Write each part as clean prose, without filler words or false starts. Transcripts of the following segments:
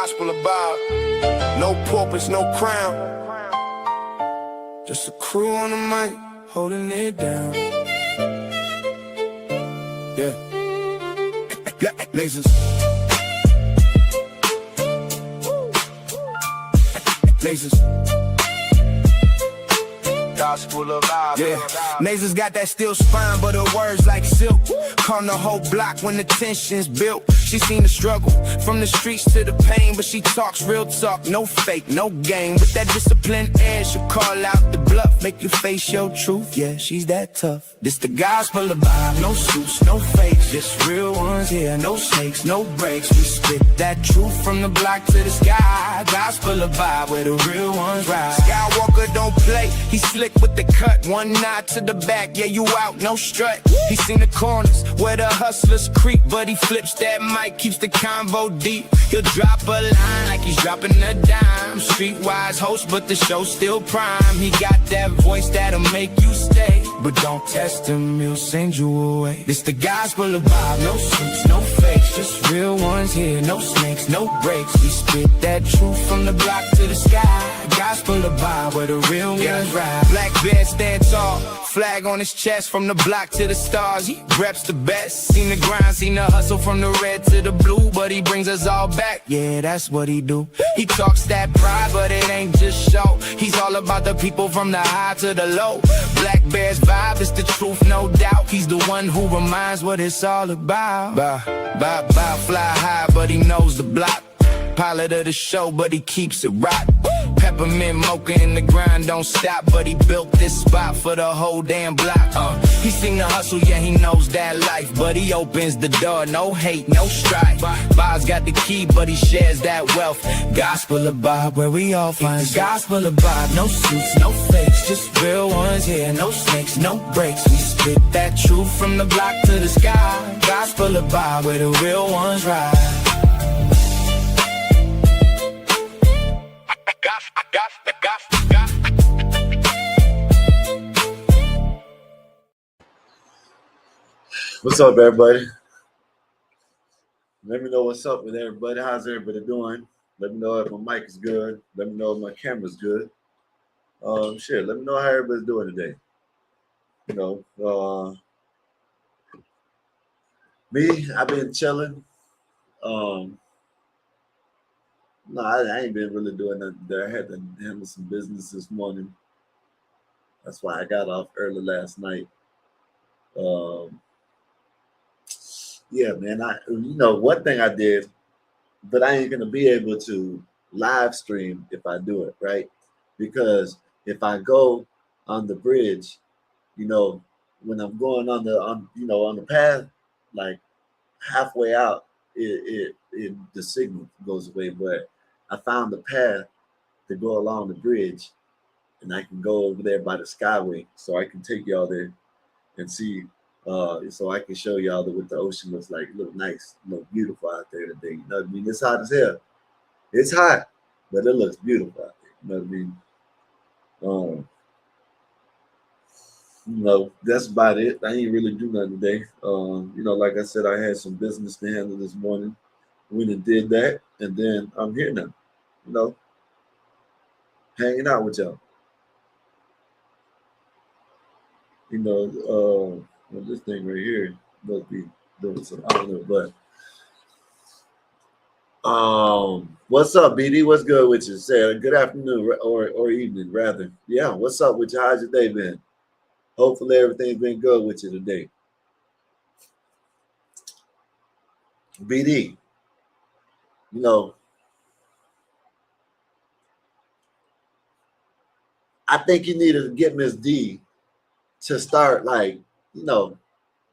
gospel about no purpose, no crown. Just a crew on the mic, holding it down. Yeah. Lasers. Lasers. Gospel of vibe. Yeah, Nasers got that steel spine, but her words like silk. Calm the whole block when the tension's built. She seen the struggle from the streets to the pain, but she talks real talk, no fake, no game. With that disciplined air, she'll call out the bluff, make you face your truth. Yeah, she's that tough. This the gospel of vibe, no suits, no fakes, just real ones here, no snakes, no breaks. We spit that truth from the block to the sky. Gospel of vibe, where the real ones ride. Skywalker don't play, he slick with the cut, one nod to the back, yeah, you out, no strut. He seen the corners where the hustlers creep, but he flips that mic, keeps the convo deep. He'll drop a line like he's dropping a dime. Streetwise host, but the show's still prime. He got that voice that'll make you stay, but don't test him, he'll send you away. This the gospel of vibe, no suits, no fakes, just real ones here, no snakes, no breaks. We spit that truth from the block to the sky. Gospel of vibe, where the real ones ride. Black bear stand tall, flag on his chest, from the block to the stars. He reps the best. Seen the grind, seen the hustle from the red to the blue, but he brings us all back. Yeah, that's what he do. He talks that pride, but it ain't just show. He's all about the people from the high to the low. Black bear's vibe is the truth, no doubt. He's the one who reminds what it's all about. Fly high, but he knows the block. Pilot of the show, but he keeps it rock. Peppermint mocha in the grind, don't stop, but he built this spot for the whole damn block. He seen the hustle, yeah, he knows that life, but he opens the door, no hate, no strife. Bob's got the key, but he shares that wealth. Gospel of Bob, where we all find the gospel of Bob. No suits, no fakes, just real ones here, no snakes, no breaks. We spit that truth from the block to the sky. Gospel of Bob, where the real ones ride. What's up, everybody? Let me know what's up with everybody. How's everybody doing? Let me know if my mic is good. Let me know if my camera's good. Let me know how everybody's doing today. You know, me, I've been chilling. No, I ain't been really doing nothing there. I had to handle some business this morning. That's why I got off early last night. Yeah, man, one thing I did, but I ain't gonna be able to live stream if I do it, right? Because if I go on the bridge, when I'm going on the path, like halfway out, the signal goes away. But I found the path to go along the bridge, and I can go over there by the Skyway, so I can take y'all there and see. So I can show y'all what the ocean looks like. It look nice, look beautiful out there today. You know what I mean? It's hot as hell. It's hot, but it looks beautiful out there. You know what I mean? That's about it. I ain't really do nothing today. Like I said, I had some business to handle this morning. Went and did that, and then I'm here now. Hanging out with y'all. Well, this thing right here must be doing some, I don't know, but what's up, BD? What's good with you? Say good afternoon or evening, rather. Yeah, what's up with you? How's your day been? Hopefully everything's been good with you today. BD, I think you need to get Miss D to start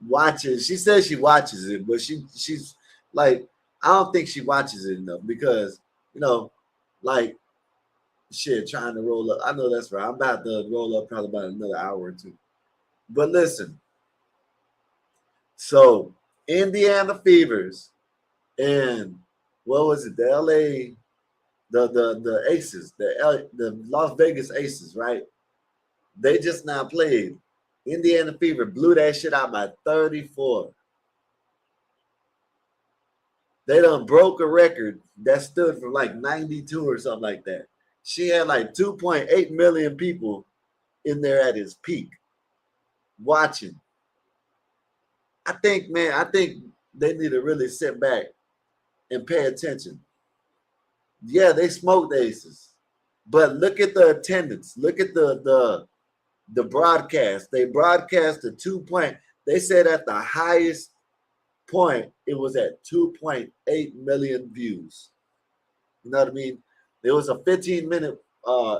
watching. She says she watches it, but she's like, I don't think she watches it enough because trying to roll up. I know that's right. I'm about to roll up probably about another hour or two. But listen, so Indiana Fevers and what was it? The LA, the Aces, the Las Vegas Aces, right? They just now played. Indiana Fever blew that shit out by 34. They done broke a record that stood from like 92 or something like that. She had like 2.8 million people in there at his peak watching. I think, man, I think they need to really sit back and pay attention. Yeah, they smoked aces, but look at the attendance. Look at the broadcast. They broadcast the 2 point. They said at the highest point it was at 2.8 million views. You know what I mean? There was a 15-minute,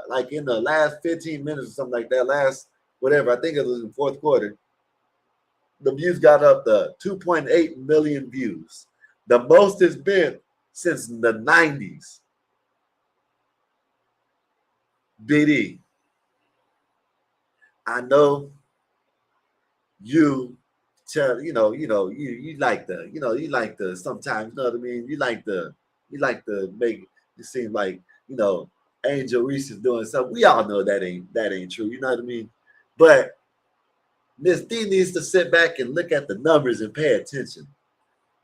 like in the last 15 minutes or something like that. Last whatever, I think it was in fourth quarter. The views got up to 2.8 million views, the most it's been since the 90s. BD, I know you tell you like the you like the sometimes, you know what I mean, you like to make it seem like Angel Reese is doing something. We all know that ain't true, you know what I mean? But Miss D needs to sit back and look at the numbers and pay attention.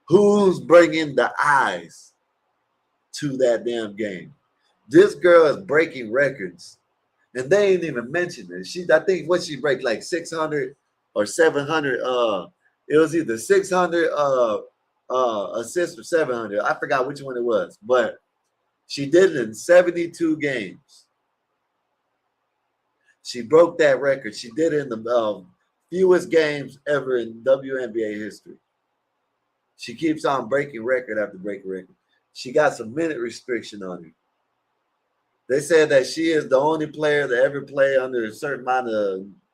Who's bringing the eyes to that damn game? This girl is breaking records, and they ain't even mentioned it. I think what she break like 600 or 700. It was either 600 assists or 700. I forgot which one it was, but she did it in 72 games. She broke that record. She did it in the fewest games ever in WNBA history. She keeps on breaking record after breaking record. She got some minute restriction on her. They said that she is the only player to ever play under a certain amount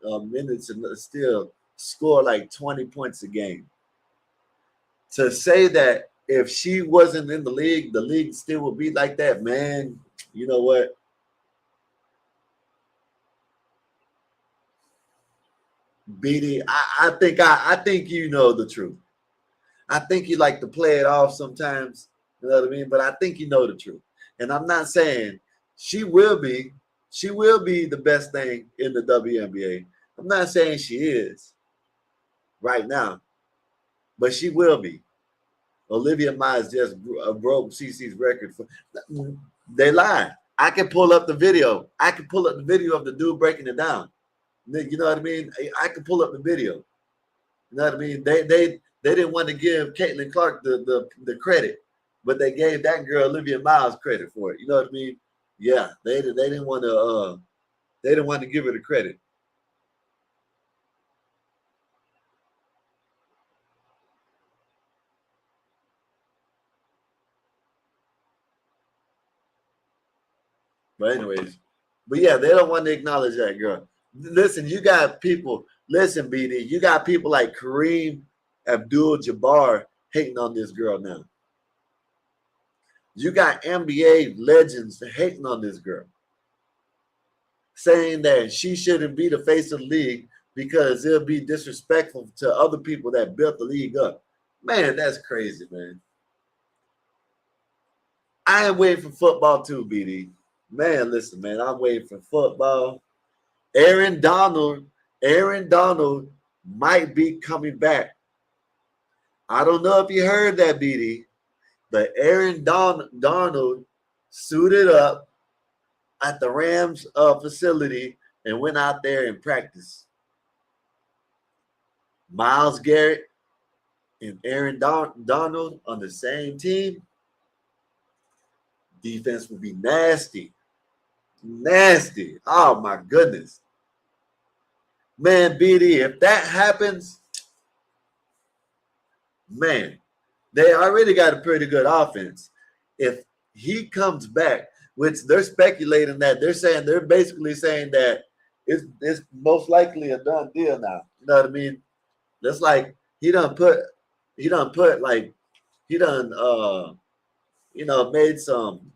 of minutes and still score like 20 points a game. To say that if she wasn't in the league still would be like that, man, you know what? BD, I think you know the truth. I think you like to play it off sometimes, you know what I mean? But I think you know the truth. And I'm not saying she will be the best thing in the WNBA. I'm not saying she is right now, but she will be. Olivia Miles just broke CC's record. They lied. I can pull up the video. I can pull up the video of the dude breaking it down. You know what I mean? I can pull up the video. You know what I mean? They didn't want to give Caitlin Clark the credit, but they gave that girl Olivia Miles credit for it. You know what I mean? Yeah, they didn't want to give her the credit. But anyways, but yeah, they don't want to acknowledge that girl. Listen, you got people. Listen, BD, you got people like Kareem Abdul-Jabbar hating on this girl now. You got NBA legends hating on this girl, saying that she shouldn't be the face of the league because it'll be disrespectful to other people that built the league up. Man, that's crazy, man. I am waiting for football too, BD. Man, listen, man, I'm waiting for football. Aaron Donald might be coming back. I don't know if you heard that, BD, but Aaron Donald suited up at the Rams facility and went out there and practiced. Myles Garrett and Aaron Donald on the same team. Defense would be nasty. Nasty. Oh, my goodness. Man, BD, if that happens, man, they already got a pretty good offense. If he comes back, which they're speculating that they're basically saying that it's most likely a done deal now. You know what I mean? That's like he done made some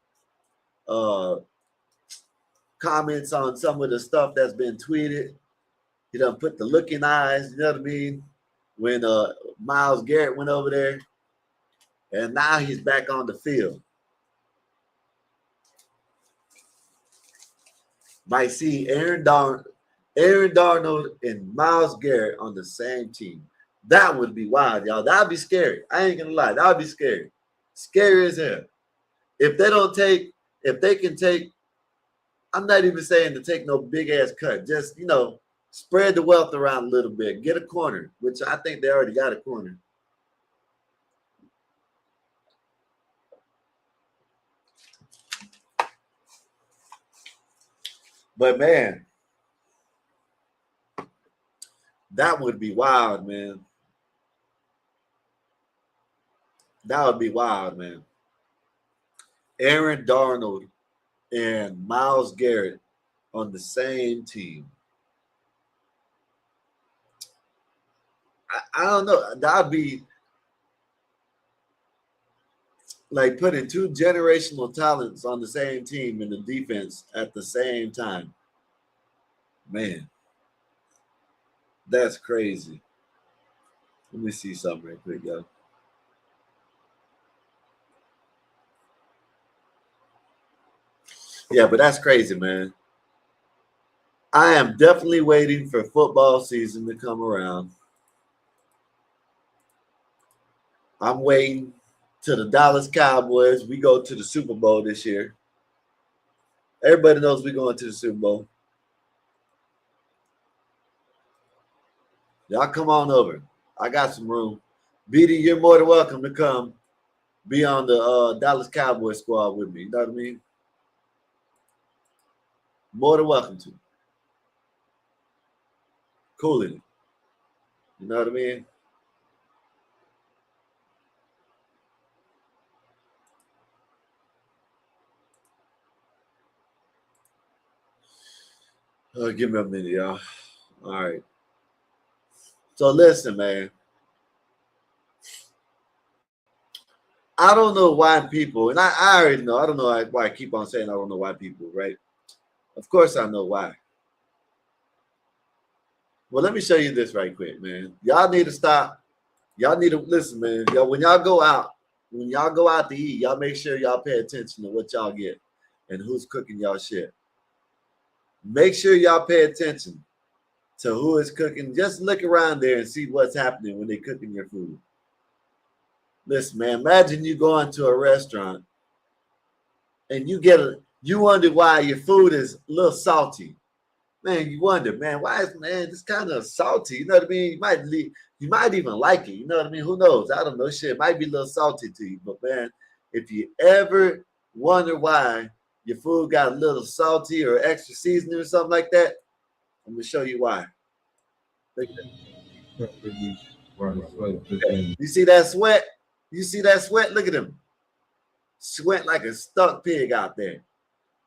comments on some of the stuff that's been tweeted. He done put the looking eyes, you know what I mean? When Myles Garrett went over there, and now he's back on the field. Might see Aaron Darnold and Myles Garrett on the same team. That would be wild, y'all. That would be scary. I ain't gonna lie. That would be scary. Scary as hell. If they can take, I'm not even saying to take no big ass cut. Just, spread the wealth around a little bit. Get a corner, which I think they already got a corner. But man, that would be wild, man. That would be wild, man. Aaron Darnold and Myles Garrett on the same team. I don't know. That'd be like putting two generational talents on the same team in the defense at the same time. Man, that's crazy. Let me see something real quick, y'all. Yeah, but that's crazy, man. I am definitely waiting for football season to come around. I'm waiting till the Dallas Cowboys. We go to the Super Bowl this year. Everybody knows we're going to the Super Bowl. Y'all come on over. I got some room. BD, you're more than welcome to come be on the Dallas Cowboys squad with me. You know what I mean? More than welcome to. Cooling it. You know what I mean? Give me a minute, y'all. All right. So listen, man. I don't know why people, and I already know, I don't know why I keep on saying I don't know why people, right? Of course I know why. Well, let me show you this right quick, man. Y'all need to stop. Y'all need to listen, man. Y'all, when y'all go out to eat, y'all make sure y'all pay attention to what y'all get and who's cooking y'all shit. Make sure y'all pay attention to who is cooking. Just look around there and see what's happening when they're cooking your food. Listen, man, imagine you go into a restaurant and you wonder why your food is a little salty. Man, you wonder, man, why is this kind of salty? You know what I mean? You might even like it. You know what I mean? Who knows? I don't know. Shit, it might be a little salty to you. But man, if you ever wonder why your food got a little salty or extra seasoning or something like that, I'm gonna show you why. Look at that. You see that sweat? You see that sweat? Look at him. Sweat like a stuck pig out there.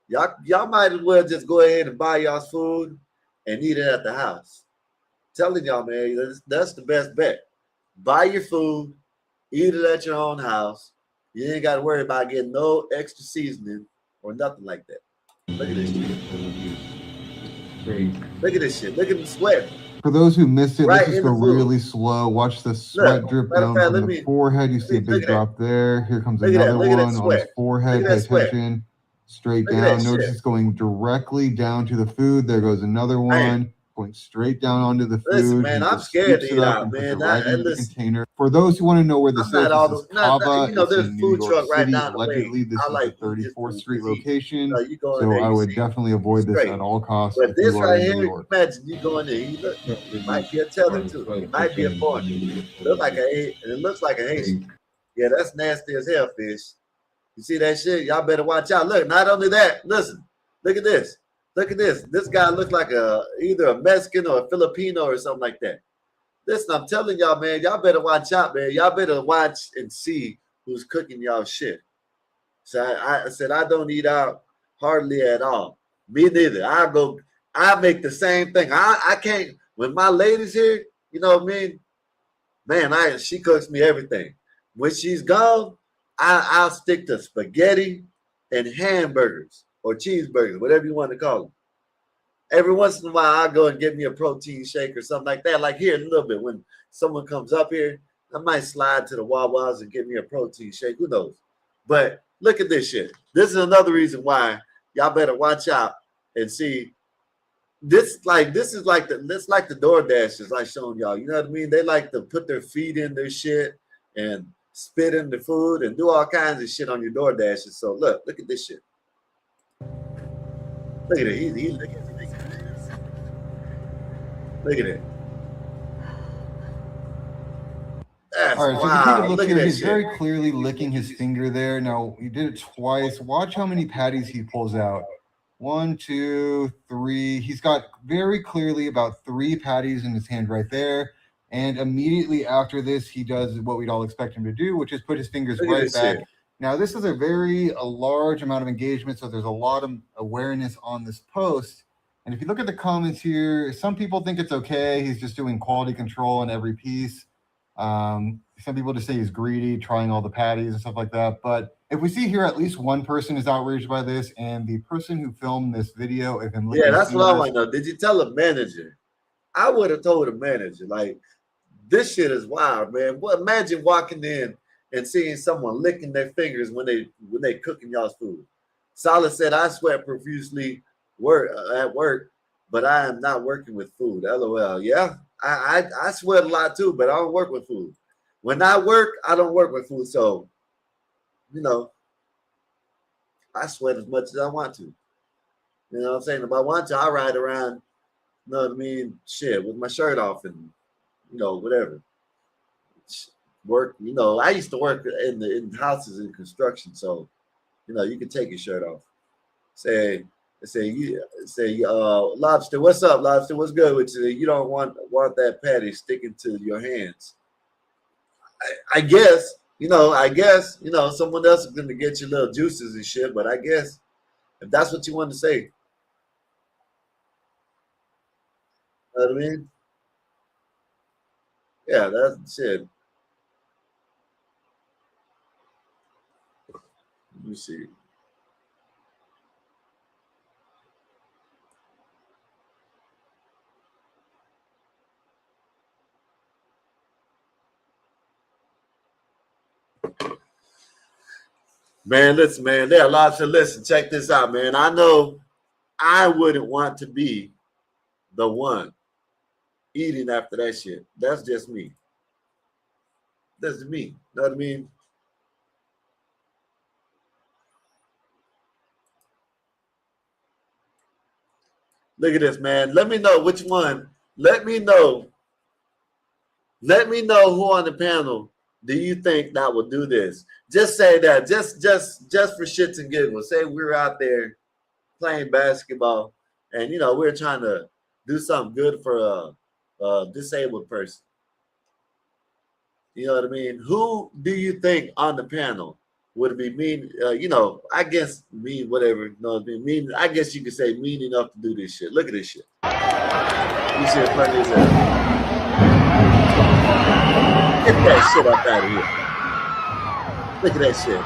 Y'all might as well just go ahead and buy y'all's food and eat it at the house. Telling y'all, man, that's the best bet. Buy your food, eat it at your own house. You ain't got to worry about getting no extra seasoning or nothing like that. Look at this shit. Look at this shit. Look at the sweat. For those who missed it, Right let's just go really slow. Watch the sweat drip down from the forehead. You see a big drop there. Here comes another one on his forehead. Pay attention. Straight down. Notice it's going directly down to the food. There goes another one. Going straight down onto the food. Listen, man, I'm scared to eat out, man. Container. For those who want to know where this is, this is Kava. It's in in New New York right City. now. Allegedly, this is like the 34th Street location. So I would definitely avoid this at all costs. But this right here, New York. imagine you going there. You look, it might be a tether too. It might be a foreign. It looks like a Haitian. Yeah, that's nasty as hell, fish. You see that shit? Y'all better watch out. Look, not only that, listen, look at this. Look at this. This guy looks like either a Mexican or a Filipino or something like that. Listen, I'm telling y'all, man, y'all better watch out, man. Y'all better watch and see who's cooking y'all shit. So I said I don't eat out hardly at all. Me neither. I make the same thing. I can't, when my lady's here, you know what I mean? Man, she cooks me everything. When she's gone, I'll stick to spaghetti and hamburgers or cheeseburgers, whatever you want to call them. Every once in a while, I'll go and get me a protein shake or something like that. Like here in a little bit, when someone comes up here, I might slide to the Wawa's and get me a protein shake. Who knows? But look at this shit. This is another reason why y'all better watch out and see. This is like the DoorDashers I shown y'all. You know what I mean? They like to put their feet in their shit and spit in the food, and do all kinds of shit on your DoorDashes. So look at this shit. Look at it. Look at it. That's all right, so if you wow. take a look Look here, at that he's shit. very clearly licking his finger there. Now, he did it twice. Watch how many patties he pulls out. 1, 2, 3. He's got very clearly about 3 patties in his hand right there. And immediately after this, he does what we'd all expect him to do, which is put his fingers right back. Shit. Now, this is a large amount of engagement, so there's a lot of awareness on this post. And if you look at the comments here, some people think it's okay. He's just doing quality control on every piece. Some people just say he's greedy, trying all the patties and stuff like that. But if we see here, at least one person is outraged by this, and the person who filmed this video, if him yeah, that's what I want to know. Did you tell the manager? I would have told the manager, like, this shit is wild, man. Well, imagine walking in and seeing someone licking their fingers when they cooking y'all's food. Solid said, I sweat profusely at work, but I am not working with food. LOL. Yeah. I sweat a lot too, but I don't work with food. When I work, I don't work with food. So, you know, I sweat as much as I want to. You know what I'm saying? If I want to, I ride around, you know what I mean? Shit, with my shirt off and, you know, whatever. Work, you know, I used to work in houses in construction. So, you know, you can take your shirt off. Say, Lobster, what's up, Lobster? What's good with you? You don't want that patty sticking to your hands. I guess, someone else is going to get your little juices and shit, but I guess if that's what you want to say. You know what I mean? Yeah, that's shit. Let me see. Man, listen, man. There are lots of listen. Check this out, man. I know I wouldn't want to be the one eating after that shit. That's just me. That's me. You know what I mean? Look at this, man. Let me know which one. Let me know who on the panel do you think that will do this? Just say that, just for shits and giggles. Say we're out there playing basketball, and we're trying to do something good for a disabled person. You know what I mean? Who do you think on the panel would be mean? I guess mean whatever. You know what I mean? Mean. I guess you could say mean enough to do this shit. Look at this shit. You see it funny as hell. Get that shit up out of here. Look at that shit.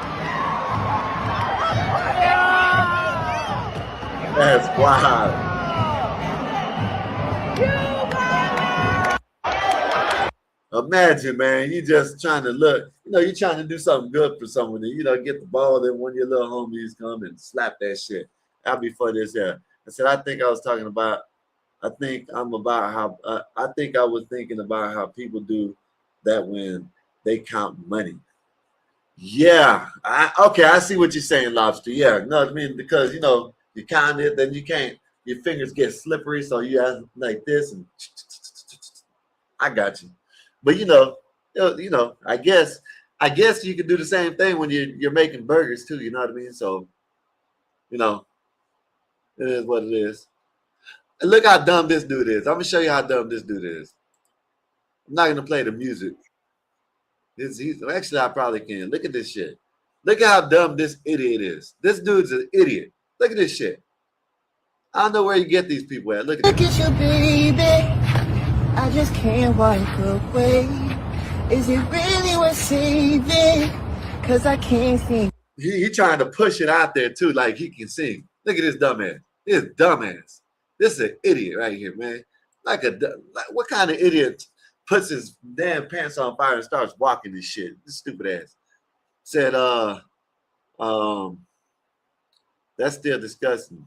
That's wild. Imagine, man, you just trying to look, you're trying to do something good for someone and, get the ball, then one of your little homies come and slap that shit. That'd be funny as hell. I said, I think I was thinking about how people do that when they count money. Yeah. I see what you're saying, Lobster. Yeah. No, I mean, because, you count it, then you can't, your fingers get slippery. So you have like this and I got you. But, I guess you could do the same thing when you're making burgers too. You know what I mean? So, it is what it is. And look how dumb this dude is. I'm going to show you how dumb this dude is. I'm not going to play the music. Actually, I probably can. Look at this shit. Look at how dumb this idiot is. This dude's an idiot. Look at this shit. I don't know where you get these people at. Look at you, baby. I just can't wipe away. Is it really worth saving? Because I can't sing. He trying to push it out there, too, like he can sing. Look at this dumbass. This dumbass. This is an idiot right here, man. Like what kind of idiot puts his damn pants on fire and starts walking this shit? This stupid ass. Said, that's still disgusting.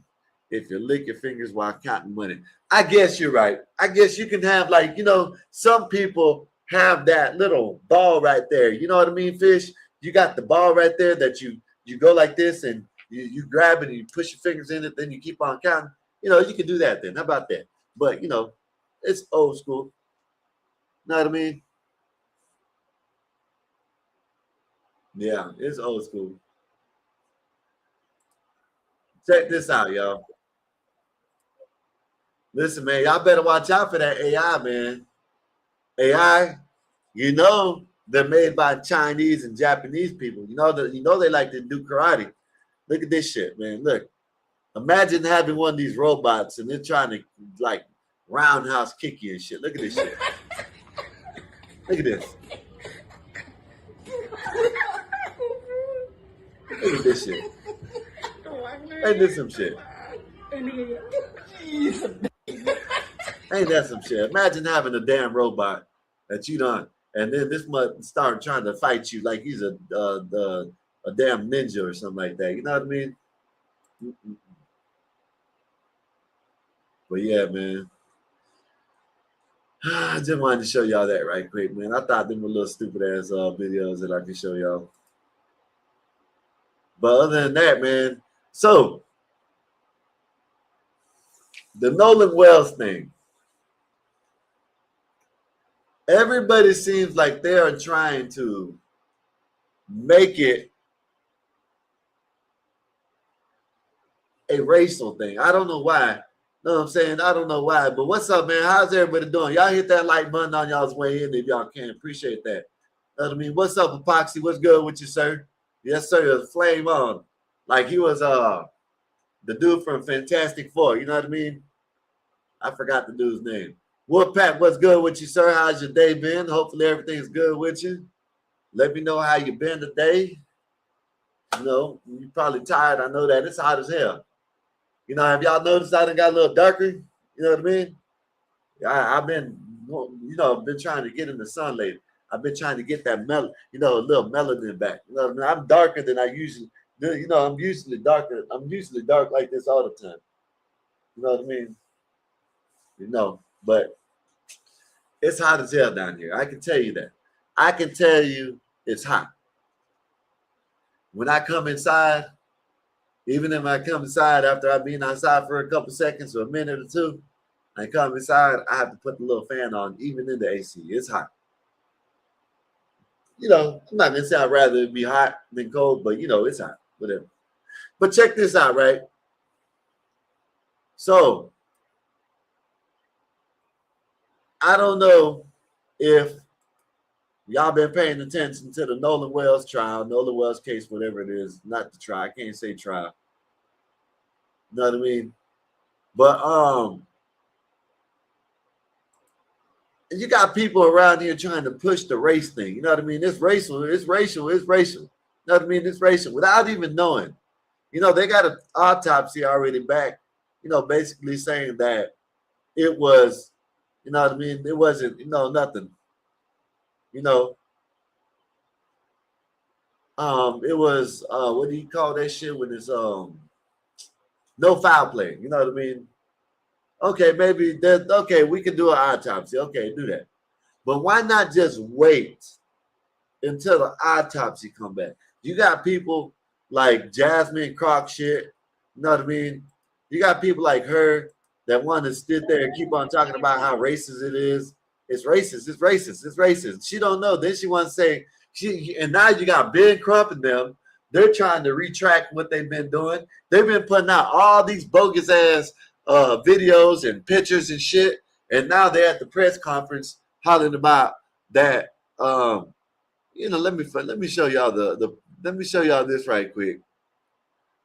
If you lick your fingers while counting money. I guess you're right. I guess you can have some people have that little ball right there. You know what I mean, Fish? You got the ball right there that you go like this and you grab it and you push your fingers in it, then you keep on counting. You know, you can do that then. How about that? But, you know, it's old school. Know what I mean? Yeah, it's old school. Check this out, y'all. Listen, man, y'all better watch out for that AI, man. AI, you know, they're made by Chinese and Japanese people. You know they like to do karate. Look at this shit, man. Look, imagine having one of these robots and they're trying to like roundhouse kick you and shit. Look at this shit. Look at this. Look at this shit. Ain't this some shit? Ain't that some shit? Imagine having a damn robot that you done, and then this must start trying to fight you like he's a damn ninja or something like that. You know what I mean? But yeah, man. I just wanted to show y'all that right quick, man. I thought them were little stupid ass videos that I could show y'all. But other than that, man, so the Nolan Wells thing. Everybody seems like they are trying to make it a racial thing. I don't know why. Know what I'm saying? I don't know why. But what's up, man? How's everybody doing? Y'all hit that like button on y'all's way in if y'all can. Appreciate that. Know what I mean? What's up, Epoxy? What's good with you, sir? Yes, sir. It's flame on. Like he was the dude from Fantastic Four. You know what I mean? I forgot the dude's name. Wolfpack, what's good with you, sir? How's your day been? Hopefully everything's good with you. Let me know how you been today. You know, you're probably tired. I know that. It's hot as hell. You know, have y'all noticed I done got a little darker? You know what I mean? I've been, you know, been trying to get in the sun lately. I've been trying to get that a little melanin back. You know what I mean? I'm darker than I usually do. You know, I'm usually darker. I'm usually dark like this all the time. You know what I mean? You know, but it's hot as hell down here. I can tell you that. I can tell you it's hot. When I come inside, even if I come inside after I've been outside for a couple seconds or a minute or two, I come inside, I have to put the little fan on, even in the AC. It's hot. You know, I'm not gonna say I'd rather it be hot than cold, but you know, it's hot. Whatever. But check this out, right? So I don't know if y'all been paying attention to the Nolan Wells trial, Nolan Wells case, whatever it is. Not the trial. I can't say trial. You know what I mean? But you got people around here trying to push the race thing. You know what I mean? It's racial. It's racial. It's racial. You know what I mean? It's racial without even knowing. You know, they got an autopsy already back, you know, basically saying that it was, you know what I mean? It wasn't, you know, nothing. You know, it was what do you call that shit when it's no foul play? You know what I mean? Okay, maybe that. Okay, we can do an autopsy. Okay, do that. But why not just wait until the autopsy come back? You got people like Jasmine Croc shit. You know what I mean? You got people like her that want to sit there and keep on talking about how racist it is. It's racist. It's racist. It's racist. She don't know. Then she wants to say and now you got Ben Crump and them. They're trying to retract what they've been doing. They've been putting out all these bogus ass videos and pictures and shit. And now they're at the press conference hollering about that. You know, let me show y'all let me show y'all this right quick.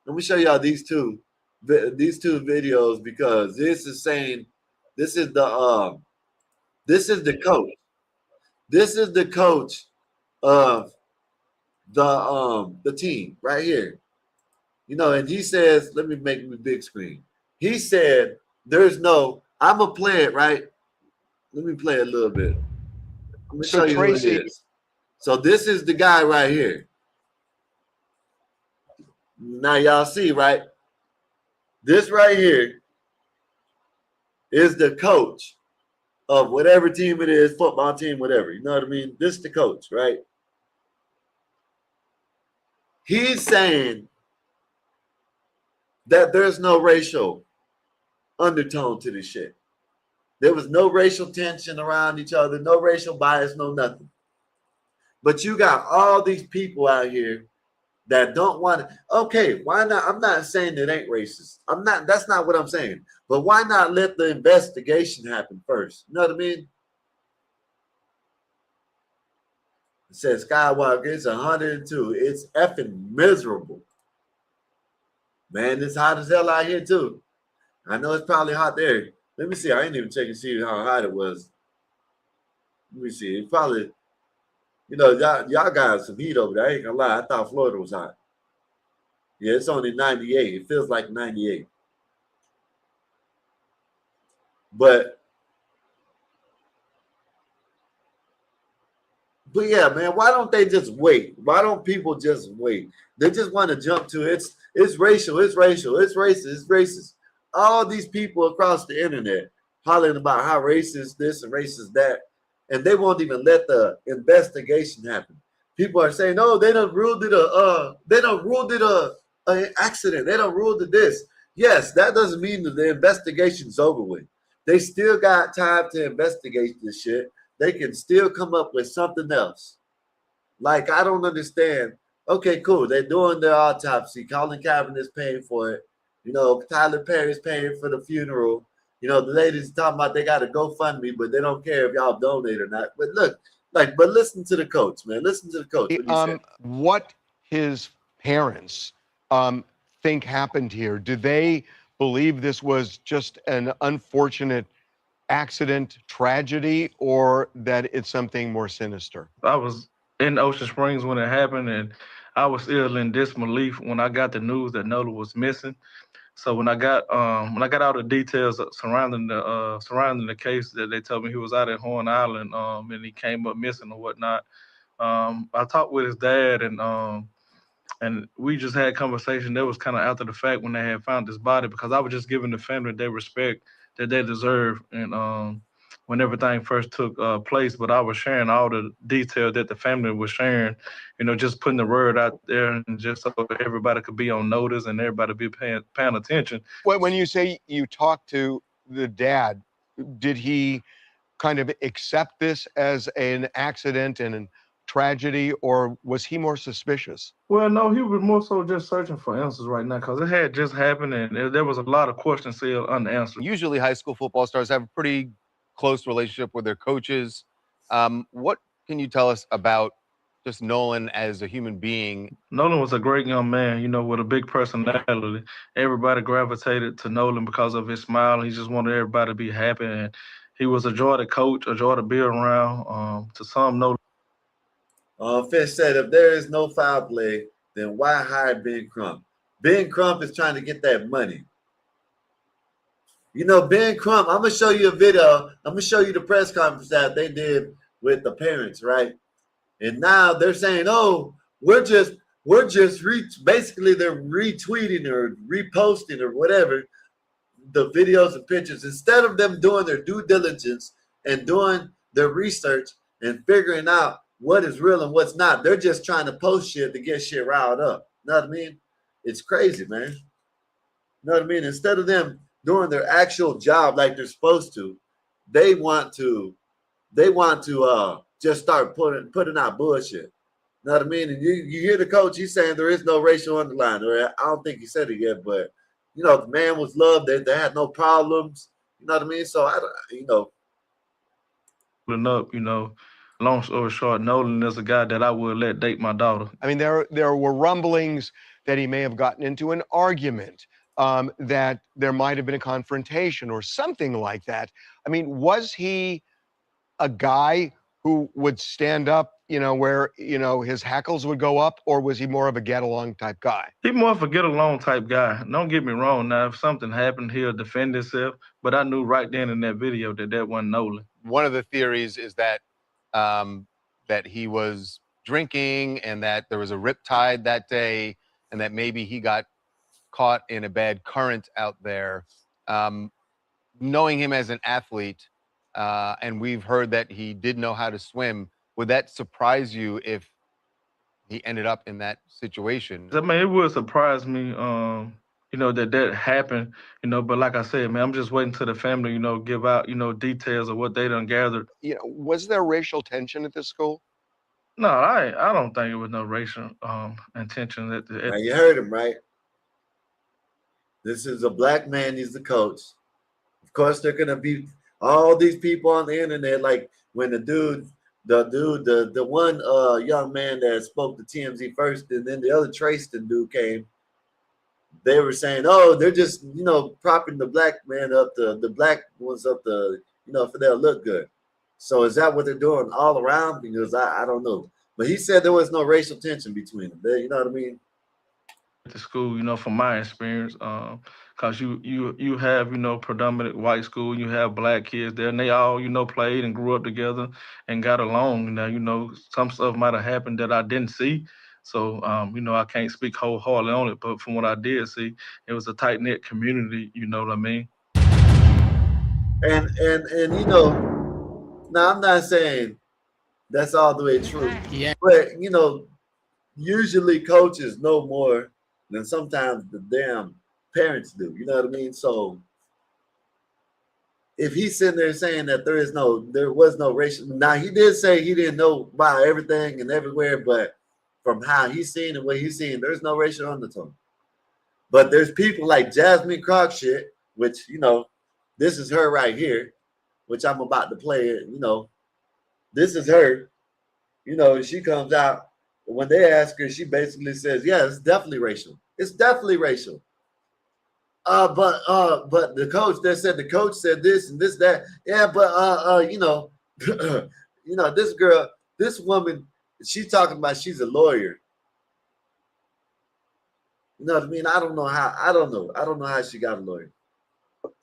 Let me show y'all these two videos because this is saying this is the coach. This is the coach of the team right here. You know, and he says, let me make me big screen. He said, there's no, I'm gonna play it, right? Let me play it a little bit. I'm gonna show you who it is. So this is the guy right here. Now y'all see, right? This right here is the coach of whatever team it is, football team, whatever. You know what I mean? This is the coach, right? He's saying that there's no racial undertone to this shit. There was no racial tension around each other, no racial bias, no nothing. But you got all these people out here that don't want to. Okay, why not? I'm not saying it ain't racist. I'm not. That's not what I'm saying. But why not let the investigation happen first? You know what I mean? It says Skywalker, it's 102. It's effing miserable. Man, it's hot as hell out here too. I know it's probably hot there. Let me see. I ain't even checking to see how hot it was. Let me see. It's probably, y'all got some heat over there. I ain't gonna lie. I thought Florida was hot. Yeah, it's only 98. It feels like 98. But yeah, man, why don't they just wait? Why don't people just wait? They just want to jump to it's racial, it's racial, it's racist, it's racist. All these people across the internet hollering about how racist this and racist that, and they won't even let the investigation happen. People are saying, "Oh, they done ruled it an accident. They done ruled it this." Yes, that doesn't mean that the investigation's over with. They still got time to investigate this shit. They can still come up with something else. Like, I don't understand. Okay, cool. They're doing their autopsy. Colin Kaepernick is paying for it. Tyler Perry's paying for the funeral. The ladies talking about they got to GoFundMe, but they don't care if y'all donate or not. But look, but listen to the coach, man. Listen to the coach. What his parents think happened here? Do they believe this was just an unfortunate accident, tragedy, or that it's something more sinister? I was in Ocean Springs when it happened, and I was still in disbelief when I got the news that Nola was missing. So when I got all the details surrounding the case, that they told me he was out at Horn Island, and he came up missing or whatnot. I talked with his dad, and we just had a conversation that was kind of after the fact when they had found his body, because I was just giving the family their respect that they deserve, and when everything first took place. But I was sharing all the detail that the family was sharing, just putting the word out there, and just so everybody could be on notice and everybody be paying attention. When you say you talked to the dad, did he kind of accept this as an accident and an tragedy, or was he more suspicious? Well, no, he was more so just searching for answers right now, because it had just happened and there was a lot of questions still unanswered. Usually high school football stars have a pretty close relationship with their coaches. What can you tell us about just Nolan as a human being? Nolan was a great young man, with a big personality. Everybody gravitated to Nolan because of his smile. He just wanted everybody to be happy, and he was a joy to coach, a joy to be around. To some, Nolan. Fish said, if there is no foul play, then why hire Ben Crump? Ben Crump is trying to get that money. Ben Crump, I'm going to show you a video. I'm going to show you the press conference that they did with the parents, right? And now they're saying, oh, basically they're retweeting or reposting or whatever the videos and pictures. Instead of them doing their due diligence and doing their research and figuring out what is real and what's not, they're just trying to post shit to get shit riled up. You know what I mean? It's crazy, man. You know what I mean? Instead of them doing their actual job like they're supposed to, they want to just start putting out bullshit. You know what I mean? And you hear the coach, he's saying there is no racial underline. Or I don't think he said it yet, but the man was loved. They had no problems. You know what I mean? So long story short, Nolan is a guy that I would let date my daughter. I mean, there were rumblings that he may have gotten into an argument, that there might have been a confrontation or something like that. I mean, was he a guy who would stand up, where, his hackles would go up, or was he more of a get-along type guy? He's more of a get-along type guy. Don't get me wrong. Now, if something happened, he'll defend himself, but I knew right then in that video that wasn't Nolan. One of the theories is that that he was drinking and that there was a riptide that day and that maybe he got caught in a bad current out there. Knowing him as an athlete, and we've heard that he did know how to swim. Would that surprise you if he ended up in that situation? I mean, it would surprise me, that happened, but like I said, man, I'm just waiting till the family, give out, details of what they done gathered. Was there racial tension at this school? No, I don't think it was no racial intention. Now you heard him, right? This is a black man. He's the coach. Of course, they're gonna be all these people on the internet. Like when the one young man that spoke to TMZ first, and then the other Trayston dude came. They were saying, "Oh, they're just propping the black man up, the black ones up, for they'll look good." So is that what they're doing all around? Because I don't know. But he said there was no racial tension between them. You know what I mean? The school, from my experience, because you have predominant white school, you have black kids there, and they all played and grew up together and got along. Now some stuff might have happened that I didn't see, so I can't speak wholeheartedly on it. But from what I did see, it was a tight knit community. You know what I mean? And now I'm not saying that's all the way true. Yeah. But usually coaches know more than sometimes the damn parents do. You know what I mean? So if he's sitting there saying that there was no racial, now he did say he didn't know about everything and everywhere, but from how he's seen and what he's seen, there's no racial undertone. But there's people like Jasmine Crockett, which this is her right here, which I'm about to play it. This is her. She comes out. When they ask her, she basically says, "Yeah, it's definitely racial. It's definitely racial." But the coach said this and this, that. Yeah, but this woman, she's talking about she's a lawyer. You know what I mean? I don't know how she got a lawyer.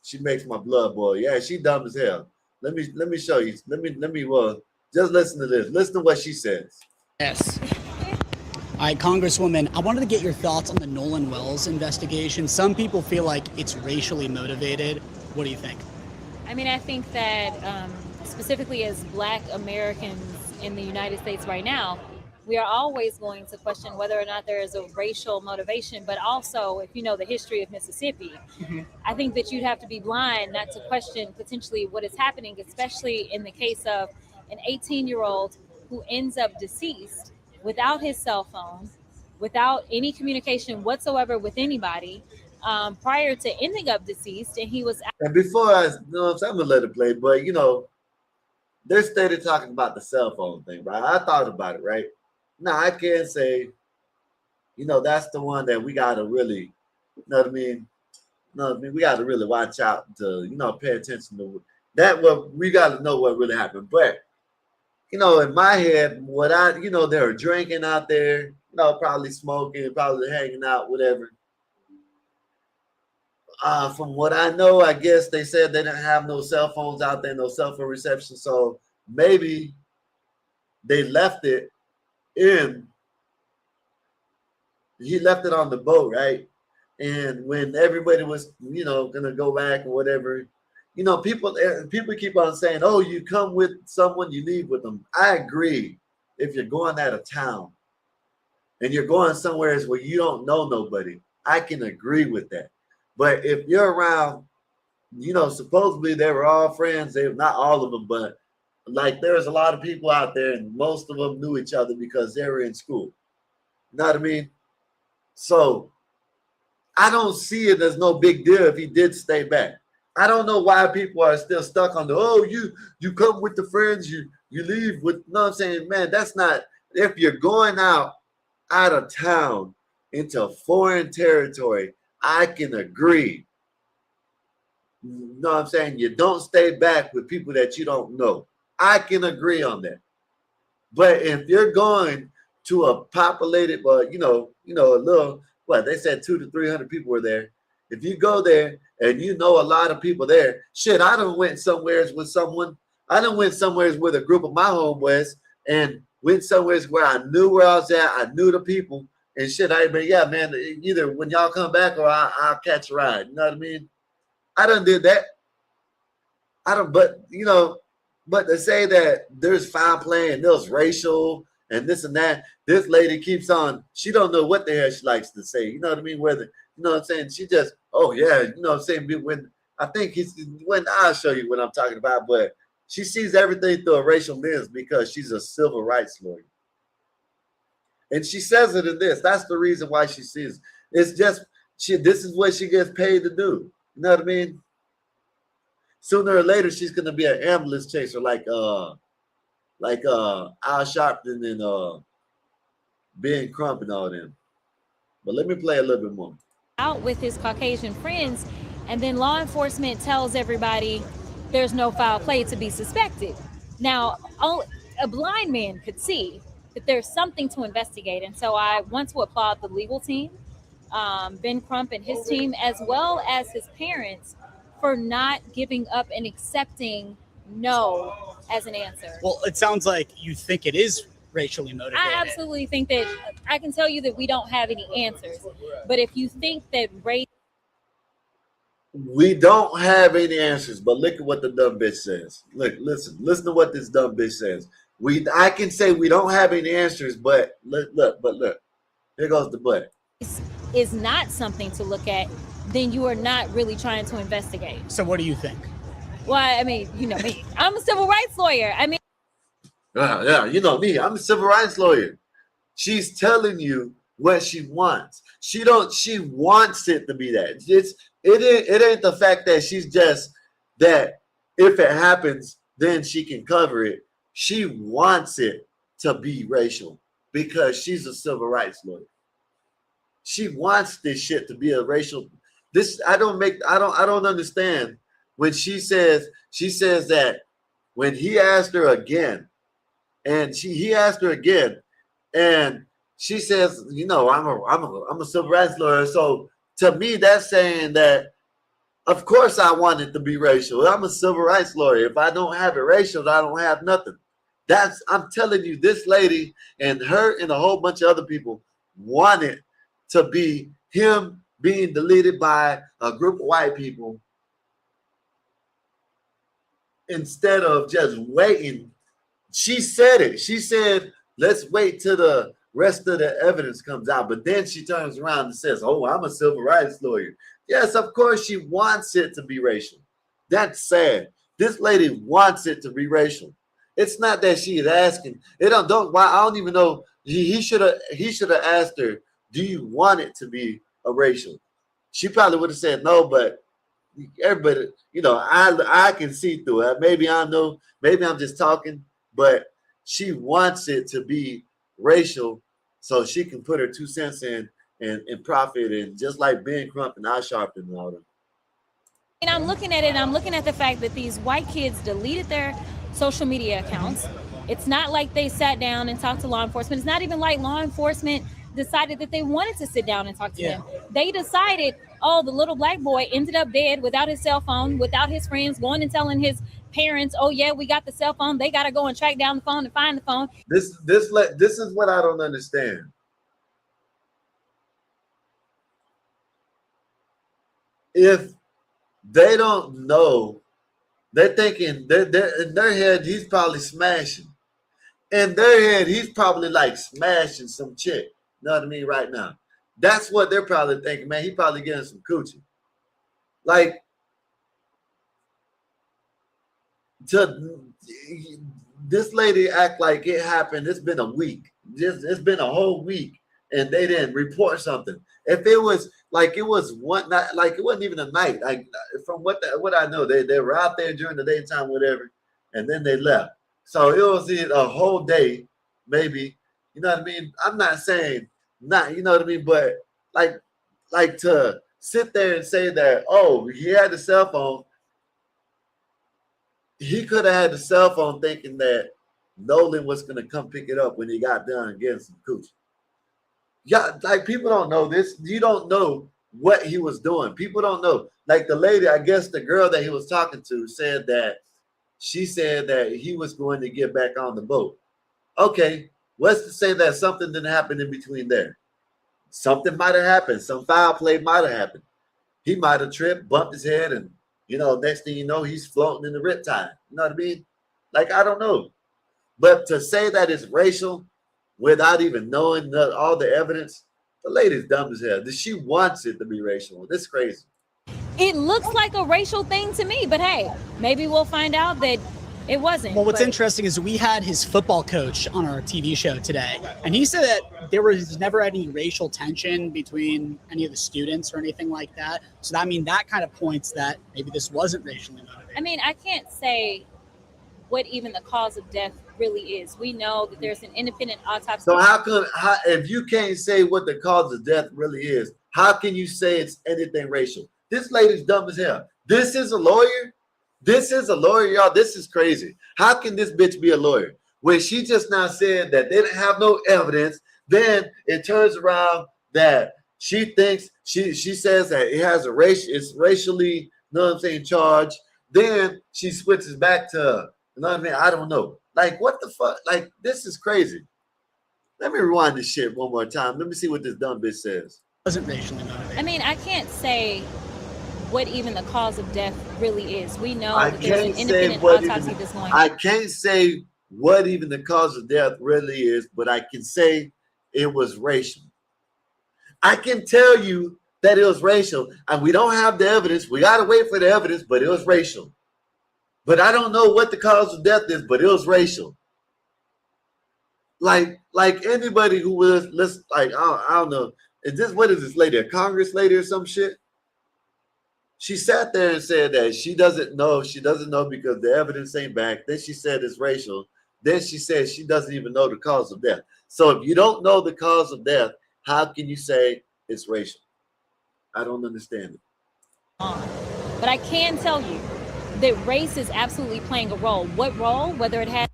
She makes my blood boil. Yeah, she dumb as hell. Let me show you. Let me just listen to this. Listen to what she says. Yes. All right, Congresswoman, I wanted to get your thoughts on the Nolan Wells investigation. Some people feel like it's racially motivated. What do you think? I mean, I think that specifically as Black Americans in the United States right now, we are always going to question whether or not there is a racial motivation, but also if you know the history of Mississippi, I think that you'd have to be blind not to question potentially what is happening, especially in the case of an 18-year-old who ends up deceased without his cell phone, without any communication whatsoever with anybody, prior to ending up deceased, and he was. And before I'm gonna let it play, but they're started talking about the cell phone thing, right? I thought about it, right? Now I can't say, that's the one that we gotta really, we gotta really watch out to, pay attention to that. What we gotta know what really happened, but. In my head, they were drinking out there, probably smoking, probably hanging out, whatever. From what I know, I guess they said they didn't have no cell phones out there, no cell phone reception. So maybe they left it in. He left it on the boat, right? And when everybody was, gonna go back or whatever. People keep on saying, "Oh, you come with someone, you leave with them." I agree. If you're going out of town and you're going somewhere where you don't know nobody, I can agree with that. But if you're around, supposedly they were all friends. They not all of them, but like there's a lot of people out there, and most of them knew each other because they were in school. You know what I mean? So I don't see it as no big deal if he did stay back. I don't know why people are still stuck on you come with the friends, you leave with, I'm saying, man, that's not, if you're going out of town into foreign territory, I can agree. You know what I'm saying? You don't stay back with people that you don't know. I can agree on that. But if you're going to a populated, a little, they said 200 to 300 people were there. If you go there and a lot of people there, shit, I done went somewhere with someone. I done went somewhere with a group of my homeboys and went somewhere where I knew where I was at. I knew the people and shit. Yeah, man, either when y'all come back or I'll catch a ride. You know what I mean? I done did that. I don't, but to say that there's foul play and there's racial and this and that, this lady keeps on, she don't know what the hell she likes to say. You know what I mean? Whether, you know what I'm saying? She just, oh yeah, you know what I'm saying? When I'll show you what I'm talking about, but she sees everything through a racial lens because she's a civil rights lawyer. And she says it in this. That's the reason why she sees it. It's just, this is what she gets paid to do. You know what I mean? Sooner or later, she's gonna be an ambulance chaser like Al Sharpton and Ben Crump and all them. But let me play a little bit more. Out with his Caucasian friends, and then law enforcement tells everybody there's no foul play to be suspected. Now, a blind man could see that there's something to investigate, and so I want to applaud the legal team, Ben Crump and his team, as well as his parents, for not giving up and accepting no as an answer. Well, it sounds like you think it is racially motivated. I absolutely think that, I can tell you that we don't have any answers, but if you think that race, we don't have any answers, but look at what the dumb bitch says. Listen to what this dumb bitch says. I can say we don't have any answers, but look, here goes the but. Is not something to look at, then you are not really trying to investigate. So what do you think? Well, I mean, you know me. I'm a civil rights lawyer. I mean, yeah, you know me. I'm a civil rights lawyer. She's telling you what she wants. She wants it to be that. It ain't the fact that she's just that if it happens, then she can cover it. She wants it to be racial because she's a civil rights lawyer. She wants this shit to be a racial. I don't understand when she says that when he asked her again, and he asked her again, and she says, you know, I'm a civil rights lawyer. So to me, that's saying that, of course, I want it to be racial. I'm a civil rights lawyer. If I don't have it racial, I don't have nothing. I'm telling you, this lady and her and a whole bunch of other people want it to be him being deleted by a group of white people instead of just waiting. She said it. She said, let's wait till the rest of the evidence comes out. But then she turns around and says, oh, I'm a civil rights lawyer. Yes, of course she wants it to be racial. That's sad. This lady wants it to be racial. It's not that she is asking. I don't even know. He should have asked her, do you want it to be a racial? She probably would have said no, but everybody, you know, I can see through it. Maybe I'm just talking, but she wants it to be racial so she can put her 2 cents in and profit, and just like Ben Crump and Al Sharpton and all them. And I'm looking at it, and I'm looking at the fact that these white kids deleted their social media accounts. It's not like they sat down and talked to law enforcement. It's not even like law enforcement decided that they wanted to sit down and talk to them. They decided, oh, the little black boy ended up dead without his cell phone, without his friends, going and telling his parents, oh yeah, we got the cell phone. They got to go and track down the phone and find the phone. This is what I don't understand. If they don't know, they're thinking they're in their head, he's probably smashing. In their head, he's probably like smashing some chick. You know what I mean? Right now. That's what they're probably thinking, man. He probably getting some coochie. Like, this lady act like it happened. It's been a week. It's been a whole week, and they didn't report something. If it was like it was one night, like it wasn't even a night. Like from what I know, they were out there during the daytime, whatever, and then they left. So it was a whole day, maybe. You know what I mean? I'm not saying not, you know what I mean, but like to sit there and say that, oh, he had the cell phone. He could have had the cell phone thinking that Nolan was going to come pick it up when he got done getting some coochie. Yeah, like people don't know this. You don't know what he was doing. People don't know. Like the lady, I guess the girl that he was talking to said that she said that he was going to get back on the boat. Okay, what's to say that something didn't happen in between there? Something might have happened. Some foul play might have happened. He might have tripped, bumped his head, and You know, next thing you know, he's floating in the riptide. You know what I mean? Like, I don't know. But to say that it's racial without even knowing all the evidence, the lady's dumb as hell. She wants it to be racial. This is crazy. It looks like a racial thing to me, but hey, maybe we'll find out that it wasn't. Well, what's interesting is we had his football coach on our TV show today, and he said that there was never any racial tension between any of the students or anything like that. So, I mean, that kind of points that maybe this wasn't racially motivated. I mean, I can't say what even the cause of death really is. We know that there's an independent autopsy. So if you can't say what the cause of death really is, how can you say it's anything racial? This lady's dumb as hell. This is a lawyer. This is a lawyer, y'all. This is crazy. How can this bitch be a lawyer when she just now said that they didn't have no evidence? Then it turns around that she thinks she says that it has it's racially, you know what I'm saying, charged. Then she switches back to, you know what I mean? I don't know. Like, what the fuck? Like, this is crazy. Let me rewind this shit one more time. Let me see what this dumb bitch says. Wasn't racially motivated. I mean, I can't say what even the cause of death really is. We know that there's an independent autopsy that's going on. I can't say what even the cause of death really is, but I can say it was racial. I can tell you that it was racial, and we don't have the evidence. We got to wait for the evidence, but it was racial. But I don't know what the cause of death is, but it was racial. Like anybody who was, I don't know. What is this lady, a Congress lady or some shit? She sat there and said that she doesn't know because the evidence ain't back. Then she said it's racial. Then she said she doesn't even know the cause of death. So if you don't know the cause of death, how can you say it's racial? I don't understand it. But I can tell you that race is absolutely playing a role. What role? Whether it has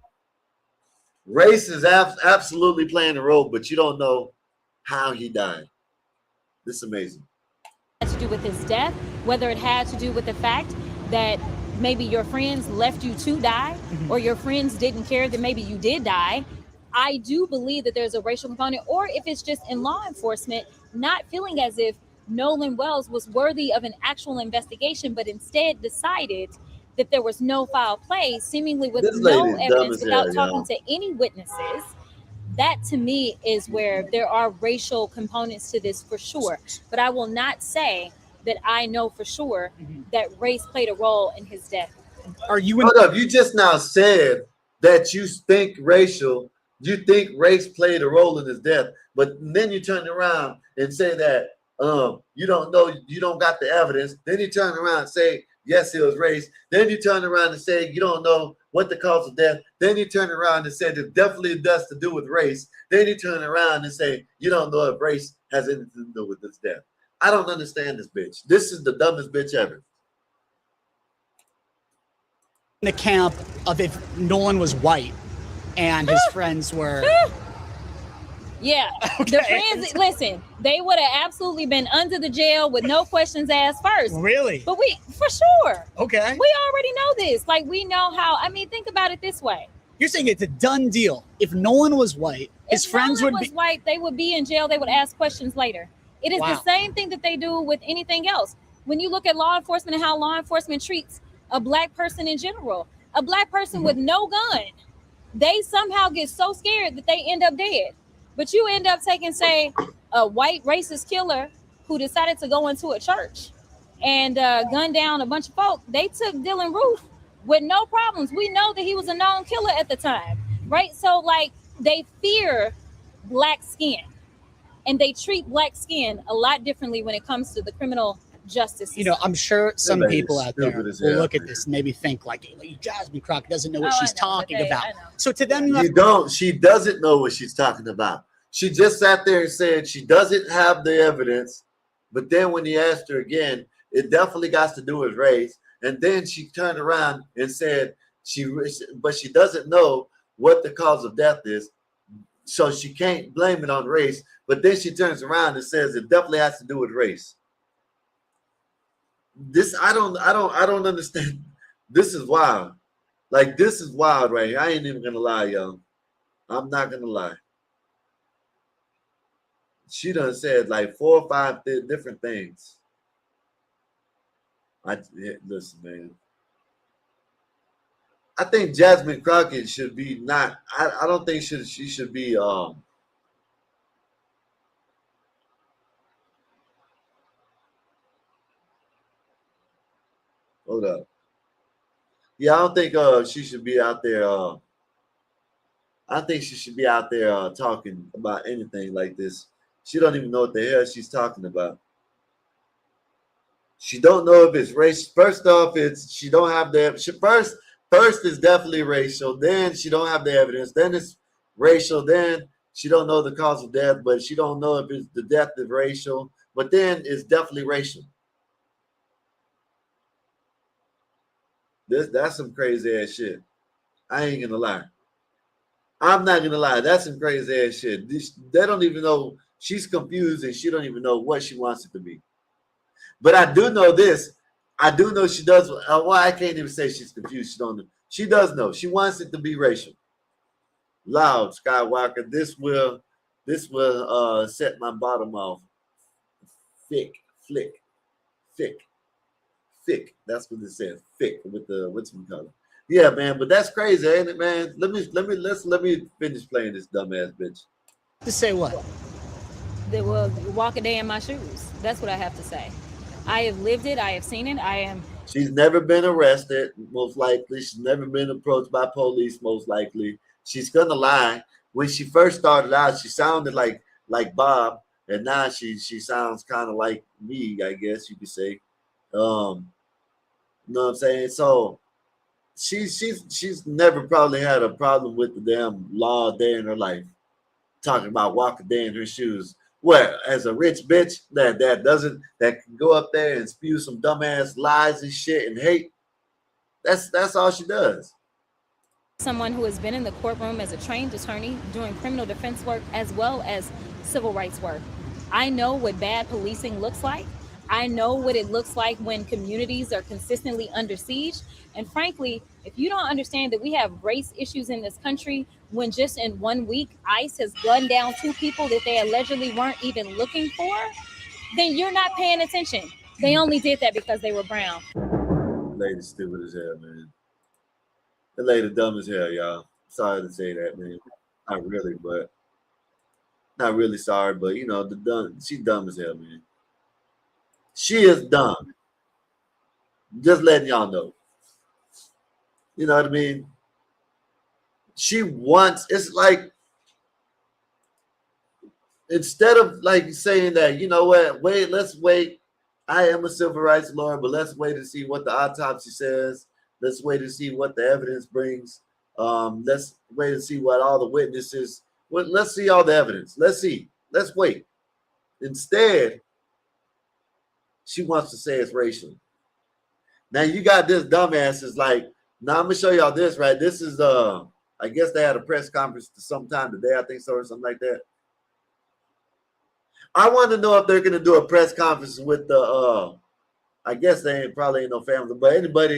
race is absolutely playing a role, but you don't know how he died. This is amazing. to do with his death, whether it had to do with the fact that maybe your friends left you to die, or your friends didn't care that maybe you did die. I do believe that there's a racial component, or if it's just in law enforcement not feeling as if Nolan Wells was worthy of an actual investigation, but instead decided that there was no foul play, seemingly with no evidence, without talking to any witnesses. That to me is where there are racial components to this for sure. But I will not say that I know for sure that race played a role in his death. Are you Hold up, you just now said that you think race played a role in his death, but then you turn around and say that you don't know, you don't got the evidence. Then you turn around and say, yes, it was race. Then you turn around and say, you don't know what the cause of death. Then you turn around and say, it definitely does to do with race. Then you turn around and say, you don't know if race has anything to do with this death. I don't understand this bitch. This is the dumbest bitch ever. In the camp of if Nolan was white and his friends were... Yeah, okay. The friends, listen, they would have absolutely been under the jail with no questions asked first. Really? But for sure. Okay. We already know this. Like, we know how, think about it this way. You're saying it's a done deal. If Nolan was white, his friends would be... If Nolan was white, they would be in jail. They would ask questions later. It is the same thing that they do with anything else. When you look at law enforcement and how law enforcement treats a black person in general, a black person with no gun, they somehow get so scared that they end up dead. But you end up taking, say, a white racist killer who decided to go into a church and gun down a bunch of folk. They took Dylan Roof with no problems. We know that he was a known killer at the time, right? So, like, they fear black skin, and they treat black skin a lot differently when it comes to the criminal justice system. You know, I'm sure some people out there will look at this and maybe think like Jasmine Crockett doesn't know what she's talking about. So to them, she doesn't know what she's talking about. She just sat there and said she doesn't have the evidence, but then when he asked her again, it definitely got to do with race. And then she turned around and said she doesn't know what the cause of death is, so she can't blame it on race. But then she turns around and says it definitely has to do with race. This I don't understand. This is wild. Like, this is wild right here. I ain't even gonna lie, y'all. I'm not gonna lie. She done said like 4 or 5 different things. Listen, man. I think Jasmine Crockett should be not. I don't think she should be. Hold up. Yeah, I don't think she should be out there. I think she should be out there talking about anything like this. She don't even know what the hell she's talking about. She don't know if it's race. First off, she don't have the first is definitely racial. Then she don't have the evidence. Then it's racial. Then she don't know the cause of death, but she don't know if it's the death is racial. But then it's definitely racial. That's some crazy ass shit. I ain't gonna lie. I'm not gonna lie. That's some crazy ass shit. They don't even know. She's confused and she don't even know what she wants it to be. But I do know this. I do know she does. Well, I can't even say she's confused. She don't know. She does know. She wants it to be racial. Loud Skywalker. This will set my bottom off. Thick. That's what it says. Thick with the what's we call it. Yeah, man. But that's crazy, ain't it, man? Let me finish playing this dumbass bitch. To say what? They will walk a day in my shoes. That's what I have to say. I have lived it. I have seen it. She's never been arrested, most likely. She's never been approached by police, most likely. She's gonna lie. When she first started out, she sounded like Bob, and now she sounds kind of like me, I guess you could say. You know what I'm saying? So she's never probably had a problem with the damn law a day in her life. Talking about walk a day in her shoes. What, as a rich bitch that can go up there and spew some dumbass lies and shit and hate? That's all she does. Someone who has been in the courtroom as a trained attorney doing criminal defense work as well as civil rights work. I know what bad policing looks like. I know what it looks like when communities are consistently under siege. And frankly, if you don't understand that we have race issues in this country, when just in 1 week, ICE has gunned down 2 people that they allegedly weren't even looking for, then you're not paying attention. They only did that because they were brown. The lady stupid as hell, man. The lady dumb as hell, y'all. Sorry to say that, man. Not really, but not really sorry, but you know, she's dumb as hell, man. She is dumb. Just letting y'all know. You know what I mean? She wants, it's like, instead of like saying that, you know what, let's wait. I am a civil rights lawyer, but let's wait to see what the autopsy says. Let's wait to see what the evidence brings. Let's wait to see what all the witnesses, let's see all the evidence. Let's see. Let's wait. Instead, she wants to say it's racial. Now you got this dumbass is like, now I'm gonna show y'all this, right? This is I guess they had a press conference sometime today, I think so, or something like that. I want to know if they're gonna do a press conference with the I guess they probably ain't no family, but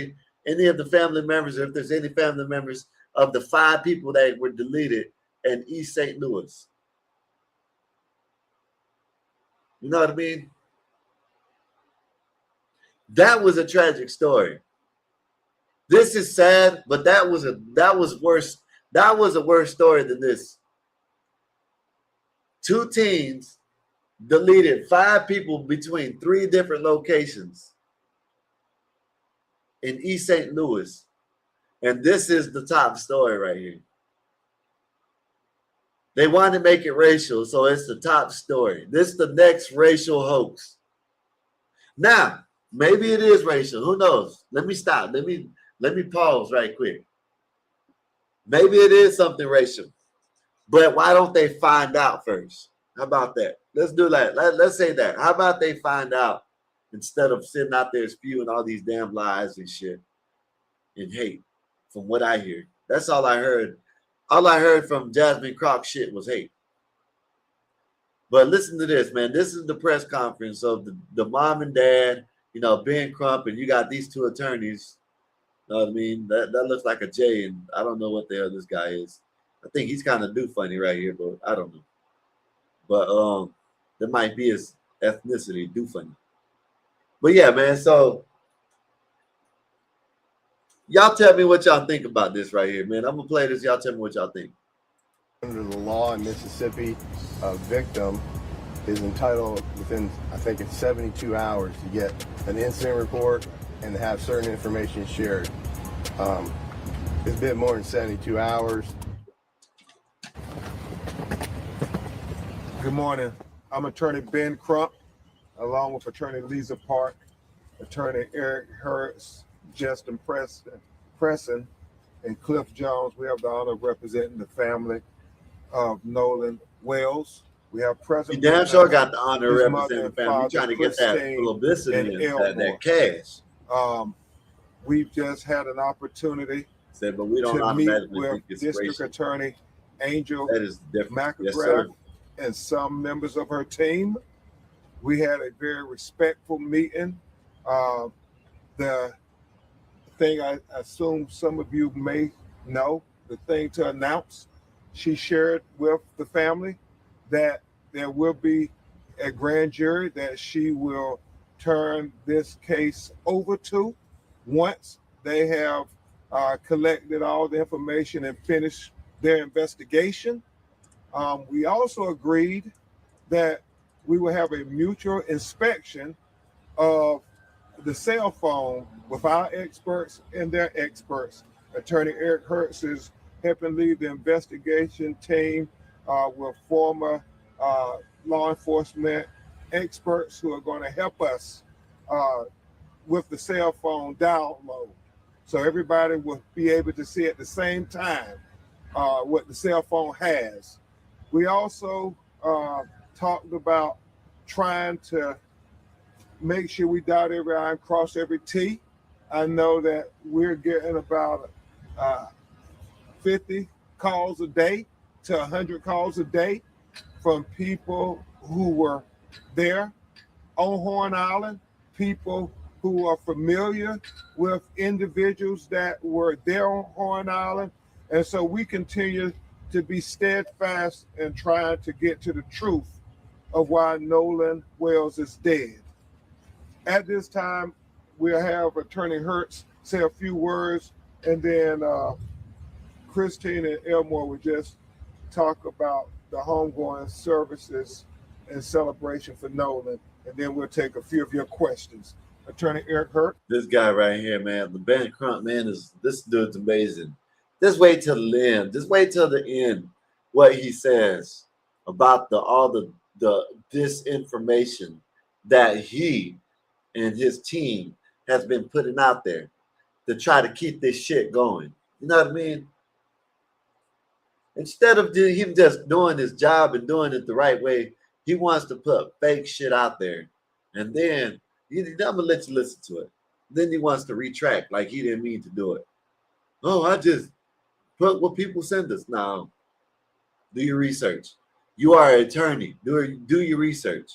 any of the family members, or if there's any family members of the 5 people that were deleted in East St. Louis. You know what I mean? That was a tragic story. This is sad, but that was worse. That was a worse story than this. 2 teens deleted 5 people between 3 different locations in East St. Louis. And this is the top story right here. They want to make it racial, so it's the top story. This is the next racial hoax. Now, maybe it is racial. Who knows? Let me stop. Let me pause right quick. Maybe it is something racial. But why don't they find out first? How about that? Let's do that. Let's say that. How about they find out instead of sitting out there spewing all these damn lies and shit and hate, from what I hear. That's all I heard. All I heard from Jasmine Crock shit was hate. But listen to this, man. This is the press conference of the mom and dad, you know, Ben Crump, and you got these 2 attorneys. You know what I mean? That looks like a J, and I don't know what the hell this guy is. I think he's kind of do funny right here, but I don't know. But that might be his ethnicity, do funny. But yeah, man, so Y'all tell me what y'all think about this right here, man. I'm gonna play this. Y'all tell me what y'all think. Under the law in Mississippi, a victim is entitled within, I think it's 72 hours to get an incident report and to have certain information shared. It's been more than 72 hours. Good morning. I'm Attorney Ben Crump, along with Attorney Lisa Park, Attorney Eric Hurts, Justin Preston, and Cliff Jones. We have the honor of representing the family of Nolan Wells. We have President. You damn sure got the honor of representing the family. We're trying to get that publicity and that cash. We've just had an opportunity but we don't to meet with District Attorney Angel McElgrath and some members of her team. We had a very respectful meeting. The thing I assume some of you may know, the thing to announce, she shared with the family that there will be a grand jury that she will turn this case over to once they have collected all the information and finished their investigation. We also agreed that we will have a mutual inspection of the cell phone with our experts and their experts. Attorney Eric Hurts is helping lead the investigation team with former law enforcement experts who are going to help us with the cell phone download. So everybody will be able to see at the same time what the cell phone has. We also talked about trying to make sure we dot every I and cross every T. I know that we're getting about 50 calls a day to 100 calls a day from people who were there on Horn Island, people who are familiar with individuals that were there on Horn Island. And so we continue to be steadfast in trying to get to the truth of why Nolan Wells is dead. At this time, we'll have Attorney Hurts say a few words, and then Christine and Elmore will just talk about the homegoing services and celebration for Nolan, and then we'll take a few of your questions. Attorney Eric Hurt. This guy right here, man, the Ben Crump, man, this dude's amazing. Just wait till the end. Just wait till the end what he says about all the disinformation that he and his team has been putting out there to try to keep this shit going. You know what I mean? Instead of him just doing his job and doing it the right way, he wants to put fake shit out there. And then I'm gonna let you listen to it. Then he wants to retract like he didn't mean to do it. Oh, I just put what people send us. No. Do your research. You are an attorney. Do your research.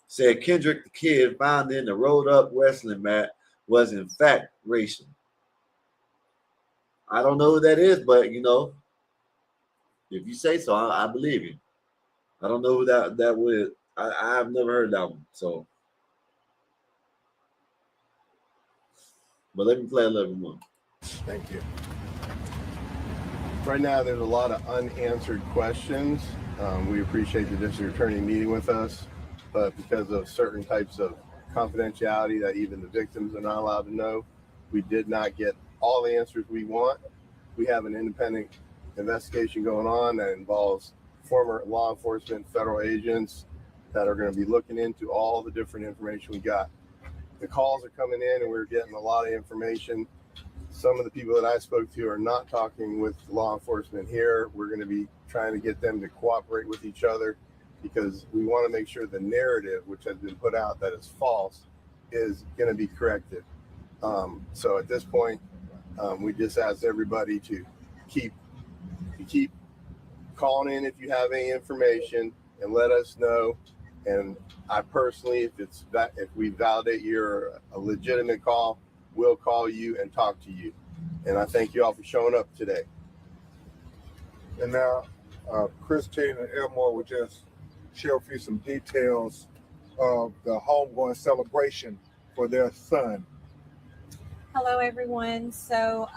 Said Kendrick the kid found in the rolled up wrestling mat was in fact racial. I don't know who that is, but you know, if you say so, I believe you. I don't know who that would. I've never heard that one. So, but let me play a little more. Thank you. Right now, there's a lot of unanswered questions. We appreciate the district attorney meeting with us, but because of certain types of confidentiality that even the victims are not allowed to know, we did not get all the answers we want. We have an independent investigation going on that involves former law enforcement, federal agents that are going to be looking into all the different information we got. The calls are coming in and we're getting a lot of information. Some of the people that I spoke to are not talking with law enforcement here. We're going to be trying to get them to cooperate with each other because we want to make sure the narrative, which has been put out that is false, is going to be corrected. So at this point, we just ask everybody to keep calling in if you have any information and let us know. And I personally, if we validate you're a legitimate call, we'll call you and talk to you. And I thank you all for showing up today. And now Christine and Elmore will just share with you some details of the homegoing celebration for their son. Hello, everyone. So,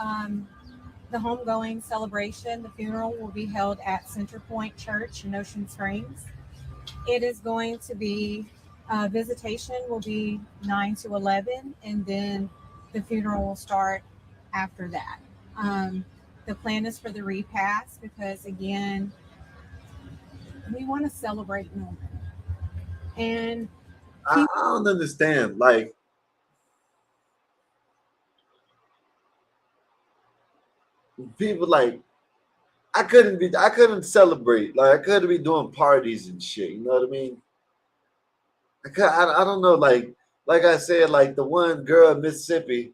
the homegoing celebration, the funeral will be held at Centerpoint Church in Ocean Springs. It is going to be, visitation will be 9 to 11, and then the funeral will start after that. The plan is for the repast because, again, we want to celebrate Norman. And I don't understand. Like, people like, I couldn't celebrate. Like, I couldn't be doing parties and shit. You know what I mean? I don't know. Like I said, like the one girl in Mississippi,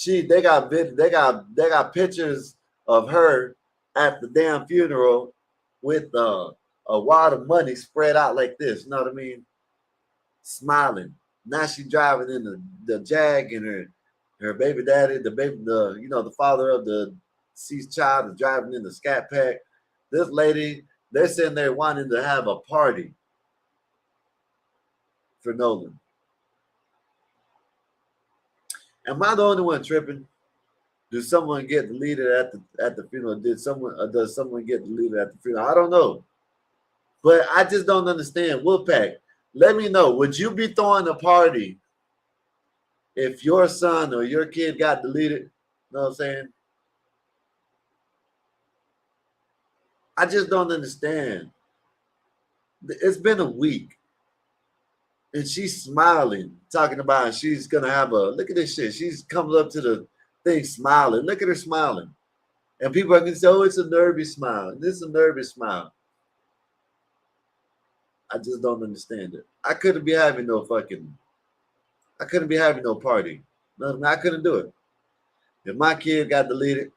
they got pictures of her at the damn funeral with a wad of money spread out like this. You know what I mean? Smiling. Now she driving in the Jag, and her baby daddy, the father of the deceased child, is driving in the Scat Pack. This lady, they're sitting there wanting to have a party for Nolan. Am I the only one tripping? Does someone get deleted at the funeral? Does someone get deleted at the funeral? I don't know. But I just don't understand. Wolfpack, let me know. Would you be throwing a party if your son or your kid got deleted? You know what I'm saying? I just don't understand. It's been a week. And she's smiling, talking about she's going to have look at this shit. She's coming up to the thing smiling. Look at her smiling. And people are going to say, oh, it's a nervous smile. This is a nervous smile. I just don't understand it. I couldn't be having no party. No, I couldn't do it. If my kid got deleted,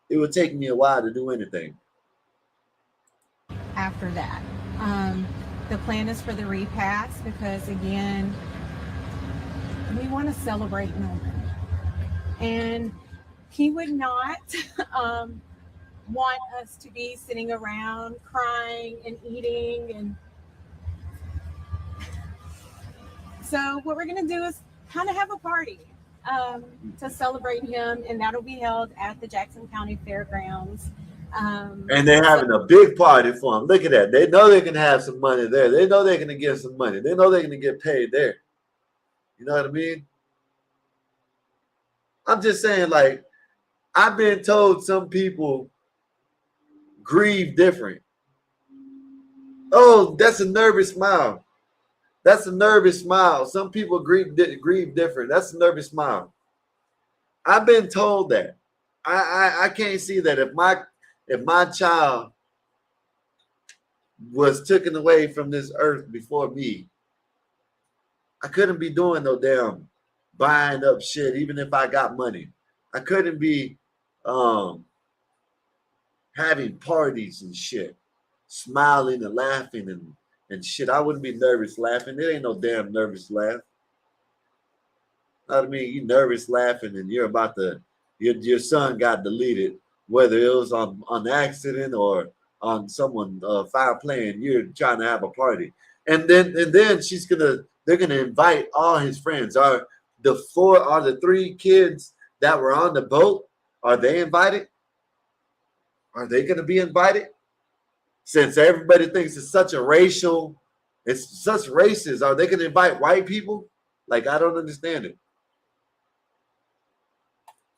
it would take me a while to do anything. After that. The plan is for the repast because, again, we want to celebrate Norman. And he would not want us to be sitting around crying and eating. And so what we're going to do is kind of have a party to celebrate him, and that'll be held at the Jackson County Fairgrounds. And they're having a big party for him. Look at that. They know they can have some money there. They know they're going to get some money. They know they're going to get paid there. You know what I mean? I'm just saying, like, I've been told some people grieve different. Oh, that's a nervous smile. That's a nervous smile. Some people grieve different. That's a nervous smile. I've been told that. I can't see that if my child was taken away from this earth before me, I couldn't be doing no damn buying up shit, even if I got money. I couldn't be having parties and shit, smiling and laughing and shit. I wouldn't be nervous laughing. There ain't no damn nervous laugh. You know what I mean? You nervous laughing and you're about to, your son got deleted. Whether it was on accident or on someone foul playing, you're trying to have a party, and then they're gonna invite all his friends. Are the 3 kids that were on the boat? Are they invited? Are they gonna be invited? Since everybody thinks it's such racist, are they gonna invite white people? Like, I don't understand it.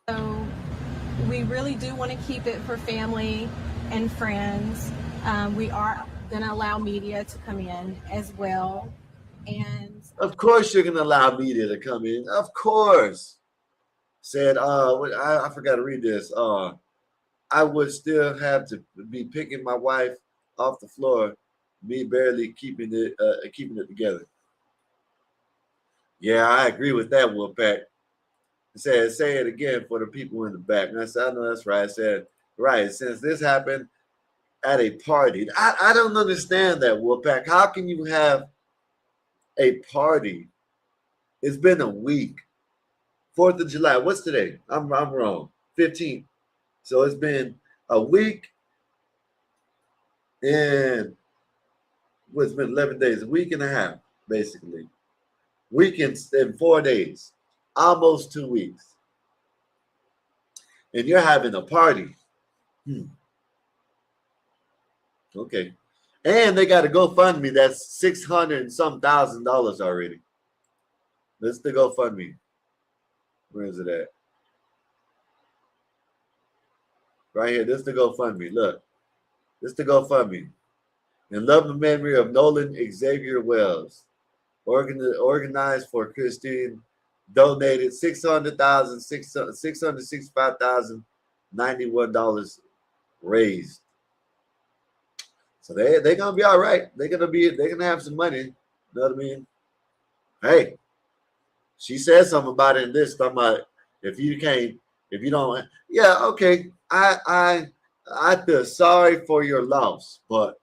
So we really do want to keep it for family and friends. We are going to allow media to come in as well. And of course you're going to allow media to come in. Of course. Said, I forgot to read this. I would still have to be picking my wife off the floor, me barely keeping it together. Yeah, I agree with that, Wolfpack. It said, say it again for the people in the back. And I said, I know that's right. I said, right, since this happened at a party. I don't understand that, Wolfpack. How can you have a party? It's been a week. 4th of July. What's today? I'm wrong. 15th. So it's been a week and what's been 11 days, a week and a half, basically. Weekends in 4 days. Almost 2 weeks. and you're having a party. Okay. And they got a GoFundMe that's $600 and some thousand already. That's the GoFundMe. Where is it at? Right here. This is the GoFundMe. Look. This is the GoFundMe. In loving memory of Nolan Xavier Wells. Organized for Christine. Donated $665,091 raised. So they're gonna be all right. They're gonna have some money. You know what I mean? Hey, she said something about it in this. Talking about if you don't, yeah, okay. I feel sorry for your loss, but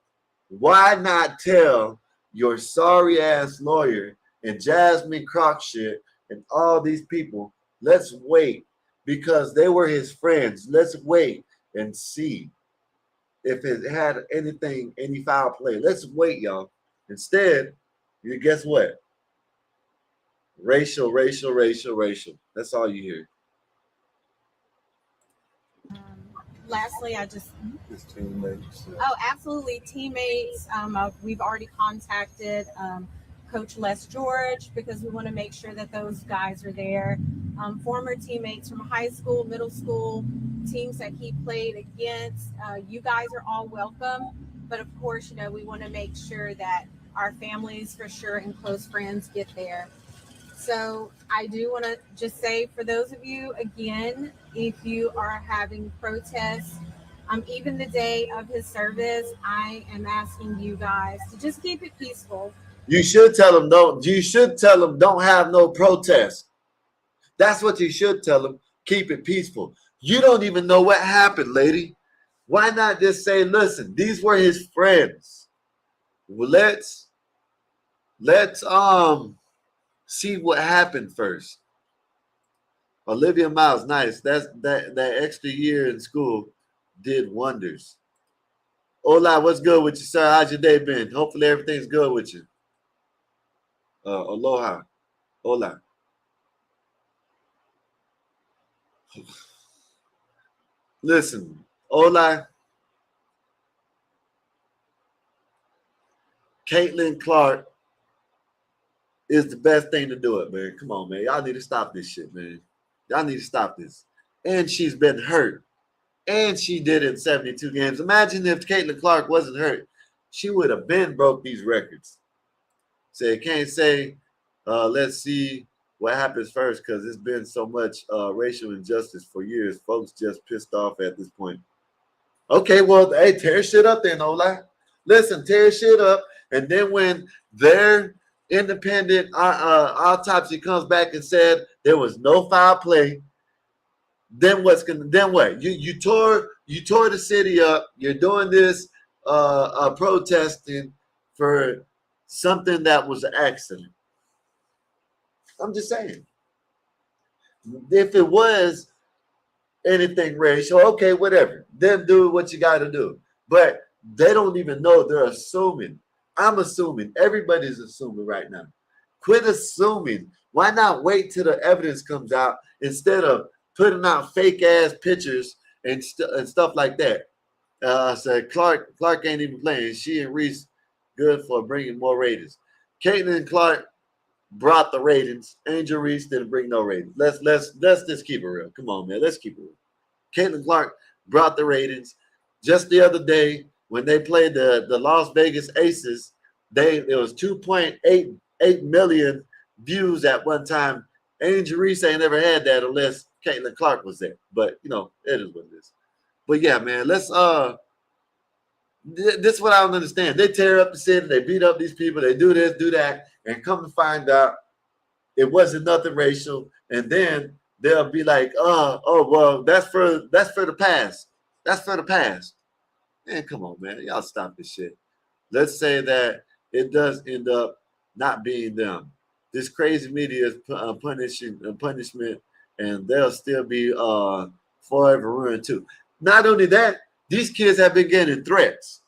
why not tell your sorry ass lawyer and Jasmine Crockett and all these people? Let's wait because they were his friends. Let's wait and see if it had any foul play. Let's wait, y'all. Instead, you guess what? Racial. That's all you hear. Lastly, I just His teammates. absolutely teammates. We've already contacted Coach Les George because we want to make sure that those guys are there. Former teammates from high school, middle school, teams that he played against. You guys are all welcome, but of course, we want to make sure that our families for sure and close friends get there. So I do want to just say for those of you, again, if you are having protests, even the day of his service, I am asking you guys to just keep it peaceful. You should tell them don't have no protest. That's what you should tell them. Keep it peaceful. You don't even know what happened, lady. Why not just say, listen, these were his friends. Well, let's see what happened first. Olivia Miles, nice. That extra year in school did wonders. Hola, what's good with you, sir? How's your day been? Hopefully everything's good with you. Aloha. Hola. Listen, hola. Caitlin Clark is the best thing to do it, man. Come on, man. Y'all need to stop this shit, man. Y'all need to stop this. And she's been hurt. And she did it in 72 games. Imagine if Caitlin Clark wasn't hurt. She would have been broke these records. So you can't say, let's see what happens first, because it's been so much racial injustice for years. Folks just pissed off at this point. Okay, well, hey, tear shit up then, Ola. Listen, tear shit up. And then when their independent autopsy comes back and said there was no foul play, then what? You tore the city up. You're doing this protesting for something that was an accident. I'm just saying. If it was anything racial, okay, whatever. Then do what you got to do. But they don't even know. They're assuming. I'm assuming. Everybody's assuming right now. Quit assuming. Why not wait till the evidence comes out instead of putting out fake ass pictures and stuff like that? So Clark ain't even playing. She and Reese good for bringing more ratings. Caitlin Clark brought the ratings. Angel Reese didn't bring no ratings. Let's just keep it real. Come on, man. Let's keep it real. Caitlin Clark brought the ratings. Just the other day when they played the Las Vegas Aces, it was 2.88 million views at one time. Angel Reese ain't never had that unless Caitlin Clark was there. But it is what it is. But yeah, man, let's this is what I don't understand. They tear up the city, they beat up these people, they do this, do that, and come to find out it wasn't nothing racial, and then they'll be like, well, that's for the past. That's for the past. Man, come on, man. Y'all stop this shit. Let's say that it does end up not being them. This crazy media is punishment, and they'll still be forever ruined too. Not only that, these kids have been getting threats.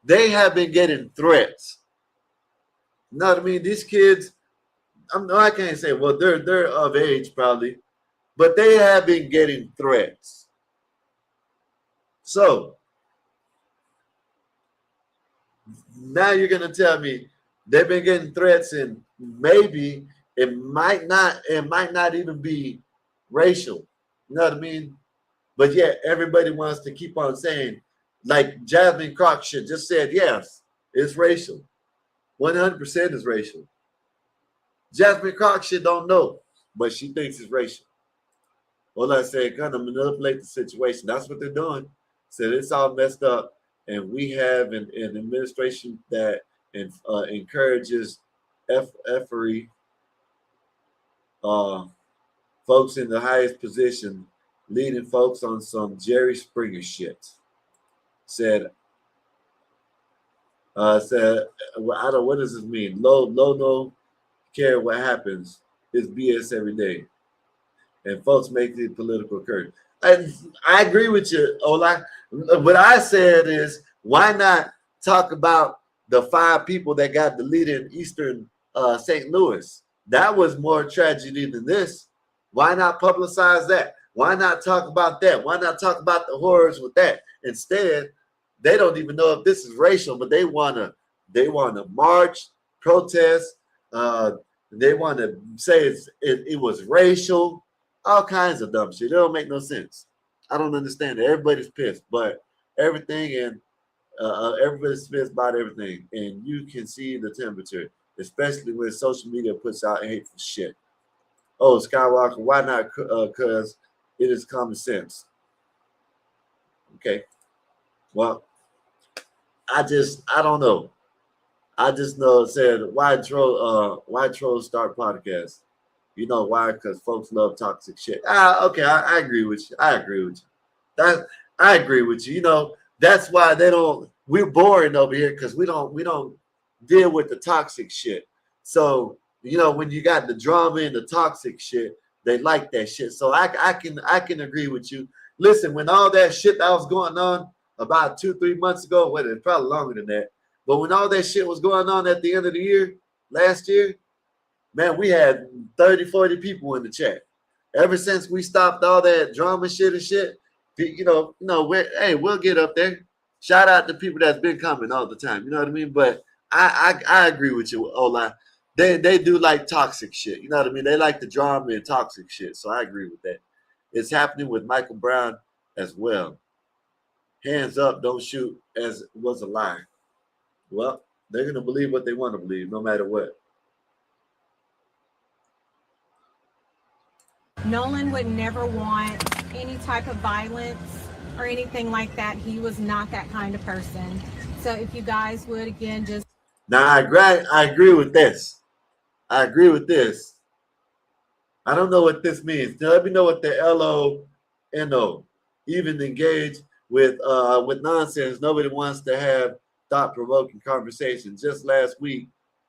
They have been getting threats. You know what I mean? These kids, I can't say, well, they're of age probably, but they have been getting threats. So now you're gonna tell me they've been getting threats, and maybe it might not even be racial. You know what I mean? But yet everybody wants to keep on saying, like Jasmine Crock shit just said, yes, it's racial. 100% is racial. Jasmine Crock shit don't know, but she thinks it's racial. Well, I said, kind of manipulate the situation. That's what they're doing. Said it's all messed up, and we have an administration that encourages effery, folks in the highest position, leading folks on some Jerry Springer shit. Said, I don't. What does this mean? No care what happens. It's BS every day, and folks make it political correct. I agree with you, Ola. What I said is, why not talk about the 5 people that got deleted in Eastern St. Louis? That was more tragedy than this. Why not publicize that? Why not talk about that? Why not talk about the horrors with that? Instead, they don't even know if this is racial, but they wanna march, protest. They want to say it was racial, all kinds of dumb shit. It don't make no sense. I don't understand it. Everybody's pissed, but everything and everybody's pissed about everything, and you can see the temperature, especially when social media puts out hateful shit. Oh, Skywalker, why not? Because it is common sense. Okay. Well, I don't know. I just know it said why trolls start podcasts. You know why? Because folks love toxic shit. Okay, I agree with you. I agree with you. You know, that's why we're boring over here, because we don't deal with the toxic shit. So, you know, when you got the drama and the toxic shit, they like that shit. So I can agree with you. Listen, when all that shit that was going on about 2-3 months ago, it's probably longer than that. But when all that shit was going on at the end of the year, last year, man, we had 30, 40 people in the chat. Ever since we stopped all that drama shit and shit, we'll get up there. Shout out to people that's been coming all the time. You know what I mean? But I agree with you, Ola. They do like toxic shit. You know what I mean? They like the drama and toxic shit. So I agree with that. It's happening with Michael Brown as well. Hands up, don't shoot, as was a lie. Well, they're going to believe what they want to believe, no matter what. Nolan would never want any type of violence or anything like that. He was not that kind of person. So if you guys would, again, just... Now, I agree with this. I agree with this. I don't know what this means. Now, let me know what the LONO, even engage with nonsense. Nobody wants to have thought-provoking conversation. Just last week,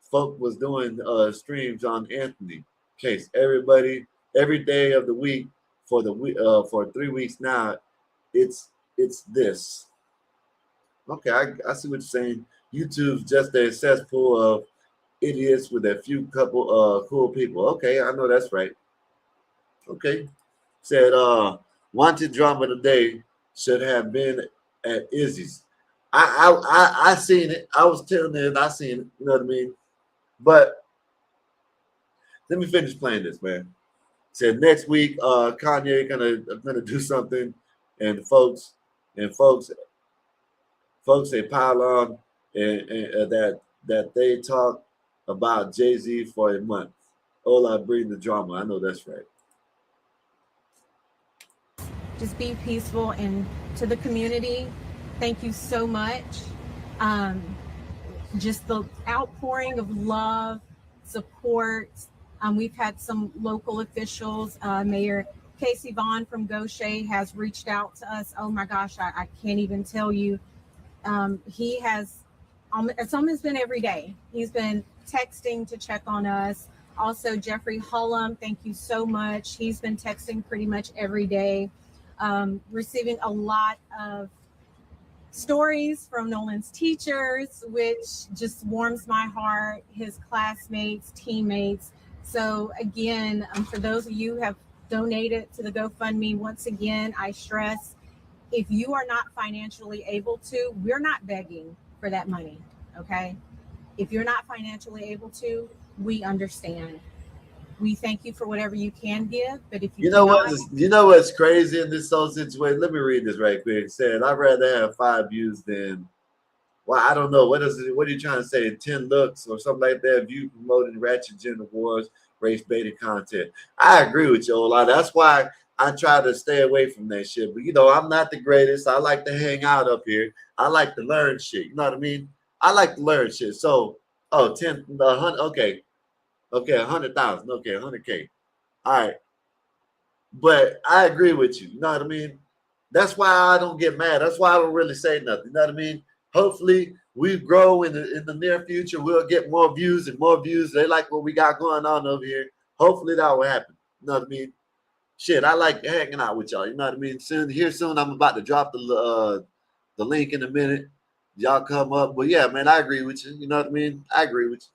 folk was doing streams on Anthony case. Everybody, every day of the week for 3 weeks now, it's this. Okay, I see what you're saying. YouTube's just a cesspool of idiots with a few couple cool people. Okay, I know that's right. Okay, said wanted drama today should have been at Izzy's. I seen it. I was telling it. I seen it. You know what I mean? But let me finish playing this, man. Said next week, Kanye gonna do something, and folks they pile on and that they talk about Jay-Z for a month. Ola bring the drama. I know that's right. Just be peaceful, and to the community, thank you so much. Just the outpouring of love, support. We've had some local officials. Mayor Casey Vaughn from Gaucher has reached out to us. Oh my gosh, I can't even tell you. He has, it's almost been every day. He's been texting to check on us. Also, Jeffrey Hullum, thank you so much. He's been texting pretty much every day. Receiving a lot of stories from Nolan's teachers, which just warms my heart, his classmates, teammates. So again, for those of you who have donate it to the GoFundMe. Once again, I stress, if you are not financially able to, we're not begging for that money, okay? If you're not financially able to, we understand. We thank you for whatever you can give, but if you know cannot, you know what's crazy in this whole situation? Let me read this right quick. It said, I'd rather have 5 views than, well, I don't know. What are you trying to say? 10 looks or something like that? View promoting ratchet gender wars, race baiting content. I agree with you a lot. That's why I try to stay away from that shit. But you know, I'm not the greatest. I like to hang out up here. I like to learn shit. You know what I mean? I like to learn shit. So, 10, 100, okay. Okay, 100,000. Okay, 100K. All right. But I agree with you. You know what I mean? That's why I don't get mad. That's why I don't really say nothing. You know what I mean? Hopefully we grow in the near future. We'll get more views and more views. They like what we got going on over here. Hopefully that will happen. You know what I mean? Shit, I like hanging out with y'all. You know what I mean? Soon I'm about to drop the link in a minute. Y'all come up. But yeah, man, I agree with you. You know what I mean? I agree with you.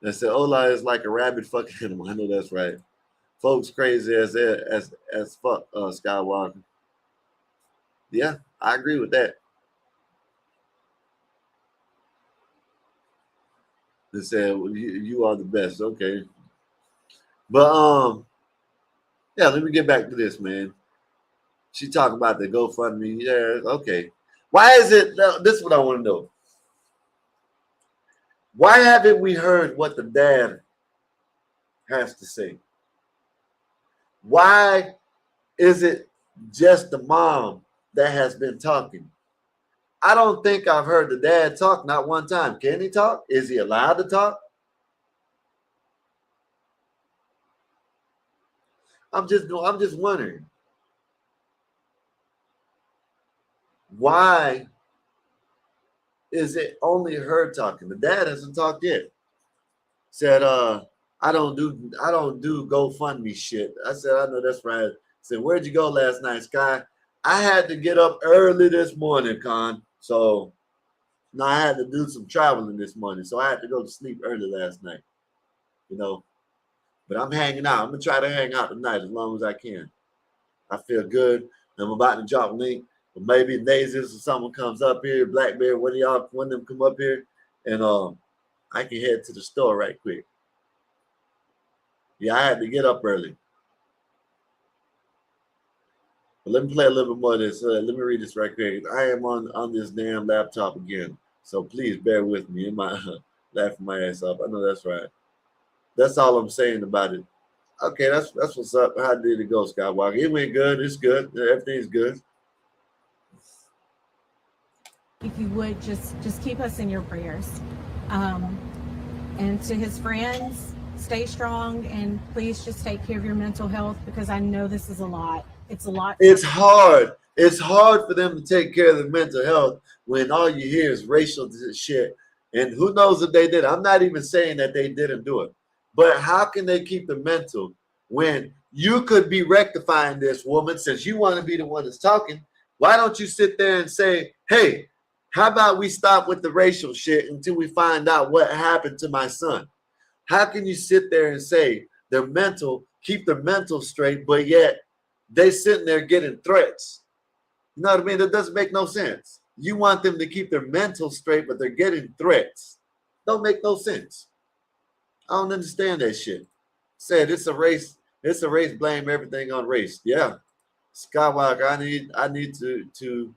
They said Ola is like a rabid fucking animal. I know that's right. Folks crazy as fuck, Skywalker. Yeah, I agree with that. They said, well, you are the best. Okay. But yeah, let me get back to this, man. She talking about the GoFundMe. Yeah, okay. Why is it this is what I want to know. Why haven't we heard what the dad has to say? Why is it just the mom that has been talking? I don't think I've heard the dad talk not one time. Can he talk? Is he allowed to talk? I'm just wondering. Why is it only her talking? The dad hasn't talked yet. Said, I don't do GoFundMe shit. I said, I know that's right. Said, where'd you go last night, Sky? I had to get up early this morning, Con. So now I had to do some traveling this morning. So I had to go to sleep early last night. You know. But I'm hanging out. I'm gonna try to hang out tonight as long as I can. I feel good. I'm about to drop a link. But maybe Nazis or someone comes up here, Blackberry, one of them come up here, and I can head to the store right quick. Yeah, I had to get up early. But let me play a little bit more of this. Let me read this right quick. I am on this damn laptop again. So please bear with me. Laughing my ass off. I know that's right. That's all I'm saying about it. Okay, that's what's up. How did it go, Skywalker? It went good. It's good. Everything's good. if you would just keep us in your prayers. And to his friends, stay strong and please just take care of your mental health, because I know this is a lot. It's a lot. It's hard. It's hard for them to take care of their mental health when all you hear is racial shit. And who knows if they did. I'm not even saying that they didn't do it. But how can they keep the mental when you could be rectifying this, woman, since you want to be the one that's talking? Why don't you sit there and say, hey, how about we stop with the racial shit until we find out what happened to my son? How can you sit there and say their mental, keep their mental straight, but yet they sitting there getting threats? You know what I mean? That doesn't make no sense. You want them to keep their mental straight, but they're getting threats. Don't make no sense. I don't understand that shit. Said it's a race, blame everything on race. Yeah. Skywalker, I need to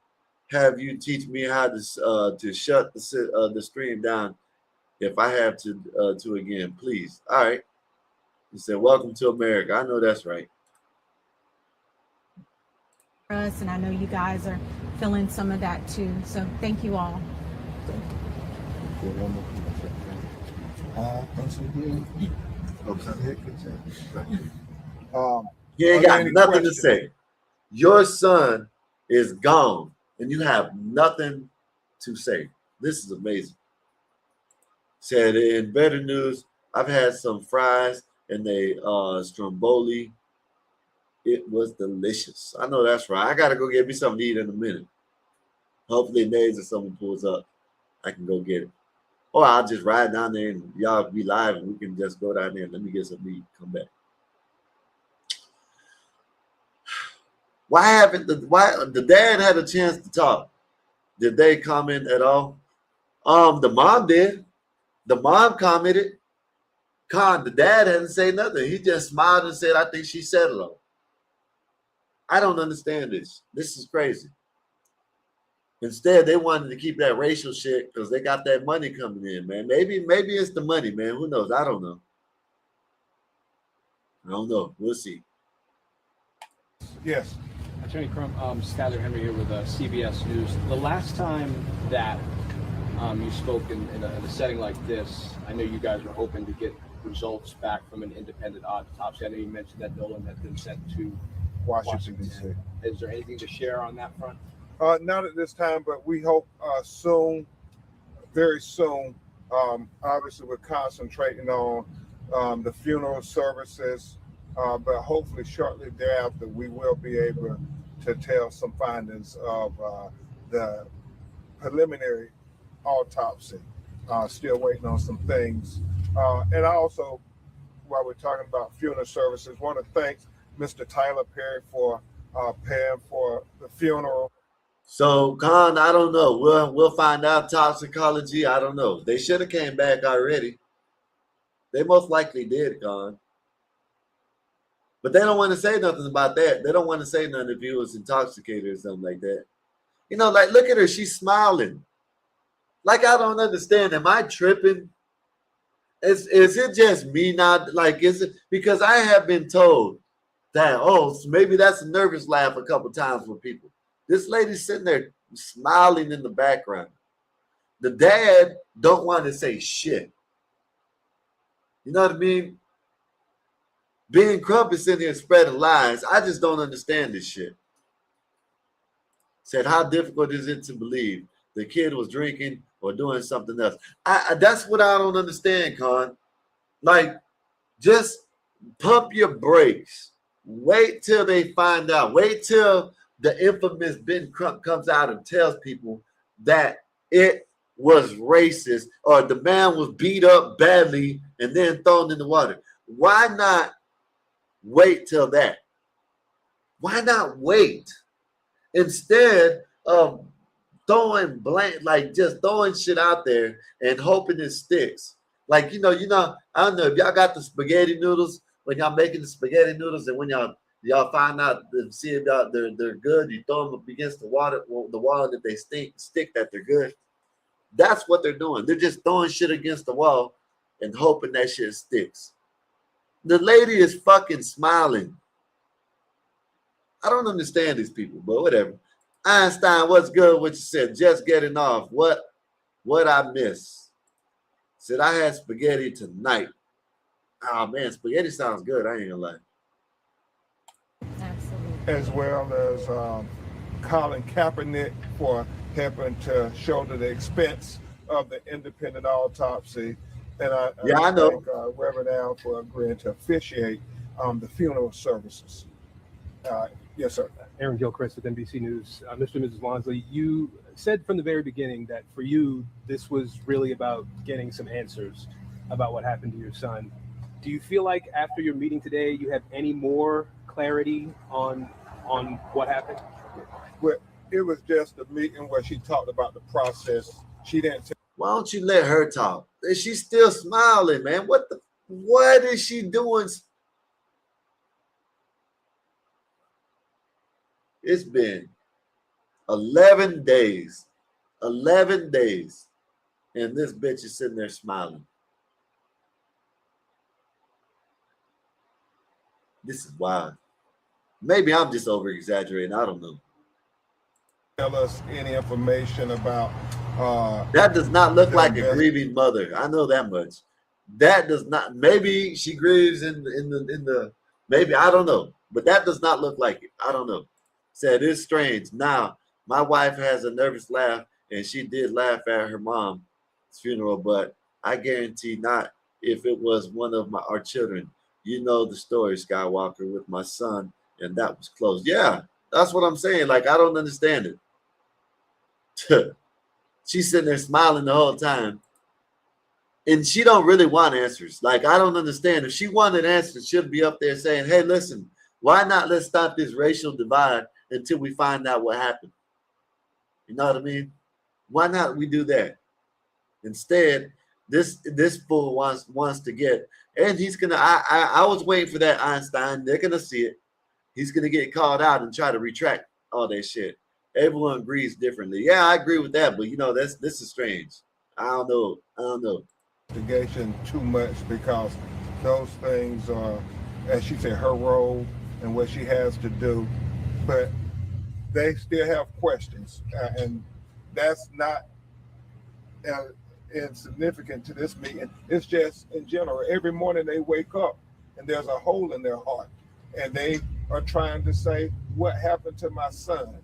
have you teach me how to shut the stream down if I have to again, please. All right. He said, welcome to America. I know that's right. Us, and I know you guys are feeling some of that too. So thank you all. He ain't got nothing to say. Your son is gone, and you have nothing to say. This is amazing. Said in better news, I've had some fries and they stromboli. It was delicious. I know that's right. I gotta go get me something to eat in a minute. Hopefully, Nays or someone pulls up. I can go get it. Or I'll just ride down there and y'all be live and we can just go down there and let me get some meat, come back. Why the dad had a chance to talk? Did they comment at all? The mom did. The mom commented. The dad hadn't said nothing. He just smiled and said, I think she said hello. I don't understand this. This is crazy. Instead, they wanted to keep that racial shit because they got that money coming in, man. Maybe it's the money, man. Who knows? I don't know. We'll see. Yes. Attorney Crum, Skyler Henry here with CBS News. The last time that you spoke in a setting like this, I know you guys were hoping to get results back from an independent autopsy. I know you mentioned that Nolan had been sent to Washington, D.C. Is there anything to share on that front? Not at this time, but we hope soon, very soon. Obviously, we're concentrating on the funeral services, but hopefully shortly thereafter, we will be able to tell some findings of the preliminary autopsy. Still waiting on some things. And I also, while we're talking about funeral services, want to thank Mr. Tyler Perry for paying for the funeral. So, Con, I don't know. We'll find out toxicology. I don't know. They should have came back already. They most likely did, Con. But they don't want to say nothing about that. They don't want to say nothing if he was intoxicated or something like that. You know, like, look at her. She's smiling. Like, I don't understand. Am I tripping? Is it just me not? Like, is it? Because I have been told that, oh, maybe that's a nervous laugh a couple times with people. This lady's sitting there smiling in the background. The dad don't want to say shit. You know what I mean? Being Crump is sitting here spreading lies. I just don't understand this shit. Said, how difficult is it to believe the kid was drinking or doing something else? That's what I don't understand, Con. Like, just pump your brakes. Wait till they find out. Wait till the infamous Ben Crump comes out and tells people that it was racist or the man was beat up badly and then thrown in the water. Why not wait till that? Why not wait? Instead of throwing just throwing shit out there and hoping it sticks. Like, you know, I don't know if y'all got the spaghetti noodles when y'all making the spaghetti noodles, and when y'all find out to see if they're good, you throw them up against the wall that they stick that they're good. That's what they're doing. They're just throwing shit against the wall and hoping that shit sticks. The lady is fucking smiling. I don't understand these people, but whatever. Einstein, what's good? What you said? Just getting off. What I miss? Said I had spaghetti tonight. Oh man, spaghetti sounds good. I ain't gonna lie. Absolutely. As well as Colin Kaepernick for helping to shoulder the expense of the independent autopsy. And I know. Thank Reverend Al for agreeing to officiate the funeral services. Yes, sir. Aaron Gilchrist with NBC News. Mr. and Mrs. Wansley, you said from the very beginning that for you, this was really about getting some answers about what happened to your son. Do you feel like after your meeting today, you have any more clarity on what happened? Well, it was just a meeting where she talked about the process. She didn't. Why don't you let her talk? She's still smiling, man. What is she doing? It's been 11 days. 11 days. And this bitch is sitting there smiling. This is wild. Maybe I'm just over exaggerating. I don't know. Tell us any information about that does not look like a grieving mother. I know that much. That does not. Maybe she grieves in the maybe, I don't know, but that does not look like it. I don't know. Said it's strange. Now my wife has a nervous laugh, and she did laugh at her mom's funeral, but I guarantee not if it was one of our children. You know the story, Skywalker, with my son, and that was close. Yeah, that's what I'm saying. Like, I don't understand it. She's sitting there smiling the whole time. And she don't really want answers. Like, I don't understand. If she wanted answers, she'll be up there saying, hey, listen, why not let's stop this racial divide until we find out what happened? You know what I mean? Why not we do that? Instead, this fool wants to get, and he's gonna. I was waiting for that Einstein. They're gonna see it. He's gonna get called out and try to retract all that shit. Everyone agrees differently. Yeah, I agree with that, but you know, this is strange. I don't know. Investigation too much because those things are, as she said, her role and what she has to do, but they still have questions, and that's not insignificant to this meeting. It's just in general. Every morning they wake up and there's a hole in their heart, and they are trying to say, what happened to my son?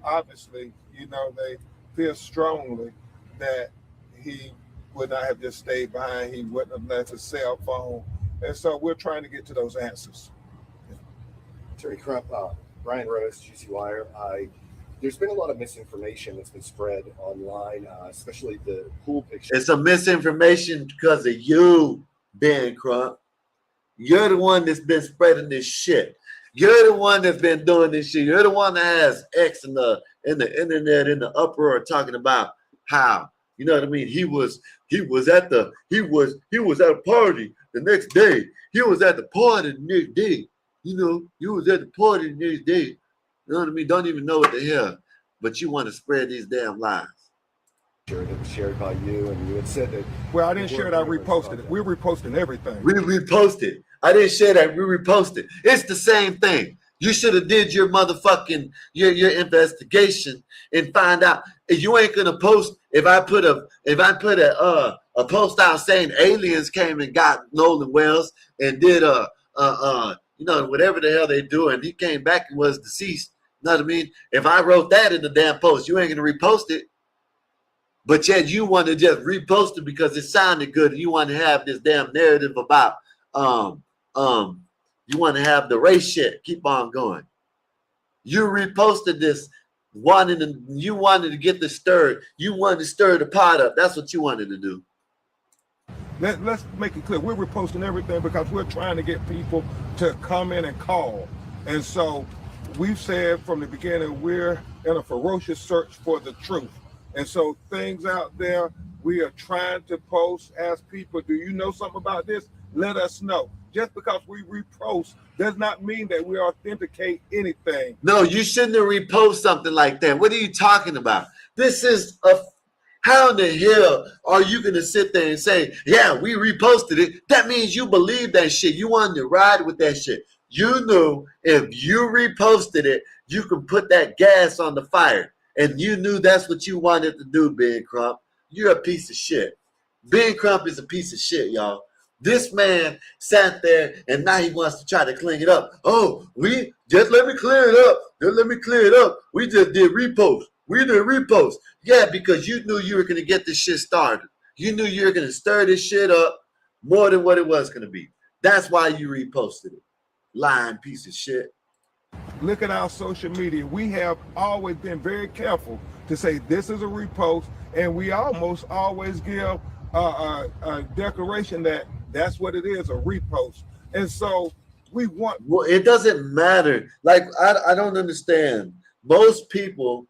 Obviously, you know, they feel strongly that he would not have just stayed behind. He wouldn't have left his cell phone. And so we're trying to get to those answers. Attorney Crump, Brian Rose, GC Wire. There's been a lot of misinformation that's been spread online, especially the pool picture. It's a misinformation because of you, Ben Crump. You're the one that's been spreading this shit. You're the one that's been doing this shit. You're the one that has X in the internet in the uproar talking about how, you know what I mean? He was at a party the next day. He was at the party the next day. You know, he was at the party the next day. You know what I mean? Don't even know what the hell, but you want to spread these damn lies. It was shared by you, and you had said that. Well, I didn't share it. I reposted it. We're reposting everything. We reposted. I didn't share that. We reposted. It's the same thing. You should have did your motherfucking your investigation and find out. You ain't gonna post if I put a post out saying aliens came and got Nolan Wells and did you know, whatever the hell they do, and he came back and was deceased. You know what I mean? If I wrote that in the damn post, you ain't gonna repost it. But yet you want to just repost it because it sounded good. And you want to have this damn narrative about you want to have the race shit keep on going. You reposted this, you wanted to get the stirred. You wanted to stir the pot up. That's what you wanted to do. Let's make it clear. We're reposting everything because we're trying to get people to come in and call. And so we've said from the beginning, we're in a ferocious search for the truth. And so things out there, we are trying to post, ask people, do you know something about this? Let us know. Just because we repost does not mean that we authenticate anything. No, you shouldn't have repost something like that. What are you talking about? This is how in the hell are you going to sit there and say, yeah, we reposted it? That means you believe that shit. You wanted to ride with that shit. You knew if you reposted it, you could put that gas on the fire. And you knew that's what you wanted to do, Ben Crump. You're a piece of shit. Ben Crump is a piece of shit, y'all. This man sat there and now he wants to try to clean it up. Oh, just let me clear it up. Just let me clear it up. We just did repost. We did repost. Yeah, because you knew you were going to get this shit started. You knew you were going to stir this shit up more than what it was going to be. That's why you reposted it. Lying piece of shit. Look at our social media. We have always been very careful to say this is a repost, and we almost always give a declaration that that's what it is, a repost. And so we want. Well, it doesn't matter. Like, I don't understand. Most people,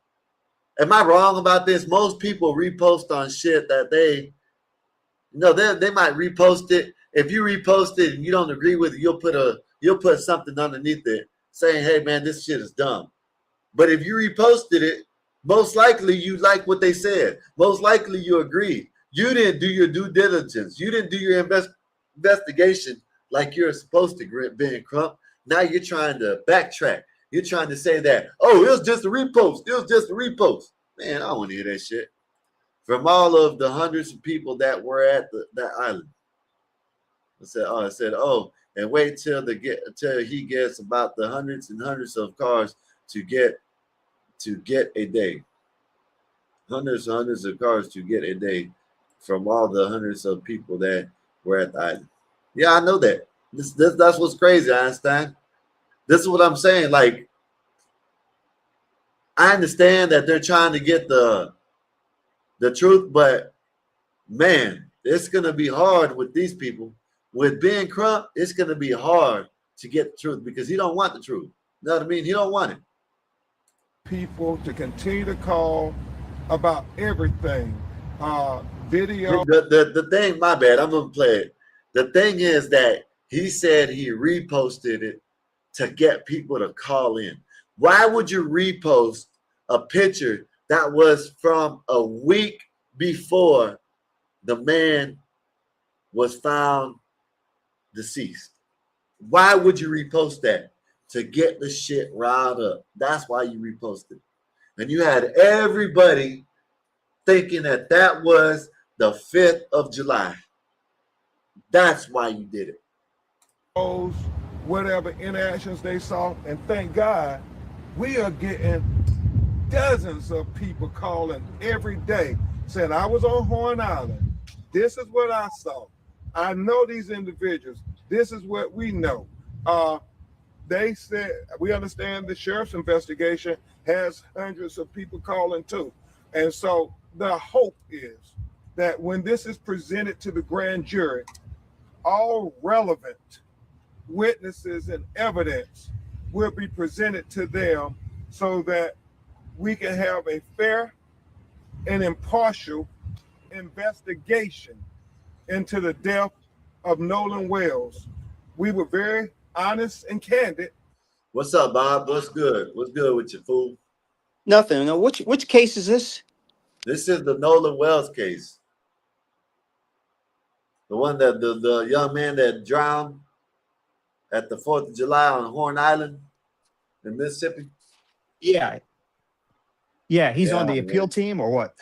am I wrong about this? Most people repost on shit that they might repost it. If you repost it and you don't agree with it, you'll put something underneath it saying, hey man, this shit is dumb. But if you reposted it, most likely you like what they said. Most likely you agreed. You didn't do your due diligence. You didn't do your investigation like you're supposed to, Ben Crump. Now you're trying to backtrack. You're trying to say that, oh, it was just a repost. It was just a repost. Man, I don't want to hear that shit. From all of the hundreds of people that were at that island. I said, and wait till he gets about the hundreds and hundreds of cars to get a day. Hundreds and hundreds of cars to get a day from all the hundreds of people that were at the island. Yeah, I know that. That's what's crazy, Einstein. This is what I'm saying. Like, I understand that they're trying to get the truth, but man, it's gonna be hard with these people. With Ben Crump, it's gonna be hard to get the truth because he don't want the truth. You know what I mean? He don't want it. People to continue to call about everything. Video. The thing, my bad, I'm gonna play it. The thing is that he said he reposted it to get people to call in. Why would you repost a picture that was from a week before the man was found deceased? Why would you repost that? To get the shit riled up. That's why you reposted. And you had everybody thinking that that was the 5th of July. That's why you did it. Whatever interactions they saw, and thank God, we are getting dozens of people calling every day saying, I was on Horn Island. This is what I saw. I know these individuals. This is what we know. They said, we understand the sheriff's investigation has hundreds of people calling too. And so the hope is that when this is presented to the grand jury, all relevant witnesses and evidence will be presented to them so that we can have a fair and impartial investigation into the death of Nolan Wells. We were very honest and candid. What's up, Bob? What's good? What's good with you, fool? Nothing. No, which case is this? This is the Nolan Wells case. The one that the young man that drowned at the 4th of July on Horn Island in Mississippi. Yeah. He's on the appeal team or what?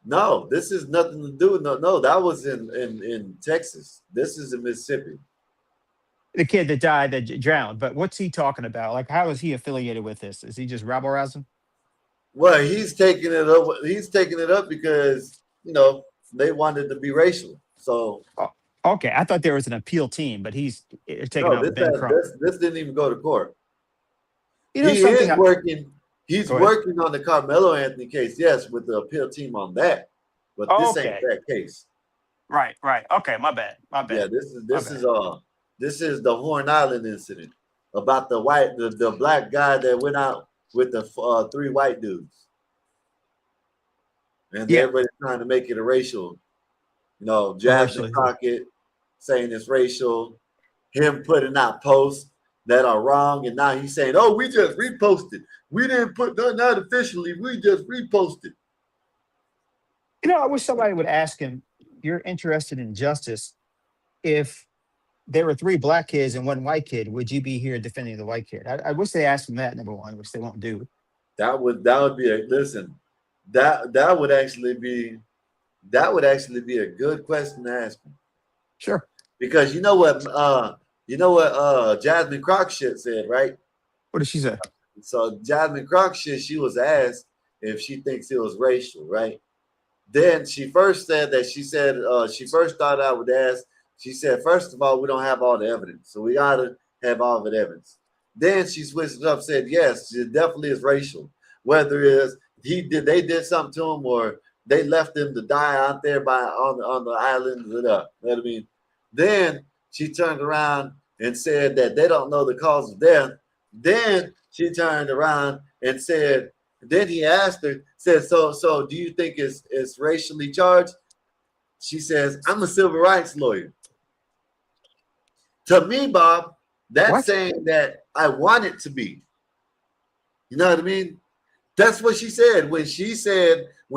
No, this is nothing to do with no. That was in Texas. This is in Mississippi. The kid that died, that drowned. But what's he talking about? Like, how is he affiliated with this? Is he just rabble rousing? Well, he's taking it up. He's taking it up because they wanted to be racial. So okay, I thought there was an appeal team, but he's taking up Ben Crump. This didn't even go to court. You know, he is working. He's working on the Carmelo Anthony case, yes, with the appeal team on that. But this ain't that case. Right. Okay, my bad. Yeah, this is the Horn Island incident about the black guy that went out with the 3 white dudes, and everybody's trying to make it a racial. Jasmine Crockett saying it's racial, him putting out posts that are wrong, and now he's saying, "Oh, we just reposted. We didn't put nothing out officially. We just reposted." I wish somebody would ask him, "You're interested in justice. If there were 3 black kids and 1 white kid, would you be here defending the white kid?" I wish they asked him that, number one, which they won't do. That would be that would actually be a good question to ask him. Sure. Because you know what Jasmine Crockett said, right? What did she say? So Jasmine Crockett, she was asked if she thinks it was racial, right? Then she first said that she first started out with ask. She said, first of all, we don't have all the evidence, so we gotta have all the evidence. Then she switched it up, said, yes, it definitely is racial. Whether it is they did something to him or they left him to die out there on the island. You know what I mean? Then she turned around and said that they don't know the cause of death. Then she turned around and said, then he asked her, said, so do you think it's racially charged? She says, I'm a civil rights lawyer. To me, Bob, that's saying that I want it to be. You know what I mean? That's what she said. When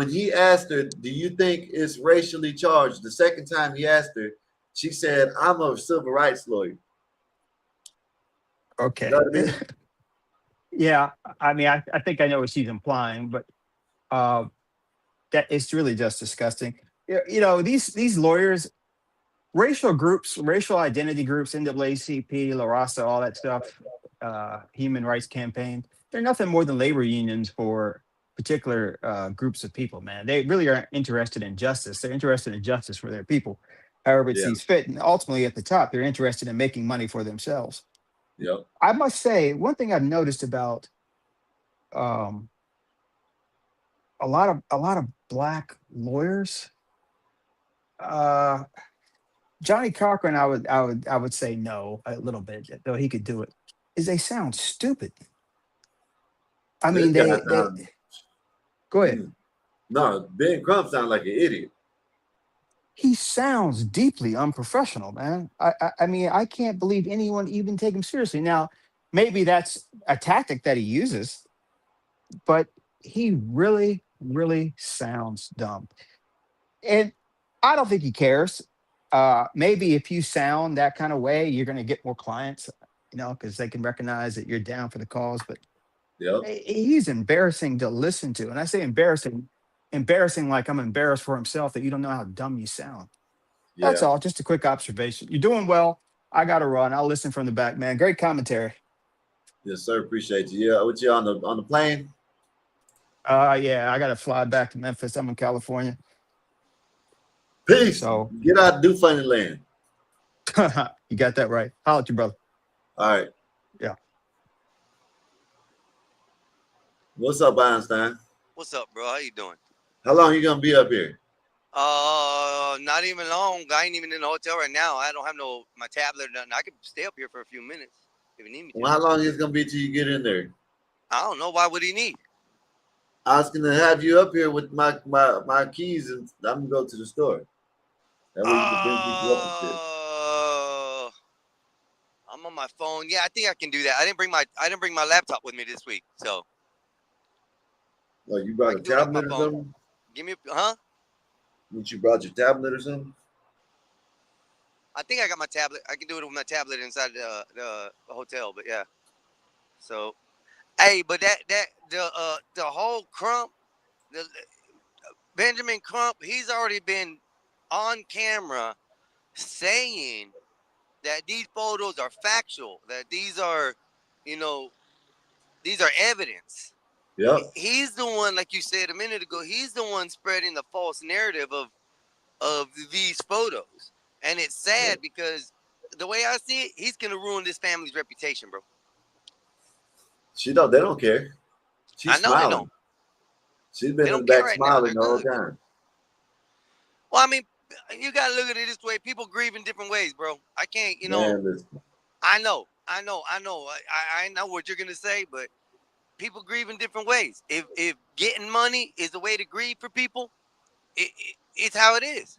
he asked her, do you think it's racially charged? The second time he asked her, she said, I'm a civil rights lawyer. Okay. You know what I mean? Yeah. I mean, I think I know what she's implying, but that it's really just disgusting. These lawyers, racial groups, racial identity groups, NAACP, La Raza, all that stuff, Human Rights Campaign, they're nothing more than labor unions for particular groups of people, man. They really aren't interested in justice. They're interested in justice for their people, however it sees fit. And ultimately, at the top, they're interested in making money for themselves. Yep. I must say, one thing I've noticed about a lot of black lawyers, Johnny Cochran, I would say no a little bit, though he could do it. Is they sound stupid. I This mean, guy they sound, go ahead. no, Ben Crump sounds like an idiot. He sounds deeply unprofessional, man. I mean, I can't believe anyone even take him seriously. Now, maybe that's a tactic that he uses, but he really, really sounds dumb. And I don't think he cares. Maybe if you sound that kind of way, you're going to get more clients, because they can recognize that you're down for the cause. But Yep. he's embarrassing to listen to. And I say embarrassing like I'm embarrassed for himself that you don't know how dumb you sound. That's Yeah. all. Just a quick observation. You're doing well. I got to run. I'll listen from the back, man. Great commentary. Yes, sir. Appreciate you. Yeah, with you on the plane. Yeah, I got to fly back to Memphis. I'm in California. Peace. So Get out, do funny land. you got that right. Holla at you, brother. All right. Yeah. What's up, Einstein? What's up, bro? How you doing? How long you gonna be up here? Not even long. I ain't even in the hotel right now. I don't have my tablet or nothing. I could stay up here for a few minutes if you need me to. Well, how long is it gonna be till you get in there? I don't know. Why would he need? I was gonna have you up here with my keys, and I'm gonna go to the store. That way you can bring people up and shit. I'm on my phone. Yeah, I think I can do that. I didn't bring my laptop with me this week, so. Oh, you brought a tablet or something? Give me, huh? You brought your tablet or something? I think I got my tablet. I can do it with my tablet inside the hotel, but yeah. So, hey, but the whole Crump, the Benjamin Crump, he's already been on camera saying that these photos are factual, that these are, these are evidence. Yep. He's the one, like you said a minute ago, he's the one spreading the false narrative of these photos. And it's sad because the way I see it, he's going to ruin this family's reputation, bro. They don't care. She's I know smiling. they don't. She's been in the back smiling the whole time. Well, I mean, you got to look at it this way. People grieve in different ways, bro. I can't, Man, I know. I know what you're going to say, but people grieve in different ways. If getting money is the way to grieve for people, it's how it is.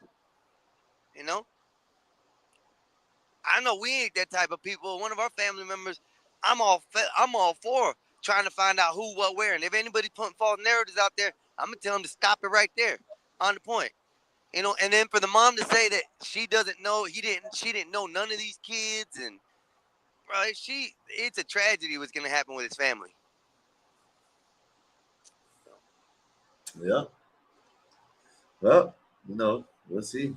I know we ain't that type of people. One of our family members, I'm all for trying to find out who, what, where. And if anybody's putting false narratives out there, I'm going to tell them to stop it right there on the point. And then for the mom to say that she doesn't know, she didn't know none of these kids. And, bro, it's a tragedy what's going to happen with his family. Yeah. Well, we'll see.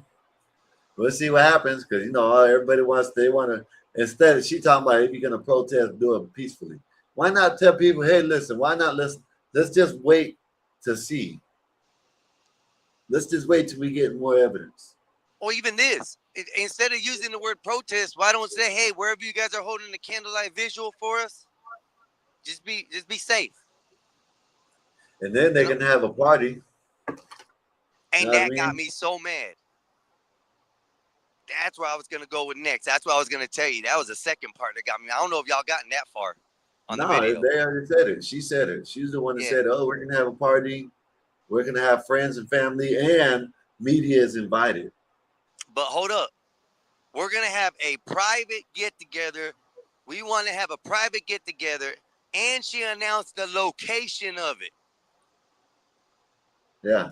We'll see what happens because everybody they want to. Instead, she talking about if you're gonna protest, do it peacefully. Why not tell people, hey, listen? Why not listen? Let's just wait to see. Let's just wait till we get more evidence. Or even this, instead of using the word protest, why don't say, hey, wherever you guys are holding the candlelight visual for us, just be safe. And then they're gonna have a party. And that got me so mad. That's where I was going to go with next. That's what I was going to tell you. That was the second part that got me. I don't know if y'all gotten that far on the video. They already said it. She said it. She's the one that said, oh, we're going to have a party. We're going to have friends and family and media is invited. But hold up. We're going to have a private get-together. We want to have a private get-together. And she announced the location of it. Yeah.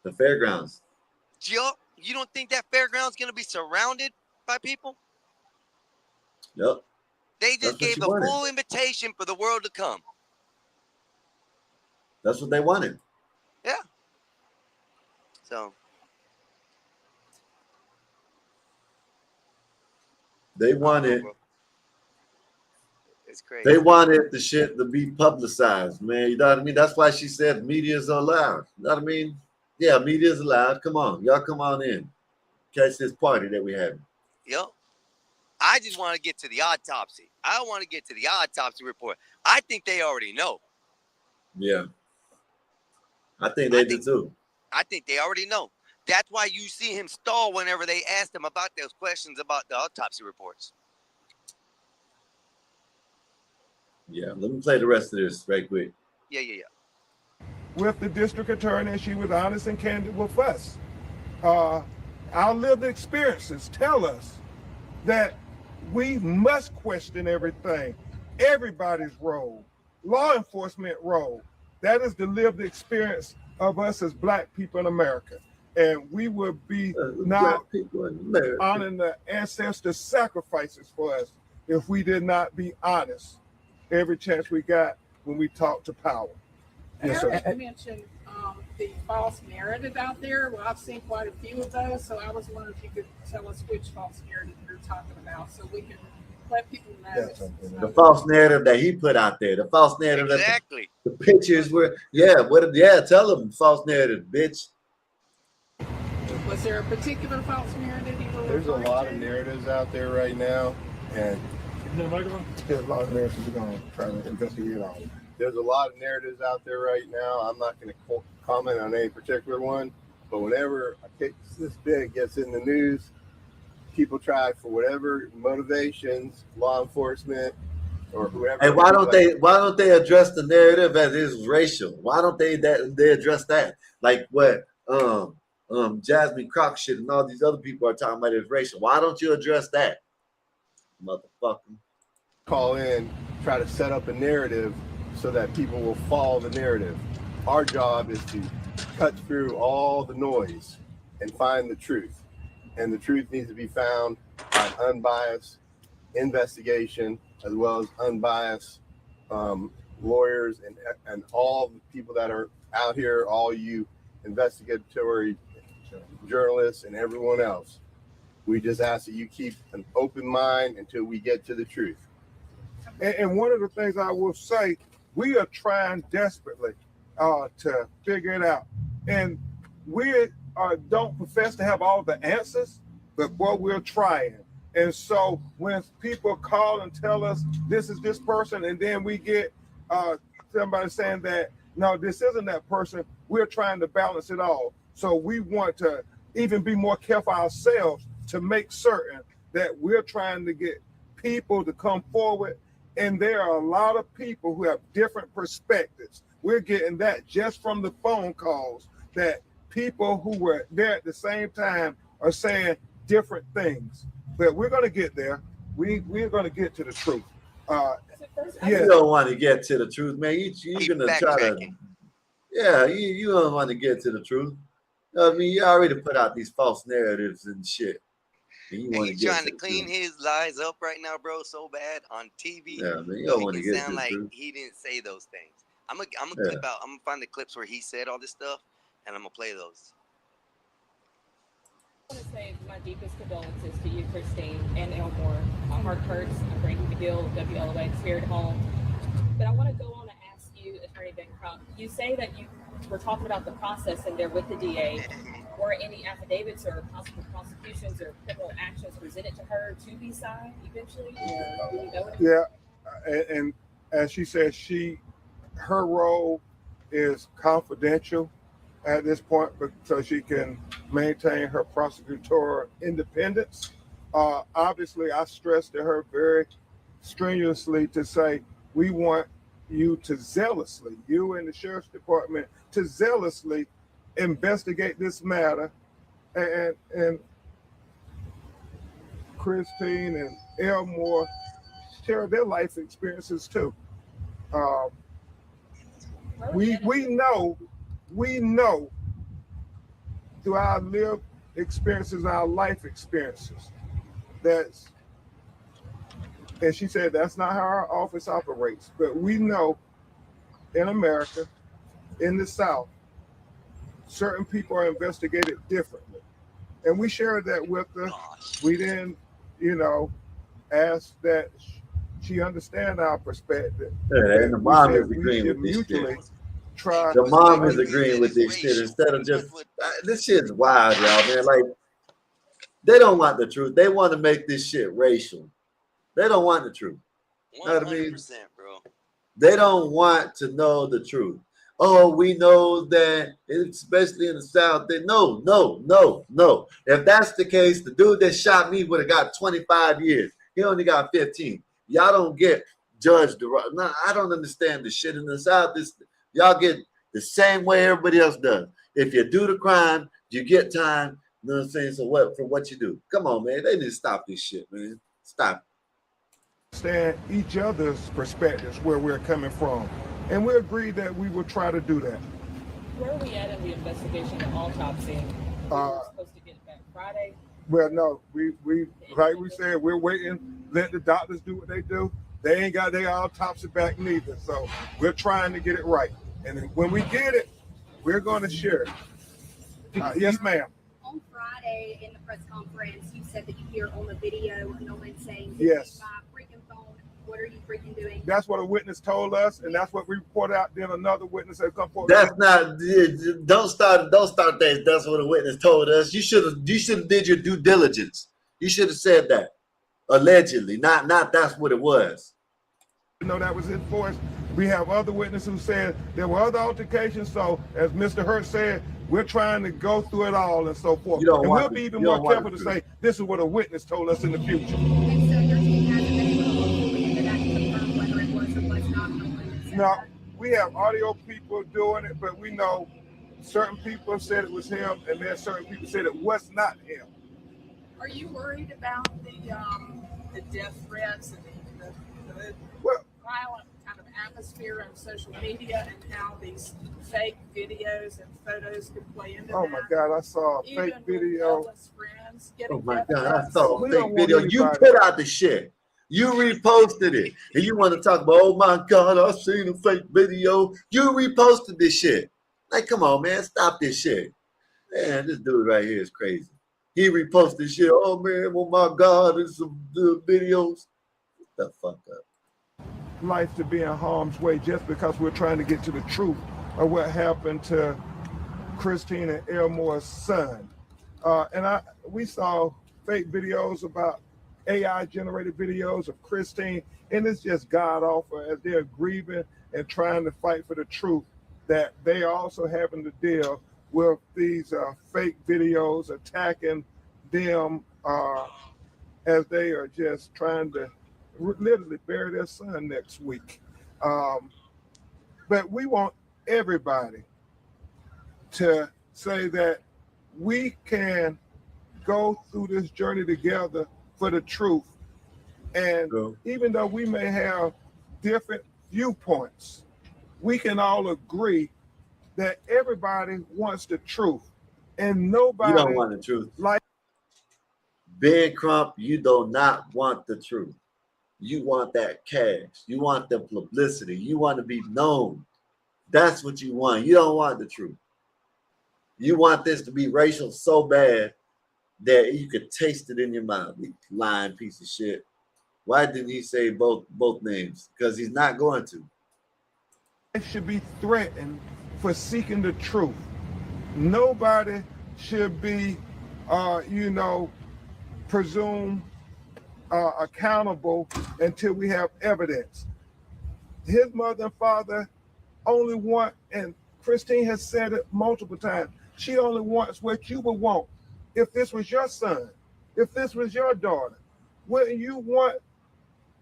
The fairgrounds. You don't think that fairground's going to be surrounded by people? Yep. They just gave a full invitation for the world to come. That's what they wanted. Yeah. So. They wanted. It's crazy. They wanted the shit to be publicized, man. You know what I mean? That's why she said media is allowed. You know what I mean? Yeah, media is allowed. Come on. Y'all come on in. Catch this party that we have. Yep. I just want to get to the autopsy. I want to get to the autopsy report. I think they already know. Yeah. I think they do too. I think they already know. That's why you see him stall whenever they asked him about those questions about the autopsy reports. Yeah, let me play the rest of this right quick. Yeah. With the district attorney, and she was honest and candid with us. Our lived experiences tell us that we must question everything, everybody's role, law enforcement role. That is the lived experience of us as Black people in America. And we would be now honoring the ancestors' sacrifices for us if we did not be honest every chance we got when we talk to power. Yes, sir. You mentioned the false narrative out there. Well, I've seen quite a few of those, so I was wondering if you could tell us which false narrative you're talking about so we can let people know. The false narrative that he put out there, the false narrative that the pictures were, tell them false narrative, bitch. Was there a particular false narrative you were There's a lot of narratives out there right now, and there's a lot of narratives we're going to try to investigate on. There's a lot of narratives out there right now. I'm not going to comment on any particular one, but whenever a case this big gets in the news, people try for whatever motivations, law enforcement or whoever. Hey, why don't they address the narrative as is racial? Why don't they address that? Like what Jasmine Crock shit and all these other people are talking about is racial. Why don't you address that, motherfucker? Call in, try to set up a narrative so that people will follow the narrative. Our job is to cut through all the noise and find the truth. And the truth needs to be found by unbiased investigation as well as unbiased lawyers and all the people that are out here, all you investigatory journalists and everyone else. We just ask that you keep an open mind until we get to the truth. And one of the things I will say, we are trying desperately to figure it out. And we don't profess to have all the answers, but what we're trying. And so when people call and tell us this is this person, and then we get somebody saying that, no, this isn't that person, we're trying to balance it all. So we want to even be more careful ourselves to make certain that we're trying to get people to come forward. And there are a lot of people who have different perspectives. We're getting that just from the phone calls, that people who were there at the same time are saying different things. But we're going to get there. We're going to get to the truth. You don't want to get to the truth, man. You're going to try to, you don't want to get to the truth. I mean, you already put out these false narratives and shit. And he's trying to clean his lies up right now, bro, so bad on TV. Yeah, man, you don't want to get sound like truth. he didn't say those things. I'm gonna clip out. I'm gonna find the clips where he said all this stuff, and I'm gonna play those. I want to say my deepest condolences to you, Christine, and Elmore. My heart hurts. I'm bringing the guild, WLOA, Spirit home. But I want to go on and ask you, Attorney Bancroft, you say that you were talking about the process and there with the DA. Were any affidavits or possible prosecutions or criminal actions presented to her to be signed eventually? Or do you know anything? Yeah, and as she said, her role is confidential at this point, but so she can maintain her prosecutorial independence. Obviously, I stressed to her very strenuously to say, we want you to zealously, you and the Sheriff's Department, to zealously investigate this matter, and Christine and Elmore share their life experiences too. We know through our lived experiences, our life experiences, and she said that's not how our office operates, but we know in America, in the South, certain people are investigated differently. And we shared that with her. We then, ask that she understand our perspective. Yeah, and the mom is agreeing with this shit. The mom is agreeing with this shit instead of just, this shit's wild, y'all, man. Like, they don't want the truth. They want to make this shit racial. They don't want the truth. You know what I mean? Bro. They don't want to know the truth. oh, we know that, especially in the South, that no. If that's the case, the dude that shot me would have got 25 years. He only got 15. Y'all don't get judged. No, I don't understand the shit in the South. Y'all get the same way everybody else does. If you do the crime, you get time. You know what I'm saying? So what for what you do? Come on, man. They need to stop this shit, man. Stop. Understand each other's perspectives where we're coming from. And we agreed that we will try to do that. Where are we at in the investigation, the autopsy? We were supposed to get it back Friday. Well, no, we like we said, we're waiting, let the doctors do what they do. They ain't got their autopsy back neither. So we're trying to get it right. And when we get it, we're going to share it. Yes, ma'am. On Friday in the press conference, you said that you hear on the video Nolan saying, yes, my freaking phone, what are you freaking doing? That's what a witness told us, and that's what we reported out. Then another witness has come forward. That's not. Don't start that. That's what a witness told us. You should have did your due diligence. You should have said that. Allegedly, not that's what it was. You know that was enforced. We have other witnesses who said there were other altercations. So, as Mr. Hurt said, we're trying to go through it all and so forth. And we'll be even more careful to say this is what a witness told us in the future. And so your team hasn't been able to look into that to confirm whether it was or was not Nolan. No, we have audio people doing it, but we know certain people said it was him, and then certain people said it was not him. Are you worried about the death threats and the violent kind of atmosphere on social media and how these fake videos and photos could play into that? Oh my God, I saw a fake video. Oh my God, I saw a fake video. You put out the shit. You reposted it. And you want to talk about, oh my God, I seen a fake video. You reposted this shit. Like, come on, man, stop this shit. Man, this dude right here is crazy. He reposted shit. Oh man, oh my God, there's some videos. Get the fuck up. Life to be in harm's way just because we're trying to get to the truth of what happened to Christine and Elmore's son. We saw fake videos about AI generated videos of Christine, and it's just god awful as they're grieving and trying to fight for the truth that they are also having to deal with these fake videos attacking them as they are just trying to literally bury their son next week. But we want everybody to say that we can go through this journey together for the truth. And even though we may have different viewpoints, we can all agree that everybody wants the truth. And nobody— You don't want the truth. Like Big Crump, you do not want the truth. You want that cash. You want the publicity. You want to be known. That's what you want. You don't want the truth. You want this to be racial so bad that you could taste it in your mouth. You lying piece of shit. Why didn't he say both names? Because he's not going to. It should be threatened for seeking the truth. Nobody should be, presumed accountable until we have evidence. His mother and father only want, and Christine has said it multiple times, she only wants what you would want. If this was your son, if this was your daughter, wouldn't you want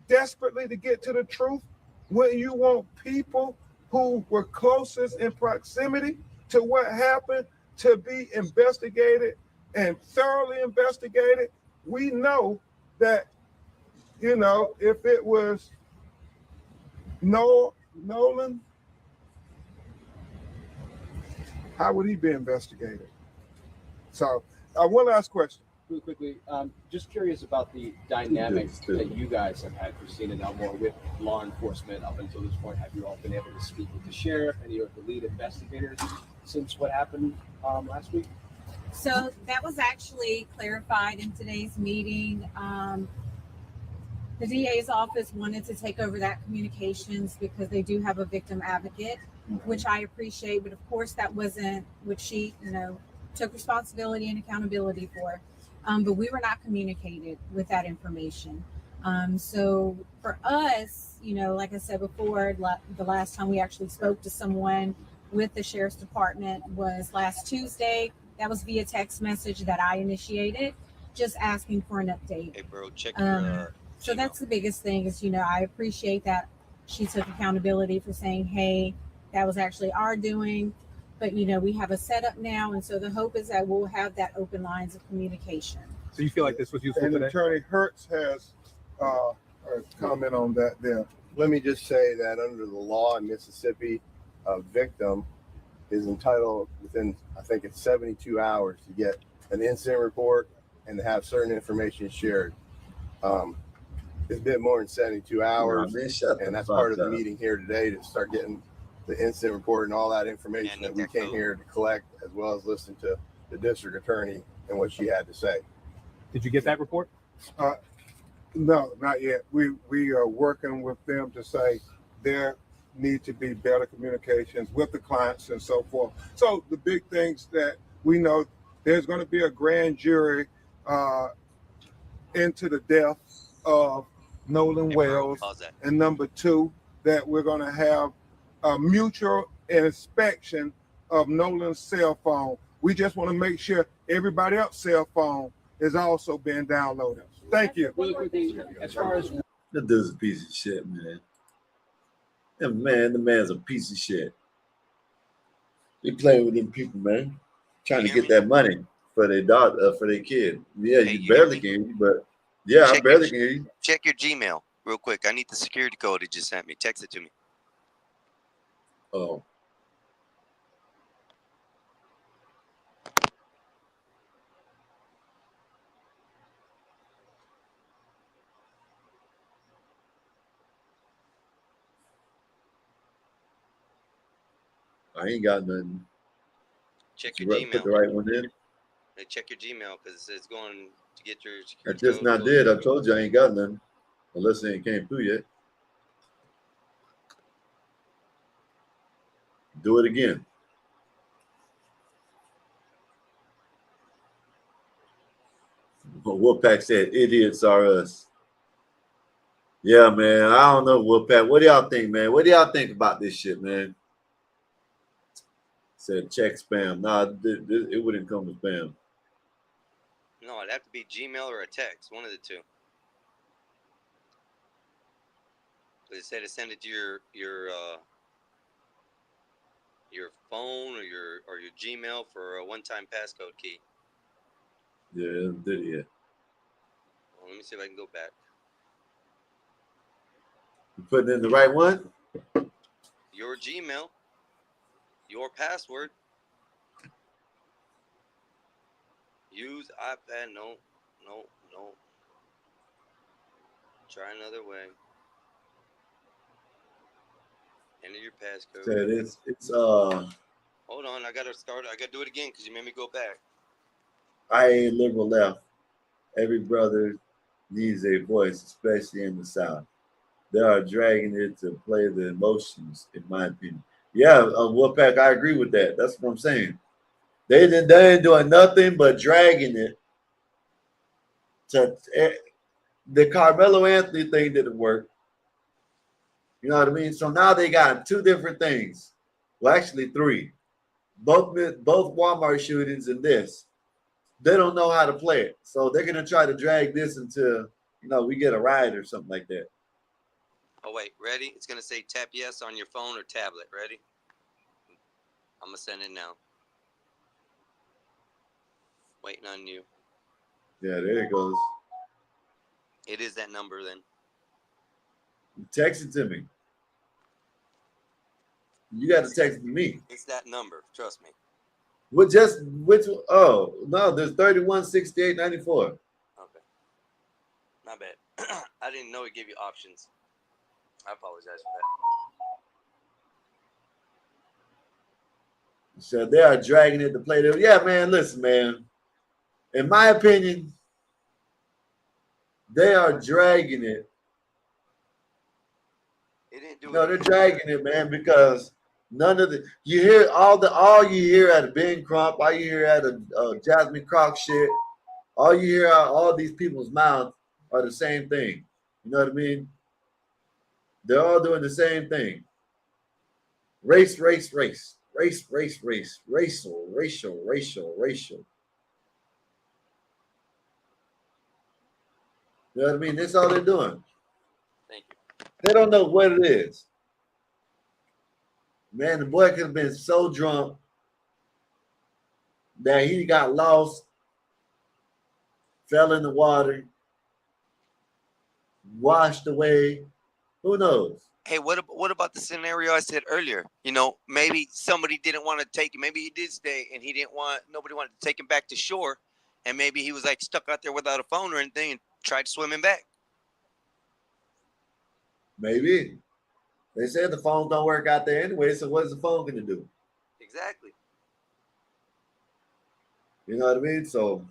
desperately to get to the truth? Wouldn't you want people who were closest in proximity to what happened to be investigated and thoroughly investigated? We know that, if it was Nolan, how would he be investigated? So, one last question. Really quickly, just curious about the dynamics that you guys have had, Christine and Elmore, with law enforcement up until this point. Have you all been able to speak with the sheriff, any of the lead investigators since what happened last week? So that was actually clarified in today's meeting. The DA's office wanted to take over that communications because they do have a victim advocate, which I appreciate, but of course that wasn't what she, took responsibility and accountability for. But we were not communicated with that information. So for us, like I said before, the last time we actually spoke to someone, with the Sheriff's Department was last Tuesday. That was via text message that I initiated, just asking for an update. Hey, bro, check so that's the biggest thing is, I appreciate that she took accountability for saying, hey, that was actually our doing. But, we have a setup now. And so the hope is that we'll have that open lines of communication. So you feel like this was useful and today? Attorney Hertz has a comment on that there. Let me just say that under the law in Mississippi, a victim is entitled within, I think it's 72 hours to get an incident report and to have certain information shared. It's been more than 72 hours, and that's part of the meeting here today to start getting the incident report and all that information that we came here to collect, as well as listen to the district attorney and what she had to say. Did you get that report? No, not yet. We are working with them to say there need to be better communications with the clients and so forth. So the big things that we know, there's going to be a grand jury into the death of Nolan Wells. And number two, that we're going to have a mutual inspection of Nolan's cell phone. We just want to make sure everybody else's cell phone is also being downloaded. Thank you. Really quickly, as far as the dude's a piece of shit, man. And man, the man's a piece of shit. He playing with them people, man, trying to get that money for their daughter, for their kid. Yeah, you barely can hear you, but yeah, I barely can hear you. Check your Gmail real quick. I need the security code it just sent me. Text it to me. Oh. I ain't got nothing. Check your Gmail. Put the right one in. Hey, check your Gmail because it's going to get your I security just code. not did. I told you I ain't got nothing. Unless it ain't came through yet. Do it again. Wolfpack said, idiots are us. Yeah, man. I don't know, Wolfpack. What do y'all think, man? What do y'all think about this shit, man? Said check spam. Nah, it wouldn't come with spam. No, it'd have to be Gmail or a text. One of the two. It said to send it to your phone or your Gmail for a one-time passcode key. Yeah, did it. Well, let me see if I can go back. You putting in the right one? Your Gmail, your password. Use iPad. No. Try another way. Enter your passcode. Said it's Hold on, I gotta do it again because you made me go back. I ain't liberal left. Every brother needs a voice, especially in the South. They are dragging it to play the emotions, in my opinion. Yeah, Wolfpack, I agree with that. That's what I'm saying. They ain't doing nothing but dragging it. The Carmelo Anthony thing didn't work. You know what I mean? So now they got two different things. Well, actually three. Both Walmart shootings and this. They don't know how to play it. So they're going to try to drag this until, we get a ride or something like that. Oh, wait. Ready? It's going to say tap yes on your phone or tablet. Ready? I'm going to send it now. Waiting on you. Yeah, there it goes. It is that number then. Text it to me. You got to text it to me. It's that number. Trust me. Oh, no, there's 316894. Okay. Not bad. I didn't know it gave you options. I apologize for that. So they are dragging it to play there. Yeah, man, listen, man. In my opinion, they are dragging it. They're dragging it, man, because none of you hear all you hear out of Ben Crump, all you hear out of Jasmine Croc shit, all you hear out of all these people's mouths are the same thing. You know what I mean? They're all doing the same thing. Race, race, race. racial. You know what I mean? That's all they're doing. Thank you. They don't know what it is. Man, the boy could have been so drunk that he got lost, fell in the water, washed away. Who knows? Hey, what about the scenario I said earlier? You know, maybe somebody didn't want to take him. Maybe he did stay, and nobody wanted to take him back to shore, and maybe he was like stuck out there without a phone or anything, and tried swimming back. Maybe. They said the phones don't work out there anyway, so what's the phone going to do? Exactly. You know what I mean? So,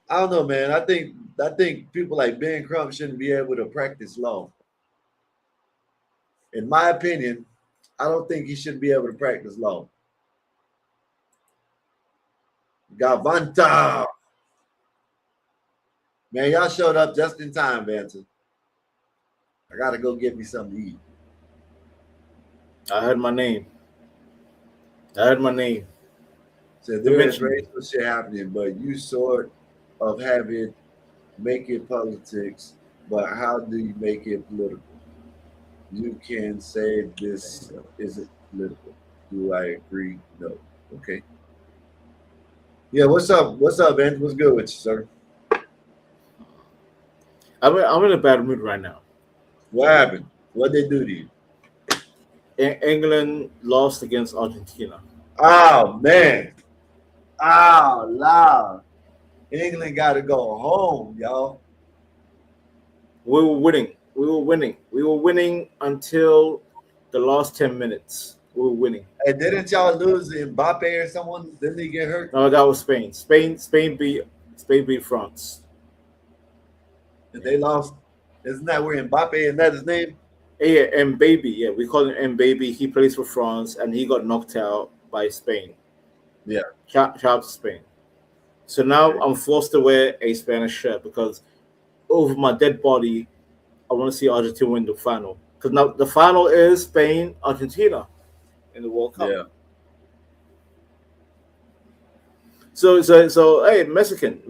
I don't know, man. I think people like Ben Crump shouldn't be able to practice law. In my opinion, I don't think he should be able to practice law. Gavanta. Man, y'all showed up just in time, Vanta. I gotta go get me something to eat. I heard my name. So there is racial shit happening, but you sort of make it politics, but how do you make it political? You can say this isn't political. Do I agree? No. Okay. Yeah, what's up? What's up, man? What's good with you, sir? I'm in a bad mood right now. What happened? What they do to you? England lost against Argentina. Oh man. Oh Lord. England gotta go home, y'all. We were winning until the last 10 minutes. We were winning. And didn't y'all lose Mbappe or someone? Didn't he get hurt? No, that was Spain. Spain beat France. And they lost. Isn't that where Mbappe, isn't that his name? Yeah, Mbappe. Yeah, we call him Mbappe. He plays for France, and he got knocked out by Spain. Yeah. Shout out to Spain. So now I'm forced to wear a Spanish shirt because over my dead body, I want to see Argentina win the final. Because now the final is Spain, Argentina in the World Cup. Yeah. So hey, Mexican,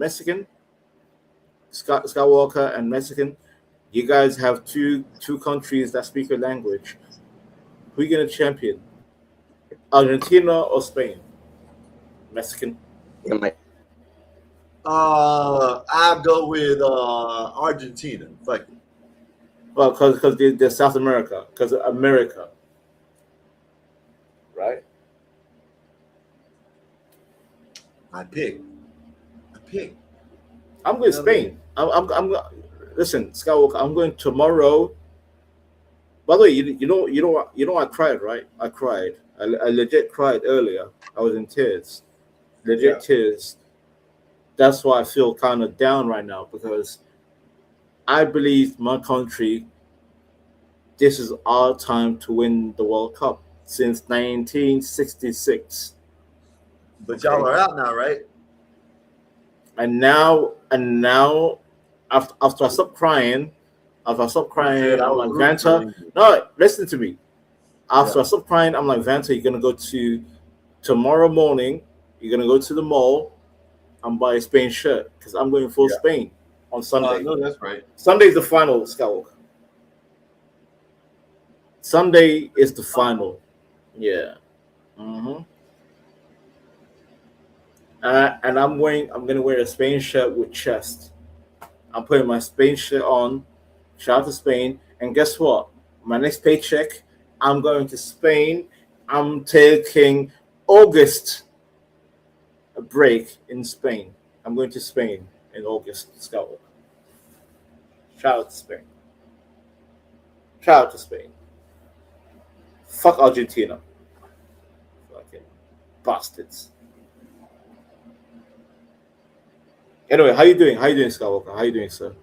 Skywalker and Mexican, you guys have two countries that speak your language. Who are you gonna champion? Argentina or Spain? Mexican. I'll go with Argentina. Fuck it. Well, because they're South America, because America, right? I pick. I'm going Spain. I'm listen, Skywalker. I'm going tomorrow. By the way, you know I cried, right? I cried. I legit cried earlier. I was in tears, legit tears. That's why I feel kind of down right now because I believe my country. This is our time to win the World Cup since 1966. But y'all are out now, right? And now, after I stopped crying, I'm like, Vanta. No, listen to me. After I stopped crying, I'm like, Vanta, you're gonna go to tomorrow morning. You're gonna go to the mall and buy a Spain shirt because I'm going full Spain on Sunday. No, that's right. Sunday's the final, Skywalker. Sunday is the final. Yeah. Mm-hmm. And I'm gonna wear a Spain shirt with chest. I'm putting my Spain shirt on. Shout out to Spain. And guess what? My next paycheck, I'm going to Spain. I'm taking August a break in Spain. I'm going to Spain in August, Scotland. Shout out to Spain. Shout out to Spain. Fuck Argentina. Fucking bastards. Anyway, how you doing? How you doing, Skywalker? How you doing, sir?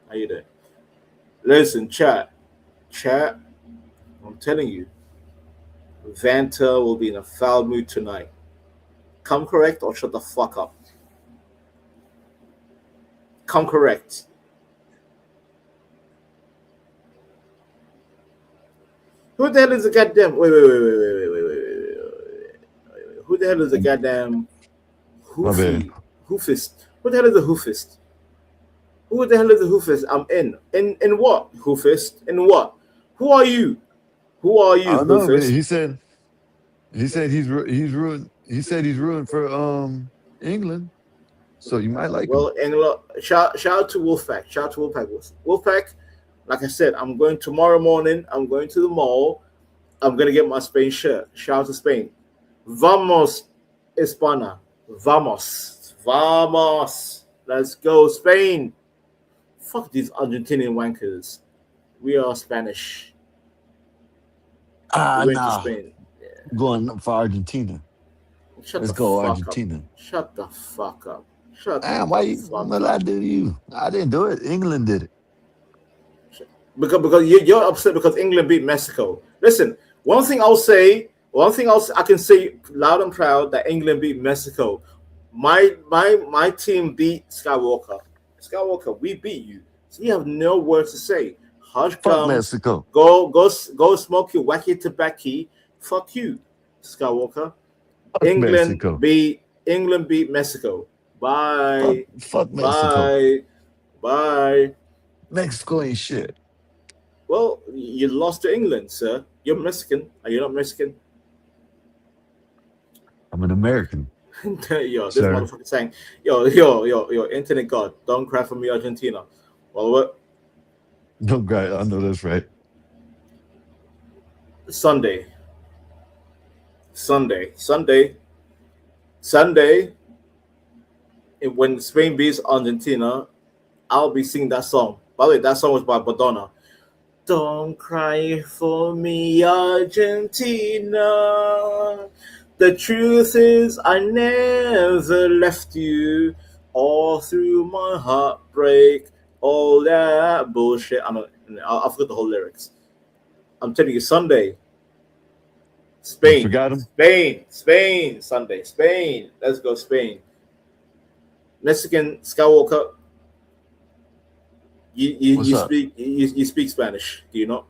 How you doing? Listen, chat. I'm telling you, Vanta will be in a foul mood tonight. Come correct or shut the fuck up. Come correct. Who the hell is the goddamn? Wait. Who the hell is the goddamn hoofist? Who the hell is the hoofist? Who the hell is the hoofist? I'm in. In what? Hoofist? In what? Who are you? Who are you, I don't know, man. hoofist? He said he's ruined. He said he's ruined for England. So you might like him. Well, England. Shout out to Wolfpack. Shout out to Wolfpack. Wolfpack. Like I said, I'm going tomorrow morning. I'm going to the mall. I'm gonna get my Spain shirt. Shout out to Spain. Vamos, España. Vamos. Let's go, Spain. Fuck these Argentinian wankers. We are Spanish. Nah. Spain. Yeah. Going for Argentina. Let's go, Argentina. Shut the fuck up. What I do to you? I didn't do it. England did it. Because you're upset because England beat Mexico. Listen, one thing I can say loud and proud that England beat Mexico. My team beat Skywalker. Skywalker, we beat you. So you have no words to say. Hush comes. Mexico. Go smoke your wacky tobacco. Fuck you, Skywalker. England beat Mexico. Bye. Fuck Mexico. Bye. Mexico ain't shit. Well, you lost to England, sir. You're Mexican. Are you not Mexican? I'm an American. Yo, this motherfucker saying, yo, internet god, don't cry for me, Argentina. Well, what? No, guy, I know that's right. Sunday. When Spain beats Argentina, I'll be singing that song. By the way, that song was by Madonna. Don't cry for me, Argentina. The truth is, I never left you. All through my heartbreak, all that bullshit. I forgot the whole lyrics. I'm telling you, Sunday. Spain. You forgot him? Spain. Sunday. Spain. Let's go, Spain. Mexican Skywalker. You speak Spanish, do you not?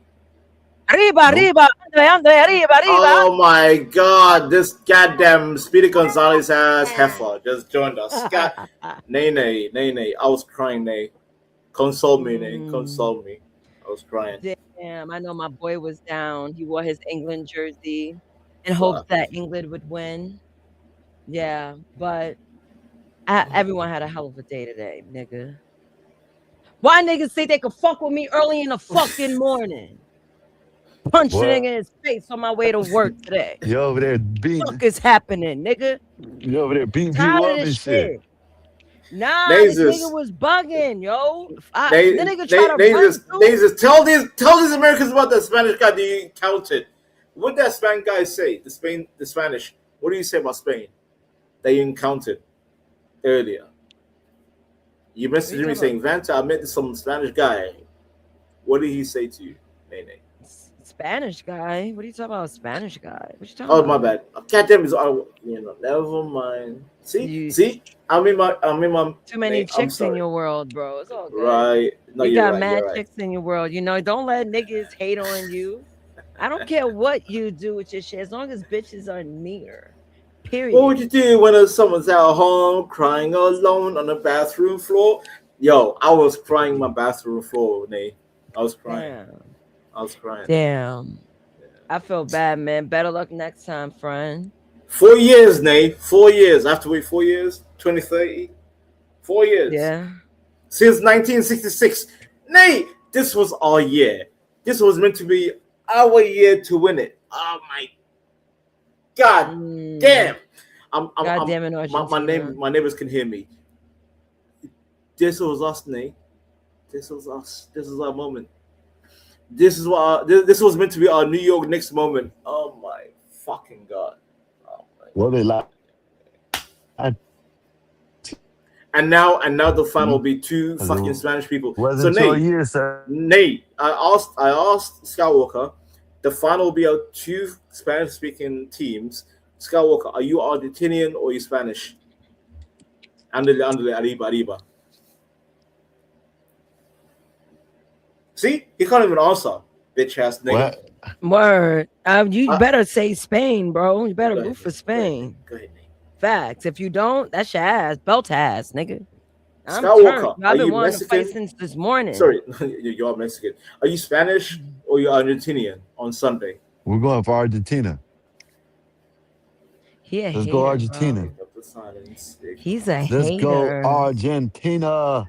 Arriba, Andre, arriba. Oh my God, this goddamn Speedy Gonzalez ass heifer just joined us. Nay. I was crying, Nay. Console me, Nay. Console me. I was crying. Damn, I know my boy was down. He wore his England jersey in hopes that England would win. Yeah, but everyone had a hell of a day today, nigga. Why niggas say they could fuck with me early in the fucking morning? Punch a nigga in his face on my way to work today. You over there beating. What the fuck is happening, nigga? You over there beating people up and shit. Nah, this nigga was bugging, yo. The nigga try to tell these Americans about the Spanish guy that you counted. What did that Spanish guy say? The Spanish. What do you say about Spain? That you encountered earlier. You messaged me saying, Vanta, I met some Spanish guy. What did he say to you, Nene? Spanish guy? What are you talking about, Spanish guy? What you talking about? Oh, my bad. Goddamn, never mind. See? I'm in my too many chicks in your world, bro. It's all good. Right. No, you got mad right. chicks in your world. Don't let niggas hate on you. I don't care what you do with your shit, as long as bitches are near. Period. What would you do when someone's at home crying alone on the bathroom floor? Yo, I was crying on my bathroom floor, Nate. I was crying. Damn. I feel bad, man. Better luck next time, friend. 4 years, Nate. 4 years. I have to wait 4 years. 2030. 4 years. Yeah. Since 1966. Nate, this was our year. This was meant to be our year to win it. Oh my God damn! God damn it, my neighbors can hear me. This was us, Nate. This was us. This is our moment. This was meant to be our New York Knicks moment. Oh my fucking God! Oh my well, they lied. And now the final will be two fucking Spanish people. Wasn't so Nate, year, sir. Nate, I asked Skywalker. The final will be our two Spanish-speaking teams. Skywalker, are you Argentinian or are you Spanish? Andale, arriba. See? He can't even answer. bitch ass nigga. Word. You better say Spain, bro. You better Go root ahead, for Spain. Go ahead, Nate. Facts. If you don't, that's your ass. Belt ass, nigga. I'm Skywalker, turned. are I've been you wanting to fight Mexican? since this morning. Sorry, you're Mexican. Are you Spanish or you Argentinian on Sunday? We're going for Argentina. He a Let's hater, go Argentina. bro. He's a Let's go hater. Argentina.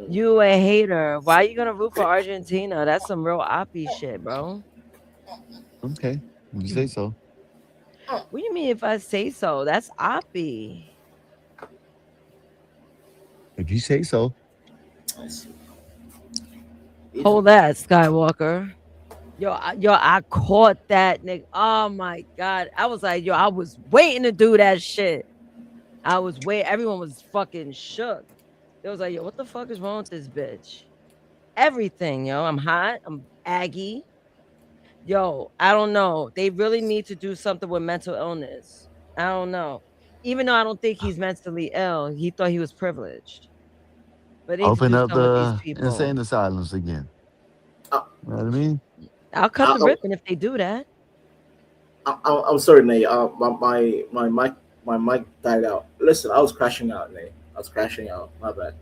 You a hater. Why you gonna root for Argentina? That's some real oppie shit, bro. Okay, if you say so. What do you mean if I say so? That's oppie. If you say so. Hold that, Skywalker. Yo, I caught that nigga. Oh my god. I was like, yo, I was waiting to do that shit. Everyone was fucking shook. They was like, yo, what the fuck is wrong with this bitch? Everything, yo. I'm hot. I'm aggy. Yo, I don't know. They really need to do something with mental illness. I don't know. Even though I don't think he's mentally ill, he thought he was privileged. But they need to Open do up something with these the people. insane asylums again. You know what I mean? I'll cut the ribbon if they do that. I'm sorry, Nate. My mic died out. Listen, I was crashing out, Nate. I was crashing out. My bad.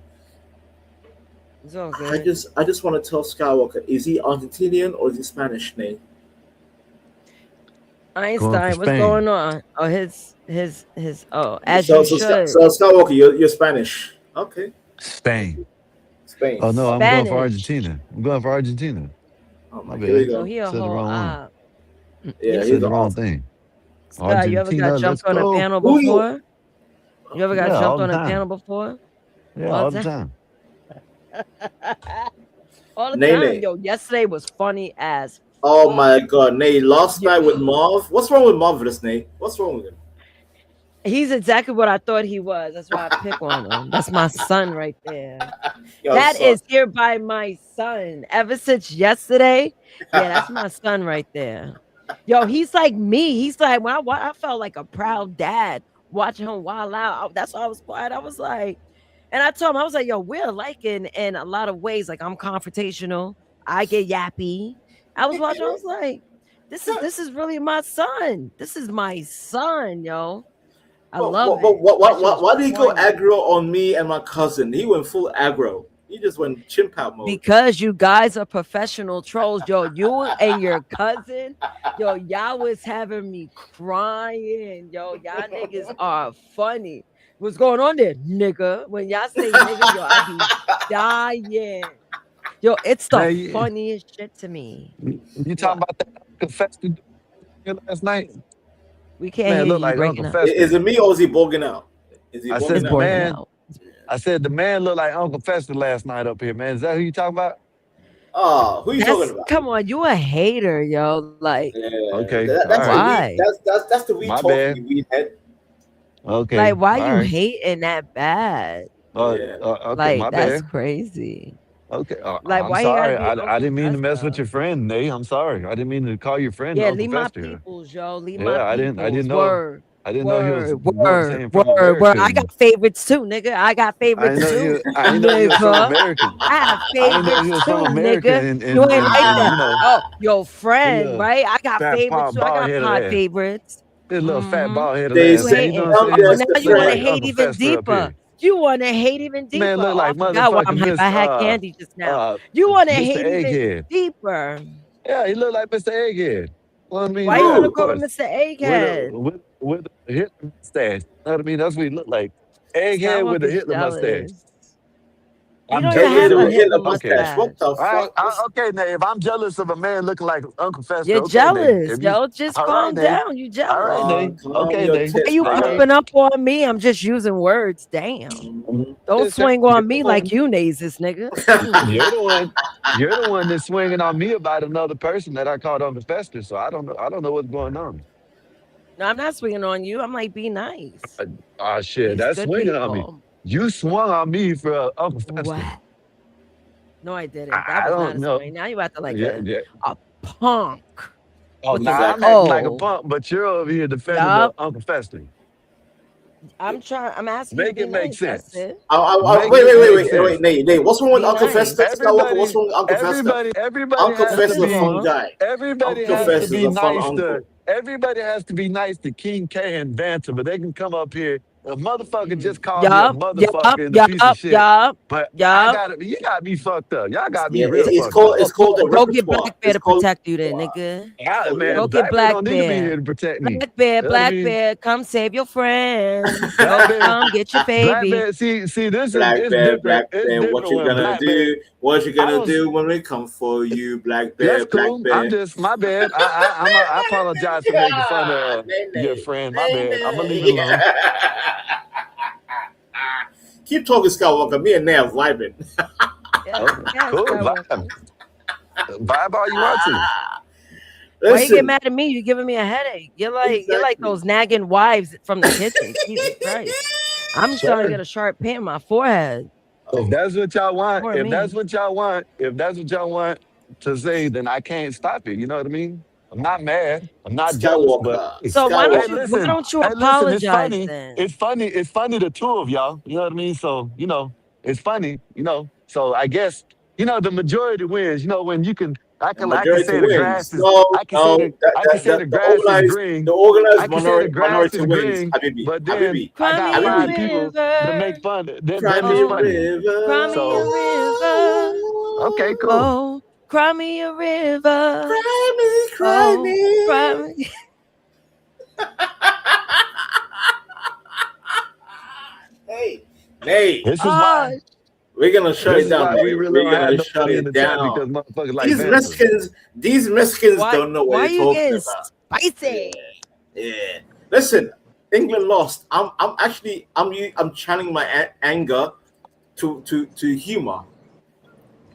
It's all I good. just want to tell Skywalker: is he Argentinian or is he Spanish, Nate? Einstein, what's Spain. going on? Oh, his as So you should. Skywalker, you're Spanish. Okay. Spain. Spain. Oh no, I'm going for Spanish. Argentina. I'm going for Argentina. Oh My here we bad. go. So he a Said the whole wrong one. op. Yeah, Said the wrong thing. Scott, you ever got Argentina, let's jumped on a go. panel Who you- before? You ever got Yeah, all jumped the on a time. panel before? Yeah, All all the the time. All the Nene. time. Yo, yesterday was funny as Oh my God, Nate! Last night with Marv. What's wrong with Marvelous, Nate? What's wrong with him? he's exactly what I thought he was. That's why I pick on him. That's my son right there. Yo, That son. is hereby my son. Ever since yesterday, yeah, that's my son right there. Yo, he's like me. He's like when I felt like a proud dad watching him wild out. That's why I was quiet. I was like, and I told him I was like, yo, we're alike in a lot of ways. Like I'm confrontational. I get yappy. I was watching. I was like, this is really my son. This is my son, yo. I love it. Why did he go aggro on me and my cousin? He went full aggro. He just went chimp out mode. Because you guys are professional trolls, yo. You and your cousin, yo, y'all was having me crying, yo. Y'all niggas are funny. What's going on there, nigga? When y'all say nigga, yo, I be dying. Yo, it's the Man, you- funniest shit to me. You talking about that confessed to last night? We can't Man, hear look you like breaking Uncle up. Fester. Is it me or is he bogging out? Is he I bogging said He's the out? boring man. out. I said the man looked like Uncle Fester last night up here, man. Is that who you talking about? Oh, who you talking That's about? come on, you a hater, yo. Like, Yeah, Okay, that's all the right. weed. That's the weed My talking. bad. You weed head. Okay, like, why all you right. hating that bad? Okay, Like, my that's bad. crazy. Okay, Like, I'm why you gotta sorry. be I Uncle didn't mean to mess with Fester? your friend, Nate. I'm sorry. I didn't mean to call your friend Yeah, Uncle leave my Fester. peoples, yo. Leave Yeah, my I didn't peoples. know. Word. I didn't know he was Word. saying from Word. America. I got favorites too, nigga. I got I didn't favorites know too, I didn't know he was from nigga. American. I have I didn't know he favorites was too, from America nigga. and You ain't like that. you know, Oh, your his friend, little right? I got fat favorites too. I bald got headed pod ass. favorites. His little fat bald headed They ass, You say man. You know hating. what I'm I'm saying? Oh, just now a you Look want to like friend. hate Uncle even Fester up deeper. here. You want to hate even deeper. Man, look Oh, like I forgot why I'm motherfucking hype. I had candy just now. You want to hate even Mr. Egghead. deeper. Yeah, he looked like Mr. Egghead. Well, I mean, Why you want to of call him course, Mr. Egghead? with a Hitler mustache. You know what I mean? That's what he looked like. Egghead with a Skywalker's Hitler mustache. jealous. You I'm don't even jealous have of a it. Hitler Okay. mustache. What mustache. the All right. fuck? Okay, now if I'm jealous of a man looking like Uncle Fester, You're okay, Nate. jealous, If you, yo. Just all right, calm Nate. down. You All right, jealous. Nate. Calm Okay, your Nate. Why tits, you All nigga. right. popping up on me? I'm just using words. Damn. Don't Just swing saying, on me like you nazis, nigga. You're the one. You're the one that's swinging on me about another person that I called Uncle Fester. So I don't know. I don't know what's going on. No, I'm not swinging on you. I'm like, be nice. Shit, He's that's good swinging on me. people. You swung on me for Uncle Fester. What? No, I didn't. That I was don't not a know. swing. Now you acting like Yeah, yeah. a punk. Oh, With now the I'm acting like a O. punk, but you're over here defending Yup. the Uncle Fester. I'm asking you to Make be it make nice. That's sense. it. Make Wait, it make sense. Nate. What's wrong with Be Uncle nice. Fester? Skywalker, what's wrong with Uncle Fester? Everybody Uncle has to Fester's a be. fun guy. Everybody Uncle has to Fester's be a fun nice uncle. to. Everybody has to be nice to King K and Banter, but they can come up here. A motherfucker just called me a motherfucker and a piece of shit. But I got you got me fucked up. Y'all got me real fucked up. It's called the Go get repertoire. Black Bear to protect you then, nigga. Yeah, man, Go get Black Black don't need to be Bear. here to protect me. Black Bear, You know what I Black mean? Bear, come save your friends. Black Bear, Come get your Black baby. Bear. See, this Black is Bear, different. Black It's Bear, different what you when gonna Black Bear. do? What you gonna I was. do when we come for you, Black That's Bear, Black cool. Bear? I'm just my bad. I apologize for making fun of your friend. My bad. I'm gonna leave it alone. Keep talking, Skywalker. Me and Nate are vibing. Cool. Vibe all you want to. Why you get mad at me? You're giving me a headache. You're like those nagging wives from the kitchen. Jesus Christ. I'm starting to get a sharp pain in my forehead. If that's what y'all want, Poor if me. that's what y'all want to say, then I can't stop it. You know what I mean? I'm not mad. I'm not jealous. But So why don't you Hey, listen, apologize it's funny. then? It's funny. It's funny the two of y'all. You know what I mean? So, it's funny, So I guess, the majority wins. When you can I can say the grass is I can say the grass is green. The organized I can say the grass minority is wins. green, Habibi, but then Habibi, I got Habibi. 5 people that make fun. That Cry me is a funny. river. Cry me a river. Okay, cool. Oh, cry me a river. Cry me. Cry me. Hey, this is why we're gonna shut this it is down. why we really We're don't gonna have shut nobody in it the chat because down. motherfuckers like These Mexicans Why- don't know what why they're you talking getting about. spicy? Yeah. Listen, England lost. I'm channeling my anger to humor.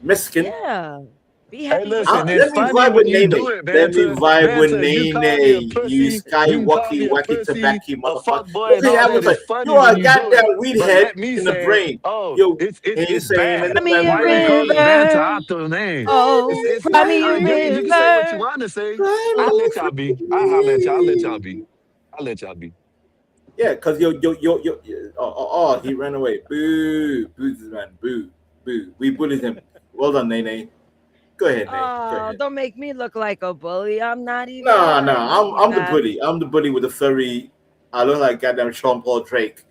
Mexican. Yeah. Be Hey, happy with listen, that. it's funny when you do it, Banter. Banter, You call me a you pussy. You can call me a wacky pussy, tobacco a motherfucker. fuck boy, Look and at all you, that. It's like, funny you are when a you do it. goddamn weed But head let me in the say, brain. oh, Yo, it's saying bad. me a Why you call me Banter river. out the name? Oh, It's cry fine. me a You can say what you river. want to say. I'll let y'all be. I'll let y'all be. I'll let y'all be. Yeah, because he ran away. Boo, boo, this man, boo, boo. We bullied him. Well done, Nene. Go ahead, Nate. Go Oh, ahead. don't make me look like a bully. I'm not even. No, lying, I'm the guys. bully. I'm the bully with the furry. I look like goddamn Sean Paul Drake.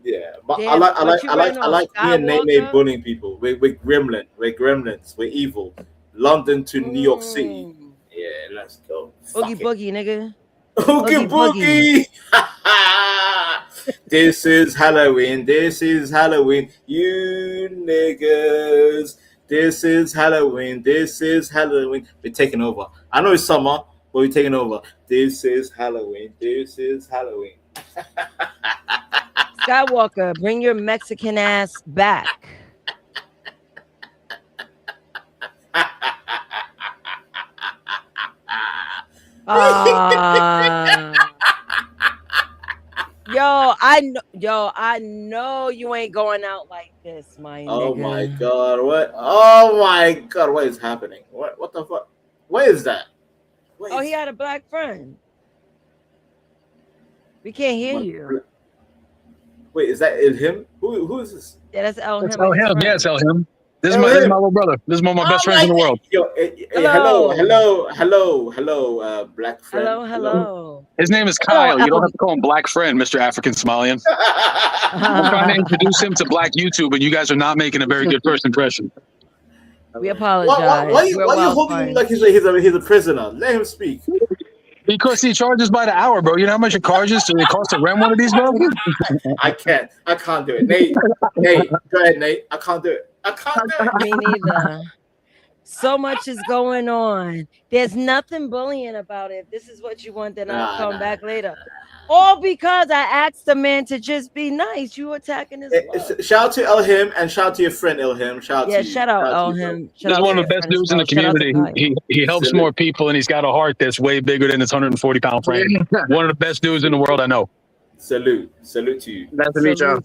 Yeah, but Damn, but you I ran like off me and Nene Skywalker? bullying people. We're gremlin. We're gremlins. We're evil. London to New York City. Yeah, let's go. Boogie boogie, nigga. Oogie boogie. This is Halloween. This is Halloween. You niggas. This is Halloween. This is Halloween. We're taking over. I know it's summer, but we're taking over. This is Halloween. This is Halloween. Skywalker, bring your Mexican ass back. I know you ain't going out like this, my nigga. Oh my god, what? Oh my god, what is happening? What the fuck? What is that? He had a black friend. We can't hear you. Wait, is that him? Who is this? Yeah, that's El Him. It's El Him. Yeah, it's El Him. This is El my Him. little brother. This is one of my best friends in the world. Yo, hello, black friend. Hello. His name is Kyle. You don't have to call him Black Friend, Mr. African Somalian. I'm trying to introduce him to Black YouTube, and you guys are not making a very good first impression. We apologize. Why you holding him like he's a prisoner? Let him speak. Because he charges by the hour, bro. You know how much it charges to cost to rent one of these, bro? I can't do it. Nate, go ahead, Nate. I can't do it. Me neither. So much is going on. There's nothing bullying about it. If this is what you want, then I'll come back later. All because I asked the man to just be nice. You attacking his love. Shout out to El Him and shout out to your friend El Him. Shout out to you. Shout out El Him. This is one of the best dudes in the community. He helps more people, and he's got a heart that's way bigger than his 140-pound frame. One of the best dudes in the world I know. Salute to you. Nice to meet you.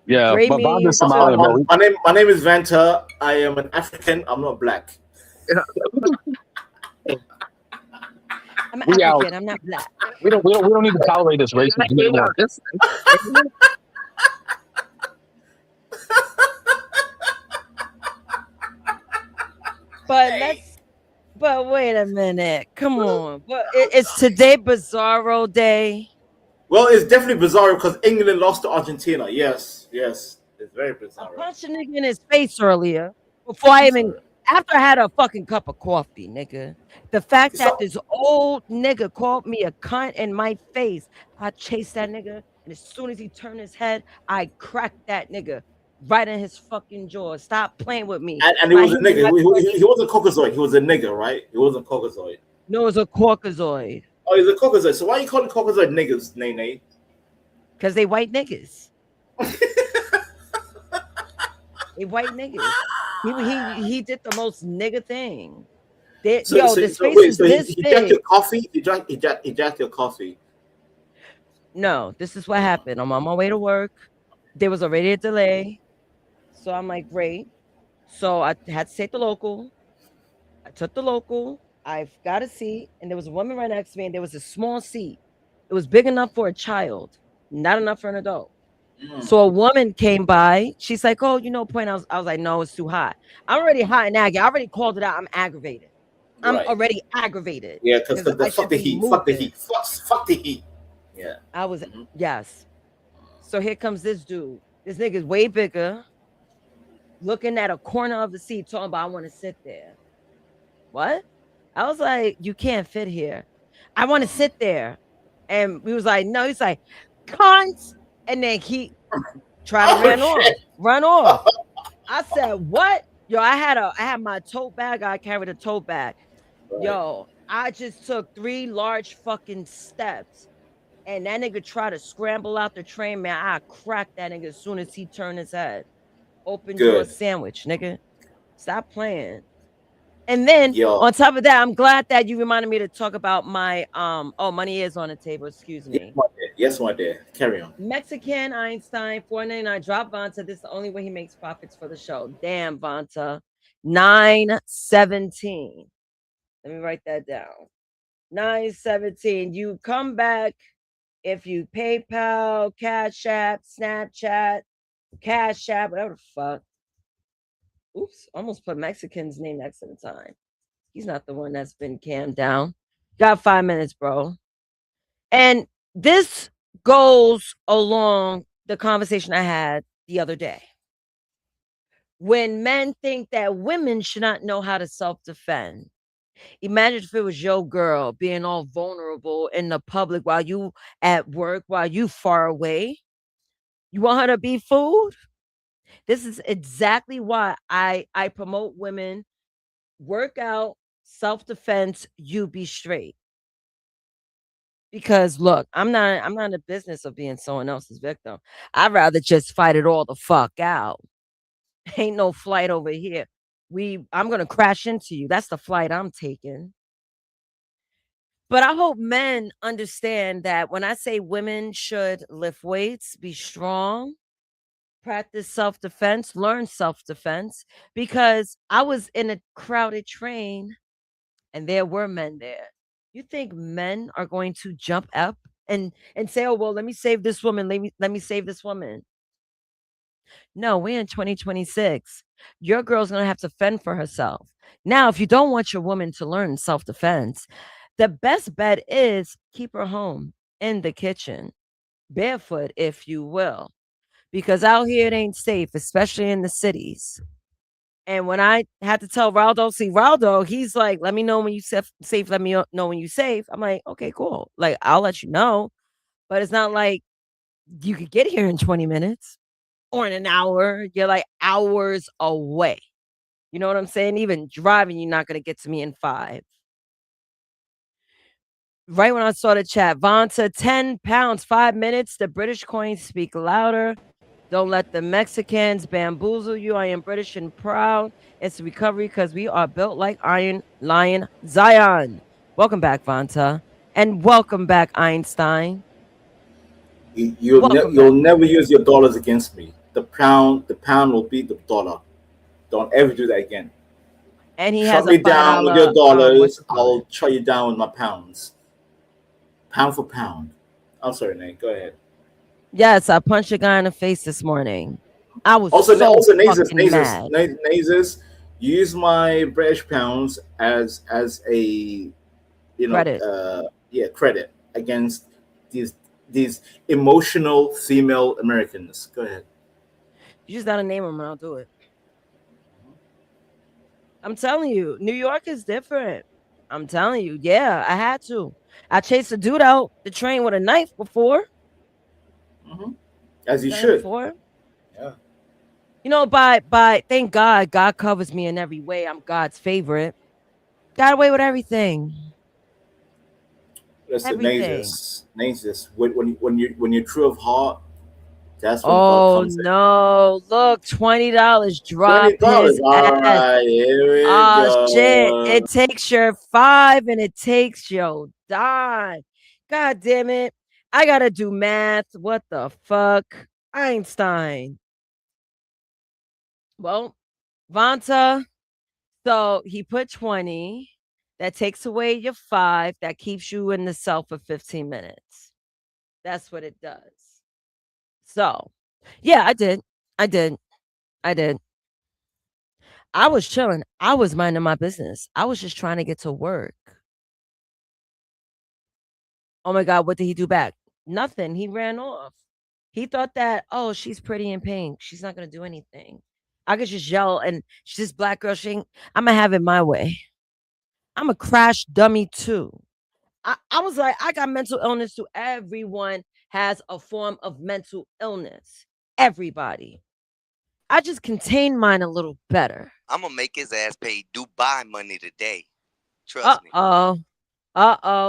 Yeah, Great but Bob meeting is Somalian, bro. My name is Vanta. I am an African. I'm not black. I'm We out. African. I'm not black. We don't need to tolerate this racism anymore. But wait a minute. Come on. But it's today Bizarro Day. Well, it's definitely bizarre because England lost to Argentina. Yes, yes, it's very bizarre. I punched a nigga in his face earlier before after I had a fucking cup of coffee, nigga. The fact that this old nigga called me a cunt in my face, I chased that nigga, and as soon as he turned his head, I cracked that nigga right in his fucking jaw. Stop playing with me. And he was a nigga. He wasn't Caucasoid. He was a nigga, right? He wasn't Caucasoid. No, it was a Caucasoid. Oh, he's a Caucasoid. So why you calling Caucasoid niggas, Nene? Because they white niggas. They white niggas. He did the most nigga thing. The space is this he big. drank your coffee. He drank your coffee. No, this is what happened. I'm on my way to work. There was already a delay. So I'm like, great. So I had to take the local. I took the local. I got a seat, and there was a woman right next to me, and there was a small seat. It was big enough for a child, not enough for an adult. So a woman came by. She's like, "Oh, point." I was like, "No, it's too hot. I'm already hot and aggy. I already called it out. I'm aggravated. I'm already aggravated. Yeah, because fuck the heat. Fuck the heat. Fuck the heat. Yeah. I was yes. So here comes this dude. This nigga's way bigger. Looking at a corner of the seat, talking about I want to sit there. What? I was like, you can't fit here. I want to sit there. And we was like, no. He's like, cunts. And then he tried to run off. I said, what? Yo, I had my tote bag. I carried a tote bag. Right. Yo, I just took 3 large fucking steps. And that nigga tried to scramble out the train, man. I cracked that nigga as soon as he turned his head. Open door sandwich, nigga. Stop playing. And then on top of that, I'm glad that you reminded me to talk about my money is on the table. Excuse me. Yes, my dear. Carry on. Mexican Einstein, $4.99. Drop Vonta. This is the only way he makes profits for the show. Damn, Vonta. $9.17. Let me write that down. $9.17. You come back if you PayPal, Cash App, Snapchat, Cash App, whatever the fuck. Oops, almost put Mexican's name next to the time. He's not the one that's been cammed down. Got 5 minutes, bro. And this goes along the conversation I had the other day. When men think that women should not know how to self-defend. Imagine if it was your girl being all vulnerable in the public while you at work, while you far away. You want her to be fooled? This is exactly why I promote women work out, self-defense, you be straight. Because look, I'm not in the business of being someone else's victim. I'd rather just fight it all the fuck out. Ain't no flight over here. I'm gonna crash into you. That's the flight I'm taking. But I hope men understand that when I say women should lift weights, be strong, practice self-defense, learn self-defense, because I was in a crowded train and there were men there. You think men are going to jump up and say, oh, well, let me save this woman. Let me save this woman. No, we're in 2026. Your girl's going to have to fend for herself. Now, if you don't want your woman to learn self-defense, the best bet is keep her home in the kitchen, barefoot, if you will, because out here it ain't safe, especially in the cities. And when I had to tell Raldo, he's like, let me know when you safe. Let me know when you safe. I'm like, okay, cool. Like, I'll let you know. But it's not like you could get here in 20 minutes or in an hour. You're like hours away. You know what I'm saying? Even driving, you're not going to get to me in 5. Right when I saw the chat, Vonta, 10 pounds, 5 minutes. The British coins speak louder. Don't let the Mexicans bamboozle you. I am British and proud. It's recovery because we are built like Iron Lion Zion. Welcome back, Vonta. And welcome back, Einstein. You'll never use your dollars against me. The pound will beat the dollar. Don't ever do that again. And he shut has me down with your dollars. I'll shut you down with my pounds. pound for pound. I'm sorry, Nate. Go ahead. Yes, I punched a guy in the face this morning. I was Also, so Nazis, fucking mad. Nazis, use my British pounds as a Credit. credit against these emotional female Americans. Go ahead. You just gotta name them and I'll do it. I'm telling you, New York is different. I'm telling you, yeah, I had to. I chased a dude out the train with a knife before. As you Done it should. before. Yeah. You know, thank God, God covers me in every way. I'm God's favorite. Got away with everything. Listen, Everything. Nazis. When you're true of heart, that's when God Oh comes in. Oh, no! Look, $20. Drop his All ass. right, here we Oh shit! go. It takes your 5 and it takes your dime. God damn it! I gotta do math. What the fuck, Einstein? Well, Vanta. So he put 20. That takes away your 5. That keeps you in the cell for 15 minutes. That's what it does. So, yeah, I did. I did. I did. I was chilling. I was minding my business. I was just trying to get to work. Oh my God, what did he do back? Nothing. He ran off. He thought that, oh, she's pretty in pink. She's not going to do anything. I could just yell and she's this black girl. I'm going to have it my way. I'm a crash dummy too. I was like, I got mental illness too. Everyone has a form of mental illness. Everybody. I just contain mine a little better. I'm gonna make his ass pay Dubai money today. Trust me.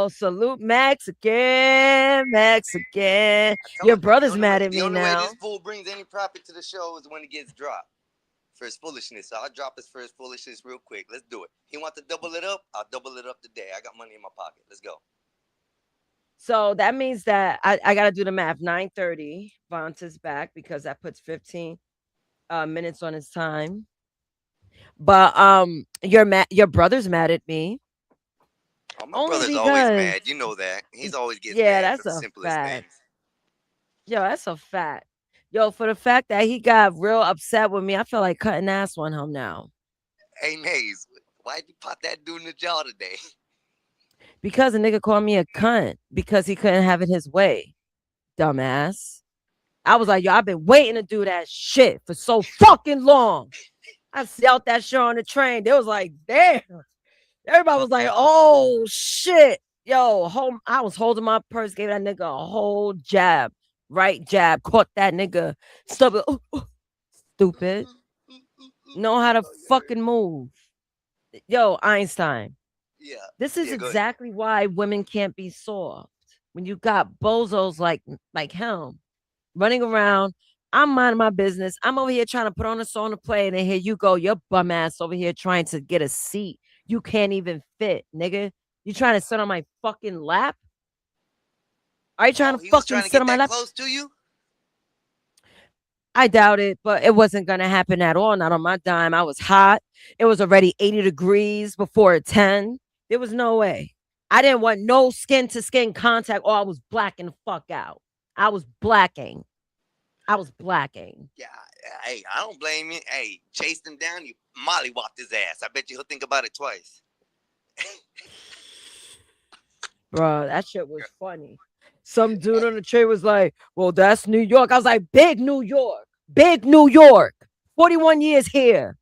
Salute Mexican. Your brother's mad at me The only way now. this fool brings any profit to the show is when it gets dropped for his foolishness. So I'll drop his for his foolishness real quick. Let's do it. He wants to double it up. I'll double it up today. I got money in my pocket. Let's go. So that means that I got to do the math. 9:30, Vanta's back because that puts 15 minutes on his time. But your brother's mad at me. Oh, my brother's always mad. You know that. He's always getting mad for the simplest things. Yo, that's a fact. Yo, for the fact that he got real upset with me, I feel like cutting ass on him now. Hey, Maze, why'd you pop that dude in the jaw today? Because a nigga called me a cunt because he couldn't have it his way. Dumbass. I was like, yo, I've been waiting to do that shit for so fucking long. I yelled that shit on the train. They was like, damn. Everybody was like, oh shit. Yo, I was holding my purse, gave that nigga a whole jab. Right jab. Caught that nigga. Stupid. Stupid. Know how to fucking move. Yo, Einstein. Yeah. This is exactly why women can't be soft. When you got bozos like him running around, I'm minding my business. I'm over here trying to put on a song to play, and then here you go, your bum ass over here trying to get a seat. You can't even fit, nigga. You trying to sit on my fucking lap? Are you trying to fucking sit on my lap? Close to you? I doubt it, but it wasn't gonna happen at all. Not on my dime. I was hot. It was already 80 degrees before 10. There was no way. I didn't want no skin to skin contact, or I was blacking the fuck out. I was blacking. Yeah, hey, I don't blame you. Hey, chased him down, you mollywopped his ass. I bet you he'll think about it twice. Bro, that shit was funny. Some dude on the train was like, well, that's New York. I was like, big New York. 41 years here.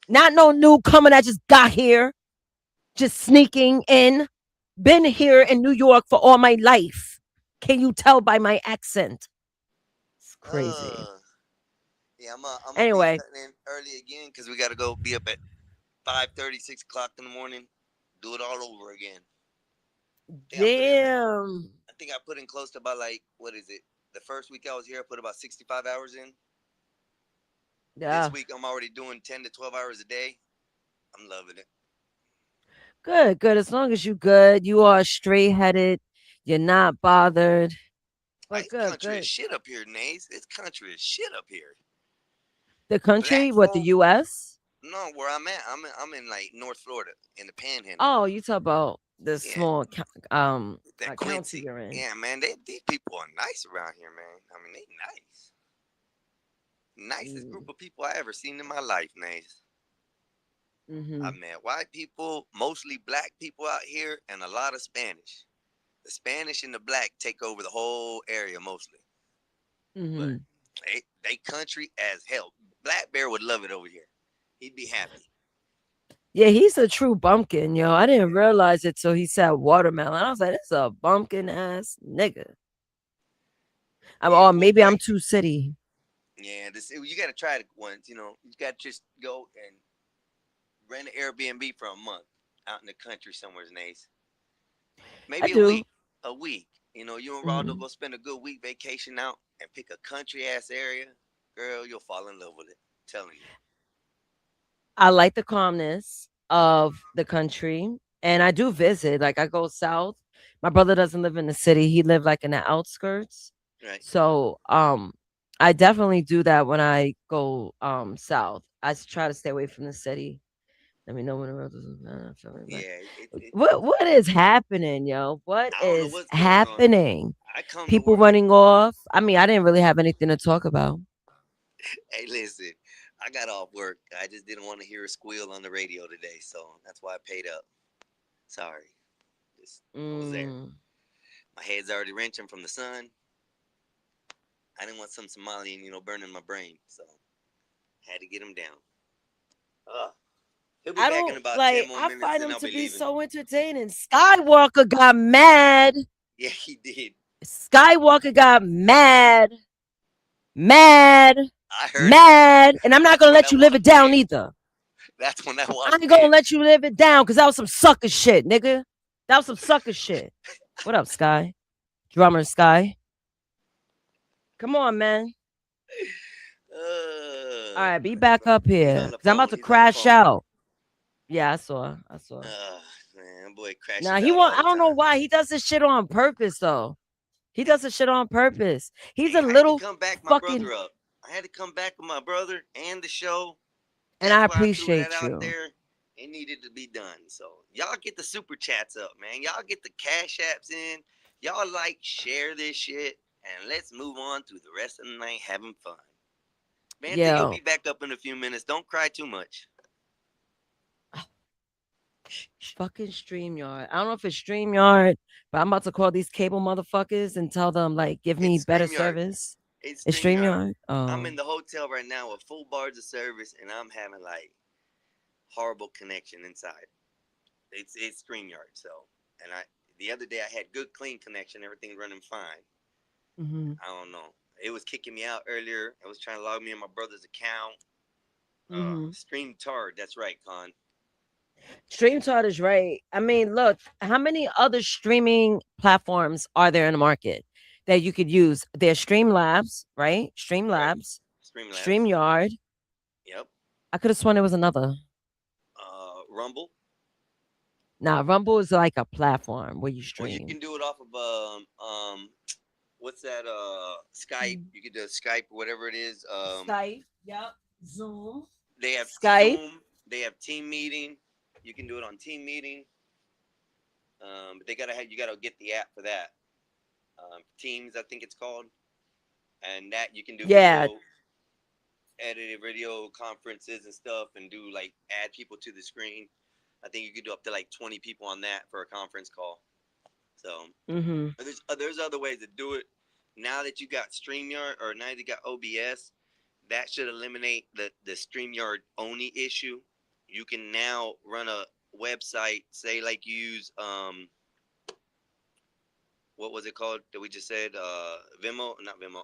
Not no newcomer that just got here. Just sneaking in. Been here in New York for all my life. Can you tell by my accent? It's crazy. Yeah, I'm anyway, be cutting in early again because we got to go be up at 5:30, 6 o'clock in the morning. Do it all over again. Damn. I think I put in close to about what is it? The first week I was here, I put about 65 hours in. Yeah. This week I'm already doing 10 to 12 hours a day. I'm loving it. Good. As long as you good, you are straight headed. You're not bothered. But this country is shit up here, Nays. This country is shit up here. The country? What, the U.S.? No, where I'm at, I'm in like North Florida in the Panhandle. Oh, you talk about the small that county Quincy. you're in. Yeah, man, these people are nice around here, man. I mean, they nice. Nicest group of people I ever seen in my life, Nays. Mm-hmm. I met white people, mostly black people out here, and a lot of Spanish. The Spanish and the black take over the whole area mostly. Mm-hmm. They country as hell. Black Bear would love it over here. He'd be happy. Yeah, he's a true bumpkin, yo. I didn't realize it till he said watermelon. I was like, "It's a bumpkin ass nigga." Maybe I'm too city. Yeah, you got to try it once. You know, you got to just go and rent an Airbnb for a month out in the country somewhere, Nace. Maybe a week. You know, you and Raldo go spend a good week vacation out and pick a country ass area. Girl, you'll fall in love with it. I'm telling you. I like the calmness of the country, and I do visit. Like I go south. My brother doesn't live in the city; he lived like in the outskirts. Right. So, I definitely do that when I go south. I try to stay away from the city. Let me know when the road is. Yeah. What is happening, yo? What is what's happening? People to running off. I mean, I didn't really have anything to talk about. Hey, listen, I got off work. I just didn't want to hear a squeal on the radio today, so that's why I paid up. Sorry. Just was there. My head's already wrenching from the sun. I didn't want some Somalian, burning my brain, so had to get him down. He'll be back in about 10 more minutes, find and him I'll to be be leaving. so entertaining. Skywalker got mad. Yeah, he did. Skywalker got mad. Mad. Mad. And I'm not gonna let you live it down either. That's when I I watched ain't gonna let you live it down because that was some sucker shit, nigga. That was some sucker shit. What up, Sky? Drummer Sky. Come on, man. All right, be back up here. Cause I'm about to crash out. Yeah, I saw. Man, boy, crashes Nah, out he won't. all the I don't know time. why he does this shit on purpose though. He does this shit on purpose. He's a I had little to come back my fucking. brother up. I had to come back with my brother and the show. And I appreciate you. Out there. It needed to be done. So y'all get the super chats up, man. Y'all get the cash apps in. Y'all share this shit, and let's move on through the rest of the night having fun. Man, you'll be back up in a few minutes. Don't cry too much. Fucking StreamYard. I don't know if it's StreamYard, but I'm about to call these cable motherfuckers and tell them give me better service. It's StreamYard. Oh. I'm in the hotel right now with full bars of service, and I'm having horrible connection inside. It's StreamYard. So, and the other day I had good clean connection, everything running fine. Mm-hmm. I don't know. It was kicking me out earlier. I was trying to log me in my brother's account. StreamYard, that's right, Con. StreamYard is right. I mean, look, how many other streaming platforms are there in the market that you could use? There's Streamlabs, right? Streamlabs. Streamlabs. StreamYard. Yep. I could have sworn there was another. Rumble. Nah, Rumble is like a platform where you stream. Well, you can do it off of what's that? Skype. You can do Skype or whatever it is. Skype. Yep. Zoom. They have Skype. Zoom. They have Team Meeting. You can do it on Team Meeting. But you gotta get the app for that. Teams, I think it's called, and that you can do edited video conferences and stuff, and do add people to the screen. I think you could do up to 20 people on that for a conference call. So there's other ways to do it. Now that you got StreamYard, or now that you got OBS, that should eliminate the StreamYard only issue. You can now run a website, say you use what was it called that we just said? Vimeo, not Vimeo.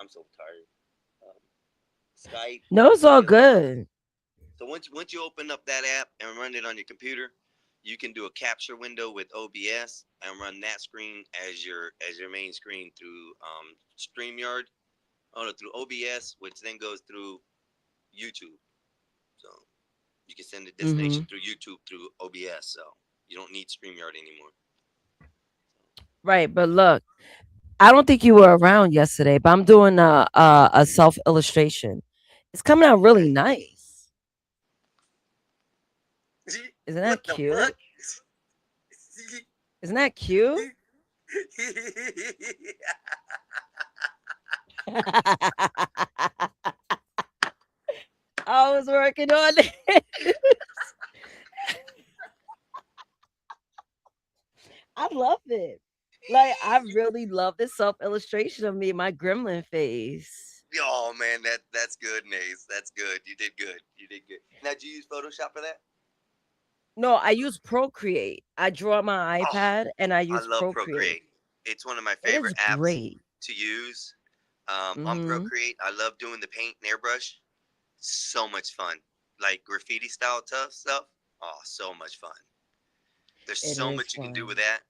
I'm so tired. Skype. No, it's all good. So once you open up that app and run it on your computer, you can do a capture window with OBS and run that screen as your main screen through StreamYard. Through OBS, which then goes through YouTube. So you can send the destination through YouTube through OBS. So you don't need StreamYard anymore. Right, but look, I don't think you were around yesterday, but I'm doing a self illustration. It's coming out really nice. Isn't that What the cute? fuck? Isn't that cute? I was working on it. I love it. Like, I really love this self illustration of me, my gremlin face. Oh man, that's good, Nays. That's good. You did good. You did good. Now, do you use Photoshop for that? No, I use Procreate. I draw on my Oh, iPad and I I use love Procreate. Procreate. It's one of my It is favorite apps great. to use. On Mhm. Procreate, I love doing the paint and airbrush. So much fun. Like graffiti style tough stuff. Oh, so much fun. There's It so is much you can do with fun. that.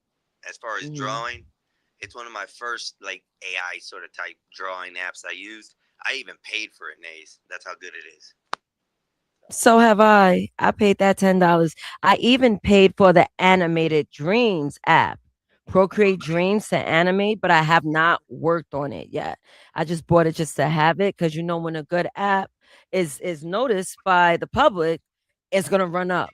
As far as Mhm. drawing, it's one of my first like AI sort of type drawing apps I used. I even paid for it, Nays. That's how good it is. So have I. I paid that $10. I even paid for the animated dreams app. Procreate Dreams to animate, but I have not worked on it yet. I just bought it just to have it because when a good app is noticed by the public, it's gonna run up.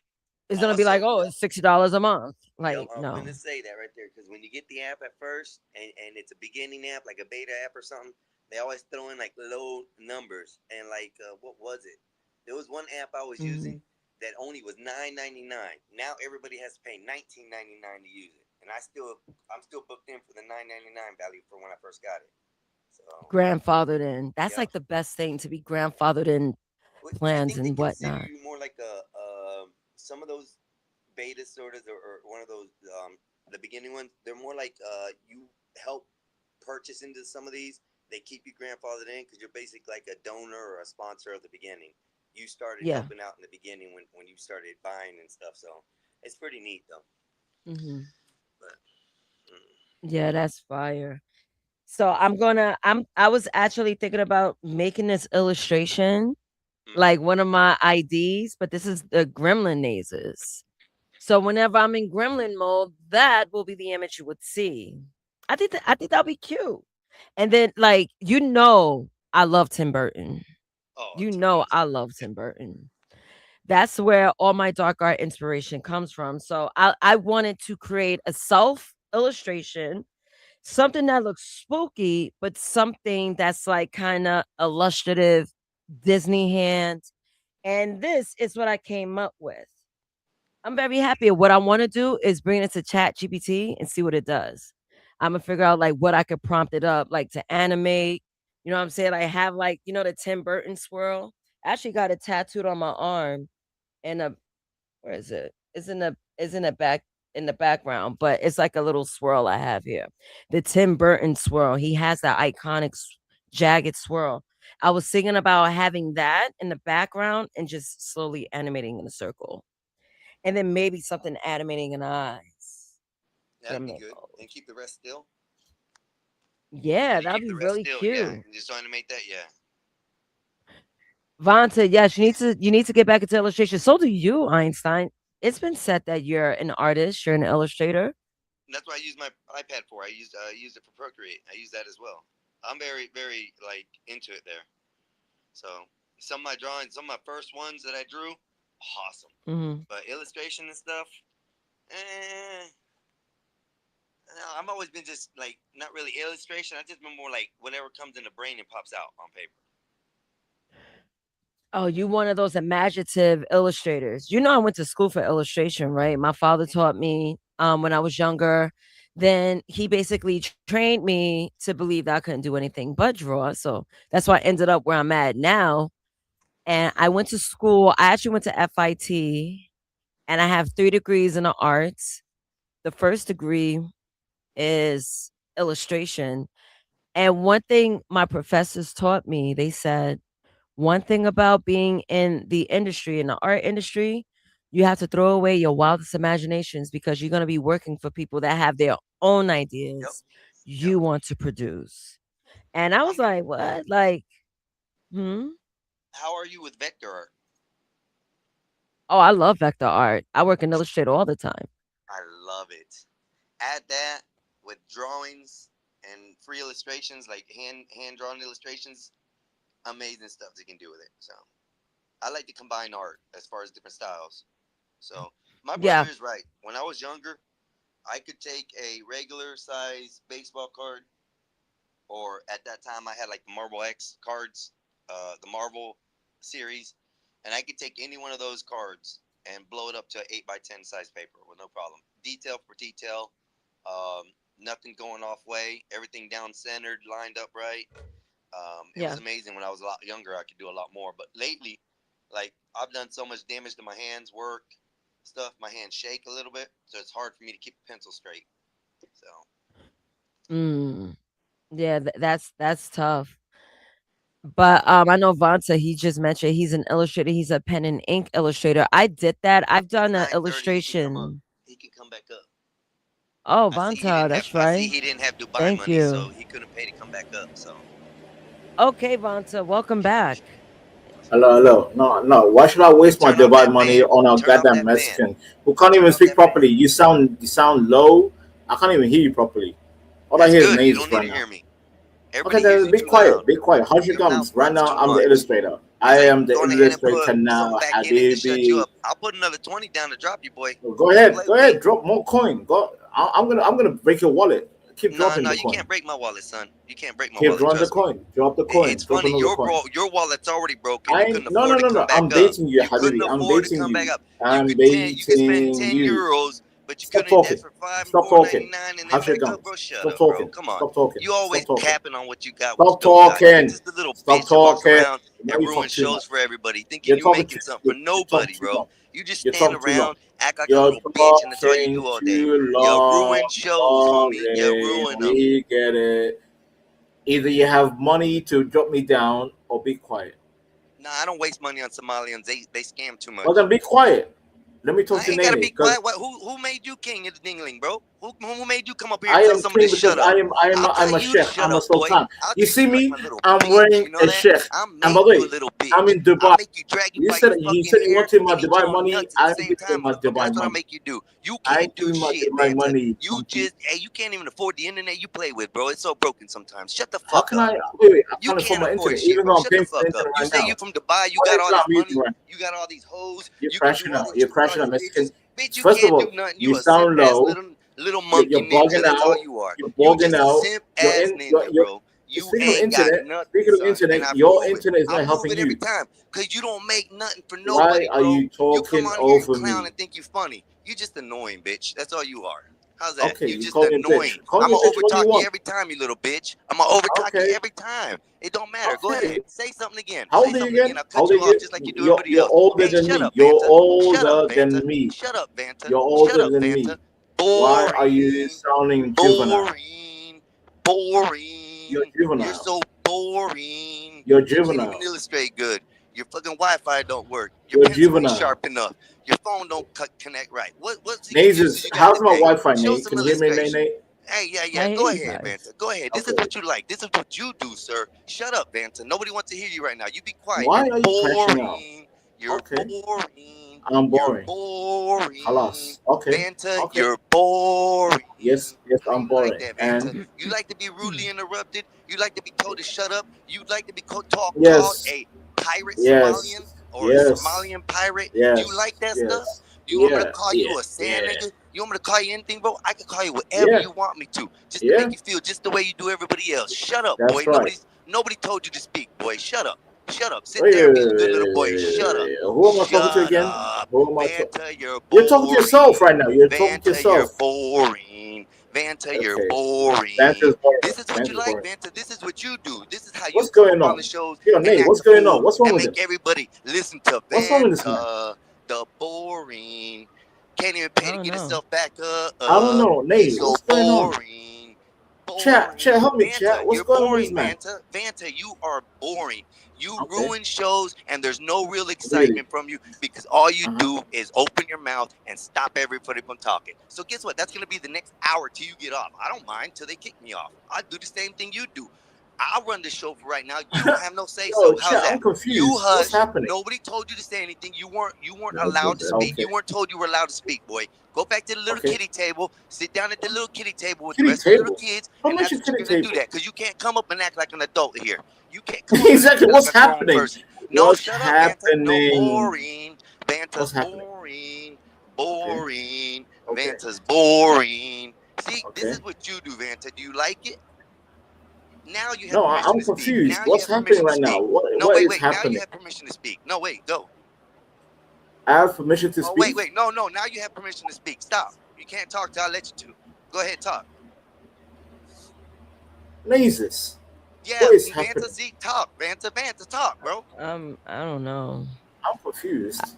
It's gonna be like, Also, oh, it's $60 a month. yep, Like, I'm no. gonna say that right there because when you get the app at first and it's a beginning app like a beta app or something, they always throw in like low numbers and like what was it? There was one app I was using Mhm. that only was $9.99. Now everybody has to pay $19.99 to use it, and I'm still booked in for the $9.99 value for when I first got it. So Grandfathered in. That's yeah, like the best thing to be grandfathered in I plans think they and consider whatnot. you more like a some of those beta sort of or one of those the beginning ones. They're more like you help purchase into some of these. They keep you grandfathered in because you're basically like a donor or a sponsor of the beginning. You started Yeah. helping out in the beginning when you started buying and stuff. So it's pretty neat though. Hmm. But Yeah, that's fire. So I was actually thinking about making this illustration like one of my IDs, but this is the gremlin mazes. So whenever I'm in gremlin mode, that will be the image you would see. I think that'll be cute. And then I love Tim Burton. I love Tim Burton. That's where all my dark art inspiration comes from. So I wanted to create a self illustration, something that looks spooky, but something that's like kind of illustrative Disney hand. And this is what I came up with. I'm very happy. What I want to do is bring it to Chat GPT and see what it does. I'm gonna figure out like what I could prompt it up, like to animate. You know what I'm saying? I have like, the Tim Burton swirl. I actually got it tattooed on my arm and where is it? It's in the back in the background, but it's like a little swirl I have here. The Tim Burton swirl. He has that iconic jagged swirl. I was thinking about having that in the background and just slowly animating in a circle. And then maybe something animating in eyes. that'd be good. And keep the rest still. Yeah, And that'd keep be the rest really still. Yeah, cute. just animate that. Yeah. Vonta, yes, you need to get back into illustration. So do you, Einstein. It's been said that you're an artist, you're an illustrator. That's what I use my iPad for. I used it for Procreate. I use that as well. I'm very very like into it there. So some of my drawings, some of my first ones that I drew, awesome. Hmm. But illustration and stuff, eh. No, I've always been just like not really illustration. I just been more like whatever comes in the brain and pops out on paper. Oh, you one of those imaginative illustrators. I went to school for illustration, right? My father taught me when I was younger. Then he basically trained me to believe that I couldn't do anything but draw. So that's why I ended up where I'm at now. And I went to school. I actually went to FIT and I have 3 degrees in the arts. The first degree is illustration. And one thing my professors taught me, they said, one thing about being in the industry, in the art industry, you have to throw away your wildest imaginations because you're going to be working for people that have their own ideas you want to produce. And I was like, what? Like, hmm? How are you with vector art? Oh, I love vector art. I work in Illustrator all the time. I love it. Add that with drawings and free illustrations, like hand drawn illustrations. Amazing stuff they can do with it. So I like to combine art as far as different styles. So My brother Yeah. is right. When I was younger, I could take a regular size baseball card, or at that time I had like the Marvel X cards, the Marvel series, and I could take any one of those cards and blow it up to 8x10 size paper with no problem. Detail for detail, nothing going off way, everything down centered, lined up right. It was amazing when I was a lot younger. I could do a lot more, but lately, like I've done so much damage to my hands, work stuff. My hands shake a little bit, so it's hard for me to keep the pencil straight. So. Yeah, that's tough. But I know Vanta, he just mentioned he's an illustrator. He's a pen and ink illustrator. I did that. I've done an illustration. He can come back up. Oh, Vanta, that's right. I see he didn't have Dubai Thank money, you. so he couldn't pay to come back up. So. Okay, Vanta, welcome back. Hello. No. Why should I waste my Dubai money on a goddamn Mexican who can't even speak properly? You sound low. I can't even hear you properly. All I hear is names right now. Okay, then be quiet. Be quiet. Hush your gums. Right now, I'm the illustrator. I am the illustrator now, Habibi. I'll put another 20 down to drop you, boy. Go ahead. Drop more coin. Go. I'm gonna break your wallet. Keep dropping the coin. No, you can't break my wallet, son. You can't break my wallet. Keep dropping the coin. Drop the coin. It's funny. Your wallet's already broken. No. I'm dating you, Habibi. I'm dating you. I'm dating you. Spend 10 euros. But you Stop couldn't talking. ask for Stop talking. $5.99 and Hush your then gums. bro, shut Stop up, talking. bro. Come on. Stop talking. You always Stop talking. capping on what you got. Stop talking. Just a little Stop bitch that walks talking. around and ruin shows for everybody, thinking You're you're making talking something for nobody, bro. You just stand talking too long. around, act like a little bitch, and that's all you do all day. You ruin shows, homie. You ruin them. We get it. Either you have money to drop me down or be quiet. Nah, I don't waste money on Somalians. They scam too much. Well, then be quiet. Let me talk I to ain't gotta Nene. be quiet. Who made you king of the dingling, bro? Who made you come up here I and am tell somebody king to shut because up? I'm a sheikh. I'm a sultan. You see me? I'm I'm wearing a sheikh. And by the way, I'm in Dubai. You said you wanted my Dubai money. I'm giving my Dubai That's what I money. make you do. You can't do shit, my man. money. You can't even afford the internet you play with, bro. It's so broken sometimes. Shut the How fuck can up. I You can't afford can't my afford internet, shit, even bro. though I'm Shut paying the for fuck internet up. You right say now. you from Dubai, you Why got is all not this muting money, right? you got all these hoes, You're you can crashing do all out. these You're crashing out, bitches. Mexican. Bitch, you First of can't do all, nothing. you You a sound simp ass low. little monkey You're ninja. bugging That's all out. you are. You're You bugging just a out. simp ass ninja, bro. You Speaking of ain't got internet, nothing, speaking of son. internet, And I your prove it. internet is I not prove helping it every you. time. Because you don't make nothing for Why nobody, are bro. you You come talking on here and over clown me? and think you funny. You just annoying, bitch. That's all you are. How's that? Okay, You you just call me a annoying. bitch. Call I'm me a gonna bitch. What do you overtalk you want? every time, you little bitch. I'm gonna overtalk you Okay. every time. It don't matter. Go Okay. ahead. Say something again. How Say old are you something again. again? I'll How cut old you are off you? just like you do everybody You're else. older Hey, than shut me. up, You're Vanta. Shut up, older Vanta. than me. Shut up, Vanta. You're Shut older up, than Vanta. me. Why are you sounding juvenile? Boring. You're juvenile. You're so boring. You're You can't juvenile. even illustrate good. Your fucking Wi-Fi don't work. Your You're pencil ain't juvenile. sharp enough. Your phone don't connect right. What's the Nate, excuses you got how's my today? Wi-Fi, Show Nate? some Can you hear me, illustration. Nate? Hey, I yeah. hear Go you ahead, guys. Vanta. Go ahead. This is what you like. This is what you do, sir. Shut up, Vanta. Nobody wants to hear you right now. You be quiet. Why You're are you crashing out? boring. You're boring. I'm You're boring. boring. Halas. Okay. Vanta, Okay. you're boring. Yes, I'm boring. Like that, Vanta. You like to be rudely interrupted. You like to be told to shut up. You like to be called Yes. a pirate Yes. Somalian or a Yes. Somalian pirate. Yes. Do you like that Yes. stuff? Do you want me to Yeah. call Yeah. you a sand Yeah. nigga? You want me to call you anything, bro? I can call you whatever Yeah. you want me to, just to Yeah. make you feel just the way you do everybody else. Shut up, That's boy. right. Nobody told you to speak, boy. Shut up. Shut up. Sit Wait, there and be a wait, good wait, little boy. wait, wait, Shut wait, up. wait. Who am I talking to Shut again? up. Who am I talking? Vanta, you're boring. You're talking to yourself right now. You're talking to Vanta, you're yourself. boring. Vanta, you're Okay. boring. Vanta's boring. This is what you Vanta's like, boring. Vanta. This is what you do. This is how you What's come going up on on? the shows Yo, and Nate, act what's a going fool on? What's wrong and with make him? everybody listen to What's wrong with this man? Vanta, the boring. Can't even pay to get himself back up. I don't know. He's Nate, so what's going on? boring. Chat, help me, Vanta, chat. What's you're going on with this boring, man? Vanta, you are boring. You Okay. ruin shows, and there's no real Really? excitement from you because all you do is open your mouth and stop everybody from talking. So guess what? That's gonna be the next hour till you get off. I don't mind till they kick me off. I do the same thing you do. I'll run the show for right now. You don't have no say Yo, so. How's chat, that? I'm confused. You What's hush. happening? Nobody told you to say anything. You weren't allowed to speak. Okay. You weren't told you were allowed to speak, boy. Go back to the little Okay. kiddie table. Sit down at the little kiddie table with Kiddie the rest of the table? little kids, How and much that's is what you're kiddie gonna table? do that because you can't come up and act like an adult here. You can't come up Exactly. and What's act like a grown happening? person. No, What's shut up, Vanta. No, happening? boring. Vanta's What's happening? boring. Boring. Vanta's boring. See, this is what you do, Vanta. Do you like it? Now you have No, permission I'm to speak. confused. Now you What's have happening permission to right now? speak. What No, is wait. Now you happening? have permission to speak. No, wait, go. I have permission to Oh, speak. wait. No. Now you have permission to speak. Stop. You can't talk till I let you to. Go ahead, talk. Jesus. Yeah, What is Vanta, happening? Zeke, talk. Vanta, talk, bro. I don't know. I'm confused.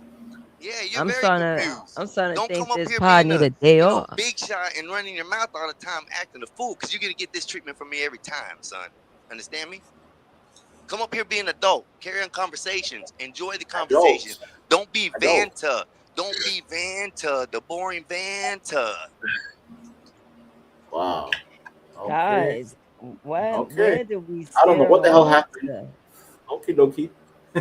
Yeah, you're I'm very starting confused. to Don't think come up this here pod being need a day a off. big shot and running your mouth all the time, acting a fool, because you're gonna get this treatment from me every time, son. Understand me? Come up here being adult, carry on conversations, enjoy the conversation. Don't be Vanta. Don't be Vanta, the boring Vanta. Wow. Okay. Guys, where do we I don't know what the hell happened. today? Okie dokie. I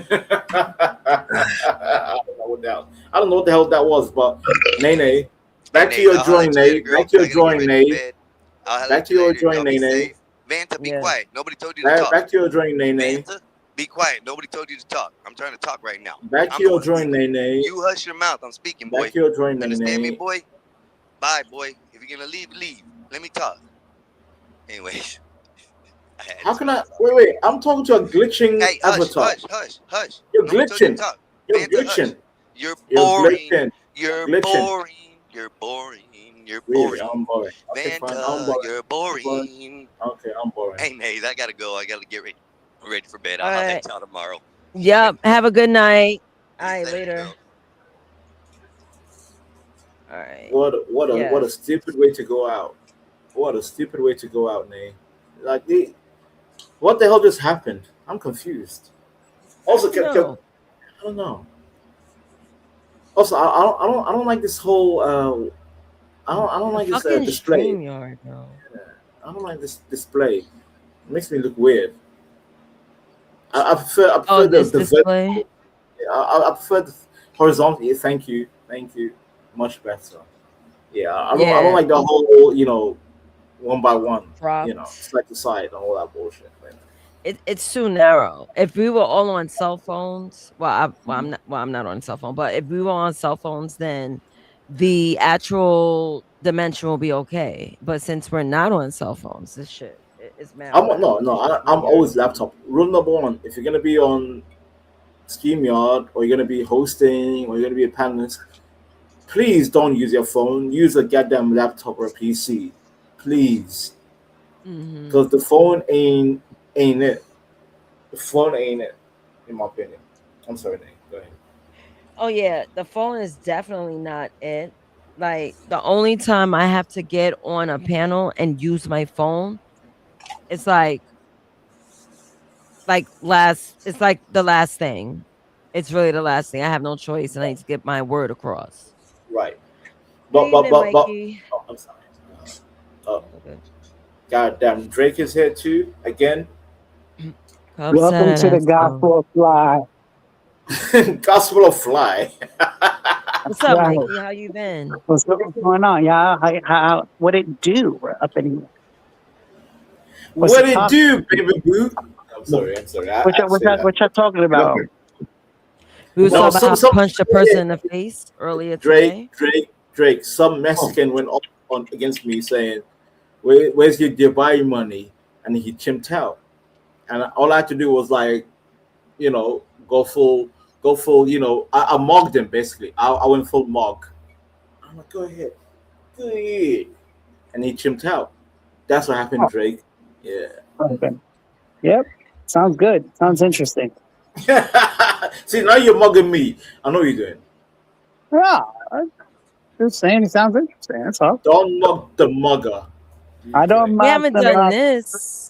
don't know what the hell that was, but Nene, back to your drawing, Nate. Back to your drawing, Nate. Back to your drawing, Nene. Vanta, be quiet. Nobody told you to talk. Back to your drawing, Nene. Vanta, be quiet. Nobody told you to talk. I'm trying to talk right now. Back to your drawing, Nene. You hush your mouth. I'm speaking, boy. Back to your drawing, Nene. Understand me, boy? Bye, boy. If you're gonna leave, leave. Let me talk. Anyways. How can I wait? I'm talking to a glitching avatar. Hush. You're glitching. You're glitching. You're boring. You're boring. You're boring. You're boring. I'm boring. Okay, Vanta, I'm boring. you're boring. Okay, I'm boring. Hey, Nays, I gotta go. I gotta get ready for bed. I'll holler at y'all tomorrow. Yep. Have a good night. All right, later. All right. What a stupid way to go out. What a stupid way to go out, Nay. Like what the hell just happened? I'm confused. Also, I don't know. Also, I don't like this whole I don't like this display. StreamYard, no. I don't like this display. It makes me look weird. I prefer the display. I prefer the horizontal. Thank you, much better. Yeah, I don't like the whole one by one. Props. Side to side and all that bullshit. Man. It's too narrow. If we were all on cell phones, I'm not on cell phone, but if we were on cell phones, then the actual dimension will be okay. But since we're not on cell phones, this shit is mad. I'm always laptop. Rule number one: if you're gonna be on StreamYard or you're gonna be hosting or you're gonna be a panelist, please don't use your phone. Use a goddamn laptop or a PC, please, because the phone ain't it. The phone ain't it, in my opinion. I'm sorry, Nate. Go ahead. Oh yeah, the phone is definitely not it. Like the only time I have to get on a panel and use my phone, it's like the last thing. It's really the last thing. I have no choice, and I need to get my word across. Right. But I'm sorry. Goddamn, Drake is here too again. Welcome to the Gospel of Fly. Gospel of Fly. What's up, Mikey? How you been? What's going on, y'all? How what it do? We're up in here. What it do, baby boo? I'm sorry. What y'all talking about? We were talking about how punched a person in the face earlier today. Drake. Some Mexican went on against me saying, "Where's your Dubai money?" And he chimped out. And all I had to do was go full. I mocked him basically. I went full mock. I'm like, go ahead. And he chimped out. That's what happened, Drake. Yeah. Okay. Yep. Sounds good. Sounds interesting. See, now you're mugging me. I know you're doing. Yeah. I'm just saying it sounds interesting. That's all. Don't mug the mugger. I don't. We haven't done this.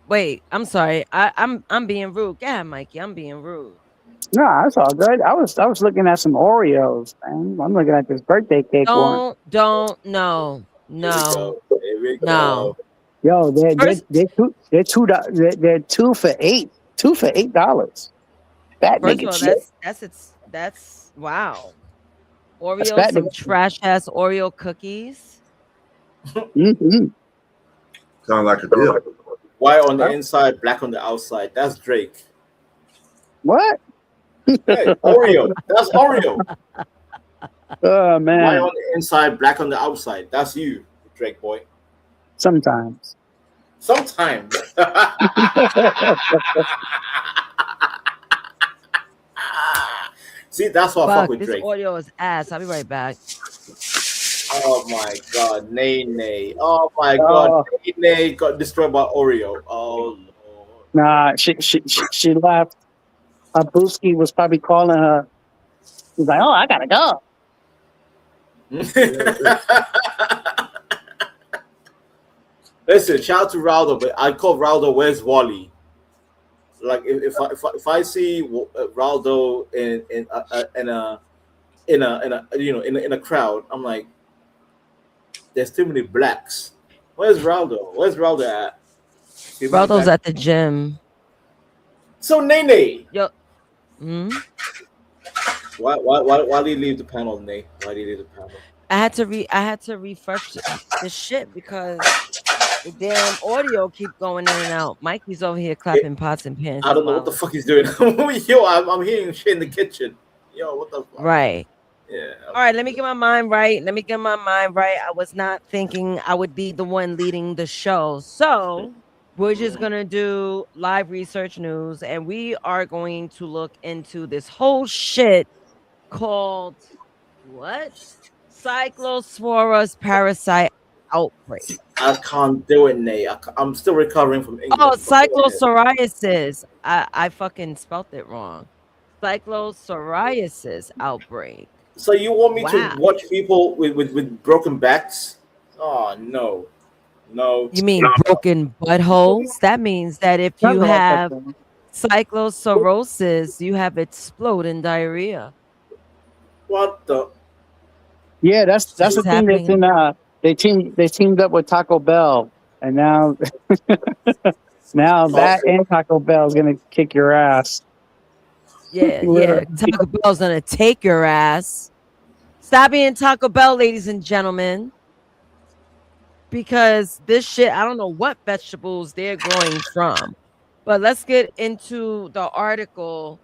Wait, I'm sorry. I'm being rude. Go ahead, Mikey. I'm being rude. No, that's all good. I was looking at some Oreos, man. I'm looking at this birthday cake one. No. Yo, they're $2 for $8. $2 for $8. That nigga shit. That's wow. Oreos, some trash ass Oreo cookies. Sound like a deal. White on the inside, black on the outside. That's Drake. What? Hey, Oreo. That's Oreo. Oh White man. on the inside, black on the outside. That's you, Drake boy. Sometimes. Sometimes. See, that's why I fuck Fuck, with this Drake. audio is ass. I'll be right back. Oh my god, Nay. Oh my god, Oh Nay got destroyed by Oreo. Oh nah, she left. Brewski was probably calling her. He's like, "Oh, I gotta go." Listen, shout out to Raldo, but I call Raldo "Where's Wally?" Like if I see Raldo in a crowd, I'm like, there's too many blacks. Where's Raldo? Where's Raldo at? Too many Raldo's blacks. at the gym. So Nene, Yo. Hmm? why did you leave the panel, Nene? Why did you leave the panel? I had to refresh the shit because the damn audio keep going in and out. Mikey's over here clapping pots and pans. I don't know what the fuck he's doing. Yo, I'm hearing shit in the kitchen. Yo, what the fuck? Right. Yeah. All right, let me get my mind right. I was not thinking I would be the one leading the show. So we're just going to do live research news and we are going to look into this whole shit called what? Cyclosporus parasite outbreak. I can't do it, Nate. I'm still recovering from England. Oh, cyclopsoriasis. I fucking spelt it wrong. Cyclopsoriasis outbreak. So you want me to watch people with broken backs? Oh no. You mean broken buttholes? That means that if you have cyclocirrhosis, you have exploding diarrhea. What the? Yeah, that's the thing. Happening. They teamed up with Taco Bell, and now that and Taco Bell is gonna kick your ass. Yeah. Taco Bell's gonna take your ass. Stop eating Taco Bell, ladies and gentlemen. Because this shit, I don't know what vegetables they're growing from. But let's get into the article.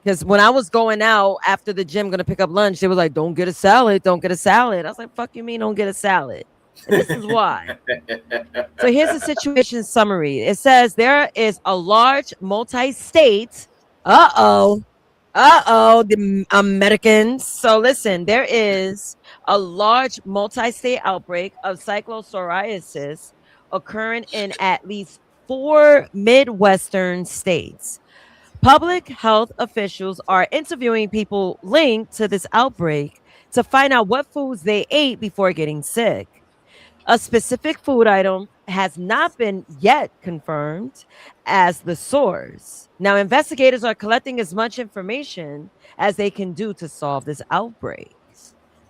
Because when I was going out after the gym, gonna pick up lunch, they were like, "Don't get a salad, don't get a salad." I was like, "Fuck you mean, don't get a salad?" And this is why. So here's the situation summary. It says there is a large multi-state. The Americans. So listen, there is a large multi-state outbreak of cyclopsoriasis occurring in at least 4 Midwestern states. Public health officials are interviewing people linked to this outbreak to find out what foods they ate before getting sick. A specific food item has not been yet confirmed as the source. Now, investigators are collecting as much information as they can do to solve this outbreak.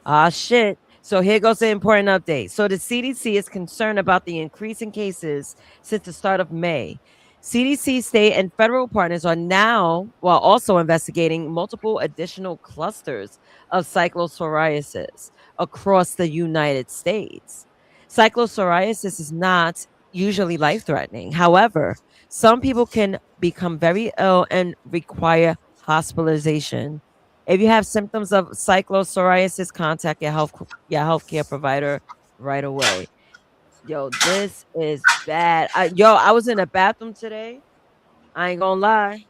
Ah, shit. So here goes the important update. So the CDC is concerned about the increasing cases since the start of May. CDC, state, and federal partners are now, while also investigating multiple additional clusters of cyclopsoriasis across the United States. Cyclopsoriasis is not usually life-threatening. However, some people can become very ill and require hospitalization. If you have symptoms of cyclopsoriasis, contact your healthcare provider right away. Yo, this is bad. I was in a bathroom today. I ain't gonna lie.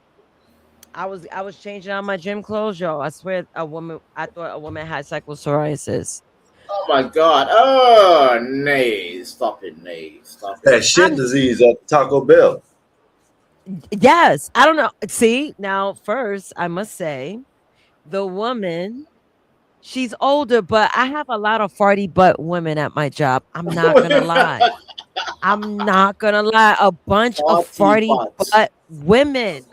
I was changing out my gym clothes, yo. I swear I thought a woman had cyclopsoriasis. Oh my god. Oh, Nay. Stop it, Nay. Stop it. That shit disease at Taco Bell. Yes. I don't know. See, now first I must say the woman, she's older, but I have a lot of farty butt women at my job. I'm not gonna lie. A bunch of farty butt women.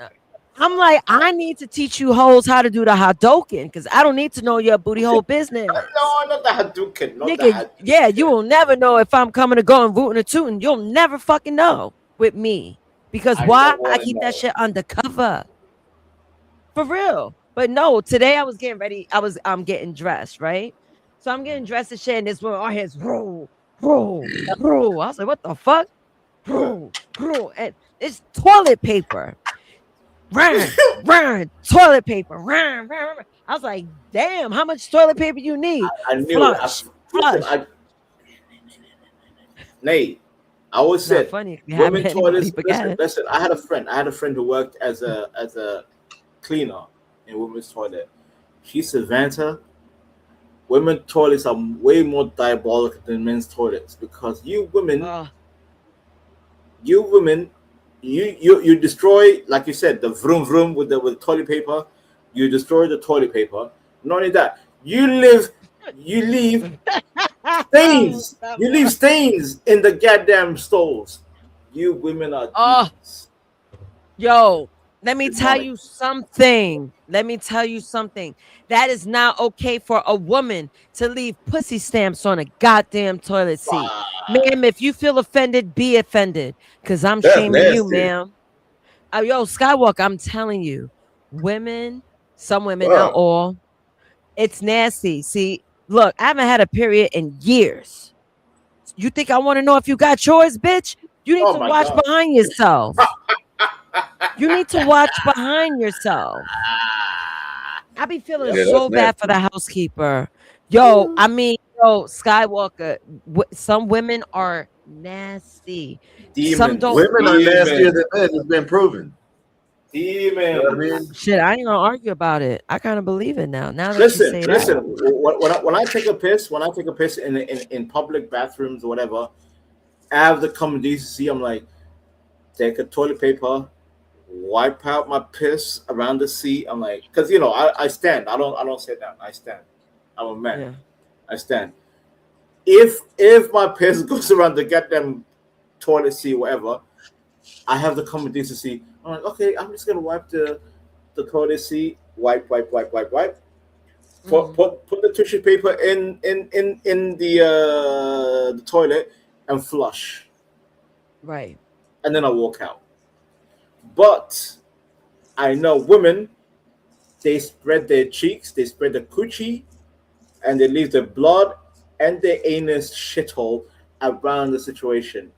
I'm like, I need to teach you hoes how to do the Hadoken because I don't need to know your booty hole business. No, not the Hadouken. Nigga, yeah, you will never know if I'm coming to go and rooting or tooting. You'll never fucking know with me. Because why? I keep that shit undercover. For real. But no, today I was getting ready. I'm getting dressed, right? So I'm getting dressed and shit, and this woman, our heads, roll. I was like, what the fuck? And it's toilet paper. run, toilet paper, run. I was like, damn, how much toilet paper you need? I knew Flush. Nate, I always Not said funny if you women haven't anybody toilets. forget. Listen. I had a friend who worked as a cleaner in women's toilet. She said, Vanta, women toilets are way more diabolical than men's toilets because you women, you destroy, like you said, the vroom vroom with the toilet paper. You destroy the toilet paper. Not only that, you leave stains. You leave stains in the goddamn stalls. You women are demons. Yo, let me tell you something. That is not okay for a woman to leave pussy stamps on a goddamn toilet seat. Ma'am, if you feel offended, be offended. Because I'm shaming you, ma'am. Yo, Skywalker, I'm telling you, some women, not all, it's nasty. See, look, I haven't had a period in years. You think I want to know if you got yours, bitch? You need to watch behind yourself. You need to watch behind yourself. I be feeling so bad for the housekeeper. Yo, I mean, Skywalker, some women are nasty. Demons. Some don't. Women are nastier than men. It's been proven. Demons. You know what I mean? Shit, I ain't gonna argue about it. I kind of believe it now. Now that Listen, you say listen. that. When I take a piss, in public bathrooms or whatever, I have the common decency. I'm like, take a toilet paper, wipe out my piss around the seat. I'm like, because I stand. I don't sit down. I stand. I'm a man. Yeah. I stand. If my piss goes around the goddamn toilet seat, whatever, I have the common decency. I'm like, okay, I'm just gonna wipe the toilet seat. Wipe. Put the tissue paper in the toilet and flush. Right. And then I walk out. But I know women, they spread their cheeks, they spread the coochie, and they leave the blood and their anus shithole around the situation.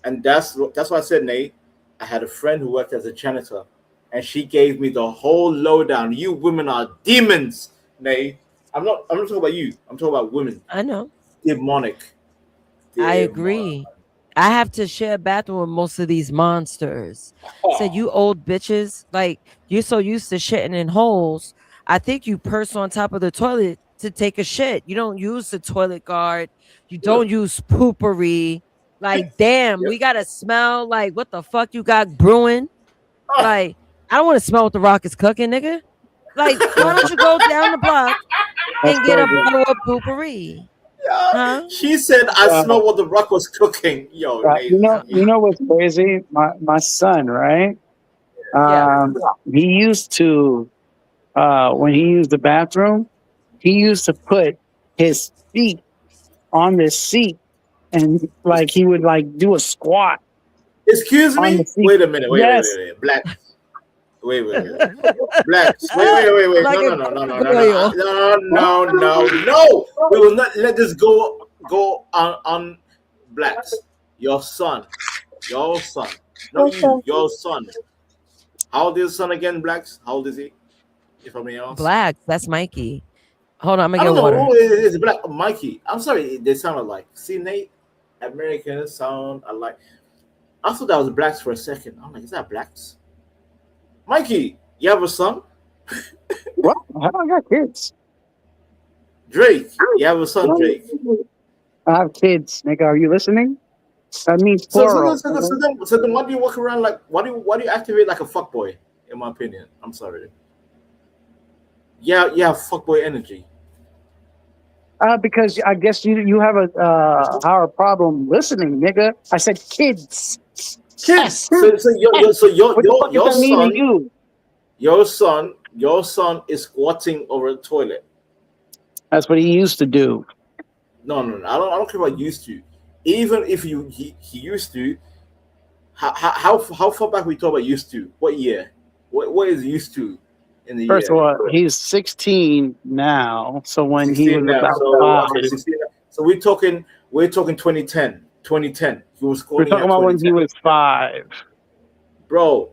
And that's why I said, Nate, I had a friend who worked as a janitor, and she gave me the whole lowdown. You women are demons, Nate. I'm not talking about you. I'm talking about women. I know. Demonic. I agree. I have to share a bathroom with most of these monsters. Said, you old bitches, like, you're so used to shitting in holes. I think you purse on top of the toilet to take a shit. You don't use the toilet guard. You don't use poopery. Like, damn, we gotta smell like what the fuck you got brewing. Like, I don't want to smell what the rock is cooking, nigga. Like, why don't you go down the block and get a bottle of poopery? Huh? She said, "I smell what the rock was cooking." Yo, you know what's crazy? My son, right? He used to, when he used the bathroom, he used to put his feet on the seat, and like he would like do a squat. Excuse me. Wait a minute. Wait. Black. Wait. Blacks. Wait. No. We will not let this go on blacks. Your son. Not you. Your son. How old is his son again, blacks? How old is he? If I'm being honest. Blacks. That's Mikey. Hold on, I'm I gonna don't get know water. who is Black Mikey. I'm sorry, they sound alike. See, Nate, Americans sound alike. I thought that was blacks for a second. I'm like, is that blacks? Mikey, you have a son? What? I don't got kids. Drake, you have a son, Drake. I have kids, nigga. Are you listening? That means plural. So then why do you walk around like why do you activate like a fuckboy, in my opinion? I'm sorry. Yeah, fuckboy energy. Because I guess you have our problem listening, nigga. I said kids. Kids. Your son is squatting over a toilet. That's what he used to do. No. I don't care about used to. Even if he used to, how far back we talk about used to? What year? What is used to in the First year? of all, he's 16 now. So when he was now, about 5. 16 now. So we're talking 2010. He was squatting. We're talking about when he was 5. Bro,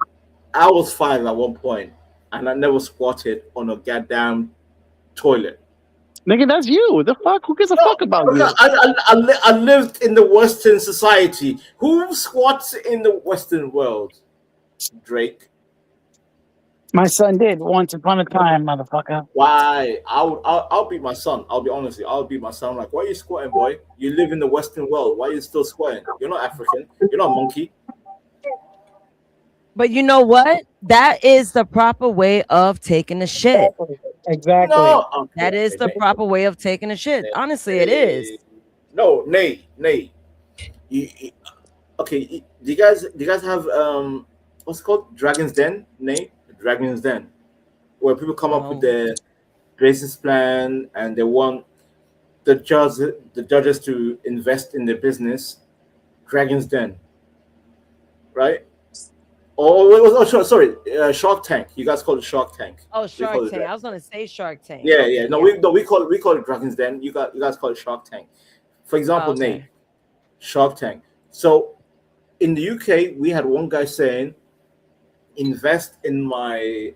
I was 5 at one point, and I never squatted on a goddamn toilet. Nigga, that's you. The fuck? Who gives a fuck about you? I lived in the Western society. Who squats in the Western world? Drake. My son did once upon a time, motherfucker. Why? I'll beat my son. I'll be honest with you. I'll beat my son. I'm like, why are you squatting, boy? You live in the Western world. Why are you still squatting? You're not African. You're not a monkey. But you know what? That is the proper way of taking a shit. Exactly. No, okay, that is the proper way of taking a shit. Honestly, it is. No, nay. Okay, do you guys have what's it called? Dragon's Den? Nay, Dragon's Den, where people come up with their business plan and they want the judges to invest in their business. Dragon's Den, right? Sorry, Shark Tank. You guys call it Shark Tank. Oh, Shark Tank. I was gonna say Shark Tank. Yeah. No, we call it Dragon's Den. You guys call it Shark Tank. For example, Nate, Shark Tank. So in the UK, we had one guy saying, invest in my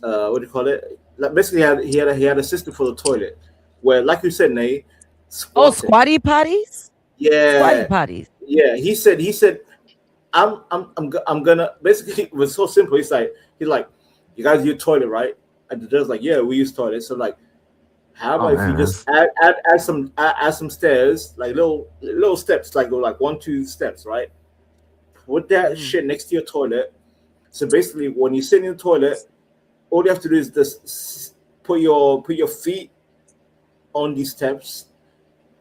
what do you call it? Like basically, he had a system for the toilet where, like you said, Nate. Squatty potties. Yeah. Squatty potties. Yeah. He said. I'm gonna basically it was so simple. He's like, you guys use toilet, right? And the judge's like, yeah, we use toilet. So like, how about if you just add some stairs, like little steps, like go like 1-2 steps, right? Put that shit next to your toilet. So basically, when you sit in the toilet, all you have to do is just put your feet on these steps,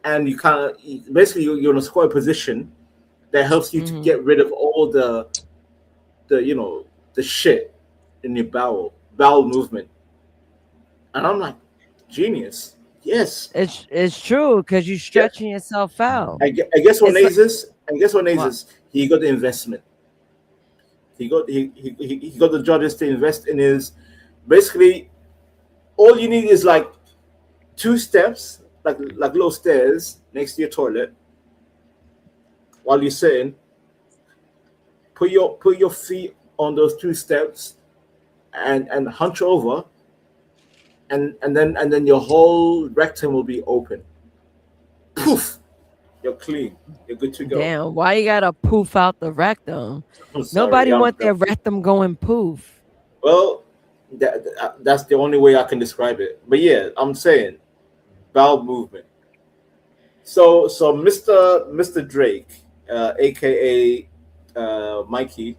and you kind of basically you're in a square position. That helps you to get rid of all the shit in your bowel movement. And I'm like, genius. Yes. It's true because you're stretching yourself out. I guess what Nays is, he got the investment. He got the judges to invest in his basically all you need is like 2 steps, like little stairs next to your toilet. While you're sitting, put your feet on those 2 steps, and hunch over, and then your whole rectum will be open. Poof, you're clean. You're good to go. Damn, why you gotta poof out the rectum? Nobody want their rectum going poof. Well, that's the only way I can describe it. But yeah, I'm saying bowel movement. So Mr. Drake. AKA Mikey,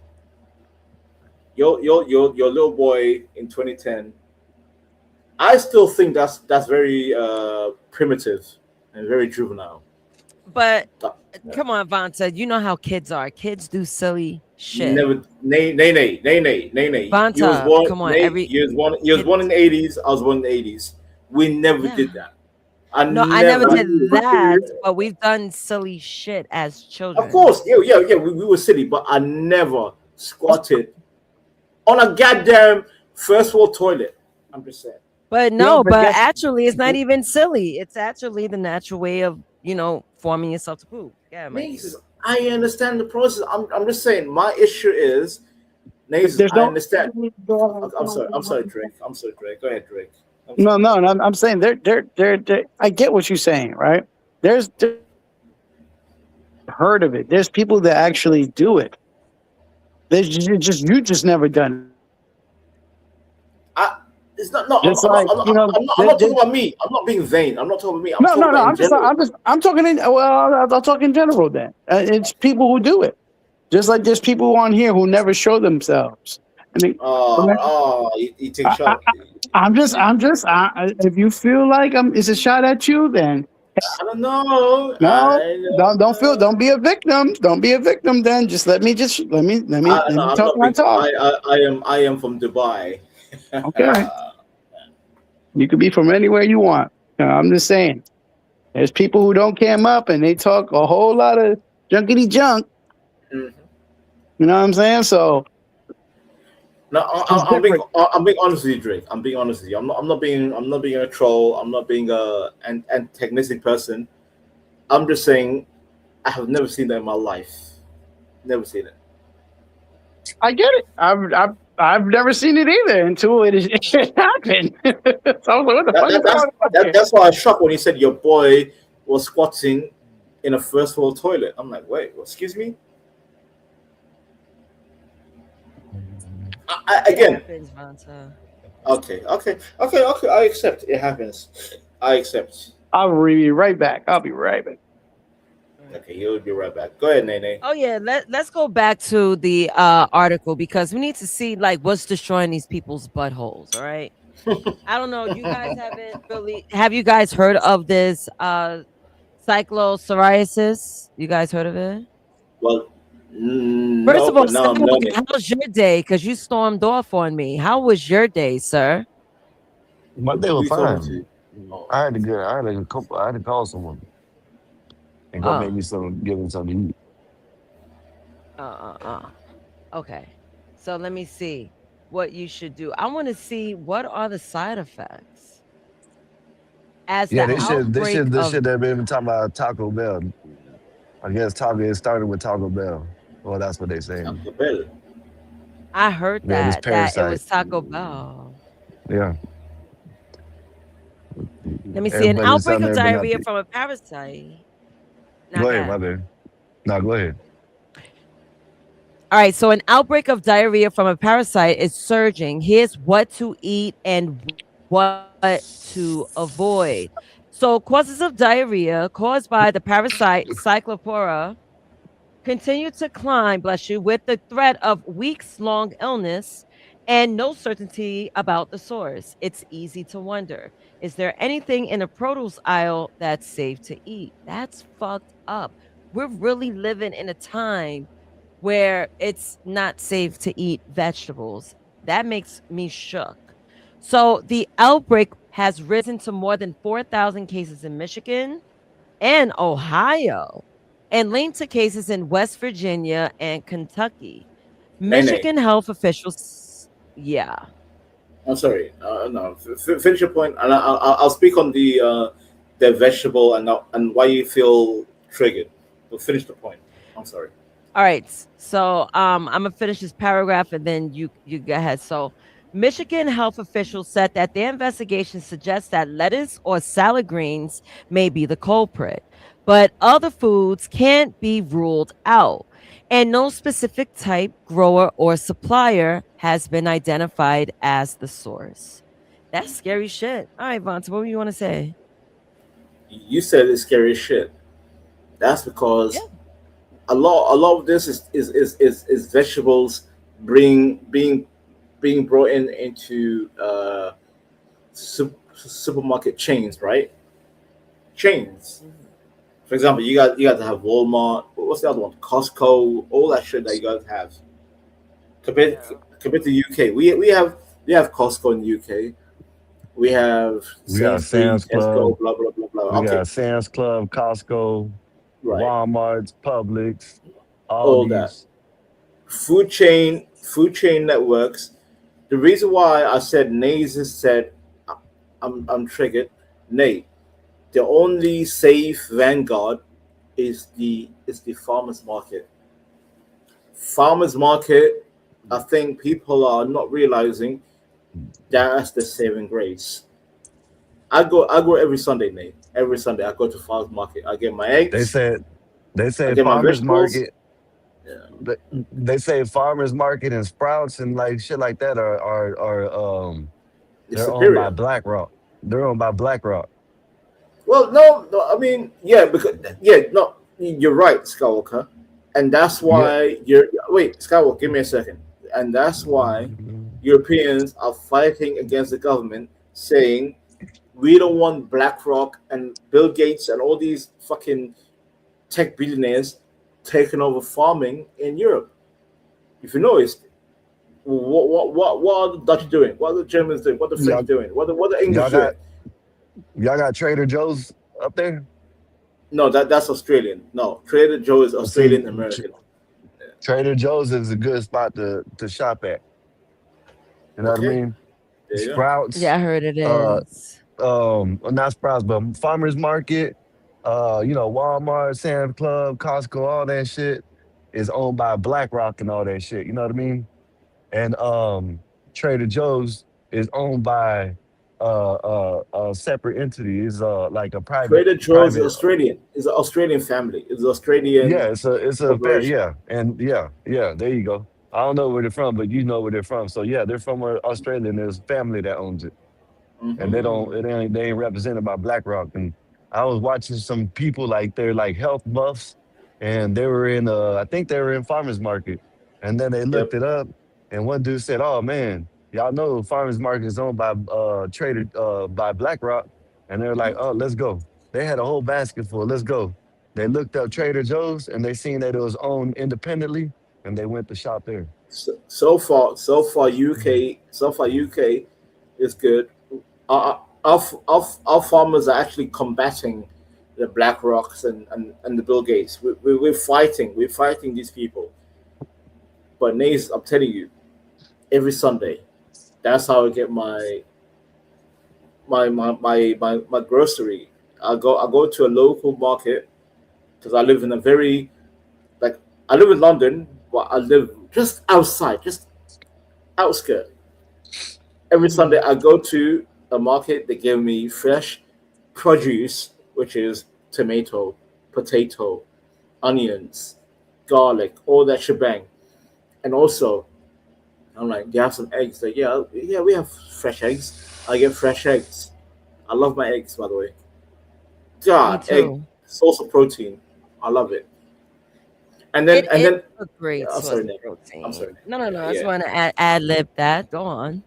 your little boy in 2010. I still think that's very primitive and very juvenile. But come on, Vanta, you know how kids are. Kids do silly shit. Never, nay. Vanta, come on. You was born in the 80s. I was born in the 80s. We never did that. I never did that, but we've done silly shit as children. Of course, yeah. We were silly, but I never squatted on a goddamn first world toilet. I'm just saying. But no, but actually, it's not even silly. It's actually the natural way of forming yourself to poop. Yeah, I understand the process. I'm just saying. My issue is, I understand. I'm sorry, Drake. Go ahead, Drake. No. I'm saying they're. I get what you're saying, right? There's heard of it. There's people that actually do it. There's you just never done it. It's not. No, I'm not talking about me. I'm not being vain. I'm not talking about me. I'm talking in general. Then it's people who do it. Just like there's people on here who never show themselves. I mean, you take shots. I'm just. If you feel like it's a shot at you, then I don't know. No, don't be a victim. Don't be a victim. Then just let me talk my talk. I am from Dubai. Okay. You could be from anywhere you want. I'm just saying. There's people who don't cam up and they talk a whole lot of junkety junk. Mm-hmm. You know what I'm saying? So. No, I'm being honest with you, Drake. I'm being honest with you. I'm not being a troll. I'm not being an antagonistic person. I'm just saying I have never seen that in my life. Never seen it. I get it. I've never seen it either until it happened. So I was like, what the fuck is going on here? That's why I was shocked when he said your boy was squatting in a first world toilet. I'm like, wait, excuse me? Again. Happens, Vanta. Okay. I accept. It happens. I accept. I'll be right back. I'll be right back. Okay, he'll be right back. Go ahead, Nene. Oh yeah, let's go back to the article because we need to see like what's destroying these people's buttholes. All right. I don't know. You guys have you guys heard of this cyclopsoriasis? You guys heard of it? Well, first of all, how's your day? Because you stormed off on me. How was your day, sir? My day was fine. I had to call someone and go make me give me something to eat. Okay. So let me see what you should do. I want to see what are the side effects. This shit they've been talking about Taco Bell. I guess it started with Taco Bell. Well, that's what they say. Taco Bell. I heard that it was Taco Bell. Yeah. Let me see. An outbreak of diarrhea from a parasite. Go ahead, my bad. No, go ahead. All right. So an outbreak of diarrhea from a parasite is surging. Here's what to eat and what to avoid. So causes of diarrhea caused by the parasite Cyclopora continue to climb, bless you, with the threat of weeks-long illness and no certainty about the source. It's easy to wonder, is there anything in the produce aisle that's safe to eat? That's fucked up. We're really living in a time where it's not safe to eat vegetables. That makes me shook. So the outbreak has risen to more than 4,000 cases in Michigan and Ohio, and linked to cases in West Virginia and Kentucky. Michigan health officials, yeah. I'm sorry. No, finish your point, and I'll speak on the vegetable and why you feel triggered. So finish the point. I'm sorry. All right. So I'm gonna finish this paragraph and then you go ahead. So Michigan health officials said that their investigation suggests that lettuce or salad greens may be the culprit, but other foods can't be ruled out. And no specific type, grower, or supplier has been identified as the source. That's scary shit. All right, Vance, what do you want to say? You said it's scary shit. That's because a lot of this is vegetables being brought into supermarket chains, right? Chains. For example, you got to have Walmart. What's the other one? Costco. All that shit that you got to have. Compared to UK, we have Costco in the UK. We got Sam's Club. Blah blah blah blah. We got Sam's Club, Costco, Walmart's, Publix, all that. Food chain networks. The reason why I said Naze said I'm triggered. Nate, the only safe vanguard is the farmers market. Farmers market, I think people are not realizing that's the saving grace. I go every Sunday, Nate. Every Sunday I go to farmers market. I get my eggs. They say farmers market. Yeah. They say farmers market and Sprouts and like shit like that are they're owned by BlackRock. They're owned by BlackRock. Well, no, I mean, you're right, Skywalker, and that's why Skywalker, give me a second, and that's why Europeans are fighting against the government, saying we don't want BlackRock and Bill Gates and all these fucking tech billionaires taking over farming in Europe. If you noticed, what are the Dutch doing? What are the Germans doing? What are the French doing? What are the English doing? Y'all got Trader Joe's up there? No, that's Australian. No, Trader Joe is Australian American. Trader Joe's is a good spot to shop at. You know what I mean? Sprouts. Yeah, I heard it is. Not Sprouts, but Farmers Market. Walmart, Sam's Club, Costco, all that shit. is owned by BlackRock and all that shit. You know what I mean? And Trader Joe's is owned by a separate entity. Is like a Trader Joe's private. Australian. It's an Australian family. It's an Australian Yeah, it's a corporation. yeah, and yeah. There you go. I don't know where they're from, but you know where they're from. So yeah, they're from Australia, and there's a family that owns it, and Mm-hmm. they ain't represented by BlackRock. And I was watching some people like they're like health buffs, and they were in I think they were in farmers market, and then they looked Yep. it up, and one dude said, "Oh man, y'all know farmers market is owned by by BlackRock," and they're like, "Oh, let's go." They had a whole basket full. Let's go. They looked up Trader Joe's and they seen that it was owned independently, and they went to shop there. So far, UK is good. Our farmers are actually combating the Black Rocks and the Bill Gates. We're fighting. We're fighting these people. But Nays, I'm telling you, every Sunday, that's how I get my grocery. I go to a local market because I live in a very like I live in London, but I live just outside, just outskirt. Every Sunday I go to a market. They give me fresh produce, which is tomato, potato, onions, garlic, all that shebang. And also, I'm like, do you have some eggs? Like, yeah, we have fresh eggs. I get fresh eggs. I love my eggs, by the way. Me God, egg too. source of protein. I love it. And It then and is then a great I'm source sorry, of Nick. I'm sorry. protein. No. I just Yeah. want to ad lib that. Go on.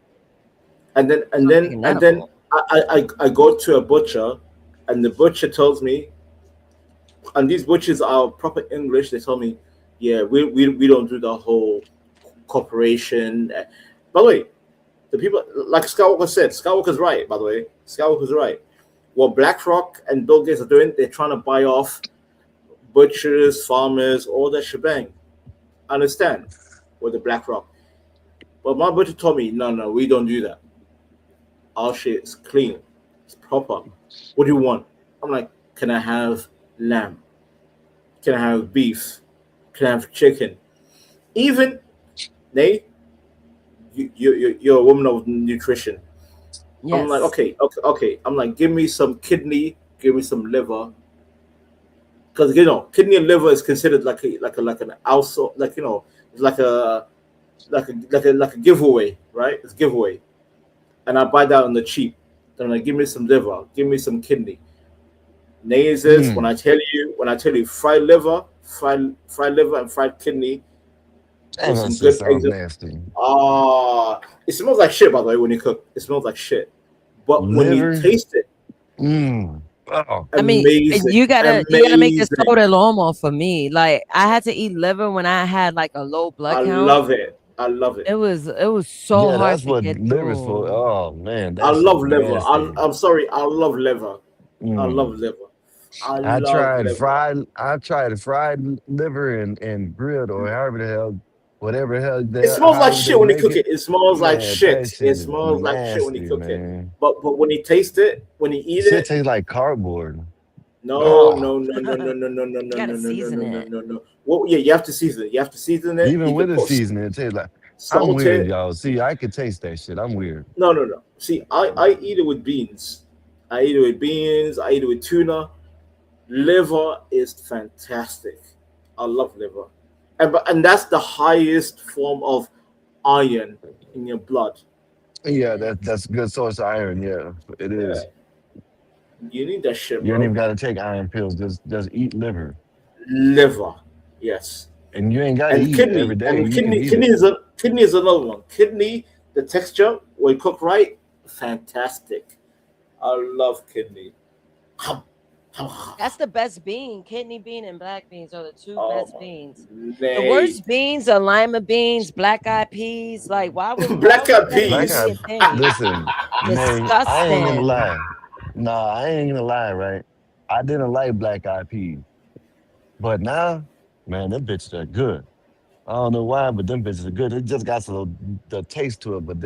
And then and Something then and then edible. I go to a butcher, and the butcher tells me, and these butchers are proper English. They tell me, yeah, we don't do the whole corporation. By the way, the people like Skywalker said, Skywalker's right. By the way, Skywalker's right. What BlackRock and Bill Gates are doing, they're trying to buy off butchers, farmers, all that shebang. I understand with the BlackRock, but my butcher told me, no, we don't do that. Our shit is clean, it's proper. What do you want? I'm like, can I have lamb? Can I have beef? Can I have chicken? Even, Nate, you're a woman of nutrition. I'm like, Yes. okay. I'm like, give me some kidney, give me some liver, because kidney and liver is considered like an also it's like a giveaway, right? It's giveaway, and I buy that on the cheap. Then I'm like, give me some liver, give me some kidney. Nays is Mm. when I tell you fried liver and fried kidney Damn, with that some shit good eggs. sounds nasty. It smells like shit, by the way, when you cook. It smells like shit. But when you Liver. taste it, Oh, I mean, amazing, you gotta make this amazing. go to Lomo for me. Like I had to eat liver when I had like a low blood I count. love it. I love it. It was so yeah, hard that's to what get liver's for. through. Oh man, I that shit love liver. nasty. I'm sorry. I love liver. I love Mm. liver. I love liver. I tried fried liver and grilled or however the hell, whatever the hell It smells like however they shit when you make cook it. it. It smells like Man, that shit. It shit is smells like shit when you nasty, cook it. man. But when you taste it, when you eat Shit it, tastes like cardboard. no, Oh, no, no, no, no, no, no, no, You no, gotta no, no, no, season no, no, it. no, no. Well, yeah, you have to season it. You have to season it. even You can with a put seasoning, it tastes like I'm salt weird, it. y'all. See, I could taste that shit. I'm weird. No. See, I eat it with beans. I eat it with beans. I eat it with tuna. Liver is fantastic. I love liver, and that's the highest form of iron in your blood. Yeah, that's a good source of iron. Yeah, it Yeah, is. you need that shit, You don't bro. even got to take iron pills. Just eat liver, Liver, yes, and you ain't got to and eat it every kidney, day. and You can eat it. kidney is another one. Kidney, the texture when cooked right, fantastic. I love kidney. Hum, hum, hum. That's the best bean. Kidney bean and black beans are the two Oh best beans. my The nay. worst beans are lima beans, black eyed peas. Like why Black eyed would that Black even peas. be eye. a thing? Listen, Nay, I ain't gonna Disgusting. lie. Nah, I ain't gonna lie. Right? I didn't like black eyed peas, but now, man, them bitches are good. I don't know why, but them bitches are good. It just got some the taste to it, but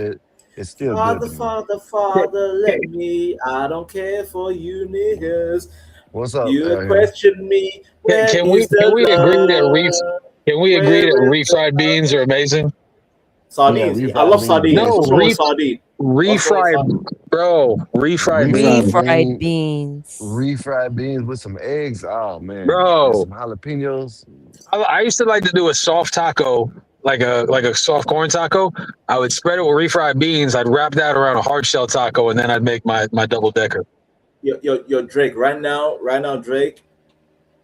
it's still good Father, to me. Father, Can, Father, let me. I don't care for you niggas. What's up You out here? question me. Where can we is the agree that Reese love? Can we agree that refried beans are amazing? Sardines. I love sardines. What's wrong with sardine? Refried, bro. Refried Refried beans. Refried beans with some eggs. Oh man, bro. and some jalapenos. I used to like to do a soft taco, like a soft corn taco. I would spread it with refried beans. I'd wrap that around a hard shell taco, and then I'd make my double decker. Yo, Drake. Right now, Drake.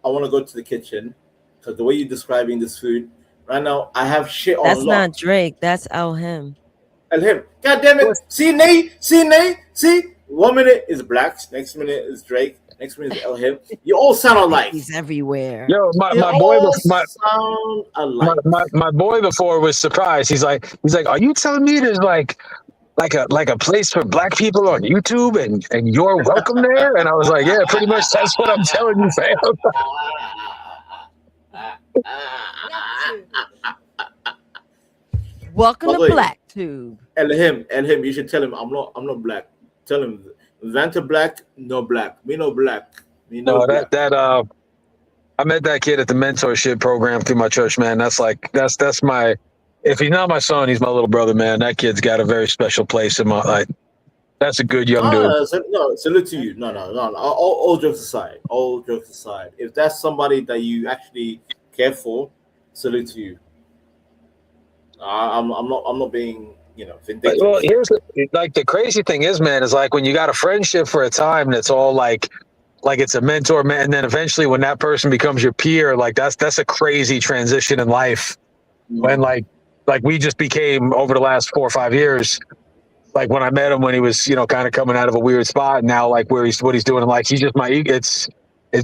I want to go to the kitchen because the way you're describing this food right now, I have shit on. That's not Drake. That's Him. Him. God damn it! See Nate. See. 1 minute is Black. Next minute is Drake. Next minute is him. You all sound alike. He's everywhere. Yo, my boy before was surprised. He's like, are you telling me there's like a place for black people on YouTube and you're welcome there? And I was like, yeah, pretty much that's what I'm telling you, fam. Welcome to Black Tube. And him, you should tell him I'm not black. Tell him Vanta black, no black. Me no black. Me no black. I met that kid at the mentorship program through my church, man. That's my, if he's not my son, he's my little brother, man. That kid's got a very special place in my life. That's a good young dude. No, salute to you. No. All jokes aside. If that's somebody that you actually care for, salute to you. I'm not being, vindictive. Well, here's the crazy thing is, man, is like when you got a friendship for a time, and it's all like it's a mentor, man, and then eventually when that person becomes your peer, like that's a crazy transition in life. When like we just became over the last 4 or 5 years. Like when I met him when he was, kind of coming out of a weird spot, and now like what he's doing in life, he's just it's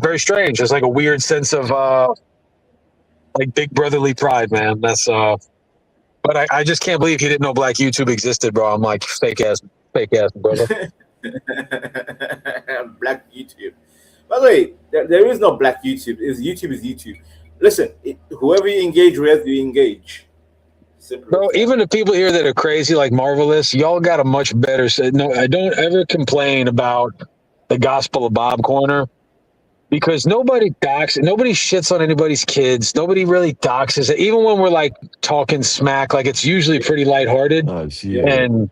very strange. There's like a weird sense of like big brotherly pride, man. That's but I just can't believe he didn't know Black YouTube existed, bro. I'm like fake ass brother. Black YouTube. By the way, there is no Black YouTube. YouTube is YouTube. Listen, whoever you engage with, you engage. Bro, even the people here that are crazy, like Marvelous, y'all got a much better. No, I don't ever complain about the Gospel of Bob Corner because nobody shits on anybody's kids. Nobody really doxes it. Even when we're like talking smack, like it's usually pretty lighthearted. Oh, and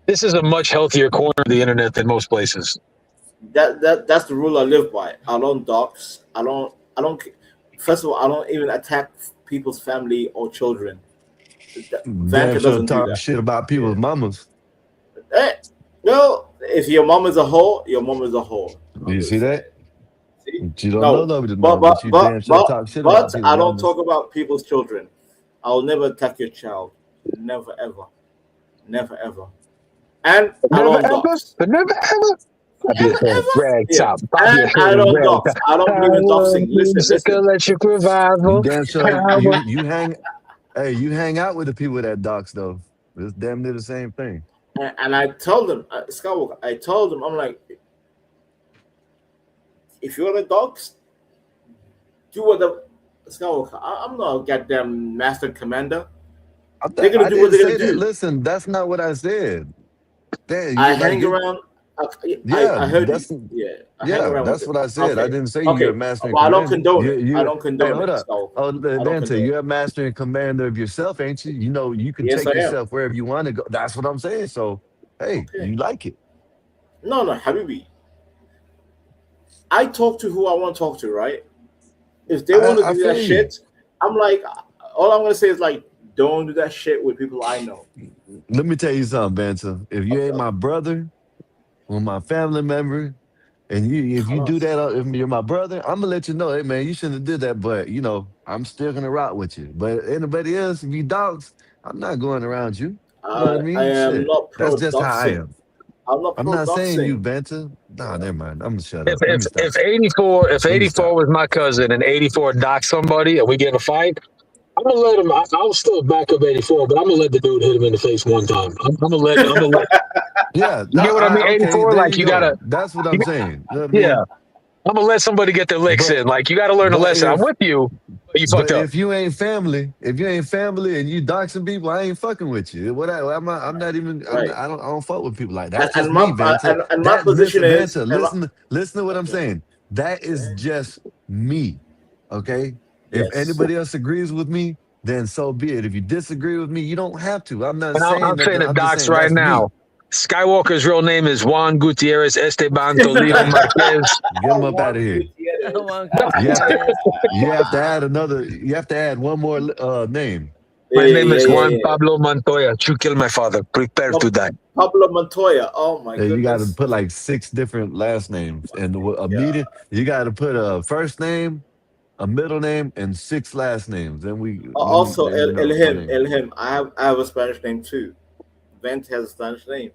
this is a much healthier corner of the internet than most places. That's the rule I live by. I don't dox. I don't. First of all, I don't even attack people's family or children. Damn sure talk shit about people's mamas. No, if your mom is a whore, your mom is a whore. Do you see that? See? You don't know but you damn sure talk shit about people's I don't mamas. talk about people's children. I'll never attack your child. Never ever. And I don't dox. Never ever. Yeah. And I don't dox. I don't believe in doxing. Listen. Electric revival. Damn sure you hang out with the people that dox though. It's damn near the same thing. And I told them, Skywalker, I'm like, if you're a dox, do what the Skywalker. I'm not a goddamn master commander. They're gonna do what they're gonna do. Listen, that's not what I said. Damn, I hang around. I heard that's you. Yeah, that's what I said. I didn't say you're a master and well, commander. I don't condone it. I don't condone hold it. up. So Dante, you're a master and commander of yourself, ain't you? You know, you can take yourself wherever you want to go. That's what I'm saying. So, hey, you like it. No, Habibi. I talk to who I want to talk to, right? If they want to do that shit, I'm like, all I'm going to say is like, don't do that shit with people I know. Let me tell you something, Banta. If you ain't my brother or my family member, and if you do that, if you're my brother, I'm gonna let you know, hey man, you shouldn't have did that. But I'm still gonna rock with you. But anybody else, if you dogs, I'm not going around you. You know what I mean? I am not That's just how I am. I'm not saying you, Banta. Nah, never mind. I'm gonna shut up. If 84 was my cousin and 84 docked somebody and we get a fight, I'm gonna let him. I'll still back up 84, but I'm gonna let the dude hit him in the face one time. I'm gonna let. Yeah, you get what I mean? 84, like you gotta. That's what I'm saying. You know what I mean? Yeah, I'm gonna let somebody get their licks in. Like you got to learn a lesson. I'm with you, but you fucked up. If you ain't family, and you doxing people, I ain't fucking with you. I'm not even. I don't fuck with people like that. That's just me, Banta. And my position is. Listen to what I'm saying. That is just me. Okay. If Yes. anybody else agrees with me, then so be it. If you disagree with me, you don't have to. I'm not And saying I'm that. saying to I'm just Docs saying right that's me. now. Skywalker's real name is Juan Gutierrez Esteban Toledo Marquez. Get him up out of here. Juan You have to. Gutierrez. You have to add another. You have to add one more name. My name is Juan yeah. Pablo Montoya. You killed my father. Prepare to die. Pablo Montoya. Oh my You got to goodness. put like 6 different last names, and a Yeah. median. You got to put a first name, a middle name, and 6 last names. Then Also, then you know my name. Elhim. I have a Spanish name too. Vent has a Spanish name.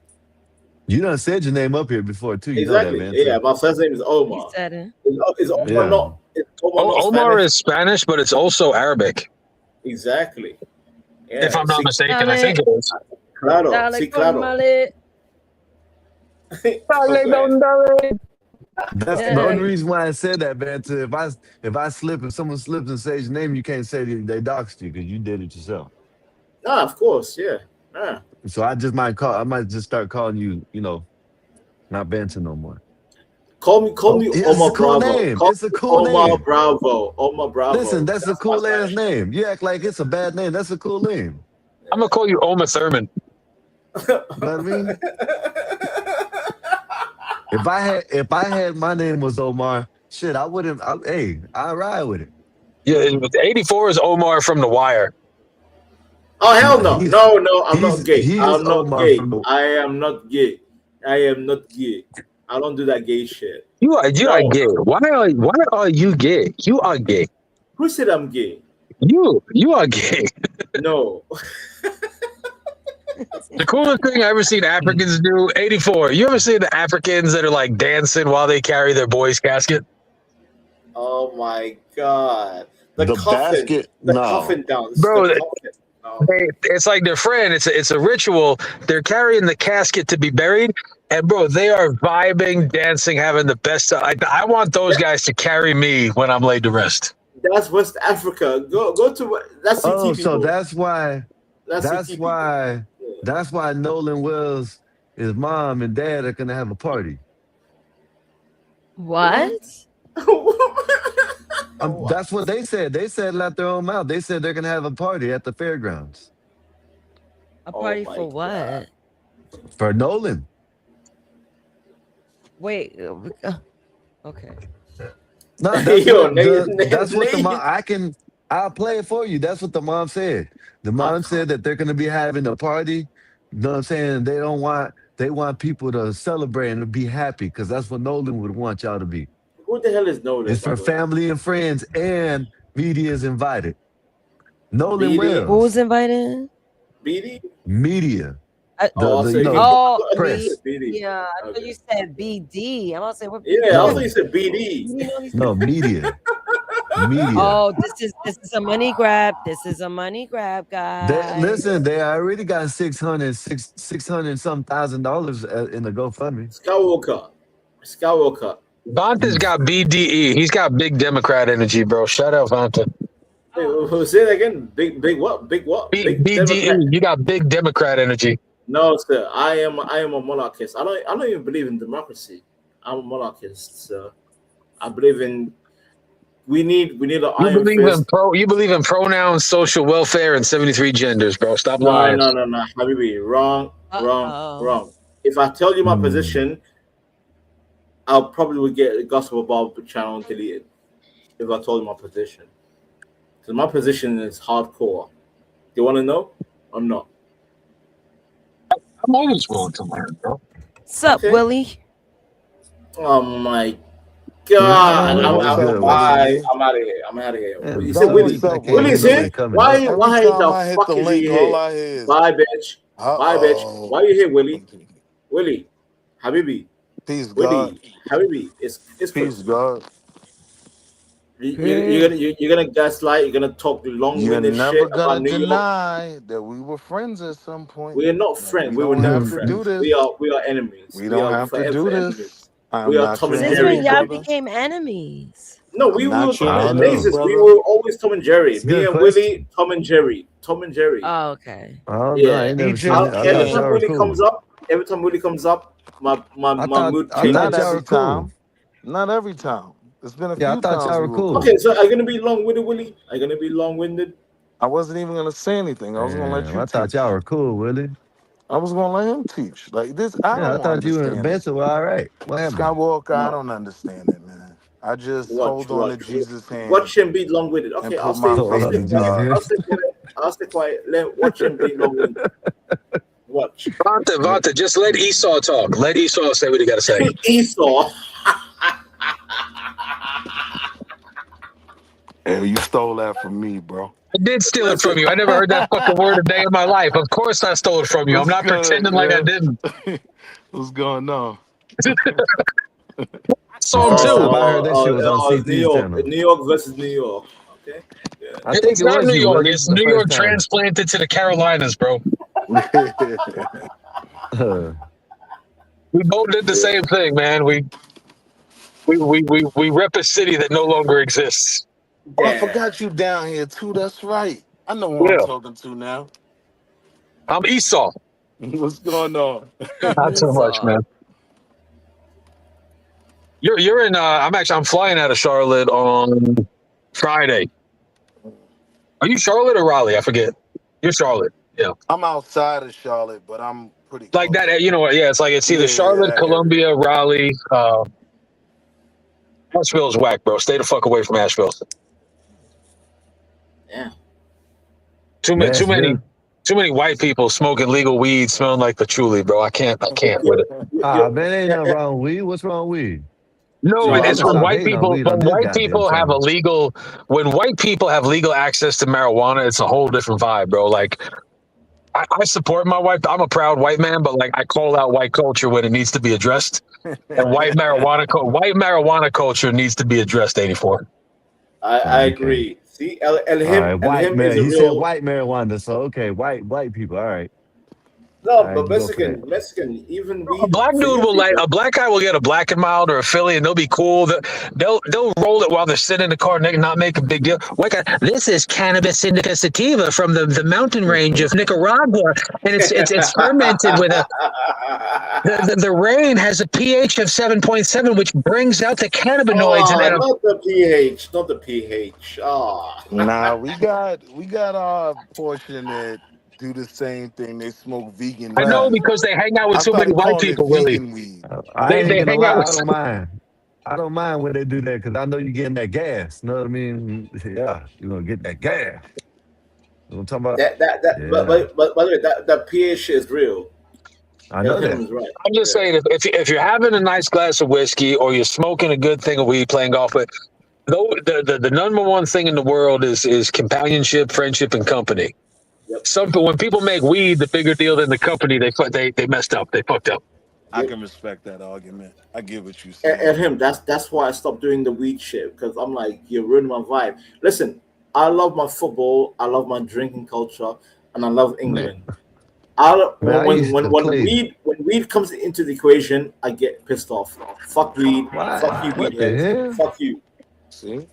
You done said your name up here before too. You Exactly. know that, Yeah, man. my first name is He Omar. said it. Is Omar Yeah. not? Is Omar not Omar Spanish? is Spanish, but it's also Arabic. Exactly. Yeah. If I'm not mistaken, I Dale, think it is. Claro. dale Sí, con claro. male. That's the only reason why I said that, man. If someone slips and says your name, you can't say they doxed you because you did it yourself. No, of course. Yeah. Yeah. So I might just start calling you, not Benson no more. Call me It's Omar a cool Bravo. name. Call It's a me cool Omar name. Bravo. Omar Bravo. Listen, that's a my cool ass Spanish name. You act like it's a bad name. That's a cool name. I'm gonna call you Oma Thurman. You know what I mean? If I had my name was Omar, shit, I wouldn't. I ride with it. Yeah, 84 is Omar from The Wire. Oh hell no. No, I'm not gay. He is I'm not Omar gay. from the. I am not gay. I am not gay. I don't do that gay shit. You are No. gay. Why are you gay? You are gay. Who said I'm gay? You are gay. No. The coolest thing I ever seen Africans do, 84. You ever seen the Africans that are like dancing while they carry their boy's casket? Oh my god. The coffin. basket? The No. coffin down. Bro, The coffin. No. it's like their friend. It's a ritual. They're carrying the casket to be buried, and bro, they are vibing, dancing, having the best time. I want those guys to carry me when I'm laid to rest. That's West Africa. Go to that's CT Oh, people. so that's why. That's That's CT why. people. That's why Nolan Wells, his mom and dad are gonna have a party. What? That's what they said. They said it out their own mouth. They said they're gonna have a party at the fairgrounds A party for what? for Nolan. Wait. Okay. No, that's Yo, that's what the niggas- mom. I'll play it for you. That's what the mom said. The mom said that they're gonna be having a party. You know what I'm saying? They want people to celebrate and to be happy because that's what Nolan would want y'all to be. Who the hell is Nolan? It's by for the way? family and friends, and media is invited. Nolan Media? Wells. Who's invited? BD? Media. Oh, press. yeah. I thought you said BD. I'm about to say what? Yeah, I thought you said BD. No, media. Media. Oh, this is a money grab. This is a money grab, guys. Listen, they already got $600 some $1,000 in the GoFundMe. Skywalker. Vanta's got BDE. He's got big Democrat energy, bro. Shout out Vanta. Say that again. Big what? Big what? Big BDE. Democrat. You got big Democrat energy. No, sir. I am a monarchist. I don't even believe in democracy. I'm a monarchist, sir. I believe in we need an You iron believe fist. you believe in pronouns, social welfare, and 73 genders, bro. Stop No, lying. no, Habibi. Wrong. If I tell you my position, I'll probably get the Gospel Bob channel deleted if I told you my position. Because my position is hardcore. Do you want to know or not? I'm always willing to learn, bro. What's up, Willie? Oh my God! I'm out of here. Yeah, You said Willie. Willie's here. Why Every the time I hit fuck the is link, he all here? I hear is, Bye, bitch. Bye, bitch. Why you here, Willie? Willie, Habibi. Peace, Willie, God. Habibi. It's Peace, God. You're gonna gaslight. You're gonna talk You're long-winded never shit gonna about New York. deny that we were friends at some point. We are not friends. We were don't never have to do friends. this. We are enemies. We don't have to do this. Enemies. I'm We are not Tom your and Since Jerry. when y'all brother. became enemies? No, we I'm were not your in enemy, basis. We brother. were always Tom and Jerry. It's a Me good and question. Willie, Tom and Jerry. Tom and Jerry. Oh, okay. I don't know. I Yeah. ain't never seen Egypt it. I Every thought time y'all were Willie cool. comes up, my mood I changes. thought Not y'all every were cool. time. Not every time. It's been a Yeah, I few thought times y'all we were were cool. cool. Okay, so are you gonna be long-winded, Willie? Are you gonna be long-winded? I wasn't even gonna say anything. I was gonna let Damn, you I thought teach. y'all were cool, Willie. I was gonna let him teach. Like this, I Yeah, I don't thought you and understand this. Benson were all right. What happened? Skywalker, I No. don't understand it, man. I just Watch, hold on to watch, Jesus' hand watch him be long-winded. and Okay, put my Hold faith on to in Jesus. God. I'll stay quiet. I'll stay quiet. Watch him be long-winded. Watch. Vonta, just let Esau talk. Let Esau say what he got to say. Esau. Hey, you stole that from me, bro. I did steal it from Listen. you. I never heard that fucking word a day in my life. Of course I stole it from you. I'm What's not good, pretending like I man? didn't. What's going on? I The saw him first too. time I heard that shit was on It's New CT's York. channel. New York versus New York. Okay. Yeah. I think It's it not was New you, York. Willie, It's the New first York time. transplanted to the Carolinas, bro. We both did the same thing, man. We rep a city that no longer exists. Oh, I Yeah. forgot you down here too. That's right. I know who I'm Yeah. talking to now. I'm Esau. What's going on? Not so much, Esau. man. You're in I'm flying out of Charlotte on Friday. Are you Charlotte or Raleigh? I forget. You're Charlotte. Yeah. I'm outside of Charlotte, but I'm pretty Like close. that, you know what? Yeah, it's like it's either Yeah, Charlotte, that area. Columbia, Raleigh. Asheville's whack, bro. Stay the fuck away from Asheville. Yeah. Too Nashville. many white people smoking legal weed, smelling like patchouli, bro. I can't with it. Ah, man, ain't nothing wrong with weed. What's wrong with weed? No, Shit, No, I'm it's gonna when stop white hating on people weed on this goddamn channel. when white people have legal access to marijuana, it's a whole different vibe, bro. Like I support my wife. I'm a proud white man, but like I call out white culture when it needs to be addressed. And white marijuana culture needs to be addressed. 84. I Okay. agree. See, All right, white him is man. a You said real. white marijuana, so okay, white people. All right, No, all right, but you go for that. Mexican, even A weed black for dude you will like people. a black guy will get a black and mild or a Philly, and they'll be cool. They'll roll it while they're sitting in the car and they not make a big deal. White guy, this is cannabis indica sativa from the mountain range of Nicaragua, and it's fermented with the rain has a pH of 7.7, which brings out the cannabinoids, and Oh, then not the pH, not the pH. Oh. Nah, we got our portion that do the same thing. They smoke vegan I know weed. because they hang out with I too many started white calling it people, Willie. vegan weed. I They ain't gonna hang out lie, with. I don't mind. I don't mind when they do that because I know you're getting that gas. You know what I mean? Yeah, you're gonna get that gas. You know what I'm talking about? Yeah, But by the way, that pH is real. I know Him that. is right. I'm just saying, if you're having a nice glass of whiskey or you're smoking a good thing of weed, playing golf, but though the number one thing in the world is companionship, friendship, and company. Yep. When people make weed the bigger deal than the company, they messed up. They fucked up. I can respect that argument. I get what you're And, saying. him, that's why I stopped doing the weed shit because I'm like, you're ruining my vibe. Listen, I love my football, I love my drinking culture, and I love England. Man, I used to play. When weed comes into the equation, I get pissed off. Fuck weed. Why? Fuck you, What weed the heads. hell? Fuck you. See?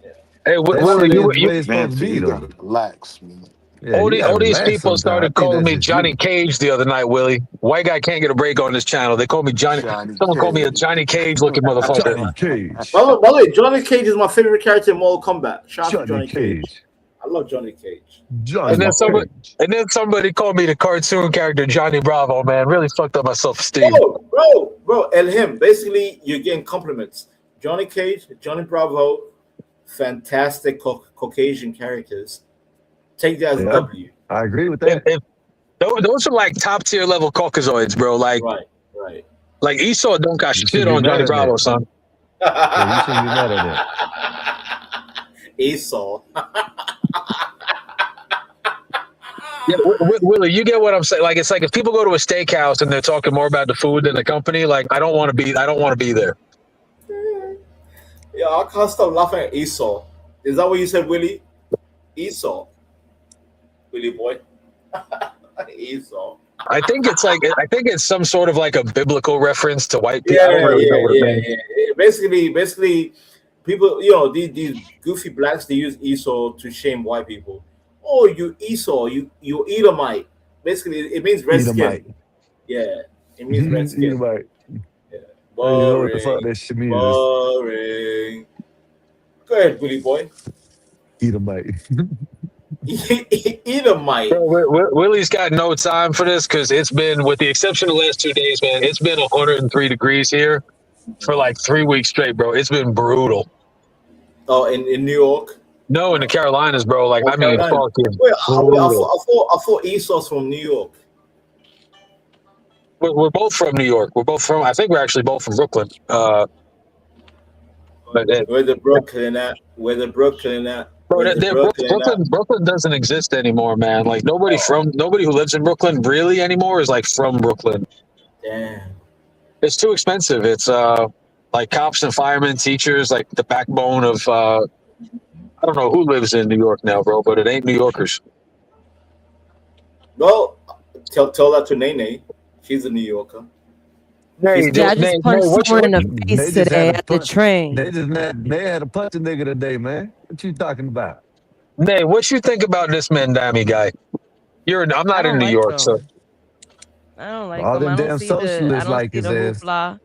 Hey, That Willie, shit you ain't the way it's supposed to Manson, be, you though. gotta relax, man. Yeah, you gotta all these relax people sometimes. I started think calling that's me just Johnny you, Cage the other night, Willie. White guy can't get a break on this channel. They call me Johnny. Johnny Someone called me a Cage. Johnny Cage looking motherfucker. Johnny Cage. By the way, Johnny Cage is my favorite character in Mortal Kombat. Shout out to Johnny Johnny Cage. Cage. I love Johnny Cage. Johnny Cage. And then somebody called me the cartoon character Johnny Bravo. Man, really fucked up my self-esteem. Bro, and him. Basically, you're getting compliments. Johnny Cage, Johnny Bravo, fantastic Caucasian characters. Take that as a Yeah, W. I agree with that. Those are like top tier level Caucasoids, bro. Like Right. like Esau don't got You shit should be on mad Johnny at Bravo, that. son. Yeah, you shouldn't be mad at that. Esau. Yeah, Willie, you get what I'm saying. Like it's like if people go to a steakhouse and they're talking more about the food than the company, like I don't want to be there. Yeah, I can't stop laughing at Esau. Is that what you said, Willie? Esau. Willie boy. Esau. I think it's some sort of like a biblical reference to white people. I don't really know what it means. Yeah. Basically, people, these goofy blacks, they use Esau to shame white people. Oh, you Esau, you Edomite. Basically, it means red skin. Edomite. Yeah, it means red skin. Edomite. Yeah. I don't even know what the fuck that shit means. Boring. Go ahead, Willie boy. Eat a mic. Eat a mic. Willie's got no time for this because it's been, with the exception of the last 2 days, man, it's been 103 degrees here for like 3 weeks straight, bro. It's been brutal. Oh, in New York? No, in the Carolinas, bro. Like, I mean, Carolina. fucking Wait, I brutal. thought Esau's from New York. We're both from New York. I think we're actually both from Brooklyn. Where the Brooklyn at? Where the Brooklyn at? Bro, Brooklyn doesn't exist anymore, man. Like nobody who lives in Brooklyn really anymore is like from Brooklyn. Damn. It's too expensive. It's like cops and firemen, teachers, like the backbone of I don't know who lives in New York now, bro, but it ain't New Yorkers. Well, tell that to Nene. She's a New Yorker. Hey, I just punched someone in the face today at the train. They had to punch a nigga today, man. What you talking about? Nay, what you think about this Mandami guy? I'm not in New York, so I don't like all him. them I damn don't see socialists the like his ass. hoopla.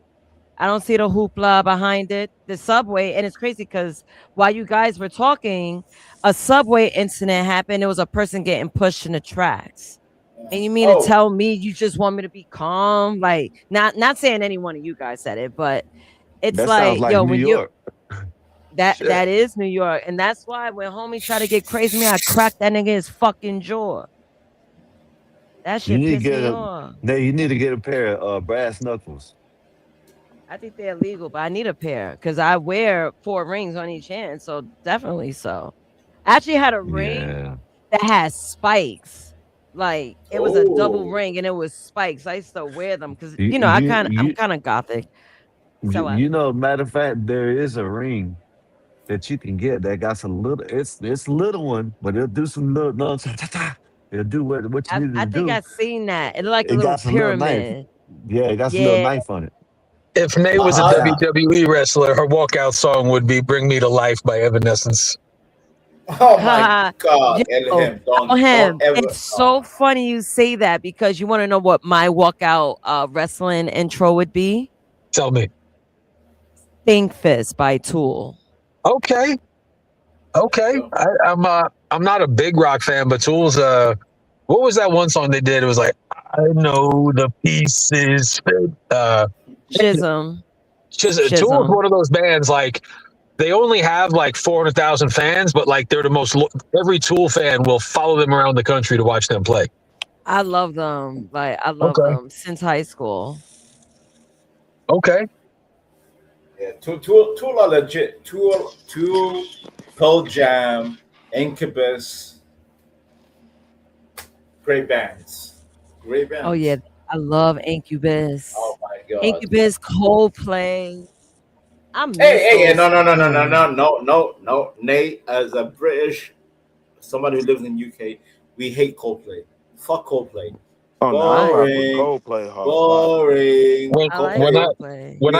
I don't see the hoopla behind it. The subway, and it's crazy because while you guys were talking, a subway incident happened. There was a person getting pushed in the tracks. And you mean to tell me you just want me to be calm? Like, not saying any one of you guys said it, but it's That like, sounds like yo, New when York. that is New York, and that's why when homie tried to get crazy with me, I cracked that nigga his fucking jaw. That shit pissed me off. You need to get a pair of brass knuckles. I think they're illegal, but I need a pair because I wear 4 rings on each hand, so definitely so. I actually had a ring that has spikes. Like it was a double ring and it was spikes. I used to wear them because I'm kind of gothic. So matter of fact, there is a ring that you can get that got some little. It's a little one, but it'll do some little. No, it'll do what you need to do. I think I've seen that. It's like a little pyramid. It got some little knife on it. If Nay was a WWE wrestler, her walkout song would be "Bring Me to Life" by Evanescence. Oh my God! It's so funny you say that because you want to know what my walkout wrestling intro would be. Tell me. Think Fist by Tool. Okay. I'm not a big rock fan, but Tool's what was that one song they did? It was like, I know the pieces fit. Chisholm. Tool is one of those bands like. They only have like 400,000 fans, but like they're the most. Every Tool fan will follow them around the country to watch them play. I love them. Like I love them since high school. Okay. Yeah, Tool are legit. Tool, Pearl Jam, Incubus, great bands. Oh yeah, I love Incubus. Oh my God. Incubus, Coldplay. Hey, no. Nate, as a British, somebody who lives in UK, we hate Coldplay. Fuck Coldplay. Oh, no, I rock with Coldplay hard. Boring. When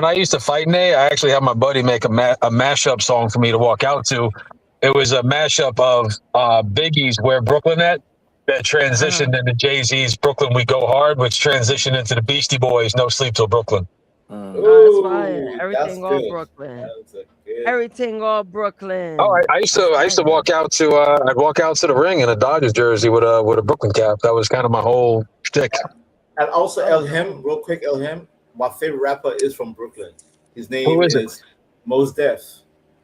I used to fight Nate, I actually had my buddy make a mashup song for me to walk out to. It was a mashup of Biggie's "Where Brooklyn At" that transitioned into Jay-Z's "Brooklyn We Go Hard," which transitioned into the Beastie Boys' "No Sleep Till Brooklyn." That's fine. Everything all Brooklyn. Everything all Brooklyn. Oh, I used to walk out to I'd walk out to the ring in a Dodgers jersey with a Brooklyn cap. That was kind of my whole shtick. And also Elhim, real quick, Elhim. My favorite rapper is from Brooklyn. His name is Mos Def.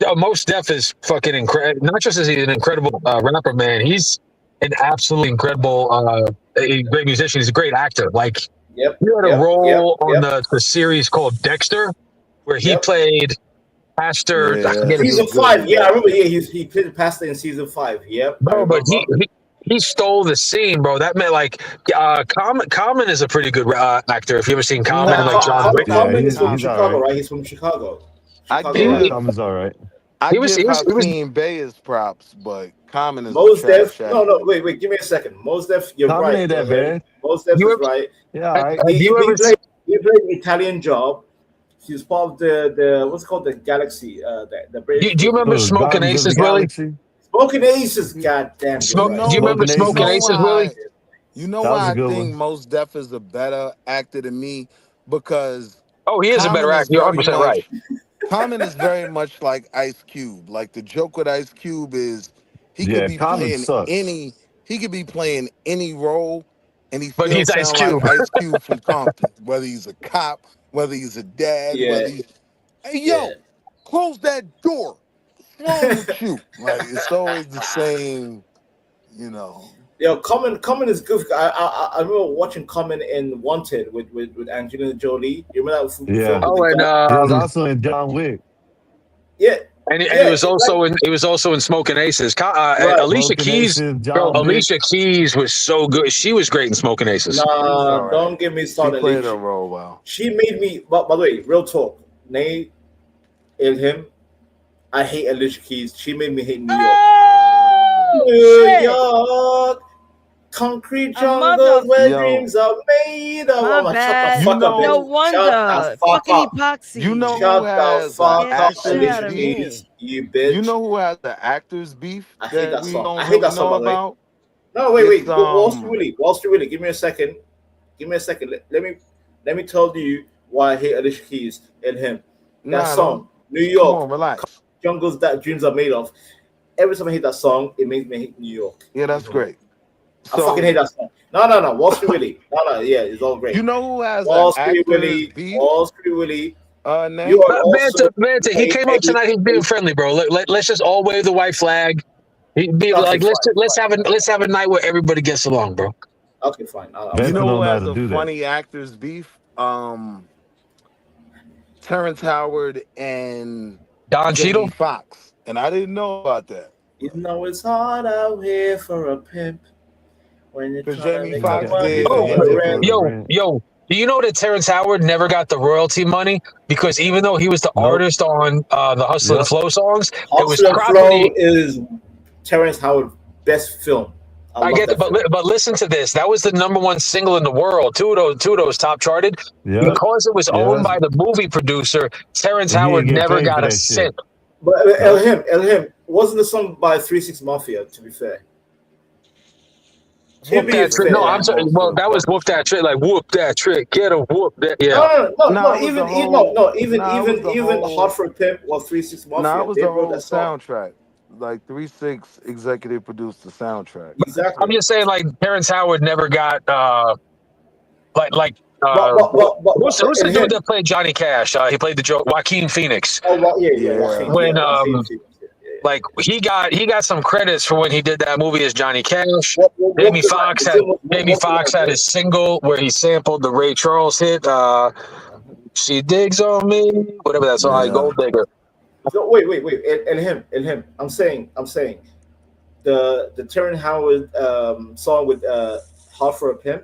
Oh, Mos Def is fucking incredible. Not just is he an incredible rapper, man. He's an absolutely incredible, great musician. He's a great actor. Like. Yep. He had a role on the series called Dexter, where he played Pastor. Season 5. Yeah, I remember. Yeah, he played the pastor in season 5. Yep. No, but he stole the scene, bro. That meant like Common is a pretty good actor. If you ever seen Common, like John Wick. Common is from Chicago, right? He's from Chicago. Common's all right. I give Hakeem Bey his props, but Common is Mos Def. No, wait, give me a second. Mos Def, you're Common right. Ain't that bad. Mos Def is right. Yeah, all right. He played an Italian Job. He's part of the what's called the Galaxy. The British. Do you remember Smoking Aces, Willie? Smoking Aces, goddamn. Do you remember Smoking Aces, Willie? You know why I think Mos Def is a better actor than me? Because he is a better actor. You're 100% right. Common is very much like Ice Cube. Like the joke with Ice Cube is he could Yeah, be Common playing sucks. any role and he But still he's Ice sound like Cube. Ice Cube from Compton. Whether he's a cop, whether he's a dad, Yeah, whether he's hey yeah. yo, close that door. What's wrong with you? Like it's always the same, you know. Yo, Common is good. I remember watching Common in Wanted with Angelina Jolie. You remember that film Yeah. with Oh, the and gun? He was also in John Wick. Yeah, and he yeah. was also in Smoking Aces. Right. Alicia Smoking Keys, Aces, bro. John Wick. Alicia Keys was so good. She was great in Smoking Aces. She was all Nah, right. don't get me She started. played her role well. She made me. By the way, real talk. Nate and him. I hate Alicia Keys. She made me hate New York. Oh, New shit. York, concrete A jungles where Yo, dreams are made of. My Oh, shut the bad. fuck up, No bitch. Shut wonder. the fuck Fucking up. epoxy. you know who Shut the has fuck Get up, the shit actors out Alicia of beef? Keys, me. you You bitch. know who has the actors beef I hate that that we song. I don't hate really that song, know by the way. about? No, It's wait. Wall Street Willie. Wall Street Willie. Give me a second. Give me a second. Let me tell you why I hate Alicia Keys and him. That nah, song, don't New come York, on, relax. jungles that dreams are made of. Every time I hate that song, it makes me hate New York. Yeah, that's great. I fucking hate that song. No. Wall Street Willie. No. Yeah, it's all great. You know who has Wall an Street actors Willie. beef? Wall Street Willie. You Nate? are also. Vanta, he came up tonight. He's being friendly, bro. Let's just all wave the white flag. He'd be Okay, like, fine. let's have a night where everybody gets along, bro. Okay, fine. You know don't who know how has to a do that. funny actors beef? Terrence Howard and Don Jamie Cheadle. Foxx. And I didn't know about that. You know it's hard out here for a pimp when you're Because trying to Jamie make Foxx your money did Oh, for the rent. yo, do you know that Terrence Howard never got the royalty money because even though he was the Nope. artist on the Hustle and Yep. Flow songs, it was Hustle and property. Flow is Terrence Howard's best film. I I love get that it, but film. but listen to this. That was the number one single in the world. Two of those top charted Yep. because it was Yeah, owned that's, by the movie producer. Terrence and he Howard didn't get never paid for got a that shit. cent. But Nope. Elhim wasn't the song by 3-6 Mafia, to be fair. To Whoop be that trick. fair. No, I'm sorry. Well, that was whoop that trick. Like whoop that trick. Get a whoop that. Yeah. No, even Nah, Hot for a Pimp or 3-6 Mafia. Nah, it was They the wrote whole that song. soundtrack. Like 3-6 executive produced the soundtrack. Exactly. I'm just saying, like Terrence Howard never got like But who's the and dude him. that played Johnny Cash? He played the joke Joaquin Phoenix. Oh, Joaquin. When Joaquin. like he got some credits for when he did that movie as Johnny Cash. What Jamie the Foxx line? had What's the line, bro? his single where he sampled the Ray Charles hit. She digs on me, whatever that song. Like Gold Digger. So wait. And him. I'm saying the Terrence Howard song with Hot for a Pimp.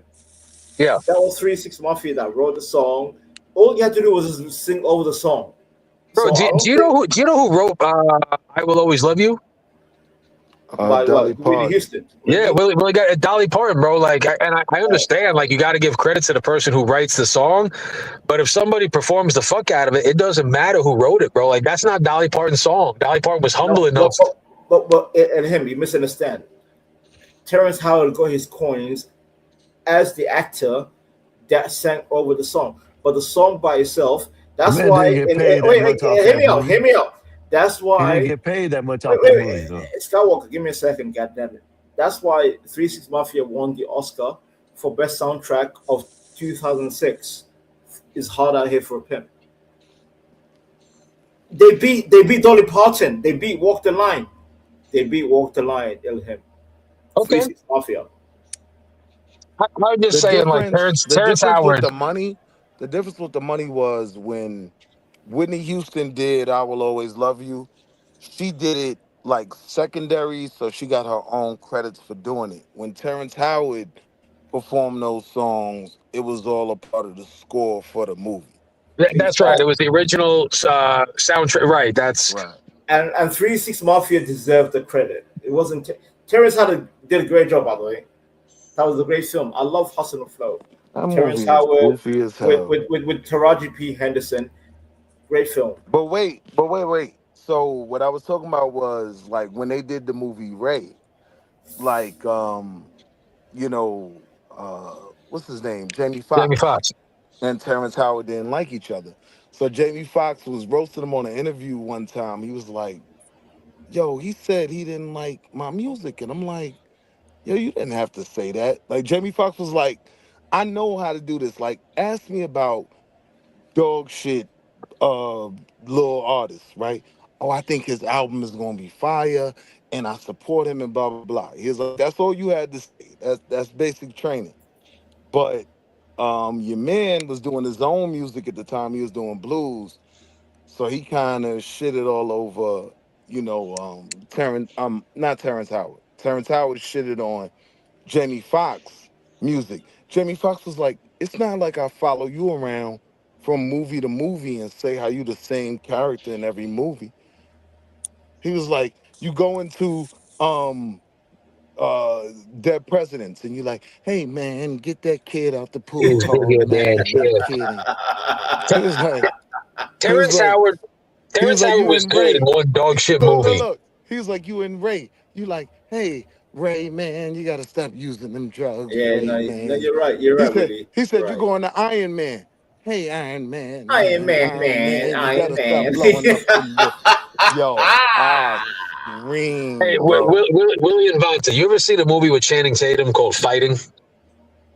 Yeah. That was 3-6 Mafia that wrote the song. All you had to do was just sing over the song. Bro, So do you know who wrote "I Will Always Love You"? By Dolly what? Whitney Parton. Houston. Yeah, Willie got Dolly Parton, bro. Like, I understand. Like, you got to give credit to the person who writes the song, but if somebody performs the fuck out of it, it doesn't matter who wrote it, bro. Like, that's not Dolly Parton's song. Dolly Parton was humble enough. But and him, you misunderstand. Terrence Howard got his coins as the actor that sang over the song, but the song by itself. That's Man why. didn't get paid that much off Hear that me out. movie. Hear me out. That's He why. didn't get paid that much off that movie, though. Skywalker, give me a second, goddammit. That's why 3-6 Mafia won the Oscar for best soundtrack of 2006. Is Hard Out Here for a Pimp. They beat Dolly Parton. They beat Walk the Line. Ilham. Okay. 3-6 Mafia. I'm just saying, like Terrence Howard. The difference with the money was when Whitney Houston did "I Will Always Love You." She did it like secondary, so she got her own credits for doing it. When Terrence Howard performed those songs, it was all a part of the score for the movie. That's right. It was the original soundtrack. Right. That's right. And 3-6 Mafia deserved the credit. It wasn't. Terrence Howard did a great job, by the way. That was a great film. I love Hustle and Flow. That Terrence movie is Howard goofy as hell. with Taraji P. Henderson. Great film. But wait. So what I was talking about was like when they did the movie Ray, like what's his name? Jamie Foxx. Jamie Foxx. And Terrence Howard didn't like each other. So Jamie Foxx was roasting him on an interview one time. He was like, "Yo, he said he didn't like my music," and I'm like, "Yo, you didn't have to say that." Like Jamie Foxx was like, "I know how to do this. Like, ask me about dog shit, uh, little artists, right? Oh, I think his album is gonna be fire, and I support him, and blah blah blah." He's like, "That's all you had to say. That's basic training." But your man was doing his own music at the time. He was doing blues, so he kind of shitted all over, Terrence. Not Terrence Howard. Terrence Howard shitted on Jamie Foxx music. Jamie Foxx was like, "It's not like I follow you around from movie to movie and say how you the same character in every movie." He was like, "You go into um dead presidents and you're like, hey man, get that kid out the pool hall, Yeah, man, man, the dead yeah. kid." And he was like, he was Terrence like, Howard. he was Terrence like, Howard you was and good in Ray. one dog shit Look, movie. look. He was like, you and Ray. You like, hey, Ray, man, you gotta stop using them drugs, Yeah, Ray, no, man. you're right. You're He right, said, Willie. he You're said, you right. going to Iron Man. Hey, Iron Man, Iron man, Man, Iron man, Man, you Iron gotta stop Man. blowing up them. Yo, I Hey, screamed, bro. Willie and Vonta, you ever seen a movie with Channing Tatum called Fighting?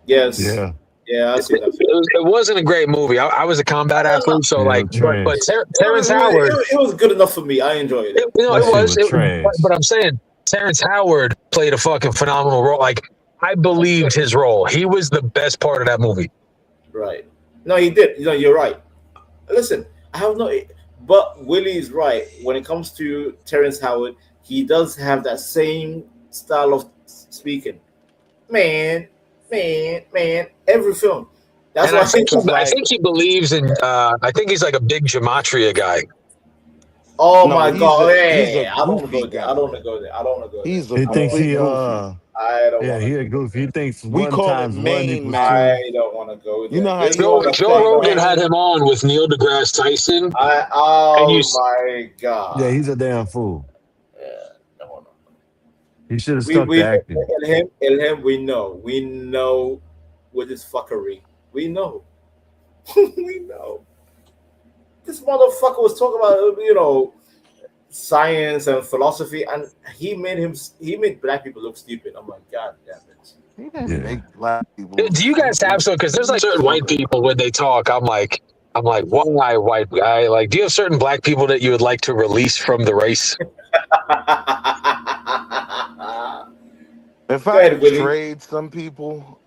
Yes. Yeah. Yeah, I see that film. It wasn't a great movie. I was a combat athlete, so Yeah, it like, was but trash. Terrence Howard, It was good enough for me. I enjoyed it. That it shit was. was trash. But I'm saying Terrence Howard played a fucking phenomenal role. Like, I believed his role. He was the best part of that movie. Right. No, he did. You're right. Listen, I have no. But Willie's right. When it comes to Terrence Howard, he does have that same style of speaking. Man, man. Every film. That's And why. I think he believes in. I think he's like a big gematria guy. Oh No, my he's God! a Hey, I don't want to goofy go there. I guy. don't want to go there. I don't want to go there. He's a He I don't thinks want to complete he go there. goofy. I don't yeah, want to he a go goofy. He there. thinks We one call it times one Main equals two. Man. I don't want to go You there. know how This you is Joe what got I'm Joe saying, Saint though. Rogan had Main. him on with Neil deGrasse Tyson, and Oh my Yeah, God. he's a damn fool. Yeah, no, no. He should have We stuck to acting. we know with his fuckery. We know. We know. This motherfucker was talking about science and philosophy, and he made black people look stupid. I'm like, God damn it. He didn't Yeah. make black people look do you guys have stupid. some? Because He there's like makes certain some white good people when they talk, I'm like, why white guy? Like, do you have certain black people that you would like to release from the race? If Go I ahead, could Willie. trade some people,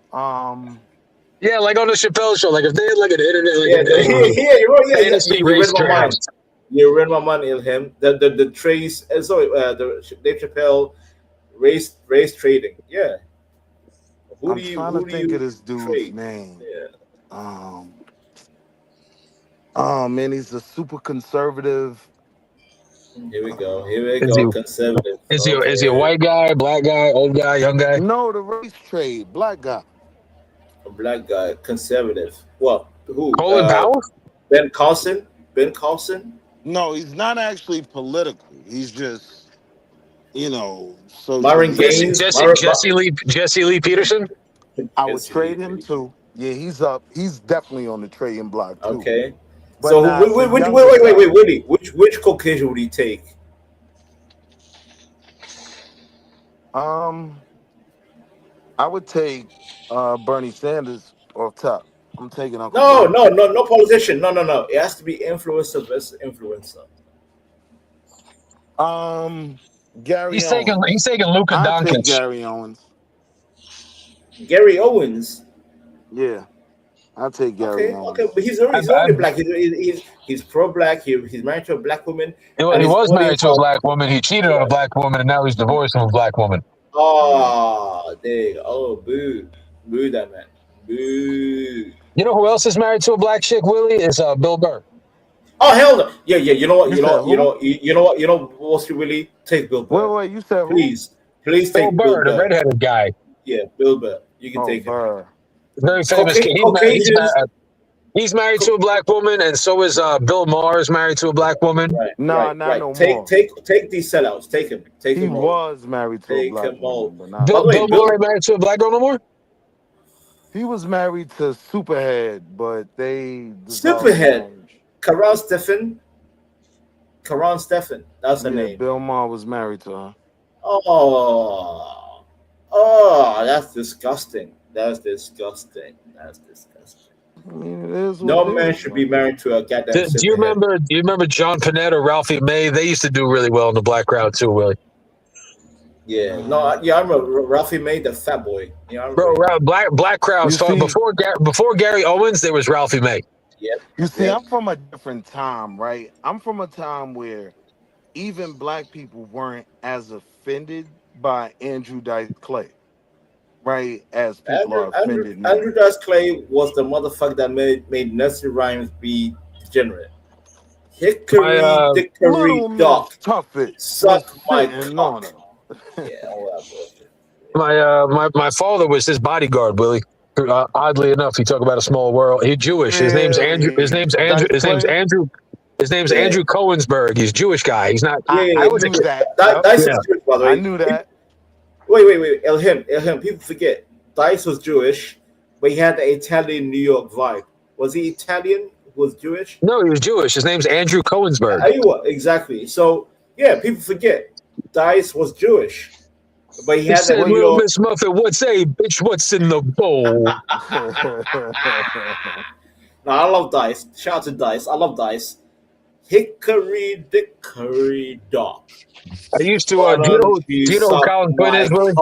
Yeah, like on the Chappelle show, like if they had like an internet, like Yeah, fantasy you read race my mind. draft. You read my mind, Ilham. The trace. The Dave Chappelle race trading. Yeah. I'm trying to Who do think of you this dude's trade? name. Yeah. Um, oh man, he's a super conservative. Here we go. Um, Here we Is he go. Conservative. is he a Okay. white guy, black guy, old guy, young guy? no, the race trade, black guy. A black guy. Conservative. What? Who? Colin Powell? Ben Carson. Ben Carson. No, he's not actually political. He's just, Myron socially. Gaines. Jesse Lee Peterson? I would trade him too. Yeah, he's up. He's definitely on the trading block too. Okay. But So nah, it's a younger wait, guy. Willie. Which Caucasian would he take? I would take Bernie Sanders off top. I'm taking Uncle No, Bernie. no politician. No. It has to be influencer versus influencer. Gary Owens. He's taking Luka I'll take Doncic. Gary Owens. Gary Owens. Yeah, I'll take Gary Okay, Owens. but he's already black. He's pro-black. He's married to a black woman, He and his was married audience to a are black woman. He cheated on a black woman, and now he's divorced from a black woman. oh, there you go. Oh, boo that man, boo. You know who else is married to a black chick, Willie? Is Bill Burr. Oh hell no! Yeah. You know what? You said who? You know what? You know what's really take Bill Burr. Wait. You said who? Please Bill take Bill Burr, the Burr. redheaded guy. Yeah, Bill Burr. You can Oh, take him. Burr. Very famous. Caucasians. He's married to a black woman, and so is Bill Maher is married to a black woman. Right. Nah, not no more. Take these sellouts. Take him. Take He him all. was married to a Take black him all. woman, but not Bill no more. Maher married to a black girl no more? He was married to Superhead, but they dissolved the Superhead. marriage. Karan Stephan. That's her name. Bill Maher was married to her. Oh, that's disgusting. That's disgusting. I mean, it is No what it man is, should man. be married to a goddamn Do you superhead. remember John Panetta or Ralphie May? They used to do really well in the black crowd too, Willie. Yeah, no, I remember Ralphie May, the fat boy. Yeah, I remember Bro, him. black crowds. You see- Before Gary Owens, there was Ralphie May. Yep. You see, I'm from a different time, right? I'm from a time where even black people weren't as offended by Andrew Dice Clay, right? As people are offended now. Andrew Dice Clay was the motherfucker that made nursery rhymes be degenerate. Hickory dickory Little dock. Miss Tuffet Suck was my sitting cock. on him. Yeah, all that bullshit. My father was his bodyguard, Willie. Oddly enough, he talked about a small world. He's Jewish. His name's Andrew. His name's Andrew. His name's Andrew. His name's Andrew Cohensberg. He's a Jewish guy. He's not. I knew that. Dice is Jewish, by the way. I knew that. Wait. Elhim. People forget. Dice was Jewish, but he had the Italian New York vibe. Was he Italian? Was Jewish? No, he was Jewish. His name's Andrew Cohensberg. Exactly. So yeah, people forget. Dice was Jewish, but he had said, that New "Little York. Miss Muffet, what's bitch? What's in the bowl?" No, I love Dice. Shout out to Dice. I love Dice. Hickory dickory dock. I used to. Do you know who Colin Quinn is, Willie?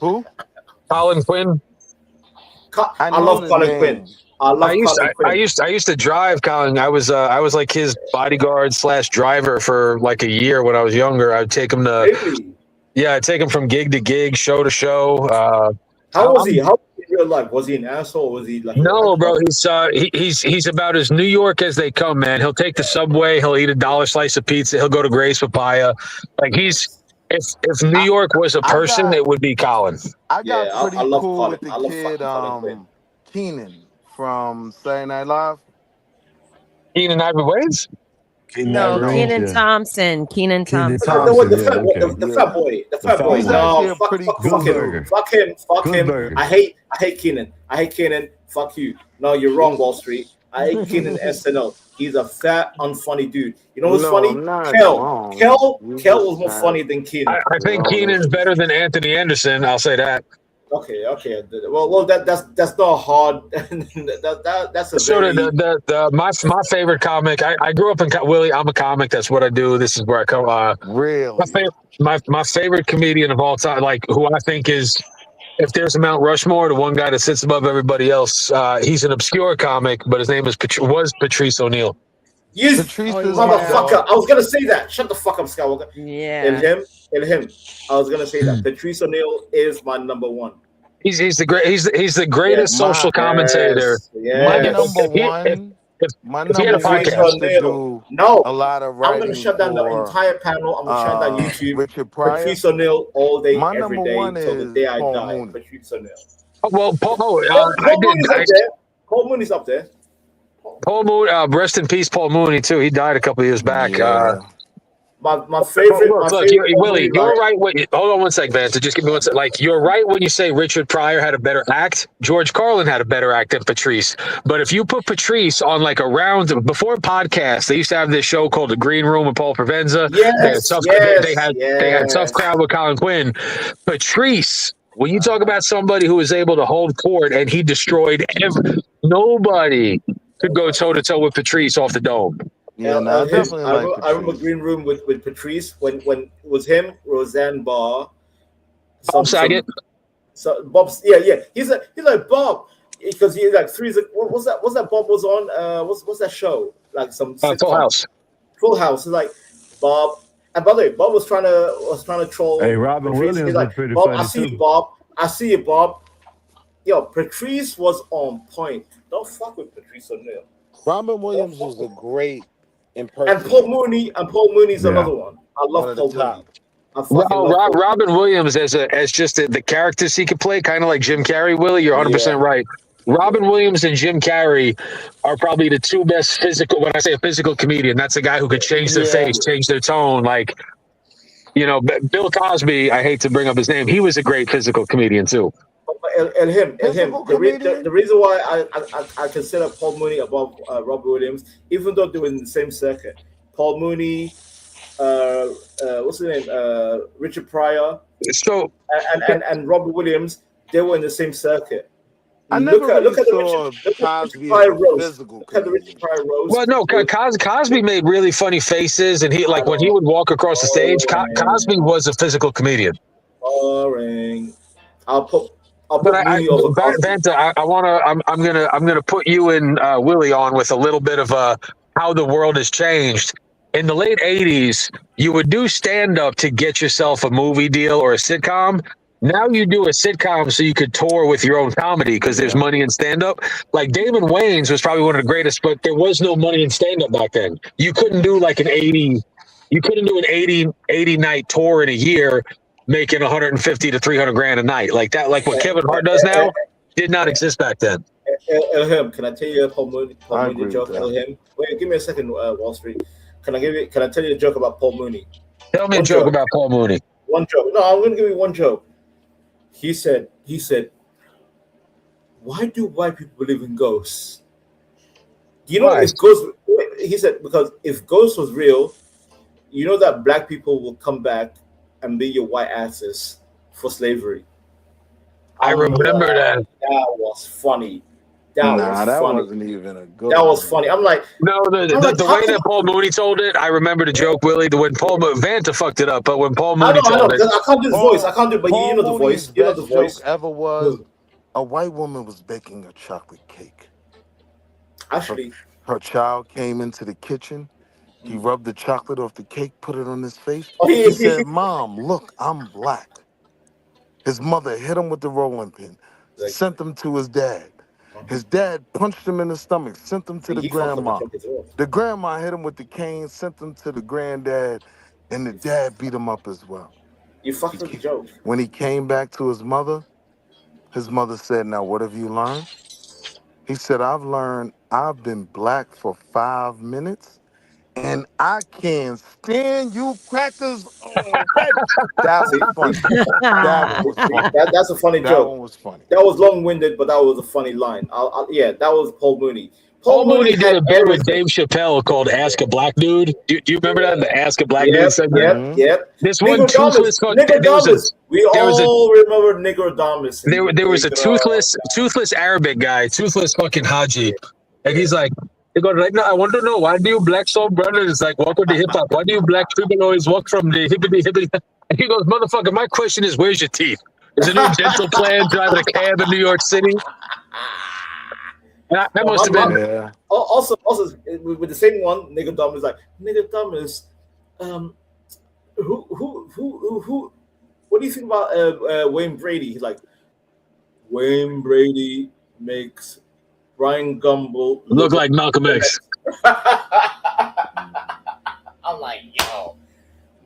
Who? Colin Quinn. I love Colin Quinn. I used to drive Colin. I was like his bodyguard / driver for like a year when I was younger. I'd take him to. Really? Yeah, I'd take him from gig to gig, show to show. How was he? How was he in real life? Was he an asshole? Or was he like? No, bro. He's about as New York as they come, man. He'll take the subway. He'll eat a $1 slice of pizza. He'll go to Gray's Papaya. Like if New York was a person, it would be Colin. I got pretty I love cool Colin. with the I love kid Keenan from Saturday Night Live. Keenan Ivory Wayans? No, Kenan Thompson. Kenan Thompson. The fat boy. The fat boy. He's No, actually a fuck him. I hate Kenan. Fuck you. No, you're wrong, Wall Street. I hate Kenan SNL. He's a fat, unfunny dude. You know what's funny? Kel was more funny than Kenan. I think Keenan's better than Anthony Anderson. I'll say that. Okay. Well, that's not hard. That's a So very... my favorite comic. I grew up in Willie. I'm a comic. That's what I do. This is where I come. Really? My favorite comedian of all time, like who I think is, if there's a Mount Rushmore, the one guy that sits above everybody else. He's an obscure comic, but his name was Patrice O'Neal. You motherfucker! I was gonna say that. Shut the fuck up, Skywalker. Yeah. And him. I was gonna say that. Patrice O'Neal is my number one. He's the greatest social commentator. My number one. My number one used to do a lot of writing. I'm gonna shut down the entire panel. I'm gonna shut down YouTube. Richard Pryor. Patrice O'Neal all day, My every number day one until the is day I Paul die. Mooney. Patrice O'Neal. Well, Paul Mooney's up there. Paul Moon, rest in peace, Paul Mooney too. He died a couple of years back. My favorite. Willie, you're right. Hold on one sec, Vance. Just give me one sec. Like, you're right when you say Richard Pryor had a better act. George Carlin had a better act than Patrice. But if you put Patrice on like a round before podcasts, they used to have this show called The Green Room with Paul Provenza. They had Tough Crowd with Colin Quinn. Patrice. When you talk about somebody who was able to hold court and he destroyed nobody could go toe to toe with Patrice off the dome. Yeah, I definitely I remember Green Room with Patrice when it was him, Roseanne Barr, Bob Saget. Yeah. He's like Bob because he like three's. What was that? What's that Bob was on? What's that show? Like some Full House. Full House. It's like Bob. And by the way, Bob was trying to troll. Hey, Robin Patrice. Williams He's like, was pretty Bob, funny I see you, Bob. Yo, Patrice was on point. Don't fuck with Patrice O'Neal. Robin Williams was a great impersonator. And Paul Mooney's another one. I love Paul Mooney. Robin Williams as just the characters he could play, kind of like Jim Carrey. Willie, you're 100% right. Robin Williams and Jim Carrey are probably the two best physical. When I say a physical comedian, that's a guy who could change their face, change their tone. Like, you know, Bill Cosby. I hate to bring up his name. He was a great physical comedian too. him. Physical The comedian? reason why I consider Paul Mooney above Robert Williams, even though they were in the same circuit. Paul Mooney, what's his name? Richard Pryor, So and Robert Williams, they were in the same circuit. I never really Look at the saw Richard Cosby as Pryor a roast. physical Look at the comedian. Richard Pryor roast. well, no, Cosby made really funny faces, and he like when he would walk across the stage. Cosby was a physical comedian. Boring. I'll put But Mooney over Cosby. Banta, I'm gonna put you and Willie on with a little bit of how the world has changed. In the late '80s, you would do stand up to get yourself a movie deal or a sitcom. Now you do a sitcom so you could tour with your own comedy because there's money in stand up. Like Damon Wayans was probably one of the greatest, but there was no money in stand up back then. You couldn't do like you couldn't do an 80 night tour in a year making 150 to 300 grand a night like that. Like what Kevin Hart does now did not exist back then. Elham, can I tell you a Paul Mooney joke? with that. Elham, wait, give me a second. Wall Street. Can I tell you a joke about Paul Mooney? Tell me a joke about Paul Mooney. One joke. No, I'm going to give you one joke. He said, why do white people believe in ghosts? Do you know if ghosts? He said because if ghosts was real, you know that black people will come back and be your white asses for slavery. I remember that. That was funny. That wasn't even a good. That was funny. I'm like, no, the way that Paul Mooney told it, I remember the joke, Willie. When Paul Vanta fucked it up, but when Paul Mooney told it, I can't do the voice. I can't do, but you know the voice. You know the voice. Joke ever was a white woman was baking a chocolate cake. Actually, her child came into the kitchen. He rubbed the chocolate off the cake, put it on his face. Oh, He said, "Mom, look, I'm black." His mother hit him with the rolling pin, sent him to his dad. His dad punched him in the stomach, sent him to the grandma. The grandma hit him with the cane, sent him to the granddad, and the dad beat him up as well. You fucked with the joke. When he came back to his mother said, "Now, what have you learned?" He said, "I've learned I've been black for 5 minutes, and I can't stand you crackers already." That was funny. That was funny. That's a funny joke. That one was funny. That was long-winded, but that was a funny line. Yeah, that was Paul Mooney. Paul Mooney did a bit with Dave Chappelle called "Ask a Black Dude." Do you remember that? The "Ask a Black Dude" segment. Yep. This one toothless. We all remember Nicodamus. There was a toothless Arabic guy, toothless fucking Haji, and he's like, they go right now. I want to know why do you black soul brothers like walk with the hip hop? Why do you black people always walk from the hippity? And he goes, "Motherfucker, my question is, where's your teeth? Is a new dental plan driving a cab in New York City?" That must have been. Yeah. Also, with the same one, Nicodamus like Nicodamus. Who? What do you think about Wayne Brady? He's like, Wayne Brady makes Brian Gumbel look like Malcolm X. I'm like, yo,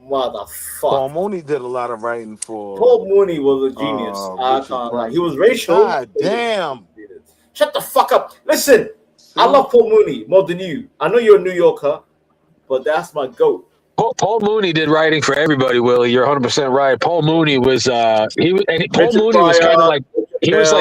motherfucker. Paul Mooney did a lot of writing for. Paul Mooney was a genius. I can't lie. He was racial. God damn. Shut the fuck up. Listen, I love Paul Mooney more than you. I know you're a New Yorker, but that's my goat. Paul Mooney did writing for everybody, Willie. You're 100% right. Paul Mooney was Paul Mooney was kind of like he was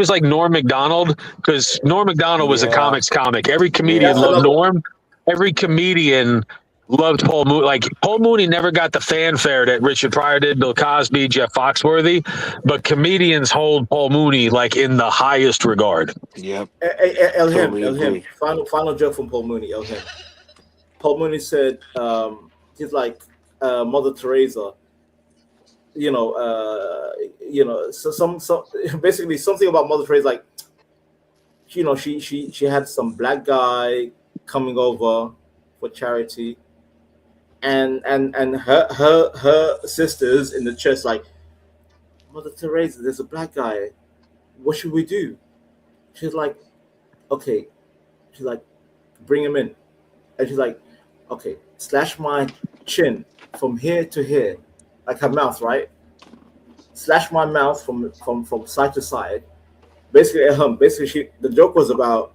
like Norm Macdonald, because Norm Macdonald was a comics comic. Every comedian loved Norm. Every comedian loved Paul Mooney. Like Paul Mooney never got the fanfare that Richard Pryor did, Bill Cosby, Jeff Foxworthy, but comedians hold Paul Mooney like in the highest regard. Yep. Elham. Final joke from Paul Mooney. Elham. Paul Mooney said, he's like Mother Teresa. So basically something about Mother Teresa, like, she had some black guy coming over for charity, and her sisters in the church like, Mother Teresa, there's a black guy. What should we do? She's like, okay. She's like, bring him in. And she's like, okay, slash my chin from here to here, like her mouth, right? Slash my mouth from side to side. Basically, the joke was about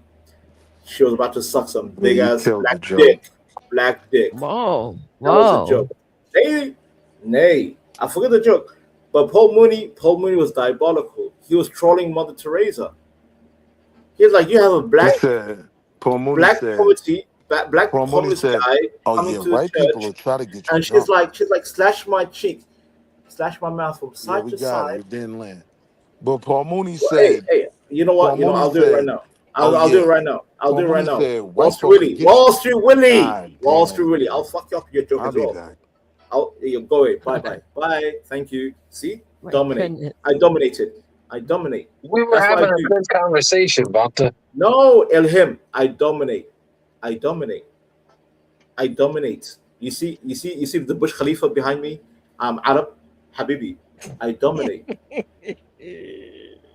she was about to suck some big ass black dick. Whoa. That was a joke. Nay, I forget the joke. But Paul Mooney was diabolical. he was trolling Mother Teresa. He's like, you have a black poverty, black homeless guy "Oh coming yeah, to the white people will church, try to get you and drunk." she's like, slash my cheek, slash my mouth from Yeah, side we to got it. side. It didn't land. But Paul Mooney Well, hey, said, hey, you know what? I'll do it right now. "Oh I'll do it yeah." right now. I'll Paul do it right Mooney now. said, Wall "White Street folks will Willie, get Wall you." Street Willie, God Wall Street damn, Willie. I'll man. fuck you up your joke I'll as be well. back. You go away. Bye. Thank you. See, My dominate. goodness. I dominated. I dominate. We were That's what having I a do. good conversation, Banta. No, Elhim. I dominate. I dominate. I dominate. You see the Bush Khalifa behind me? I'm Arab, Habibi. I dominate.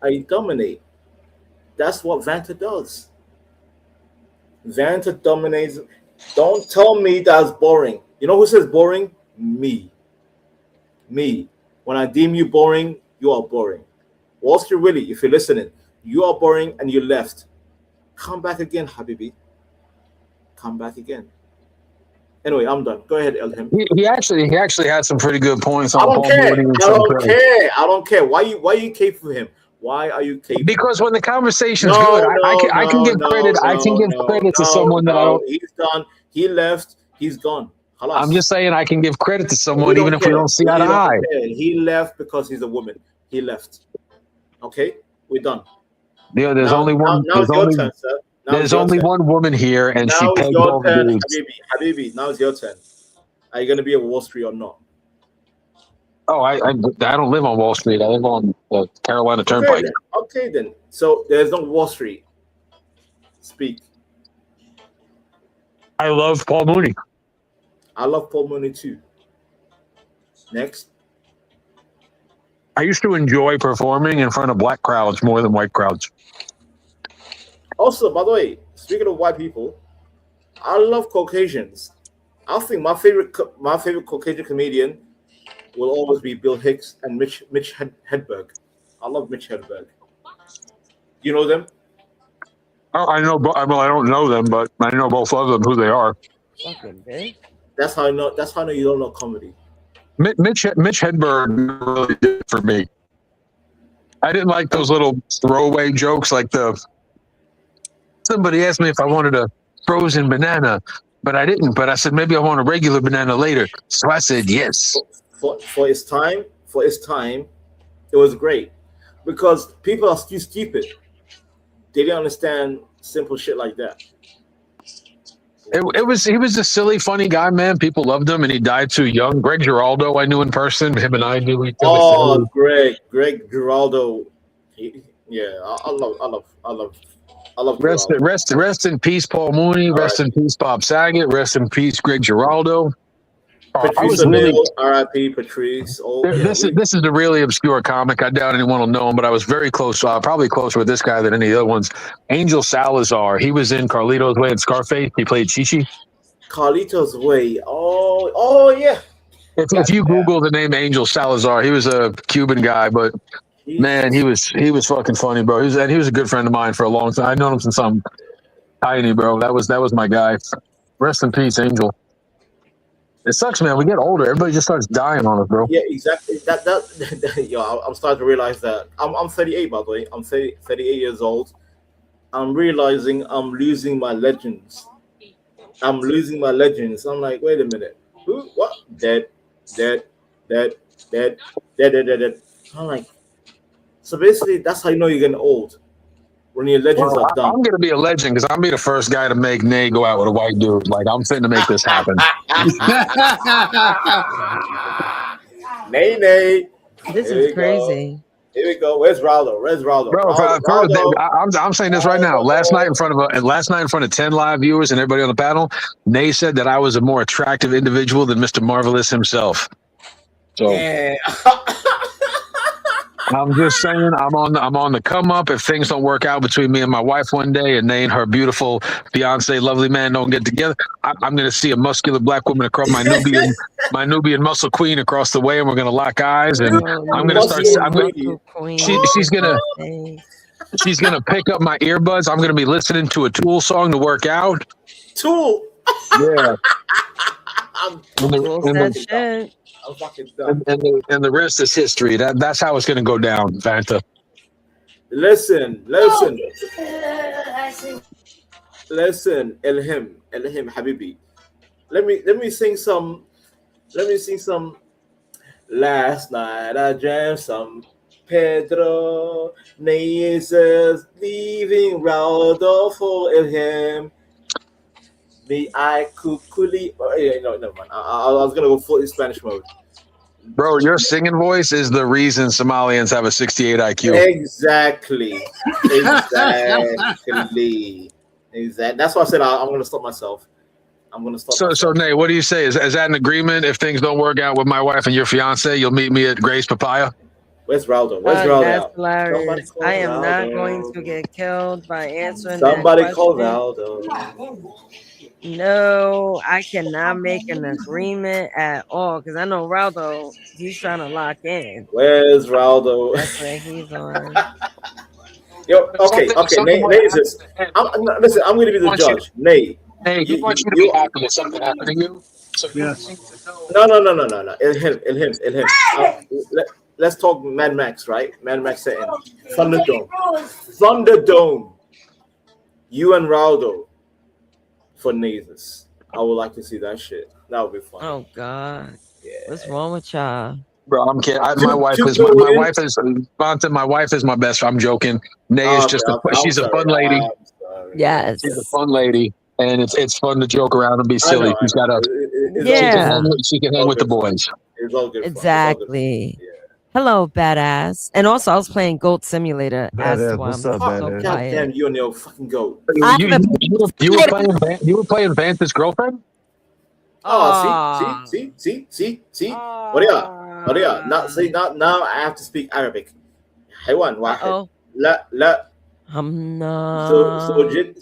I dominate. That's what Vanta does. Vanta dominates. Don't tell me that's boring. You know who says boring? Me. When I deem you boring, you are boring. Wall Street Willie, if you're listening, you are boring and you left. Come back again, Habibi. Come back again. Anyway, I'm done. Go ahead, Elhim. He actually had some pretty good points I on don't Paul care. Mooney and I some don't credit. care. I don't care. Why you cape for him? Why are you caping? Because when the conversation's No, good, I no, can give no, credit. I can no, give no, credit to no, someone that I no. don't. He's done. He left. He's gone. I'm Halas. just saying I can give credit to We someone even don't if we care. don't see eye We to don't eye. care. He left because he's a woman. He left. Okay, we're done. Yeah, there's Now, only one. now it's your turn, sir. Now it's There's your only turn. one woman here, and she Now it's pegs your all the turn, dudes. Habibi. Now it's your turn. Are you gonna be a Wall Street or not? Oh, I don't live on Wall Street. I live on the Carolina Turnpike. Okay then. So there's no Wall Street. Speak. I love Paul Mooney. I love Paul Mooney too. Next. I used to enjoy performing in front of black crowds more than white crowds. Also, by the way, speaking of white people, I love Caucasians. I think my favorite Caucasian comedian will always be Bill Hicks and Mitch Hedberg. I love Mitch Hedberg. You know them? Oh, I know. Well, I don't know them, but I know both of them who they are. Fucking bitch. That's how I know. That's how I know you don't know comedy. Mitch Hedberg really did it for me. I didn't like those little throwaway jokes like somebody asked me if I wanted a frozen banana, but I didn't. But I said maybe I want a regular banana later. So I said yes. For its time, it was great because people are still stupid. They didn't understand simple shit like that. He was a silly, funny guy, man. People loved him, and he died too young. Greg Giraldo, I knew in person. Him and I knew each other. Oh, Greg Giraldo. I love. Rest in peace, Paul Mooney. Rest in peace, Bob Saget. Rest in peace, Greg Giraldo. Patrice O'Neal, R.I.P. Patrice. This is a really obscure comic. I doubt anyone will know him, but I was very close, probably closer with this guy than any of the other ones. Angel Salazar. He was in Carlito's Way and Scarface. He played Chichi. Carlito's Way. Oh yeah. If you Google the name Angel Salazar, he was a Cuban guy, but man, he was fucking funny, bro. He was a good friend of mine for a long time. I've known him since I'm tiny, bro. That was my guy. Rest in peace, Angel. It sucks, man. We get older. Everybody just starts dying on us, bro. Yeah, exactly. Yo, I'm starting to realize that. I'm 38, by the way. I'm 38 years old. I'm realizing I'm losing my legends. I'm like, wait a minute. Who? What? Dead. I'm like, so basically, that's how you know you're getting old. When your legends are done. I'm gonna be a legend because I'm be the first guy to make Nay go out with a white dude. Like I'm fitting to make this happen. Nay. This is crazy. Here we go. Where's Raldo? Bro, I'm saying this right now. Last night in front of 10 live viewers and everybody on the panel, Nay said that I was a more attractive individual than Mr. Marvelous himself. So yeah. I'm just saying I'm on the come up. If things don't work out between me and my wife one day, and Nay and her beautiful fiance, lovely man don't get together, I'm going to see a muscular black woman across my Nubian muscle queen across the way, and we're going to lock eyes, and I'm going to start. She's going to pick up my earbuds. I'm going to be listening to a Tool song to work out. Tool. Yeah. I'm fucking done. And the rest is history. That's how it's going to go down, Vanta. Listen, Elhim, Habibi. Let me sing some. Last night I drank some Pedro Nieces leaving Rodolfo Elhim. The I Kukuli. Oh, yeah, no, never mind. I was gonna go full Spanish mode. Bro, your singing voice is the reason Somalians have a 68 IQ. Exactly. That's why I said I'm gonna stop myself. So Nate, what do you say? Is that an agreement? If things don't work out with my wife and your fiance, you'll meet me at Grace Papaya? Where's Raldo? That's hilarious. I am not going to get killed by answering Somebody that call question. Raldo. No, I cannot make an agreement at all because I know Raldo, he's trying to lock in. Where's Raldo? That's what he's on. Yo, okay. Nate is just. Listen, I'm going to be the judge. Nate. Hey, he wants you to be happy that something happened to you. So yes. No. Ilhim. Let's talk Mad Max, right? Mad Max saying Thunderdome. You and Raldo for Nazis. I would like to see that shit. That would be fun. Oh God. Yeah. What's wrong with y'all? Bro, I'm kidding. My wife is my best. I'm joking. Nay is just she's a fun lady. Yes, she's a fun lady, and it's fun to joke around and be silly. She's got a she can hang with the boys. It's all good. Exactly. Yeah. Hello, badass. And also, I was playing Goat Simulator. Badass. What's up, badass? God damn, you and your fucking goat. You were playing Vance's girlfriend? Oh, see. What do you? Now I have to speak Arabic. حيوان واحد. لا.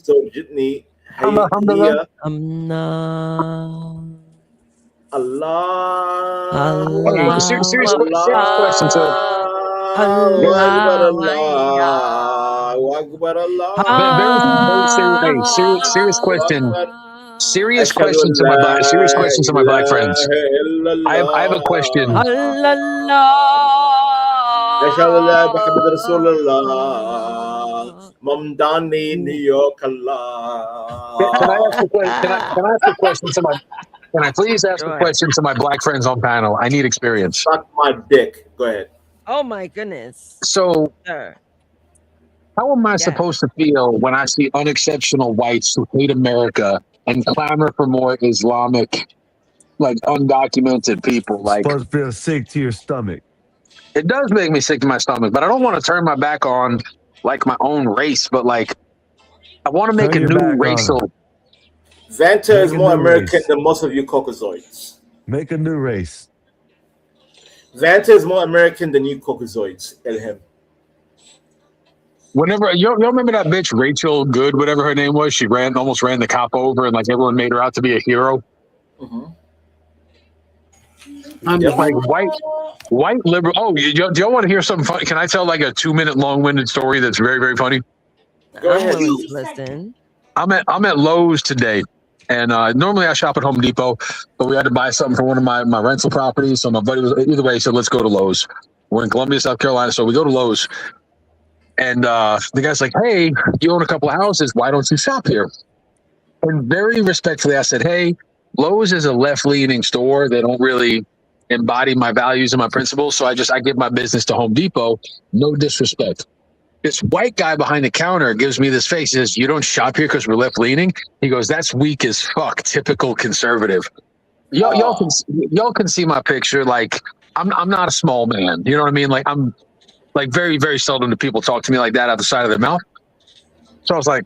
زوجتني هي Allah. Serious question to serious question. Serious question to my black friends. I have a question. Mamdani New York Allah. Can I ask a question to my? Can I please ask a question to my black friends on panel? I need experience. Suck my dick. Go ahead. Oh my goodness. So, how am I supposed to feel when I see unexceptional whites who hate America and clamor for more Islamic, like undocumented people? Like, supposed to feel sick to your stomach. It does make me sick to my stomach, but I don't want to turn my back on like my own race. But like, I want to make a new racial. Vanta is more American than most of you Caucasoids. Make a new race. Vanta is more American than you Caucasoids. Elhim. Whenever you remember that bitch Rachel Good, whatever her name was, she almost ran the cop over, and like everyone made her out to be a hero. Mm-hmm. I'm like white liberal. Oh, do y'all want to hear something funny? Can I tell like a 2-minute long-winded story that's very, very funny? Go ahead. Listen. I'm at Lowe's today, and normally I shop at Home Depot, but we had to buy something for one of my rental properties. So my buddy was either way, he said, let's go to Lowe's. We're in Columbia, South Carolina, so we go to Lowe's, and the guy's like, hey, you own a couple of houses, why don't you shop here? And very respectfully, I said, hey, Lowe's is a left-leaning store. They don't really embody my values and my principles, so I give my business to Home Depot. No disrespect. This white guy behind the counter gives me this face. He says, you don't shop here because we're left-leaning? He goes, that's weak as fuck, typical conservative. Y'all can see my picture. Like, I'm not a small man. You know what I mean? Like, I'm like very, very seldom do people talk to me like that out the side of their mouth. So I was like,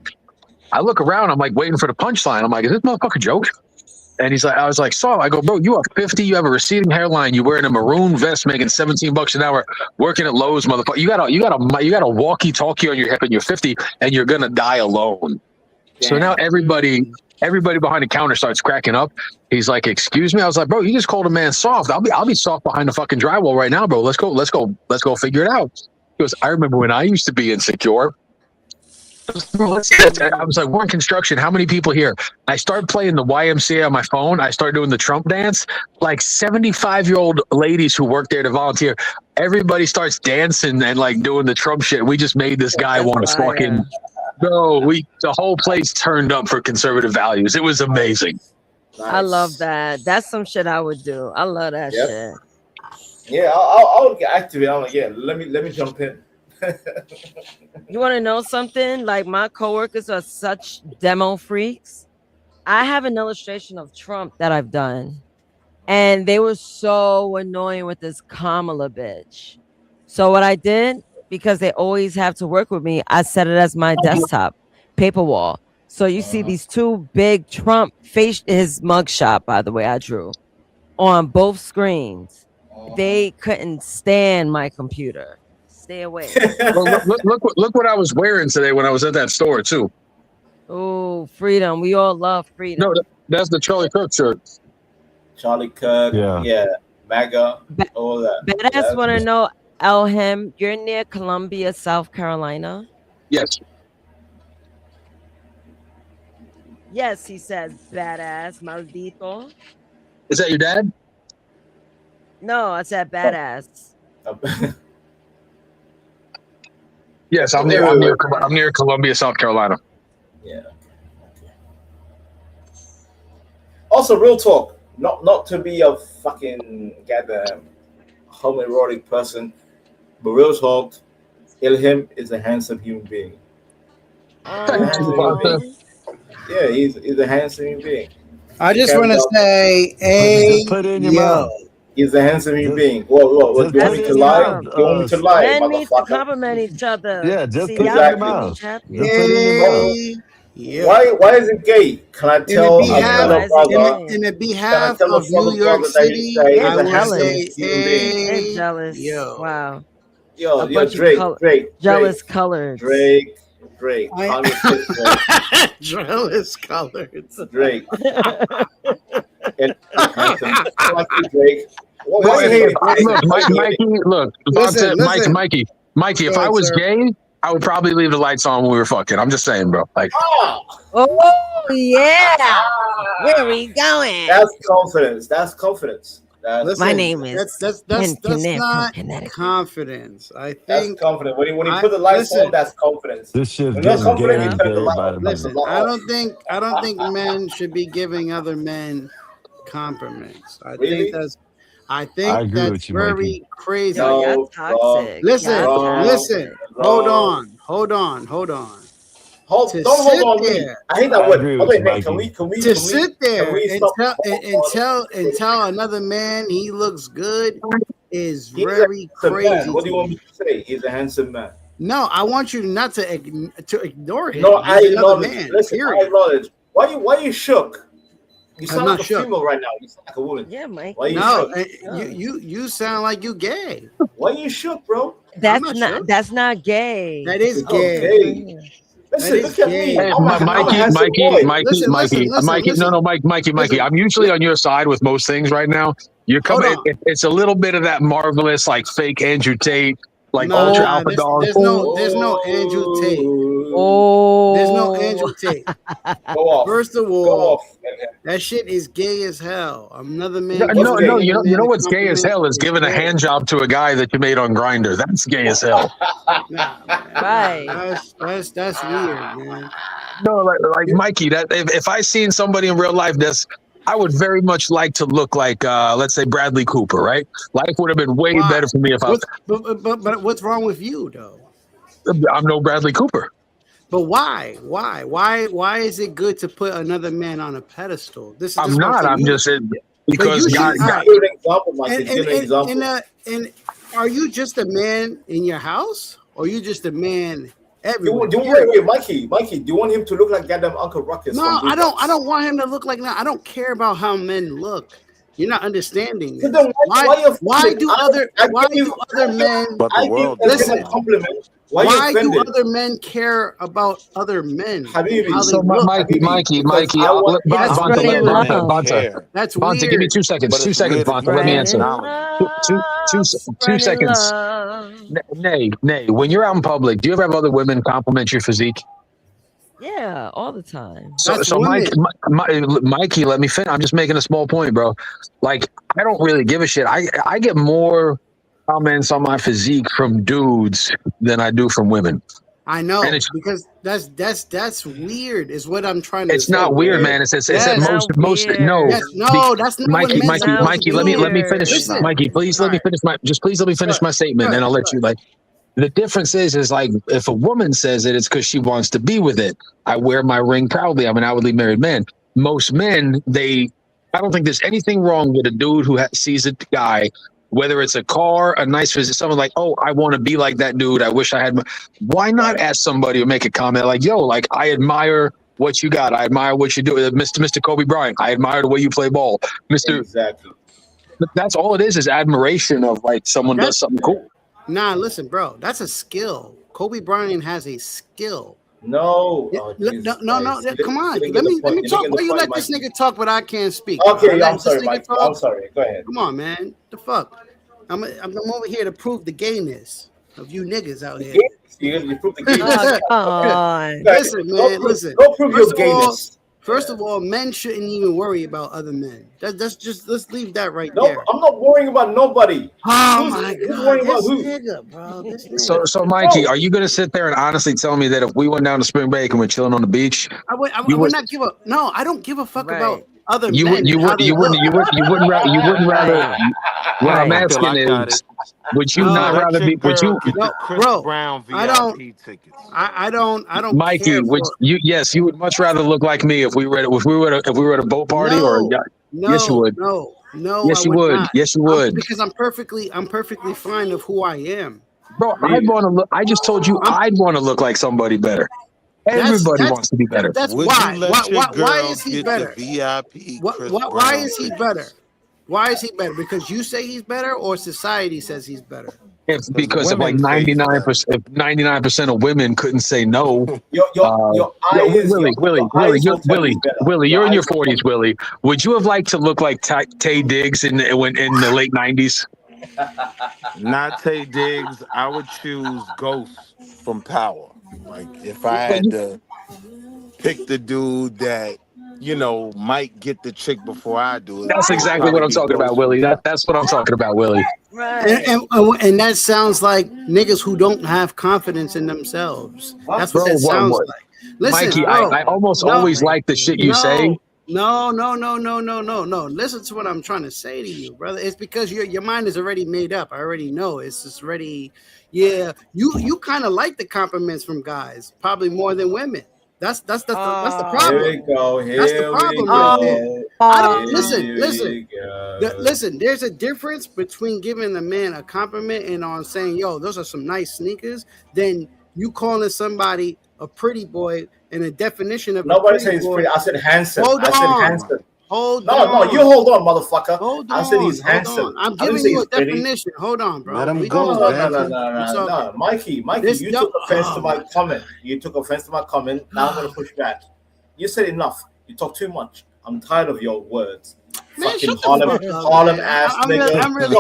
I look around, I'm like waiting for the punchline. I'm like, is this motherfucker a joke? And I was like, I go, bro, you are 50, you have a receding hairline, you wearing a maroon vest, making $17 an hour, working at Lowe's, motherfucker. You got a walkie-talkie on your hip, and you're 50, and you're gonna die alone. Damn. So now everybody behind the counter starts cracking up. He's like, excuse me. I was like, bro, you just called a man soft. I'll be soft behind the fucking drywall right now, bro. Let's go figure it out. He goes, I remember when I used to be insecure. I was like, we're in construction. How many people here? I started playing the YMCA on my phone. I started doing the Trump dance. Like 75-year-old ladies who work there to volunteer. Everybody starts dancing and like doing the Trump shit. We just made this guy want to fucking go. The whole place turned up for conservative values. It was amazing. I love that. That's some shit I would do. I love that shit. Yeah, I'll get active. I'm like, yeah, let me jump in. You want to know something? Like, my coworkers are such demo freaks. I have an illustration of Trump that I've done, and they were so annoying with this Kamala bitch. So what I did, because they always have to work with me, I set it as my desktop paper wall. So you see these two big Trump face, his mugshot, by the way, I drew on both screens. They couldn't stand my computer. Stay away. Well, look what I was wearing today when I was at that store too. Oh, freedom. We all love freedom. No, that's the Charlie Kirk shirt. Charlie Kirk, yeah, MAGA, all that. Badass want to know, Elham, you're near Columbia, South Carolina? Yes. Yes, he says, badass, maldito. Is that your dad? No, I said badass. Yes, I'm near Columbia, South Carolina. Yeah. Also, real talk. Not to be a fucking goddamn homoerotic person, but real talk. Ilham is a handsome human being. Yeah, he's a handsome human being. I just want to say, hey, put it in your mouth. He's a handsome human being. What? Do you want me to lie? Do you want me to lie, Men need to motherfucker? compliment each other. Yeah, just See, put it in y'all your make me mouth. happy. Just put it in your mouth. Yeah. Why is it gay? Can I tell a fellow brother? In the Can I behalf tell a of fellow New York brother that City, he's I a would handsome say, human being? They're jealous. Yo. Wow. Yo, bunch of Drake. Jealous colors. Drake. Jealous colors. Drake. And Drake. Look, Mikey, if I was gay, I would probably leave the lights on when we were fucking. I'm just saying, bro. Like, oh yeah, where are we going? That's confidence. Listen, my name is. That's not confidence. I think that's confidence. When you put the lights on, that's confidence. This shit's when you're getting confident, gay you turn the light by the on. minute. listen. I don't think men should be giving other men compliments. I think that's very Mikey. crazy. Y'all toxic. Listen. Wrong. Hold on. Hold on me. I hate that word. Okay, can we sit there and tell another man he looks good is very crazy. Man. What do you want me to say? He's a handsome man. No, I want you not to ignore him. No, I acknowledge. Man, listen, period. I acknowledge. Why you shook? You sound like a shook. female right now. You sound like a woman. Yeah, Mike. Why you No, shook? you sound like you gay. Why you shook, bro? That's not gay. That is Oh, gay. gay. Listen, look at me. Hey, I'm a handsome boy. Mikey. I'm usually on your side with most things right now. You're coming. It's a little bit of that marvelous, like fake Andrew Tate, like ultra alpha dog. There's no Andrew Tate. Oh, There's no Andrew Tate. Go off. First of Go all, off. that shit is gay as hell. Another man. No. You know what's gay as hell is giving a hand job to a guy that you made on Grindr. That's gay as hell. Right. That's weird, man. No, like Mikey. That if I seen somebody in real life, I would very much like to look like, let's say, Bradley Cooper. Right? Life would have been way better for me if I. But what's wrong with you though? I'm no Bradley Cooper. But why? Why is it good to put another man on a pedestal? I'm not. I'm just because God. Give an example, Mikey. Give an example. And are you just a man in your house, or are you just a man everywhere? Wait, Mikey. Do you want him to look like goddamn Uncle Ruckus? No, I don't want him to look like that. I don't care about how men look. You're not understanding. Why do other men? Listen, compliment. Why do other men care about other men? So Mikey, that's Bonta, weird. give me 2 seconds. 2 seconds, Bonta. Let me answer. Two seconds. Nay. When you're out in public, do you ever have other women compliment your physique? Yeah, all the time. So Mikey, let me finish. I'm just making a small point, bro. Like, I don't really give a shit. I get more comments on my physique from dudes than I do from women. I know, And it's because that's weird. Is what I'm trying to say. It's not weird, man. It's that most no. Yes, no, that's not what men supposed to Mikey, do. let me finish. Listen, Mikey, please let me finish my statement, and I'll let you like. The difference is like if a woman says it's because she wants to be with it. I wear my ring proudly. I'm an outwardly married man. Most men, I don't think there's anything wrong with a dude who sees a guy, whether it's a car, a nice visit, someone like, oh, I want to be like that dude. I wish I had. Why not ask somebody or make a comment like, yo, like I admire what you got. I admire what you do, Mr. Kobe Bryant. I admire the way you play ball, Mr. Exactly. That's all it is admiration of like someone does something cool. Nah, listen, bro, that's a skill. Kobe Bryant has a skill. No, no. Come on, let me talk. Why you let this nigga talk, but I can't speak? Okay, I'm sorry, Mike. I'm sorry. Go ahead. Come on, man. The fuck? I'm over here to prove the gayness of you niggas out here. You prove the gayness. Come on. Listen, man. Listen. Go prove your gayness. First of all, men shouldn't even worry about other men. That's just let's leave that right No, there. I'm not worrying about nobody. Oh my Who's god, worrying about this who? nigga, bro. This nigga. So Mikey, are you gonna sit there and honestly tell me that if we went down to spring break and we're chilling on the beach, I would not give a no. I don't give a fuck about other men. you wouldn't rather. What I'm asking is, would you not rather be? Would you, Chris Brown VIP tickets? I don't. Mikey, care would you? Yes, you would much rather look like me if we were at a boat party or. Yes, you would. No. Yes, you would. Yes, you would. Because I'm perfectly fine of who I am. Bro, I'd want to look. I just told you I'd want to look like somebody better. Everybody wants to be better. That's Would why. you let your girl Why is he get better? the VIP Chris Why Brown is he tickets? better? Why is he better? Because you say he's better, or society says he's better? It's because of like 99%. If 99% of women couldn't say no. Willie, you're in your 40s, Willie. Would you have liked to look like Tay Diggs in the late 90s? Not Tay Diggs. I would choose Ghost from Power. Like if I had to pick the dude that might get the chick before I do it. That's exactly what I'm talking about, Willie. That's what I'm talking about, Willie. Right. And that sounds like niggas who don't have confidence in themselves. That's what that sounds like. Listen, Mikey, bro, I almost always like the shit you say. No. Listen to what I'm trying to say to you, brother. It's because your mind is already made up. I already know. It's just already, yeah. You kind of like the compliments from guys, probably more than women. That's the problem. Here we go. That's the problem right there. I don't listen. There's a difference between giving a man a compliment and on saying, "Yo, those are some nice sneakers," than you calling somebody a pretty boy and a definition of nobody a pretty says boy. pretty. I said handsome. Hold I said on. handsome. Hold no, on. No, you hold on, motherfucker. Hold on. I said he's handsome. I'm giving you a definition. Hold on, bro. Let him go. No. No, Mikey, you took offense to my comment. You took offense to my comment. Now I'm gonna push back. You said enough. You talk too much. I'm tired of your words. Man, fucking Harlem ass nigga. I'm really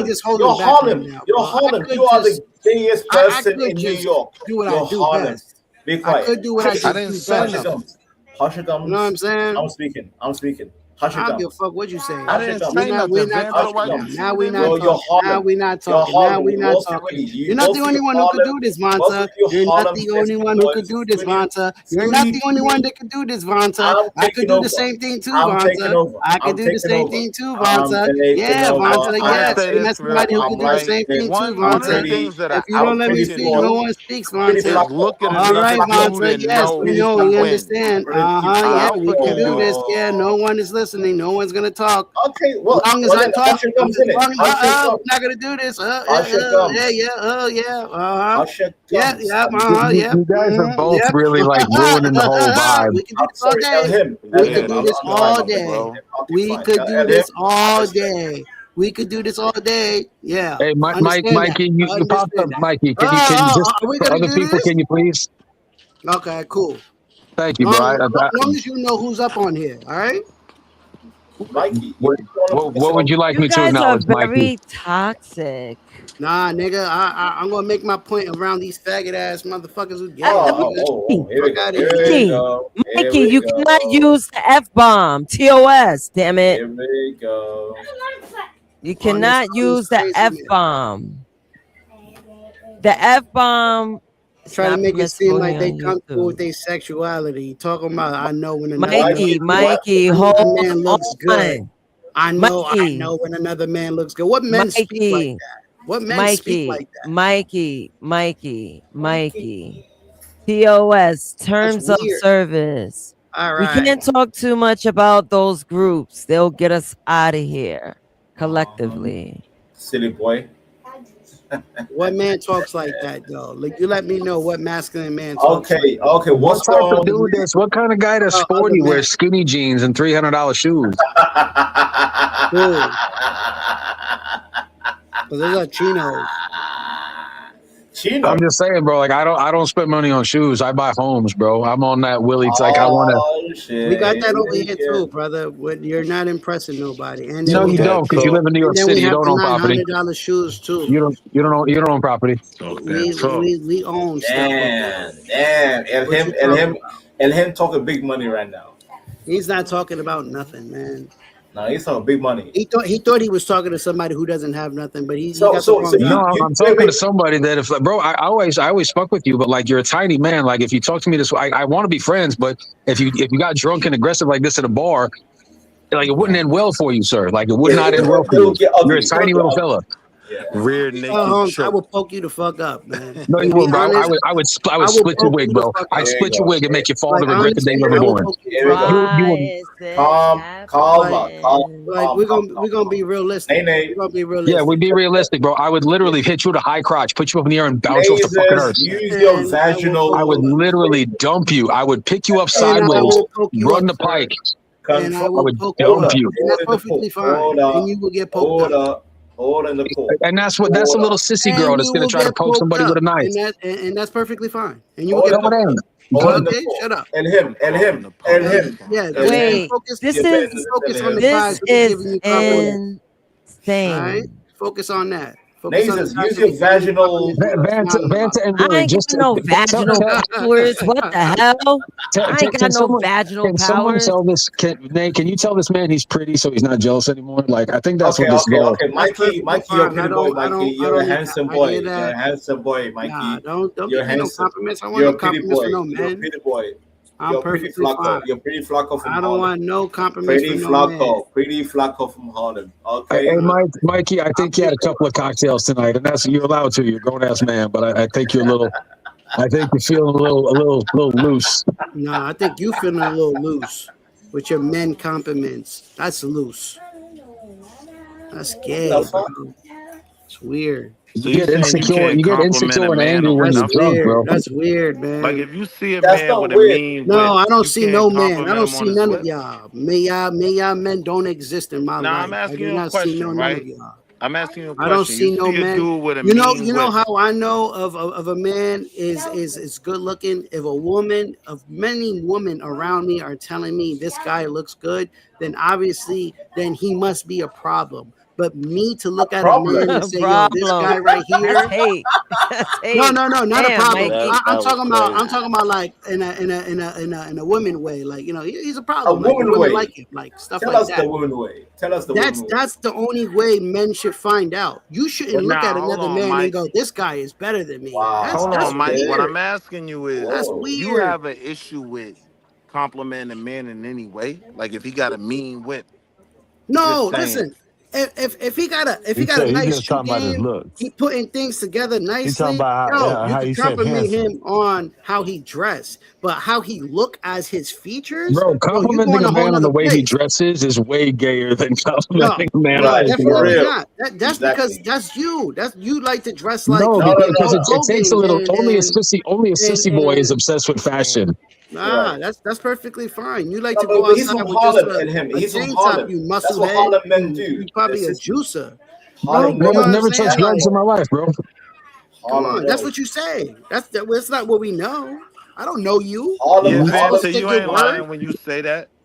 just holding back Harlem. right now, You're bro. Harlem. You are the gayest person in New York. Do what You're I do Harlem. best. Be quiet. I could do what I do Hush best. your gums. Hush your gums. You know what I'm saying? I'm speaking. Hush your I don't gums. give a fuck what you say. I didn't say nothing. Now we're not talking. You're not the only one who could do this, Vonta. You're not the only one who could do this, Vonta. You're not the only one that could do this, Vonta. I could do the same thing too, Vonta. I could do the same thing too, Vonta. Yeah, Vonta. Yes, you're not somebody who could do the same thing too, Vonta. If you don't let me speak, no one speaks, Vonta. All right, Vonta. Yes, we know. We understand. Yeah, we can do this. Yeah, no one is listening. No one's gonna talk. Okay, well, as long as I talk, we're not gonna do this. You guys are both really like ruining the whole vibe. We can do this all day. We could do this all day. We could do this all day. Yeah. Hey, Mikey, you popped up. Mikey, can you just for other people? Can you please? Okay, cool. Thank you, bro. As long as you know who's up on here, all right? Mikey. What would you like You me to guys are acknowledge, Mikey? very toxic. Nah, nigga, I'm gonna make my point around these faggot ass motherfuckers who gay. Here we go. Mikey, you cannot use the F-bomb. TOS, damn it. Here we go. You cannot use the F-bomb. The F-bomb. Try to make it seem like they comfortable with their sexuality. Talking about, I know when another Mikey, hold man looks good. I know when another man looks good. What men speak like that? What men speak like that? Mikey. TOS, terms of service. All right. We can't talk too much about those groups. They'll get us out of here collectively. Silly boy. What man talks like that though? Like, you let me know what masculine man talks. Okay. What's type of dude this? What kind of guy that's sporty wears skinny jeans and $300 shoes? Those are chinos. I'm just saying, bro. Like I don't spend money on shoes. I buy homes, bro. I'm on that Willie. Like I want to. We got that over here too, brother. You're not impressing nobody. And no, you don't, because you live in New York City. You don't own property. $900 shoes too. You don't own property. We own stuff. Damn. And him talking big money right now. He's not talking about nothing, man. No, he's talking big money. He thought he was talking to somebody who doesn't have nothing, but I'm talking to somebody that if, bro, I always fuck with you, but like you're a tiny man. Like if you talk to me this way, I want to be friends, but if you got drunk and aggressive like this at a bar, like it wouldn't end well for you, sir. Like it would not end well for you. You're a tiny little fella. Rear naked I will poke you the fuck up, man. No, you wouldn't, bro. I would split your wig, bro. I'd split your wig and make your father regret the day you were born. Like we're gonna be realistic. We're gonna be realistic. Yeah, we'd be realistic, bro. I would literally hit you with a high crotch, put you up in the air, and bounce you off the fucking earth. Use your vaginal. I would literally dump you. I would pick you up sideways, run the pike, and I would dump you. And that's perfectly fine. And you will get poked up. And that's a little sissy girl that's gonna try to poke somebody with a knife. And that's perfectly fine. And you will get poked up. Okay, shut up. And him. Yeah. Wait, this is insane. All right, focus on that. Use your vaginal. Vanta and I ain't got no vaginal powers. What the hell? I ain't got no vaginal powers. Someone tell this? Can you tell this man he's pretty so he's not jealous anymore? Like I think that's what this is. Okay, Mikey, you're a pretty boy. Mikey, you're a handsome boy. You're a handsome boy, Mikey. Nah, don't give me no compliments. I want You're no a pretty compliments boy. from no You're a man. pretty boy. I'm perfectly fine. You're pretty Flacco from I don't Harlem. want no compliments Pretty from no man. Pretty Flacco from Harlem. Okay. Hey, Mikey, I think you had a couple of cocktails tonight, and that's you're allowed to. You're a grown ass man, but I think you're a little. I think you're feeling a little loose. Nah, I think you feeling a little loose with your men compliments. That's loose. That's gay, bro. It's weird. You get insecure and angry when you're drunk, bro. That's weird, man. Like if you see a man with a mean no, whip, I don't see no man. I don't compliment him on see his none whip? of y'all. May y'all men don't exist in my life. I'm asking you a none of question, y'all. right? I'm asking you a I question. don't see no a man. dude with a You know whip. how I know of a man is good looking. If many women around me are telling me this guy looks good, then obviously he must be a problem. But me to look at a man and say, yo, this guy right here. That's hate. No, not a problem. I'm talking about like in a woman way. Like, you know, he's a problem. A woman way. Like him, like stuff Tell like us that. the woman way. Tell us the woman way. That's the only way men should find out. You shouldn't look at another man and go, this guy is better than me. Wow. Hold on, Mike. Weird. What I'm asking you is, That's you weird. have an issue with complimenting a man in any way? Like if he got a mean whip? No, Just saying. listen. If he got a nice shoe game, he putting things together nicely. You can compliment him on how he dressed, but how he look as his features. Bro, complimenting a man on the way he dresses is way gayer than complimenting a man. Definitely not. That's because that's you. That's you like to dress like. No, because it takes a little. Only a sissy boy is obsessed with fashion. Nah, that's perfectly fine. You like to go outside with just a tank top, you muscle head. Harlem men do. You probably a juicer. Never touched drugs in my life, bro. Come on, that's what you say. That's not what we know. I don't know you. So you ain't lying when you say that.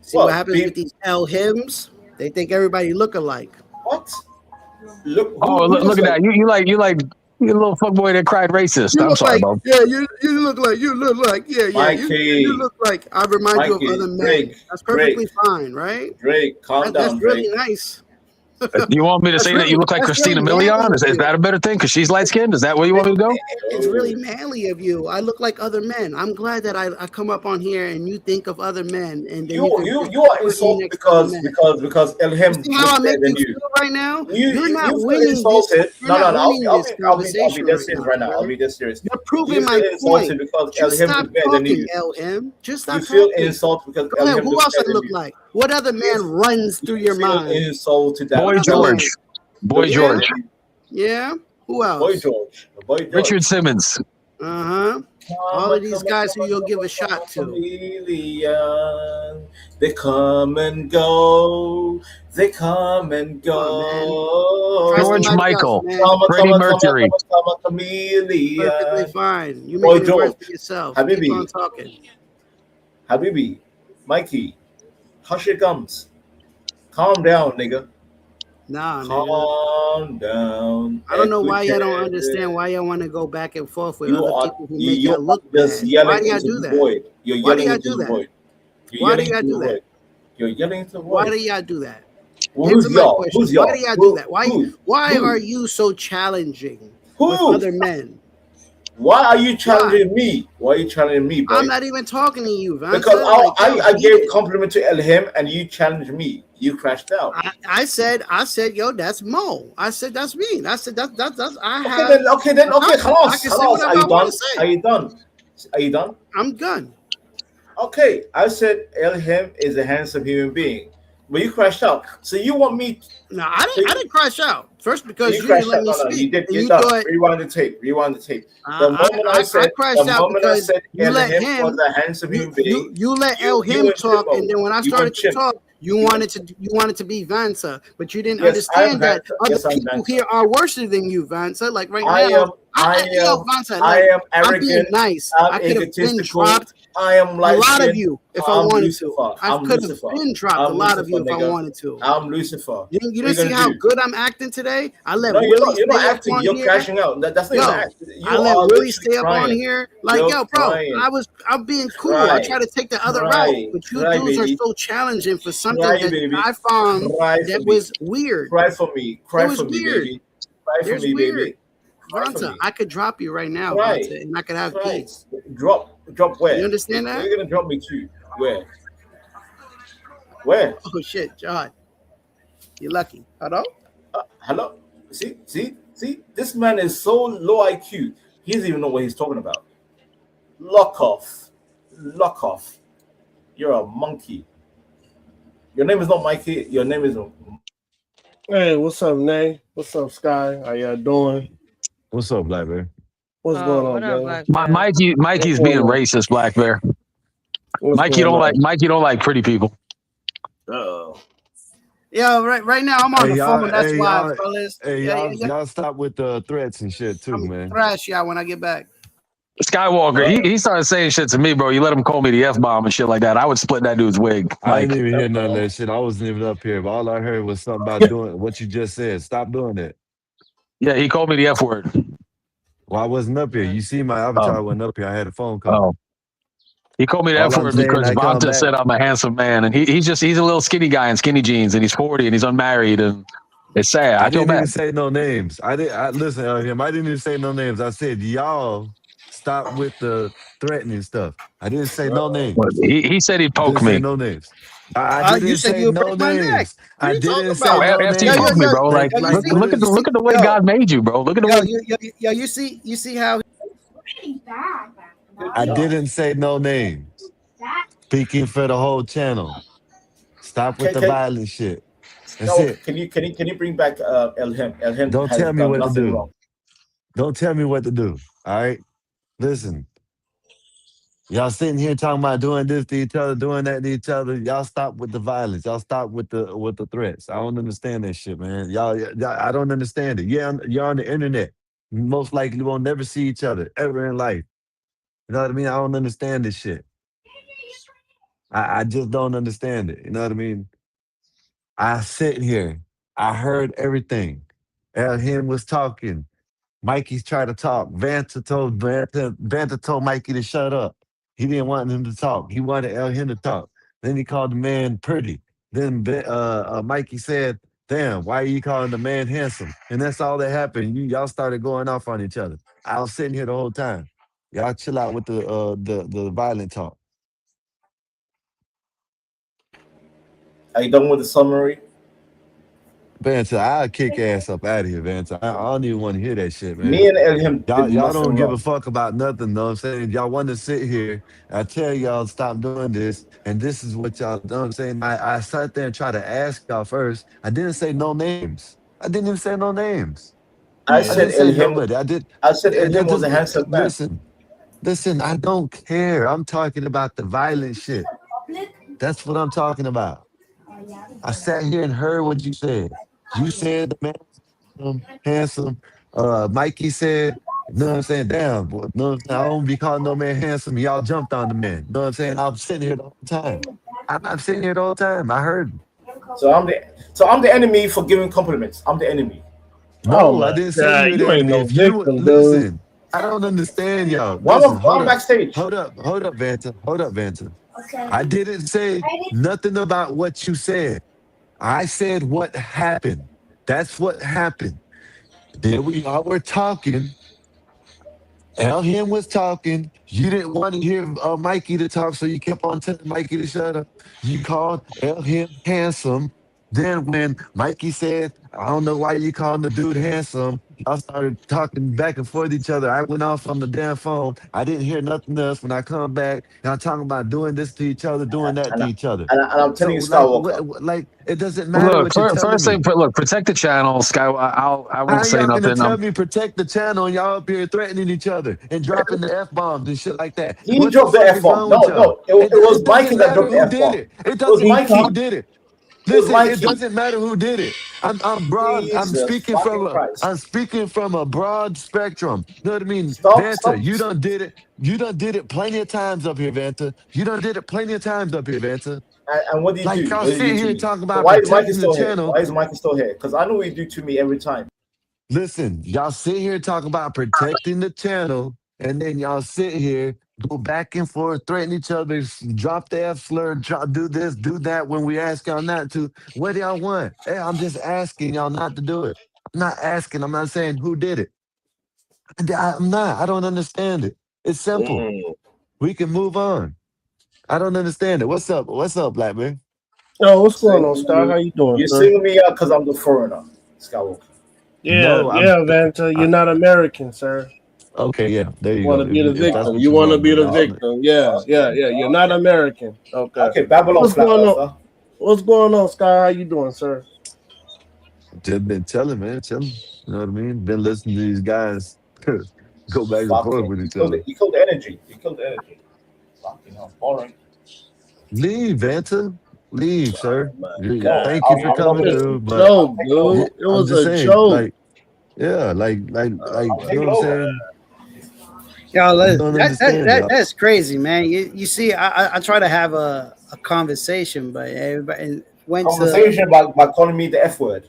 See what happens with these L hymns? They think everybody look alike. What? Look, Oh, look at that. You like you little fuckboy that cried racist. You I'm look sorry, like, bro. yeah, you look like, Mikey, you look like I remind you of Mikey, other men. Drake, That's perfectly fine, right? Drake, calm That's down, really Drake. nice. You want me to say that you look like that's Christina really manly Milian? of Is you. that a better thing? Because she's light skinned? Is that where you want me to go? It's really manly of you. I look like other men. I'm glad that I come up on here and you think of other men, and then You are insulted because Elham see how I looks make better than you you. feel right now? You not feel winning insulted. this. You're No, not no. winning this I'll be conversation dead right serious now, right now. sir. I'll be dead serious. You're proving You my feel insulted point. because Just Elham stop looks better than talking, you. Elham. Just stop You feel talking. insulted because Go ahead. Elham Who looks else I better than look you. like? What other man runs through your Feel mind? insulted that Boy What other George. man? Boy looks George. better than you. Yeah. Who else? Boy George. Richard Simmons. All of these guys who you'll give a shot to. Chameleon. They come and go. They come and go. Try George somebody Michael. else, man. Freddie Mercury. Chameleon. Perfectly fine. You Boy making it worse George. for yourself. Keep on Habibi. talking. Habibi. Mikey. Hush your gums. Calm down, nigga. Nah, nigga. Calm down. I don't know why y'all don't understand why y'all want to go back and forth with other people who make y'all look just bad. yelling Why do y'all into do the that? void. You're Why do yelling y'all into do the that? void. You're Why do yelling y'all into do the that? void. You're yelling into the Why void. do y'all do that? Well, Answer who's my y'all? question. Who's y'all? Why do y'all Who- do that? Why who? why Who? are you so challenging with Who? other men? Why are you challenging me? Why are you challenging me, boy? I'm not even talking to you, Vansa. Because Like, yo, I beat gave it. compliment to Elhim and you challenged me. You crashed out. I said, yo, that's Mo. I said, that's me. I said, that's I have. Okay, I can say whatever Are I you want done? to say. Are you done? Are you done? I'm done. Okay, I said Elhim is a handsome human being, but you crashed out. So you want me? No, I didn't crash out. First, because you didn't crashed let out. me No, speak. you did. And You you done. thought Rewind the tape. Rewind the tape. The moment I said, crashed out because you let Elhim him. was a handsome human being, You let you him went talk, chimbo. and then when I You started went to chimp. talk, you wanted to be Vansa, but you didn't Yes, I'm understand that Vansa. other Yes, I'm people Vansa. here are worse than you, Vansa. Like right I now, am. I yo, am. Vansa, I like am I'm being arrogant. nice. I'm I could have been egotistical. dropped I am a light lot of skinned. you if I I'm wanted to. Lucifer. I I'm could have Lucifer. been dropped a I'm lot of Lucifer, you if I nigga. wanted to. I'm Lucifer. You What didn't you see gonna how do? good I'm acting today? I let No, Willie you're not stay up acting. on You're here. crashing out. That's not even Yo, act. You I let are Willie literally stay up on crying. here. Like, You're yo, bro, crying. I'm being cool. I Cry. try to take the other route, Cry. but you Cry, dudes are baby. so challenging for something Cry, that baby. I found Cry for that me. was weird. Cry for me. It Cry was for me, weird. baby. Cry for There's me, weird. baby. Cry for Vonta, me. I could drop you right now, Cry. Vonta, and I could have Cry. peace. Drop where? You understand Where that? are you gonna drop me to? Where? Where? Oh shit, John. You're lucky. Hello? Hello? See? This man is so low IQ. He doesn't even know what he's talking about. Lock off. You're a monkey. Your name is not Mikey. Your name is. Hey, what's up, Nay? What's up, Sky? How y'all doing? What's up, Blackberry? What's going on, What up, brother? Black Bear? Mikey's What's being going on? racist, Black Bear. What's Mikey going on? don't like pretty people. Uh-oh. Yo, right now I'm on the phone. That's why, Y'all, fellas. hey, y'all stop with the threats and shit too, I'm man. thrash y'all when I get back. Skywalker, he started saying shit to me, bro. You let him call me the F-bomb and shit like that. I would split that dude's wig. I Like, didn't even hear none of that shit. I wasn't even up here, but all I heard was something about doing what you just said. Stop doing that. yeah, he called me the F word. Well, I wasn't up here. You see, my avatar wasn't up here. I had a phone call. Oh. He called me the All F I'm word saying, because I come Vonta back. said I'm a handsome man, and he's a little skinny guy in skinny jeans, and he's 40 and he's unmarried, and it's sad. I feel didn't even bad. say no names. I listen, him. I didn't even say no names. I said y'all stop with the threatening stuff. I didn't say no names. He said he'd I poke didn't say me. no names. I You didn't said say you would no break my neck. names. What are I you talking didn't about? say no After you names. poke me, bro, like you Like see, look at the way yo, God made you, bro. Look at the way. you see how I didn't say no names. Speaking for the whole channel. Stop with the violent shit. That's No, it. can you bring back Elhim? Elhim Don't has tell me done what to nothing do. wrong. Don't tell me what to do. All right? Listen. Y'all sitting here talking about doing this to each other, doing that to each other. Y'all stop with the violence. Y'all stop with the threats. I don't understand that shit, man. Y'all I don't understand it. Yeah, you're on the internet. Most likely won't never see each other ever in life. You know what I mean? I don't understand this shit. I just don't understand it. You know what I mean? I sit here. I heard everything. Him was talking. Mikey's tried to talk. Vanta told Mikey to shut up. He didn't want him to talk. He wanted him to talk. Then he called the man pretty. Then Mikey said, "Damn, why are you calling the man handsome?" And that's all that happened. Y'all started going off on each other. I was sitting here the whole time. Y'all chill out with the violent talk. Are you done with the summary? Vanta, I'll kick ass up out of here, Vanta. I don't even want to hear that shit, man. Me and Elhim did Y'all nothing don't give wrong. a fuck about nothing, though. I'm saying y'all want to sit here. I tell y'all stop doing this, and this is what y'all do. I'm saying I sat there and tried to ask y'all first. I didn't say no names. I didn't even say no names. I I said didn't say Elhim. nobody. I did. I said And that Elhim was a doesn't handsome man. listen. I don't care. I'm talking about the violent shit. That's what I'm talking about. I sat here and heard what you said. You said the man handsome. Mikey said, you know what I'm saying? Damn, boy, you know what I'm saying? I don't be calling no man handsome. Y'all jumped on the man. You know what I'm saying? I'm sitting here the whole time. I'm sitting here the whole time. I heard. So I'm the enemy for giving compliments. I'm the enemy. Oh No, I my didn't say God, you you the ain't enemy. no If you victim, dude. listen, I don't understand y'all. Why Listen, I'm backstage? Hold up, Vanta. Hold up, Vanta. I didn't say nothing about what you said. I said what happened. That's what happened. Then we all were talking. Elhim was talking. You didn't want to hear Mikey to talk, so you kept on telling Mikey to shut up. You called Elhim handsome. Then when Mikey said, "I don't know why you calling the dude handsome," y'all started talking back and forth each other. I went off on the damn phone. I didn't hear nothing else. When I come back, y'all talking about doing this to each other, doing that to each other. And I'm telling So you, Skywalker. like it doesn't matter Look, what you're telling first thing, me. look, protect the channel, Sky. I How won't say y'all gonna nothing. tell me protect the channel and y'all up here threatening each other and dropping the F-bombs and shit like that? He What the dropped the fuck F is bomb. wrong with y'all? No. It was It Mikey doesn't that matter dropped the who F did bomb. it. It It was doesn't matter who Mikey. did it. It was Listen, it Mikey. doesn't matter who did it. I'm broad. Jesus fucking Christ. I'm speaking from a broad spectrum. You know what I mean? Stop. Vanta, you done did it. You done did it plenty of times up here, Vanta. You done did it plenty of times up here, Vanta. And what did you Like do? y'all What did you sit do to here me? talking So about why is Mikey protecting the still here? channel. Why is Mikey still here? Because I know what you do to me every time. Listen, y'all sit here talking about protecting the channel, and then y'all sit here, go back and forth, threaten each other, drop the F slur, do this, do that when we ask y'all not to. What do y'all want? Hey, I'm just asking y'all not to do it. I'm not asking, I'm not saying who did it. I'm not. I don't understand it. It's simple. We can move on. I don't understand it. What's up? What's up, Black man? Oh, what's going on, Star? How you doing, You're sir? singling me out because I'm the foreigner, Skywalker. Yeah, Vanta, you're not American, sir. Okay, yeah, there You you want go. to be the If that's victim. what You you want to want be to the do, victim. Yeah. You're not American. Okay. Okay, Babylon What's flat going on? earther. What's going on, Sky? How you doing, sir? just been telling, man, telling. You know what I mean? Been listening to these guys go back and forth Fucking, with you each killed other. it. You killed the energy. You killed the energy. Fucking hell, boring. Leave, Vanta. Leave, sir. No, Thank you for I'm not coming It's leaving. a through, but joke, I'm taking dude. over. It I'm was just a saying, joke. like, yeah, I'm you know taking what I'm over. saying? Y'all, I don't understand, y'all. that's crazy, man. You see, I try to have a conversation, but everybody went to. Conversation by calling me the F word.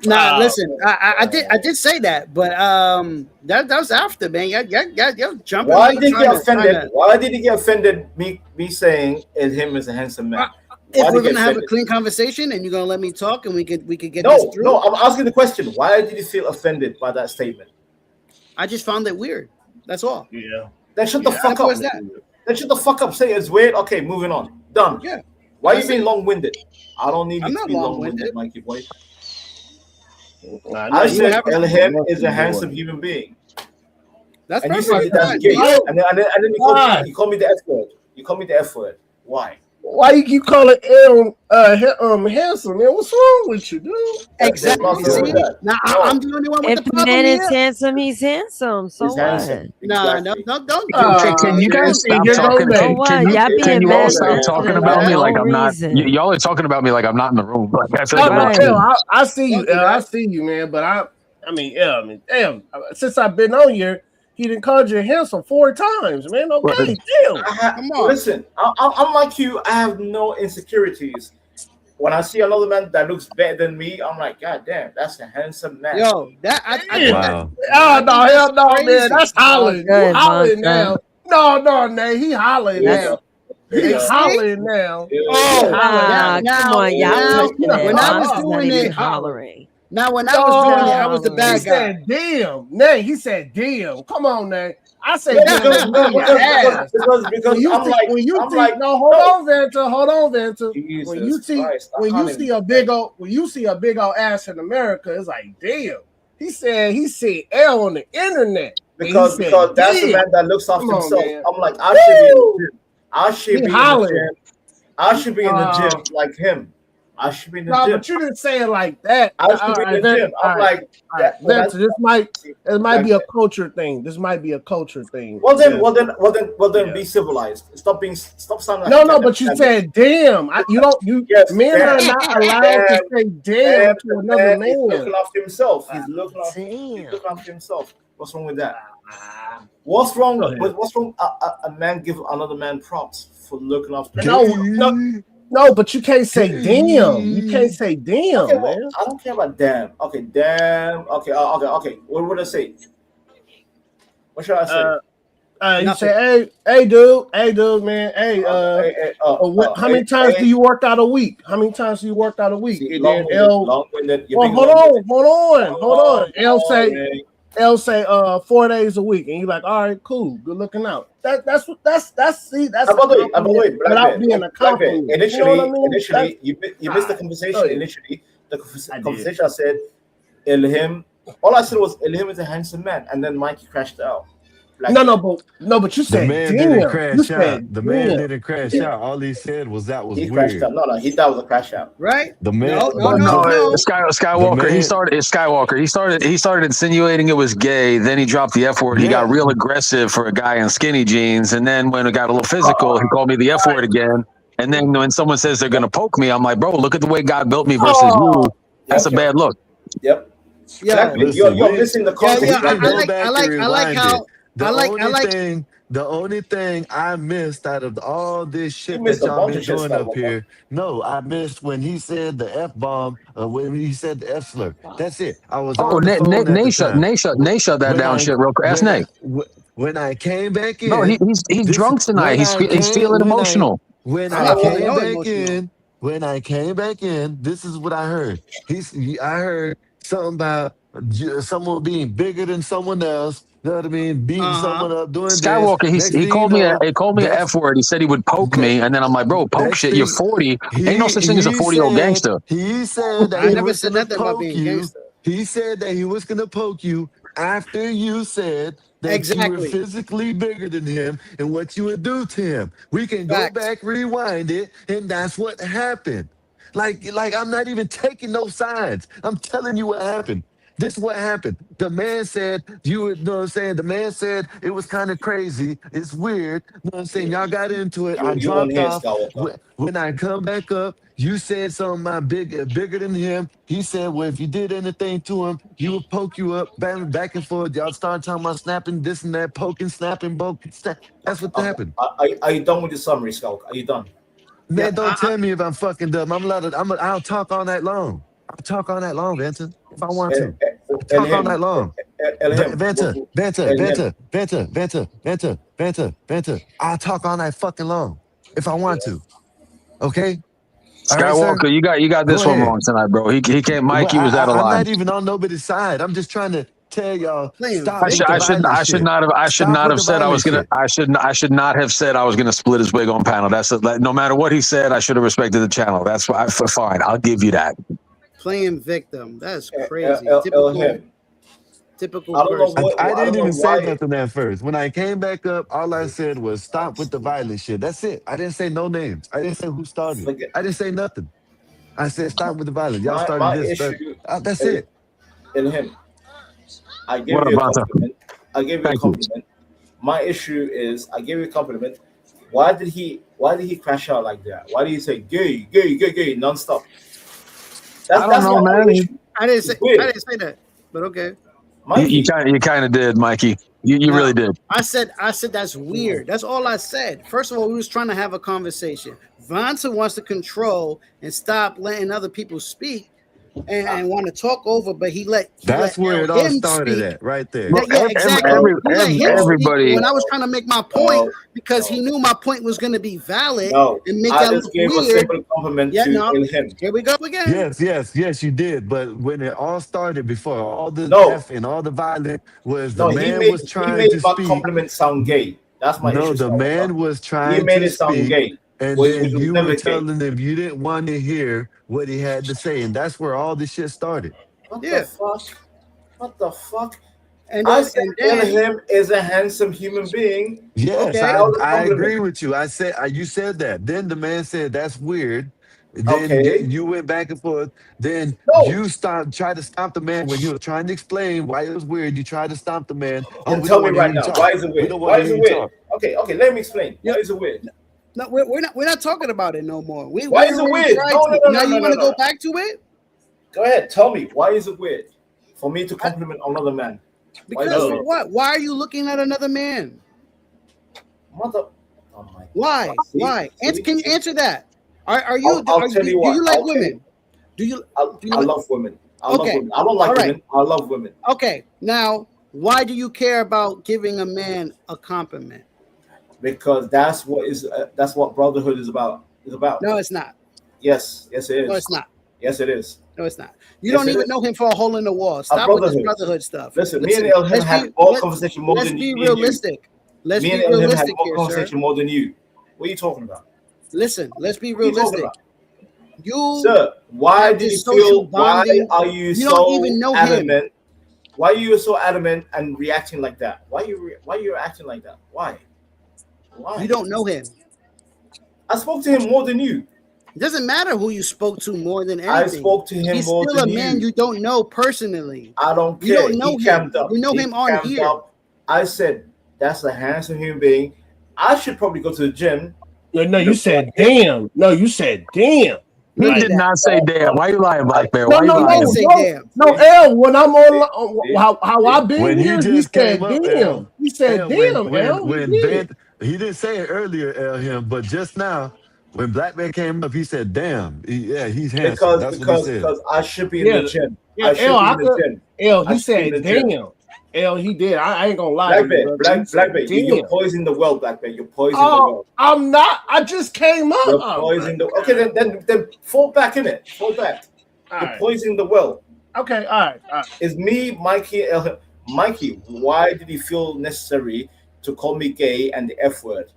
Nah, listen, I did say that, but that was after, man. You're jumping Why on did he get trying offended? to. Why did he get offended? Me saying him as a handsome man. If Why did we're he get gonna have a offended? clean conversation and you're gonna let me talk and we could get this through. No. I'm asking the question. Why did he feel offended by that statement? I just found it weird. That's all. Yeah. Then shut the fuck Simple up. as that. Then shut the fuck up. Say it's weird. Okay, moving on. Done. Yeah. Why are you That's being it. long-winded? I don't need I'm you to not be long-winded. long-winded, Mikey boy. I know I you said have a- Elhim is a monkey handsome boy. human being. That's And you perfectly said that's fine. gay. Why? And then Why? you call me the F word. You call me the F word. Why? Why you keep calling Aaron handsome, man? What's wrong with you, dude? There's Exactly. nothing wrong with See, that. now I'm No, the only one with If the a problem man is here. handsome, he's handsome. So he's what? handsome. Nah, Exactly. don't Can, do can, that, can you man. guys See, stop here go talking? So Nate. what? Y'all Can being you all mad stop talking sensitive for about me no like I'm not? reason. Y'all are talking about me like I'm not in the room. Like I feel like I'm No, not Right. sitting. I see you. Don't do I that. see you, man. But I mean, damn. Since I've been on here, he didn't call you handsome 4 times, man. Okay, damn. Come on. Listen, I'm like you. I have no insecurities. when I see another man that looks better than me, I'm like, God damn, that's a handsome man. Yo, that I Oh no, hell no, man. That's hollering. You hollering now. No, Nate. He hollering now. He hollering now. Come on, y'all pushing it. When I was Monster's not doing even it, hollering. now when I was doing it, I was the He bad guy. said, "Damn, Nate." He said, "Damn." Come on, Nate. I say, Because I'm like, no, hold on, Vanta. Jesus When you see Christ, when you see a big old ass in America, it's like, damn. He said L on the internet. Because that's the man that looks after himself. I'm like, I should be in the gym. I should be in the gym like him. I should be in the gym. No, but you didn't say it like that. I should be in the gym. I'm like, Vanta, this might be a culture thing. This might be a culture thing. Well then, be civilized. Stop sounding. No, but you said damn. Men are not allowed to say damn to another man. He's looking after himself. He's looking after himself. What's wrong with that? What's wrong? A man give another man props for looking after himself. No, but you can't say damn. You can't say damn, okay, man. I don't care about damn. Okay, damn. Okay. What would I say? What should I say? You say, hey, dude, man. How many times do you work out a week? How many times do you work out a week? And then hold on. L say 4 days a week, and you're like, all right, cool, good looking out. That's without being a compliment. Initially, you missed the conversation. Initially, the conversation I said, Elohim. All I said was Elohim is a handsome man, and then Mikey crashed out. But you said the man didn't crash out. The man didn't crash out. All he said was that was weird. No, he thought it was a crash out. Right? The man. Skywalker. He started insinuating it was gay. Then he dropped the F word. He got real aggressive for a guy in skinny jeans. And then when it got a little physical, he called me the F word again. And then when someone says they're gonna poke me, I'm like, bro, look at the way God built me versus you. That's a bad look. Yep. Yeah, you're missing the context. I like how. The only thing I missed out of all this shit that y'all been doing up here, I missed when he said the F-bomb, when he said the F slur. That's it. I was on the phone Nate shut that down shit real quick. Ask Nate. When I came back in. No, he's drunk tonight. He's feeling emotional. When I came back in, this is what I heard. I heard something about someone being bigger than someone else. You know what I mean? Beating someone up, doing Skywalker, he called me an F word. He said he would poke me, and then I'm like, bro, poke shit. You're 40. Ain't no such thing as a 40-year-old gangster. He said that he was going to poke you. He said that he was going to poke you after you said that you were physically bigger than him and what you would do to him. We can go back, rewind it, and that's what happened. Like I'm not even taking no sides. I'm telling you what happened. This is what happened. The man said, you know what I'm saying? The man said it was kind of crazy. It's weird. You know what I'm saying? Y'all got into it. I dropped off. When I come back up, you said something bigger than him. He said, well, if you did anything to him, he would poke you up, back and forth. Y'all started talking about snapping this and that, poking, snapping, poking. That's what happened. Are you done with the summary, Skulk? Are you done? Man, don't tell me if I'm fucking dumb. I'll talk all night long. I'll talk all night long, Vincent, if I want to. Talk all night long. Vanta. I'll talk all night fucking long if I want to. Okay? Skywalker, right, you got this one wrong tonight, bro. He can't. Mikey was out of line. I'm not even on nobody's side. I'm just trying to tell y'all. Stop. I should not have said I was gonna. I should not have said I was gonna split his wig on panel. No matter what he said, I should have respected the channel. That's why. Fine. I'll give you that. Playing victim. That's crazy. Typical I person. I didn't even say nothing at first. When I came back up, all I said was stop with the violent shit. That's it. I didn't say no names. I didn't say who started it. I didn't say nothing. I said stop with the violence. Y'all started this. That's it. Him. I gave you a compliment. My issue is I gave you a compliment. Why did he crash out like that? Why did he say gay nonstop? I don't know, man. I didn't say that, but okay. You kind of did, Mikey. You really did. I said that's weird. That's all I said. First of all, we was trying to have a conversation. Vonta wants to control and stop letting other people speak and want to talk over, but That's where it all started speak. at, right there. Yeah, exactly. Everybody. When I was trying to make my point because he knew my point was going to be valid and make I that just look gave weird. a simple compliment to him. Here we go again. Yes, you did. But when it all started, before all the death and all the violence, was the man was trying to my speak. compliment sound gay. That's my issue. No, the man was trying made to it sound speak, gay, and which then was you never were gay. telling him you didn't want to hear what he had to say, and that's where all this shit started. What the fuck? What the fuck? And I then, said Ilham is a handsome human being. Yes, Okay. I agree with you. I said you said that. Then the man said that's weird. Then you went back and forth. Then you tried to stop the man when he was trying to explain why it was weird. You tried to stop the man. And tell me right now, why is it weird? Why is it weird? Okay, let me explain. Why is it weird? No, we're not talking about it no more. Why is it weird? Now you want to go back to it? Go ahead, tell me. Why is it weird for me to compliment another man? Because what? Why are you looking at another man? Why? Why? Can you answer that? Are you? Do you like women? I love women. I love women. I don't like women. I love women. Okay. Now, why do you care about giving a man a compliment? Because that's what brotherhood is about. No, it's not. Yes, it is. No, it's not. Yes, it is. No, it's not. You don't even know him for a hole in the wall. Stop with this brotherhood stuff. Listen, me and Ilham had more conversation more than you. Let's be realistic. Let's be realistic here, conversation more than you. What are you talking about? Listen, let's be realistic. Sir, why do you feel? Why are you so adamant? Why are you so adamant and reacting like that? Why you acting like that? Why? You don't know him. I spoke to him more than you. It doesn't matter who you spoke to more than anything. I spoke to him more than you. He's still a man you don't know personally. I don't care. You don't know him. You know him on here. I said, that's a handsome human being. I should probably go to the gym. No, you said damn. No, you said damn. He did not say damn. Why you lying, Black Bear? No, L. When I'm on, how I've been when here, he said damn. He said damn, L. He didn't say it earlier, L. But just now, when Black Man came up, he said, "Damn, he's handsome." Because I should be in the gym. Yeah, L. He said, "Damn." L. He did. I ain't gonna lie. Black Bear, you're poisoning the world, Black Bear. You're poisoning the world. I'm not. I just came up. You're poisoning the. Okay, then fall back in it. Fall back. You're poisoning the world. Okay, all right. It's me, Mikey, Mikey. Why did you feel necessary to call me gay and the F word?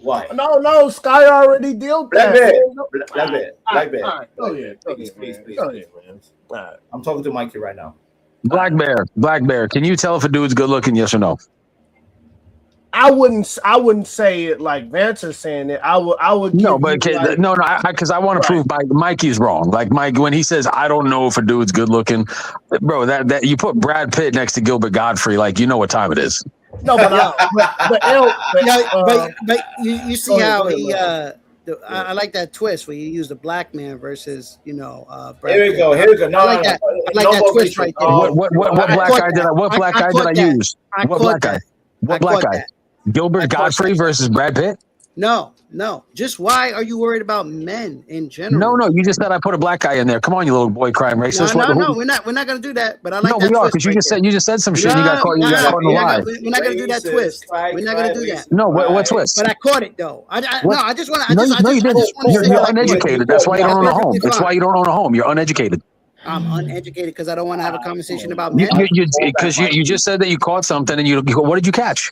Why? No, Sky already dealt that. Black Bear. All right. Please. I'm talking to Mikey right now. Black Bear. Can you tell if a dude's good looking? Yes or no? I wouldn't say it like Vanta's saying it. I would. No, but because I want to prove Mikey's wrong. Like Mike, when he says, "I don't know if a dude's good looking," bro, that you put Brad Pitt next to Gilbert Godfrey, like you know what time it is. No, but you see how he. I like that twist where you use the black man versus Brad Here we go. No, I like that twist right there. What black guy did I? What black guy did I use? What black guy? What black guy? Gilbert Godfrey versus Brad Pitt? No. Just why are you worried about men in general? No. You just said I put a black guy in there. Come on, you little boy crime racist. No. We're not gonna do that. But I like that twist. No, we are because you just said some shit. And you got caught. You got caught in the lie. We're not gonna do that twist. We're not gonna do that. No, what twist? But I caught it though. I just want to. No, you didn't. You're uneducated. That's why you don't own a home. That's why you don't own a home. You're uneducated. I'm uneducated because I don't want to have a conversation about men. Because you just said that you caught something and you what did you catch?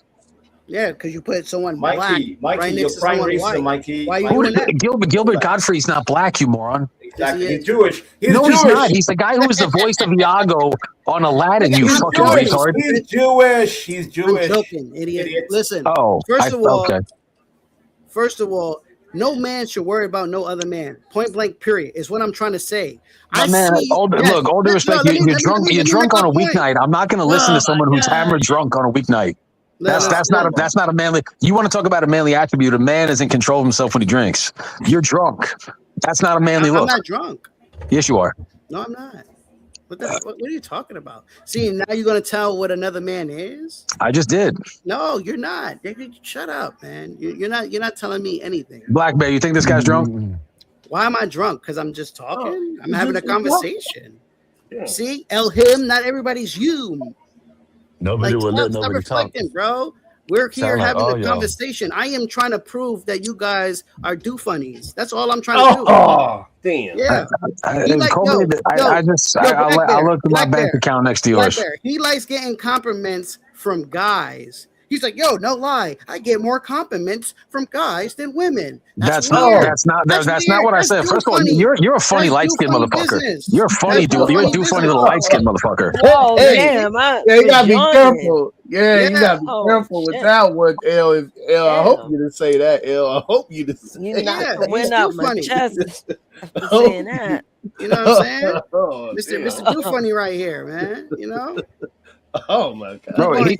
Yeah, because you put someone Mikey, black right next to someone white. Mikey. Why are you doing that? Gilbert Godfrey's not black, you moron. Exactly. He's Jewish. He's not. He's the guy who was the voice of Iago on Aladdin, you fucking retard. He's Jewish. I'm joking, idiot. Listen, first of all, no man should worry about no other man. Point blank, period, is what I'm trying to say. All due respect, you're drunk on a weeknight. I'm not going to listen to someone who's hammered drunk on a weeknight. That's not a manly. You want to talk about a manly attribute? A man is in control of himself when he drinks. You're drunk. That's not a manly look. I'm not drunk. Yes, you are. No, I'm not. What are you talking about? See, now you're gonna tell what another man is? I just did. No, you're not. Shut up, man. You're not telling me anything. Black Bear, you think this guy's drunk? Why am I drunk? Because I'm just talking. I'm having a conversation. Yeah. See, him. Not everybody's you. Nobody will let nobody talk, bro. We're here having a y'all. conversation. I am trying to prove that you guys are do funnies. That's all I'm trying to do. Oh, damn. Yeah. I looked at my bank account next to yours. He likes getting compliments from guys. He's like, yo, no lie. I get more compliments from guys than women. That's not what I said. First of all, you're a funny light-skinned motherfucker. You're a funny dude. You're a funny little light-skinned motherfucker. Oh, damn. You gotta be careful. Yeah, you gotta be careful with that one, L. I hope you didn't say that, L. I hope you didn't say that. You went out my chest after saying that. You know what I'm saying? Mr. Do Funny right here, man. You know? Oh my god, bro! He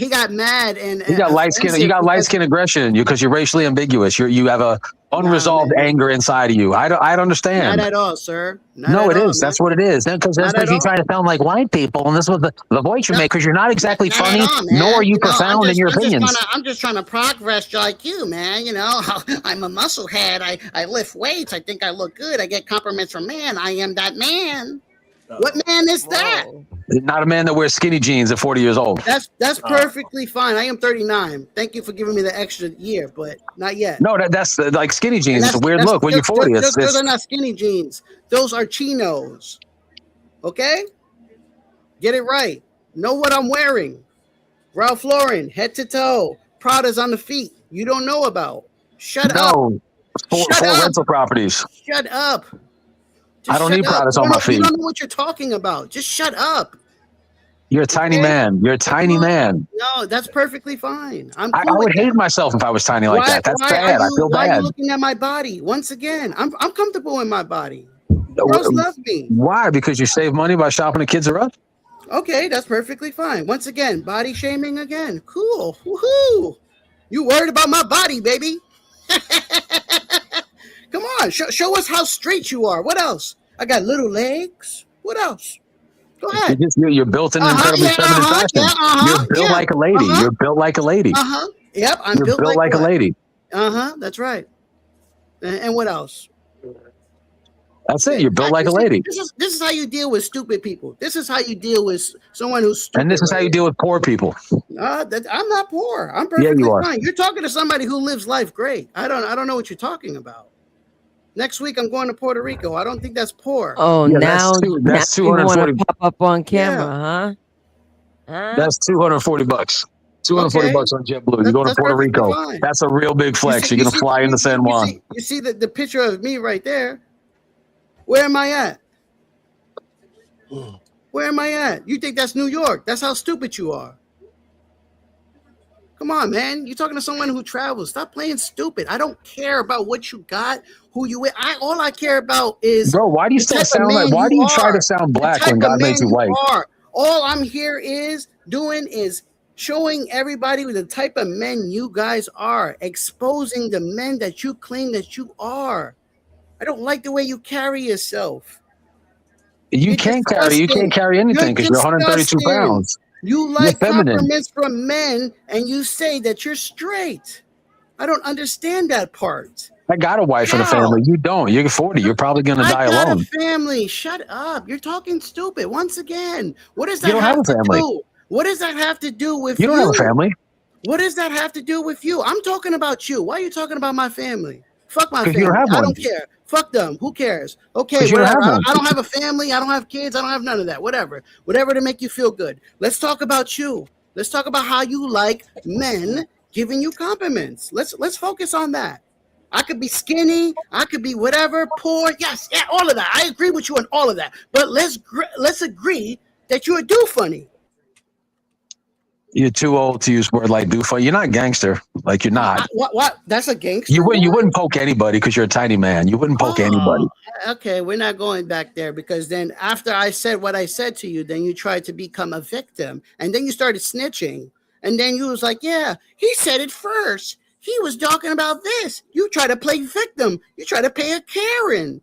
got mad and you got light skin aggression because you're racially ambiguous. You have a unresolved anger inside of you. I don't understand. Not at all, sir. It is. That's what it is. Because you try to sound like white people, and this was the voice you make because you're not exactly funny, nor are you profound in your opinions. I'm just trying to progress like you, man. You know, I'm a musclehead. I lift weights. I think I look good. I get compliments from man. I am that man. What man is that? Not a man that wears skinny jeans at 40 years old. That's perfectly fine. I am 39. Thank you for giving me the extra year, but not yet. No, that's like skinny jeans. It's a weird look when you're 40. Those are not skinny jeans. Those are chinos. Okay? Get it right. Know what I'm wearing. Ralph Lauren, head to toe. Prada's on the feet. You don't know about. Shut up. Four rental properties. Shut up. I don't need Prada's on my feet. You don't know what you're talking about. Just shut up. You're a tiny man. You're a tiny man. No, that's perfectly fine. I would hate myself if I was tiny like that. That's bad. I feel bad. Why are you looking at my body? Once again, I'm comfortable in my body. Girls love me. Why? Because you save money by shopping at Kids R Us? Okay, that's perfectly fine. Once again, body shaming again. Cool. Woohoo. You worried about my body, baby. Come on, show us how straight you are. What else? I got little legs. What else? Go ahead. You're built in an incredibly feminine fashion. You're built like a lady. You're built like a lady. Yep, I'm built like a lady. That's right. And what else? That's it. You're built like a lady. This is how you deal with stupid people. This is how you deal with someone who's stupid. And this is how you deal with poor people. I'm not poor. I'm perfectly fine. You're talking to somebody who lives life great. I don't know what you're talking about. Next week, I'm going to Puerto Rico. I don't think that's poor. Oh, now you want to pop up on camera, huh? That's $240. $240 on JetBlue. You're going to Puerto Rico. Fine. That's a real big flex. You're going to fly into San Juan. You see the picture of me right there. Where am I at? Where am I at? You think that's New York? That's how stupid you are. Come on, man. You're talking to someone who travels. Stop playing stupid. I don't care about what you got, who you with. All I care about is... Bro, why do you still sound like... Why do you try to sound black when God made you white? All I'm here is doing is showing everybody the type of men you guys are. Exposing the men that you claim that you are. I don't like the way you carry yourself. You can't carry anything because you're 132 pounds. You like compliments from men and you say that you're straight. I don't understand that part. I got a wife and a family. You don't. You're 40. You're probably going to die alone. I got a family. Shut up. You're talking stupid. Once again, what does that have have a family. to do? What does that have to do with you? You don't have a family. What does that have to do with you? I'm talking about you. Why are you talking about my family? Fuck my family. You don't have one. I don't care. Fuck them. Who cares? Okay, whatever. I don't have a family. I don't have kids. I don't have none of that. Whatever to make you feel good. Let's talk about you. Let's talk about how you like men giving you compliments. Let's focus on that. I could be skinny. I could be whatever, poor. Yes, yeah, all of that. I agree with you on all of that. But let's agree that you're a do funny. You're too old to use word like do funny. You're not gangster. Like you're not. What? That's a gangster. You wouldn't poke anybody because you're a tiny man. You wouldn't poke anybody. Okay, we're not going back there because then after I said what I said to you, then you tried to become a victim, and then you started snitching, and then you was like, "Yeah, he said it first. He was talking about this." You try to play victim. You try to play a Karen.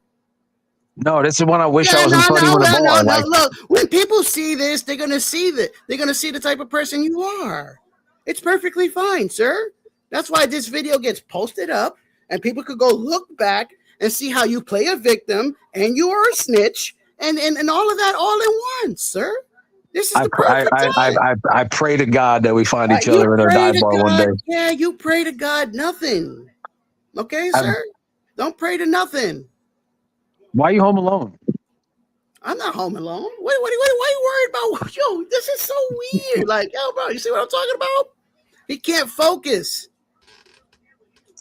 No, this is one I wish I was in No, front of no, you in a no, no, bar. no. Like, Look, when people see this, they're gonna see that. They're gonna see the type of person you are. It's perfectly fine, sir. That's why this video gets posted up, and people could go look back and see how you play a victim and you are a snitch, and all of that all in one, sir. This is I, the pr- I, perfect I, I, time. I pray to God that we find each You other in a pray dive to bar one God. day. Yeah, you pray to God nothing. Okay, I've, sir? Don't pray to nothing. why are you home alone? I'm not home alone. Why are you worried about? Yo, this is so weird. Like, yo, bro, you see what I'm talking about? He can't focus.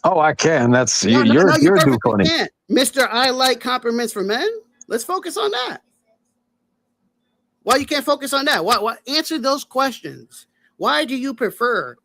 Oh, I can. That's No, you you're too perfectly funny. can't. Mr. I like compliments for men. Let's focus on that. Why you can't focus on that? Why answer those questions? Why do you prefer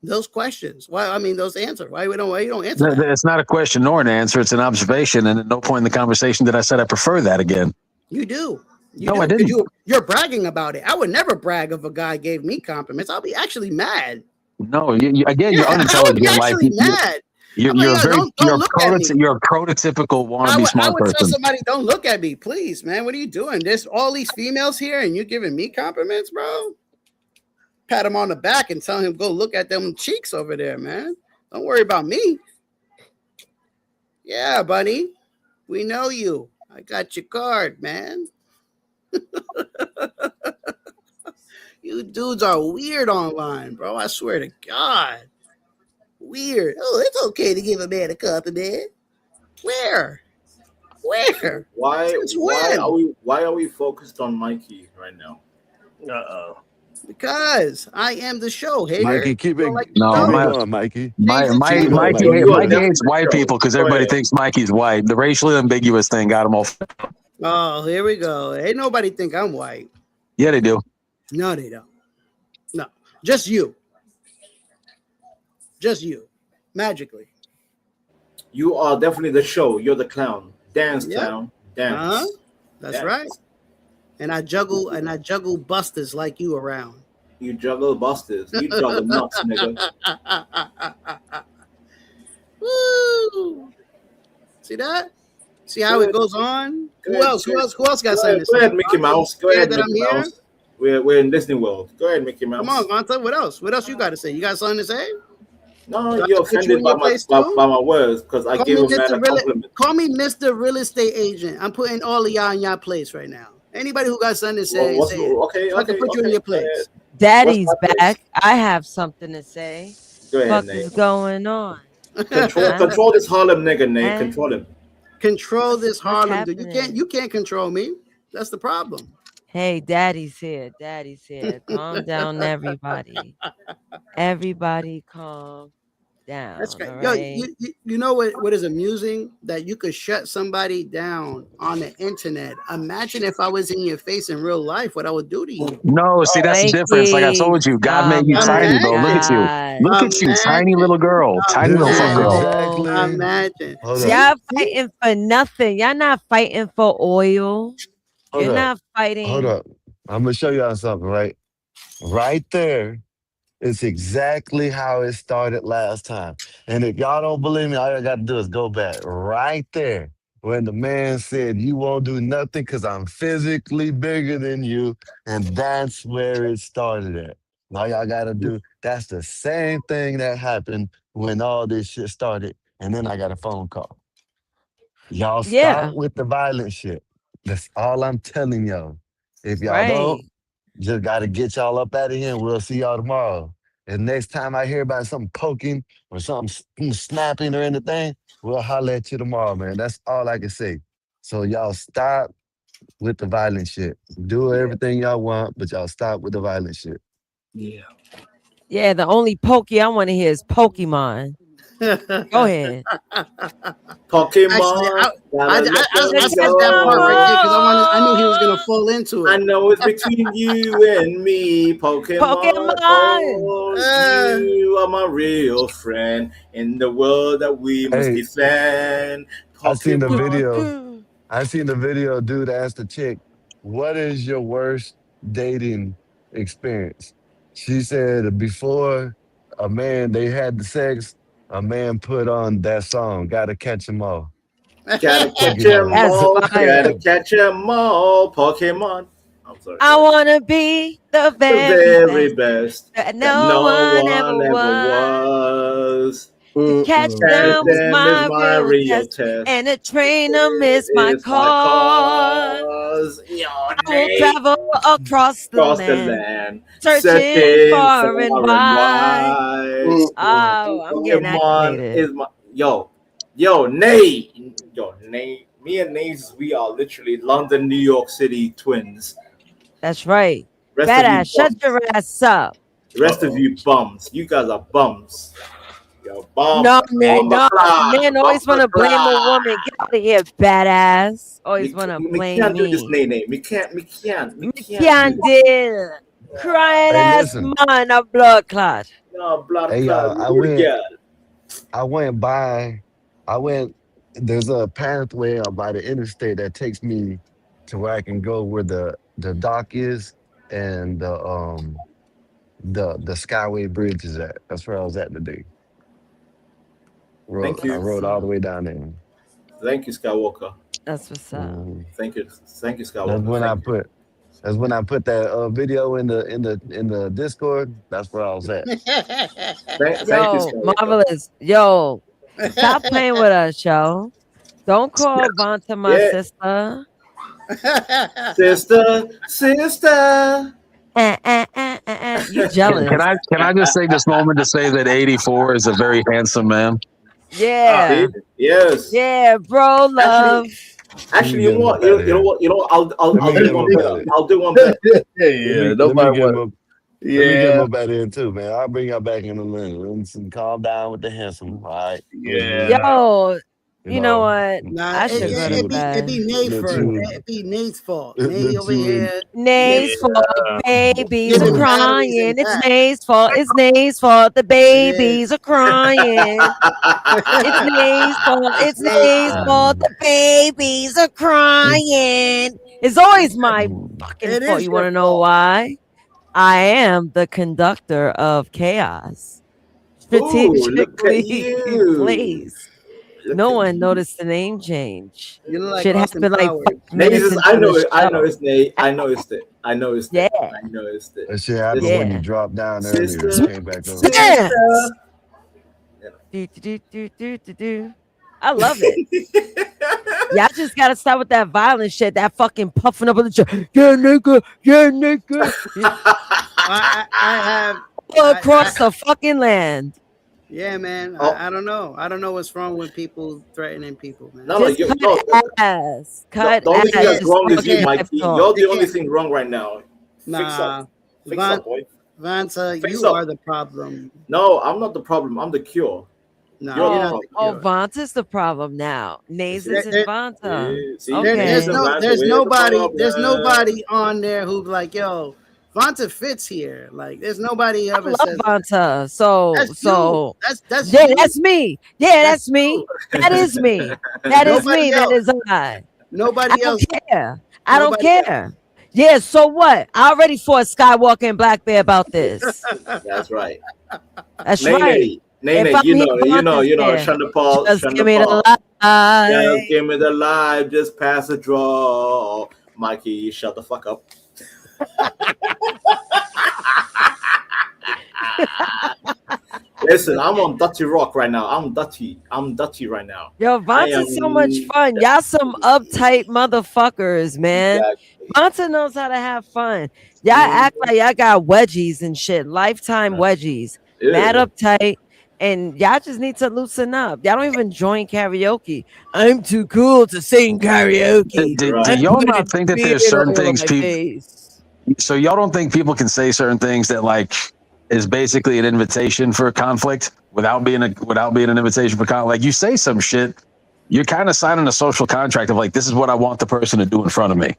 those questions? Those answers. Why you don't answer that? It's not a question nor an answer. It's an observation. And at no point in the conversation did I said I prefer that again. You do. No, I didn't. You're bragging about it. I would never brag if a guy gave me compliments. I'll be actually mad. No, again, you're I would be unintelligent. Like actually mad. you're Don't look at me. you're a prototypical I wannabe smart would tell person. somebody, don't look at me, please, man. What are you doing? There's all these females here, and you're giving me compliments, bro. Pat him on the back and tell him go look at them cheeks over there, man. Don't worry about me. Yeah, buddy. We know you. I got your card, man. You dudes are weird online, bro. I swear to God. Weird. Oh, it's okay to give a man a compliment. Where? Why Since when? are we focused on Mikey right now? Because I am the show, hater. Mikey, keep it going, Mikey. Mikey hates white people because everybody thinks Mikey's white. The racially ambiguous thing got him all. Oh, here we go. Ain't nobody think I'm white. Yeah, they do. No, they don't. No, just you. Just you. Magically. You are definitely the show. You're the clown. Dance, Yeah. clown. Dance. That's Dance. right. And I juggle busters like you around. You juggle busters. You juggle nuts, nigga. Woo! See that? See how it goes on? Who else got something to say? Go ahead, Mickey Mouse. Go ahead, Mickey Mouse. We're in Disney World. Go ahead, Mickey Mouse. Come on, Vanta. What else? What else you got to say? You got something to say? No, you're offended by my words because I gave a man a compliment. Call me Mr. Real Estate Agent. I'm putting all of y'all in your place right now. Anybody who got something to say, say it. Okay, so I can put you in your place. Daddy's back. I have something to say. Go ahead, What Nate. is going on? Control this Harlem nigga, Nate. Control him. Control this Harlem. happening? You can't control me. That's the problem. Hey, Daddy's here. Daddy's here. Calm down, everybody. Everybody, calm down. That's great. All Yo, right? you know what is amusing? That you could shut somebody down on the internet. Imagine if I was in your face in real life, what I would do to you. No, see, that's the difference. Like I told you, God made you tiny, bro. Look at you. Look at you, tiny little girl. Tiny little fuck girl. Imagine. Y'all fighting for nothing. Y'all not fighting for oil. You're not fighting. Hold up. I'm gonna show y'all something, right? Right there. It's exactly how it started last time. And if y'all don't believe me, all y'all got to do is go back right there when the man said, you won't do nothing because I'm physically bigger than you. And that's where it started at. All y'all got to do, that's the same thing that happened when all this shit started. And then I got a phone call. Y'all stop with the violent shit. That's all I'm telling y'all. If y'all don't, just got to get y'all up out of here and we'll see y'all tomorrow. And next time I hear about something poking or something snapping or anything, we'll holler at you tomorrow, man. That's all I can say. So y'all stop with the violent shit. Do everything y'all want, but y'all stop with the violent shit. Yeah. Yeah, the only pokey I want to hear is Pokemon. Go ahead. Pokemon. I said that part right there because I knew he was gonna fall into it. I know it's between you and me, Pokemon. Oh, you are my real friend in the world that we must defend. I seen the video. I seen the video. Dude asked the chick, "What is your worst dating experience?" She said, "Before they had the sex. A man put on that song, Gotta Catch 'Em All." Gotta catch 'em all. Gotta catch 'em all. Pokemon. I'm sorry. I wanna be the very best that that no one ever was. To catch them is my real test, and to train them is my cause. I will travel across the land, searching far and wide. Oh, I'm getting activated. Is my yo, Nay. Me and Nays, we are literally London, New York City twins. That's right. Badass, shut your ass up. The rest of you bums. You guys are bums. Yo, bum. No, man, no. Men always want to blame a woman. Get out of here, badass. Always want to blame me. We can't me. do this, Nay. We can't. We can't deal. Crying ass man, a blood clot. No, blood hey, clot. I went, there's a pathway by the interstate that takes me to where I can go where the dock is and the Skyway Bridge is at. That's where I was at today. Thank you. I rode all the way down there. Thank you, Skywalker. That's what's up. Thank you, Skywalker. That's when I put that video in the Discord. That's where I was at. Thank you, Marvelous. Yo, stop playing with us, yo. Don't call Vonta my sister. Sister. You jealous? Can I just take this moment to say that 84 is a very handsome man? Yeah. Yes. Yeah, bro. Love. Actually, you know what? I'll do one better. Yeah, nobody want. Let me get him back in too, man. I'll bring y'all back in the lens and calm down with the handsome. All right. Yeah. Yo, you know what? Nah, I should go to bed. It'd be Nate first. It'd be Nate's fault. Nate over here. Nate's fault. Babies are crying. It's Nate's fault. It's Nate's fault. The babies are crying. It's Nate's fault. It's Nate's fault. The babies are crying. It's always my fucking fault. You want to know why? I am the conductor of chaos. Strategically placed. No one noticed the name change. You look like Shit Austin happened like Powers. 5 minutes into I know the it. I show. know it's Nate. I know it's it. Yeah. I know it's it. That shit happened when you dropped down earlier and came back over. Yes. Do. I love it. Y'all just gotta stop with that violent shit. That fucking puffing up on the chest. Yeah, nigga. Yeah, nigga. I have All across the fucking land. Yeah, man. I don't know. I don't know what's wrong with people threatening people, man. Just cut ass. Cut the only thing that's ass. wrong is you, Okay, Mikey. You're the only thing wrong right now. Nah, Fix up, boy. Vanta, Fix you up. are the problem. No, I'm not the problem. I'm the cure. No, You're you're the not problem. Oh, Vanta's the problem now. Nays is There- Vanta. See, Okay. There's nobody on there who's like, yo, Vanta fits here. Like, there's nobody I ever love says Vanta. So That's so you. That's yeah, you. that's me. Yeah, that's me. That is me. That is Nobody me. That else. is I. Nobody I don't else. care. I don't Nobody else. care. Yeah, so what? I already fought Skywalker and Black Bear about this. That's right. That's Nene, right. Nene, If I'm you here, know, Vanta's there. Shonda Paul. Just Shonda give me the Paul. light. Just give me the live, just pass the draw. Mikey, shut the fuck up. Listen, I'm on Dutty Rock right now. I'm Dutty right now. Yo, Vanta's so much fun. Y'all some uptight motherfuckers, man. Vanta knows how to have fun. Y'all act like y'all got wedgies and shit. Lifetime wedgies. Yeah. Mad uptight. And y'all just need to loosen up. Y'all don't even join karaoke. I'm too cool to sing karaoke. Do I'm y'all putting not think that beard there's certain all over things my people? face. So y'all don't think people can say certain things that like is basically an invitation for conflict without being an invitation for conflict? Like you say some shit, you're kind of signing a social contract of like this is what I want the person to do in front of me.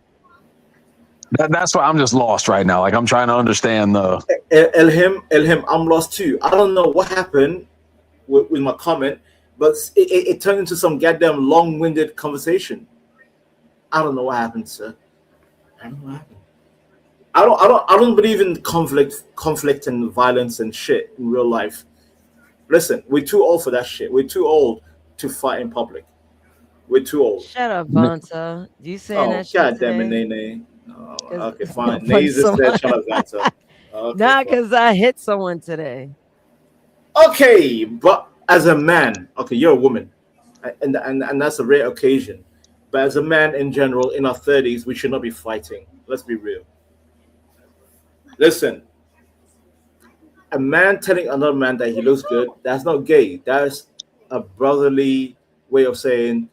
That's why I'm just lost right now. Like I'm trying to understand the Elhim, I'm lost too. I don't know what happened with my comment, but it turned into some goddamn long-winded conversation. I don't know what happened, sir. I don't know what happened. I don't believe in conflict and violence and shit in real life. Listen, we're too old for that shit. We're too old to fight in public. We're too old. Shut up, Vanta. You saying that shit God damn it, today? Nene. Okay, fine. Punch Nene said someone. shut up, Vanta. Okay, Nah, fine. because I hit someone today. Okay, but as a man, okay, you're a woman, and that's a rare occasion. But as a man in general, in our 30s, we should not be fighting. Let's be real. Listen, a man telling another man that he looks good, that's not gay. That's a brotherly way of saying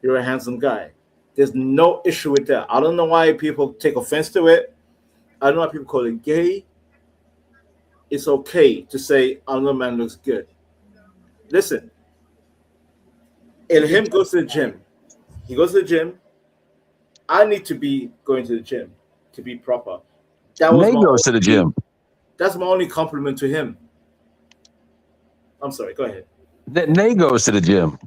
you're a handsome guy. There's no issue with that. I don't know why people take offense to it. I don't know why people call it gay. It's okay to say another man looks good. Listen, Ilham goes to the gym. He goes to the gym. I need to be going to the gym to be proper. Nate goes to the gym. That's my only compliment to him. I'm sorry. Go ahead. Nate goes to the gym.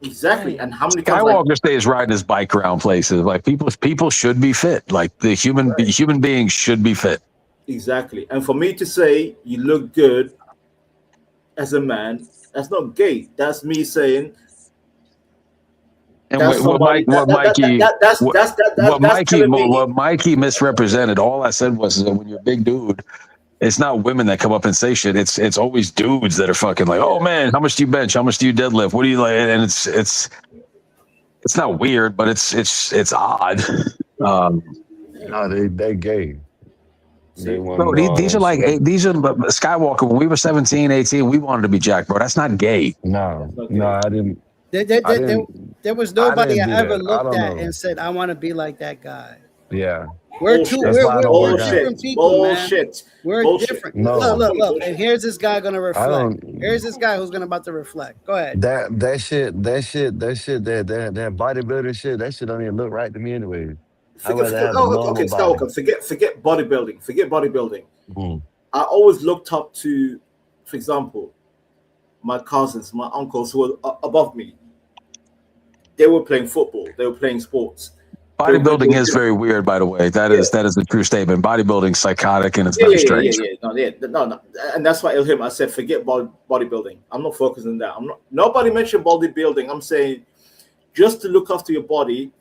Exactly. And how many times? Skywalker stays riding his bike around places. Like people should be fit. Like the human beings should be fit. Exactly. And for me to say you look good as a man, that's not gay. That's me saying. And what Mikey misrepresented. All I said was that when you're a big dude, it's not women that come up and say shit. It's always dudes that are fucking like, oh man, how much do you bench? How much do you deadlift? What do you like? And it's not weird, but it's odd. No, they gay. Bro, these are like Skywalker. When we were 17, 18, we wanted to be Jack, bro. That's not gay. No, I didn't. There was nobody I ever looked at and said, I want to be like that guy. Yeah. We're different people, man. We're different. No. Look. And here's this guy gonna reflect. Here's this guy who's gonna about to reflect. Go ahead. That bodybuilding shit, that shit don't even look right to me anyway. Okay, forget bodybuilding. Forget bodybuilding. I always looked up to, for example, my cousins, my uncles who were above me. They were playing football. They were playing sports. Bodybuilding is very weird, by the way. That is a true statement. Bodybuilding's psychotic and it's very strange. No. And that's why I said forget bodybuilding. I'm not focusing on that. Nobody mentioned bodybuilding. I'm saying just to look after your body.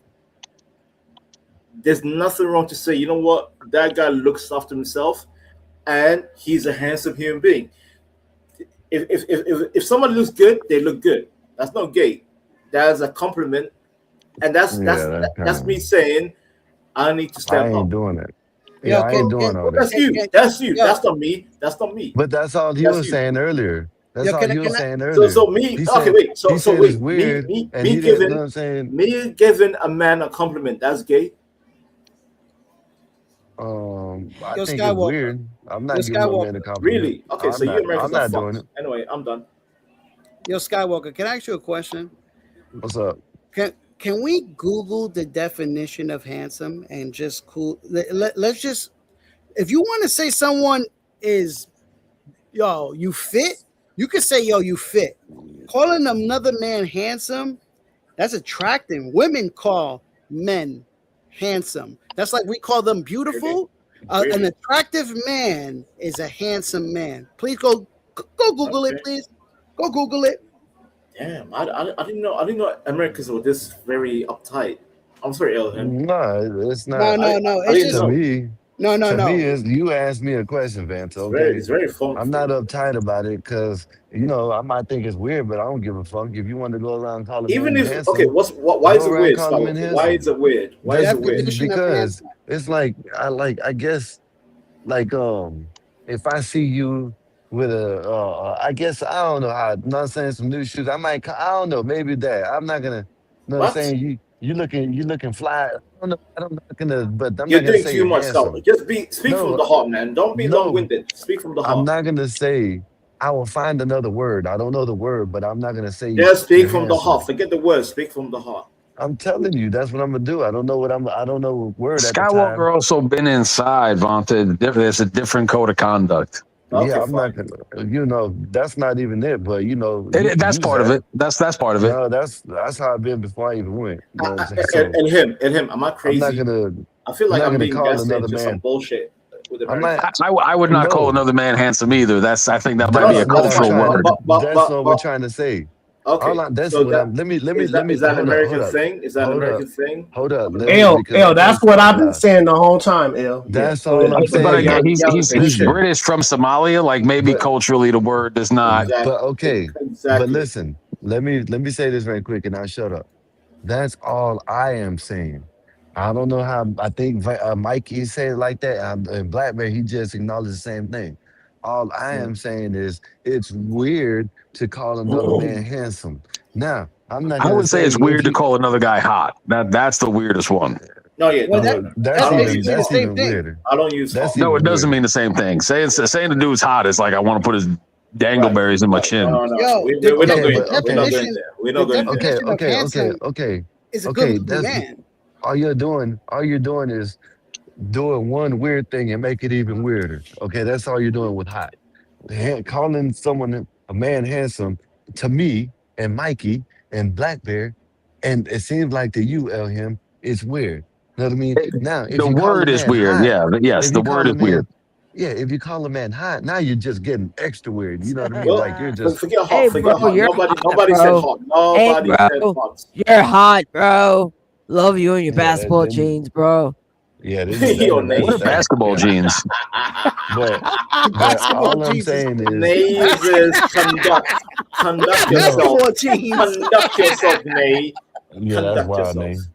There's nothing wrong to say, you know what, that guy looks after himself and he's a handsome human being. If someone looks good, they look good. That's not gay. That's a compliment. And that's me saying I need to step up. I ain't doing it. Yeah, I ain't doing all that. That's you. That's not me. That's not me. But that's all you were saying earlier. That's all you were saying earlier. So me, me giving a man a compliment, that's gay. I think it's weird. I'm not giving a man a compliment. Really? Okay, so you're I'm not doing it. Anyway, I'm done. Yo, Skywalker, can I ask you a question? What's up? Can we Google the definition of handsome and just let's just, if you want to say someone is, you fit, you could say, you fit. Calling another man handsome, that's attractive. Women call men handsome. That's like we call them beautiful. An attractive man is a handsome man. Please go Google it, please. Go Google it. Damn, I didn't know Americans were this very uptight. I'm sorry, Elvin. No, it's not. No. It's just me. No. To me, is you asked me a question, Vance. Okay, it's very fun. I'm not uptight about it because I might think it's weird, but I don't give a fuck. If you want to go around calling even me if handsome, why is it weird? Why is it weird? Why is it weird? Because it's like I guess if I see you with I guess I don't know how. Not saying some new shoes. I don't know. Maybe that. I'm not gonna. What I'm saying? You looking fly. I'm not gonna. But I'm you're not gonna doing say too much stuff. Just speak from the heart, man. Don't be long-winded. Speak from the heart. I'm not gonna say. I will find another word. I don't know the word, but I'm not gonna say. Just speak from the heart. Forget the word. Speak from the heart. I'm telling you, that's what I'm gonna do. I don't know what I don't know word. Skywalker also been inside, Vonta. There's a different code of conduct. Okay, yeah, I'm not gonna. That's not even it. But that's part of it. That's part of it. No, that's how I've been before I even went. And him. Am I crazy? I'm not gonna. I feel like I'm being call another man some bullshit. I would not call another man handsome either. I think that might be a cultural word. That's what we're trying to say. Okay, That's so what that I'm. Let me is that hold an up, American thing? Is that an hold up, American thing? hold up. Let me L, because that's what I've been saying the whole time, L. Yeah. that's Go all ahead. I'm But saying. again, he's Listen, British from Somalia. Like maybe but culturally the word does not. but okay, but Exactly. listen. Let me say this very quick, and I'll shut up. That's all I am saying. I don't know how. I think Mikey said it like that. And Blackberry, he just acknowledged the same thing. All I am saying is it's weird to call another man handsome. Now, I'm not I gonna would say say it's if weird to you. call another guy hot. That's the weirdest one. No, yeah, Well, no. That's I don't even use that's hot. even weirder. I don't use That's hot. No, it even doesn't mean weirder. the same thing. Saying the dude's hot is like I want to put his Right. dangleberries in my No, chin. no. We're not Okay, going but there. We're not going okay, there. We're not going there. okay, Definition of okay, okay, handsome okay, is a okay. good-looking That's man. all you're doing is doing one weird thing and make it even weirder. Okay, that's all you're doing with hot. Calling someone a man handsome to me and Mikey and Black Bear, and it seems like to you, Elhim, it's weird. You know what I mean? Now, if The you call a word is man weird. hot, Yeah. Yes, if the you word call a is weird. man, yeah, if you call a man hot, now you're just getting extra weird. You know what I mean? Well, Like you're but just forget hot. Hey, bro, Forget hot. you're hot, Nobody said bro. hot. Hey, Nobody said bro, hot. you're hot, bro. Love you and your yeah, basketball then jeans, bro. yeah, Your What name. are basketball yeah. jeans? But Basketball all I'm jeans is saying is, Nays is conduct you know, yourself. basketball jeans. Conduct yourself, Nay. yeah, that's Conduct wild, yourself. name.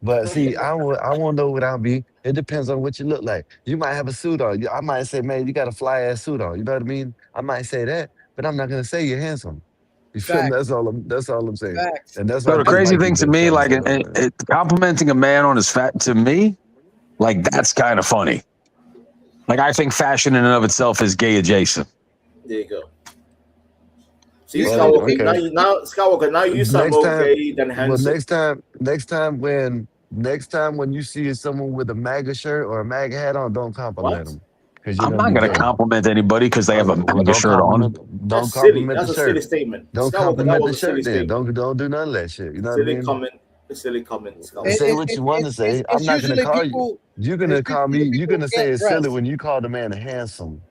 But see, I won't know what I'll be. It depends on what you look like. You might have a suit on. I might say, man, you got a fly ass suit on. You know what I mean? I might say that, but I'm not gonna say you're handsome. You feel me? Facts. That's all I'm saying. Facts. And that's So why I the think crazy Mikey thing to just me, trying to like say that, man. complimenting a man on his fat, to me, like that's kind of funny. Like I think fashion in and of itself is gay adjacent. There you go. See, You Well, Skywalker. okay. Skywalker. Now you sound Next more time, gay than well, handsome. next time when you see someone with a MAGA shirt or a MAGA hat on, don't compliment What? them because you're I'm gonna not be going to gay. compliment anybody because they have a Well, MAGA shirt on. don't That's silly. compliment the That's a silly shirt. statement. Don't Skywalker. That compliment was the a silly shirt then. statement. Don't do none of that shit. You know what I Silly mean? comment. A silly comment. Say Skywalker. what you want to say. I'm It's not gonna usually call you. people. You're It's gonna call me. usually You're people gonna who say can't it's silly dress. when you call the man handsome.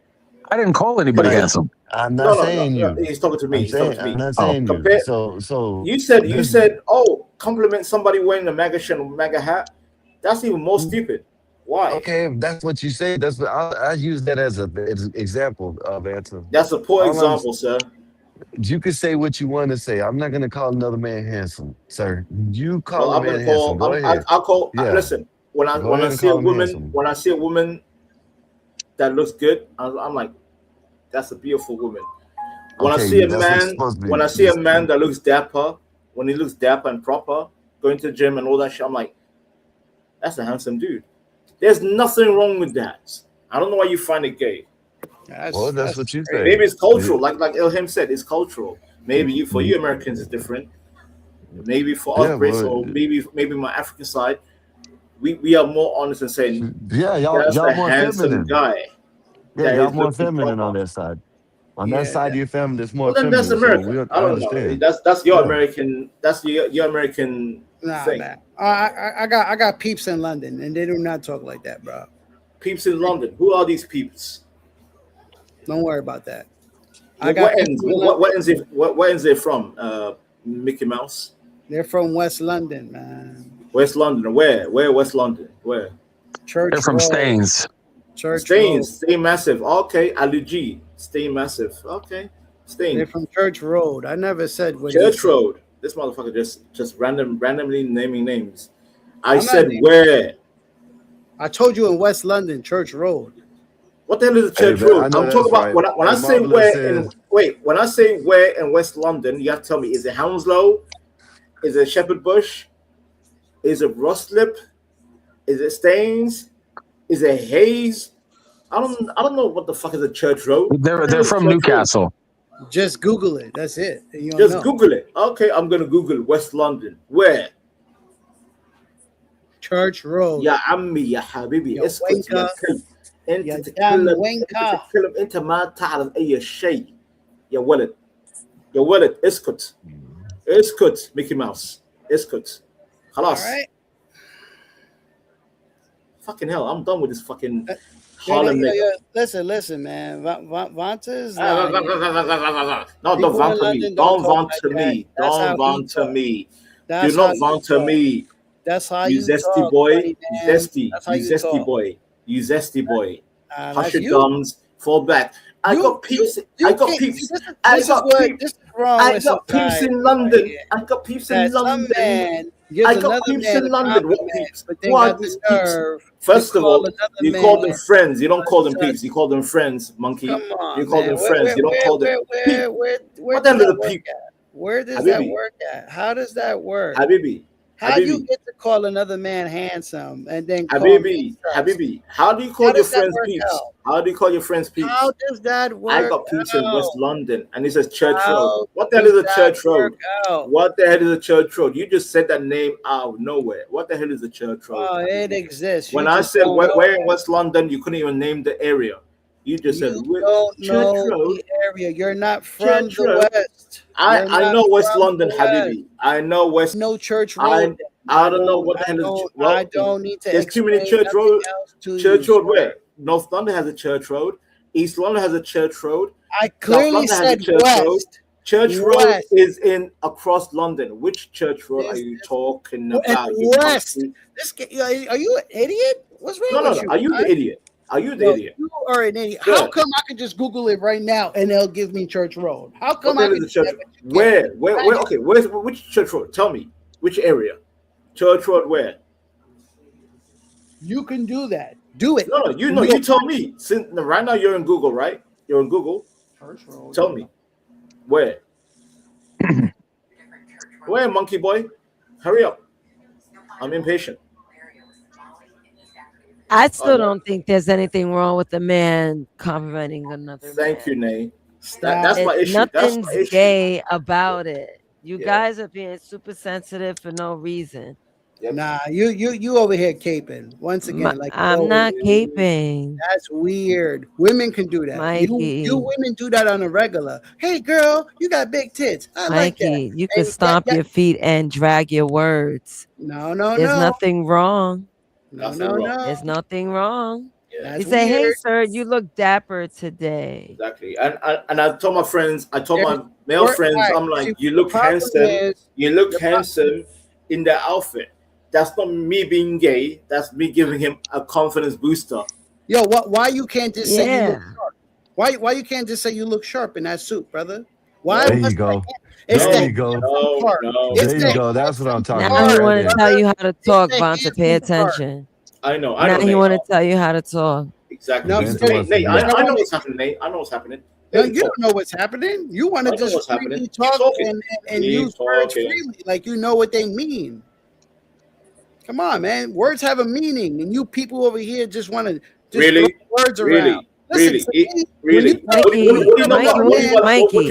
I didn't call Can anybody I? handsome. I'm not No. saying you. He's talking to me. He's talking to I'm me. not Oh, saying you. Compare. So You this. said, oh, compliment somebody wearing a MAGA shirt and MAGA hat. That's even more stupid. Why? Okay, if that's what you say. That's what I use that as as an example of answer. That's a poor All I'm. example, sir. You can say what you want to say. I'm not gonna call another man handsome, sir. You Well, call a I'm gonna man handsome. call. Go ahead. I'll call. Yeah, Listen, go when I ahead and see a call him woman, handsome. when I see a woman that looks good, I'm like, that's a beautiful woman. When I Okay, see yeah, a that's what's man, supposed to when be. I see a man that looks dapper, when he looks dapper and proper, going to the gym and all that shit, I'm like, that's a handsome dude. There's nothing wrong with that. I don't know why you find it gay. Well, that's what you Crazy. say. Maybe it's cultural, like Ilham said, it's cultural. Maybe for you Yeah, Americans it's different. Maybe for us yeah, Brits well, or maybe my African side, we are more honest in saying yeah, that's y'all a more handsome feminine. guy Yeah, that y'all is more looking feminine on proper. that side. On that Yeah. side of your family, that's more Well, then that's feminine. So America. I I don't know. understand. That's your Yeah. American. That's your American Nah, thing. man. I got peeps in London, and they do not talk like that, bro. Peeps in London. Who are these peeps? Don't worry about that. I What, got what ends? people in What, London. what ends they from? Mickey Mouse. They're from West London, man. West London. Where? Where West London? Where? Church They're from Road. Staines. Church Road. Stay massive. Okay, Aluji. Stay massive. Okay, They're Stain. from Church Road. I never said where they Church from. Road. This motherfucker just randomly naming names. I I'm not said naming- where? I told you in West London, Church Road. What the hell is a Hey, church man, I road? know I'm talking that's about right. when I Hey, say Marvelous where in says, when I say where in West London, you have to tell me, is it Hounslow? Is it Shepherd Bush? Is it Ruslip? Is it Staines? Is it Hayes? I don't know what the fuck is a church road. They're from Newcastle. Just Google it. That's it. You'll Just know. Google it. Okay, I'm gonna Google West London. Where? Church Road. يا عمي يا حبيبي يا اسكت يا وينكا كلب انت يا دم تتكلم وينكا. تتكلم انت ما تعرف اي شيء يا ولد يا ولد اسكت اسكت ميكي ماوس اسكت All خلاص right. Fucking hell, I'm done with this fucking Harlem nigga. Listen, man. Vanta is No, don't vaunt to me. Don't vaunt to me. Don't vaunt to me. Do not vaunt to me. That's how you you zesty talk, boy. buddy, You man. zesty. That's how You you zesty talk. boy. You zesty boy. Hush that's your you. gums. Fall back. I got peeps. I got peeps. This I is got what peeps. this is wrong I with got peeps society in London. here. I got peeps That in some London. man gives I got another peeps man in a London. What compliment, peeps? but then Who are got the these peeps? nerve First to of call all, another you man call them friends. You don't call them such. peeps. You call them friends, monkey. Come on, You call man. them friends. You don't call them peeps. Where What the does hell is that a work peep? at? Where does that Habibi. work at? How does that work? Habibi. How do you Habibi. get to call another man handsome and then call me Habibi. Habibi. How do you call your friends peeps? How do you call your friends peeps? How does that work? I got peeps in West London, and it says Church How Road. What the hell is a does Church that work Road? out? What the hell is a Church Road? You just said that name out of nowhere. What the hell is a Church Road? Oh, it exists. When You I just said don't where know. in West London, you couldn't even name the area. You just said Don't Church know Road. the area. You're not from Church the Road. West. I know West London, Habibi. I know West. No Church Road. I don't know what the hell is. I don't need to There's too many explain Church Road. to Church you, Road where? North London has a Church Road. East London has a Church Road. I clearly South London has a said Church West. Road. Church Road West. is in across London. Which Church Road are you talking about? you West. monkey? Are you an idiot? What's wrong with you? Are you the idiot? Are you the idiot? You are an idiot. Good. How come I could just Google it right now and they'll give me Church Road? How come What I the hell can is the Church? Where? Okay, which Church Road? Tell me. Which area? Church Road where? You can do that. Do it. No, you tell me. Since right now you're in Google, right? You're in Google. Church Road. Tell me. Where? Where, monkey boy? Hurry up. I'm impatient. I still don't think there's anything wrong with a man complimenting another man. Thank you, Nay. That's my issue. Nothing's That's my issue. gay about it. You guys are being super sensitive for no reason. Nah, you over here caping once again. I'm not caping. That's weird. Women can do that. Mikey. You women do that on a regular. Hey, girl, you got big tits. I like that. Mikey, you could stomp your feet and drag your words. No, There's nothing wrong. No. There's nothing wrong. That's You say, hey, weird. sir, you look dapper today. Exactly. And I told my friends, my male friends, I'm like, See, you look the problem handsome. is- You look handsome in that outfit. That's not me being gay. That's me giving him a confidence booster. Yo, why you can't just say you look Yeah. sharp? Why you can't just say you look sharp in that suit, brother? Why? There you go. It's There that you go. It's There you that go. That's what I'm talking Now he about. want Right to there. tell you how to talk, the Vonta. Pay handsome part. attention. I know. Now he Nate. want to tell you how to talk. Exactly. No, Nate, because- Nate, I know what's happening, Nate. I know what's happening. No, you don't know what's happening. You want I to know just what's happening. freely Keep talk talking. and Keep use words talking. freely, like you know what they mean. Come on, man. Words have a meaning, and you people over here just want to Really? throw words Really? around. Listen, to me, when Really? you- What do you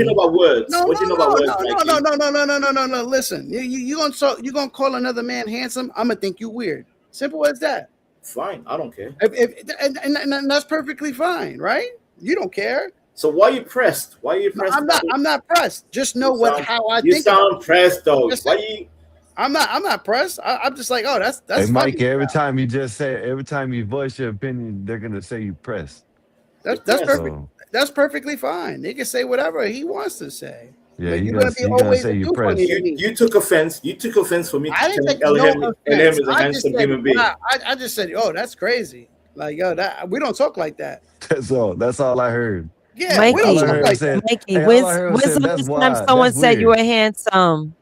know about words? No, What do you know no, about words, no, Mikey? no. Listen, you gonna call another man handsome? I'm gonna think you weird. Simple as that. Fine, I don't care. And that's perfectly fine, right? You don't care. So why are you pressed? Why are you pressed? I'm not pressed. Just know how I You think. about sound pressed though. Listen, Why you? I'm not pressed. I'm just like, oh, that's Hey, funny. Mikey, every time you voice your opinion, they're gonna say you press. That's perfect. That's perfectly fine. They can say whatever he wants to say. Yeah, But you're you're gonna always say you too press. funny to me. You took offense. You took offense for me I didn't telling take no LM offense. is a I just handsome said, human being. wow. I just said, oh, that's crazy. Like, yo, we don't talk like that. That's all. That's all I heard. Yeah, Mikey, we don't All I talk heard like said- that. Mikey, Hey, all when's I heard when's said, the "That's last time wild. someone That's said you weird." were handsome?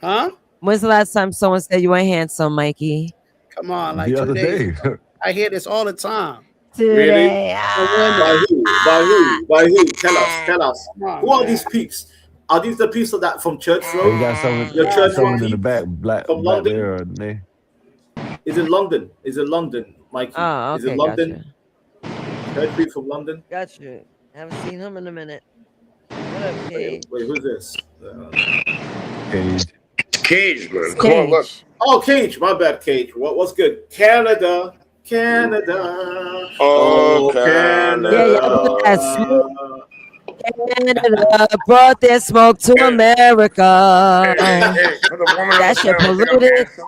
Huh? When's the last time someone said you were handsome, Mikey? Come on, like The 2 other days day. ago. I hear this all the time. Today. By who? By who? By who? Tell us. Come on, Who are man. these peeps? Are these the peeps of that from Church They Road? got someone, The Church Road someone in the peeps back, black from back London? there. They, Is it London? Is it London, Mikey? Oh, Is okay, it London? Church peeps from London? Gotcha. Haven't seen him in a minute. What up, Cage? Wait, who's this? Cage. Cage, man. It's Come on, look. Cage. Oh, Cage. My bad, Cage. What's good? Canada. Oh, Canada. Yeah, y'all put that smoke. Canada brought their smoke to America. Hey, for the woman That shit upstairs, think I'm polluted. handsome?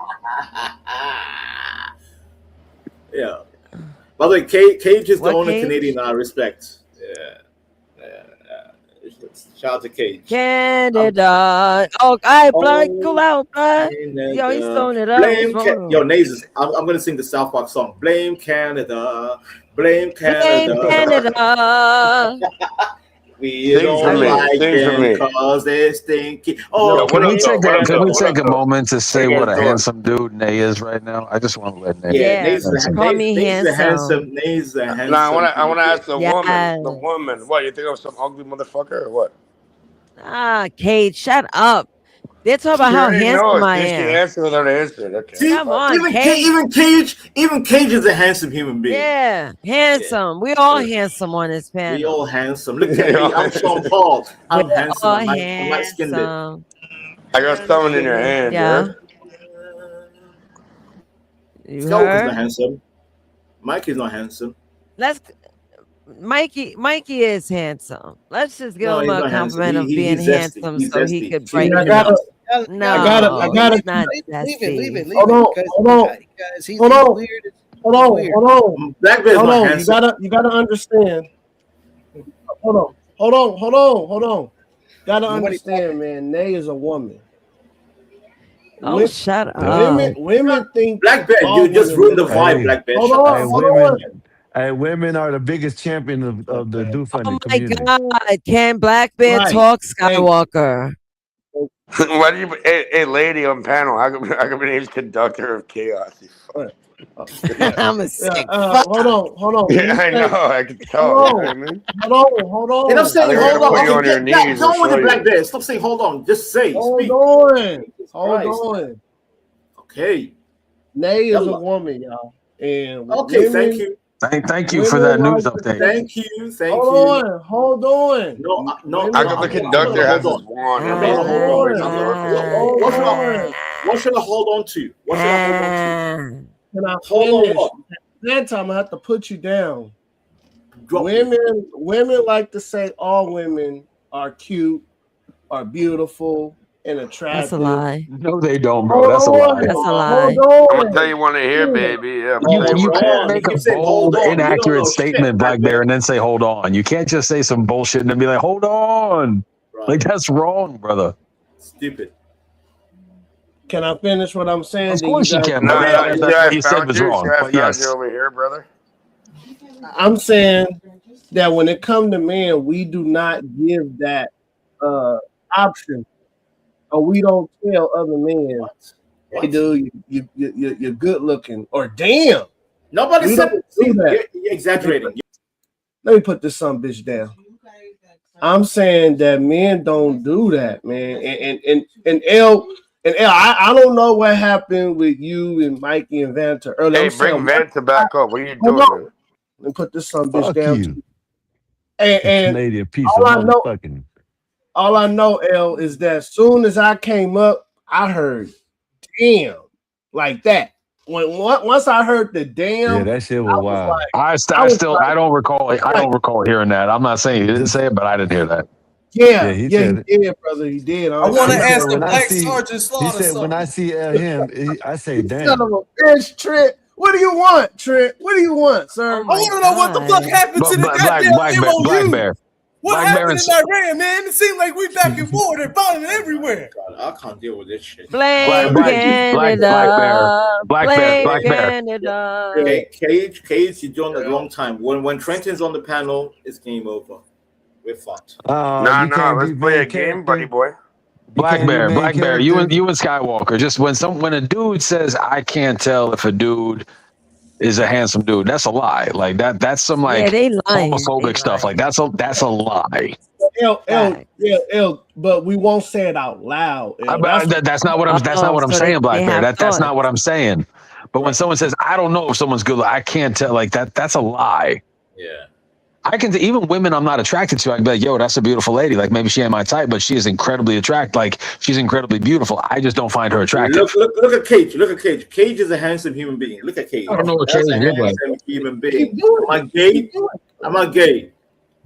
Yeah. By the way, Cage is the What only Cage? Canadian I respect. Yeah. Shout out to Cage. Canada. Oh, I blood, cool out, blood. Yo, he's throwing it up. What's wrong with Yo, him? Nazes, I'm gonna sing the South Park song. Blame Canada. Blame Blame Canada. Canada. We Sing for don't me. like Sing for them me. because they're stinky. Yo, Oh, can we take Canada. a moment to say How you what guys a doing? handsome dude Nay is right now? I just want to let Nay. Yeah, Yeah, Nays call me handsome. Nays a handsome. No, I want to ask the Yes. woman. The woman. What, you think I'm some ugly motherfucker or what? Ah, Cage, shut up. They're talking about She how already handsome knows. I She am. answered without answering. Okay. See, Come on, even Cage. even Cage is a handsome human being. Yeah, handsome. We all handsome on this We panel. all handsome. Look at me. I'm Sean Paul. I'm We're handsome. all I'm light skinned. handsome. I got someone in your hand, Yeah. dude. You Skulk is not heard? handsome. Mikey's not handsome. Mikey is handsome. Let's just give No, him he's a not handsome. compliment of being He's zesty. handsome He's so he zesty. could See, brighten I it gotta, up. I No, gotta. he's not Leave it. zesty. Hold on, Because hold on, he's hold on, weird. hold on, hold on. Black Bear's Hold not on. handsome. You gotta understand. Hold on. Gotta understand, man. Nay is a woman. Oh, shut up. Women think Black Bear, all you just women ruined the look vibe, Black Bear. Hold Shut on, the hold fuck up. on. Women are the biggest champion of the do Oh funding my community. God. Can Black Bear Right. talk, Skywalker? Why do you? Hey, lady on panel. How come your name's Conductor of Chaos? You fuck. I'm a sick Hold on. Yeah, I know. I can tell. You know what I mean? Hold on. And I'm saying, I think I'm hold gonna on. put you on your Okay, get knees on and with show the Black you. Bear. Stop saying hold on. Just say. Hold Speak. on. Okay. Nay is a woman, y'all. And Okay, women, thank you. Thank you for that women news like update. Thank you. Hold on. No. How come the conductor has his wand? I mean, What should I hold on to? What should I hold on to? Can I Hold finish? on. That time I have to put you down. Women like to say all women are cute, are beautiful, and attractive. That's a lie. No, they don't, bro. That's a lie. That's a lie. I'm gonna tell you one here, baby. Yeah, I'm gonna tell You one can't here. make a bold, inaccurate statement, Black Bear, and then say, hold on. You can't just say some bullshit and then be like, hold on. Like, that's wrong, brother. Stupid. Can I finish what I'm saying? Of course you can, No, but you see, what I you said found was you. wrong. See, I But found yes. you over here, brother. I'm saying that when it comes to men, we do not give that option, or we don't tell other men, "Hey, dude, you're good looking," or "Damn." Nobody We said don't do that. You're exaggerating. Let me put this son bitch down. I'm saying that men don't do that, man. And L, I don't know what happened with you and Mikey and Vanta earlier. Hey, I'm saying, bring Vanta back up. What are you hold doing, on. man? Let me put this son bitch Fuck down. you. And Canadian piece all of I know, motherfucking. all I know, L, is that as soon as I came up, I heard "damn" like that. Once I heard the "damn," Yeah, that shit was wild. I don't recall hearing that. I'm not saying he didn't say it, but I didn't hear that. Yeah, he he said did, brother. He did. I want to ask the Black Sergeant Slaughter. He said when I see him, I say, damn. Son of a bitch, Trent. What do you want, Trent? What do you want, sir? I want to know what the fuck happened to the goddamn MOU? What happened in Iran, man? It seemed like we back and forth and bombing everywhere. I can't deal with this shit. Blame Black Canada. Bear. Blame Canada. Cage, you're doing it a long time. When Trenton's on the panel, it's game over. We're fucked. Nah, let's play a game, buddy boy. Black Bear, you and Skywalker. Just when a dude says, I can't tell if a dude is a handsome dude, that's a lie. Like that's some like they lying. homophobic stuff. Like that's a lie. L, but we won't say it out loud. That's not what I'm saying, Black Bear. That's not what I'm saying. But when someone says, I don't know if someone's good, I can't tell, like that's a lie. Yeah. I can even women I'm not attracted to, I can be like, yo, that's a beautiful lady. Like maybe she ain't my type, but she is incredibly attractive. Like she's incredibly beautiful. I just don't find her attractive. Look at Cage. Look at Cage. Cage is a handsome human being. Look at Cage. I don't know what That's Cage a is like. handsome human being. Am I gay? I'm not gay.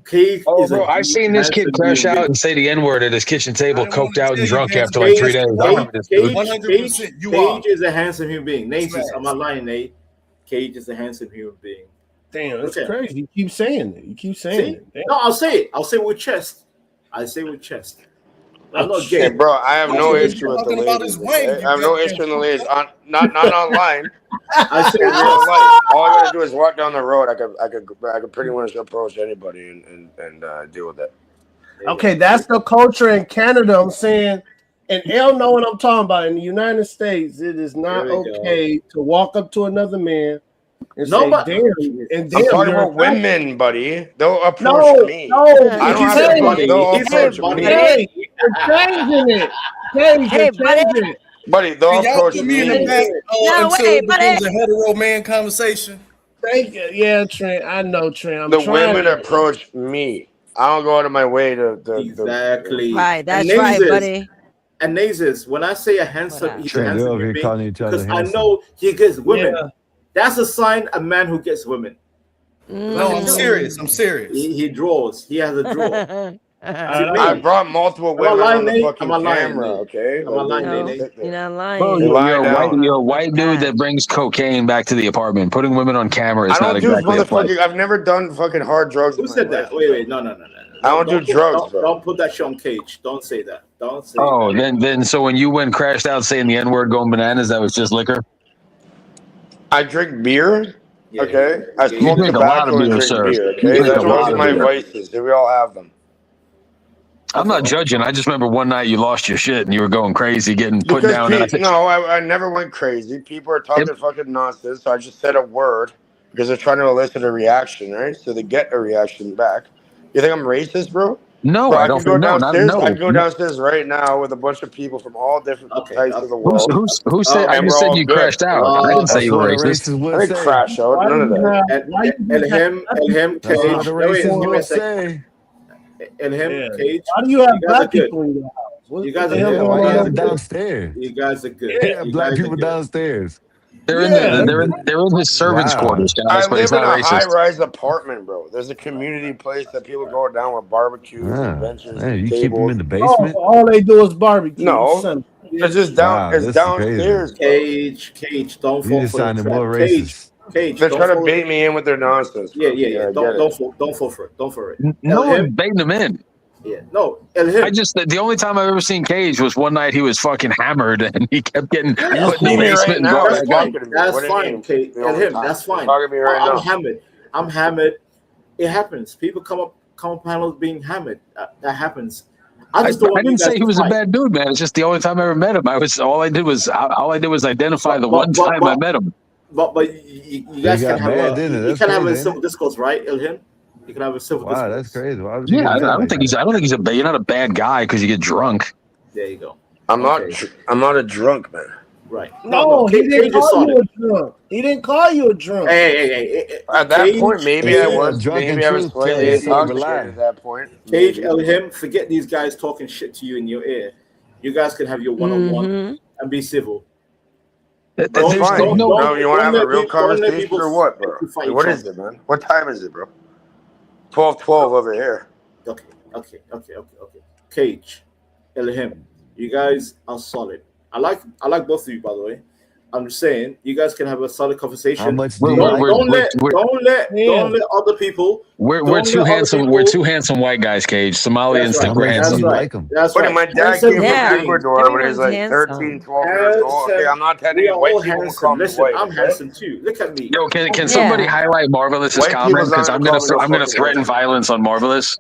Cage is bro, I've seen this kid crash out and say the N-word at his kitchen table, coked out and drunk after like 3 days. I remember this dude. Cage is a handsome human being. Nate, I'm not lying, Nate. Cage is a handsome human being. Damn, that's Okay. crazy. You keep saying it. You keep saying See? it. Damn. No, I'll say it. I'll say it with chest. I say it with chest. I'm not Hey, gay. bro, I have no He's issue with the talking about ladies. his wang, Okay? you I have no goddamn issue in the fool. ladies. Not online. I say In it real with life, all I gotta do is walk down the road. I could pretty much approach anybody and deal with that. Okay, that's the culture in Canada. I'm saying, and L know what I'm talking about. In the United States, it is not Here we go. okay to walk up to another man and No, say, but "Damn," and I'm damn, talking you're about women, buddy. They'll approach no, me. no. I don't He have said to. buddy. They'll He said approach buddy. me. Hey, you're changing it. Hey, Hey, you're buddy. changing it. Buddy, they'll Can y'all approach put me in the me. back No, until wait, it buddy. becomes a hetero man conversation? Thank you. Yeah, Trent. I know, Trent. I'm The trying women to. approach me. I don't go out of my way to Exactly. Right, that's and right, Nazis, buddy. And Nazis, when I say What up? he's a Trent, they're handsome over here human calling being, each other because I handsome. know he gets women. Yeah. That's a sign a man who gets women. No, I'm serious. I'm serious. He draws. He has a draw. I brought multiple Am I women lying, on the Nate? fucking Am I lying, camera. Nate? Okay, Am I lying, No, Nate? you're not lying. Bro, They lie you're down. a white dude that brings cocaine back to the apartment. Putting women on camera is I not don't do exactly a play. motherfucking. I've never done fucking hard drugs. Who in my said life. that? Wait, no. I don't do drugs, bro. Don't put that shit on Cage. Don't say that. Don't say Oh, that. then so when you went crashed out saying the N-word going bananas, that was just liquor? I drink beer. Okay, I You smoke drink a lot of tobacco and beer, drink sir. beer. You Okay, drink a those lot are of my beer. vices. We all have them. I'm not judging. I just remember one night you lost your shit and you were going crazy, getting put Because down. And I I never went crazy. People are talking fucking nonsense. So I just said a word because they're trying to elicit a reaction, right? So they get a reaction back. You think I'm racist, bro? No, Bro, I I don't can go think no, downstairs. I can go no. downstairs right now with a bunch of people from all different types of the world. Who said? I and just we're said all you good. crashed out. I didn't say you were racist. I didn't crash out. None of that. And him, That's Cage. what the Wait, racists give me a will second. say. And him, Yeah. Cage. Why do you have guys are black good. people in your house? What You guys the are hell good. going Why on you have over it there? downstairs? You guys are good. Yeah, You black guys are people good. downstairs. They're Yeah. they're in his servants' Wow. quarters, guys, I but it's live in not a racist. high-rise apartment, bro. There's a community place that people go down with barbecues and benches Man, and you keep them tables. in the Oh, basement? so all they do is barbecue. You No, son of a it's bitch. just down. Wow, It's this is crazy. downstairs, bro. Cage, don't You fall just for the sounded trap. more racist. Cage, They're don't trying to fall. bait me in with their nonsense. Bro. Yeah. I get Don't it. fall for it. Don't for it. No him. one's baiting him in. Yeah, no. Him. I just the only time I've ever seen Cage was one night he was fucking hammered and he kept getting You put in the see me right basement and now. brought You're back up. talking to me. That's What do you fine, mean? Cage. The only Him. time. That's You're fine. talking to me right now. I'm hammered. It happens. People come up panels being hammered. That happens. I just don't want I didn't you guys say he to was a fight. bad dude, man. It's just the only time I ever met him. All I did was identify the one time I met him. But you guys got can have mad, didn't it? you That's can have a crazy, civil discourse, right, Ilhim? You can have a civil Wow, discourse. that's crazy. Why would you Yeah, get I mad don't like think that? he's a bad. You're not a bad guy because you get drunk. There you go. I'm not a drunk man. Right. No, he didn't Cage is call you solid. a drunk. He didn't call you a drunk. Hey. At that point, maybe Yeah, I was. drunken Maybe I was truth slightly tells save a intoxicated lie. at that point. Cage, Maybe. Ilhim, forget these guys talking shit to you in your ear. You guys can have your one-on-one and be civil. That's fine. No, you want to have a real conversation people or what, bro? fight What each is it, man? What time is it, bro? 12:12 over here. Okay. Cage, Ilhim, you guys are solid. I like both of you, by the way. I'm just saying, you guys can have a solid conversation. How much do you Don't like let other people. We're two handsome. We're two handsome white guys, Cage. Somalians That's think right. we're That's handsome. right. That's But right. my dad Handsome came from human beings. Ecuador when he was like Everyone's 13, 12 years old. Okay, I'm not telling We you are white all people will call handsome. me Listen, white. I'm okay? handsome too. Look at me. Yo, can somebody highlight Marvelous's White comment people's because not I'm gonna gonna call me no threaten fucking violence on Marvelous.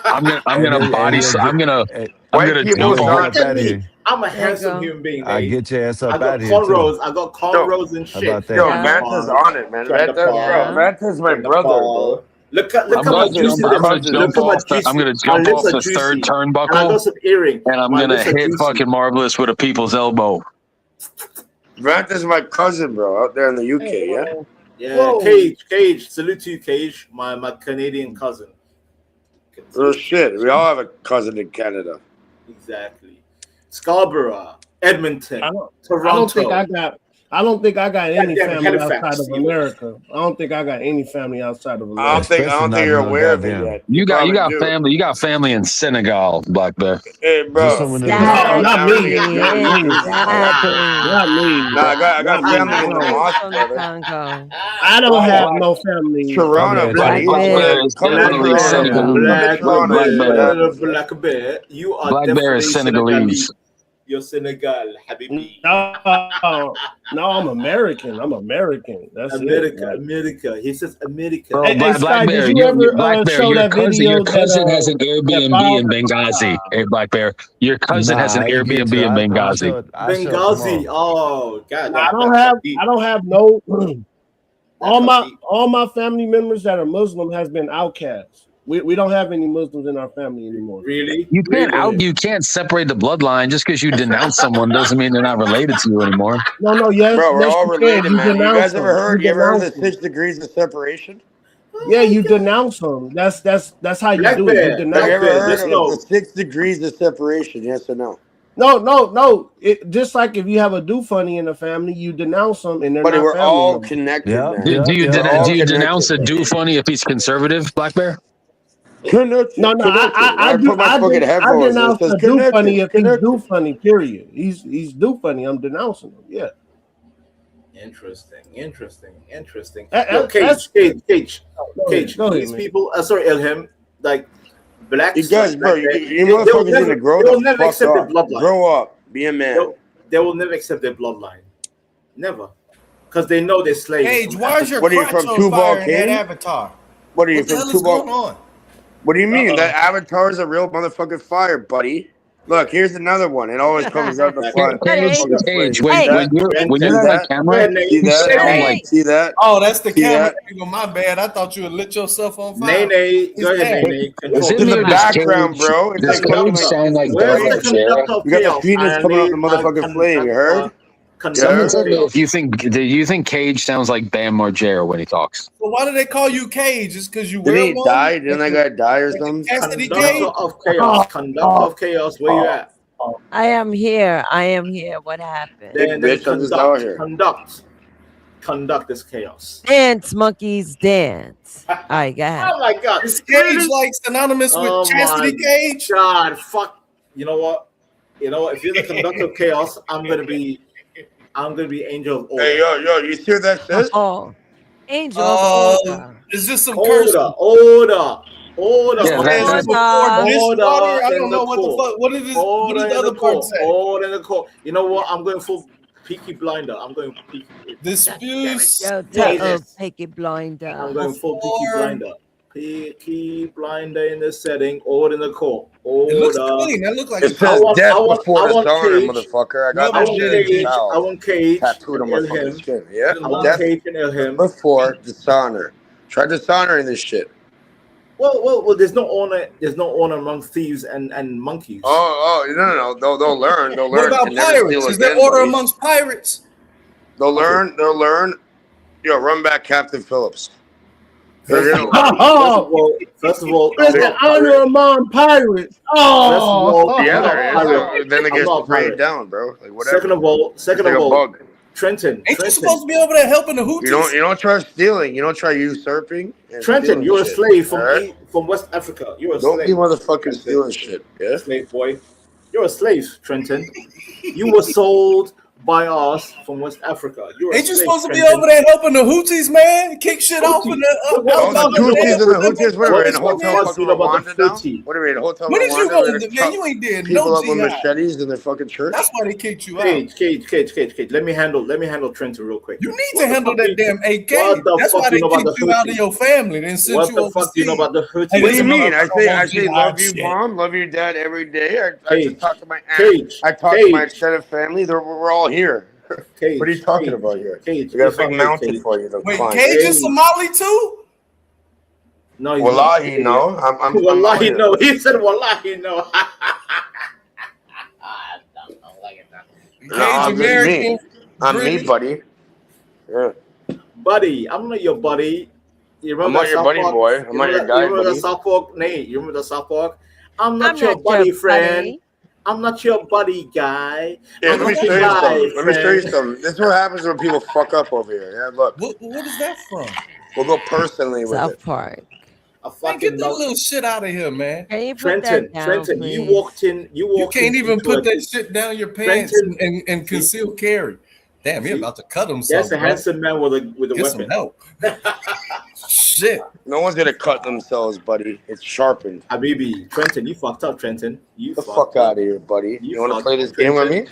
I'm gonna body. I'm gonna White people jump not off. out of here. I'm a handsome human being. I Nate. get your ass up I got out of here too. cornrows. I got cornrows and How shit. about that? Yo, Vanta's on it, man. Vanta's my brother, bro. Look at I'm my gonna juicy jump, lips. I'm gonna jump off the, I'm gonna My jump lips off are the juicy. third And I turnbuckle, got some earring. and I'm My gonna lips are hit juicy. fucking Marvelous with a people's elbow. Vanta's my cousin, bro, out there in the UK, yeah? Yeah, Cage. Salute to you, Cage. My Canadian cousin. Oh shit, we all have a cousin in Canada. Exactly. Scarborough, Edmonton, I don't Toronto. think I got. I don't think I got any Goddamn family outside Halifax, of you. America. I don't think I got any family outside of I America. don't think you're aware of it yet. You probably got do. family. You got family in Senegal, Black Bear. Hey, bro. No, not me. Exactly. Not me. Nah, I got family in the Friends mosque, from the brother. Congo. I don't have no family. Toronto, buddy. Black Bear is Come to definitely Toronto. Senegalese. Come to Toronto. Black See what Bear. happens. Black Bear, you are Black Bear definitely is Senegalese. You're Senegal, Habibi. No, I'm American. I'm American. That's America, it. America. He says America. Bro, Hey, Black Sky, Bear, did you ever Black Bear, show your that video cousin has an that Airbnb in Benghazi. Hey, Black Bear, your cousin has an I ain't get Airbnb to. in Benghazi. I show Benghazi. tomorrow. Oh God. I don't have no all my family members that are Muslim has been outcast. We don't have any Muslims in our family anymore. Really? You can't separate the bloodline just because you denounce someone doesn't mean they're not related to you anymore. No, yes, Bro, we're yes, all you related, can. You man. You denounce guys ever them. heard? You You ever heard of the denounce them. 6 degrees of separation? Yeah, you denounce them. That's how you Black do Bear, it. You Have denounce you ever them. heard of the 6 degrees of separation? Yes or no? No. It, just like if you have a do funny in the family, you denounce them, and they're Buddy, not we're family all members. connected, Yeah, man. Do you We're all denounce a connected, do funny if he's conservative, Black Bear? Connected. No, I put my fucking I headphones in. It denounce says the do funny if he's connected. do funny. Period. He's do funny. I'm denouncing him. Yeah. Interesting. That's- Cage. Go ahead, These man. people, sorry, Elham, like blacks. You guys, like bro, that, you they will motherfuckers never- need to grow they will the never fuck accept up. their bloodline. Grow up. Be a man. They will never accept their bloodline. Never. Because they know they're slaves. Cage, why is your What are you crotch from, on Tubal fire in that King? avatar? What are you What the from hell is Tubal? going on? What do you mean? Uh-oh. That avatar is a real motherfucking fire, buddy. Look, here's another one. It always comes out the front. Cage, when you're on that camera, See you sound that? like See that? Oh, that's the See camera that? angle. My bad. I thought you had lit yourself on fire. Nene, go ahead, It's Nene. Is it In me the or does background, Cage, bro. It's does like looking Cage like sound like Where's Bam the Margera? conductor of we got the chaos? penis coming out the motherfucking flame. You heard? Someone tell me if you think Cage sounds like Bam Margera when he talks. So why do they call you Cage? Just because you Didn't wear he one? die? Didn't that guy die or something? Cassidy Conductor Cage? of chaos. Conductor of chaos. Where you at? I am here. What happened? Then Bitch, I'm just out here. Conduct this chaos. Dance, monkeys, dance. All right, go ahead. Oh my God! Is Cage like synonymous with Chastity Cage? God, fuck! You know what? If you're the conductor of chaos, I'm gonna be angel of order. Hey, yo, you hear that shit? Oh, angel of order. Is this some curse? Order. Yeah, Before dishwater? I don't know what the fuck. What is the other part say? Order in the court. You know what? I'm going full Peaky Blinder. I'm going Peaky. Disputes. Peaky Blinder. I'm going full Peaky Blinder. Peaky Blinder in the setting. Order in the court. Order. It looks clean. That looks like It says death before dishonor, Cage. motherfucker. I got I that want shit Cage. in the I want Cage. tattooed on my and fucking him. skin. Yeah, I want death Cage and him. before dishonor. Try dishonoring this shit. Well. There's no honor. There's no honor among thieves and monkeys. Oh, no. They'll learn. They'll learn. What about to never steal pirates? Is there again, order buddy. amongst pirates? They'll learn. Yo, run back Captain Phillips. First of all, There's an honor among pirates. Oh, yeah, there is. Then it I'm gets not a sprayed pirate. down, bro. Like whatever. Second It's of like a all, bug. Trenton. Ain't you supposed to be over there helping the Houthis? You don't try stealing. You don't try usurping. and Trenton, stealing you're a shit, slave alright? from West Africa. You're a Don't slave. be motherfucking stealing shit. Yeah. Slave boy. You're a slave, Trenton. You were sold by us from West Africa. You're a Ain't you slave, supposed to be Trenton. over there helping the Houthis, man? Kick shit off in the Oh, the Houthis and the Houthis. What are we in a hotel fucking Rwanda now? What are we in a hotel When did you Rwanda? go? We're gonna Man, you chop ain't did people no up with jihad. machetes in their fucking church. That's why they kicked you out. Cage. Let me handle Trenton real quick. You need to handle that damn AK. What the That's fuck why you they know about kicked the you out of Houthis? your family. Then sent What you the overseas. fuck do you know about the Houthis? What do you mean? I say jihad love you, shit. mom, love your dad every day. I just talk to my aunt. Cage. I talk to my extended family. We're all here. Cage. What are you talking about here? Cage. We got a big mountain for you to Wait, climb. Cage is Somali too? No, he's Wallahi, not. no. I'm Wallahi, out no. here. He said Wallahi, no. No, I'm just me. American, I'm me, British. buddy. Yeah. Buddy, I'm not your buddy. You I'm remember not your South buddy, Park? boy. I'm not your guy, You remember buddy. the South Park? Nay, you remember the South Park? I'm not I'm your not buddy, your friend. buddy. I'm not your buddy guy. Yeah, I'm let me not show your you guy, something. Let me show you friend. something. This is what happens when people fuck up over here. Yeah, look. What is that from? We'll go personally with South it. Park. Man, get that little shit out of here, man. Can you put that down, Trenton, please? you walked in. You can't even put that shit down your pants and conceal carry. Damn, you're about to cut himself. That's a handsome man with a Get weapon. some help. Shit. No one's gonna cut themselves, buddy. It's sharpened. Habibi, Trenton, you fucked up, Trenton. You the fuck out of here, buddy. You want to play this game with me?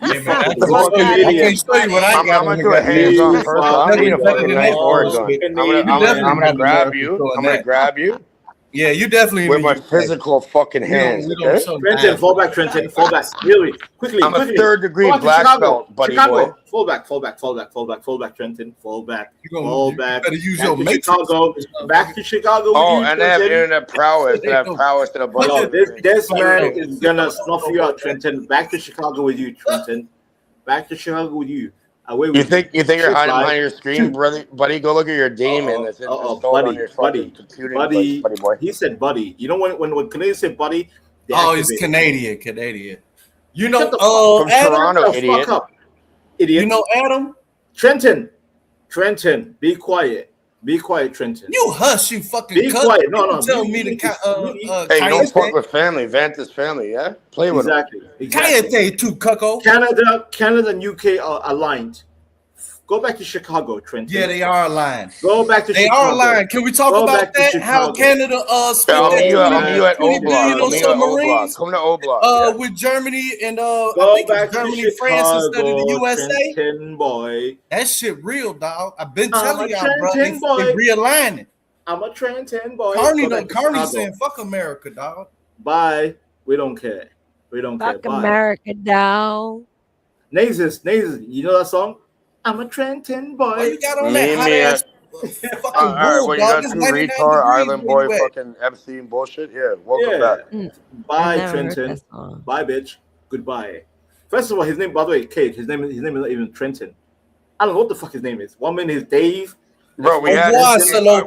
Hey, man, I can't show you what I got. I'm gonna do a hands-on first. I need a fucking knife or a gun. I'm gonna grab you. I'm gonna grab you. Yeah, you definitely with my physical fucking hands. Okay? Trenton, fall back, Trenton, fall back. Really, quickly. I'm a third-degree black belt, buddy boy. Fall back, Trenton. Fall back. You better use your matrix. Chicago. Back to Chicago. Oh, and they have internet prowess. They have prowess in a bunch. No, this man is gonna snuff you out, Trenton. Back to Chicago with you, Trenton. Back to Chicago with you. You think you're hiding behind your screen, brother? Buddy, go look at your demon that's installed on your fucking computer. Buddy boy. He said buddy. You know when Canadians say buddy? Oh, he's Canadian. You know, from Adam, Toronto, idiot. Fuck up, idiot. You know Adam? Trenton, be quiet. Be quiet, Trenton. You hush, you fucking. Be quiet. No. Tell me to. Hey, don't fuck with family. Vanta's family, yeah. Play with them. Exactly. Too, cucko. Canada and UK are aligned. Go back to Chicago, Trenton. Yeah, they are aligned. Go back to Chicago. They are aligned. Can we talk about that? How Canada spent at $20 billion on submarines? Come to O-Block. With Germany and I think it's Germany, France instead of the USA. Trenton, boy. That shit real, dog. I've been telling y'all, bro. Trenton, boy. They realigning. I'm a Trenton boy. Carney saying fuck America, dog. Bye. We don't care. Fuck America, dog. Nazis, you know that song? I'm a Trenton boy. Oh, you got on that hot ass fucking bull, you dog. got two retard island boy fucking Epstein bullshit. Yeah, welcome back. Bye, Trenton. Bye, bitch. Goodbye. First of all, his name, by the way, Cage. His name is not even Trenton. I don't know what the fuck his name is. One minute is Dave. Bro, we had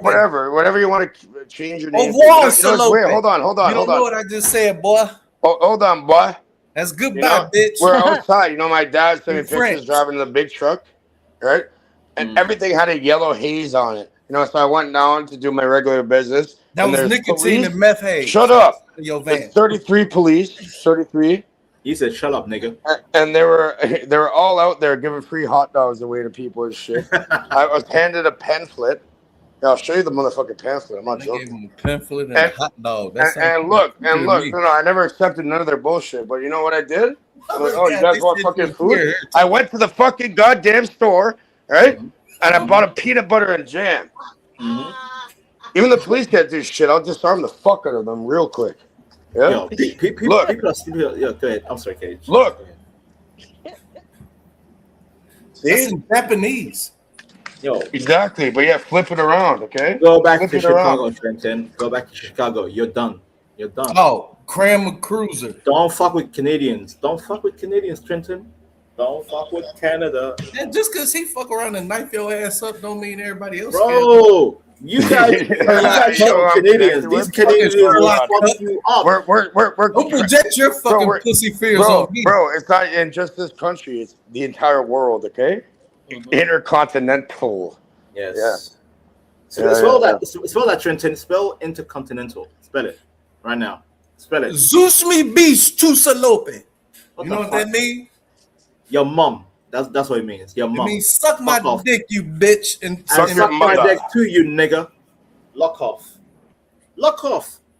whatever you want to change your name. Wait, hold on. You don't know what I just said, boy. Oh, hold on, boy. That's goodbye, bitch. We're outside. You know, my dad sent me pictures driving the big truck, right? And everything had a yellow haze on it. You know, so I went down to do my regular business. That was nicotine and meth haze. Shut up. Your van. 33 police. 33. He said, "Shut up, nigga." And they were all out there giving free hot dogs away to people and shit. I was handed a pamphlet. Yeah, I'll show you the motherfucking pamphlet. I'm not joking. Gave him a pamphlet and a hot dog. And look. No, I never accepted none of their bullshit. But you know what I did? I was like, you guys want fucking food? I went to the fucking goddamn store, right? And I bought a peanut butter and jam. Even the police can't do shit. I'll disarm the fuck out of them real quick. Yeah. Yo, look. Yo, go ahead. I'm sorry, Cage. Look. See? That's in Japanese. Yo. Exactly, but yeah, flip it around, okay? Go back to Chicago, Trenton. Go back to Chicago. You're done. Oh, cram a cruiser. Don't fuck with Canadians. Trenton. Don't fuck with Canada. And just because he fuck around and knife your ass up don't mean everybody else Bro, you guys Canadians. These Canadians will fuck you up. Don't project your fucking pussy fears on me. Bro, it's not in just this country. It's the entire world, okay? Intercontinental. Yes. Yeah. Spell that, Trenton. Spell intercontinental. Spell it right now. Spell it. Zeus me beast to salope. You know what that means? Your mom. That's what it means. Your mom. It means suck my dick, you bitch, and suck my dick too, you nigga. Lock off.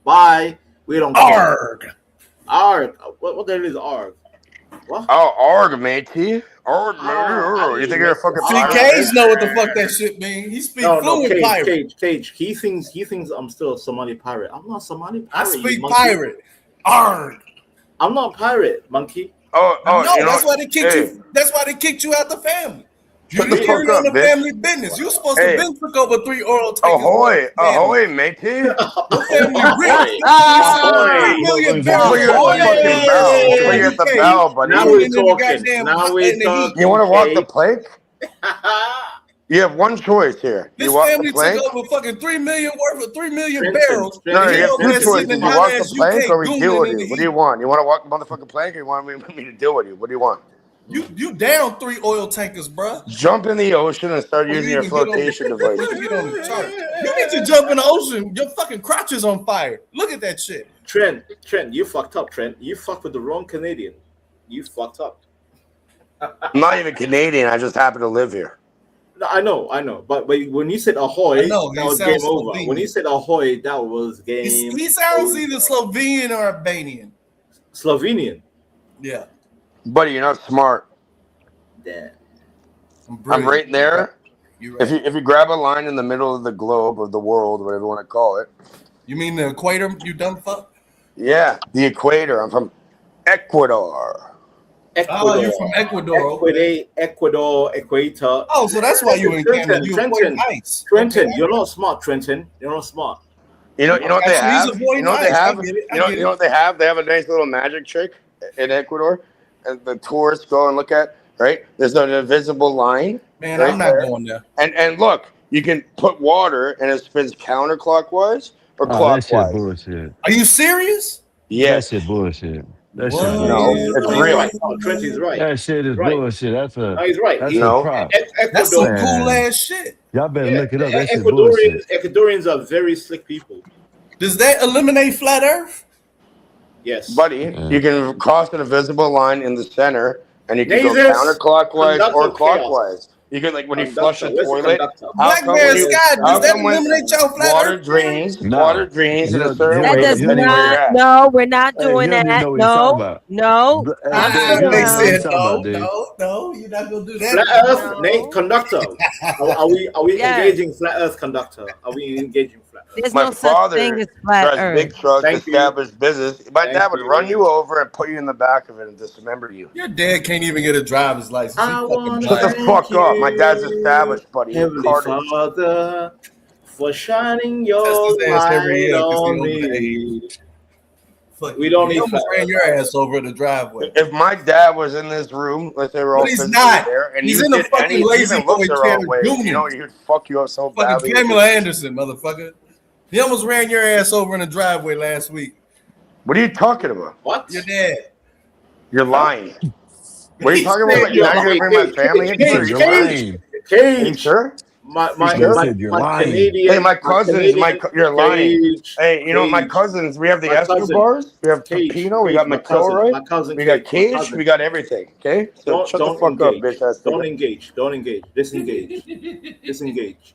Bye. We don't care. Arg. What the hell is arg? What? Oh, arg, matey. Arg, matey. You think you're a fucking pirate? Cage know what the fuck that shit mean. He speaks fluent pirate. Cage. He thinks I'm still a Somali pirate. I'm not Somali pirate. I speak pirate. Arg. I'm not a pirate, monkey. Oh, no, that's why they kicked you. That's why they kicked you out the family. You didn't carry on the family business. You supposed to been took over 3 oral takers. Ahoy, matey. Your family rich. $3 million barrel. Now we're talking. You want to walk the plank? You have one choice here. This You walk family the plank. took over fucking 3 million worth of 3 million Trenton, barrels. No, And you he have over two there sitting choices. in You hot walk the ass plank UK or we deal gooning with in the you. What do heat. you want? You want to walk the motherfucking plank or you want me to deal with you? What do you want? You down 3 oil tankers, bro. Jump in the ocean and start using your Before you flotation device. get on the chart. You need to jump in the ocean. Your fucking crotch is on fire. Look at that shit. Trent, you fucked up, Trent. You fucked with the wrong Canadian. You fucked up. I'm not even Canadian. I just happen to live here. No, I know. But when you said ahoy, that was game over. Slovenian. When you said ahoy, that was game He sounds either Slovenian or Albanian. Slovenian. Yeah. Buddy, you're not smart. Damn. I'm right there. You're right. If you grab a line in the middle of the globe or the world, whatever you want to call it. You mean the equator, you dumb fuck? Yeah, the equator. I'm from Ecuador. Oh, you're from Ecuador. Ecuador, Equator. Oh, so that's why you in Canada. You avoid ice. Trenton, you're not smart, Trenton. You're not smart. You know what they have? You know what they have? You know what they have? They have a nice little magic trick in Ecuador, and the tourists go and look at. Right? There's an invisible line. Man, right I'm not there. going there. And look, you can put water and it spins counterclockwise or clockwise. That shit bullshit. Are you serious? Yes. That shit bullshit. That shit No, bullshit. it's real. Oh, Trenton's right. That shit is bullshit. That's a. No, he's right. That's No. a prop. That's some Man. cool ass shit. Y'all better look it up. That shit bullshit. Ecuadorians are very slick people. Does that eliminate flat Earth? Yes. Buddy, you can cross an invisible line in the center and you can go Lasers, counterclockwise or conductor clockwise. You can, like, when you flush a Where's the toilet, conductor? Black man Scott, does that eliminate y'all flat water Earth? drains, No. water drains in a certain That way. does depending where you're not. at. No, we're not Hey, doing you don't even that. know what he's talking about. No. They said no, no, you're not gonna do that. Flat Earth, Nate, conductor. Are we Yes. engaging flat Earth conductor? Are we engaging flat Earth? There's My no such father thing as flat drives Earth. big trucks, Thank you. established business. My Thank dad would you. run you over and put you in the back of it and dismember you. Your dad can't even get a driver's license. I He want fucking Shut blind. the fuck up. My dad's established, buddy. Heavenly Carter. Father, for shining your Test his ass every light year 'cause he on over me. Fuck, We don't he need almost flat ran your ass over the driveway. If my dad was in this room, let's say we're all But he's physically not. there, and He's you in the did fucking any lazy even look boy the chair wrong way, doing you know, it. he would fuck you up so badly. Fucking Pamela Anderson, motherfucker. He almost ran your ass over in the driveway last week. What are you talking about? What? Your dad. You're lying. What are you talking about? Like, You're you're not going to bring my family into it? You're Are lying. you sure? My You're lying. Canadian. Hey, my cousins, you're lying. Cage, Hey, you know my Cage. cousins, we have the My cousin, Escobars, we have Cage, Pepino, we Cage, got my cousin, McElroy, my cousin, we got Cage, my Cage, cousin. we got everything, okay? So shut the fuck up, bitch ass Don't nigga. engage. Don't engage. Disengage. Disengage.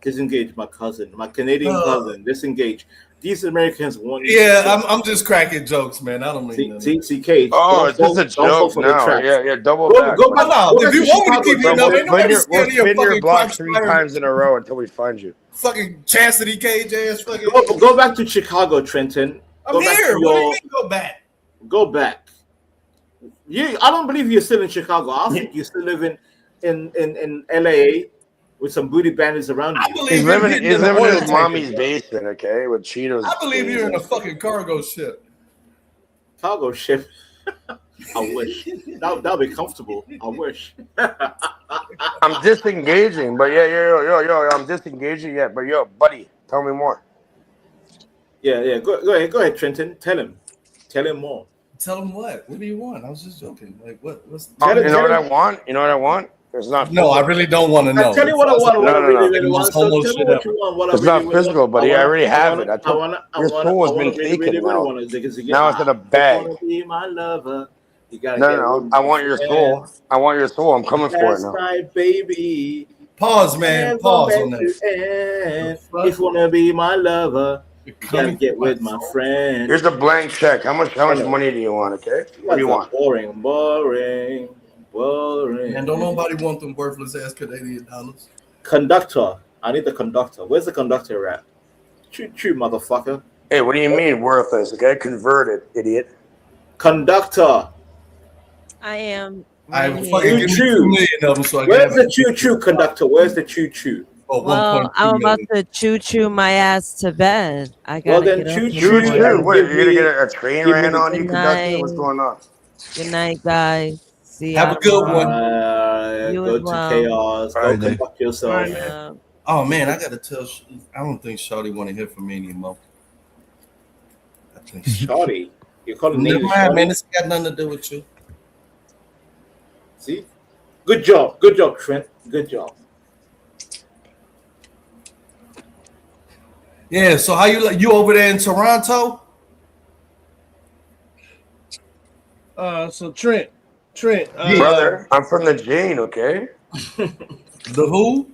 Disengage, my cousin, my Canadian cousin. Disengage. These Americans want you. Yeah, I'm just cracking jokes, man. I don't mean nothing. See, Cage. Oh, don't it's just a fall- don't fall joke for the now. trap. Yeah, double Go- back. go buddy. back- No, go if back you to want me to Chicago, keep it Trent. up, ain't nobody We'll scared of your spin your fucking block crotch 3 fire. times in a row until we find you. Fucking chastity cage ass fucking. Go back to Chicago, Trenton. I'm Go back here. to What do you your- mean go back? Go back. I don't believe you're still in Chicago. I think you're still living in LA with some booty bandits around you. I believe He's you're living hitting in an oil his tanker, mommy's bro. basement, okay, with Cheetos. I believe you're in a fucking cargo ship. Cargo ship. I wish. That'll be comfortable. I wish. I'm disengaging, but yo, I'm disengaging yet, but yo, buddy, tell me more. Yeah. Go ahead, Trenton. Tell him more. Tell him what? What do you want? I was just joking. Like what? What's You know what I want? You know what I want? It's not. No, I really don't want to know. I'll tell you what I want. What I really want. So Almost tell me shit what up. you want. What I It's really not physical, want. buddy. I already have wanna- it. I Your soul has been taken now. Now it's in a bag. You wanna be my lover. You gotta No. I want your soul. I want your soul. I'm coming for it That's now. right, baby. Pause, man. And Pause from on back this. to end. If you wanna be my lover, you gotta get with my friend. Here's a blank check. How much money do you want? Okay. What do you want? Boring. And don't nobody want them worthless ass Canadian dollars. Conductor. I need the conductor. Where's the conductor at? Choo, motherfucker. Hey, what do you mean worthless? Okay, converted, idiot. Conductor. I am. I right fucking here. give me 2 million of them so I Where's can the choo conductor? Where's the choo? Oh, Well, I'm about to choo my ass to bed. I gotta Well, then get up. choo in the Choo morning. choo. What? You're Give gonna me- get a train give me ran the- on you, Good conductor? night. What's going on? Good night, guys. See Have y'all a good tomorrow. one. You go as to well. chaos. All Go right, Nick. conduct yourself. All right, man. Oh man, I gotta tell. I don't think Shorty want to hear from me anymore. I think Shorty, you call him never name mind, man. Shorty? It's got nothing to do with you. See, good job, Trent. Good job. Yeah. So how you over there in Toronto? So Trent. Brother, I'm from the Jane, okay? The who?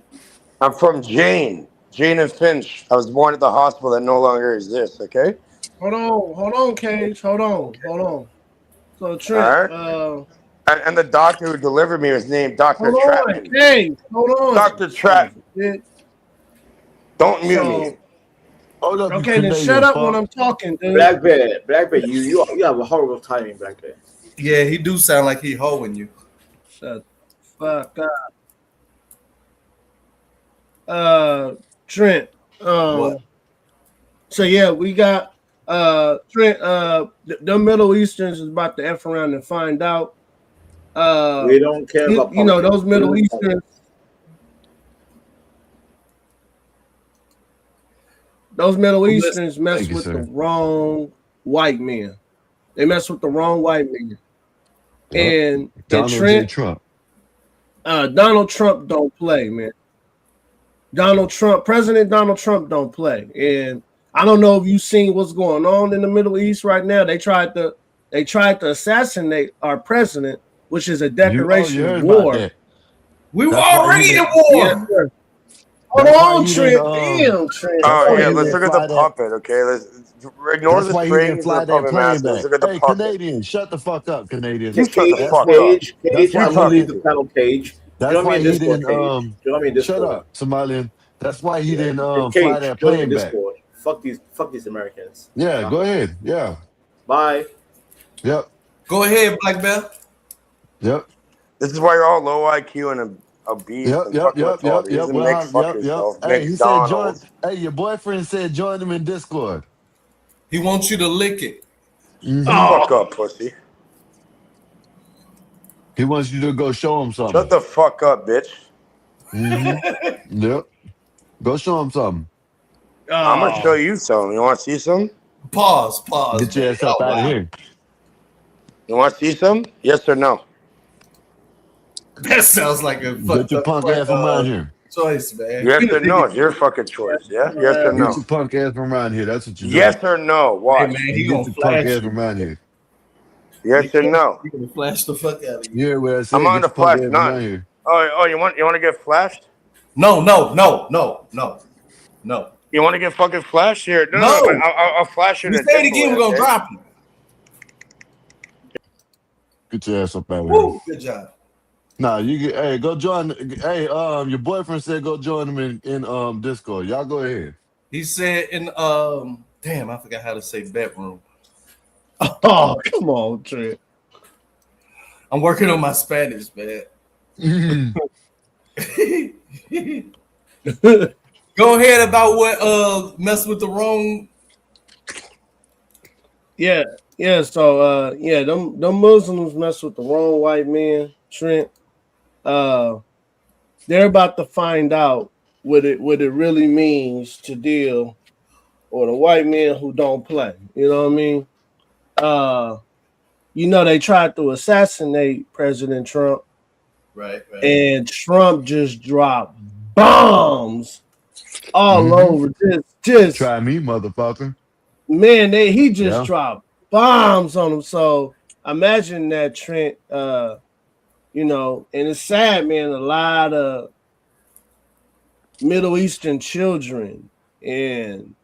I'm from Jane and Finch. I was born at the hospital that no longer exists, okay? Hold on, Cage. Hold on. So All Trent, right. And the doctor who delivered me was named Dr. hold on, Trapman. Cage. Hold on. Dr. Trapman. Don't mute me. Hold up, okay, then shut up when I'm talking, dude. Black Bear, you have a horrible timing, Black Bear. Yeah, he do sound like he hoeing you. Shut the fuck up. Trent. What? So yeah, we got Trent. The Middle Easterns is about to F around and find out. We don't care about you know politics. those Middle Easterns. Those Middle Easterns mess with the wrong white men. They mess with the wrong white men. And Donald Trent, J. Trump. Donald Trump don't play, man. President Donald Trump don't play. And I don't know if you've seen what's going on in the Middle East right now. They tried to assassinate our president, which is a declaration of war. We were already in war. Yes, hold on, Trent. Damn, Trent. Oh, yeah, let's look at the puppet, okay? Let's ignore the strings and the puppet master. Let's look at the Hey, puppet. Canadian, shut the fuck up, Canadian. You shut the fuck up. Cage, I'm gonna leave the panel, Cage. That's why he didn't. Shut up, Somalian. That's why he didn't Cage, fly that join me plane back. Discord. Fuck these Americans. Yeah, go ahead. Yeah. Bye. Yep. Go ahead, Black Belt. Yep. This is why you're all low IQ and obese and fucking retarded. You make fuck yourself. Hey, he McDonald's. said join. Hey, your boyfriend said join him in Discord. He wants you to lick it. Fuck up, pussy. He wants you to go show him something. Shut the fuck up, bitch. Yep. Go show him something. I'm gonna show you something. You want to see some? Pause. Get your ass up out of here. You want to see some? Yes or no? That sounds like a Get your punk ass from around here. choice, man. Yes or no? It's your fucking choice. Yeah. Yes or no? Get your punk ass from around here. That's what you do. Yes or no? Watch. Hey, man, he Get gonna your flash punk ass you. from around here. Yes or no? He gonna flash the fuck out of you. Yeah, what I said. I'm on Get the your punk flash. ass from around None. here. Oh, you want to get flashed? No. You want to get fucking flashed here? No. I'll flash you. You say it again, we're gonna drop you. Get your ass up out of here. Woo, good job. Nah, you get. Hey, go join. Hey, your boyfriend said go join him in Discord. Y'all go ahead. He said in damn, I forgot how to say bedroom. Oh, come on, Trent. I'm working on my Spanish, man. Go ahead about what mess with the wrong. Yeah. So them Muslims mess with the wrong white man, Trent. They're about to find out what it really means to deal with a white man who don't play. You know what I mean? They tried to assassinate President Trump. Right. And Trump just dropped bombs all over. Just try me, motherfucker. Man, he just dropped bombs on him. So imagine that, Trent. And it's sad, man. A lot of Middle Eastern children and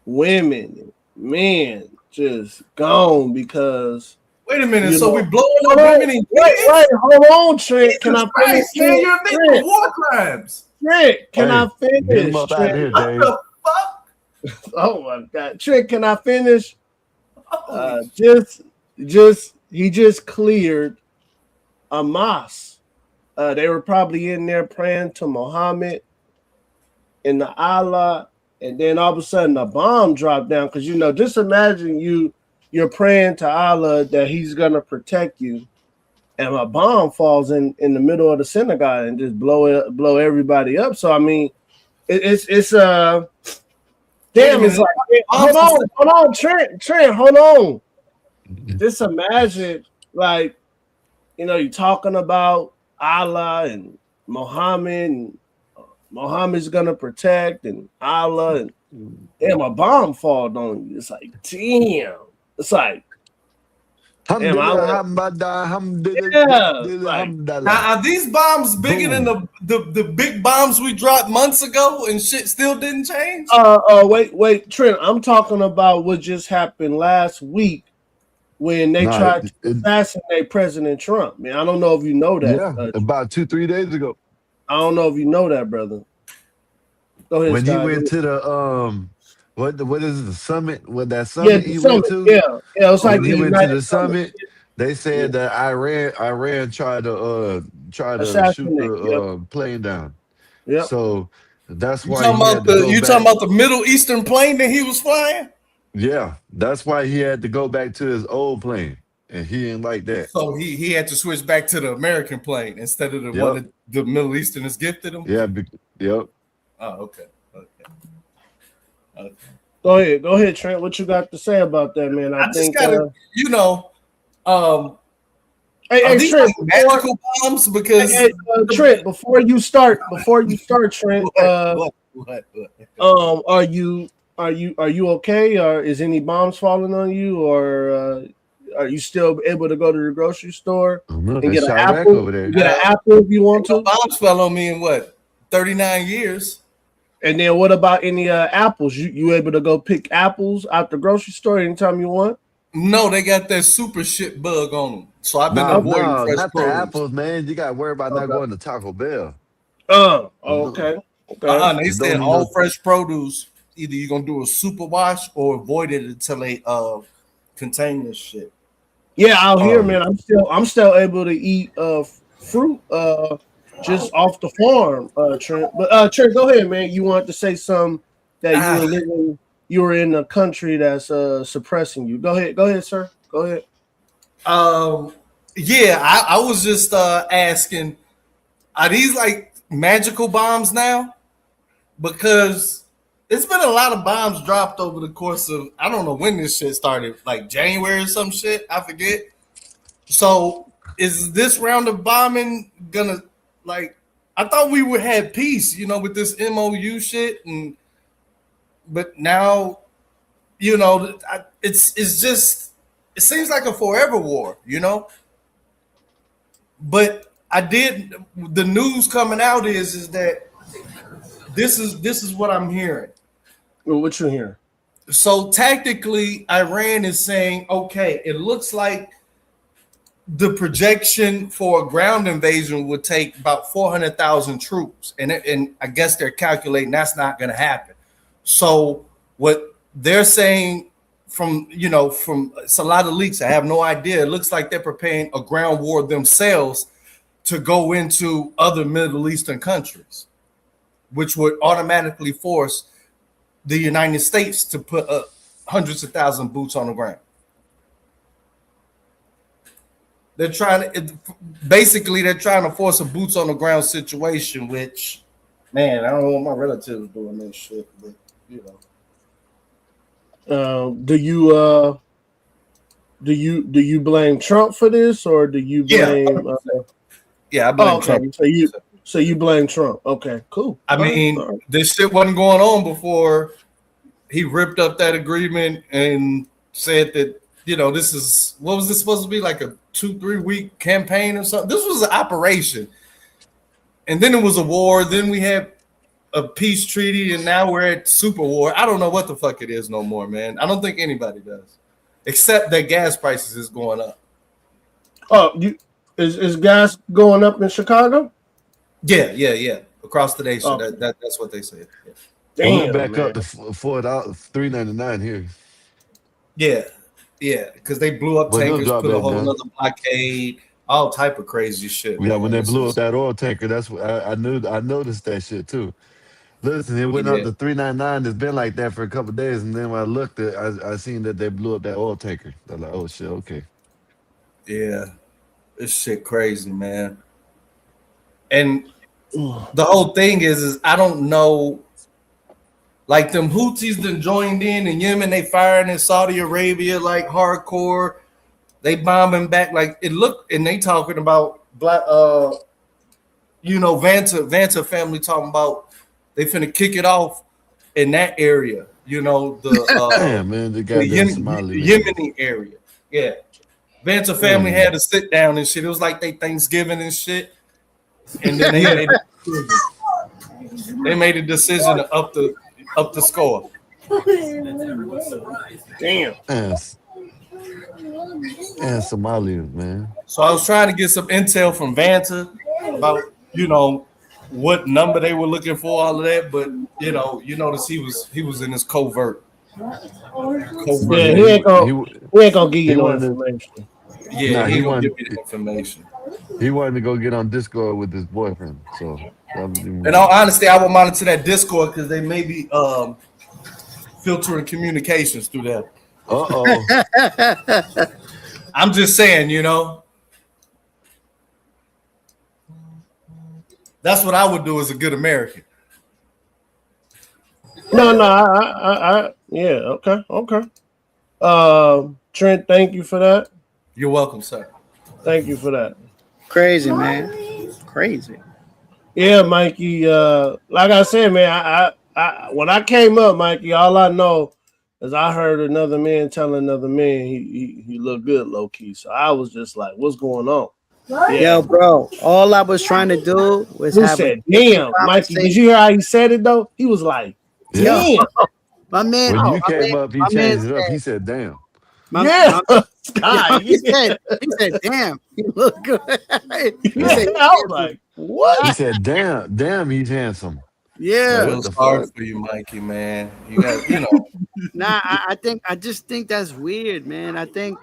women, men, just gone because. Wait a minute. So we blowing up women and wait, hold on, Trent. Can I finish? Man, you're a victim of war crimes. Trent, can I finish? Get him up out of here, Dave. What the fuck? Oh my God, Trent, can I finish? He just cleared a mosque. They were probably in there praying to Muhammad and the Allah, and then all of a sudden a bomb dropped down. Because just imagine you're praying to Allah that He's gonna protect you, and a bomb falls in the middle of the synagogue and just blow everybody up. So I mean, it's damn. It's like hold on, Trent, hold on. Just imagine, like, you're talking about Allah and Muhammad, and Muhammad's gonna protect, and Allah, and damn, a bomb falls on you. It's like, damn. It's like, damn, now are these bombs bigger than the big bombs we dropped months ago and shit still didn't change? Wait, Trent. I'm talking about what just happened last week when they tried to assassinate President Trump. Man, I don't know if you know that. Yeah, about 2-3 days ago. I don't know if you know that, brother. Go ahead, when Scott. he went to the what is the summit? What that summit he went to? Yeah, it was like when he went to the summit. They said that Iran tried to shoot the plane down. Yeah. So that's why you talking about the Middle Eastern plane that he was flying? Yeah, that's why he had to go back to his old plane, and he didn't like that. So he had to switch back to the American plane instead of the one that the Middle Easterners gifted him. Yeah. Yep. Oh, okay. Go ahead, Trent. What you got to say about that, man? I think just gotta, hey, Trent, like magical bombs? Because Trent, before you start, Trent, what? Are you okay? Or is any bombs falling on you, or are you still able to go to the grocery store and get an apple? Over there. Get an apple if you want to. Bombs fell on me in 39 years. And then what about any apples? You able to go pick apples out the grocery store anytime you want? No, they got that super shit bug on them. So I've been avoiding fresh not produce. the apples, man. You got to worry about not going to Taco Bell. Okay. They said all fresh produce, either you're gonna do a super wash or avoid it until they contain this shit. Yeah, out here, man, I'm still able to eat fruit just off the farm, Trent. But Trent, go ahead, man. You want to say something that you were in a country that's suppressing you. Go ahead, sir. Go ahead. Yeah, I was just asking, are these like magical bombs now? Because it's been a lot of bombs dropped over the course of, I don't know when this shit started, like January or some shit, I forget. So is this round of bombing gonna, like, I thought we would have peace, with this MOU shit, but now, it's just, it seems like a forever war, But the news coming out is that this is what I'm hearing. Well, what you hearing? So tactically, Iran is saying, okay, it looks like the projection for a ground invasion would take about 400,000 troops. And I guess they're calculating that's not going to happen. So what they're saying from it's a lot of leaks. I have no idea. It looks like they're preparing a ground war themselves to go into other Middle Eastern countries, which would automatically force the United States to put hundreds of thousands of boots on the ground. They're trying to force a boots on the ground situation, which, man, I don't know what my relatives doing this shit, but do you blame Trump for this, or do you blame? I blame Trump. So you blame Trump? Okay, cool. I mean, this shit wasn't going on before he ripped up that agreement and said that this is, what was this supposed to be, like a 2-3 week campaign or something? This was an operation, and then it was a war. Then we had a peace treaty, and now we're at super war. I don't know what the fuck it is no more, man. I don't think anybody does, except that gas prices is going up. Oh, is gas going up in Chicago? Yeah. Across the nation, that's what they said. Yeah. Damn, back up to $3.99 here. Yeah, because they blew up tankers, put a whole other blockade, all type of crazy shit. Yeah, when they blew up that oil tanker, that's what I knew. I noticed that shit too. Listen, it went up to $3.99. It's been like that for a couple of days, and then when I looked at, I seen that they blew up that oil tanker. I'm like, oh shit, okay. Yeah, This shit crazy, man. And the whole thing is I don't know. Like them Houthis done joined in Yemen, they firing in Saudi Arabia like hardcore. They bombing back like it looked, and they talking about black. Vanta family talking about they finna kick it off in that area. Damn, man, the goddamn Somali Yemeni area. Yeah, Vanta family had to sit down and shit. It was like they Thanksgiving and shit, and then they made a decision to up the score. Damn. And Somalians, man. So I was trying to get some intel from Vanta about what number they were looking for, all of that, but you notice he was in his covert. Yeah, he ain't gonna give you no information. Yeah, he gonna give you the information. He wanted to go get on Discord with his boyfriend. So in all honesty, I will monitor that Discord because they may be filtering communications through that. I'm just saying, that's what I would do as a good American. No, yeah, okay. Trent, thank you for that. You're welcome, sir. Thank you for that. Crazy, man. Crazy. Yeah, Mikey. Like I said, man, I when I came up, Mikey, all I know is I heard another man telling another man he looked good low key. So I was just like, what's going on? Yeah. Yo, bro, all I was trying to do was he said, damn, Mikey, did you hear how he said it though? He was like, damn. My man, when you came up, he changed it up. He said, damn. He said, damn, you look good. He said, I was like, what? He said, damn, he's handsome. Yeah. It was hard for you, Mikey, man. You got, Nah, I just think that's weird, man. I think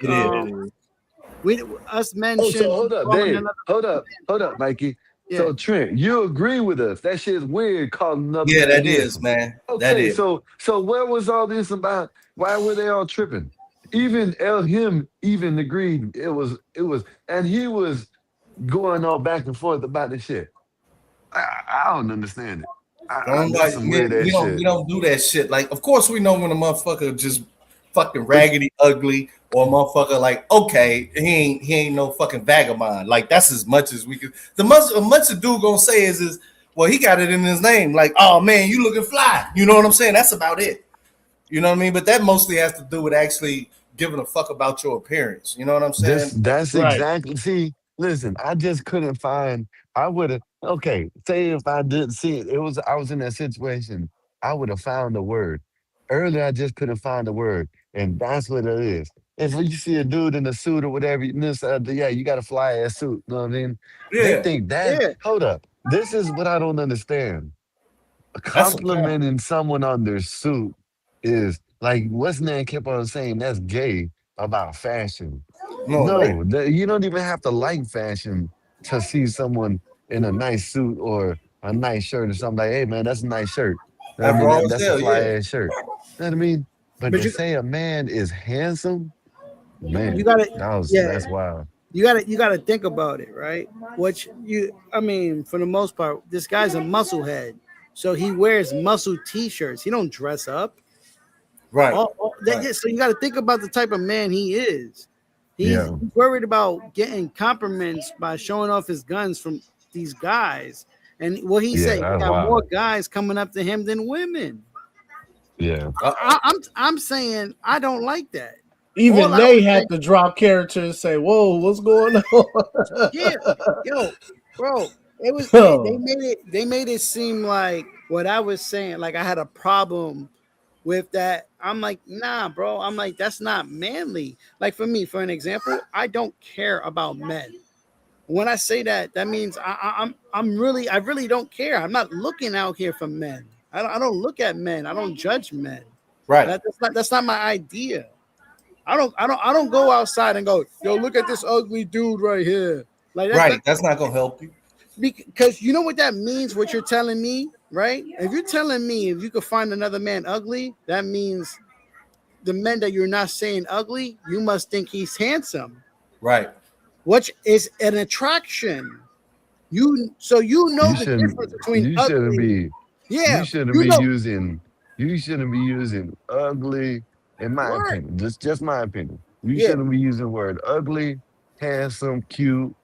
us men should. So hold up, Dave. Hold up, Mikey. Yeah. So Trent, you agree with us? That shit's weird calling another. Yeah, that is, man. Okay, that is. So where was all this about? Why were they all tripping? Even him even agreed it was, and he was going all back and forth about this shit. I don't understand it. We don't do that shit. Like, of course, we know when a motherfucker just fucking raggedy ugly, or a motherfucker like, okay, he ain't no fucking vagabond. Like, that's as much as we could. The much a dude gonna say is well, he got it in his name. Like, oh man, you looking fly. You know what I'm saying? That's about it. You know what I mean? But that mostly has to do with actually giving a fuck about your appearance. You know what I'm saying? That's right. Exactly. See, listen, I just couldn't find. I would have. Okay, say if I didn't see it, I was in that situation. I would have found the word. Earlier, I just couldn't find the word, and that's what it is. If you see a dude in a suit or whatever, you got a fly ass suit. You know what I mean? Yeah. They think that. Yeah. Hold up. This is what I don't understand. Complimenting someone on their suit is like what's name kept on saying that's gay about fashion. No, you don't even have to like fashion to see someone in a nice suit or a nice shirt or something like, hey man, that's a nice shirt. That's a fly ass shirt. You know what I mean? But to say a man is handsome, man, that's wild. You gotta think about it, right? For the most part, this guy's a musclehead. So he wears muscle t-shirts. He don't dress up. Right. So you got to think about the type of man he is. He's worried about getting compliments by showing off his guns from these guys. And what he said, he got more guys coming up to him than women. Yeah. I'm saying I don't like that. Even they had to drop character and say, whoa, what's going on? Yeah, yo, bro. It was they made it seem like what I was saying, like I had a problem with that. I'm like, nah, bro. I'm like, that's not manly. Like for me, for an example, I don't care about men. When I say that, that means I really don't care. I'm not looking out here for men. I don't look at men. I don't judge men. Right. That's not my idea. I don't go outside and go, yo, look at this ugly dude right here. Like that's not gonna help you. Because you know what that means, what you're telling me, right? If you're telling me if you could find another man ugly, that means the men that you're not saying ugly, you must think he's handsome. Right. which is an attraction. So you know the difference between You shouldn't ugly. be Yeah, you you know. shouldn't be using ugly, in my Right. opinion. Just my opinion. You Yeah. shouldn't be using the word ugly, handsome, cute,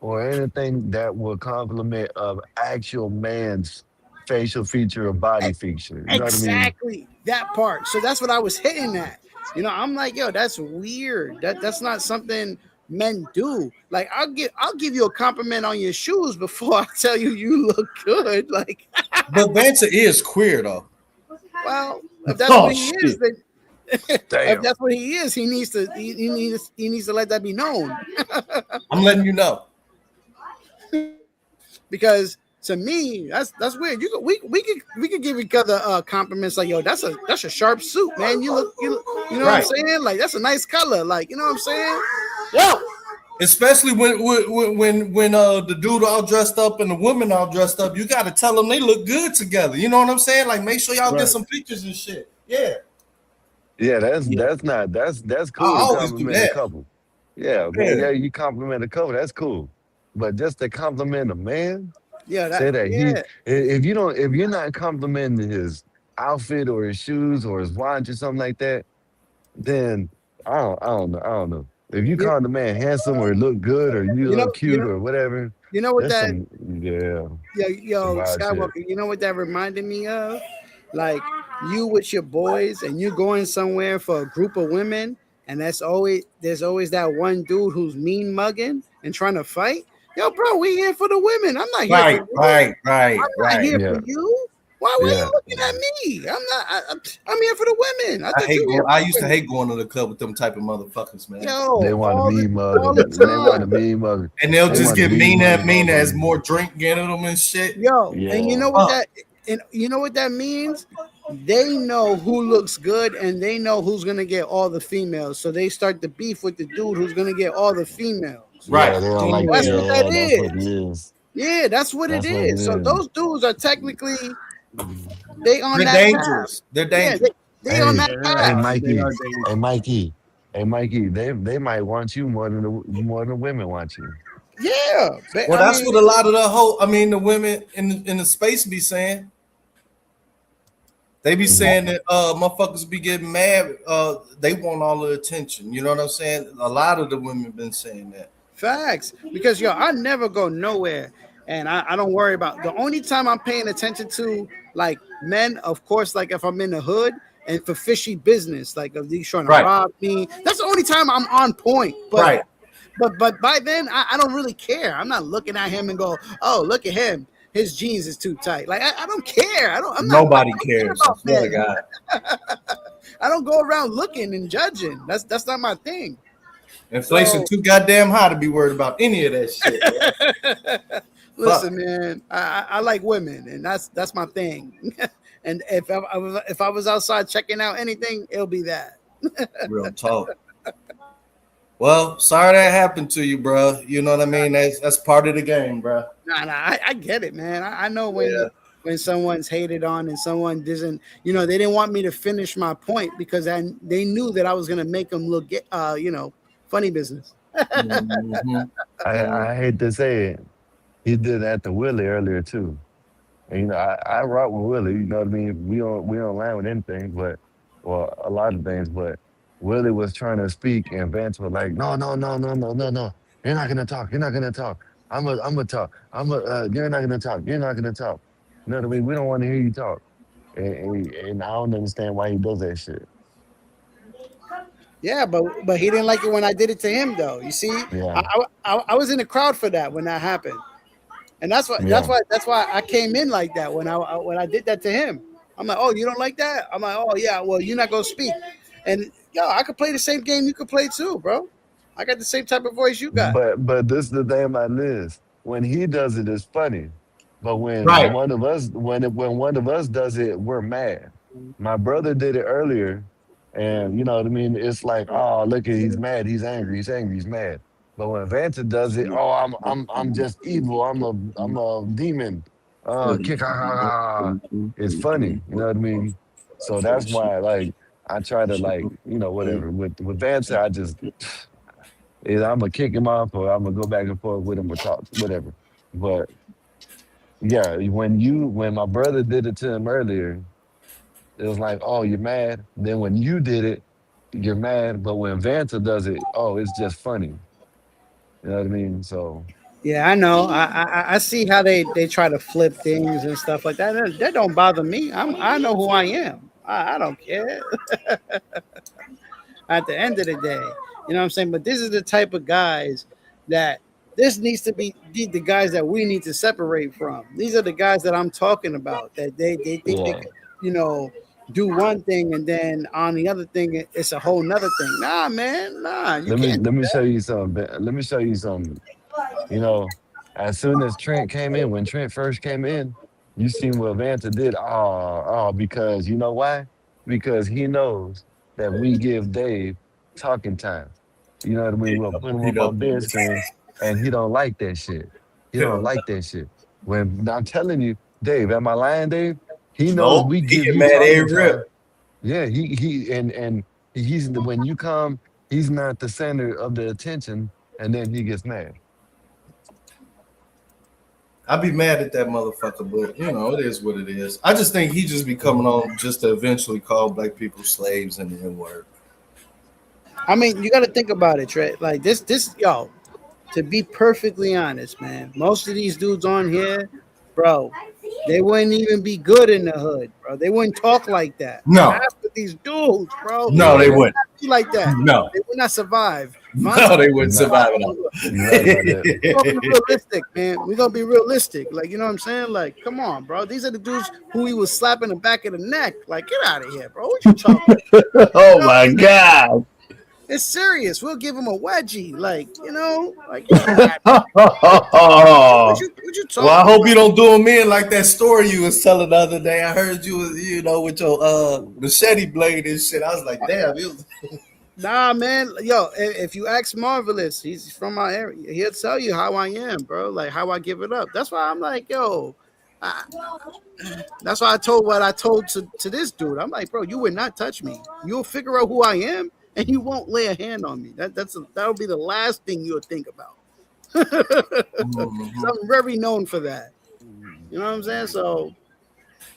or anything that will compliment of actual man's facial feature or body feature. You know what I mean? Exactly that part. So that's what I was hitting at. I'm like, yo, that's weird. That's not something men do. Like, I'll give you a compliment on your shoes before I tell you look good. Like, But Vanessa is queer though. well, if that's Oh what he is, shit. then if Damn. that's what he is, he needs to let that be known. I'm letting you know. Because to me, that's weird. We could give each other compliments like, yo, that's a sharp suit, man. You know what I'm saying? Like, that's a nice color. Like, you know what I'm saying? Yo. Especially when the dude all dressed up and the woman all dressed up, you got to tell them they look good together. You know what I'm saying? Like, make sure y'all get some pictures and shit. Yeah. Yeah, that's I cool to always do compliment a that. couple. Yeah, man. Yeah. Yeah, you compliment a couple, that's cool. But just to compliment a man, Yeah, say that he yeah. if you're not complimenting his outfit or his shoes or his watch or something like that, then I don't know. If you You, call the man handsome or look good or you you know, look you cute know, or whatever, you know what that's that some some yo, wild shit. Skywalker, you know what that reminded me of? Like, you with your boys and you going somewhere for a group of women, and there's always that one dude who's mean mugging and trying to fight. Yo, bro, we here for the women. I'm not here for you. I'm not here for Yeah, you. Why are you yeah. looking at me? I'm here for the women. I I thought hate you here going. for I the used to women. hate going to the club with them type of motherfuckers, man. They Yo, want to mean mug all the him. They want to time. mean mug. And they'll They just want to get mean mug a mean as motherfucker. more drink getting them and shit. Yo, and Yeah. you know what that means? They know who looks good and they know who's gonna get all the females. So they start the beef with the dude who's gonna get all the females. Right. Yeah, they don't like That's what that yeah, that's what it is. is. Yeah, that's what it That's what it is. So is. those dudes are technically they on They're that path. dangerous. They're Yeah, dangerous. they on Hey, that They hey path. are. They Mikey. are Hey dangerous. Mikey. Hey Mikey, they might want you more than women want you. Yeah. Well, I that's mean, what a lot of the women in the space be saying. They be saying that motherfuckers be getting mad. They want all the attention. You know what I'm saying? A lot of the women been saying that. facts. Because yo, I never go nowhere. And I don't worry about the only time I'm paying attention to like men, of course, like if I'm in the hood and for fishy business, like if he's trying to Right. rob me. That's the only time I'm on point. Right. But by then I don't really care. I'm not looking at him and go, oh, look at him. His jeans is too tight. Like I don't care. I Nobody don't care cares. I about swear to men. God. I don't go around looking and judging. That's not my thing. Inflation too goddamn high to be worried about any of that shit. Listen, man, I like women, and that's my thing. And if I was outside checking out anything, it'll be that. Real talk. Well, sorry that happened to you, bro. You know what I mean? That's part of the game, bro. Nah, I get it, man. I know Yeah. when someone's hated on and someone doesn't, they didn't want me to finish my point because they knew that I was gonna make them look, funny business. Mhm. I hate to say it. He did that to Willie earlier too. And I rock with Willie, you know what I mean? We don't line with anything, but well, a lot of things, but Willie was trying to speak and Vance was like, no, no, no, no, no, no, no. You're not gonna talk. You're not gonna talk. I'm a talk. You're not gonna talk. You're not gonna talk. You know what I mean? We don't want to hear you talk. And I don't understand why he does that shit. Yeah, but he didn't like it when I did it to him, though. You see, Yeah, I was in the crowd for that when that happened, and yeah. that's why I came in like that when I did that to him. I'm like, oh, you don't like that? I'm like, oh yeah, well, you're not gonna speak, and yo, I could play the same game you could play too, bro. I got the same type of voice you got. But this is the thing about this. When he does it, it's funny. But when Right. one of us when one of us does it, we're mad. My brother did it earlier, and you know what I mean. It's like, oh, look at he's mad, he's angry, he's angry, he's mad. But when Vanta does it, oh, I'm just evil. I'm a demon. Kick, ha, ha, ha. It's funny. You know what I mean. So that's why, like, I try to like, whatever. With Vanta, I just Either I'm gonna kick him off or I'm gonna go back and forth with him or talk, whatever. But yeah, when my brother did it to him earlier, it was like, oh, you're mad. Then when you did it, you're mad. But when Vanta does it, oh, it's just funny. You know what I mean? So Yeah, I know. I see how they try to flip things and stuff like that. That don't bother me. I know who I am. I don't care. At the end of the day, you know what I'm saying. But this is the type of guys that this needs to be the guys that we need to separate from. These are the guys that I'm talking about. That they think they yeah. could, do one thing and then on the other thing it's a whole nother thing. Nah, man, nah, you Let me can't do let me that. show you something. Let me show you something. You know, as soon as Trent came in, when Trent first came in, you seen what Vanta did. Because you know why? Because he knows that we give Dave talking time. You know what I mean? We'll put him He up don't on do bed this. screen, and he don't like that shit. He don't Hell like that shit. When I'm telling you, Dave, am I lying, Dave? He knows no. we He give get you mad talking every rip. time. Yeah, and when you come, he's not the center of the attention, and then he gets mad. I'd be mad at that motherfucker, but it is what it is. I just think he just be coming on just to eventually call black people slaves and the N-word. I mean, you got to think about it, Trey. Like yo. To be perfectly honest, man, most of these dudes on here, bro, they wouldn't even be good in the hood, bro. They wouldn't talk like that. No. Half of these dudes, bro, No, they they would wouldn't. not be like that. No. They would not survive. No, they wouldn't survive at all. You're right about that. We're gonna be realistic, man. We're gonna be realistic. Like, you know what I'm saying? Like, come on, bro. These are the dudes who he was slapping the back of the neck. Like, get out of here, bro. What you talking about? Oh my God. It's serious. We'll give him a wedgie. Like, like Oh. what you talking Well, I hope about? you don't do him in like that story you was telling the other day. I heard you was, with your machete blade and shit. I was like, damn, Nah, man. Yo, if you ask Marvelous, he's from my area. He'll tell you how I am, bro. Like how I give it up. That's why I'm like, yo. That's why I told what I told to this dude. I'm like, bro, you would not touch me. You'll figure out who I am, and you won't lay a hand on me. That'll be the last thing you'll think about. So I'm very known for that. You know what I'm saying? So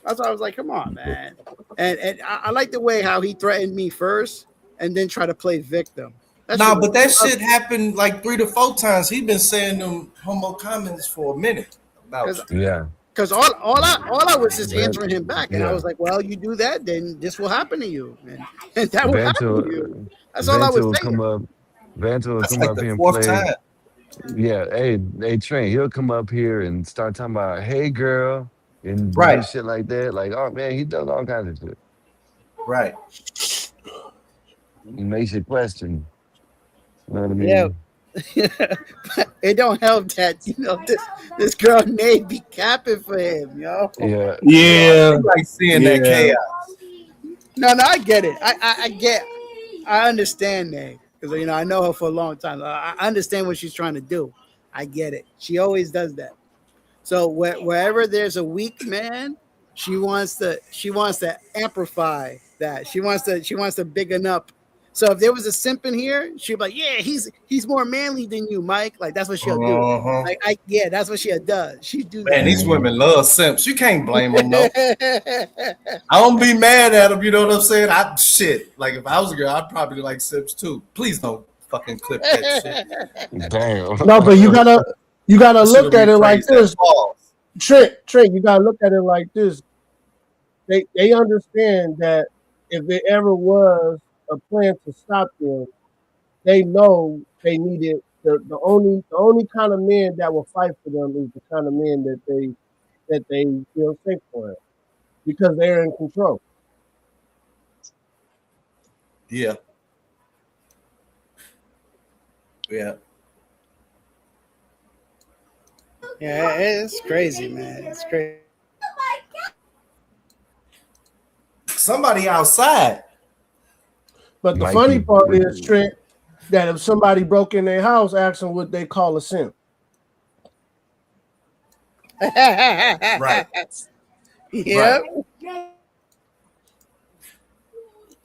that's why I was like, come on, man. And I like the way how he threatened me first and then try to play victim. But that shit happened like 3 to 4 times. He been saying them homo comments for a minute about you. Yeah. Because all I was just answering him back, and I Yeah. was like, "Well, you do that, then this will happen to you, and that will happen to you." Vanta, That's all I was Vanta will saying. come up. Vanta will That's come like up the here and 4th play. time. Yeah, hey, Trent, he'll come up here and start talking about, hey, girl, and do Right. shit like that. Like, oh man, he does all kinds of shit. Right. He makes you question. You know what I mean? Yeah, but it don't help that this girl Nate be capping for him, yo. Yeah. Yeah. I like seeing that chaos. No, I get it. I understand that because I know her for a long time. I understand what she's trying to do. I get it. She always does that. So wherever there's a weak man, she wants to amplify that. She wants to bigging up. So if there was a simp in here, she'd be like, "Yeah, he's more manly than you, Mike." Like that's what she'll do. Like that's what she does. She do that. Man, these women love simps. You can't blame them, though. I don't be mad at them. You know what I'm saying? Like if I was a girl, I'd probably like simps too. Please don't fucking clip that shit. Damn. No, but you gotta look at it like this. Balls. Trent, you gotta look at it like this. They understand that if there ever was a plan to stop them, they know they needed the only kind of men that will fight for them is the kind of men that they feel safe for, because they're in control. Yeah. Yeah. Yeah, it's crazy, man. It's crazy. Somebody outside. But the funny part is, Trent, that if somebody broke in their house, ask them what they call a simp. Right. Yep. Right.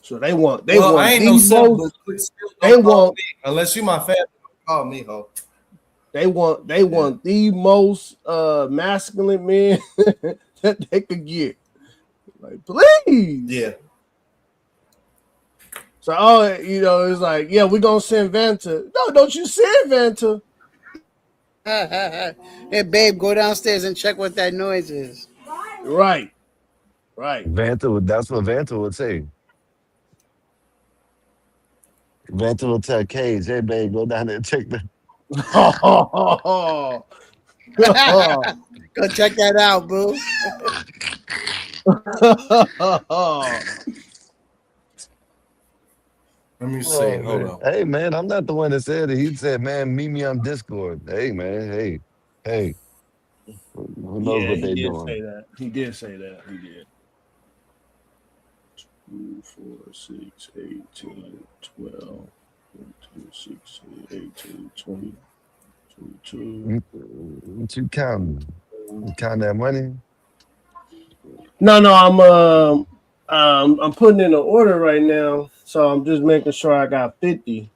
So they want I ain't no simp, but still they don't call want me unless you my family. Call me ho. They want the most masculine men that they could get. Like, please. Yeah. So it's like, yeah, we're gonna send Vanta. No, don't you send Vanta. Hey, babe, go downstairs and check what that noise is. Right. Vanta, that's what Vanta would say. Vanta will tell Cage, hey, babe, go down there and check the. Go check that out, boo. Let me see. Hold on. Hey, man, I'm not the one that said it. He said, man, meet me on Discord. Hey, man, hey. Who knows Yeah, what he they did doing? say that. He did say that. He did. 2, 4, 6, 18, 12, 14, 16, 18, 20, 22. What you counting? You counting that money? No, I'm putting in an order right now, so I'm just making sure I got 50.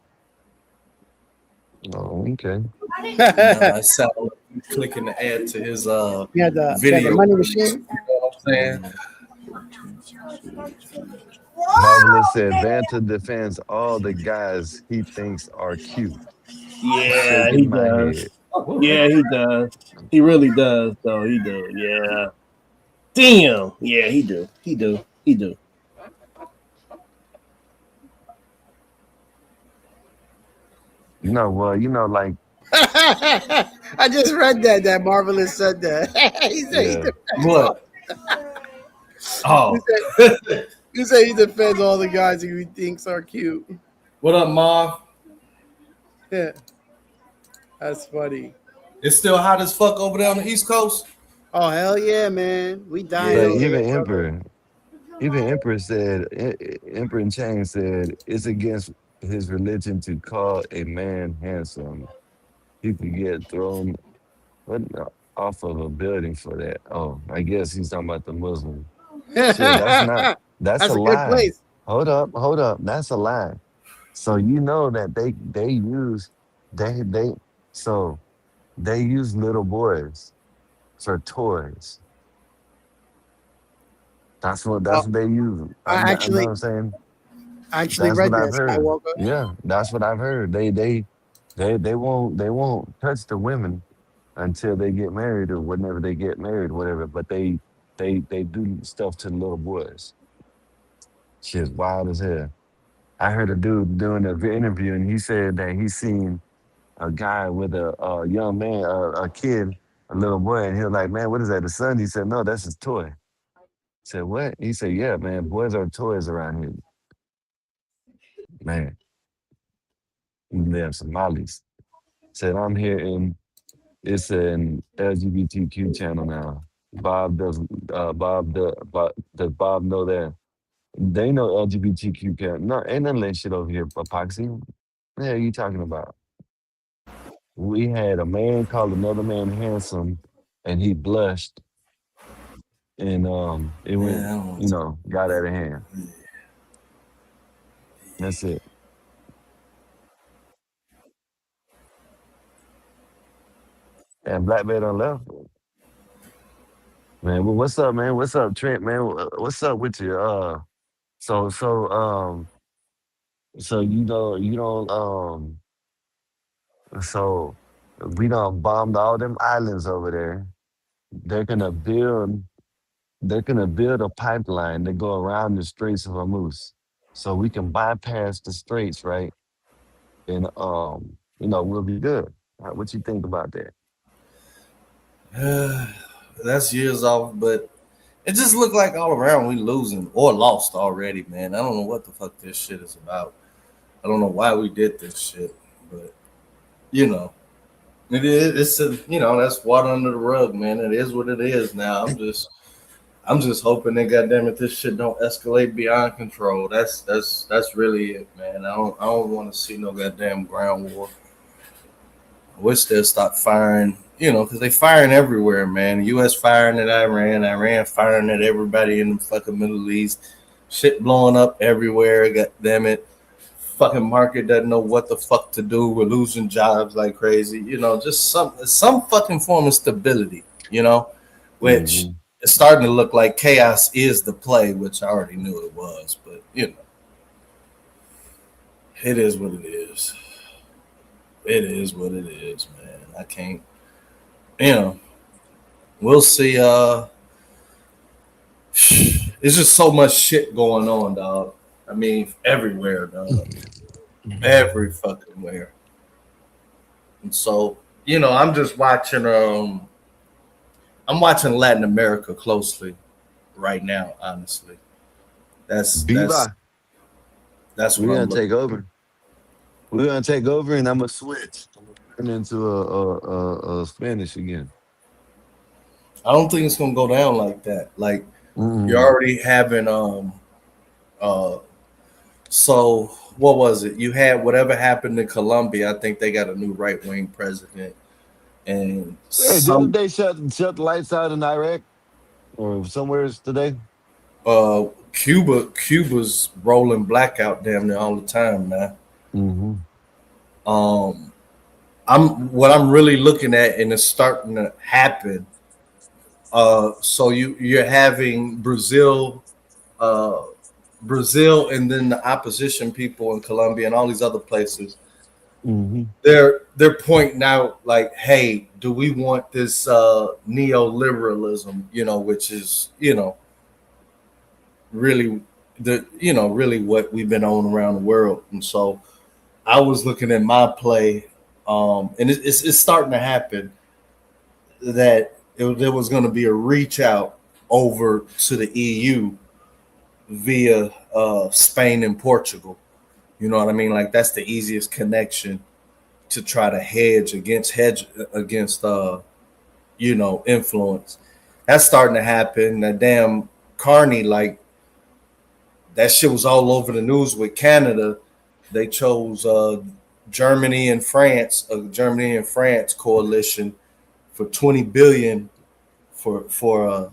Oh, okay. I sound like clicking the ad to his video. the money machine. You know what I'm saying? Marvelous said Vanta defends all the guys he thinks are cute. Yeah, he Shaking my does. head. Yeah, he does. He really does, though. He do. Yeah. Damn. Yeah, he do. He do. No, well, like. I just read that Marvelous said that. He said he Yeah. defends What? Oh. You say he defends all the guys he thinks are cute. What up, Mom? Yeah. That's funny. It's still hot as fuck over there on the East Coast. Oh hell yeah, man. We dying But over even here, brother. Emperor said, Emperor in Chain said, it's against his religion to call a man handsome. He could get thrown off of a building for that. Oh, I guess he's talking about the Muslim. Shit, that's not, that's a a good lie. place. Hold up. That's a lie. So you know that they use, so they use little boys for toys. That's what they use. I I know what I'm saying. actually That's what read I've that, heard. Skywalker. Yeah, that's what I've heard. They won't touch the women until they get married or whenever they get married, whatever. But they do stuff to the little boys. Shit's wild as hell. I heard a dude doing an interview and he said that he seen a guy with a young man, a kid, a little boy, and he was like, "Man, what is that? The son?" He said, "No, that's his toy." I said, "What?" He said, "Yeah, man, boys are toys around here." Man, they have Somalis. Said, "I'm here in it's an LGBTQ channel now." Does Bob know that? They know LGBTQ can no ain't none of that shit over here, epoxy. What the hell are you talking about? We had a man call another man handsome and he blushed and it went, got out of hand. That's it. And Black Bear on left. Man, well, what's up, man? What's up, Trent, man? What's up with you? So so so you don't so we done bombed all them islands over there. They're gonna build they're gonna build a pipeline that go around the Straits of Hormuz. So we can bypass the straits, right? And we'll be good. What you think about that? That's years off, but it just looked like all around we losing or lost already, man. I don't know what the fuck this shit is about. I don't know why we did this shit, but it is. That's water under the rug, man. It is what it is now. I'm just hoping that goddamn it, this shit don't escalate beyond control. That's really it, man. I don't want to see no goddamn ground war. I wish they'd stop firing, because they firing everywhere, man. The U.S. firing at Iran, Iran firing at everybody in the fucking Middle East. Shit blowing up everywhere, god damn it. fucking market doesn't know what the fuck to do. We're losing jobs like crazy. You know, just some fucking form of stability. You know, which it's starting to look like chaos is the play, which I already knew it was. But you know, it is what it is. It is what it is, man. I can't. You know, we'll see. It's just so much shit going on, dog. I mean, everywhere, dog. Every fucking where. And so, you know, I'm just watching I'm watching Latin America closely right now, honestly. That's we're what gonna I'm looking take over. We're gonna take over, and I'm gonna switch turn into a Spanish again. I don't think it's gonna go down like that. Like you're already having so what was it? You had whatever happened in Colombia. I think they got a new right wing president, and Hey, didn't they shut the lights out in Iraq or somewhere today? Cuba's rolling blackout damn near all the time, man. I'm really looking at, and it's starting to happen. So you're having Brazil, and then the opposition people in Colombia and all these other places. They're pointing out like, hey, do we want this neoliberalism? You know, which is really really what we've been on around the world. And so I was looking at my play, and it's starting to happen that there was going to be a reach out over to the EU via Spain and Portugal. You know what I mean? Like that's the easiest connection to try to hedge against influence. That's starting to happen. That damn Carney, like that shit was all over the news with Canada. They chose Germany and France coalition for $20 billion for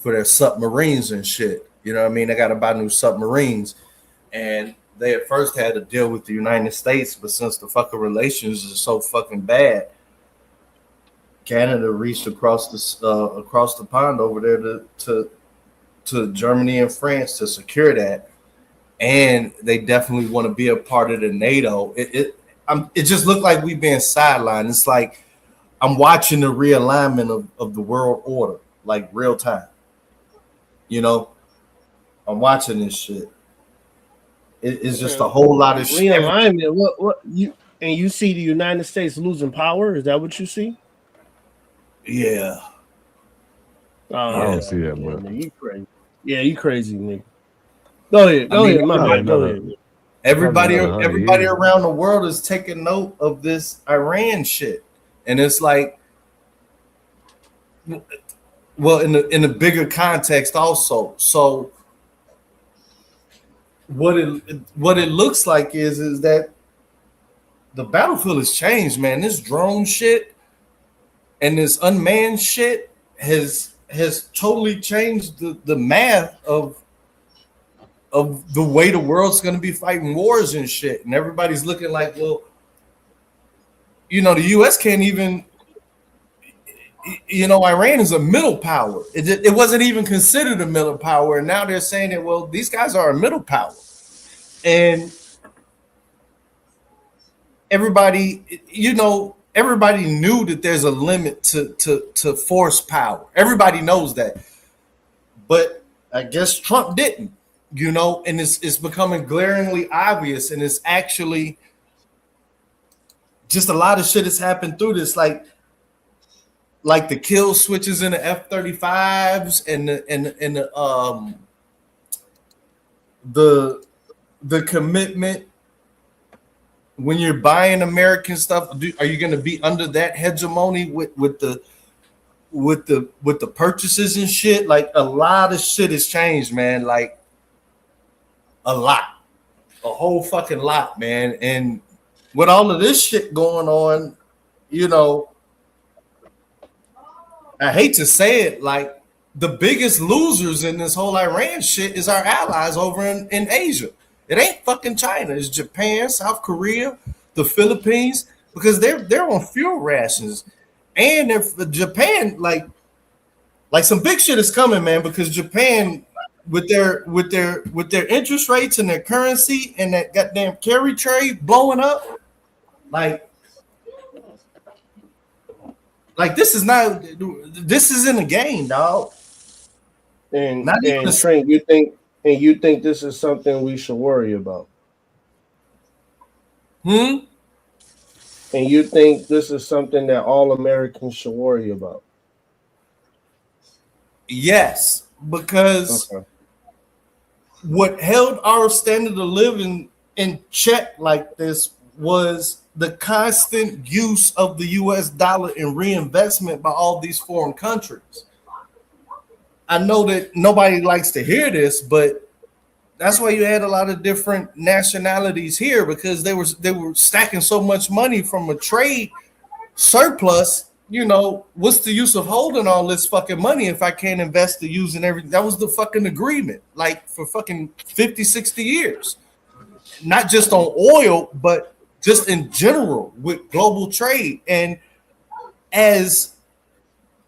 their submarines and shit. You know what I mean? They got to buy new submarines, and they at first had to deal with the United States, but since the fucking relations are so fucking bad, Canada reached across the pond over there to Germany and France to secure that, and they definitely want to be a part of the NATO. It just looked like we've been sidelined. It's like I'm watching the realignment of the world order, like real time. You know, I'm watching this shit. It's just a whole lot of shit. Realignment. What you see the United States losing power? Is that what you see? Yeah. I don't see that, bro. Man, you crazy. Yeah, you crazy, man. Go ahead. Go ahead. Everybody around the world is taking note of this Iran shit, and it's like, well, in the bigger context also. So what it looks like is that the battlefield has changed, man. This drone shit and this unmanned shit has totally changed the math of the way the world's going to be fighting wars and shit. And everybody's looking like, well, you know, the U.S. can't even, you know, Iran is a middle power. It wasn't even considered a middle power. And now they're saying that, well, these guys are a middle power. And everybody knew that there's a limit to force power. Everybody knows that. But I guess Trump didn't, you know, and it's becoming glaringly obvious. And it's actually just a lot of shit has happened through this, like the kill switches in the F-35s and the commitment when you're buying American stuff. Are you going to be under that hegemony with the purchases and shit? Like a lot of shit has changed, man. Like a whole fucking lot, man. And with all of this shit going on, you know, I hate to say it, like the biggest losers in this whole Iran shit is our allies over in Asia. It ain't fucking China. It's Japan, South Korea, the Philippines, because they're on fuel rations. And if Japan, like some big shit is coming, man, because Japan with their interest rates and their currency and that goddamn carry trade blowing up, like this isn't a game, dog. And Trent, you think this is something we should worry about? And you think this is something that all Americans should worry about? Yes, because what held our standard of living in check like this was the constant use of the US dollar and reinvestment by all these foreign countries. I know that nobody likes to hear this, but that's why you had a lot of different nationalities here, because they were stacking so much money from a trade surplus. You know, what's the use of holding all this fucking money if I can't invest to use in everything? That was the fucking agreement, like for fucking 50, 60 years. Not just on oil, but just in general with global trade. And as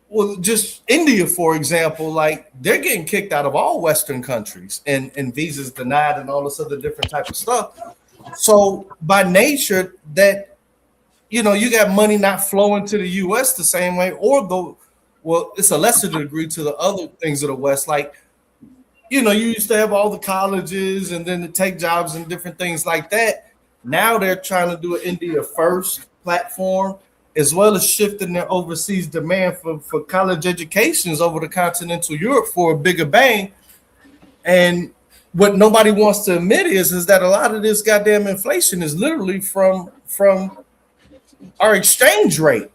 well, just India, for example, like they're getting kicked out of all Western countries and visas denied and all this other different type of stuff. So by nature, that, you know, you got money not flowing to the U.S. the same way, it's a lesser degree to the other things of the West. Like, you know, you used to have all the colleges and then to take jobs and different things like that. Now they're trying to do an India First platform, as well as shifting their overseas demand for college educations over to continental Europe for a bigger bang. And what nobody wants to admit is that a lot of this goddamn inflation is literally from our exchange rate.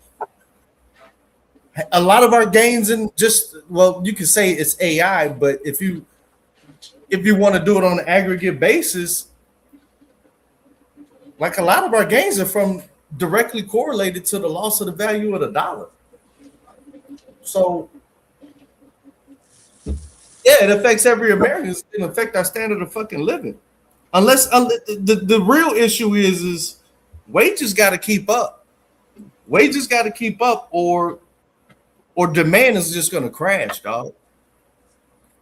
A lot of our gains in you can say it's AI, but if you want to do it on an aggregate basis, like a lot of our gains are directly correlated to the loss of the value of the dollar. So yeah, it affects every American. It's going to affect our standard of fucking living. Unless the real issue is wages got to keep up. Wages got to keep up, or demand is just going to crash, dog.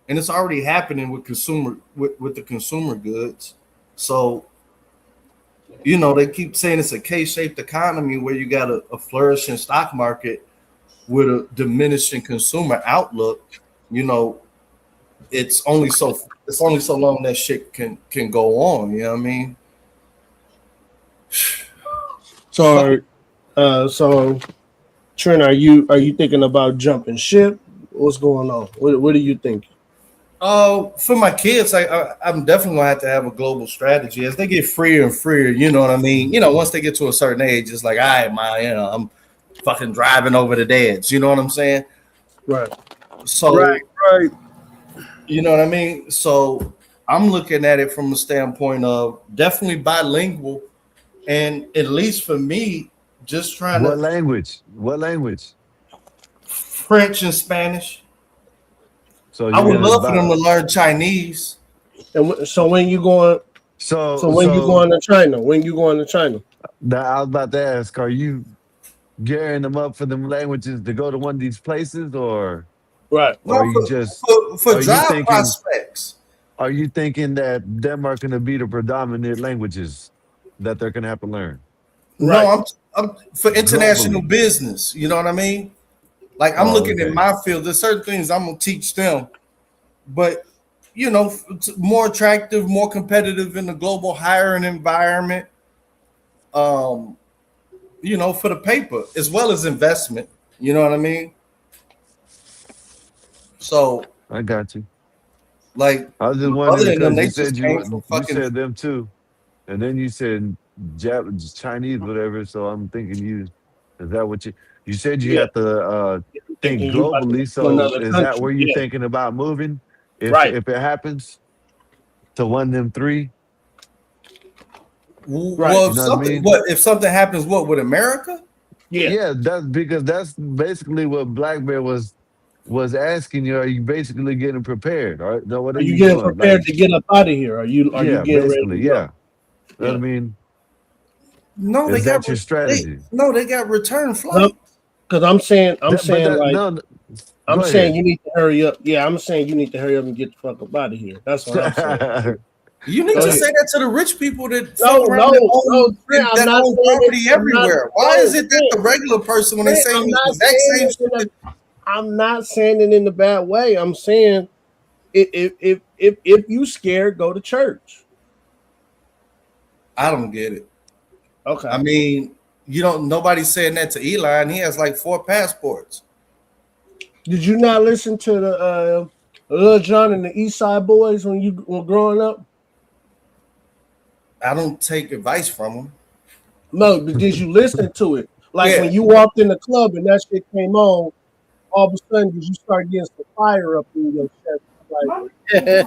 And it's already happening with the consumer goods. So, you know, they keep saying it's a K-shaped economy where you got a flourishing stock market with a diminishing consumer outlook. You know, it's only so long that shit can go on. You know what I mean? So, Trent, are you thinking about jumping ship? What's going on? What are you thinking? For my kids, I'm definitely gonna have to have a global strategy as they get freer and freer. You know what I mean? You know, once they get to a certain age, it's like, all right, I'm fucking driving over the dads. You know what I'm saying? Right. So, right. You know what I mean? So I'm looking at it from a standpoint of definitely bilingual, and at least for me, just trying What language? French and Spanish. So I would love for them to learn Chinese. And so when you going? So when you going to China? When you going to China? I was about to ask, are you gearing them up for them languages to go to one of these places, or right? Or are you just for job prospects? Are you thinking that them are going to be the predominant languages that they're going to have to learn? Right. No, I'm for international business. You know what I mean? Like I'm looking at my field. There's certain things I'm gonna teach them, but you know, more attractive, more competitive in the global hiring environment. You know, for the paper as well as investment. You know what I mean? So I got you. Like I was just wondering because you said them too, and then you said Chinese, whatever. So I'm thinking is that what you said you have to think globally? So is that where you're thinking about moving? If it happens to one of them three? Right. Well, if something happens, what with America? Yeah, that's because that's basically what Black Bear was was asking you, are you basically getting prepared? Or no, what are Are you you getting doing? prepared Like, to get up out of here? Are you yeah, getting ready basically, to yeah. go? You know what I mean? No, Is that your strategy? they got return flight. Because I'm saying No, I'm go saying ahead. you need to hurry up. Yeah, I'm saying you need to hurry up and get the fuck up out of here. That's what I'm saying. You need Go to ahead. say that to the rich people that No, fuck around Trent, I'm that not own saying property it. I'm not. everywhere. Why No, is it that the regular person, when they Trent, say I'm the not exact saying same it in shit, I'm not saying it in the bad way. I'm saying if you scared, go to church. I don't get it. Okay. I mean, nobody's saying that to Eli, and he has like 4 passports. Did you not listen to the Lil Jon and the East Side Boys when you were growing up? I don't take advice from them. No, but did you listen to it? Like Yeah. when you walked in the club and that shit came on, all of a sudden did you start getting some fire up in your chest? Like,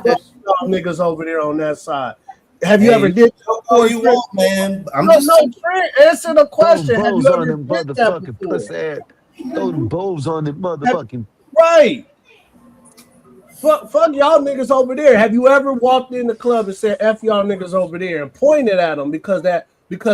fuck y'all niggas over there on that side. Have you ever did that all before? you want, man. No, Trent, answer the Throw question. Have bows you on ever them did that motherfucking before? pussy ass. Throw them bows on them motherfucking. Right. Fuck y'all niggas over there. Have you ever walked in the club and said F y'all niggas over there and pointed at them because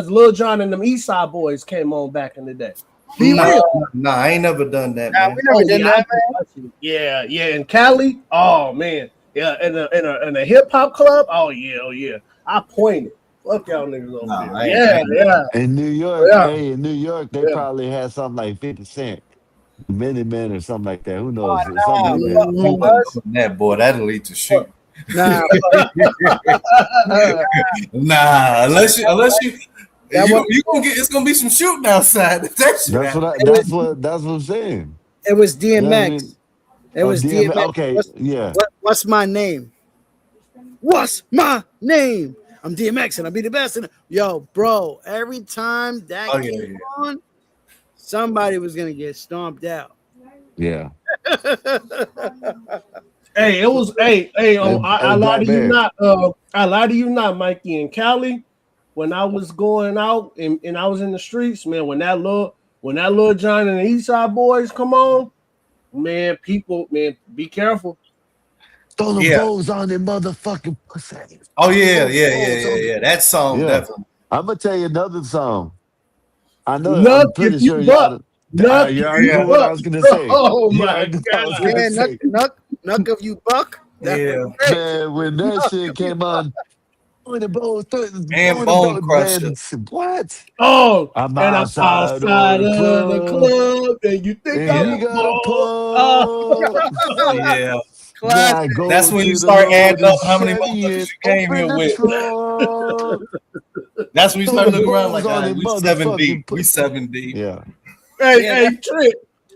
Lil Jon and them East Side Boys came on back in the day? Be real. Nah, I ain't never done that, man. We never did that, man. Yeah, in Cali. Oh man. Yeah, in a hip hop club. Oh yeah. I pointed. Fuck y'all niggas over there. Yeah. In New York, Yeah. hey, in New York, they probably had something like 50 Cent, Minutemen or something like that. Who knows? Something like that. That boy, that'll lead to shoot. Nah, unless you gonna get, it's gonna be some shooting outside. That's what I'm saying. It was DMX. You know what I mean? It was DMX. Okay, yeah. What's my name? What's my name? I'm DMX and I'll be the best. Yo, bro, every time that came on, somebody was gonna get stomped out. Yeah. Hey, it was I lie to you not. I lie to you not, Mikey. In Cali, when I was going out and I was in the streets, man, when that Lil Jon and the East Side Boys come on, man, people, man, be careful. Throw the bows on them motherfucking pussy. Oh yeah. That song definitely. I'm gonna tell you another song. I know. Nuck, I'm pretty if you sure buck. y'all. You already know what I was gonna say. Oh You my already know what I was god! gonna say. Nuck if you buck. Man, when that shit came on, the bows, and Bone Crusher. What? Oh, I'm and outside of the club, and you think and you got a pump. Yeah. Classic. That's when you start adding up how many motherfuckers you came here with. That's when you start looking around like, all right, we 7 deep. We 7 deep. Yeah. Hey,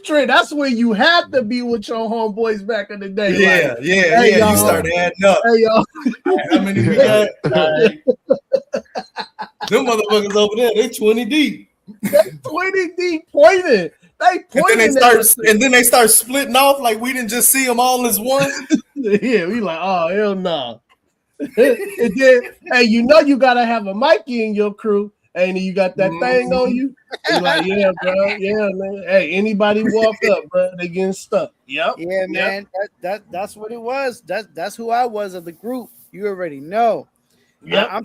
Trent, that's when you had to be with your homeboys back in the day. Yeah, like, yeah. You start adding up. Hey, y'all. How many we got? Them motherfuckers over there, they 20 deep. They 20 deep pointing. And then they start splitting off like we didn't just see them all as one. Yeah, we like, oh hell no. And then, hey, you gotta have a Mikey in your crew, and you got that thing on you. You're like, yeah, bro, yeah, man. Hey, anybody walk up, bro, they getting stuck. Yep. Yeah, man. That's what it was. That's who I was of the group. You already know. Yeah,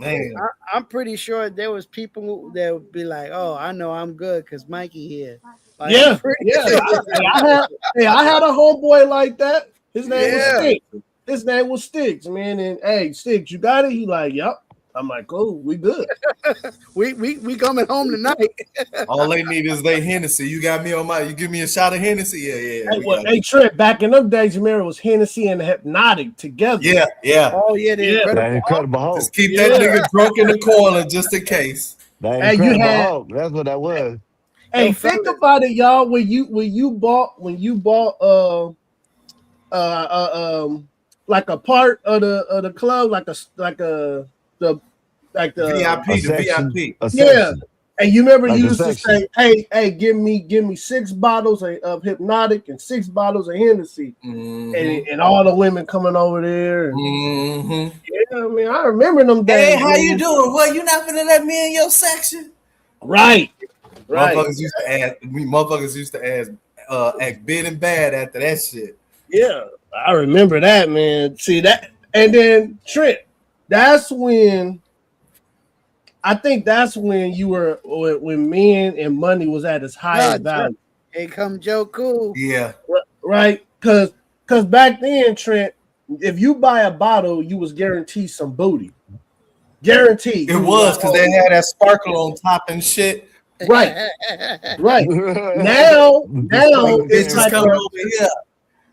I'm pretty sure there was people that would be like, "Oh, I know I'm good because Mikey here." Like, yeah. I had a homeboy like that. His name was Sticks. His name was Sticks, man. And hey, Sticks, you got it? He like, yep. I'm like, cool, we good. we coming home tonight. All they need is they Hennessy. You got me on you give me a shot of Hennessy. Yeah. Hey, Trent, back in them days, Jamira was Hennessy and Hypnotic together. Yeah. Oh yeah, the Incredible Hulk. Just keep that nigga drunk in the corner just in case. The Incredible Hulk. That's what that was. Hey, think about it, y'all. When you bought like a part of the club, like the VIP. Yeah. And you remember you used to say, hey, give me 6 bottles of Hypnotic and 6 bottles of Hennessy. Mm-hmm. And all the women coming over there. And, yeah, I mean, I remember them days. Hey, how you doing? Well, you not gonna let me in your section? Right. Motherfuckers used to ask act big and bad after that shit. Yeah, I remember that, man. See that, and then Trent. That's when I think that's when you were when men and money was at its highest value. Hey, come Joe Cool. Yeah. Right? Because back then, Trent, if you buy a bottle, you was guaranteed some booty. Guaranteed. It was because they had that sparkle on top and shit. Right. Right. Now it's like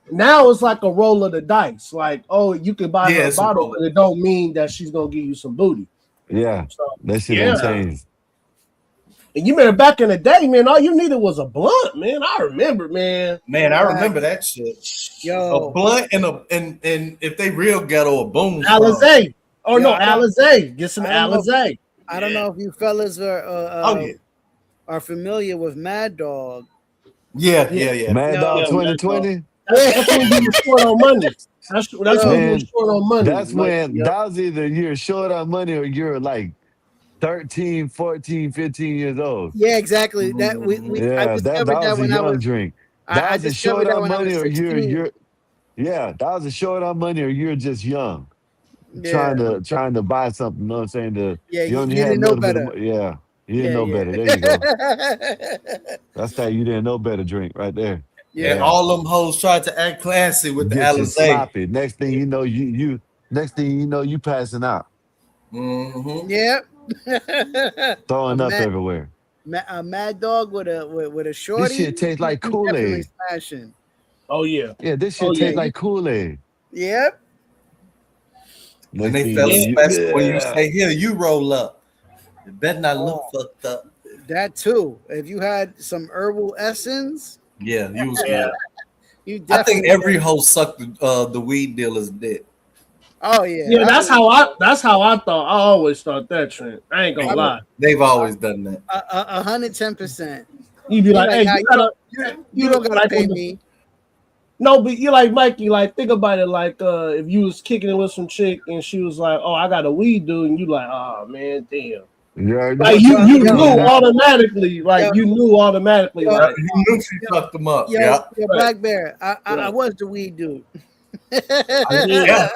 now it's like a roll of the dice. Like, oh, you can buy her a bottle, but it don't mean that she's gonna give you some booty. Yeah, so, that shit ain't changed. And you remember back in the day, man, all you needed was a blunt, man. I remember, man. Man, I remember that shit. Yo, a blunt and if they real ghetto, a boom. Alizé. Oh no, Alizé. Get some Alizé. I don't know if you fellas are familiar with Mad Dog. Yeah. Mad Dog 2020. That's when you were short on money. That's when you were short on money. That's when that was either you're short on money or you're like 13, 14, 15 years old. Yeah, exactly. That I discovered that was when a I young was drink. I That was a short discovered that on when I money was or 16. you're that was a short on money or you're just young. Yeah. Trying to buy something, you know what I'm saying? Yeah, you only you had a didn't know little bit better. of you didn't know better. There you go. That's that you didn't know better drink right there. Yeah, and all them hoes tried to act classy with the Alizé. Sloppy. Next thing you know, you passing out. Mm-hmm. Yep. Throwing up everywhere. A Mad Dog with a shorty. This shit tastes like Kool-Aid. Definitely smashing. Oh yeah. Yeah, this shit tastes like Kool-Aid. Yep. And they felt special when you say, "Here, you roll up." It better not look fucked up. That too. If you had some herbal essence. Yeah, you was good. You I think every host sucked the weed dealer's dick. Oh yeah. Yeah, that's how I thought. I always thought that, Trent. I ain't gonna lie. They've always done that. 110%. You be like, hey, you don't gotta pay me. No, but you like Mikey, like think about it, like if you was kicking it with some chick and she was like, "Oh, I got a weed dude," and you like, "Oh man, damn." Yeah, like you knew automatically, like you knew automatically, like you knew she fucked them up. Yo, Black Bear, I was the weed dude. Yeah.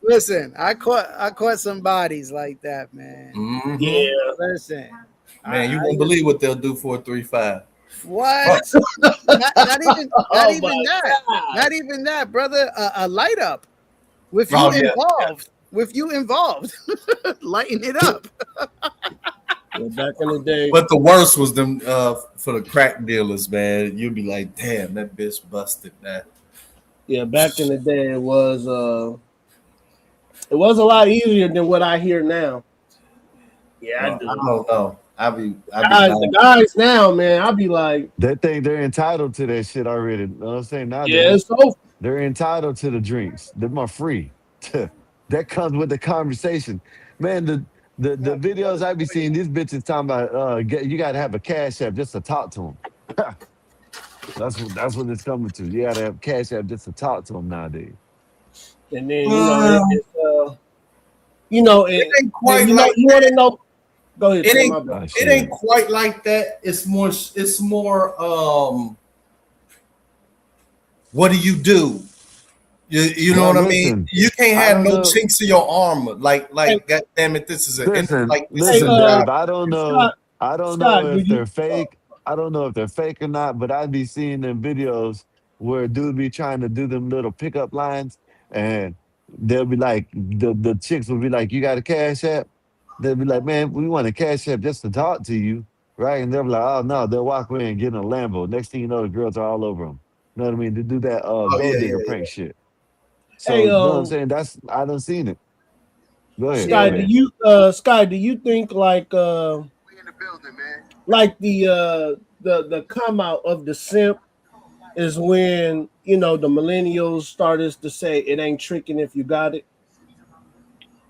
Listen, I caught some bodies like that, man. Mm-hmm. Yeah. Listen, man, you won't believe what they'll do for a 3.5. What? not even that. Not even that, brother. A light up with you involved. With you involved, lighten it up. Back in the day, but the worst was them for the crack dealers, man. You'd be like, "Damn, that bitch busted that." Yeah, back in the day, it was a lot easier than what I hear now. Yeah, I do. I don't know. The guys now, man, I'll be like, they think they're entitled to that shit already. You know what I'm saying? Now it's over. They're entitled to the drinks. They're more free. That comes with the conversation, man. The videos I be seeing, these bitches talking about you got to have a cash app just to talk to them. That's what it's coming to. You got to have cash app just to talk to them nowadays. And then it ain't quite you want to know. Go ahead. It ain't quite like that. It's more. What do you do? You know what I mean? You can't have no chinks in your armor. Like, God damn it, this is listen, like Dave. I don't know. I don't know if they're fake. I don't know if they're fake or not. But I'd be seeing them videos where dude be trying to do them little pickup lines, and they'll be like, the chicks will be like, "You got a cash app?" They'll be like, "Man, we want a cash app just to talk to you, right?" And they'll be like, "Oh no," they'll walk away and get in a Lambo. Next thing you know, the girls are all over them. You know what I mean? To do that gold digger prank shit. So you know what I'm saying? I done seen it. Go ahead. Sky, do you think like we in the building, man? Like the come out of the simp is when the millennials started to say it ain't tricking if you got it?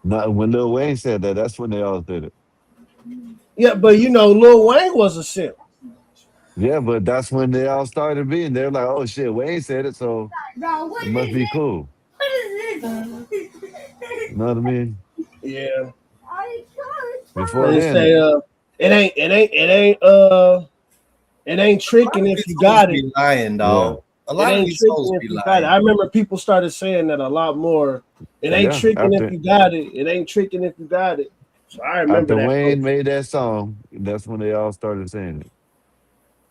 No, when Lil Wayne said that, that's when they all did it. Yeah, but Lil Wayne was a simp. Yeah, but that's when they all started being. They're like, "Oh shit, Wayne said it, so it must be cool." You know what I mean? Yeah. Before they then, say it ain't It ain't tricking if you got it. Lying, dog. A It lot of ain't these tricking hoes if be you got it. lying. I remember people started saying that a lot more. It ain't Yeah, tricking if after you got it. It ain't tricking if you got it. So I remember after that. Wayne made that song, that's when they all started saying it.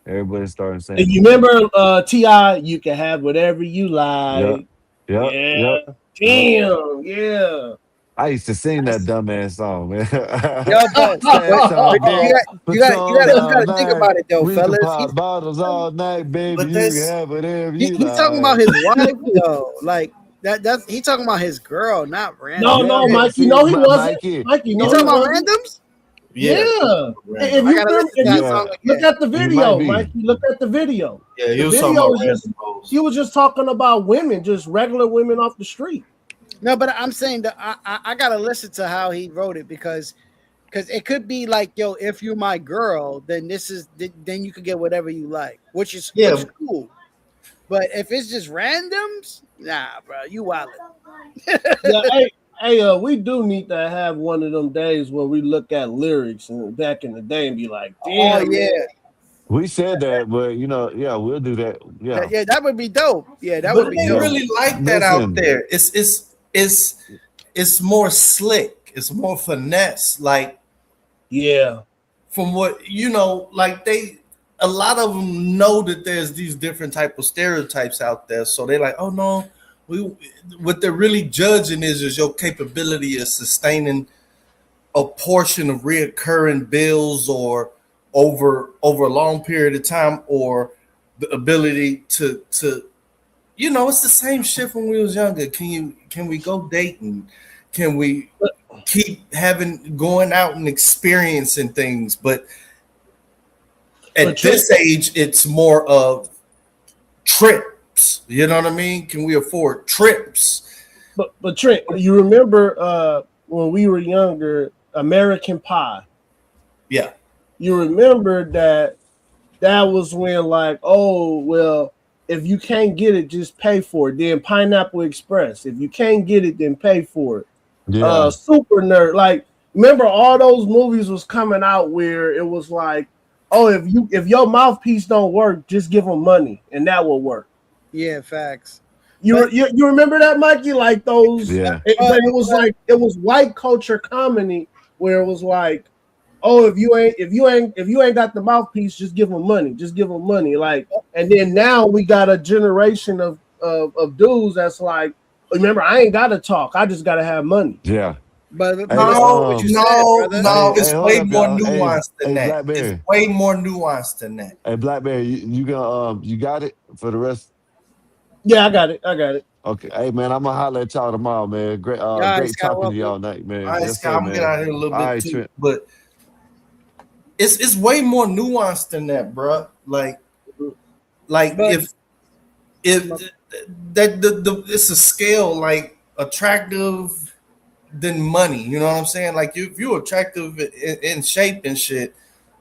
Everybody started And saying you it. remember T.I., you can have whatever you Yep, like. yep, Yeah. yep, yep. Damn. Yeah. I used to sing that dumbass song, man. Yo, but Stacks on you deck, got you got you got Patron you got all to think night. about it though, We can fellas. pop bottles all night, baby. But You can this, have whatever you He's talking about like. his wife though. Like that's he talking about his girl, not random. Yeah, No, but Mikey. see, No, he wasn't. Mikey, Mikey, You no, he talking about wasn't. randoms? Yeah. If I you gotta listen to that yeah, song look again. at the he might video, be. Mikey, look at the video. yeah, he The was talking video about was just random hoes. he was just talking about women, just regular women off the street. No, but I'm saying that I gotta listen to how he wrote it because it could be like, yo, if you're my girl, then then you could get whatever you like, which is cool. But if it's just randoms, nah, bro, you wildin'. Yeah, hey, we do need to have one of them days where we look at lyrics and back in the day and be like, Oh damn, yeah, man. We said that, but yeah, we'll do that. Yeah, that would be dope. Yeah, that But would it be ain't dope. really like that out listen, there. It's more slick. It's more finesse. Like Yeah. from what like a lot of them know that there's these different type of stereotypes out there, so they're like, oh no, what they're really judging is your capability of sustaining a portion of reoccurring bills or over a long period of time, or the ability to it's the same shit when we was younger. Can we go dating? Can we keep going out and experiencing things? But at this age, it's more of trips. You know what I mean? Can we afford trips? But Trent, you remember when we were younger, American Pie? Yeah. You remember that was when, like, oh well, if you can't get it, just pay for it. Then Pineapple Express, if you can't get it, then pay for it. yeah, Super Nerd, like, remember all those movies was coming out where it was like, oh, if your mouthpiece don't work, just give them money and that will work. Yeah, facts. You remember that, Mikey? Like those, yeah. but it was like it was white culture comedy where it was like, oh, if you ain't got the mouthpiece, just give them money. Just give them money. Like, and then now we got a generation of dudes that's like, remember, I ain't gotta talk. I just gotta have money. Yeah. But Hey, no, it's hold way up, more y'all. nuanced than that. Blackberry. It's way more nuanced than that. Hey, Blackberry, you gonna you got it for the rest? Yeah, I got it. Okay. Hey, man, I'm gonna holler at y'all tomorrow, man. Great, great talking to y'all night, man. All right, Yes, Scott, sir, I'm gonna get man. out here a little All bit right, too, Trent. but it's way more nuanced than that, bro. Like if that it's a scale, like attractive than money. You know what I'm saying? Like if you're attractive in shape and shit,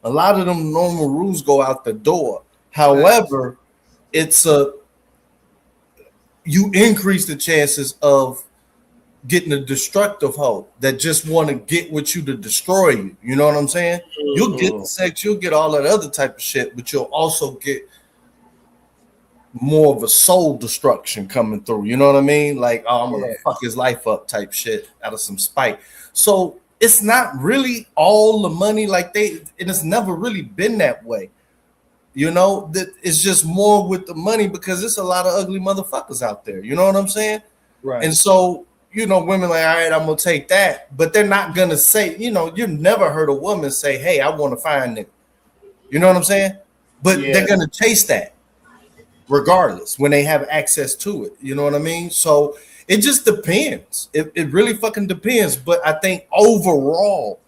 a lot of them normal rules go out the door. However, you increase the chances of getting a destructive hoe that just want to get with you to destroy you. You know what I'm saying? You'll get the sex, you'll get all that other type of shit, but you'll also get more of a soul destruction coming through. You know what I mean? Like, oh, I'm gonna fuck his life up type shit out of some spite. So it's not really all the money and it's never really been that way. You know, that it's just more with the money because there's a lot of ugly motherfuckers out there. You know what I'm saying? Right. And so, women like, all right, I'm gonna take that, but they're not gonna say, you've never heard a woman say, hey, I want to find nigga. You know what I'm saying? But they're gonna chase that regardless when they have access to it. You know what I mean? So it just depends. It really fucking depends. But I think overall,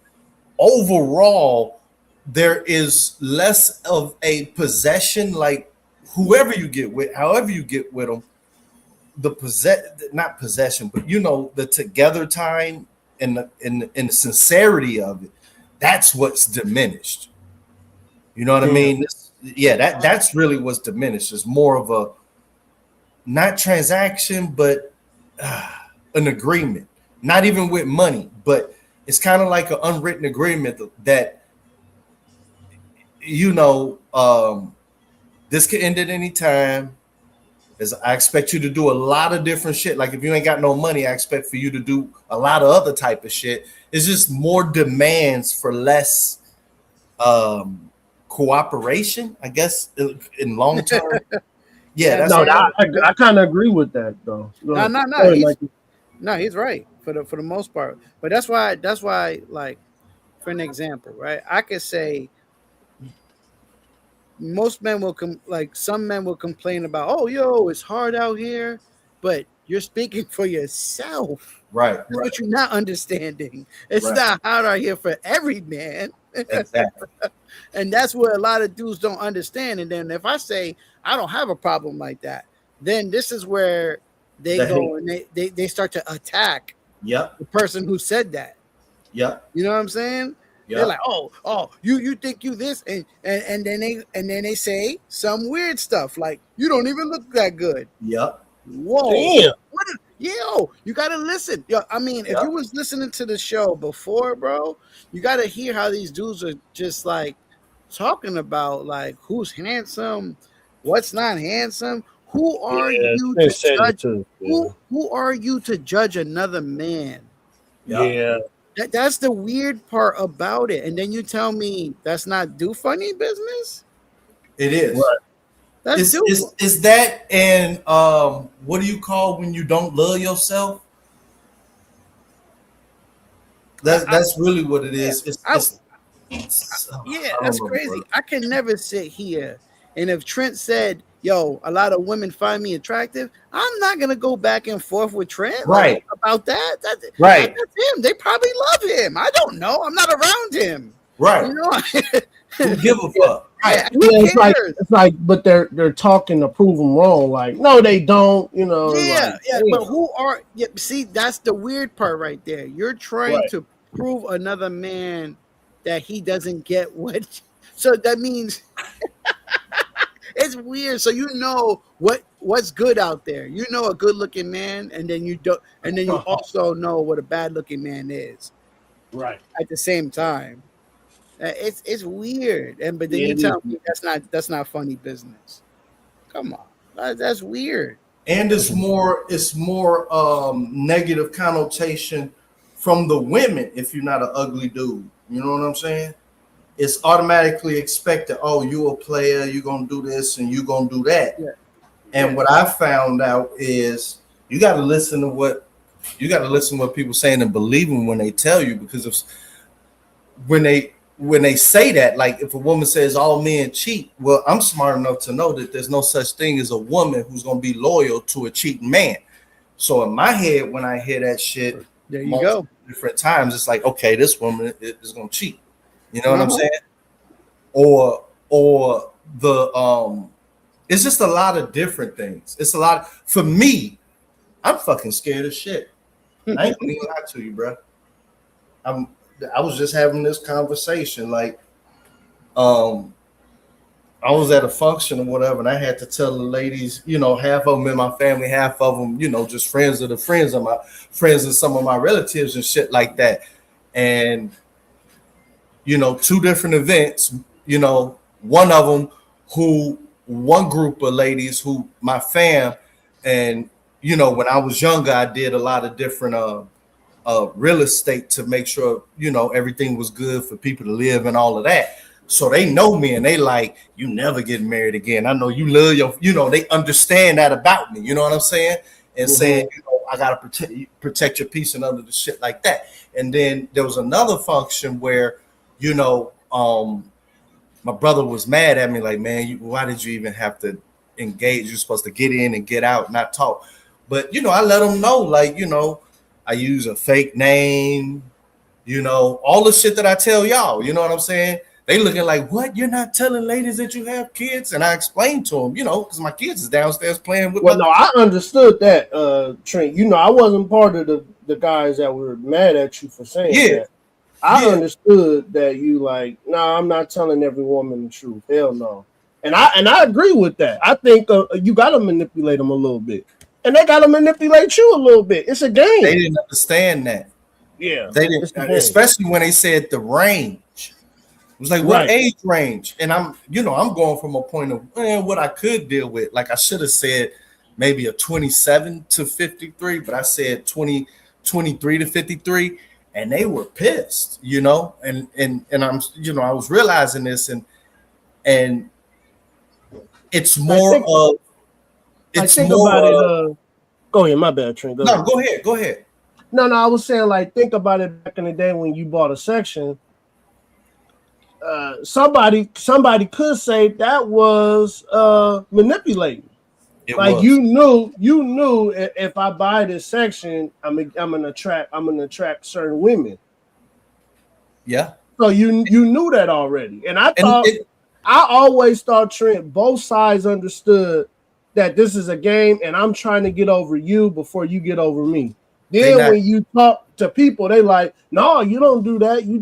there is less of a possession, like whoever you get with, however you get with them, not possession, but the together time and the sincerity of it, that's what's diminished. You know what I mean? Yeah, that's really what's diminished. It's more of a not transaction, but an agreement. Not even with money, but it's kind of like an unwritten agreement that you know, this could end at any time. I expect you to do a lot of different shit. Like if you ain't got no money, I expect for you to do a lot of other type of shit. It's just more demands for less cooperation, I guess, in long term. Yeah, that's I kind of agree with that though. No, he's right for the most part. But that's why like for an example, right? I could say most men will some men will complain about, oh, yo, it's hard out here, but you're speaking for yourself. Right. That's what you're not understanding. It's not hard out here for every man. Exactly. And that's what a lot of dudes don't understand. And then if I say I don't have a problem like that, then this is where they go and they start to attack the person who said that. Yeah. You know what I'm saying? Yep. They're like, oh, you think you this, and then they say some weird stuff like you don't even look that good. Yep. Whoa. Damn. Yo, you gotta listen. Yo, I mean, if you was listening to the show before, bro, you gotta hear how these dudes are just like talking about like who's handsome, what's not handsome. Who are you to judge? Who are you to judge another man? Yeah. That's the weird part about it. And then you tell me that's not do funny business? It is. Right. Is that and what do you call when you don't love yourself? That's really what it is. That's crazy. I can never sit here and if Trent said, yo, a lot of women find me attractive, I'm not gonna go back and forth with Trent about that. That's him. They probably love him. I don't know. I'm not around him. Right. You know? Who give a fuck? Right. It's like, but they're talking to prove them wrong. Like, no, they don't. You know. But who are? Yeah, see, that's the weird part right there. You're trying to prove another man that he doesn't get what. So that means. It's weird. So you know what's good out there. You know a good looking man, and then you don't, and then you also know what a bad looking man is. Right. At the same time, it's weird. But then you tell me that's not funny business. Come on, that's weird. And it's more negative connotation from the women if you're not an ugly dude. You know what I'm saying? It's automatically expected. Oh, you a player. You're gonna do this and you're gonna do that. Yeah. And what I found out is you got to listen to what people saying and believe them when they tell you, because when they say that, like if a woman says all men cheat, well, I'm smart enough to know that there's no such thing as a woman who's gonna be loyal to a cheating man. So in my head, when I hear that shit, there you go. Different times, it's like, okay, this woman is gonna cheat. You know what I'm saying? Or the it's just a lot of different things. It's a lot for me. I'm fucking scared of shit. I ain't gonna lie to you, bro. I was just having this conversation. Like, I was at a function or whatever, and I had to tell the ladies, you know, half of them in my family, half of them, you know, just friends of my friends and some of my relatives and shit like that. And you know, two different events, you know, one group of ladies who my fam, and, you know, when I was younger, I did a lot of different real estate to make sure, you know, everything was good for people to live and all of that. So they know me and they like, you never get married again. I know you love you know, they understand that about me. You know what I'm saying? And saying, you know, I got to protect your peace and other shit like that. And then there was another function where, you know, my brother was mad at me, like, man, why did you even have to engage? You're supposed to get in and get out, not talk. But, you know, I let him know, like, you know, I use a fake name, you know, all the shit that I tell y'all, you know what I'm saying? They looking like, what? You're not telling ladies that you have kids? And I explained to them, you know, because my kids is downstairs playing with. Well, no, I understood that, Trent. You know, I wasn't part of the guys that were mad at you for saying that. I understood that you like, no, I'm not telling every woman the truth. Hell no. And I agree with that. I think you got to manipulate them a little bit. And they got to manipulate you a little bit. It's a game. They didn't understand that. Yeah. They didn't, especially when they said the range. It was like, what age range? And I'm going from a point of what I could deal with. Like I should have said maybe a 27 to 53, but I said 23 to 53, and they were pissed, and I'm, I was realizing this, and it's more of, it's more about it. Go ahead, my bad, Trent. Go ahead. No, I was saying, like, think about it back in the day when you bought a section. Somebody could say that was manipulating. You knew if I buy this section, I'm gonna attract certain women. Yeah. So you knew that already, and I always thought, Trent, both sides understood that this is a game, and I'm trying to get over you before you get over me. Then when you talk to people, they like, no, you don't do that. You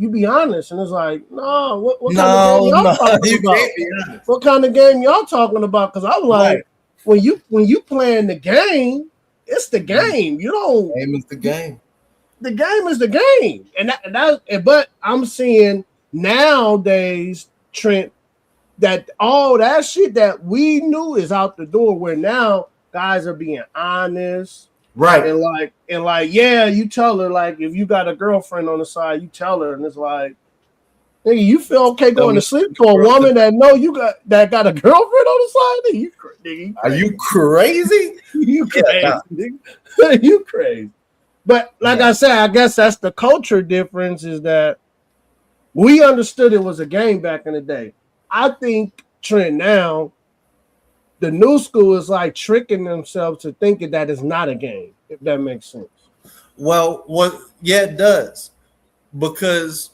be honest, and it's like, no, what kind of game y'all talking about? What kind of game y'all talking about? Because I'm like, when you playing the game, it's the game. You don't. Game is the game. The game is the game, but I'm seeing nowadays, Trent, that all that shit that we knew is out the door. Where now guys are being honest. Right. And like, yeah, you tell her, like, if you got a girlfriend on the side, you tell her, and it's like, nigga, you feel okay going to sleep to a woman that got a girlfriend on the side? Nigga, you are you crazy? You crazy, nigga. You crazy. But like I said, I guess that's the culture difference, is that we understood it was a game back in the day. I think, Trent, now the new school is like tricking themselves to thinking that it's not a game, if that makes sense. Well, it does, because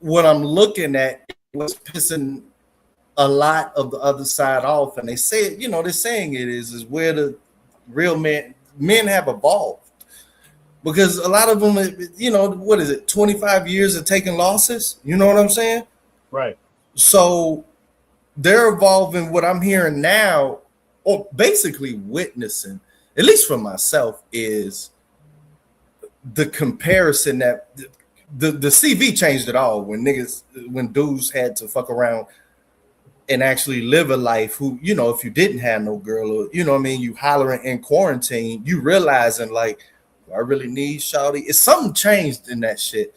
what I'm looking at was pissing a lot of the other side off, and they say, they're saying it is where the real men have evolved, because a lot of them, what is it, 25 years of taking losses? You know what I'm saying? Right. So they're evolving. What I'm hearing now, or basically witnessing, at least for myself, is the comparison that the CV changed it all when dudes had to fuck around and actually live a life who, if you didn't have no girl, or, you hollering in quarantine, you realizing, like, do I really need shawty? It's something changed in that shit.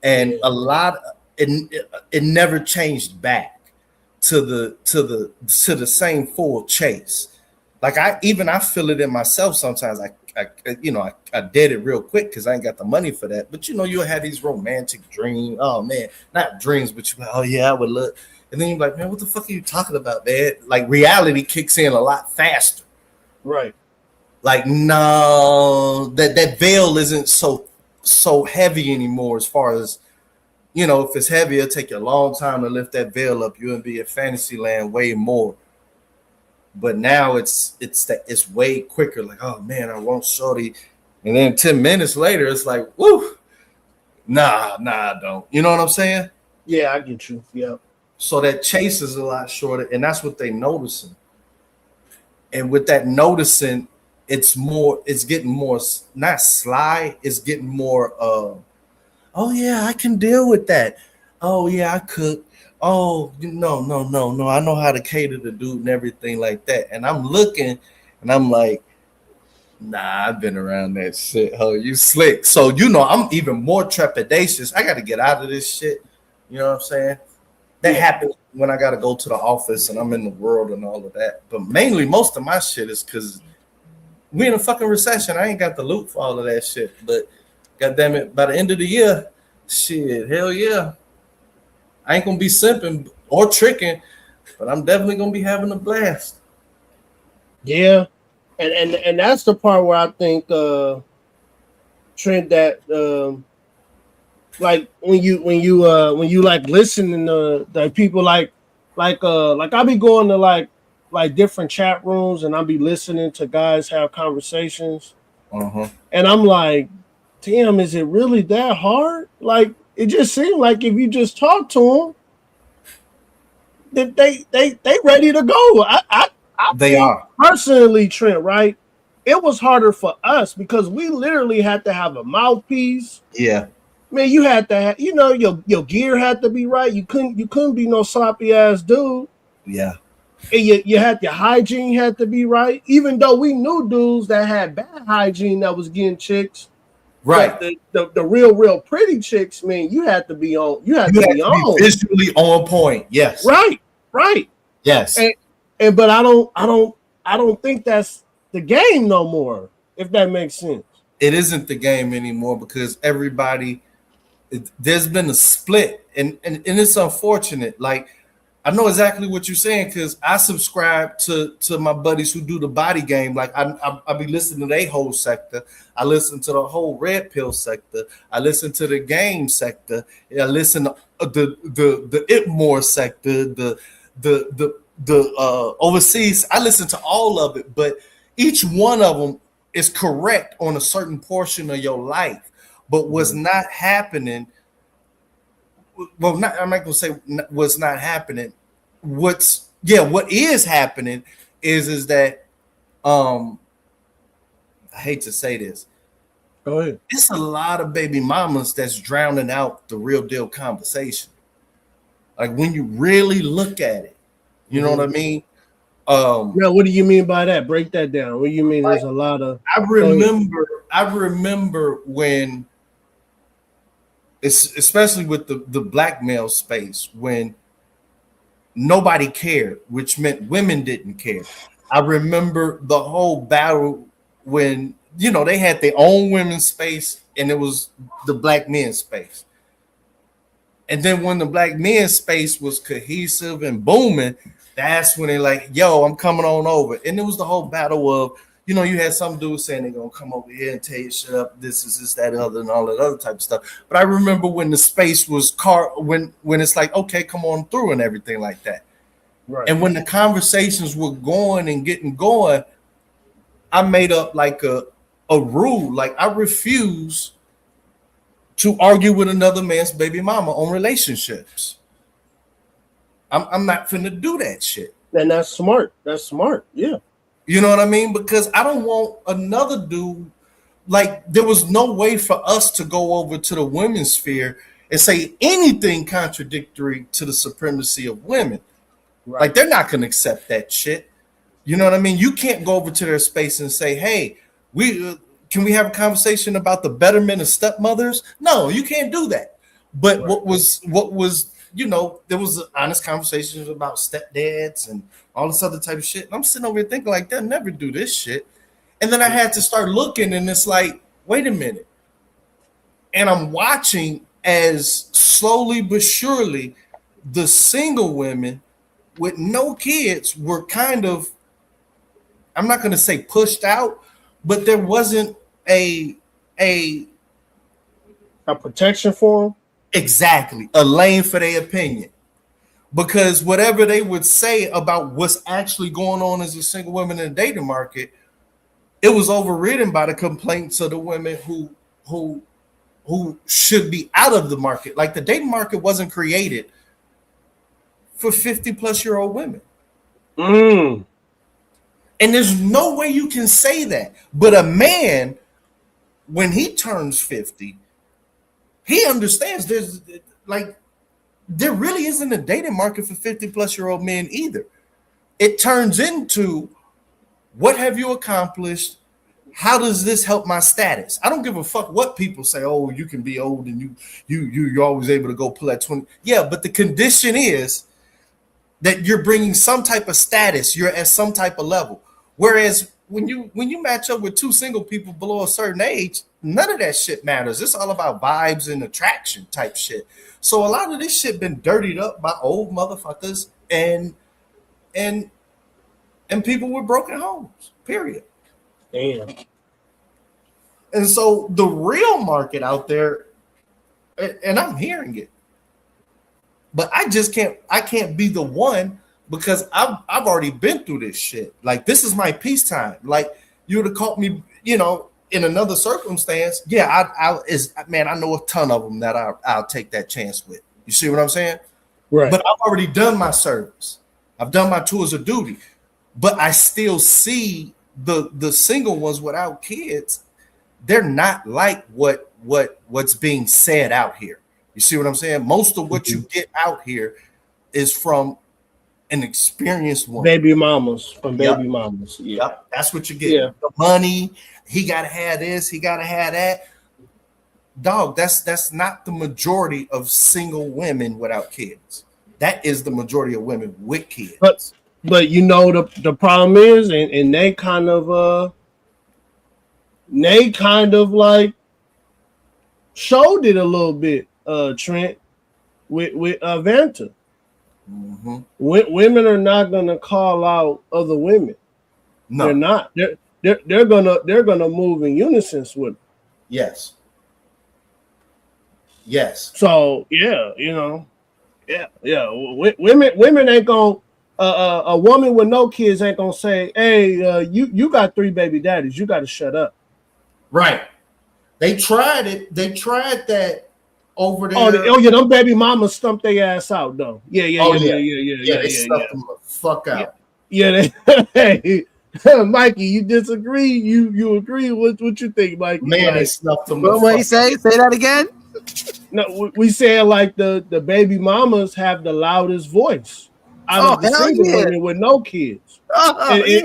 And a lot, it never changed back to the same full chase. Like I feel it in myself sometimes. I did it real quick because I ain't got the money for that. But you'll have these romantic dreams. Oh man, not dreams, but you, oh yeah, I would look. And then you're like, man, what the fuck are you talking about, man? Like reality kicks in a lot faster. Right. Like, no, that veil isn't so heavy anymore. As far as, if it's heavy, it'll take you a long time to lift that veil up. You'll be in fantasy land way more. But now it's way quicker. Like, oh man, I want shorty. And then 10 minutes later, it's like, woo, nah, I don't. You know what I'm saying? Yeah, I get you. Yeah. So that chase is a lot shorter, and that's what they noticing. And with that noticing, it's getting more, not sly, it's getting more oh yeah, I can deal with that. Oh yeah, I cook. Oh no, I know how to cater the dude and everything like that. And I'm looking and I'm like, nah, I've been around that shit. Oh, you slick. So I'm even more trepidatious. I gotta get out of this shit. You know what I'm saying? That happens when I gotta go to the office and I'm in the world and all of that. But mainly most of my shit is because we in a fucking recession. I ain't got the loot for all of that shit. But goddamn it, by the end of the year, shit, hell yeah. I ain't gonna be simping or tricking, but I'm definitely gonna be having a blast. Yeah. And that's the part where I think Trent, that like when you like listening to the people like I be going to like different chat rooms and I'll be listening to guys have conversations. Uh-huh. And I'm like, damn, is it really that hard? Like, it just seemed like if you just talk to them, that they ready to go. They are. Personally, Trent, right? It was harder for us because we literally had to have a mouthpiece. Yeah. Man, you had to have, your gear had to be right. You couldn't be no sloppy ass dude. Yeah. And you had your hygiene had to be right. Even though we knew dudes that had bad hygiene that was getting chicks. Right. But the real pretty chicks, man, you had to be on. You had to be on. Visually on point. Yes. Right. Yes. But I don't think that's the game no more. If that makes sense. It isn't the game anymore because there's been a split, and it's unfortunate. Like, I know exactly what you're saying because I subscribe to my buddies who do the body game. Like I be listening to their whole sector. I listen to the whole red pill sector. I listen to the game sector. I listen to the Itmore sector. The overseas. I listen to all of it, but each one of them is correct on a certain portion of your life. But what's not happening? Well, I'm not gonna say what's not happening. What is happening is that I hate to say this. Go ahead. It's a lot of baby mamas that's drowning out the real deal conversation. Like when you really look at it, you know what I mean? Now, what do you mean by that? Break that down. What do you mean? There's a lot of. I remember when, especially with the black male space, when nobody cared, which meant women didn't care. I remember the whole battle when they had their own women's space and it was the black men's space. And then when the black men's space was cohesive and booming, that's when they're like, yo, I'm coming on over. And it was the whole battle of, you had some dudes saying they're going to come over here and tell you shut up, this is this, that, other, and all that other type of stuff. But I remember when the space was when it's like, okay, come on through and everything like that. Right. And when the conversations were going and getting going, I made up like a rule. Like I refuse to argue with another man's baby mama on relationships. I'm not finna do that shit. And that's smart. That's smart. Yeah. You know what I mean? Because I don't want another dude. Like there was no way for us to go over to the women's sphere and say anything contradictory to the supremacy of women. Right. Like they're not gonna accept that shit. You know what I mean? You can't go over to their space and say, "Hey, can we have a conversation about the betterment of stepmothers?" No, you can't do that. But right. what was there was honest conversations about stepdads and all this other type of shit. And I'm sitting over here thinking like, they'll never do this shit. And then I had to start looking and it's like, wait a minute. And I'm watching as slowly but surely the single women with no kids were kind of, I'm not going to say pushed out, but there wasn't a protection for them. Exactly. A lane for their opinion. Because whatever they would say about what's actually going on as a single woman in the dating market, it was overridden by the complaints of the women who should be out of the market. Like the dating market wasn't created for 50-plus-year-old women. And there's no way you can say that. But a man, when he turns 50, he understands there really isn't a dating market for 50-plus-year-old men either. It turns into, what have you accomplished? How does this help my status? I don't give a fuck what people say. Oh, you can be old and you're always able to go pull at 20. Yeah, but the condition is that you're bringing some type of status. You're at some type of level. Whereas when you match up with two single people below a certain age, none of that shit matters. It's all about vibes and attraction type shit. So a lot of this shit been dirtied up by old motherfuckers and people with broken homes. Period. Damn. And so the real market out there, and I'm hearing it, but I can't be the one because I've already been through this shit. Like this is my peacetime. Like you would have caught me, in another circumstance. Yeah, I know a ton of them that I'll take that chance with. You see what I'm saying? Right. But I've already done my service. I've done my tours of duty. But I still see the single ones without kids they're not like what's being said out here. You see what I'm saying? Most of what you get out here is from an experienced woman. Baby mamas from baby mamas. Yeah. Yep. That's what you get. Yeah. The money, he gotta have this, he gotta have that. Dog, that's not the majority of single women without kids. That is the majority of women with kids. But you know the problem is, and they kind of like showed it a little bit, Trent, with Vanta. Mm-hmm. Women are not gonna call out other women. No, they're not. They're gonna move in unison with them. Yes. Yes. So yeah, you know, yeah. Women ain't gonna. A woman with no kids ain't gonna say, "Hey, you got 3 baby daddies. You got to shut up." Right. They tried it. They tried that over there. Oh yeah, them baby mamas stumped their ass out though. Yeah. They stumped them the fuck out. Yeah. Hey, Mikey, you disagree? You agree? What you think, Mikey? Man, they stuffed them. What did he say? Say that again. No, we said like the baby mamas have the loudest voice out of the single women with no kids. And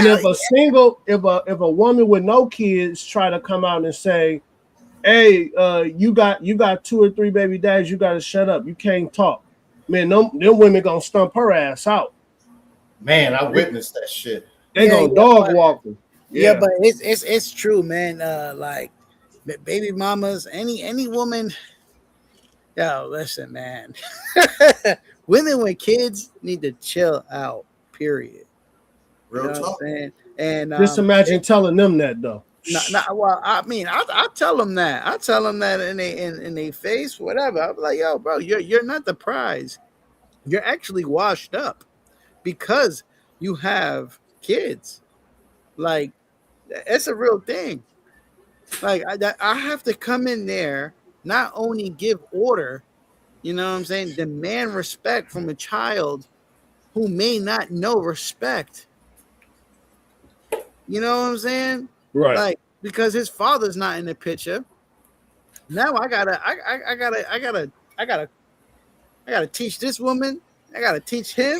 if a woman with no kids try to come out and say, "Hey, you got 2 or 3 baby daddies, you got to shut up. You can't talk." Man, them women gonna stump her ass out. Man, I witnessed that shit. They gonna dog walk her. Yeah, but it's true, man. Like baby mamas, any woman. Yo, listen, man. Women with kids need to chill out. Period. Real talk. And just imagine telling them that though. Well, I mean, I tell them that. I tell them that in their face, whatever. I'm like, yo, bro, you're not the prize. You're actually washed up because you have kids. Like, it's a real thing. Like, I have to come in there, not only give order, you know what I'm saying, demand respect from a child who may not know respect. You know what I'm saying? Right. Like, because his father's not in the picture. Now I gotta teach this woman. I gotta teach him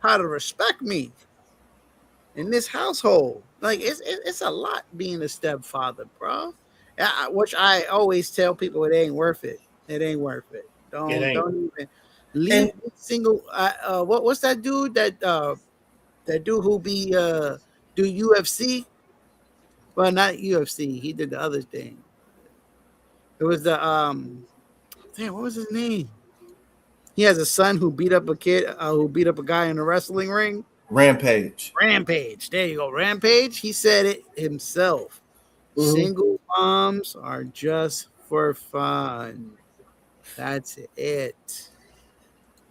how to respect me in this household. Like it's a lot being a stepfather, bro. Which I always tell people, it ain't worth it. It ain't worth it. Don't even leave single. What's that dude that dude who be do UFC? Well, not UFC. He did the other thing. It was the damn. What was his name? He has a son who beat up a kid, who beat up a guy in a wrestling ring. Rampage. There you go. Rampage. He said it himself. Mm-hmm. Single moms are just for fun. That's it.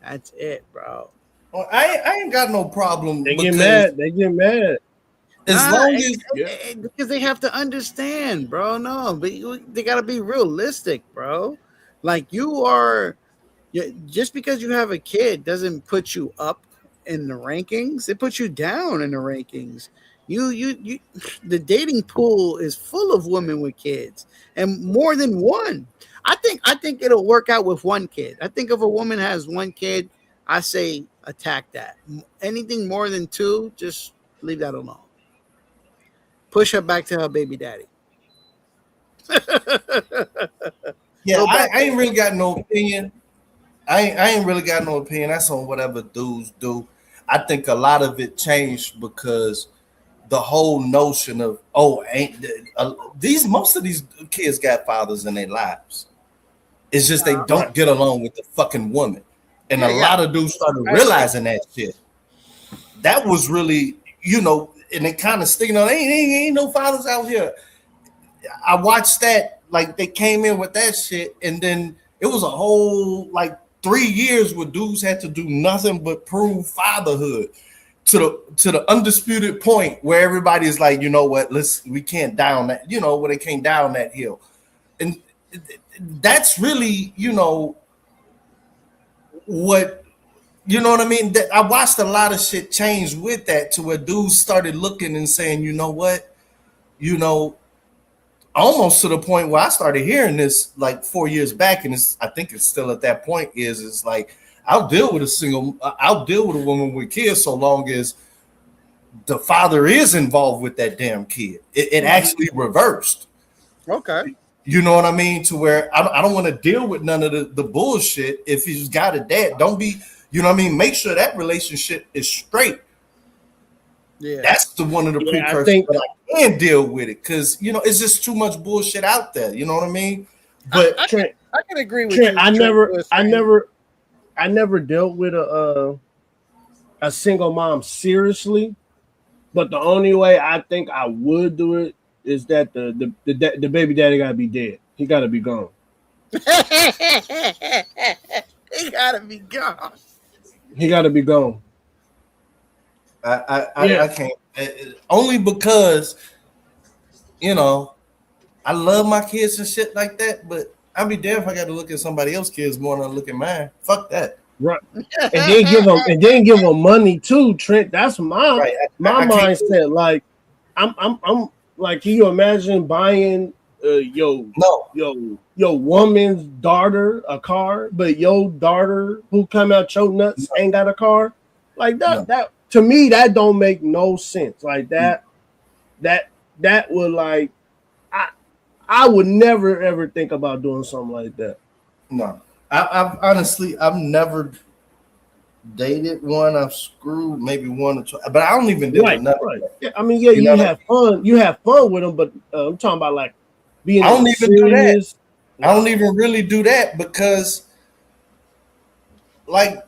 That's it, bro. Well, I ain't got no problem. They get mad. As long as because they have to understand, bro. No, but they gotta be realistic, bro. Like just because you have a kid doesn't put you up in the rankings. It puts you down in the rankings. You the dating pool is full of women with kids and more than one. I think it'll work out with one kid. I think if a woman has one kid, I say attack that. Anything more than 2, just leave that alone. Push her back to her baby daddy. Yeah, I ain't really got no opinion. I ain't really got no opinion. That's on whatever dudes do. I think a lot of it changed because the whole notion of most of these kids got fathers in their lives. It's just they don't get along with the fucking woman, and a lot of dudes started realizing that shit. That was really, and it kind of sticking on. Ain't no fathers out here. I watched that, like they came in with that shit, and then it was a whole 3 years where dudes had to do nothing but prove fatherhood to the undisputed point where everybody's like, you know what, we can't down that, where they can't down that hill, and that's really, what. You know what I mean? That I watched a lot of shit change with that to where dudes started looking and saying, you know what? almost to the point where I started hearing this like 4 years back, and I think it's still at that point. It's like I'll deal with a woman with kids so long as the father is involved with that damn kid. It actually reversed. Okay. You know what I mean? To where I don't want to deal with none of the bullshit. If he's got a dad, don't be, you know what I mean? Make sure that relationship is straight. Yeah. That's one of the precursors that I can deal with it. Because, you know, it's just too much bullshit out there. You know what I mean? But I can agree with Trent, you. I never dealt with a single mom seriously, but the only way I think I would do it is that the baby daddy gotta be dead. He gotta be gone. He gotta be gone. He gotta be gone. I can't. Only because, you know, I love my kids and shit like that, but I'd be damned if I got to look at somebody else's kids more than I look at mine. Fuck that. Right. And then give them money too, Trent. That's my mindset. Like, I'm like, can you imagine buying your woman's daughter a car, but your daughter who come out your nuts ain't got a car? Like that. That to me, that don't make no sense. Like that would like I would never ever think about doing something like that. No, I've honestly never dated one. I've screwed maybe one or two, but I don't even do it. Right. Yeah, I mean, yeah, you have fun. You have fun with them, but I'm talking about like being. I don't even do that. I don't even really do that because, like,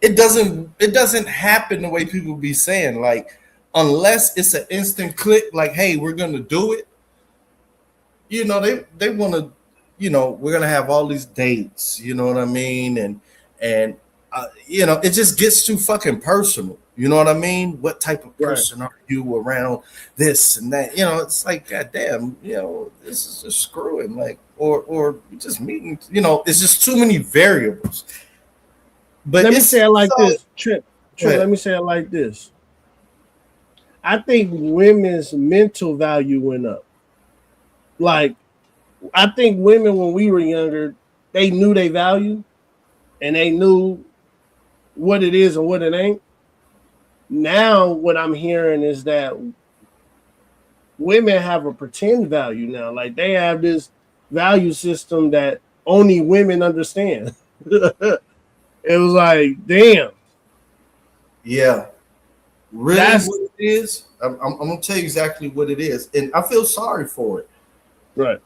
it doesn't happen the way people be saying. Like, unless it's an instant click, like, hey, we're gonna do it. You know, they want to, you know, we're gonna have all these dates. You know what I mean? And you know, it just gets too fucking personal. You know what I mean? What type of person are you around this and that? You know, it's like, goddamn, you know, this is just screwing. Like, or just meeting. You know, it's just too many variables. But let me say it like this, Trent. Let me say it like this. I think women's mental value went up. Like, I think women when we were younger, they knew their value and they knew what it is and what it ain't. Now, what I'm hearing is that women have a pretend value now. Like, they have this value system that only women understand. It was like, damn. Yeah. Really, that's what it is. I'm gonna tell you exactly what it is, and I feel sorry for it. Right.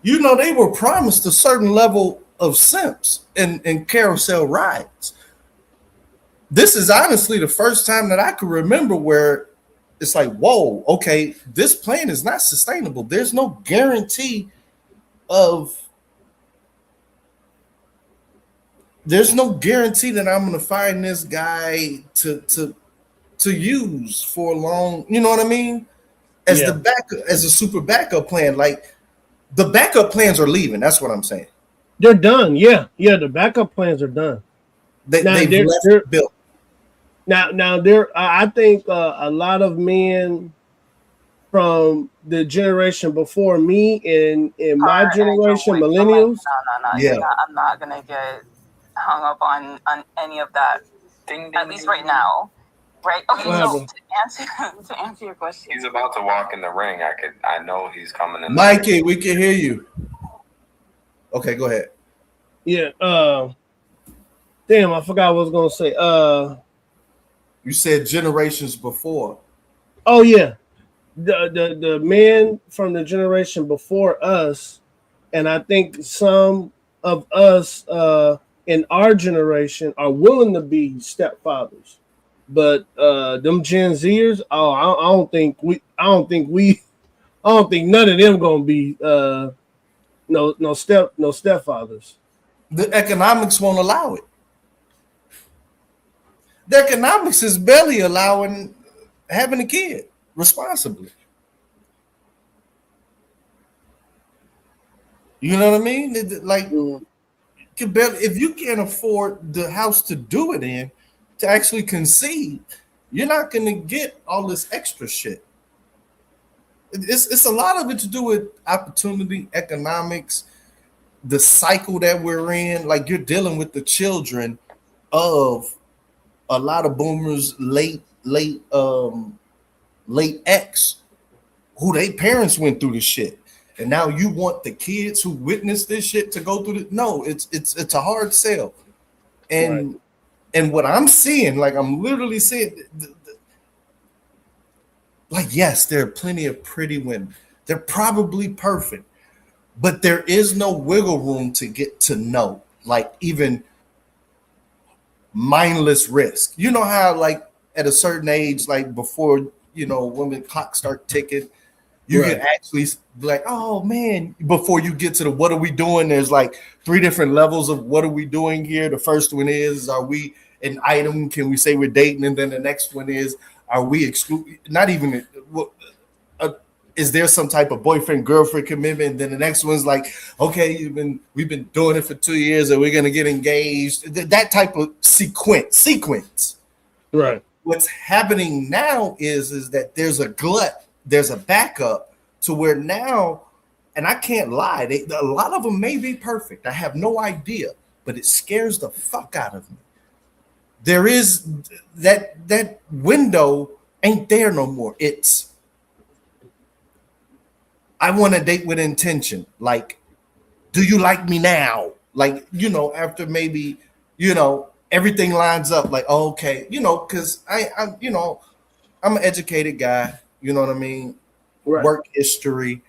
You know, they were promised a certain level of simps and carousel rides. This is honestly the first time that I could remember where it's like, whoa, okay, this plan is not sustainable. There's no guarantee that I'm gonna find this guy to use for a long, you know what I mean? As the backup, as a super backup plan. Like, the backup plans are leaving. That's what I'm saying. They're done. Yeah. The backup plans are done. They've left built. Now there. I think a lot of men from the generation before me and in my generation, millennials. No. Yeah. I'm not gonna get hung up on any of that. At least right now. Right. Okay. So to answer your question, he's about to walk in the ring. I know he's coming in. Mikey, we can hear you. Okay, go ahead. Yeah. Damn, I forgot what I was gonna say. You said generations before. Oh yeah, the men from the generation before us, and I think some of us in our generation are willing to be stepfathers. But them Gen Zers, I don't think none of them gonna be no stepfathers. The economics won't allow it. The economics is barely allowing having a kid responsibly. You know what I mean? Like, if you can't afford the house to do it in, to actually conceive, you're not going to get all this extra shit. it's a lot of it to do with opportunity, economics, the cycle that we're in. Like you're dealing with the children of a lot of boomers, late X, who they parents went through this shit. And now you want the kids who witnessed this shit to go through it. No, it's a hard sell. And what I'm seeing, like I'm literally seeing, like, yes, there are plenty of pretty women. They're probably perfect, but there is no wiggle room to get to know, like even mindless risk. You know how like at a certain age, like before, when the clock start ticking, you can actually be like, oh man, before you get to the what are we doing, there's like 3 different levels of what are we doing here. The first one is, are we an item? Can we say we're dating? And then the next one is, are we not even is there some type of boyfriend girlfriend commitment? And then the next one's like, okay, we've been doing it for 2 years, and we're gonna get engaged. That type of sequence. Right. What's happening now is that there's a glut, there's a backup to where now, and I can't lie, a lot of them may be perfect. I have no idea, but it scares the fuck out of me. There is that window ain't there no more. It's I want to date with intention. Like, do you like me now? Like, after maybe, everything lines up. Like, oh, okay, because I'm an educated guy. You know what I mean? Right. Work history,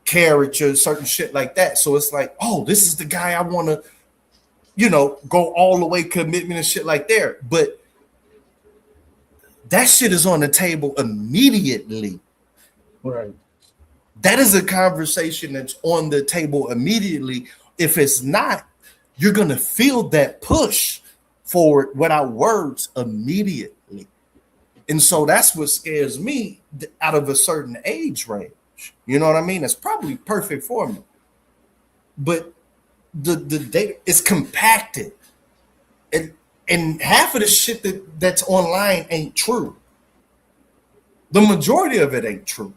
character, certain shit like that. So it's like, oh, this is the guy I want to, go all the way commitment and shit like there. But that shit is on the table immediately. Right. That is a conversation that's on the table immediately. If it's not, you're going to feel that push forward without words immediately. And so that's what scares me out of a certain age range. You know what I mean? It's probably perfect for me. But the data is compacted. And half of the shit that's online ain't true. The majority of it ain't true.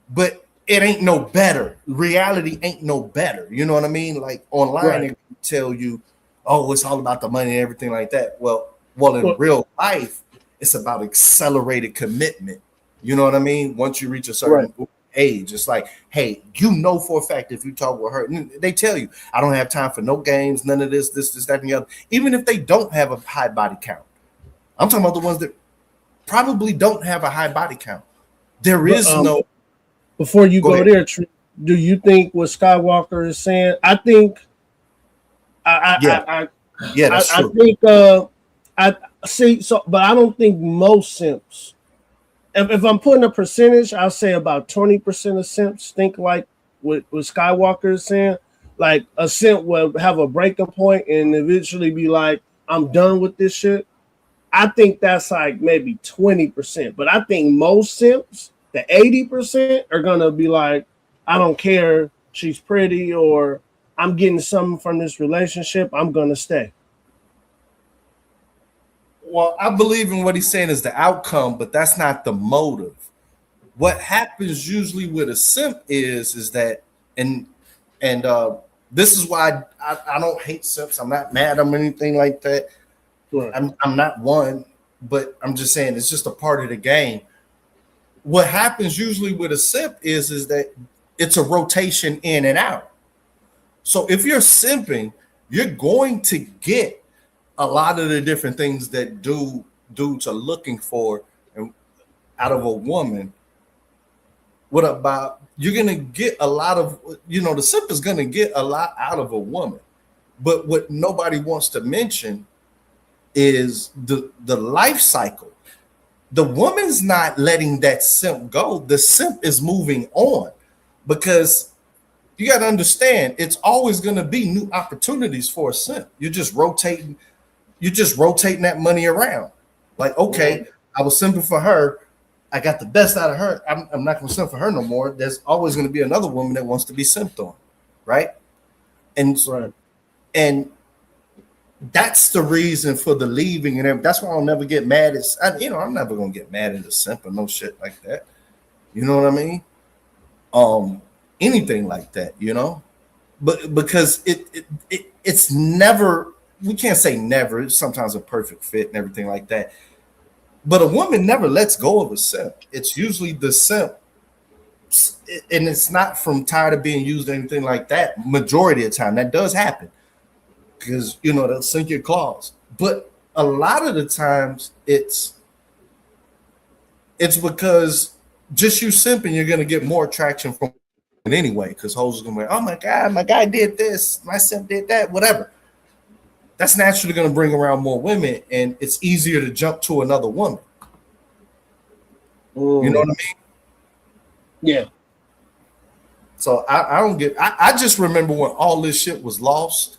But it ain't no better. Reality ain't no better. You know what I mean? Like online, It can tell you, oh, it's all about the money and everything like that. Well, in real life, it's about accelerated commitment. You know what I mean? Once you reach a certain age, it's like, hey, for a fact if you talk with her, they tell you, I don't have time for no games, none of this, that, and the other. Even if they don't have a high body count. I'm talking about the ones that probably don't have a high body count. There is no... Before you go there, do you think what Skywalker is saying? I think, that's true. I think, I see. So, but I don't think most simps. If I'm putting a percentage, I'll say about 20% of simps think like what Skywalker is saying. Like a simp will have a breaking point and eventually be like, "I'm done with this shit." I think that's like maybe 20%, but I think most simps, the 80%, are gonna be like, I don't care, she's pretty, or I'm getting something from this relationship, I'm gonna stay. Well, I believe in what he's saying is the outcome, but that's not the motive. What happens usually with a simp is that, and this is why I don't hate simps. I'm not mad at them or anything like that. Right. I'm not one, but I'm just saying it's just a part of the game. What happens usually with a simp is that it's a rotation in and out. So if you're simping, you're going to get a lot of the different things that dudes are looking for out of a woman. What about you're gonna get a lot of, the simp is gonna get a lot out of a woman. But what nobody wants to mention is the life cycle. The woman's not letting that simp go. The simp is moving on, because you got to understand it's always going to be new opportunities for a simp. You're just rotating that money around. Like, okay, I was simping for her. I got the best out of her. I'm not going to simp for her no more. There's always going to be another woman that wants to be simped on, right? And that's the reason for the leaving, and that's why I'll never get mad at. I'm never gonna get mad at a simp or no shit like that. You know what I mean? Anything like that, but because it's never. We can't say never. It's sometimes a perfect fit and everything like that. But a woman never lets go of a simp. It's usually the simp, and it's not from tired of being used or anything like that. Majority of the time, that does happen because they'll sink your claws. But a lot of the times, it's because just you simping, you're gonna get more attraction from it anyway. Because hoes are gonna be, oh my god, my guy did this, my simp did that, whatever. That's naturally going to bring around more women, and it's easier to jump to another woman. You know what I mean? Yeah. So I don't get. I just remember when all this shit was lost,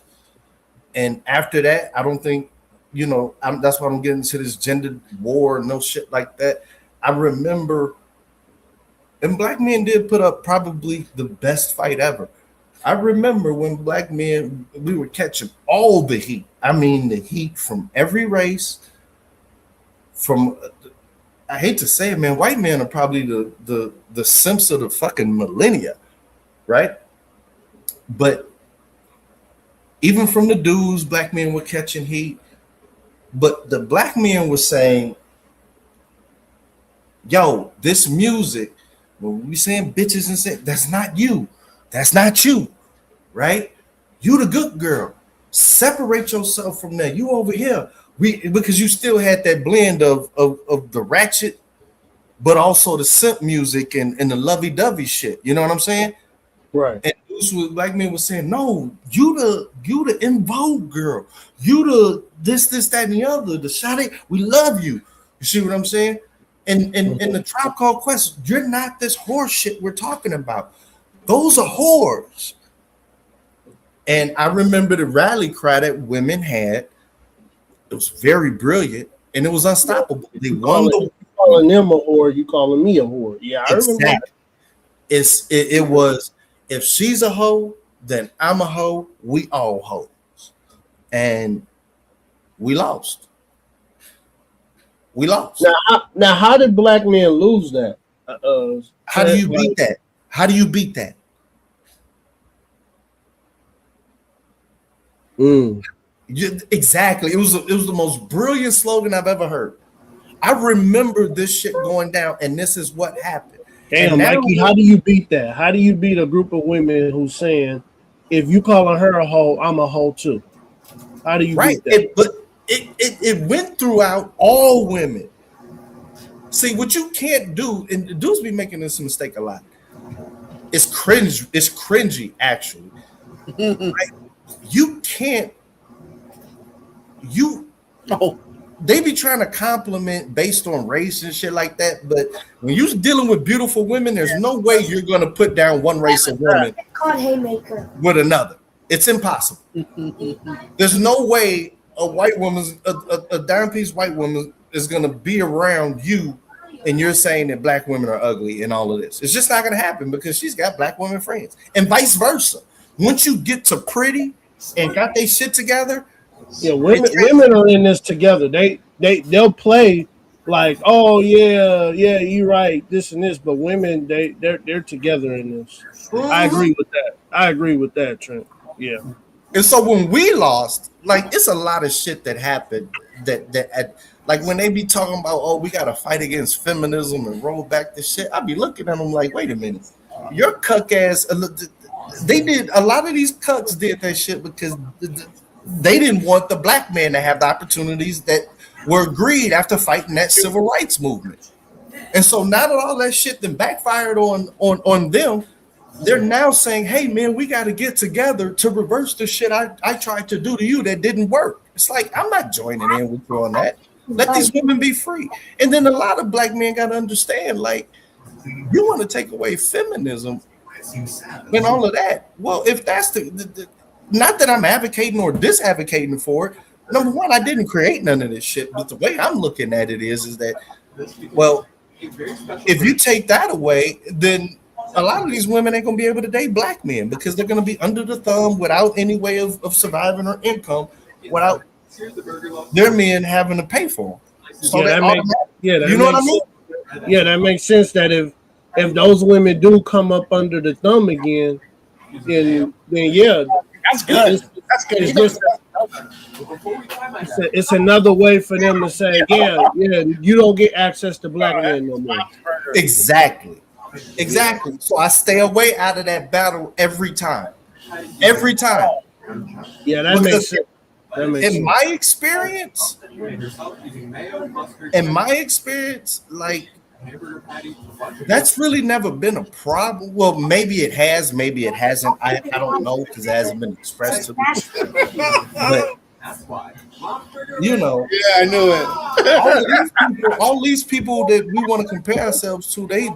and after that, I don't think that's why I'm getting into this gender war and no shit like that. I remember, and black men did put up probably the best fight ever. I remember when black men, we were catching all the heat. I mean, the heat from every race. I hate to say it, man, white men are probably the simps of the fucking millennia, right? But even from the dudes, black men were catching heat. But the black men were saying, yo, this music, when we saying bitches and saying, that's not you. That's not you, right? You the good girl. Separate yourself from that. You over here. Because you still had that blend of the ratchet, but also the simp music and the lovey-dovey shit. You know what I'm saying? Right. And black men were saying, no, you the in vogue girl. You the this, that, and the other. The shawty, we love you. You see what I'm saying? And the Tribe Called Quest, you're not this horse shit we're talking about. Those are whores. And I remember the rally cry that women had. It was very brilliant, and it was unstoppable. They won you calling them a whore, you calling me a whore. Yeah, I remember that. It was, if she's a hoe, then I'm a hoe. We all hoes. And we lost. We lost. Now how did black men lose that? How do you beat that? How do you beat that? Exactly. It was the most brilliant slogan I've ever heard. I remember this shit going down, and this is what happened. Damn, Mikey, how do you beat that? How do you beat a group of women who's saying, if you calling her a hoe, I'm a hoe too? How do you beat that? It went throughout all women. See, what you can't do, and the dudes be making this mistake a lot. It's cringe. It's cringy, actually. Right? You can't. They be trying to compliment based on race and shit like that, but when you're dealing with beautiful women, there's no way you're gonna put down one race of woman called Haymaker with another. It's impossible. There's no way a white woman, a dime piece white woman, is gonna be around you, and you're saying that black women are ugly and all of this. It's just not gonna happen because she's got black women friends, and vice versa. Once you get to pretty and got their shit together. Yeah, women are in this together. They'll play like, oh yeah, you're right, this and this, but women they're together in this. I agree with that, Trent. Yeah. And so when we lost, like, it's a lot of shit that happened that like when they be talking about, oh, we gotta fight against feminism and roll back this shit, I be looking at them like, wait a minute, your cuck ass. They did a lot of these cucks did that shit because they didn't want the black man to have the opportunities that were agreed after fighting that civil rights movement. And so now that all that shit then backfired on them, they're now saying, hey man, we got to get together to reverse the shit I tried to do to you that didn't work. It's like, I'm not joining in with you on that. Let these women be free. And then a lot of black men got to understand, like, you want to take away feminism and all of that. Well, if that's the not that I'm advocating or disadvocating for it. Number one, I didn't create none of this shit, but the way I'm looking at it is that, well, if you take that away, then a lot of these women ain't gonna be able to date black men because they're gonna be under the thumb without any way of surviving or income, without their men having to pay for them. So that makes you know what I mean? Yeah, that makes sense. That if those women do come up under the thumb again, then yeah, that's good. That's good. It's just it's another way for them to say, yeah, you don't get access to black men no more. Exactly. So I stay away out of that battle every time. Every time. Yeah, that makes sense. In my experience, like that's really never been a problem. Well, maybe it has, maybe it hasn't. I don't know because it hasn't been expressed to me. But you know, yeah, I knew it. all these people that we want to compare ourselves to, they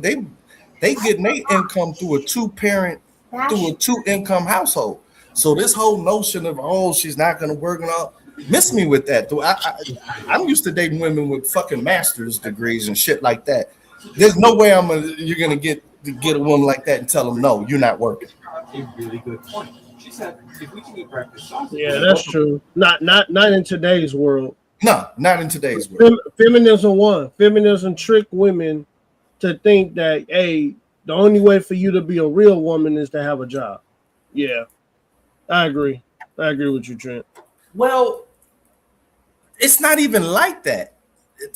getting their income through a two-income household. So this whole notion of she's not going to work and all, miss me with that. I'm used to dating women with fucking master's degrees and shit like that. There's no way you're gonna get a woman like that and tell them no, you're not working. A really good point. She said, if we can eat breakfast sausage. Yeah, that's true. Not in today's world. No, not in today's world. Feminism trick women to think that the only way for you to be a real woman is to have a job. Yeah, I agree with you, Trent. Well, it's not even like that.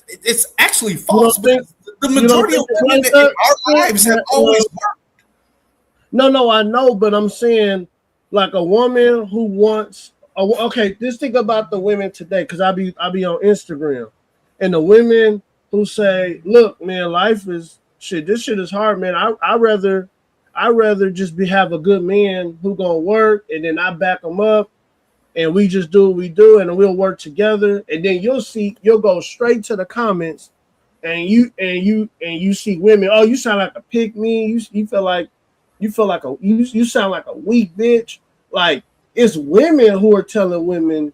It's actually false. The majority of women in our lives have always worked. No, I know, but I'm saying like a woman who wants. Okay, just think about the women today, because I be on Instagram, and the women who say, "Look, man, life is shit. This shit is hard, man. I rather just have a good man who gonna work, and then I back him up, and we just do what we do, and we'll work together." And then you'll go straight to the comments, and you see women. Oh, you sound like a pick me. You feel like you sound like a weak bitch. Like, it's women who are telling women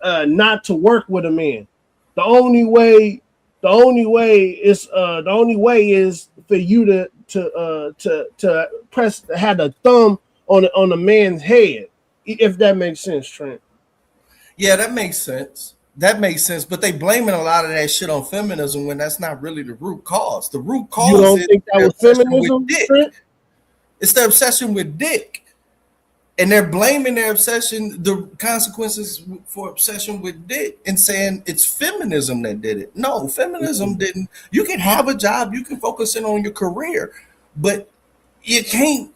not to work with a man. The only way is for you to have the thumb on a man's head. If that makes sense, Trent. Yeah, that makes sense. But they blaming a lot of that shit on feminism when that's not really the root cause. The root cause you don't think that was feminism, Trent? It's their obsession with dick. And they're blaming their obsession, the consequences for obsession with dick, and saying it's feminism that did it. No, feminism didn't. You can have a job, you can focus in on your career, but you can't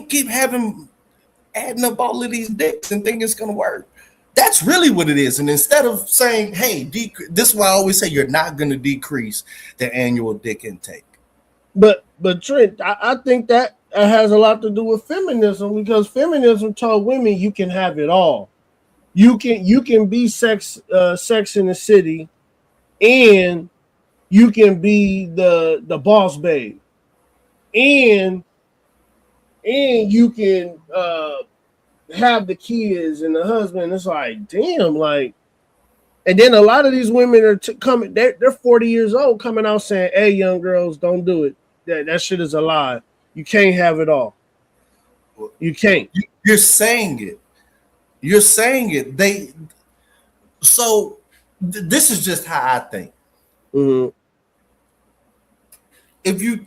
keep adding up all of these dicks and think it's gonna work. That's really what it is. And instead of saying, hey, this is why I always say you're not gonna decrease the annual dick intake. But Trent, I think that has a lot to do with feminism, because feminism told women you can have it all. You can be Sex in the City, and you can be the boss babe, and you can have the kids and the husband. It's like, damn, like. And then a lot of these women are coming. They're 40 years old, coming out saying, "Hey, young girls, don't do it. That shit is a lie. You can't have it all. You can't." You're saying it. This is just how I think. Mm-hmm. If you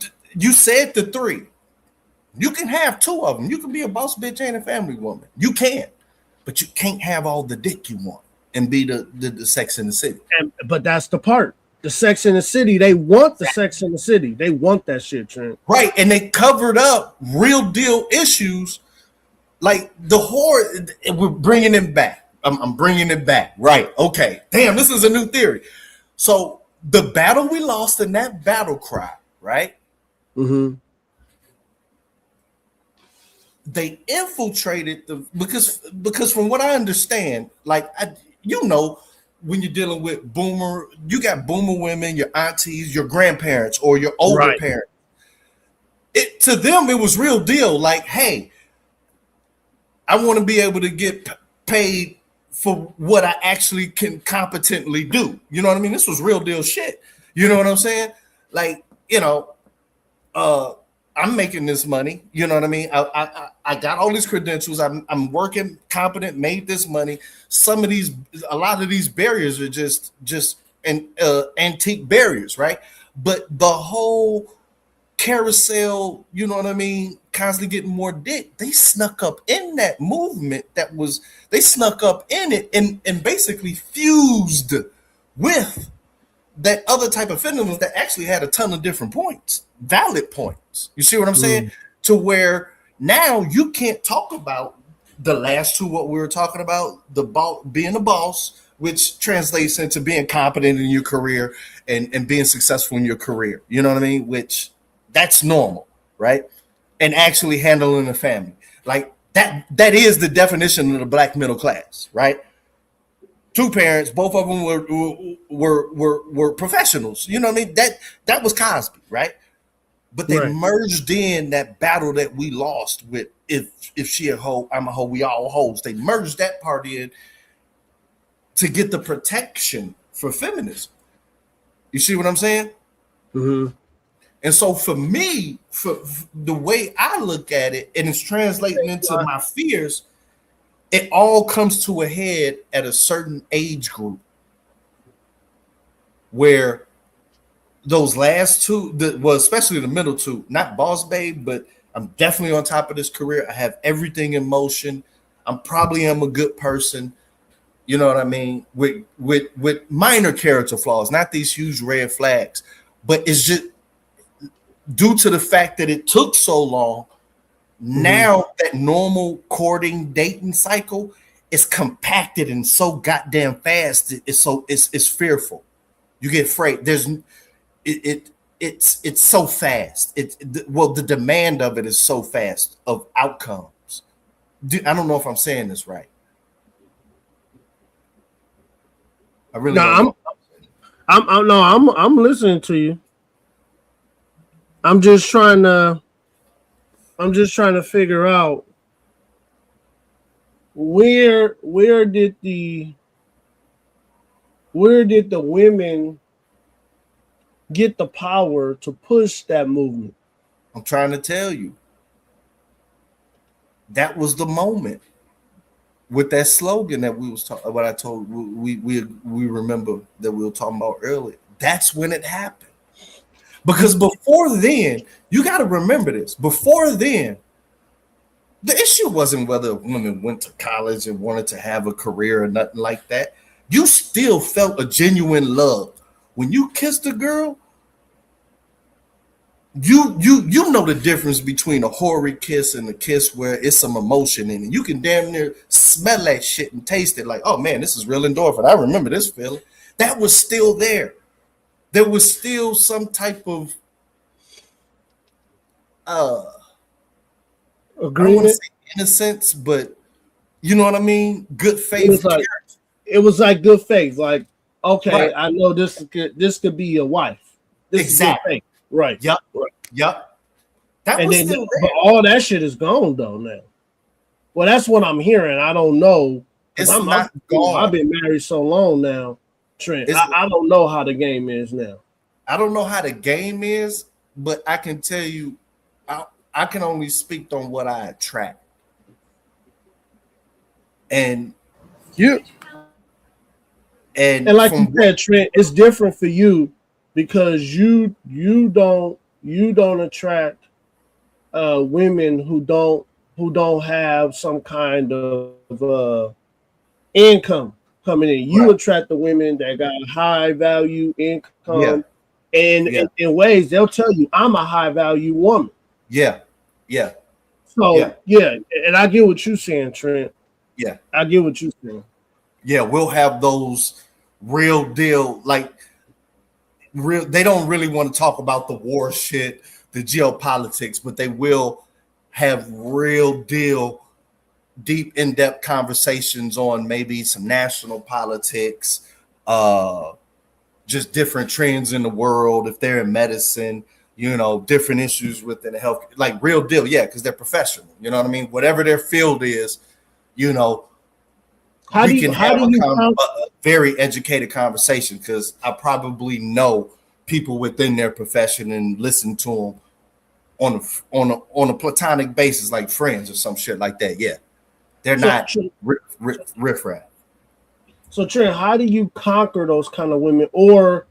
said the three, you can have two of them. You can be a boss bitch and a family woman. You can, but you can't have all the dick you want and be the Sex in the City. But that's the part. The Sex in the City, they want the Sex in the City. They want that shit, Trent. Right, and they covered up real deal issues like the whore. We're bringing it back. I'm bringing it back. Right, okay. Damn, this is a new theory. So the battle we lost in that battle cry, right? Mm-hmm. They infiltrated because from what I understand, like when you're dealing with boomer, you got boomer women, your aunties, your grandparents, or your older parents. To them, it was real deal. Like, hey, I want to be able to get paid for what I actually can competently do. You know what I mean? This was real deal shit. You know what I'm saying? Like, I'm making this money. You know what I mean? I got all these credentials. I'm working competent, made this money. A lot of these barriers are just antique barriers, right? But the whole carousel, you know what I mean, constantly getting more dick, they snuck up in that movement. They snuck up in it and basically fused with that other type of feminism that actually had a ton of different points, valid points. You see what I'm saying? To where now you can't talk about the last two, what we were talking about, being a boss, which translates into being competent in your career and being successful in your career. You know what I mean? Which that's normal, right? And actually handling a family. Like that is the definition of the black middle class, right? Two parents, both of them were professionals. You know what I mean? That was Cosby, right? But they merged in that battle that we lost with if she a hoe, I'm a hoe, we all hoes. They merged that part in to get the protection for feminism. You see what I'm saying? Mm-hmm. And so for me, for the way I look at it, and it's translating into my fears, it all comes to a head at a certain age group where those last two, especially the middle two, not boss babe, but I'm definitely on top of this career. I have everything in motion. I'm probably am a good person. You know what I mean? With minor character flaws, not these huge red flags, but it's just due to the fact that it took so long. Now that normal courting dating cycle is compacted and so goddamn fast. It's fearful. You get afraid. It's so fast. The demand of it is so fast of outcomes. I don't know if I'm saying this right. I really don't know. I'm listening to you. I'm just trying to figure out where did the women get the power to push that movement? I'm trying to tell you. That was the moment with that slogan that we was talking. What I told we remember that we were talking about earlier. That's when it happened. Because before then, you got to remember this. Before then, the issue wasn't whether women went to college and wanted to have a career or nothing like that. You still felt a genuine love. When you kissed a girl, you know the difference between a hoary kiss and a kiss where it's some emotion in it. You can damn near smell that shit and taste it like, oh man, this is real endorphin. I remember this feeling. That was still there. There was still some type of agreement, I don't want to say innocence, but you know what I mean? Good faith. It was like good faith. Like, okay, I know this could be your wife. This exactly. Is good faith. Right. Yep. Right. Yep. That and was then, still but all that shit is gone though now. Well, that's what I'm hearing. I don't know. It's not gone. I've been married so long now, Trent. I don't know how the game is now. I don't know how the game is, but I can tell you, I can only speak on what I attract. And like you said, Trent, it's different for you because you don't attract women who don't have some kind of income coming in. You attract the women that got high value income. And in ways they'll tell you, I'm a high value woman. Yeah. So and I get what you're saying, Trent. Yeah. I get what you're saying. Yeah, we'll have those real deal, they don't really want to talk about the war shit, the geopolitics, but they will have real deal, deep, in-depth conversations on maybe some national politics, just different trends in the world, if they're in medicine, different issues within the health, like real deal, because they're professional. You know what I mean? Whatever their field is, we can have a very educated conversation because I probably know people within their profession and listen to them on a platonic basis, like friends or some shit like that. Yeah, they're not riffraff. So Trent, how do you conquer those kind of women, or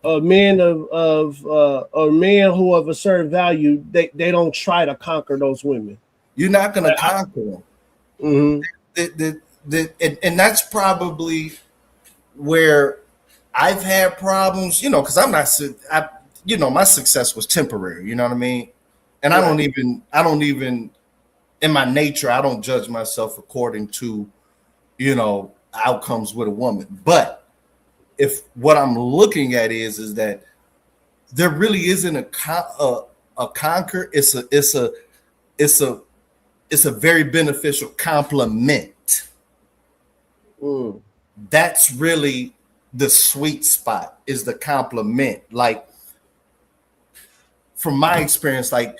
a man of a man who of a certain value? They don't try to conquer those women. You're not gonna conquer them. Mm-hmm. And that's probably where I've had problems, because I'm not, my success was temporary, you know what I mean? And I don't even, in my nature, I don't judge myself according to, outcomes with a woman. But if what I'm looking at is that there really isn't a conquer, it's a very beneficial compliment. That's really the sweet spot, is the compliment. Like, from my experience, like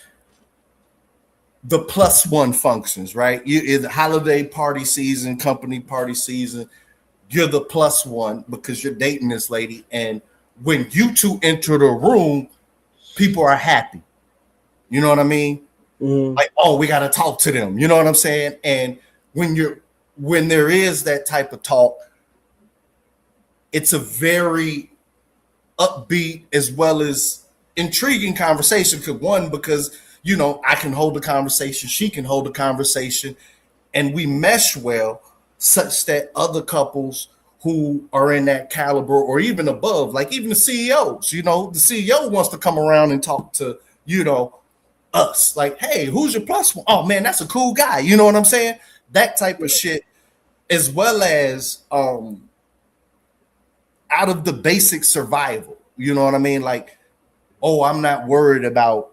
the +1 functions, right? In the holiday party season, company party season, you're the +1 because you're dating this lady. And when you two enter the room, people are happy. You know what I mean? Like, oh, we got to talk to them. You know what I'm saying? And when there is that type of talk, it's a very upbeat as well as intriguing conversation. Because I can hold the conversation, she can hold the conversation, and we mesh well, such that other couples who are in that caliber or even above, like even the CEOs, the CEO wants to come around and talk to, us. Like, hey, who's your +1? Oh man, that's a cool guy. You know what I'm saying? That type of shit, as well as out of the basic survival. You know what I mean? Like, oh, I'm not worried about,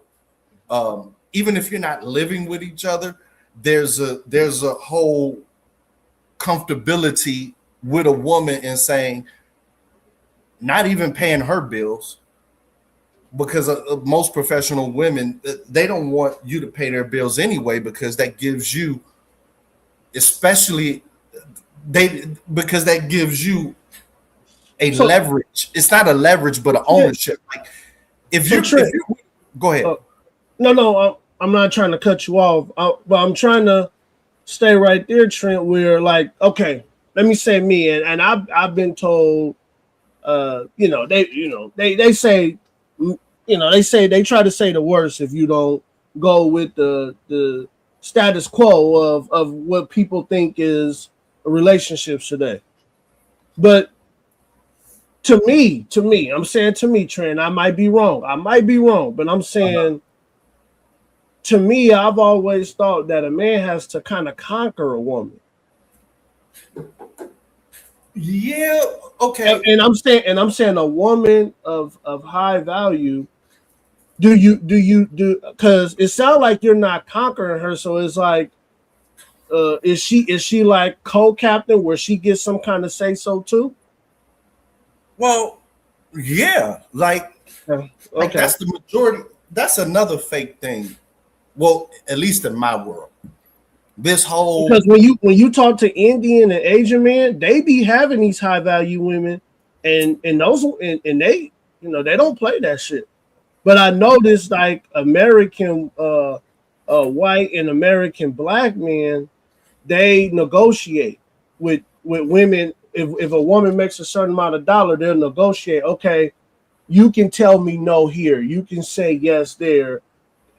even if you're not living with each other, there's a whole comfortability with a woman in saying, not even paying her bills, because most professional women, they don't want you to pay their bills anyway, because that gives you, because that gives you a leverage. It's not a leverage, but an ownership. Like, if you go ahead. No, I'm not trying to cut you off, but I'm trying to stay right there, Trent. Where, like, okay, let me say me, and I've been told, they say, they try to say the worst if you don't go with the status quo of what people think is relationships today. But to me, I'm saying to me, Trent, I might be wrong, but I'm saying, to me, I've always thought that a man has to kind of conquer a woman. Yeah, okay. And I'm saying a woman of high value. Do you because it sounds like you're not conquering her, so it's like, is she like co-captain where she gets some kind of say so too? Well, yeah, like that's the majority. That's another fake thing. Well, at least in my world, this whole, because when you talk to Indian and Asian men, they be having these high value women, and those and they they don't play that shit. But I noticed, like, American white and American black men, they negotiate with women. If a woman makes a certain amount of dollar, they'll negotiate. Okay, you can tell me no here. You can say yes there.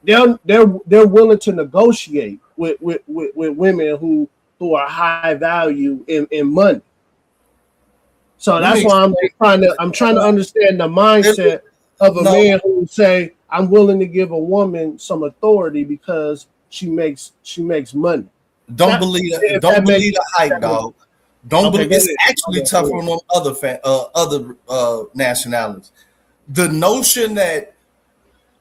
They're willing to negotiate with women who are high value in money. So that's why I'm trying to understand the mindset of a man who would say, I'm willing to give a woman some authority because she makes money. Don't believe the hype, dog. Don't believe it's actually tough on them other nationalities. The notion that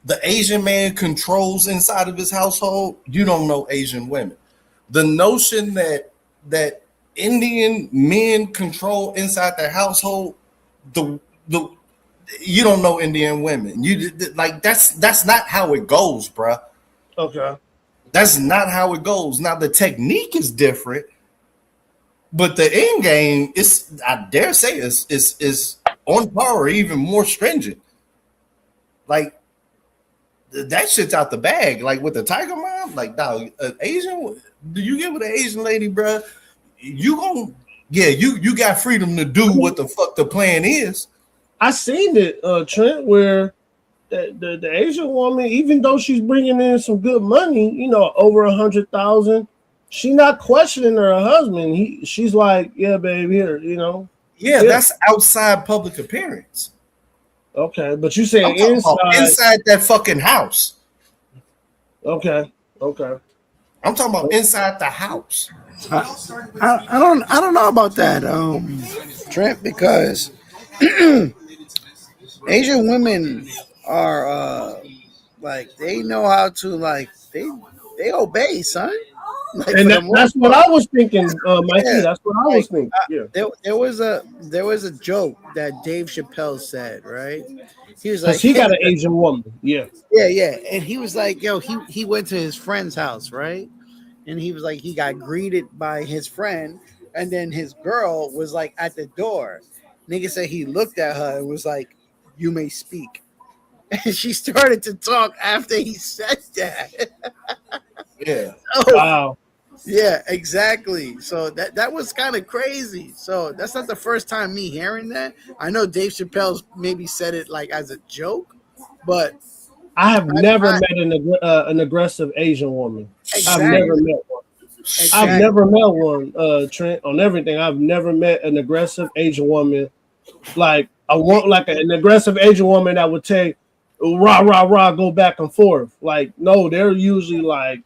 the Asian man controls inside of his household, you don't know Asian women. The notion that Indian men control inside their household, you don't know Indian women. You like that's not how it goes, bruh. Okay. That's not how it goes. Now the technique is different, but the end game is, I dare say, is on par or even more stringent. Like, that shit's out the bag. Like with the Tiger Mom, like dog, Asian. Do you get with an Asian lady, bro? You got freedom to do what the fuck the plan is. I seen it, Trent, where the Asian woman, even though she's bringing in some good money, you know, over 100,000, she not questioning her husband. She's like, yeah, babe, here, you know. Yeah, that's outside public appearance. Okay, but you saying inside that fucking house. Okay. I'm talking about inside the house. I don't know about that, Trent, because Asian women are like they know how to like they obey, son. Like, and that's what I was thinking, Mikey. Yeah, that's what I was thinking. Yeah. There was a joke that Dave Chappelle said, right? He was like, he got an Asian woman. Yeah. And he was like, yo, he went to his friend's house, right? And he was like, he got greeted by his friend, and then his girl was like at the door. Nigga said he looked at her and was like, "You may speak." And she started to talk after he said that. Yeah. Wow. Yeah, exactly. So that was kind of crazy. So that's not the first time me hearing that. I know Dave Chappelle's maybe said it like as a joke, but I have never met an aggressive Asian woman. Exactly. I've never met one. Exactly. I've never met one, Trent, on everything. I've never met an aggressive Asian woman. Like an aggressive Asian woman that would take rah, rah, rah, go back and forth. Like, no, they're usually like,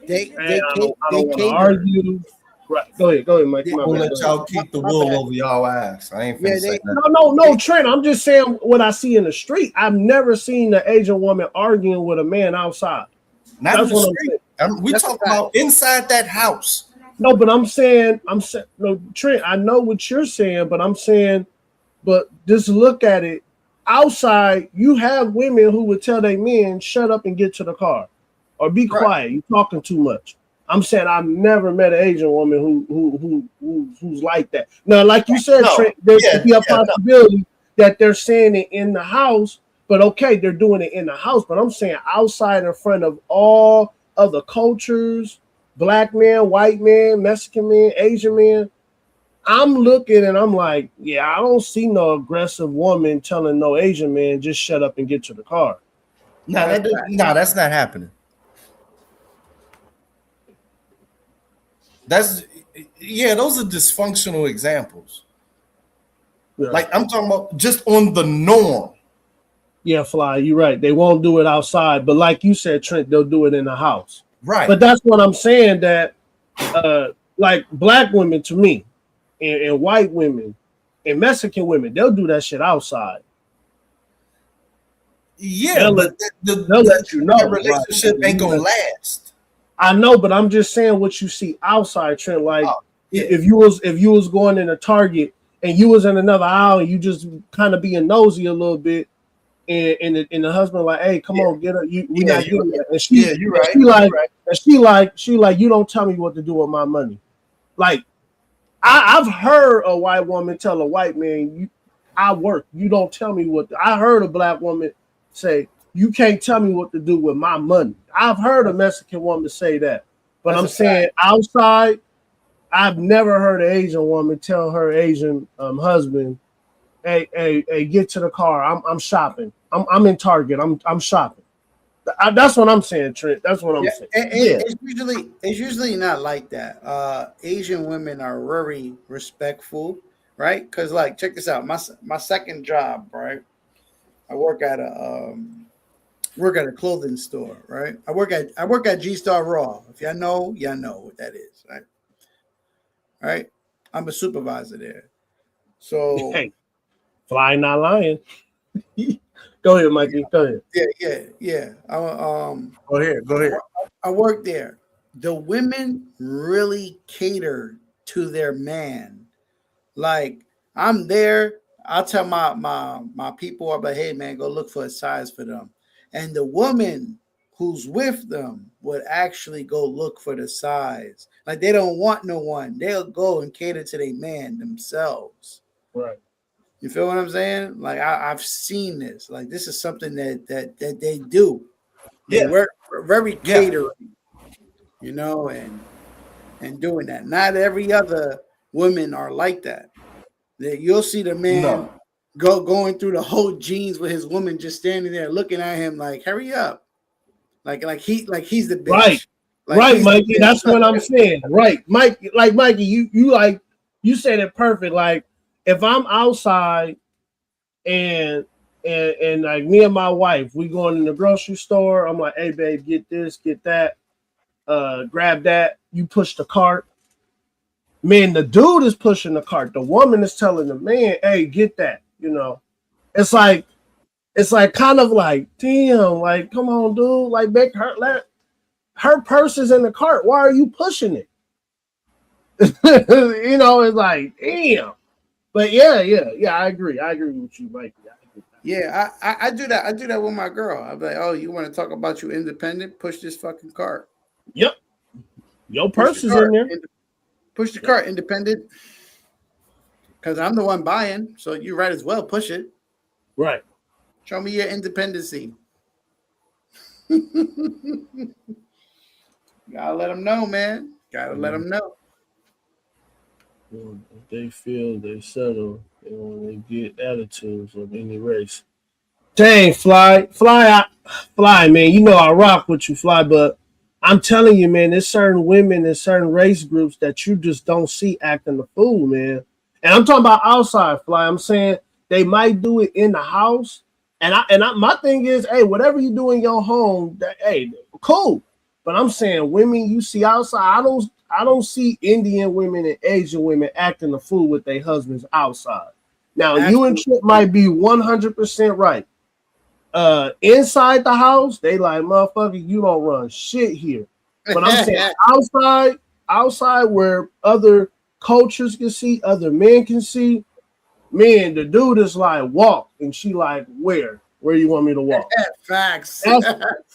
I don't want to argue. Right. Go ahead, Mike. We'll let y'all keep the wool over y'all ass. I ain't finna say that. No, Trent. I'm just saying what I see in the street. I've never seen an Asian woman arguing with a man outside. Not in the street. We talking about inside that house. No, but I'm saying, no, Trent. I know what you're saying, but I'm saying, but just look at it. Outside, you have women who would tell their men, "Shut up and get to the car," or "Be quiet. You're talking too much." I'm saying I've never met an Asian woman who's like that. Now, like you said, Trent, there could be a possibility that they're saying it in the house, but okay, they're doing it in the house. But I'm saying outside in front of all other cultures, black man, white man, Mexican man, Asian man, I'm looking and I'm like, yeah, I don't see no aggressive woman telling no Asian man just shut up and get to the car. No, that's not happening. Those are dysfunctional examples. Yeah. Like I'm talking about just on the norm. Yeah, Fly, you're right. They won't do it outside, but like you said, Trent, they'll do it in the house. Right. But that's what I'm saying, that like black women to me and white women and Mexican women, they'll do that shit outside. Yeah, they'll let you know. That relationship ain't gonna last. I know, but I'm just saying what you see outside, Trent. Like if you was going in a Target and you was in another aisle and you just kind of being nosy a little bit, and the husband like, "Hey, come on, get her. We not doing that." And you're right. She like, "You don't tell me what to do with my money." Like I've heard a white woman tell a white man, "I work. You don't tell me what." I heard a black woman say, "You can't tell me what to do with my money." I've heard a Mexican woman say that, but I'm saying outside, I've never heard an Asian woman tell her Asian husband, "Hey, get to the car. I'm shopping. I'm in Target. I'm shopping." That's what I'm saying, Trent. That's what I'm saying. It's usually not like that. Asian women are very respectful, right? Because like, check this out. My second job, right? I work at a clothing store, right? I work at G Star Raw. If y'all know what that is, right? All right. I'm a supervisor there. So hey, Fly not lying. Go ahead, Mikey. Go ahead. Yeah. Go ahead. I work there. The women really cater to their man. Like I'm there. I'll tell my people, I'm like, "Hey man, go look for a size for them." And the woman who's with them would actually go look for the size. Like they don't want no one. They'll go and cater to their man themselves. Right. You feel what I'm saying? Like I've seen this. Like this is something that they do. They work very catering, you know, and doing that. Not every other women are like that. You'll see the man going through the whole jeans with his woman just standing there looking at him like, hurry up. Like he's the bitch. Right. Like right, he's the Mikey. bitch. That's what I'm saying. Right. Mikey, you said it perfect. Like if I'm outside and like me and my wife, we going in the grocery store. I'm like, hey babe, get this, get that, grab that. You push the cart. Man, the dude is pushing the cart. The woman is telling the man, hey, get that. You know, it's like kind of like, damn, like, come on, dude. Like, make her purse is in the cart. Why are you pushing it? You know, it's like, damn. But yeah, I agree. I agree with you, Mikey. Yeah, I do that. I do that with my girl. I'm like, oh, you want to talk about you independent? Push this fucking cart. Yep. Your purse is in there. Push the cart, independent. Because I'm the one buying, so you might as well push it. Right. Show me your independency. Gotta let them know, man. Gotta let them know. If they feel they settle, they get attitudes of any race. Dang, Fly, man. You know I rock with you, Fly, but I'm telling you, man, there's certain women and certain race groups that you just don't see acting the fool, man. And I'm talking about outside, Fly. I'm saying they might do it in the house. And my thing is, hey, whatever you do in your home, hey, cool. But I'm saying women you see outside, I don't see Indian women and Asian women acting the fool with their husbands outside. Now, you and Chip might be 100% right. Inside the house, they like, motherfucker, you don't run shit here. But I'm saying outside where other cultures can see, other men can see, man, the dude is like, walk. And she like, where? Where you want me to walk? Facts.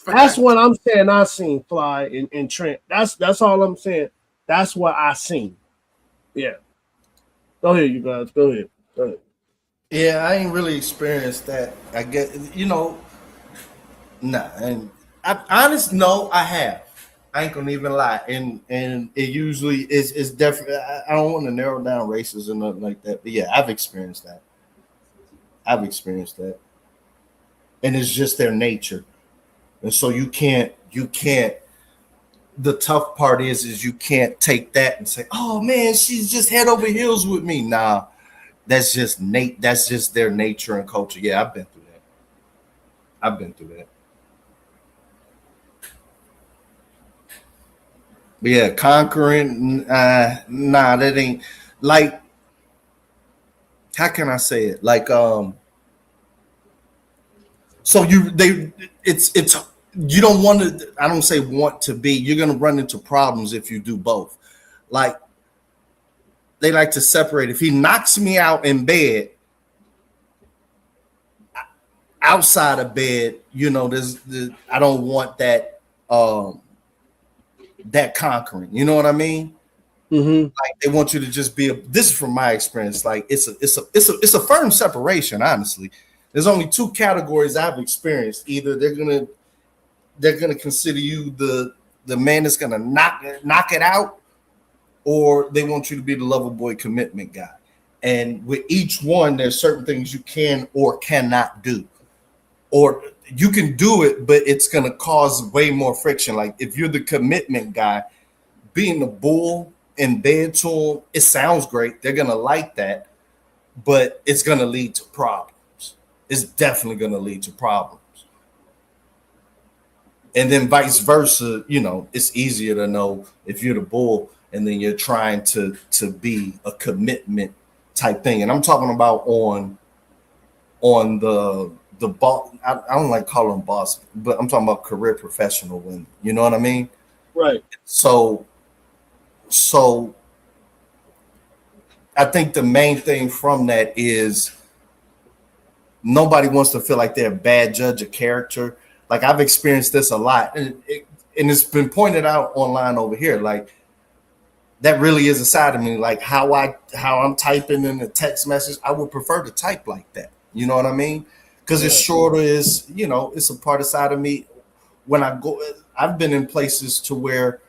That's what I'm saying. I seen Fly in Trent. That's all I'm saying. That's what I seen. Yeah. Go ahead, you guys. Go ahead. Yeah, I ain't really experienced that. I get, you know, nah. And I have. I ain't gonna even lie. And it usually is definitely. I don't want to narrow down races and nothing like that. But yeah, I've experienced that. And it's just their nature. And so you can't. The tough part is you can't take that and say, "Oh man, she's just head over heels with me." Nah, that's just That's just their nature and culture. Yeah, I've been through that. But yeah, conquering. Nah, that ain't like. How can I say it? Like, so it's. You don't want to, I don't say want to be, you're going to run into problems if you do both. Like, they like to separate. If he knocks me out in bed, outside of bed, you know, I don't want that, that conquering. You know what I mean? Mm-hmm. Like they want you to just be this is from my experience. Like it's a firm separation, honestly. There's only two categories I've experienced. Either they're gonna consider you the man that's gonna knock it out, or they want you to be the lover boy commitment guy. And with each one, there's certain things you can or cannot do. Or you can do it, but it's gonna cause way more friction. Like if you're the commitment guy, being the bull in bed to them, it sounds great. They're gonna like that, but it's gonna lead to problems. It's definitely gonna lead to problems. And then vice versa, you know, it's easier to know if you're the bull and then you're trying to be a commitment type thing. And I'm talking about on the boss. I don't like calling them boss, but I'm talking about career professional women. You know what I mean? Right. So I think the main thing from that is nobody wants to feel like they're a bad judge of character. Like I've experienced this a lot, and it's been pointed out online over here. Like that really is a side of me. Like how I'm typing in the text message, I would prefer to type like that. You know what I mean? Because it's shorter. Is, you know, it's a part of side of me. when I go, I've been in places to where,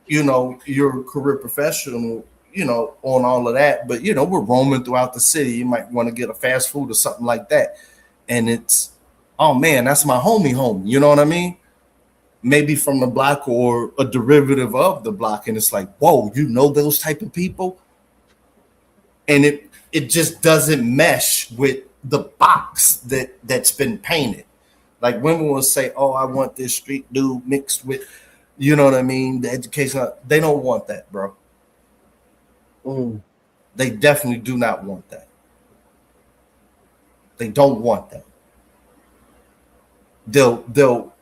you know, you're a career professional, you know, on all of that, but you know, we're roaming throughout the city. You might want to get a fast food or something like that, and it's, oh man, that's my homie. You know what I mean? Maybe from the block or a derivative of the block, and it's like, whoa, you know those type of people, and it just doesn't mesh with the box that's been painted. Like women will say, oh, I want this street dude mixed with, you know what I mean, the education. They don't want that, bro. They definitely do not want that. They don't want that. They'll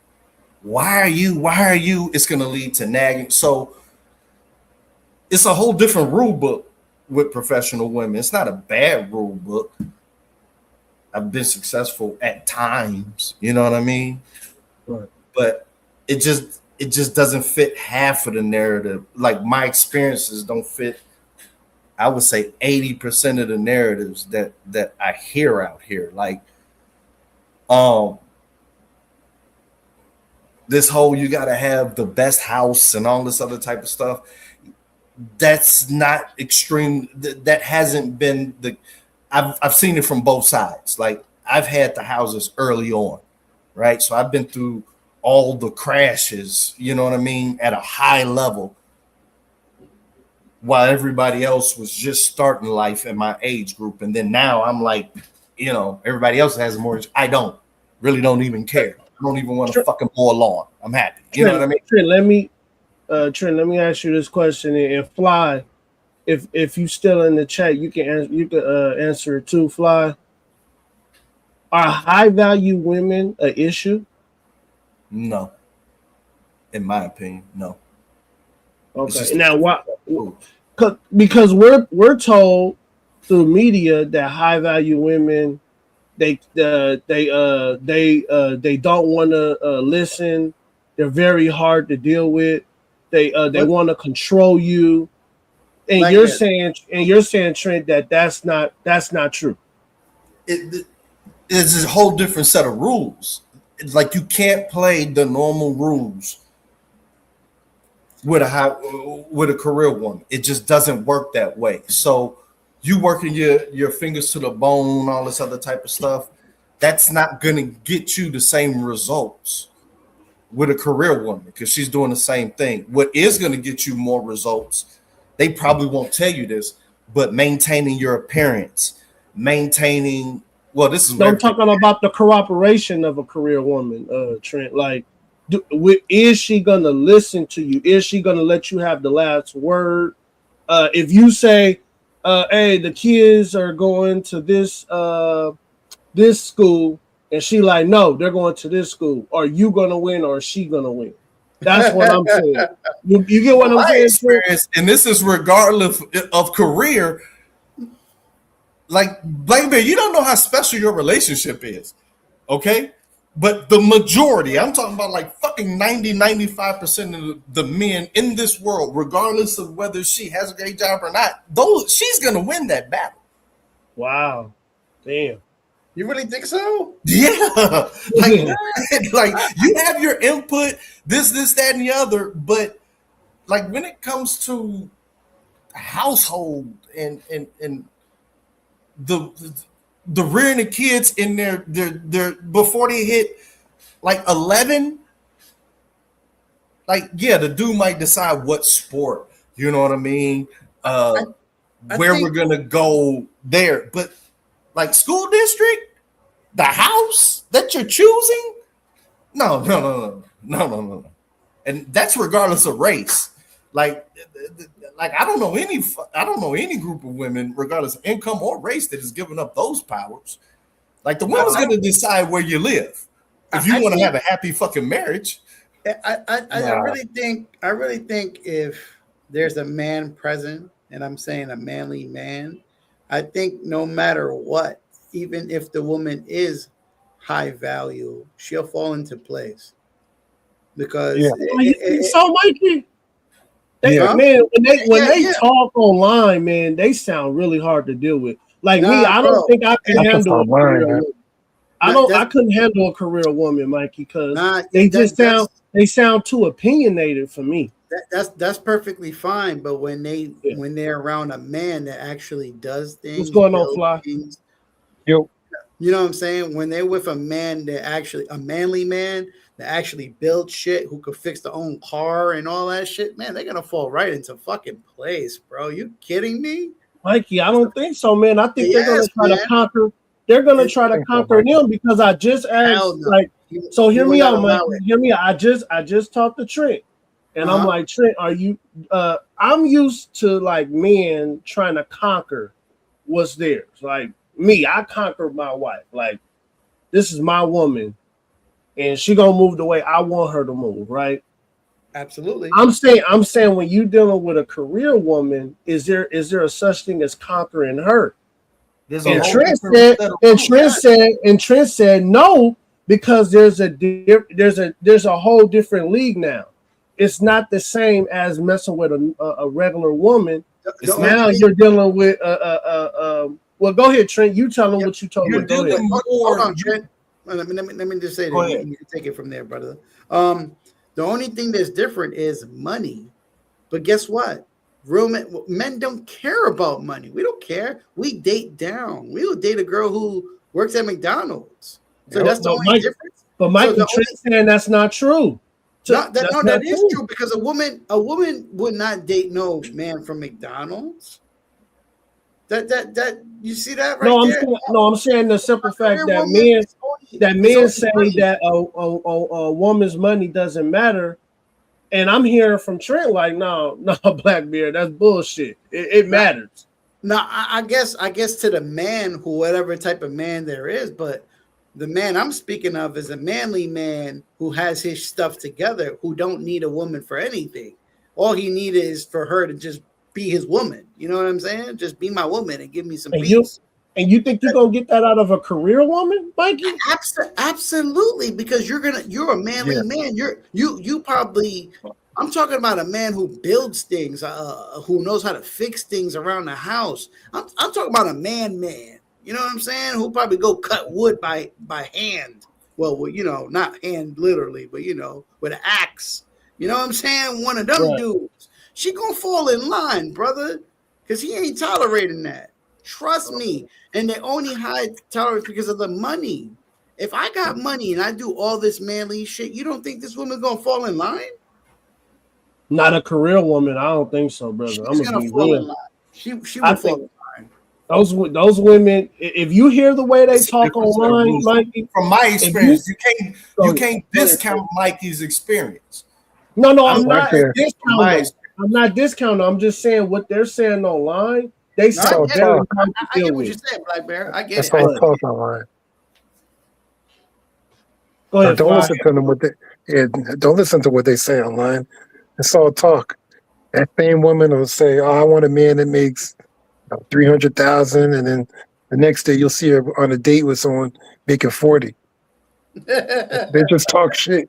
why are you? It's going to lead to nagging. So it's a whole different rule book with professional women. It's not a bad rule book. I've been successful at times, you know what I mean? Right. But it just doesn't fit half of the narrative. Like my experiences don't fit, I would say 80% of the narratives that I hear out here. Like this whole you got to have the best house and all this other type of stuff. That's not extreme. That hasn't been the. I've seen it from both sides. Like I've had the houses early on, right? So I've been through all the crashes. You know what I mean? At a high level, while everybody else was just starting life in my age group, and then now I'm like, you know, everybody else has a mortgage. I don't even care. I don't even want to fucking mow a lawn. I'm happy. You know what I mean? Trent, let me ask you this question. And Fly, if you still in the chat, you can answer it too. Fly, are high value women an issue? No. In my opinion, no. Okay. Now, why? Because we're told through media that high value women they don't want to listen. They're very hard to deal with. They want to control you, and like you're saying Trent, that's not true. It's a whole different set of rules. It's like you can't play the normal rules with a career woman. It just doesn't work that way. So you working your fingers to the bone, all this other type of stuff, that's not going to get you the same results with a career woman because she's doing the same thing. What is going to get you more results, they probably won't tell you this, but maintaining your appearance, maintaining, well, this is... I'm talking about the cooperation of a career woman, Trent. Like, is she going to listen to you? Is she going to let you have the last word? If you say, hey, the kids are going to this school, and she like, no, they're going to this school. Are you gonna win or is she gonna win? That's what I'm saying. You get what I'm saying? And this is regardless of career. Like, Black Bear, you don't know how special your relationship is, okay? But the majority, I'm talking about like fucking 90-95% of the men in this world, regardless of whether she has a great job or not, she's gonna win that battle. Wow, damn. You really think so? Yeah. like you have your input, this, that, and the other, but like when it comes to household and the rearing the kids in their before they hit like 11, like yeah, the dude might decide what sport, you know what I mean? We're gonna go there, but like school district, the house that you're choosing, no. And that's regardless of race. Like I don't know any group of women, regardless of income or race, that is giving up those powers. Like the woman's going to decide where you live if you want to have a happy fucking marriage. I really think if there's a man present, and I'm saying a manly man, I think no matter what, even if the woman is high value, she'll fall into place. Because so Mikey, man, when they talk online, man, they sound really hard to deal with. Like me, I don't think I can handle I couldn't handle a career woman, Mikey, because they sound too opinionated for me. That's perfectly fine, but when they're around a man that actually does things, what's going on, Fly? Yo, you know what I'm saying? When they're with a man that actually a manly man that actually builds shit, who could fix their own car and all that shit, man, they're gonna fall right into fucking place, bro. You kidding me? Mikey, I don't think so, man. I think they're gonna try to conquer. They're gonna try to conquer them because I just asked, so hear me out, Mikey. Hear me out. I just talked to Trent, and I'm like, Trent, are you? I'm used to like men trying to conquer what's theirs. Like me, I conquered my wife. Like this is my woman, and she gonna move the way I want her to move, right? Absolutely. I'm saying when you dealing with a career woman, is there a such thing as conquering her? And Trent said no, because there's a whole different league now. It's not the same as messing with a regular woman. Now you're dealing with well, go ahead, Trent. You tell them what you told me. Go ahead. Hold on, Trent. Let me just say that you can take it from there, brother. The only thing that's different is money. But guess what? Real men don't care about money. We don't care. We date down. We will date a girl who works at McDonald's. So that's the only difference. But Mikey, Trent's saying that's not true. That is true, because a woman would not date no man from McDonald's. That you see that right there? I'm saying the simple fact that men say that a woman's money doesn't matter, and I'm hearing from Trent like, no, Blackbeard, that's bullshit. It matters. No, I guess to the man, who whatever type of man there is, but the man I'm speaking of is a manly man who has his stuff together, who don't need a woman for anything. All he needs is for her to just be his woman. You know what I'm saying? Just be my woman and give me some peace. You think you're gonna get that out of a career woman, Mikey? Absolutely, because you're a manly man. You probably. I'm talking about a man who builds things, who knows how to fix things around the house. I'm talking about a man. You know what I'm saying? Who probably go cut wood by hand. Well, not hand literally, but with an axe. You know what I'm saying? One of them dudes. She gonna fall in line, brother, because he ain't tolerating that. Trust me. And they only hide tolerance because of the money. If I got money and I do all this manly shit, you don't think this woman's gonna fall in line? Not a career woman. I don't think so, brother. She's gonna fall in line. She will fall in line. Those women, if you hear the way they talk online, Mikey, from my experience, you can't discount Mikey's experience. No, I'm not discounting. I'm not discounting. I'm just saying what they're saying online. They sound very hard to I deal get what with. you're saying, Black Bear. I get That's it. all I'm talking online. Go ahead. Don't listen to them. Don't listen to what they say online. It's all talk. That same woman will say, "Oh, I want a man that makes 300,000," and then the next day you'll see her on a date with someone making 40. They just talk shit.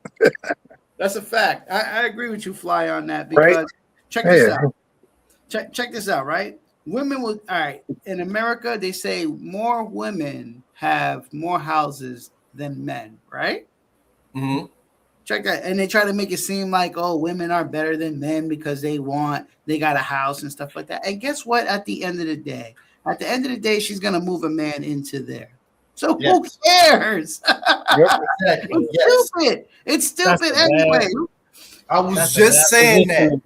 That's a fact. I agree with you, Fly, on that, because check this out. Check this out, right? Women will, all right, in America, they say more women have more houses than men, right? Mm-hmm. Check that. And they try to make it seem like, oh, women are better than men because they got a house and stuff like that. And guess what? At the end of the day, she's going to move a man into there. So who cares? It's stupid. It's stupid anyway. I was just saying that.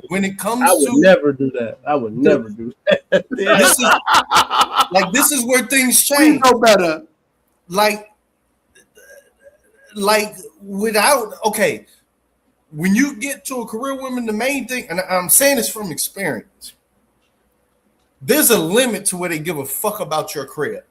When it comes I would never do that. I would never do that. This is where things change. We know better. Like without, okay, when you get to a career woman, the main thing, and I'm saying this from experience, there's a limit to where they give a fuck about your career.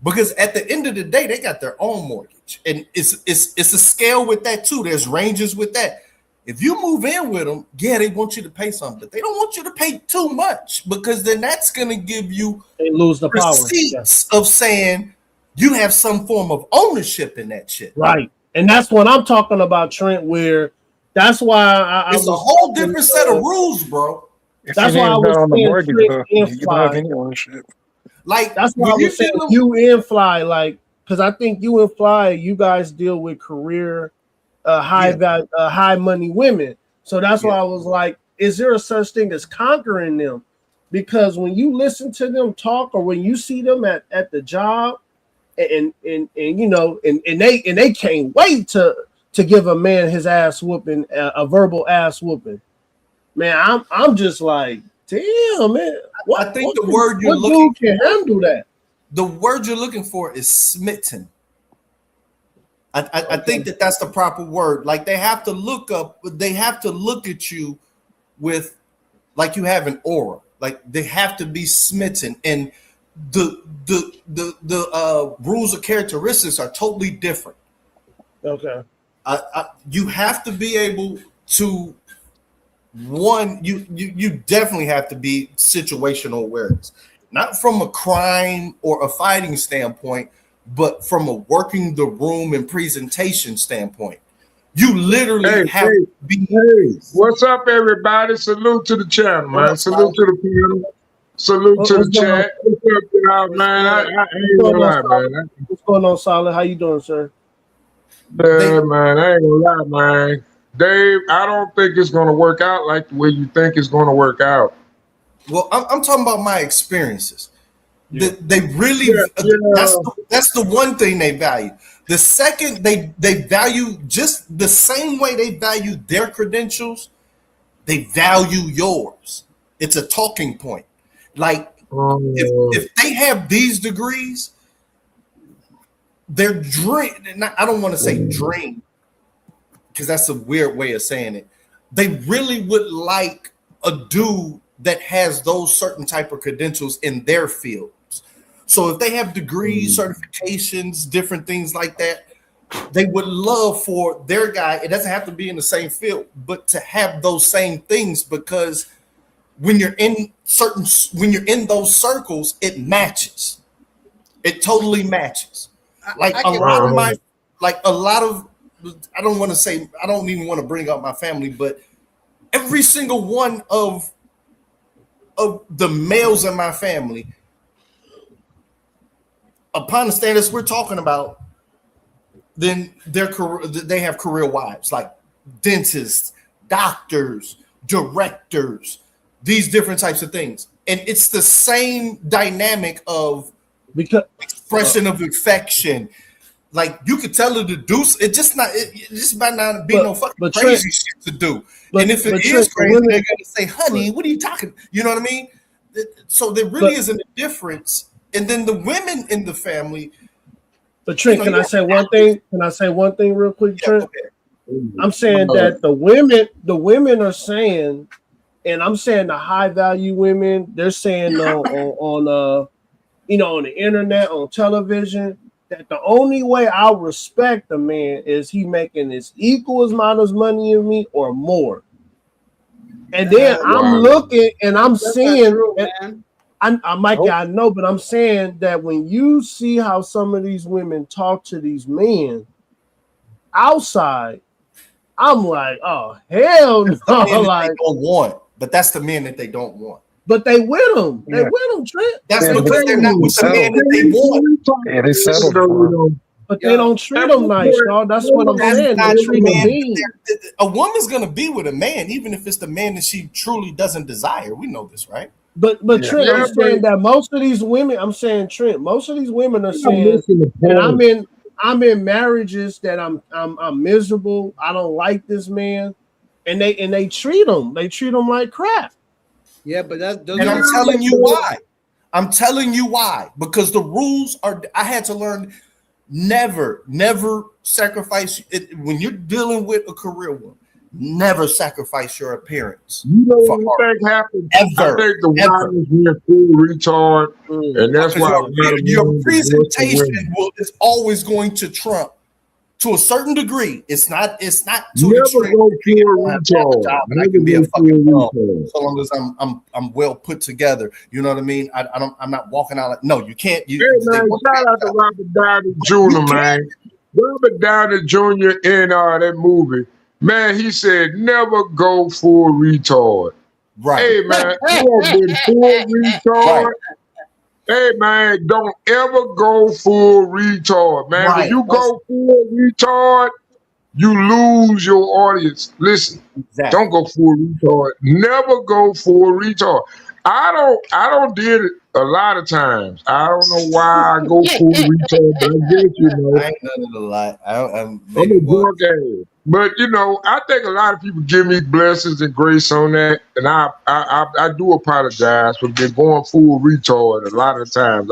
Because at the end of the day, they got their own mortgage. And it's a scale with that too. There's ranges with that. If you move in with them, they want you to pay something, but they don't want you to pay too much, because then that's going to give you receipts of saying you have some form of ownership in that shit. Right. And that's what I'm talking about, Trent, where that's why it's a whole different set of rules, bro. That's why I was on the mortgage, saying you don't have any ownership. Like that's why I was saying you and Fly, like, because I think you and Fly, you guys deal with career, high money women. So that's why I was like, is there a such thing as conquering them? Because when you listen to them talk, or when you see them at the job, and you know, and they can't wait to give a man his ass whooping, a verbal ass whooping. Man, I'm just like, damn, man. I think the word you're looking for, can handle that. The word you're looking for is smitten. I think that's the proper word. Like they have to look at you with, like you have an aura. Like they have to be smitten, and the rules of characteristics are totally different. Okay. You have to be able to. One, you definitely have to be situational awareness, not from a crime or a fighting standpoint, but from a working the room and presentation standpoint. You literally have to be. Hey, what's up, everybody? Salute to the channel, man. Salute to the panel. Salute to the chat. What's up, y'all, man? I ain't gonna lie, man. What's going on, Solid? How you doing, sir? Yeah, man. I ain't gonna lie, man. Dave, I don't think it's going to work out like the way you think it's going to work out. Well, I'm talking about my experiences. Yeah. They really, that's the one thing they value. The second, they value just the same way they value their credentials, they value yours. It's a talking point. Like, if they have these degrees, their dream, I don't want to say dream, because that's a weird way of saying it. They really would like a dude that has those certain type of credentials in their fields. So if they have degrees, certifications, different things like that, they would love for their guy, it doesn't have to be in the same field, but to have those same things, because when you're in those circles, it matches. It totally matches. Like a lot of I don't even want to bring up my family, but every single one of the males in my family, upon the status we're talking about, then they have career wives, like dentists, doctors, directors, these different types of things. And it's the same dynamic of expression of affection. Like you could tell her to do it, just might not be no fucking crazy shit to do. And if it is crazy, they're gonna say, "Honey, what are you talking?" You know what I mean? So there really isn't a difference. And then the women in the family. But Trent, can I say one thing? Can I say one thing real quick, Trent? I'm saying that the women are saying, and I'm saying the high value women, they're saying on the internet, on television, that the only way I respect a man is he making as equal amount of money as me or more. And then I'm looking and I'm seeing, Mikey, I know, but I'm saying that when you see how some of these women talk to these men outside, I'm like, oh hell no! Like, they don't want, but that's the men that they don't want. But they with them. They with them, Trent. That's because they're not with the man that they want. Yeah, they settled for them. But they don't treat them nice, y'all. That's what I'm saying. They treat them mean. A woman's gonna be with a man, even if it's the man that she truly doesn't desire. We know this, right? But Trent, I'm saying that most of these women, I'm saying Trent, most of these women are saying, and I'm in marriages that I'm miserable. I don't like this man, and they treat them like crap. Yeah, but and I'm telling you why. I'm telling you why. Because the rules are. I had to learn. Never sacrifice it when you're dealing with a career woman. Never sacrifice your appearance. You know what I think happens? Ever. I think the wives being full retard, and that's why your presentation is always going to trump to a certain degree. It's not to never extreme. go full retard. And I can be a fucking bum so long as I'm well put together. You know what I mean? I'm not walking out like no. You can't. Hey man, shout out to Robert Downey Jr. Man. Robert Downey Jr. in that movie. Man, he said, never go full retard. Right. Hey, man, you have been full retard. Right. Hey man, don't ever go full retard, man. When you go full retard, you lose your audience. Listen, don't go full retard. Never go full retard. I don't did it a lot of times. I don't know why I go full retard, but I guess you know. I ain't done it a lot. I'm I'm maybe a once. drunk ass. But you know, I think a lot of people give me blessings and grace on that, and I do apologize for being going full retard a lot of times.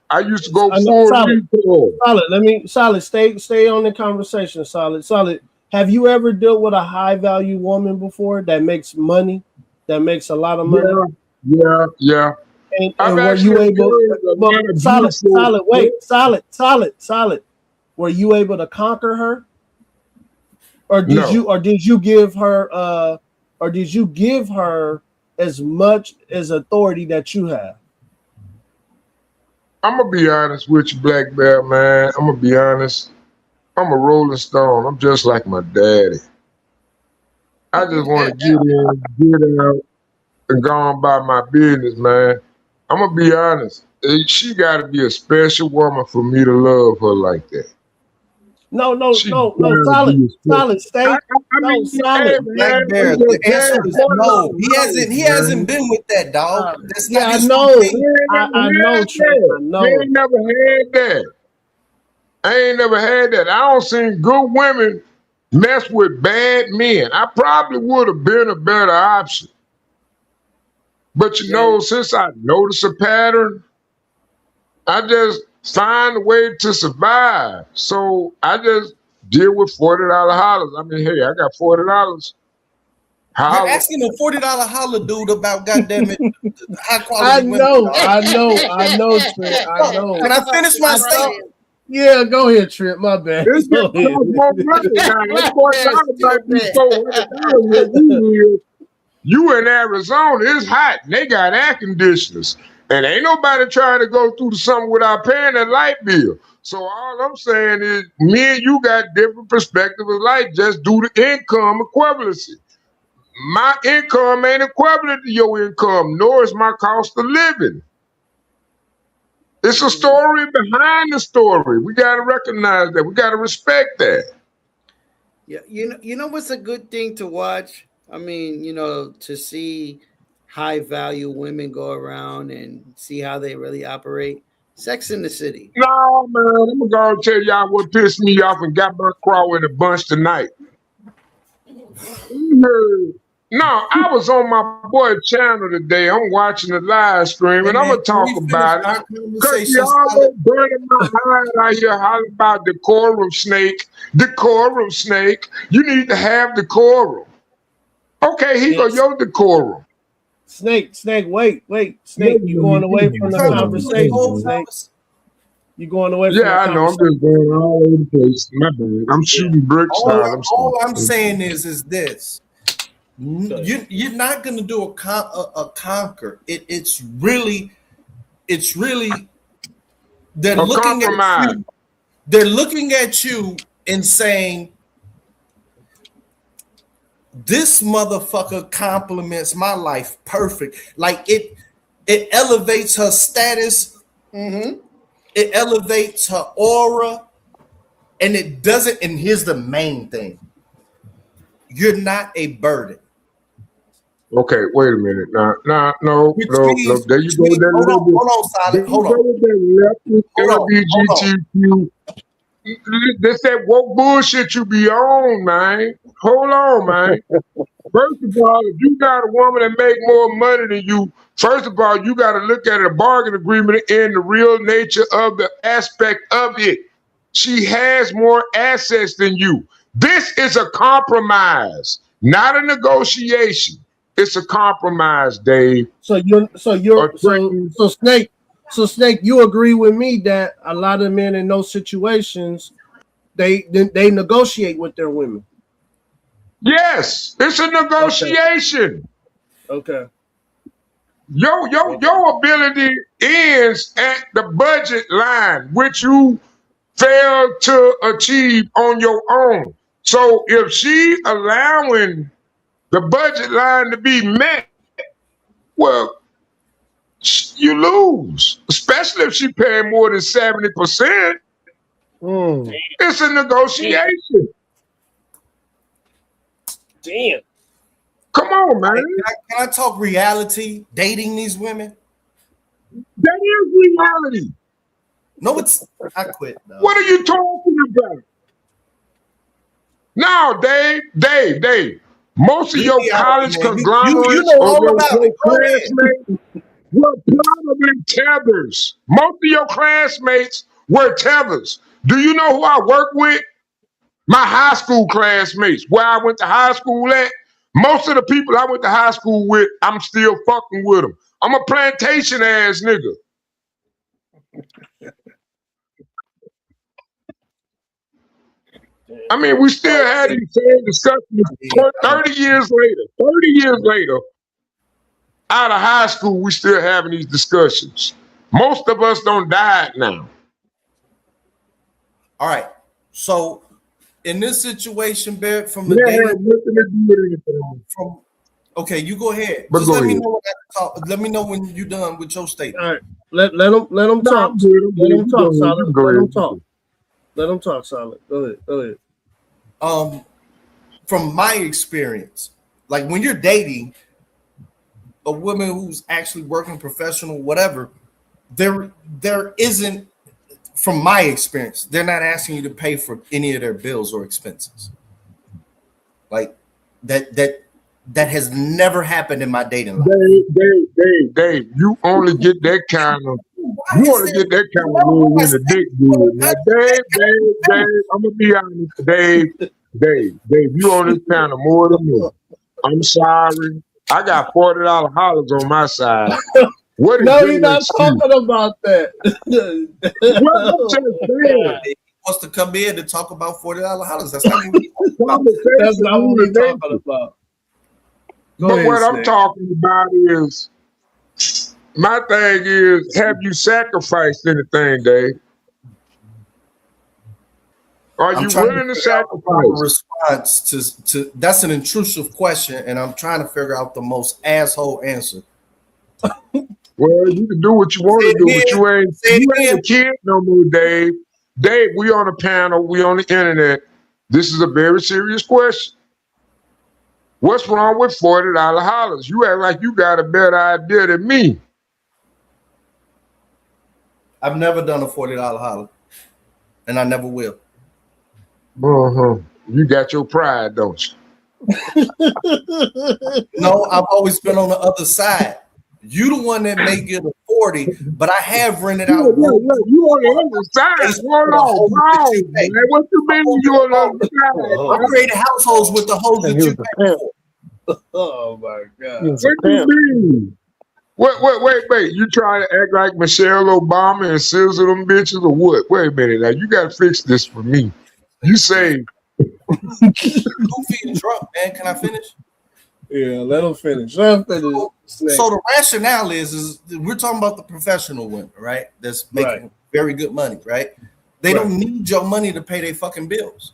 I used to go full retard. Solid. Stay on the conversation. Solid. Have you ever dealt with a high value woman before that makes money, that makes a lot of money? Yeah. And were you able? Solid. Were you able to conquer her, or did you give her as much as authority that you have? I'm gonna be honest with you, Black Bear, man. I'm gonna be honest. I'm a Rolling Stone. I'm just like my daddy. I just want to get in, get out, and go on by my business, man. I'm gonna be honest. She got to be a special woman for me to love her like that. No, solid. Stay. Solid. Black Bear. The answer is no. He hasn't been with that dog. That's not his routine. I know, Trent. I know. I ain't never had that. I don't seen good women mess with bad men. I probably would have been a better option. But you know, since I noticed a pattern, I just find a way to survive. So I just deal with $40 hollers. I mean, hey, I got $40. You're asking a $40 holler dude about goddamn it high quality I know, women. Trent. I know. Can I finish my statement? Yeah, go ahead, Trent. My bad. It's just more money now. That $40 might be $400 where you live. You in Arizona, it's hot, and they got air conditioners. And ain't nobody trying to go through the summer without paying that light bill. So all I'm saying is me and you got different perspectives of life just due to income equivalency. My income ain't equivalent to your income, nor is my cost of living. It's a story behind the story. We got to recognize that. We got to respect that. Yeah, you know what's a good thing to watch? I mean, to see high value women go around and see how they really operate. Sex in the City. No, man, I'm gonna tell y'all what pissed me off and got my crow in a bunch tonight. No, I was on my boy channel today. I'm watching the live stream, and I'm gonna talk about it. Because you always burning my mind out here hollering about decorum snake. Decorum snake. You need to have decorum. Okay, here go your decorum. Snake, wait. Snake, you going away from the conversation, Snake. You going away from the conversation. Yeah, I know. I'm just going all over the place. My bad. I'm shooting bricks. All I'm saying is this. You're not going to do a conquer. It's really they're looking at you. They're looking at you and saying, this motherfucker compliments my life perfect. Like it elevates her status. Mm-hmm. It elevates her aura, and it doesn't. And here's the main thing: you're not a burden. Okay, wait a minute. No. There you go. Hold on, Silent. Hold on. LGBTQ. That's that woke bullshit you be on, man. Hold on, man. First of all, if you got a woman that make more money than you, first of all, you got to look at a bargain agreement in the real nature of the aspect of it. She has more assets than you. This is a compromise, not a negotiation. It's a compromise, Dave. So Snake, you agree with me that a lot of men in those situations, they negotiate with their women. Yes, it's a negotiation. Okay. Your ability ends at the budget line, which you failed to achieve on your own. So if she allowing the budget line to be met, well, you lose, especially if she paying more than 70%. It's a negotiation. Damn. Come on, man. Can I talk reality? Dating these women? That is reality. No, it's. I quit. No. What are you talking about? No, Dave. Most of your college conglomerates you know or all your about it. Go ahead. classmates were probably tethers. Most of your classmates were tethers. Do you know who I work with? My high school classmates, where I went to high school at. Most of the people I went to high school with, I'm still fucking with them. I'm a plantation ass nigga. I mean, we still had these same discussions 30 years later. 30 years later, out of high school, we still having these discussions. Most of us don't die now. All right. So in this situation, Barrett, from the Yeah, dating, nothing to do with anything. okay, you go ahead. But Just go let me ahead. know. Let me know when you're done with your statement. All right. Let them talk. Let them talk, Solid. Let them talk. Let them talk, Solid. Go ahead. From my experience, like when you're dating a woman who's actually working professional, whatever, there isn't, from my experience, they're not asking you to pay for any of their bills or expenses. Like that has never happened in my dating life. Dave, you only get that kind of rule when the dick good. Now, Dave, I'm gonna be honest, Dave, you on this kind of more than me. I'm sorry. I got $40 hollers on my side. What is no, your you're not excuse? talking about that. Well, I'm just saying. He wants to come in to talk about $40 hollers. That's not what That's not what we're talking about. But what I'm talking about is, my thing is, have you sacrificed anything, Dave? Are you willing to sacrifice? Response to that's an intrusive question, and I'm trying to figure out the most asshole answer. Well, you can do what you want to do, but you ain't a kid no more, Dave. Dave, we on a panel, we on the internet. This is a very serious question. What's wrong with $40 hollers? You act like you got a better idea than me. I've never done a $40 holler, and I never will. You got your pride, don't you? No, I've always been on the other side. You the one that may get a 40, but I have rented out. You on the other side. Hold on, man. What you mean you on the other side? I created households with the hoes that you pay for. Oh my God. What you mean? Wait. You trying to act like Michelle Obama and scissor them bitches or what? Wait a minute now. You got to fix this for me. You say. Goofy and drunk, man. Can I finish? Yeah, let him finish. Let him finish. So the rationale is we're talking about the professional women, right? That's making very good money, right? They don't need your money to pay their fucking bills.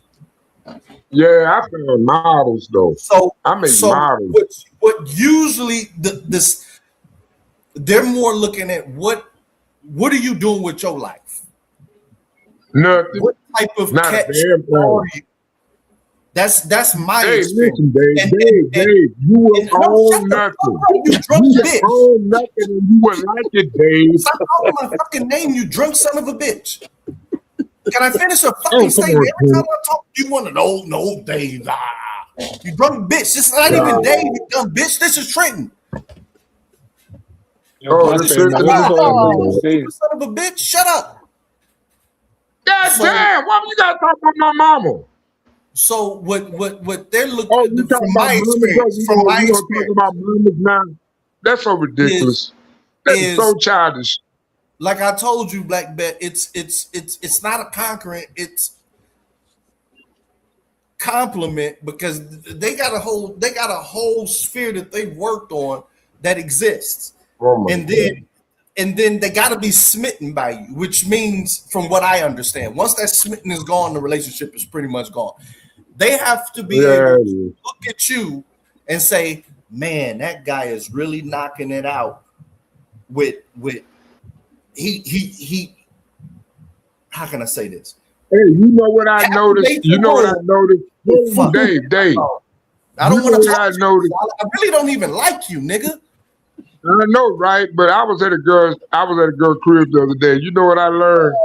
Yeah, I found models though. So I make models. What usually they're more looking at what are you doing with your life? Nothing. What type of catch are you? That's my experience. Listen, Dave, you will own nothing. You drunk bitch. Own nothing and you would like it, Dave. Stop calling my fucking name, you drunk son of a bitch. Can I finish a fucking statement? Every time I talk, you want to know, no, Dave. You drunk bitch. This is not even Dave, you dumb bitch. This is Trenton. This is you son of a bitch. Shut up. God damn, why you gotta talk about my mama? So what they're looking from my experience, talk about mamas now. That's so ridiculous. That's so childish. Like I told you, Black Bet, it's not a concurrent, it's compliment, because they got a whole sphere that they've worked on that exists. And then they got to be smitten by you, which means, from what I understand, once that smitten is gone, the relationship is pretty much gone. They have to be able to look at you and say, man, that guy is really knocking it out. with he. How can I say this? Hey, you know what I noticed? You know what I noticed? Dave. I don't want to talk to you. I really don't even like you, nigga. I know, right? But I was at a girl crib the other day. You know what I learned?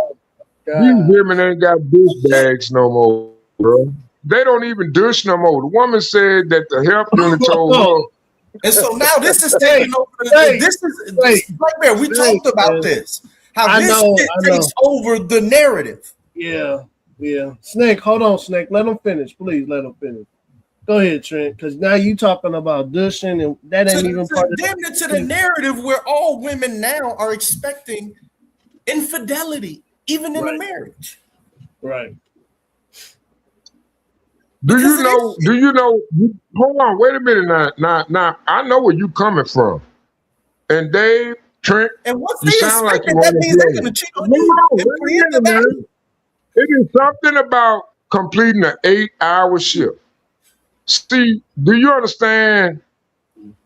These women ain't got douche bags no more, bro. They don't even douche no more. The woman said that the health unit told her. And so now this is taking over. This Black Bear. We talked about this. How this shit takes over the narrative. Yeah. Snake, hold on, Snake. Let him finish, please. Let him finish. Go ahead, Trent, because now you talking about dushing, and that ain't even part of it. To the narrative where all women now are expecting infidelity, even in a marriage. Right. Do you know? Hold on, wait a minute now. I know where you coming from, and Dave, Trent, and once you sound like you want that means they're gonna cheat on you. It is something about completing an 8-hour shift. See, do you understand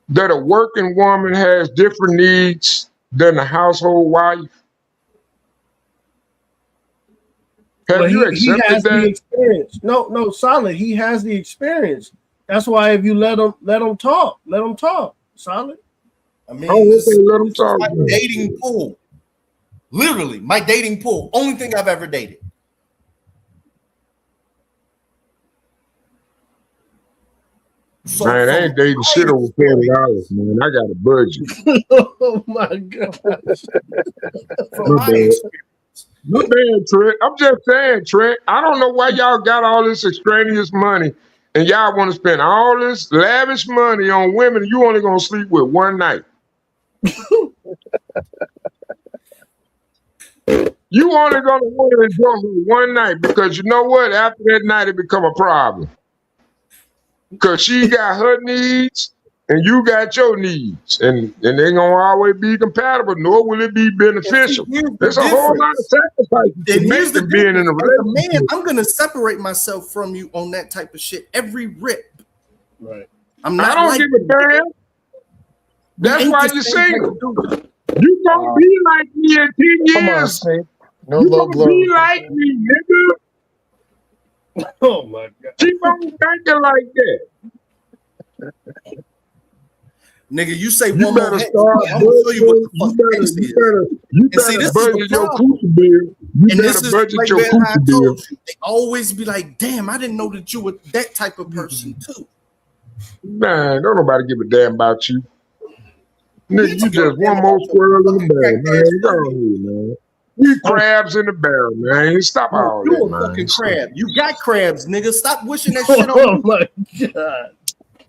that a working woman has different needs than a household wife? Have you accepted he has that? the experience. No, Solid. He has the experience. That's why if you let him talk, Solid. I mean, this is my dating pool. Literally, my dating pool. Only thing I've ever dated. Man, I ain't dating shit over $40, man. I got a budget. Oh my gosh. My bad, Trent. I'm just saying, Trent. I don't know why y'all got all this extraneous money and y'all want to spend all this lavish money on women you only gonna sleep with one night. You only gonna want to enjoy her one night because you know what? After that night, it become a problem. Because she got her needs and you got your needs, and they gonna always be compatible, nor will it be beneficial. There's a whole lot of sacrifices to make them being in a relationship. Man, I'm gonna separate myself from you on that type of shit every rip. Right. I'm not. I don't give a damn. That's why you're single. You gonna be like me in 10 years. No you low gonna be like me, nigga. Oh my God. Keep on thinking like that. Nigga, you say You one more better hit, start I'm gonna show you what the fuck you better budget your coochie bill. You better budget your coochie bill. They always be like, damn, I didn't know that you were that type of person too. Man, don't nobody give a damn about you. Nigga, you just one more squirrel in the barrel, man. Go ahead, man. We crabs in the barrel, man. Stop all that, You a man. fucking crab. You got crabs, nigga. Stop wishing that shit on Oh my God.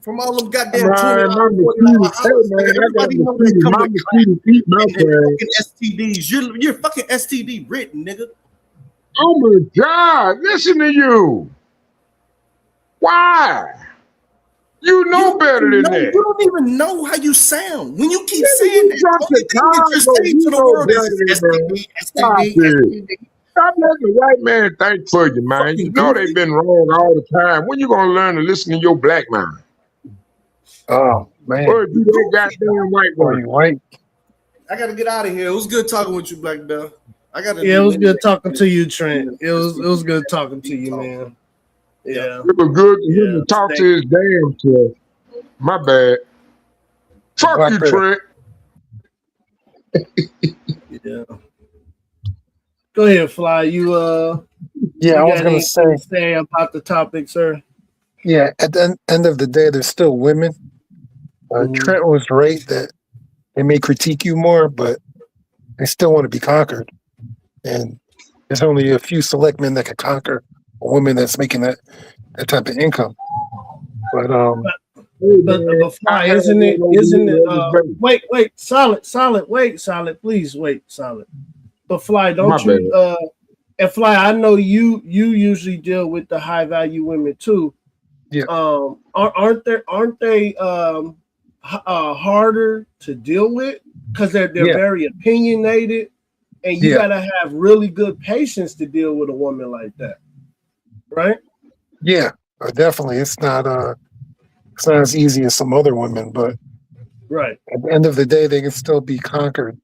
From all them goddamn $20, $40 hours, nigga. Everybody know they come with crap and fucking STDs. You're fucking STD written, nigga. Oh my God, listen to you. Why? You know better than that. You don't even know how you sound. When you keep saying that, the only thing that you're saying to the world is STD. Stop letting the white man think for you, man. You know they've been wrong all the time. When you gonna learn to listen to your black man? Oh man. Or you that goddamn white boy. White. I gotta get out of here. It was good talking with you, Black Bell. It was good talking to you, Trent. It was good talking to you, man. Yeah. It was good to hear him talk to his damn self. My bad. Fuck you, Trent. Yeah. Go ahead, Fly. You I was gonna say about the topic, sir. Yeah, at the end of the day, there's still women. Trent was right that they may critique you more, but they still want to be conquered. And there's only a few select men that can conquer a woman that's making that type of income. But Fly, isn't it? Wait, solid, please wait, solid. But Fly, don't you? And Fly, I know you usually deal with the high value women too. Yeah. Aren't they harder to deal with because they're very opinionated, and you gotta have really good patience to deal with a woman like that, right? Yeah, definitely. It's not as easy as some other women, but Right. At the end of the day, they can still be conquered.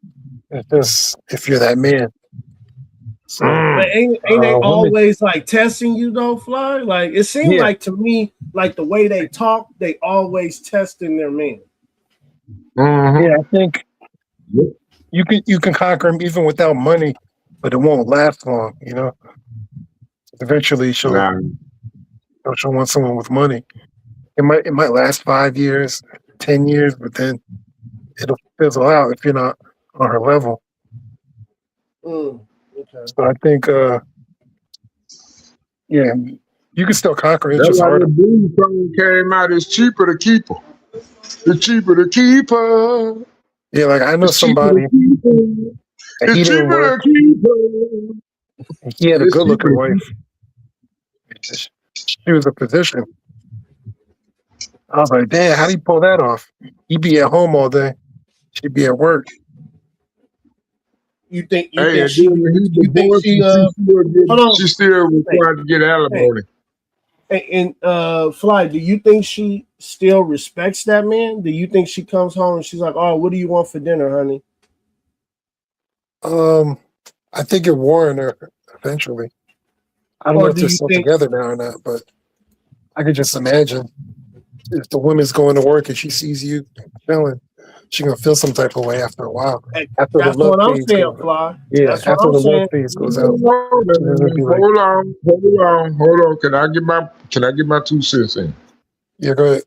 It's just if you're that man. So, but ain't they women, always like testing you though, Fly? Like it seems yeah, like to me, like the way they talk, they always testing their man. yeah. I think you can conquer them even without money, but it won't last long. You know, eventually she'll want someone with money. It might last 5 years, 10 years, but then it'll fizzle out if you're not on her level. Okay. So I think, yeah, you can still conquer. It's That's just why harder. the Blues song came out. It's cheaper to keep her. It's cheaper to keep her. Yeah, like I know It's cheaper somebody to keep her. that he It's didn't cheaper work. to keep her. He had a It's good cheaper looking to wife. keep She was a physician. I was like, damn, how do you pull that off? He'd be at home all day. She'd be at work. You think Hey, and she then when he you think divorced, she she still required to get alimony. And Fly, do you think she still respects that man? Do you think she comes home and she's like, "Oh, what do you want for dinner, honey?" I think it wore on her eventually. I don't know Or if do they're you still think together now or not, but I could just imagine if the woman's going to work and she sees you chilling, she's gonna feel some type of way after a while. After the that's love what I'm phase saying, goes, Fly? yeah, That's what after I'm the love saying. phase goes out, Hold she's gonna be like, on. Can I get my 2 cents in? yeah, go ahead.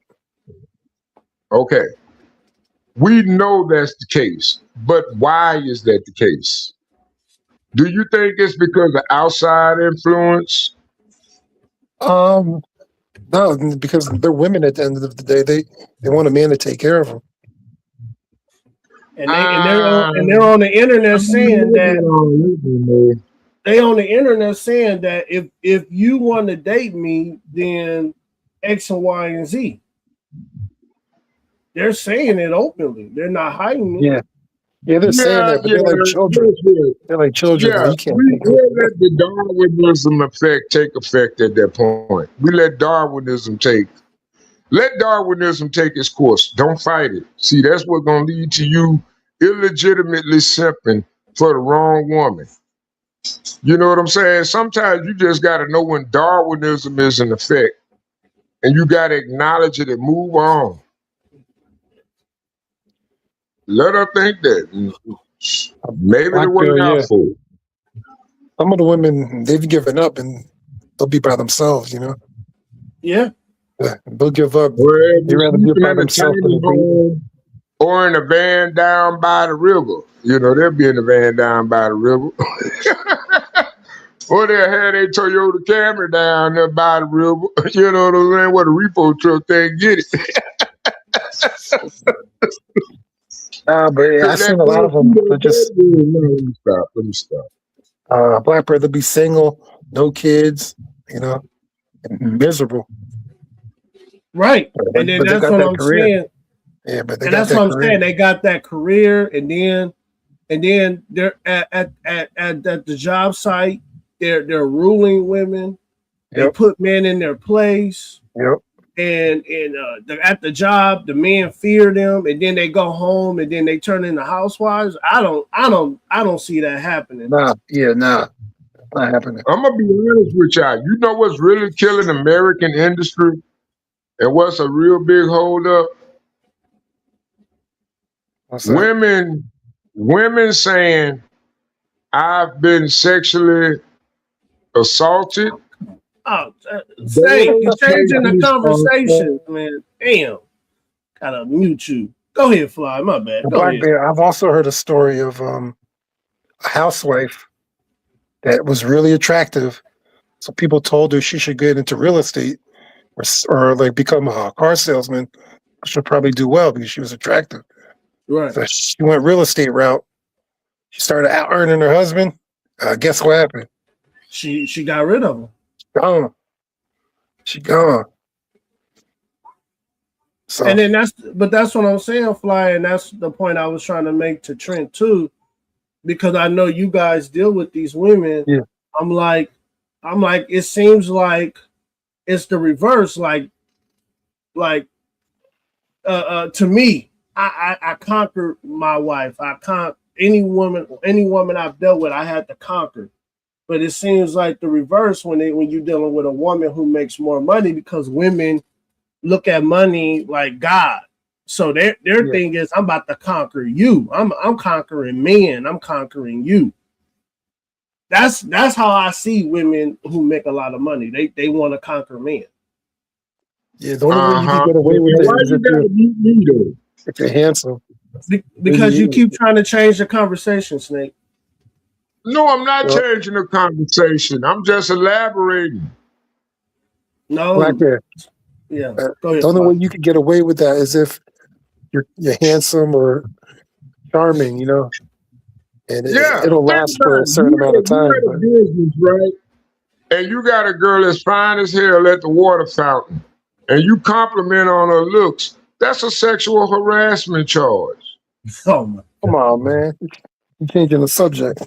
Okay. We know that's the case, but why is that the case? Do you think it's because of outside influence? No, because they're women at the end of the day. They want a man to take care of them. And they're on the internet saying that if you want to date me, then X and Y and Z. They're saying it openly. They're not hiding it. Yeah, they're saying that, but they're like children. They're like children. Yeah, Like, you can't we take them. let the Darwinism take effect at that point. We let Darwinism take its course. Don't fight it. See, that's what's gonna lead to you illegitimately simping for the wrong woman. You know what I'm saying? Sometimes you just gotta know when Darwinism is in effect, and you gotta acknowledge it and move on. Let her think that. Maybe Black it'll work girl, out yeah. for her. Some of the women, they've given up and they'll be by themselves, you know? Yeah. They'll give up. Wherever They'd rather be sleeping by in a themselves than tiny a baby. home or in a van down by the river. You know, they'll be in a van down by the river. Or they'll have their Toyota Camry down there by the river. You know what I'm saying? What a repo truck thing get it. But yeah, I've seen a lot of them. They're just Let me stop. Blackbird. They'll be single, no kids, you know, miserable. Right. But And then they that's got what that I'm career. saying. Yeah, but they And got that's that what I'm career. saying. They got that career, and then they're at the job site. They're ruling women. They put men in their place. Yep. And at the job, the men fear them, and then they go home, and then they turn into housewives. I don't see that happening. Nah, not happening. I'm gonna be honest with y'all. You know what's really killing American industry, and what's a real big holdup? Women saying, "I've been sexually assaulted." Oh, say you're changing the conversation, man. Damn, gotta mute you. Go ahead, Fly. My bad. Go Black ahead. Bear. I've also heard a story of a housewife that was really attractive. So people told her she should get into real estate or like become a car salesman. She'll probably do well because she was attractive. Right. So she went real estate route. She started out earning her husband. Guess what happened? She got rid of him. Gone. She gone. So, and then that's what I'm saying, Fly, and that's the point I was trying to make to Trent too, because I know you guys deal with these women. Yeah. I'm like, it seems like it's the reverse. Like to me, I conquered my wife. Any woman I've dealt with, I had to conquer. But it seems like the reverse when you're dealing with a woman who makes more money, because women look at money like God. So their thing is, I'm about to conquer you. I'm conquering men. I'm conquering you. That's how I see women who make a lot of money. They want to conquer men. Yeah, the only way you can get away with Why it is you gotta beat me though? if you're handsome. Because you keep trying to change the conversation, Snake. No, I'm not changing the conversation. I'm just elaborating. No. Blackbeard. Yeah. Go ahead. The only way you can get away with that is if you're handsome or charming, you know, and it'll Think last for about a it. certain amount of You time. at a But business, right? And you got a girl that's fine as hell at the water fountain, and you compliment on her looks. That's a sexual harassment charge. Oh my! Come on, man. You're changing the subject.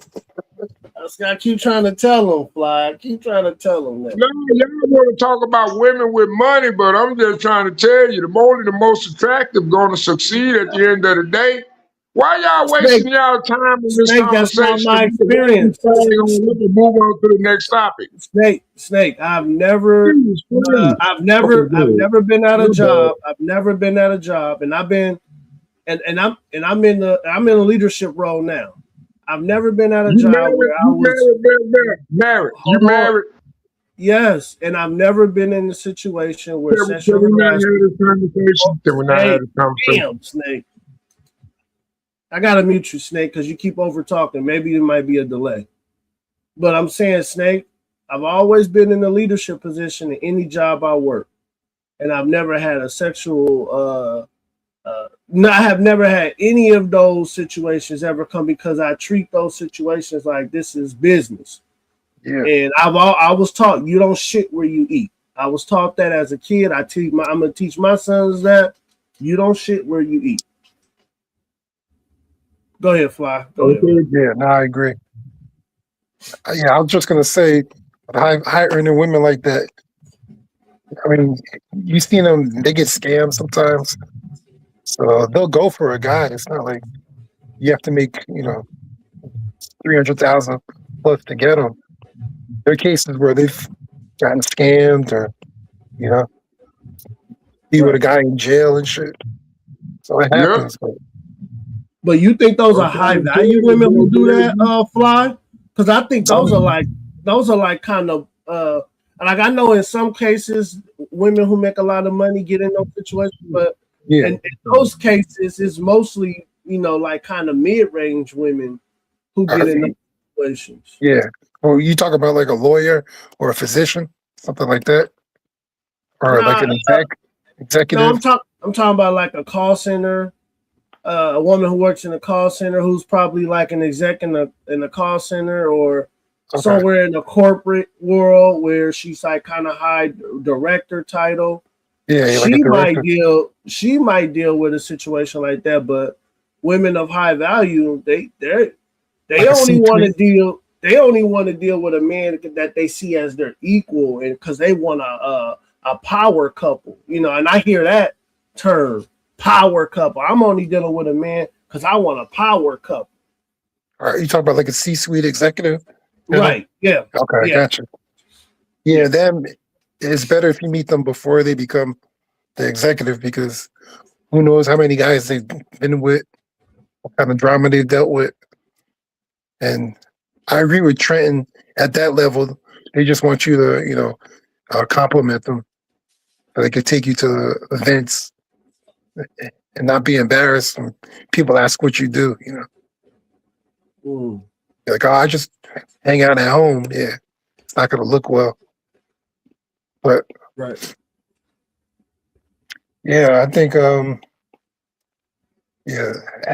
I keep trying to tell him, Fly. I keep trying to tell him that. No, y'all want to talk about women with money, but I'm just trying to tell you, only the most attractive going to succeed at the end of the day. Why y'all wasting y'all time in this Snake, that's not conversation? my If you can experience. move on to the next topic. Snake. I've never been out of job. I've never been out of job, and I'm in a leadership role now. I've never been out of job where I was married. You married? Yes, and I've never been in a situation where Can sexual we not harassment. have this conversation? Can we not have this conversation? Damn, Snake. I gotta mute you, Snake, because you keep over talking. Maybe it might be a delay. But I'm saying, Snake, I've always been in a leadership position in any job I work. And I've never had a sexual I have never had any of those situations ever come, because I treat those situations like this is business. Yeah. And I was taught you don't shit where you eat. I was taught that as a kid. I'm gonna teach my sons that you don't shit where you eat. Go ahead, Fly. Go ahead. Yeah, no, I agree. Yeah, I was just gonna say, high earning women like that. I mean, you seen them; they get scammed sometimes. So they'll go for a guy. It's not like you have to make 300,000 plus to get them. There are cases where they've gotten scammed, or be with a guy in jail and shit. So it happens. But you think those are high value women who do that, Fly? Because I think those are like kind of like, I know in some cases women who make a lot of money get in those situations, but in those cases it's mostly like kind of mid-range women who get in those situations. Yeah. Well, you talk about like a lawyer or a physician, something like that, or like an executive. No, I'm talking about like a call center. A woman who works in a call center who's probably like an exec in a call center, or somewhere in the corporate world where she's like kind of high director title. Yeah, she might deal with a situation like that. But women of high value, they only want to deal with a man that they see as their equal, and because they want a power couple, and I hear that term. Power couple. I'm only dealing with a man because I want a power couple. All right, you talk about like a C-suite executive, right? Yeah. Okay, I got you. Yeah, them. It's better if you meet them before they become the executive, because who knows how many guys they've been with, what kind of drama they've dealt with. And I agree with Trenton. At that level, they just want you to, compliment them, so they could take you to events and not be embarrassed when people ask what you do, Like, oh, I just hang out at home. Yeah, it's not going to look well. But right. Yeah, I think at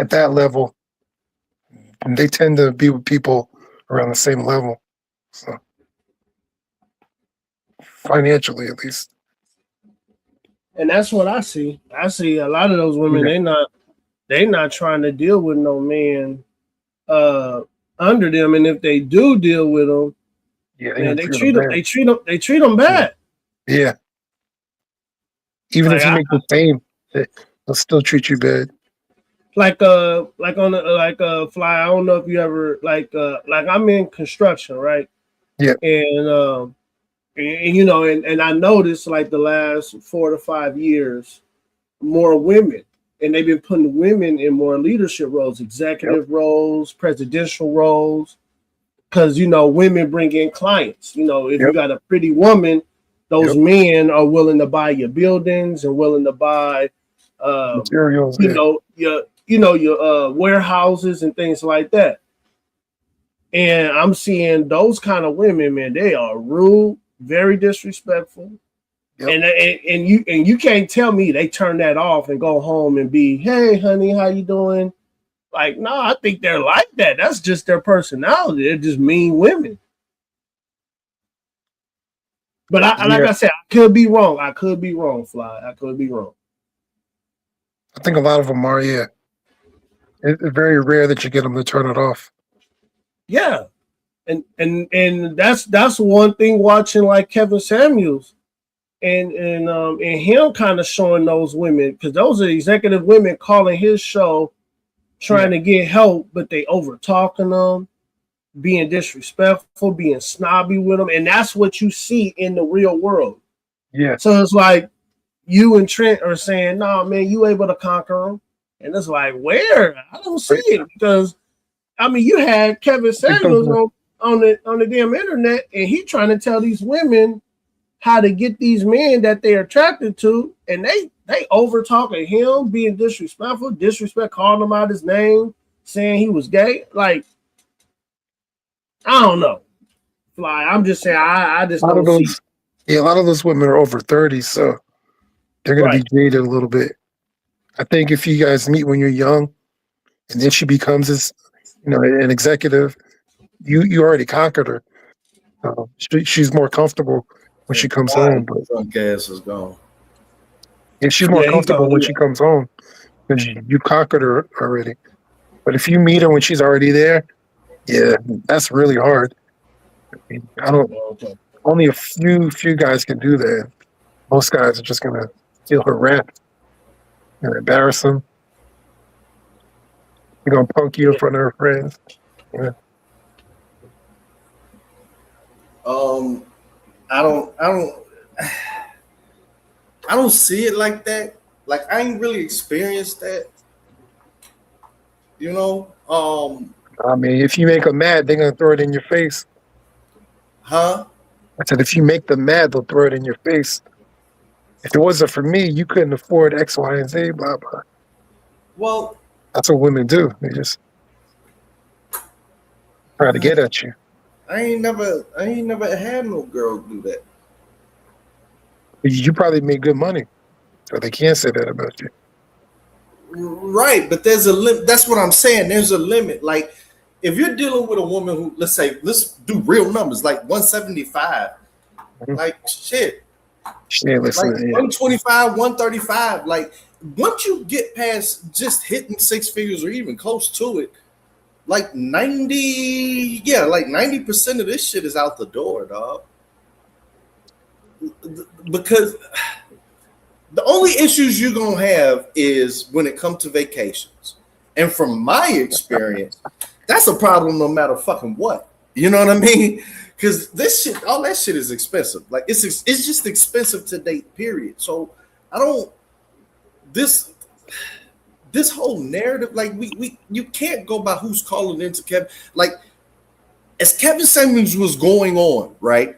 that level, they tend to be with people around the same level. So financially, at least. And that's what I see. I see a lot of those women. They not trying to deal with no man under them, and if they do deal with them, they treat them bad. Yeah. Even if you make the same, they'll still treat you bad. like Fly. I don't know if you ever like I'm in construction, right? Yeah. And you know, and I noticed like the last 4 to 5 years, more women, and they've been putting women in more leadership roles, executive roles, presidential roles, because you know women bring in clients. You know, if you got a pretty woman, those men are willing to buy your buildings and willing to buy materials. Your warehouses and things like that. And I'm seeing those kind of women, man. They are rude, very disrespectful. And you can't tell me they turn that off and go home and be, hey, honey, how you doing? Like, no, I think they're like that. That's just their personality. They're just mean women. But like I said, I could be wrong. I could be wrong, Fly. I could be wrong. I think a lot of them are. Yeah, it's very rare that you get them to turn it off. Yeah, and that's one thing watching like Kevin Samuels. And him kind of showing those women, because those are executive women calling his show, trying to get help, but they over talking them, being disrespectful, being snobby with them, and that's what you see in the real world. Yeah. So it's like you and Trent are saying, "No, man, you able to conquer them," and it's like, where? I don't see it, because I mean, you had Kevin Samuels on the damn internet, and he trying to tell these women how to get these men that they're attracted to, and they over talking him, being disrespectful, calling him out his name, saying he was gay. Like, I don't know, Fly. I'm just saying, I just don't see. Yeah, a lot of those women are over 30, so they're going to be jaded a little bit. I think if you guys meet when you're young, and then she becomes this, an executive, you already conquered her. She's more comfortable when she comes home. But drunk ass is gone. Yeah, she's more comfortable when she comes home because you conquered her already. But if you meet her when she's already there, yeah, that's really hard. I don't. Only a few guys can do that. Most guys are just gonna steal her rap and embarrass them. They're gonna punk you in front of her friends. Yeah. I don't see it like that. Like, I ain't really experienced that. You know? I mean, if you make them mad, they're gonna throw it in your face. Huh? I said, if you make them mad, they'll throw it in your face. If it wasn't for me, you couldn't afford X, Y, and Z, blah, blah. Well, that's what women do. They just try to get at you. I ain't never had no girl do that. You probably make good money, so they can't say that about you. Right, but there's a limit. That's what I'm saying. There's a limit. Like, if you're dealing with a woman who, let's do real numbers, like 175, like shit. Listen, like 125, 135. Like, once you get past just hitting six figures or even close to it, like 90% of this shit is out the door, dog. Because the only issues you're gonna have is when it comes to vacations. And from my experience, that's a problem no matter fucking what. You know what I mean? Because this shit, all that shit is expensive. Like, it's just expensive to date, period. So I don't this whole narrative, like you can't go by who's calling into Kevin. Like, as Kevin Samuels was going on, right?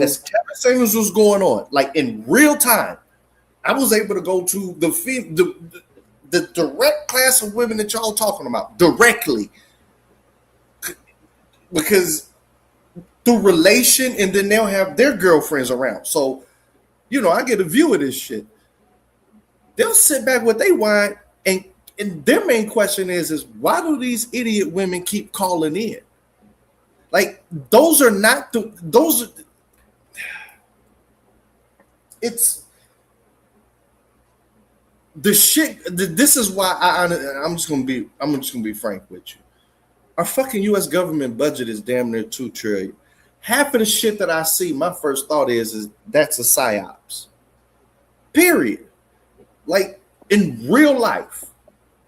As Kevin Samuels was going on, like in real time, I was able to go to the direct class of women that y'all talking about directly, because through relation, and then they'll have their girlfriends around. So, I get a view of this shit. They'll sit back with they wine, and their main question is why do these idiot women keep calling in? Like, those are not it's the shit. This is why I'm just gonna be frank with you. Our fucking U.S. government budget is damn near $2 trillion. Half of the shit that I see, my first thought is that's a psyops. Period. Like, in real life,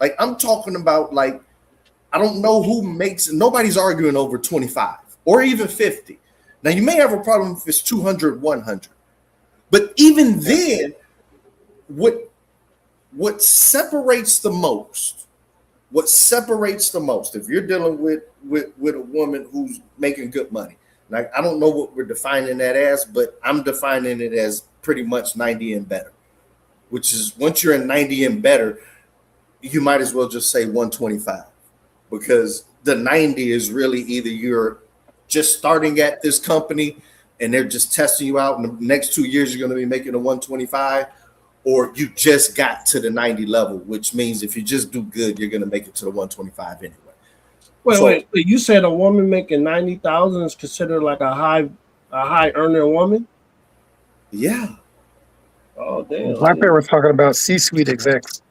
Like I'm talking about like I don't know who makes. Nobody's arguing over 25 or even 50. Now you may have a problem if it's 200, 100, but even then, what separates the most? What separates the most? If you're dealing with a woman who's making good money, like I don't know what we're defining that as, but I'm defining it as pretty much 90 and better. Which is once you're in 90 and better, you might as well just say 125, because the 90 is really either you're just starting at this company and they're just testing you out, and the next 2 years you're going to be making a 125, or you just got to the 90 level, which means if you just do good, you're going to make it to the 125 anyway. Wait. You said a woman making 90,000 is considered like a high earner woman? Yeah. Oh damn. My parents was talking about C-suite execs.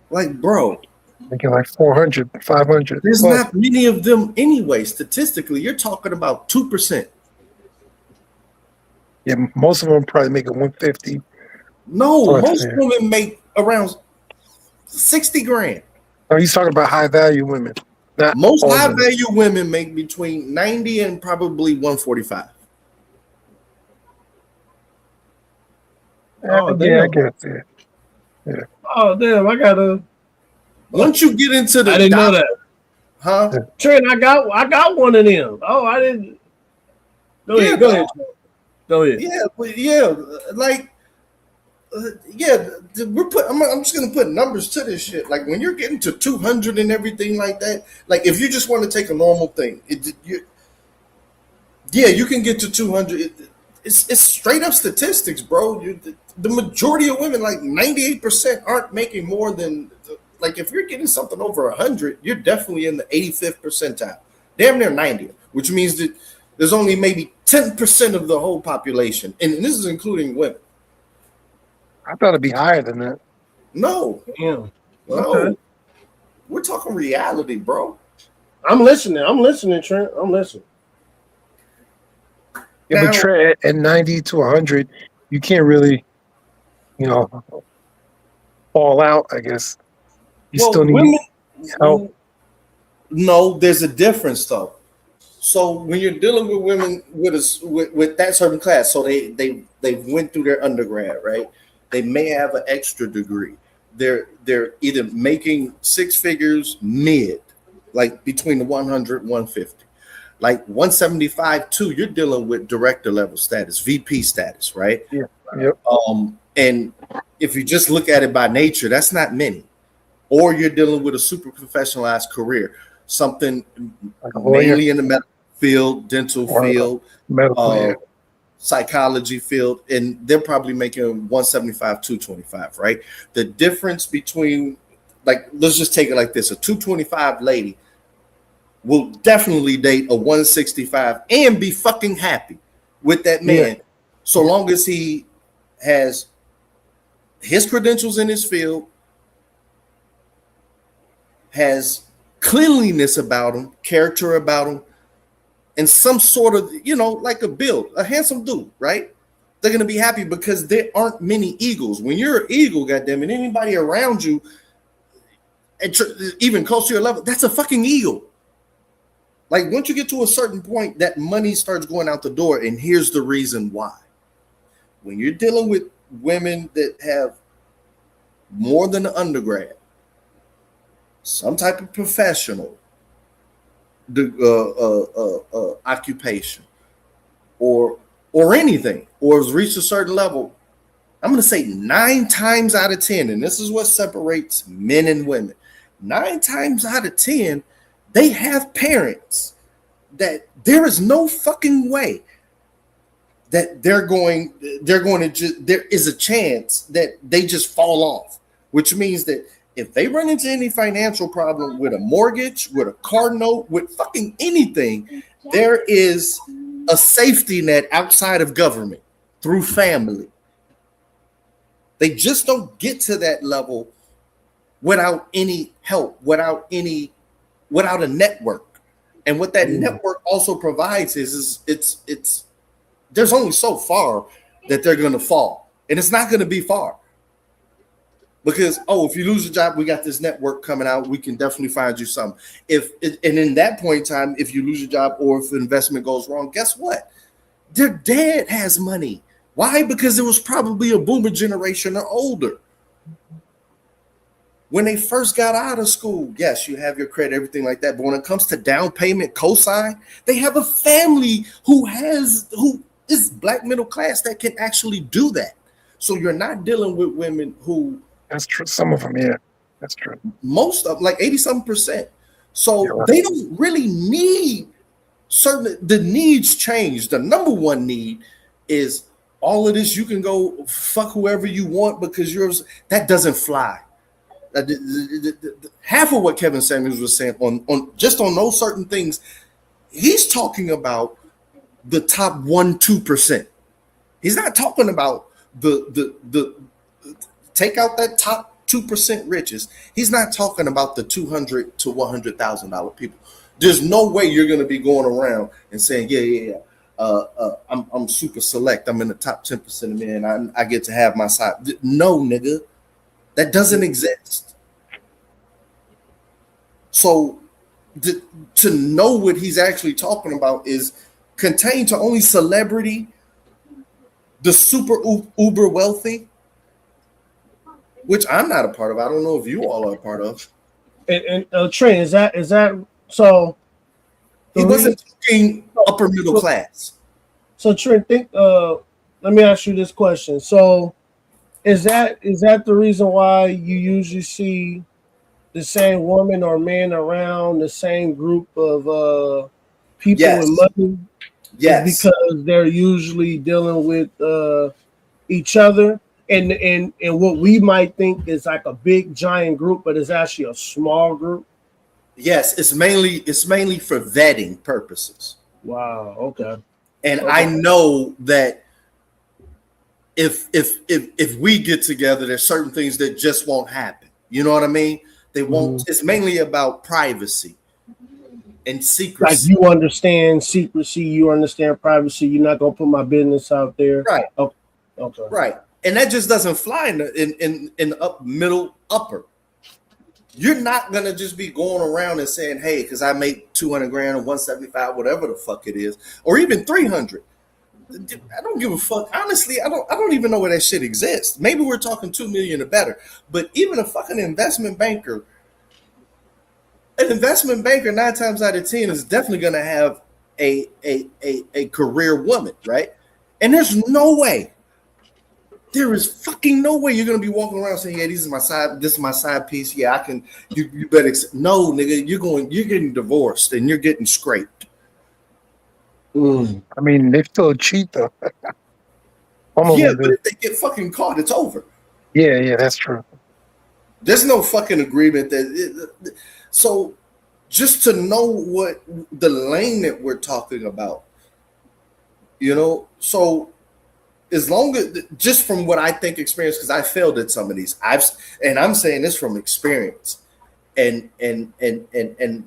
Like, bro, making like 400, 500. There's not many of them anyway. Statistically, you're talking about 2%. Yeah, most of them probably make 150. No, most women make around 60 grand. Oh, he's talking about high value women. Most high value women make between 90 and probably 145. I guess. Yeah. Oh damn, I gotta. Once you get into the, I didn't know that, huh? Trent, I got one of them. Oh, I didn't. Go ahead. Yeah, but like. I'm just gonna put numbers to this shit. Like when you're getting to 200 and everything like that. Like if you just want to take a normal thing, you can get to 200. It's straight up statistics, bro. The majority of women, like 98%, aren't making more than. Like if you're getting something over 100, you're definitely in the 85th percentile, damn near 90th, which means that there's only maybe 10% of the whole population, and this is including women. I thought it'd be higher than that. No. Yeah. No. Okay. We're talking reality, bro. I'm listening, Trent. I'm listening. Yeah, but Trent, at 90 to 100, you can't really, fall out, I guess. You still need help. No, there's a difference though. So when you're dealing with women with that certain class, so they went through their undergrad, right? They may have an extra degree. They're either making six figures mid, like between the 100 and 150. Like 175 too, you're dealing with director level status, VP status, right? Yeah. Yep. And if you just look at it by nature, that's not many. Or you're dealing with a super professionalized career, something like mainly in the medical field, dental field, psychology field, and they're probably making 175, 225, right? The difference between, like, let's just take it like this: a 225 lady will definitely date a 165 and be fucking happy with that man, so long as he has his credentials in his field, has cleanliness about him, character about him, and some sort of, like a build, a handsome dude, right? They're going to be happy because there aren't many eagles. When you're an eagle, goddammit, anybody around you, even close to your level, that's a fucking eagle. Like once you get to a certain point, that money starts going out the door, and here's the reason why. When you're dealing with women that have more than an undergrad, some type of professional occupation, or anything, or has reached a certain level, I'm going to say 9 times out of 10, and this is what separates men and women. 9 times out of 10, they have parents that there is no fucking way that they're going to just, there is a chance that they just fall off, which means that if they run into any financial problem with a mortgage, with a car note, with fucking anything, there is a safety net outside of government through family. They just don't get to that level without any help, without a network. And what that network also provides is it's there's only so far that they're going to fall, and it's not going to be far. Because if you lose your job, we got this network coming out. We can definitely find you something. And in that point in time, if you lose your job or if investment goes wrong, guess what? Their dad has money. Why? Because it was probably a boomer generation or older. When they first got out of school, yes, you have your credit, everything like that. But when it comes to down payment, cosign, they have a family who is black middle class that can actually do that. So you're not dealing with women who. That's true. Some of them, yeah, that's true. Most of like 80-something%. So they don't really need the needs change. The number one need is all of this. You can go fuck whoever you want because that doesn't fly. Half of what Kevin Samuels was saying on those certain things, he's talking about the top 1-2%. He's not talking about the take out that top 2% riches. He's not talking about the $200,000 to $100,000 people. There's no way you're going to be going around and saying, I'm super select. I'm in the top 10% of men. I get to have my side. No, nigga, that doesn't exist. So to know what he's actually talking about is contained to only celebrity, the super uber wealthy, which I'm not a part of. I don't know if you all are a part of. And Trey, is that so? He wasn't talking upper middle class. So Trey, let me ask you this question. So is that the reason why you usually see the same woman or man around the same group of people with money? Yes, because they're usually dealing with each other, and what we might think is like a big giant group, but it's actually a small group. Yes, it's mainly for vetting purposes. Wow. Okay. And I know that if we get together, there's certain things that just won't happen. You know what I mean? They won't. It's mainly about privacy and secrecy. Like you understand secrecy, you understand privacy. You're not gonna put my business out there, right? Okay. Right. And that just doesn't fly in the middle upper. You're not gonna just be going around and saying, "Hey, because I make $200,000 or $175,000, whatever the fuck it is, or even $300,000." I don't give a fuck. Honestly, I don't even know where that shit exists. Maybe we're talking $2 million or better. But even a fucking investment banker, an investment banker 9 times out of 10 is definitely gonna have a career woman, right? And there's no way. There is fucking no way you're gonna be walking around saying, "Yeah, this is my side piece. Yeah, I can." You better no, nigga. You're getting divorced and you're getting scraped. I mean, they still cheat though. Yeah, but if they get fucking caught, it's over. Yeah, that's true. There's no fucking agreement so just to know what the lane that we're talking about, so as long as just from what I think experience, because I failed at some of these, I'm saying this from experience, and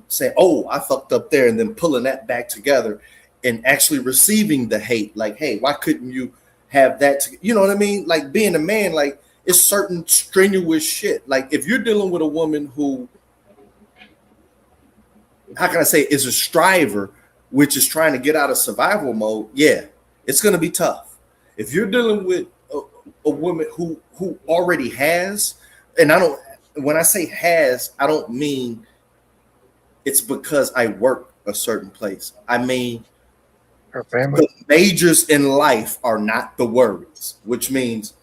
saying, "Oh, I fucked up there," and then pulling that back together and actually receiving the hate, like, "Hey, why couldn't you have that?" You know what I mean? Like being a man, like it's certain strenuous shit. Like if you're dealing with a woman who, how can I say, is a striver, which is trying to get out of survival mode, yeah, it's gonna be tough. If you're dealing with a woman who already has, and when I say has, I don't mean it's because I work a certain place. I mean the majors in life are not the worries, which means,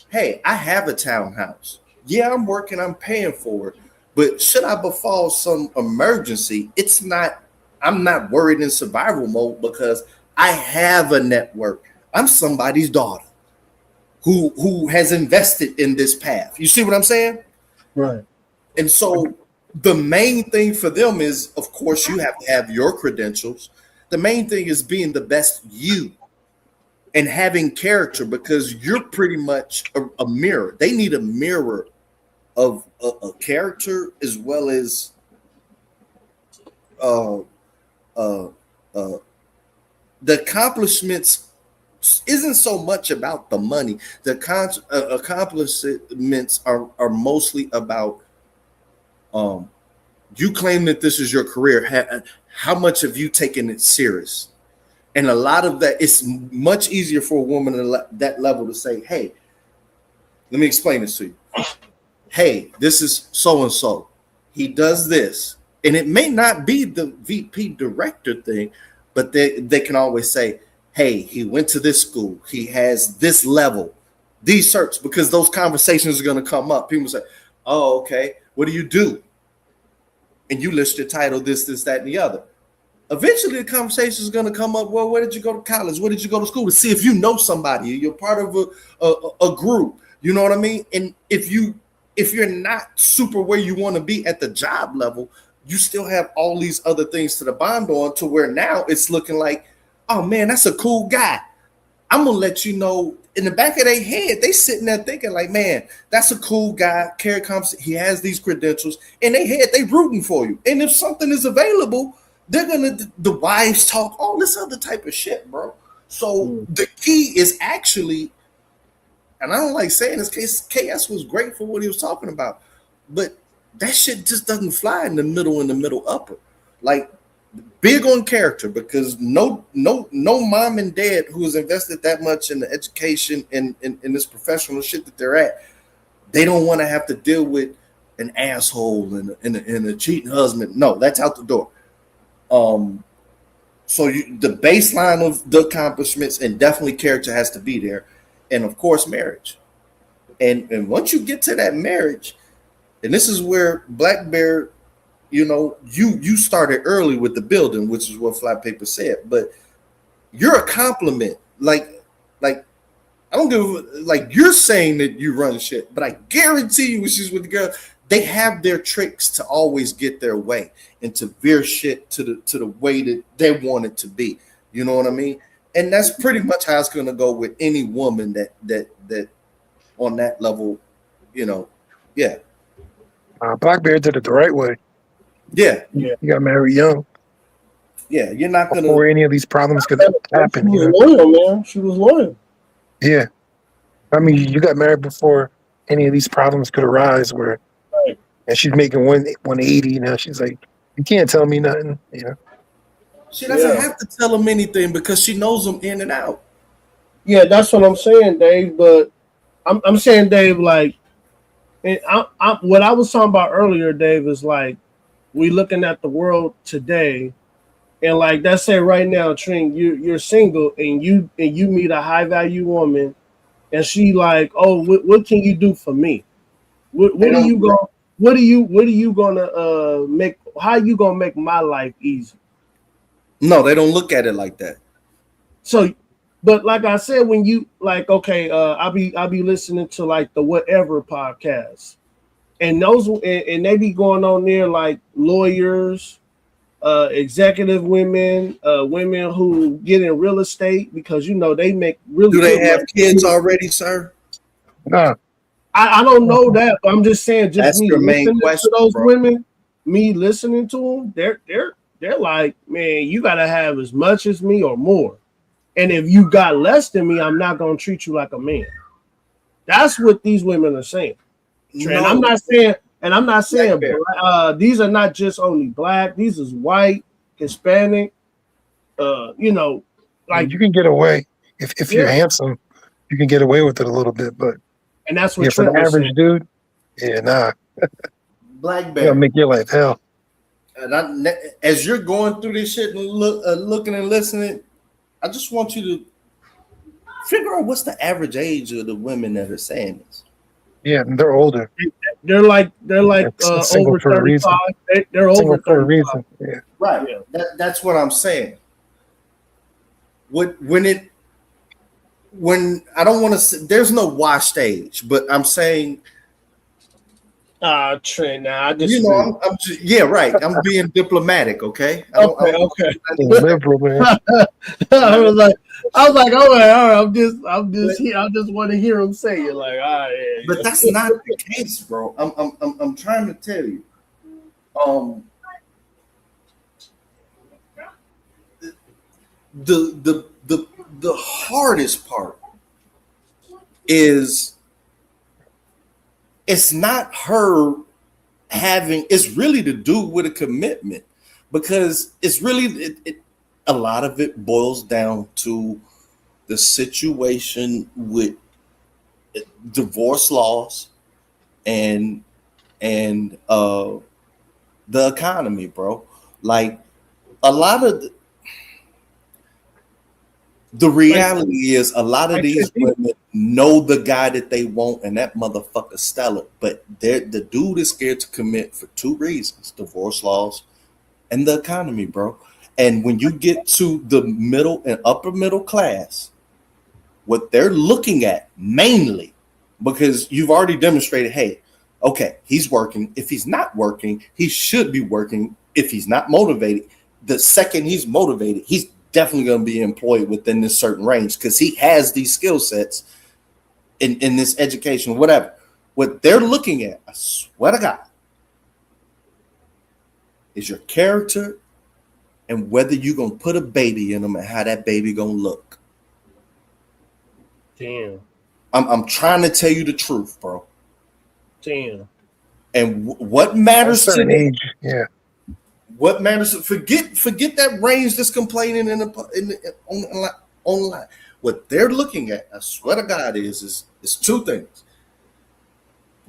hey, I have a townhouse. Yeah, I'm working, I'm paying for it. But should I befall some emergency, I'm not worried in survival mode because I have a network. I'm somebody's daughter who has invested in this path. You see what I'm saying? Right. And so the main thing for them is, of course, you have to have your credentials. The main thing is being the best you and having character, because you're pretty much a mirror. They need a mirror of a character as well as the accomplishments isn't so much about the money. The accomplishments are mostly about you claim that this is your career. How much have you taken it serious? And a lot of that, it's much easier for a woman at that level to say, hey, let me explain this to you. Hey, this is so-and-so. He does this. And it may not be the VP director thing, but they can always say, hey, he went to this school. He has this level, these certs, because those conversations are going to come up. People say, oh, okay, what do you do? And you list your title, this, that, and the other. Eventually, the conversation is going to come up. Well, where did you go to college? Where did you go to school? To see if you know somebody. You're part of a group. You know what I mean? And if you're not super where you want to be at the job level, you still have all these other things to the bond on, to where now it's looking like, oh man, that's a cool guy. I'm gonna let you know. In the back of their head, they sitting there thinking like, man, that's a cool guy. Carrie comes, he has these credentials. In their head, they rooting for you. And if something is available, they're gonna, the wives talk, all this other type of shit, bro. So the key is actually, and I don't like saying this, KS was great for what he was talking about, but that shit just doesn't fly in the middle upper. Like, big on character, because no mom and dad who has invested that much in the education and in this professional shit that they're at, they don't want to have to deal with an asshole and a cheating husband. No, that's out the door. So the baseline of the accomplishments and definitely character has to be there, and of course marriage. And once you get to that marriage, and this is where Black Bear, you know, you started early with the building, which is what Flat Paper said, but you're a compliment. Like I don't give, like, you're saying that you run shit, but I guarantee you when she's with the girl, they have their tricks to always get their way and to veer shit to the way that they want it to be. You know what I mean? And that's pretty much how it's gonna go with any woman that on that level, you know. Yeah. Black Bear did it the right way. Yeah. You got married young. Yeah, you're not gonna, before any of these problems could happen. She was loyal, man. She was loyal. Yeah. I mean, you got married before any of these problems could arise, where and she's making 180 now. She's like, you can't tell me nothing. You know, she doesn't have to tell him anything because she knows him in and out. Yeah, that's what I'm saying, Dave. But I'm saying, Dave, like, and what I was talking about earlier, Dave, is like, we looking at the world today, and like, let's say right now, Tring, you're single and you meet a high value woman, and she like, oh, what can you do for me? What are you gonna make? How you gonna make my life easy? No, they don't look at it like that. So, but like I said, when you like, okay, I'll be listening to like the Whatever podcast, and those and they be going on there like lawyers, executive women, women who get in real estate because, you know, they make really. Do they have kids already, sir? No. I don't know that, but I'm just saying, just that's me your main listening question, to those bro. women, me listening to them, they're like, man, you gotta have as much as me or more. And if you got less than me, I'm not gonna treat you like a man. That's what these women are saying. No. And I'm not saying these are not just only black, these is white, Hispanic, you know, like, you can get away if you're handsome, you can get away with it a little bit, but and that's what for the average dude, nah. Black Bear, it'll make your life hell. And as you're going through this shit and looking and listening, I just want you to figure out what's the average age of the women that are saying this. Yeah, they're older. They're like over 35. They're over 35. For a reason. Yeah. Right. Yeah. That's what I'm saying. When I don't want to say, there's no washed age, but I'm saying, Trent, now I just, you know, I'm just, yeah, right. I'm being diplomatic, okay? Okay. Liberal, man. I was like, all right. I'm just I just want to hear him say it, like, all right. Yeah, but that's not the case, bro. I'm trying to tell you. the hardest part is it's not her having, it's really to do with a commitment, because it's really a lot of it boils down to the situation with divorce laws and the economy, bro. Like a lot of the reality is a lot of these women know the guy that they want, and that motherfucker stellar, but the dude is scared to commit for two reasons: divorce laws and the economy, bro. And when you get to the middle and upper middle class, what they're looking at mainly, because you've already demonstrated, hey, okay, he's working. If he's not working, he should be working. If he's not motivated, the second he's motivated, he's definitely going to be employed within this certain range because he has these skill sets in this education, whatever. What they're looking at, I swear to God, is your character and whether you're going to put a baby in them and how that baby going to look. Damn. I'm trying to tell you the truth, bro. Damn. And what matters to them, age, yeah. What matters? Forget that range that's complaining on the line. What they're looking at, I swear to God, is two things.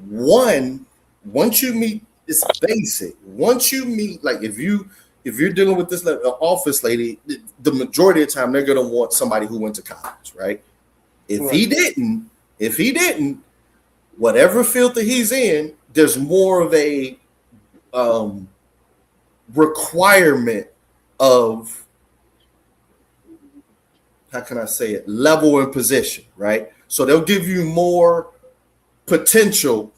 One, once you meet, it's basic. Once you meet, like if you're dealing with this office lady, the majority of the time they're gonna want somebody who went to college, right? If he didn't, whatever filter he's in, there's more of a requirement of, how can I say it, level and position, right? So they'll give you more potential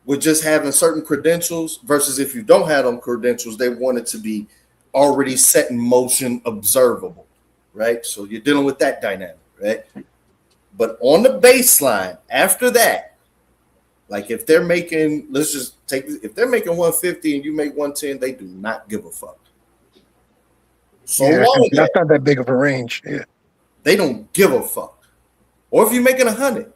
with just having certain credentials versus if you don't have them credentials, they want it to be already set in motion, observable, right? So you're dealing with that dynamic, right? But on the baseline, after that, like if they're making, if they're making 150 and you make 110, they do not give a fuck. So that's not that big of a range. Yeah. They don't give a fuck. Or if you're making 100.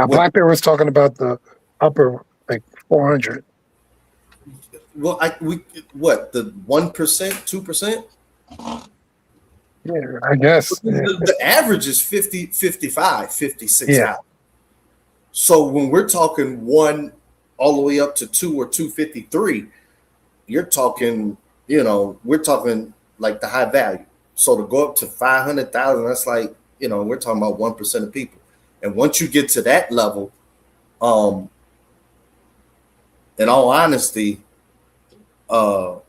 Black Bear was talking about the upper, like 400. Well, the 1%, 2%? Yeah, I guess. The average is 50, 55, 56. Yeah. So when we're talking 1 all the way up to 2 or 253, you're talking, we're talking like the high value. So to go up to 500,000, that's like, we're talking about 1% of people. And once you get to that level, in all honesty, those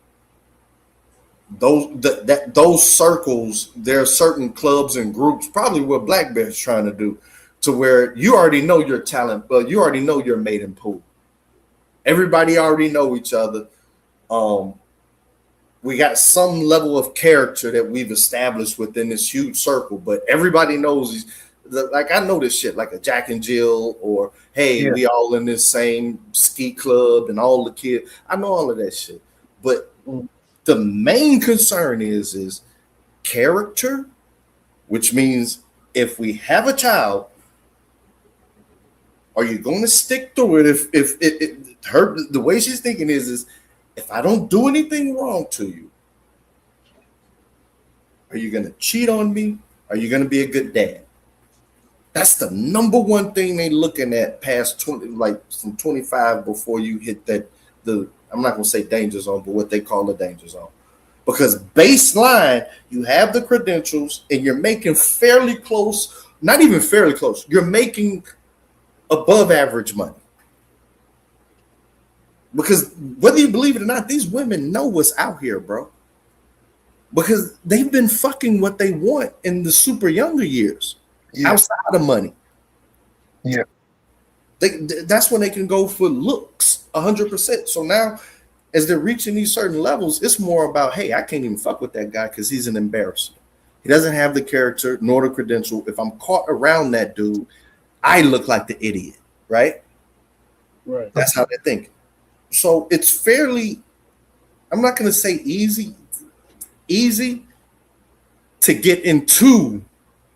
circles, there are certain clubs and groups, probably what Black Bear's trying to do, to where you already know your talent, but you already know your maiden pool. Everybody already know each other. We got some level of character that we've established within this huge circle, but everybody knows, like I know this shit, like a Jack and Jill, or hey, we all in this same ski club and all the kids. I know all of that shit. But the main concern is character, which means if we have a child, are you going to stick through it? If the way she's thinking is if I don't do anything wrong to you, are you going to cheat on me? Are you going to be a good dad? That's the number one thing they looking at past 20, like from 25 before you hit I'm not going to say danger zone, but what they call the danger zone. Because baseline, you have the credentials and you're making fairly close, not even fairly close, you're making above average money. Because whether you believe it or not, these women know what's out here, bro. Because they've been fucking what they want in the super younger years, outside of money. Yeah. That's when they can go for looks 100%. So now, as they're reaching these certain levels, it's more about, hey, I can't even fuck with that guy because he's an embarrassment. He doesn't have the character nor the credential. If I'm caught around that dude, I look like the idiot, right? Right. That's how they think. So it's fairly, I'm not going to say easy to get into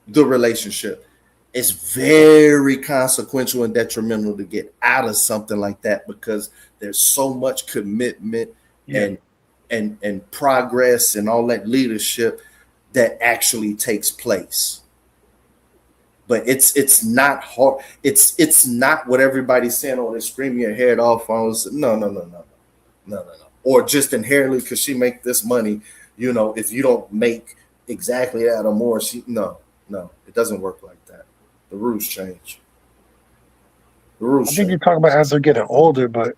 the relationship. It's very consequential and detrimental to get out of something like that because there's so much commitment and progress and all that leadership that actually takes place. But it's not hard. It's not what everybody's saying. Oh, they're screaming your head off. No. Or just inherently because she make this money. You know, if you don't make exactly that or more, no, it doesn't work like that. The rules change. I think you're talking about as they're getting older, but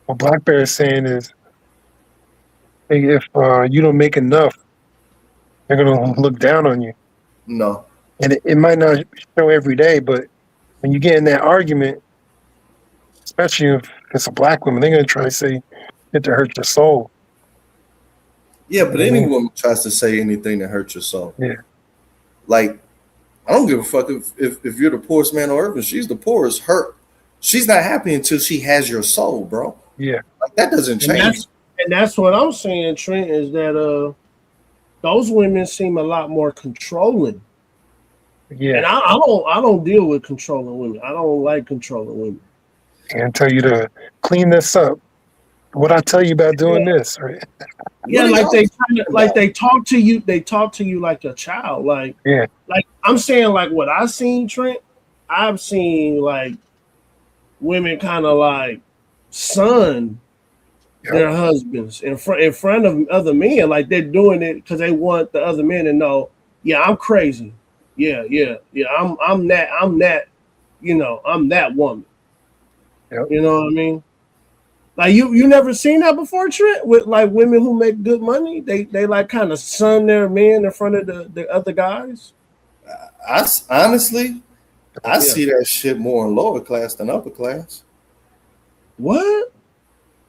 what Black Bear is saying is, if you don't make enough, they're gonna look down on you. No. And it might not show every day, but when you get in that argument, especially if it's a black woman, they're gonna try to say it to hurt your soul. Yeah, but any woman tries to say anything that hurts your soul. Yeah. Like, I don't give a fuck if you're the poorest man on earth and she's the poorest. She's not happy until she has your soul, bro. Yeah. Like, that doesn't change. And that's what I'm saying, Trent, is that those women seem a lot more controlling. Yeah. And I don't deal with controlling women. I don't like controlling women. And tell you to clean this up. What I tell you about doing this, right? Yeah, like they talk to you. They talk to you like a child. Like, yeah. Like I'm saying, like what I've seen, Trent. I've seen like women kind of like son their husbands in front of other men. Like they're doing it because they want the other men to know. Yeah, I'm crazy. Yeah. I'm that. You know, I'm that woman. Yep. You know what I mean? Like you never seen that before, Trent? With like women who make good money, they like kind of son their men in front of the other guys. I honestly see that shit more in lower class than upper class. What?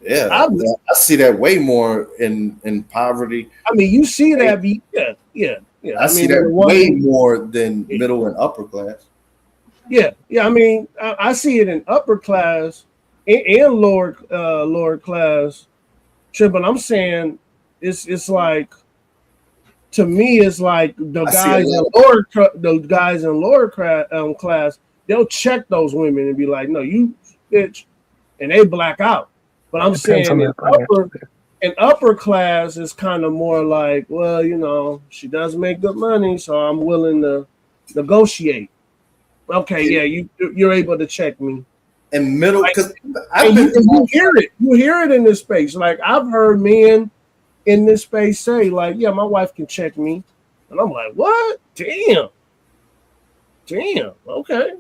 Yeah, I see that way more in poverty. I mean, you see that, yeah. I see that way more than middle and upper class. Yeah. I mean, I see it in upper class and lower class. But I'm saying it's like, to me, it's like the guys in lower class, they'll check those women and be like, no, you bitch, and they black out. But I'm saying in upper class, it's kind of more like, well, you know, she does make good money, so I'm willing to negotiate. Okay, yeah, you're able to check me. And middle, because you hear it in this space. Like I've heard men in this space say, like, yeah, my wife can check me, and I'm like, what? Damn. Okay.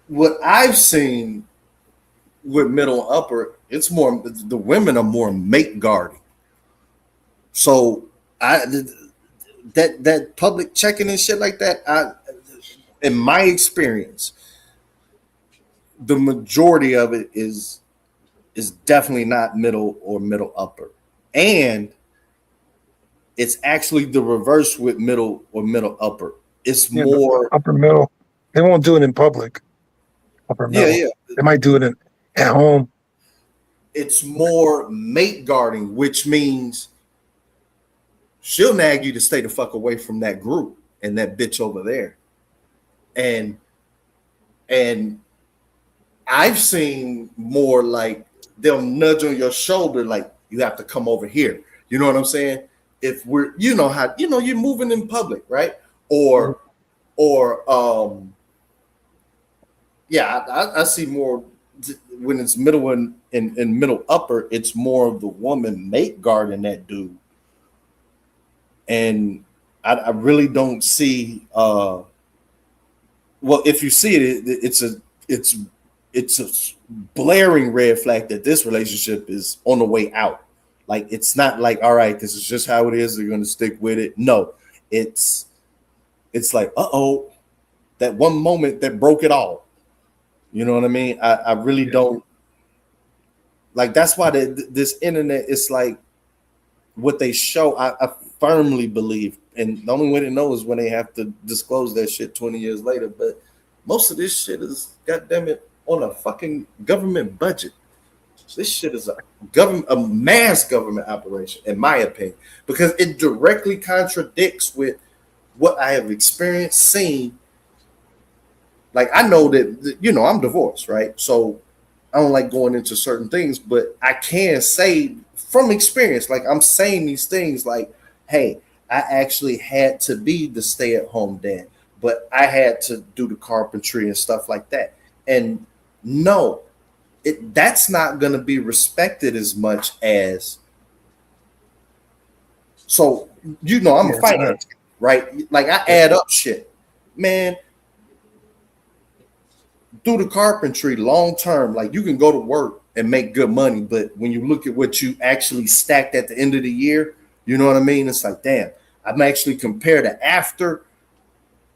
What I've seen with middle and upper, it's more the women are more mate guarding. So that public checking and shit like that, in my experience, the majority of it is definitely not middle or middle upper. And it's actually the reverse with middle or middle upper. It's more upper middle. They won't do it in public. Upper middle. Yeah. They might do it at home. It's more mate guarding, which means she'll nag you to stay the fuck away from that group and that bitch over there. And I've seen more like they'll nudge on your shoulder, like you have to come over here. You know what I'm saying? If we're, you're moving in public, right? I see more when it's middle and middle upper. It's more of the woman mate guarding that dude, and I really don't see. Well, if you see it, it's a blaring red flag that this relationship is on the way out. Like, it's not like, all right, this is just how it is. They're going to stick with it. No, it's like, that one moment that broke it all. You know what I mean? I really don't like. That's why this internet is like what they show. I firmly believe, and the only way to know is when they have to disclose that shit 20 years later. But most of this shit is, goddamn it, on a fucking government budget. operations. This shit is a mass government operation, in my opinion, because it directly contradicts with what I have experienced, seen. Like, I know that, you know, I'm divorced, right? So I don't like going into certain things, but I can say from experience, like, I'm saying these things like, hey, I actually had to be the stay-at-home dad, but I had to do the carpentry and stuff like that. And no, that's not going to be respected as much as. So, you know, I'm a finance, right? Like, I add up shit, man. Do the carpentry long term, like, you can go to work and make good money, but when you look at what you actually stacked at the end of the year, you know what I mean? It's like, damn, I'm actually compare the after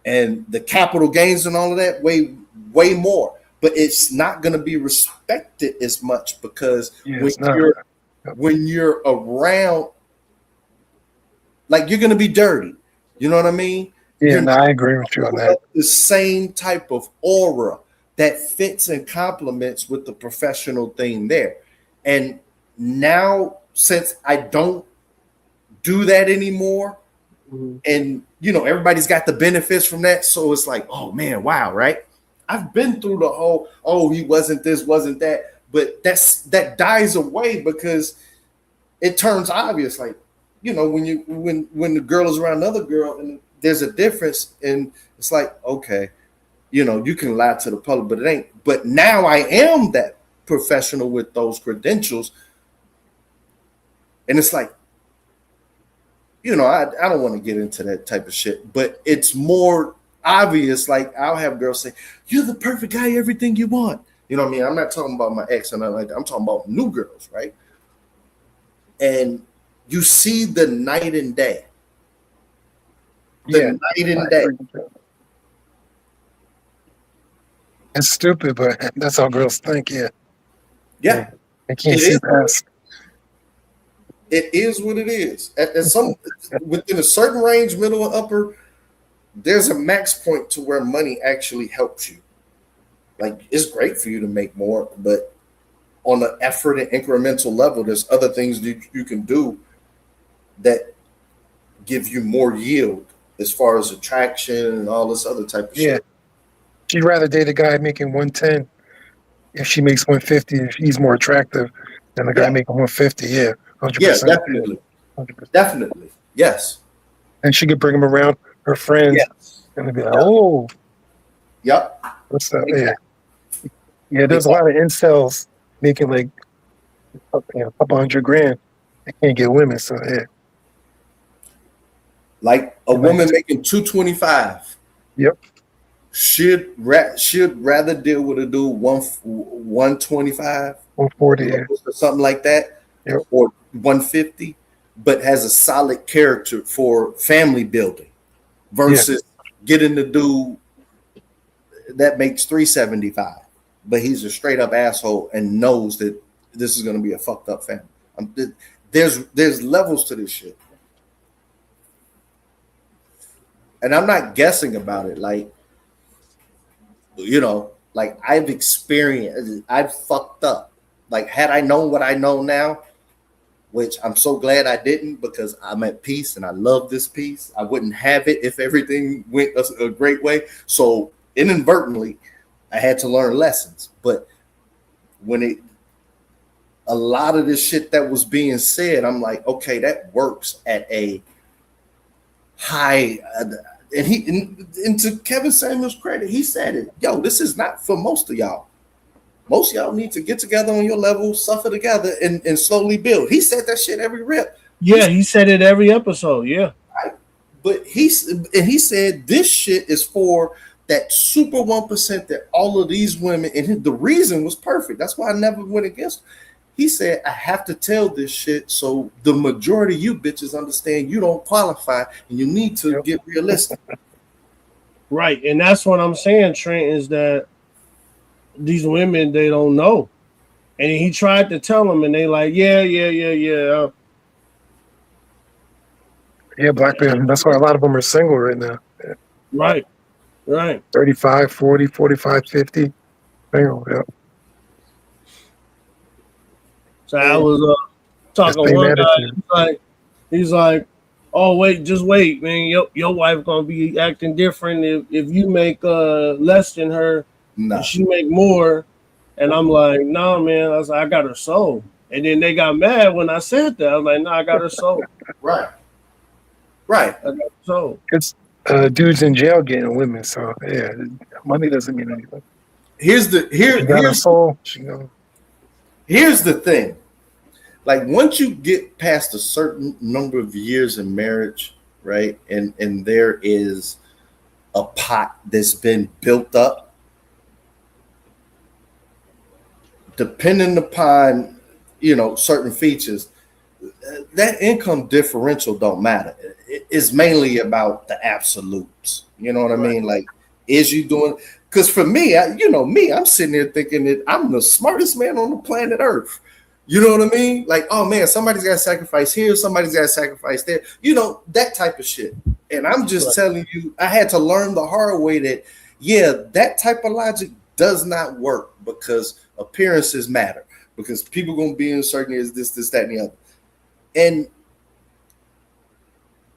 and the capital gains and all of that way more. But it's not going to be respected as much because when you're around, like, you're going to be dirty. You know what I mean? Yeah, I agree with you on that. The same type of aura that fits and complements with the professional thing there. And now, since I don't do that anymore, and, you know, everybody's got the benefits from that, so it's like, oh man, wow, right? I've been through the whole, oh, he wasn't this, wasn't that, but that dies away because it turns obvious. Like, you know, when the girl is around another girl and there's a difference, and it's like, okay, you know, you can lie to the public, but it ain't. But now I am that professional with those credentials, and it's like, you know, I don't want to get into that type of shit, but it's more obvious. Like, I'll have girls say, "You're the perfect guy, everything you want." You know what I mean? I'm not talking about my ex and nothing like that. I'm talking about new girls, right? And you see the night and day. Night and day. It's stupid, but that's how girls think. Yeah. I can't It see is. past. It is what it is. At some within a certain range, middle and upper, there's a max point to where money actually helps you. Like, it's great for you to make more, but on an effort and incremental level, there's other things that you can do that give you more yield as far as attraction and all this other type of shit. She'd rather date a guy making 110 if she makes 150, if he's more attractive than the guy making 150. Yeah, 100%. Yeah, definitely. 100%. Definitely. Yes. And she could bring him around her friends and they'd be like, oh. Yep. What's up? Yeah. Yeah, there's a lot of incels making like a couple $100,000. They can't get women, so yeah. Like a woman making $225. Yep. Should rather deal with a dude 125, 140, or something like that, or 150, but has a solid character for family building, versus getting the dude that makes 375, but he's a straight up asshole and knows that this is going to be a fucked up family. There's levels to this shit, and I'm not guessing about it. Like, you know, like, I've fucked up. Like, had I known what I know now, which I'm so glad I didn't, because I'm at peace and I love this peace. I wouldn't have it if everything went a great way. So inadvertently, I had to learn lessons. But when a lot of this shit that was being said, I'm like, okay, that works at a high. And to Kevin Samuels' credit, he said it. Yo, this is not for most of y'all. Most of y'all need to get together on your level, suffer together, and slowly build. He said that shit every rip. Yeah, he said it every episode. Yeah. Right. But he said this shit is for that super 1% that all of these women, and the reason was perfect. That's why I never went against him. He said, I have to tell this shit so the majority of you bitches understand you don't qualify and you need to get realistic. Right. And that's what I'm saying, Trent, is that these women, they don't know. And he tried to tell them, and they like, yeah. Yeah, black men. That's why a lot of them are single right now. Yeah. Right. 35, 40, 45, 50. Single, yeah. So I was talking to one guy. He's like, oh wait, just wait, man. Your wife gonna be acting different if you make less than her, and she make more. And I'm like, no, man. I was like, I got her soul. And then they got mad when I said that. I was like, no, I got her soul. Right. I got her soul. It's dudes in jail getting women, so yeah, money doesn't mean anything. Here's the Here's the thing. Like once you get past a certain number of years in marriage, right? And there is a pot that's been built up, depending upon, certain features, that income differential don't matter. It's mainly about the absolutes. You know what I mean? Like, is you doing? Because for me, I'm sitting there thinking that I'm the smartest man on the planet Earth. You know what I mean? Like, oh man, somebody's got to sacrifice here, somebody's got to sacrifice there. That type of shit. And I'm just telling you, I had to learn the hard way that, that type of logic does not work because appearances matter. Because people gonna be in certain areas, this, that, and the other. And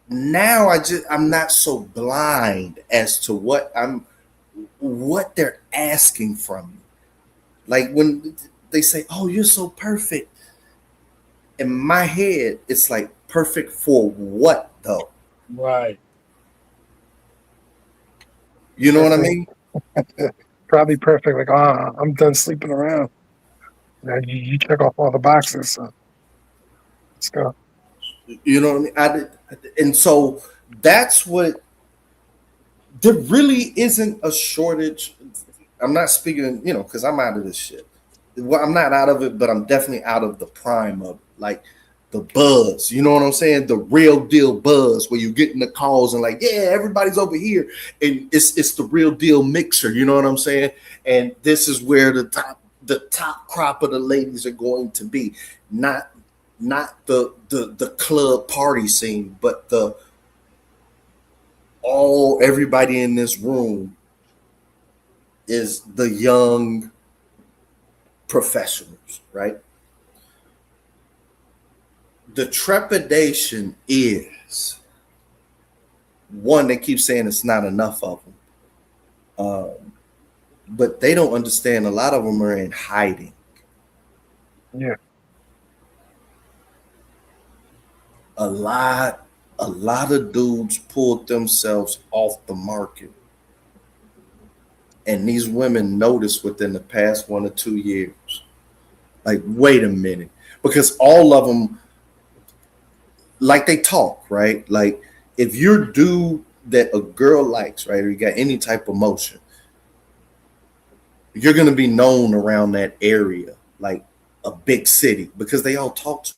now I'm not so blind as to what they're asking from me. Like when they say, "Oh, you're so perfect," in my head, it's like perfect for what though? Right. You know what I mean? Probably perfect. Like, I'm done sleeping around. Now you check off all the boxes. So let's go. You know what I mean? And so that's what. There really isn't a shortage. I'm not speaking, because I'm out of this shit. Well, I'm not out of it, but I'm definitely out of the prime of it. Like the buzz, you know what I'm saying? The real deal buzz where you get in the calls and like, yeah, everybody's over here. And it's the real deal mixer, you know what I'm saying? And this is where the top crop of the ladies are going to be. Not the club party scene, but everybody in this room is the young professionals, right? The trepidation is one, they keep saying it's not enough of them. But they don't understand a lot of them are in hiding. Yeah. A lot of dudes pulled themselves off the market. And these women noticed within the past 1 or 2 years. Like, wait a minute. Because all of them, like they talk, right? Like, if you're a dude that a girl likes, right, or you got any type of motion, you're going to be known around that area, like a big city, because they all talk to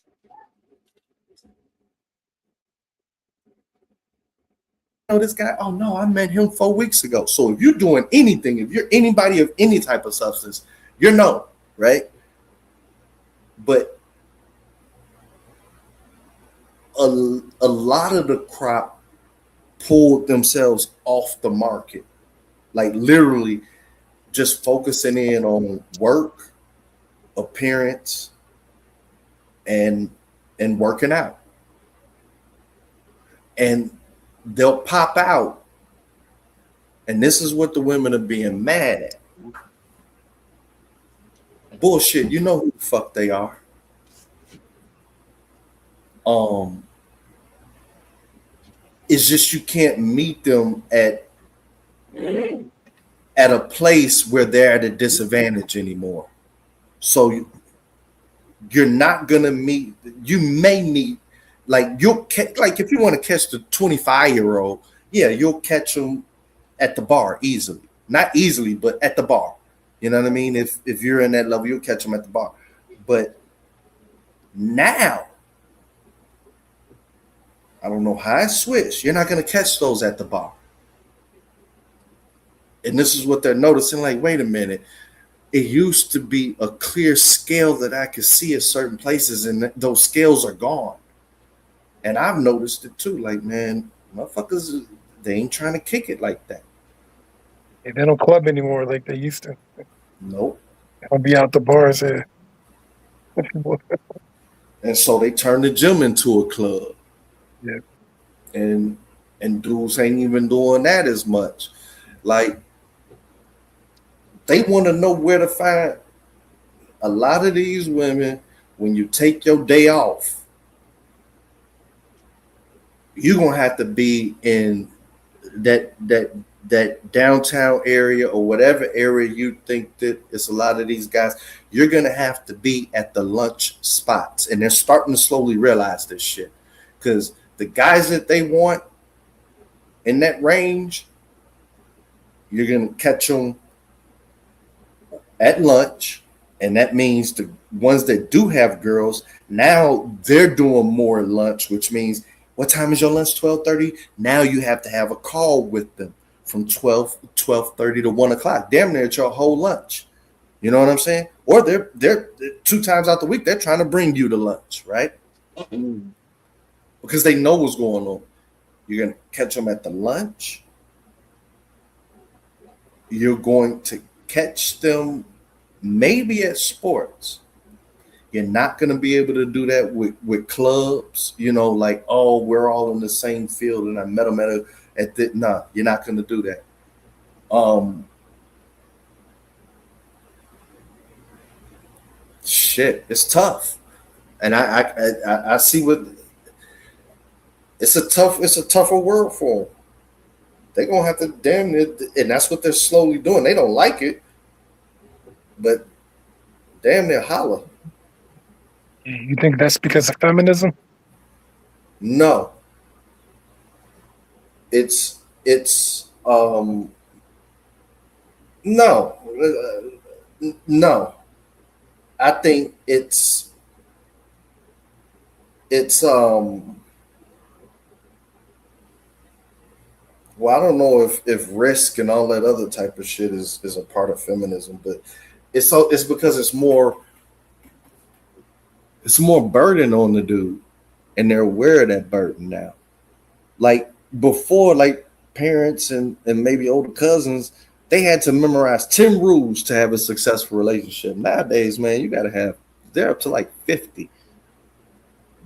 this guy. Oh no, I met him 4 weeks ago. So if you're doing anything, if you're anybody of any type of substance, you're known, right? But a lot of the crop pulled themselves off the market, like literally just focusing in on work, appearance, and working out. And they'll pop out. And this is what the women are being mad at. Bullshit, you know who the fuck they are. It's just you can't meet them at a place where they're at a disadvantage anymore. So you're not gonna meet. You may meet, like if you want to catch the 25-year-old, yeah, you'll catch them at the bar easily. Not easily, but at the bar. You know what I mean? If you're in that level, you'll catch them at the bar. But now, I don't know how it switched. You're not going to catch those at the bar. And this is what they're noticing. Like, wait a minute. It used to be a clear scale that I could see at certain places, and those scales are gone. And I've noticed it too. Like, man, motherfuckers, they ain't trying to kick it like that. Yeah, they don't club anymore like they used to. Nope. I'll be out the bars here. And so they turned the gym into a club. Yeah. And dudes ain't even doing that as much. Like, they want to know where to find a lot of these women. When you take your day off, you're gonna have to be in that downtown area or whatever area you think that it's a lot of these guys. You're gonna have to be at the lunch spots, and they're starting to slowly realize this shit, because the guys that they want in that range, you're gonna catch them at lunch. And that means the ones that do have girls, now they're doing more lunch, which means, what time is your lunch? 12:30. Now you have to have a call with them from 12:30 to 1 o'clock. Damn near at your whole lunch. You know what I'm saying? Or they're 2 times out the week, they're trying to bring you to lunch, right? Because they know what's going on. You're going to catch them at the lunch. You're going to catch them maybe at sports. You're not going to be able to do that with clubs, like, oh, we're all in the same field and I met them at the, nah, you're not going to do that. Shit, it's tough. And I see what it's a tougher world for them. They're going to have to damn it, and that's what they're slowly doing. They don't like it, but damn near holler. You think that's because of feminism? No. It's no. I think it's well, I don't know if risk and all that other type of shit is a part of feminism, but it's because it's more burden on the dude, and they're aware of that burden now. Like before, like parents and maybe older cousins, they had to memorize 10 rules to have a successful relationship. Nowadays, man, you gotta have, they're up to like 50.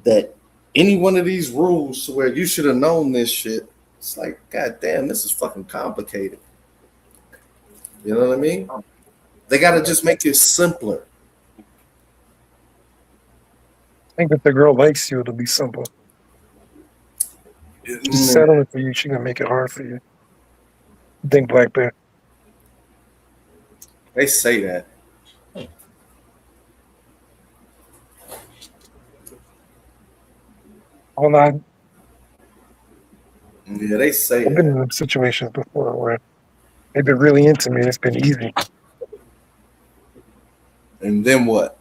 That any one of these rules to where you should have known this shit. It's like, God damn, this is fucking complicated. You know what I mean? They gotta just make it simpler. I think if the girl likes you, it'll be simple. Just settling for you, she gonna make it hard for you. I think Black Bear. They say that. Hold on. Yeah, they say I've been in them situations before where they've been really into me. It's been easy. And then what?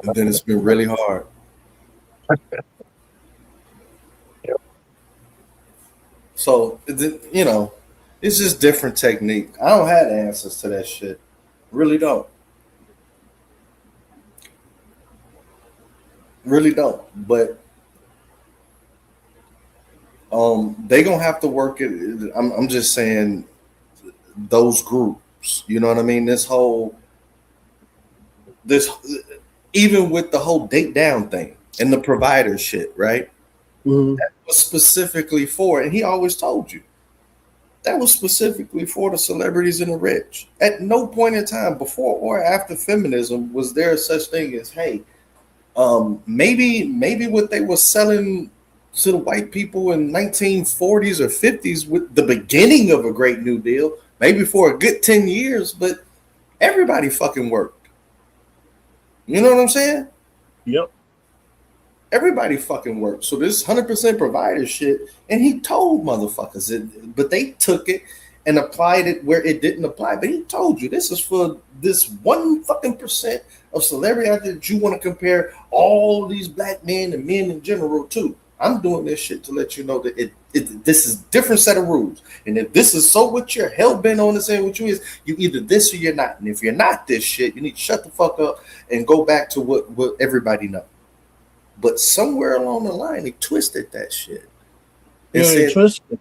And then it's been really hard. So, it's just different technique. I don't have the answers to that shit. Really don't. Really don't. But they gonna have to work it. I'm just saying those groups. You know what I mean? This even with the whole date down thing and the provider shit, right? Mm-hmm. That was specifically for, and he always told you, that was specifically for the celebrities and the rich. At no point in time, before or after feminism, was there such thing as, hey, maybe what they were selling to the white people in 1940s or 50s with the beginning of a great New Deal, maybe for a good 10 years, but everybody fucking worked. You know what I'm saying? Yep. Everybody fucking worked. So this 100% provider shit, and he told motherfuckers it, but they took it and applied it where it didn't apply. But he told you this is for this 1 fucking percent of celebrity out there that you want to compare all these black men and men in general to. I'm doing this shit to let you know that this is a different set of rules. And if this is so what you're hell-bent on to say what you is, you either this or you're not. And if you're not this shit, you need to shut the fuck up and go back to what everybody knows. But somewhere along the line, they twisted that shit. They twisted.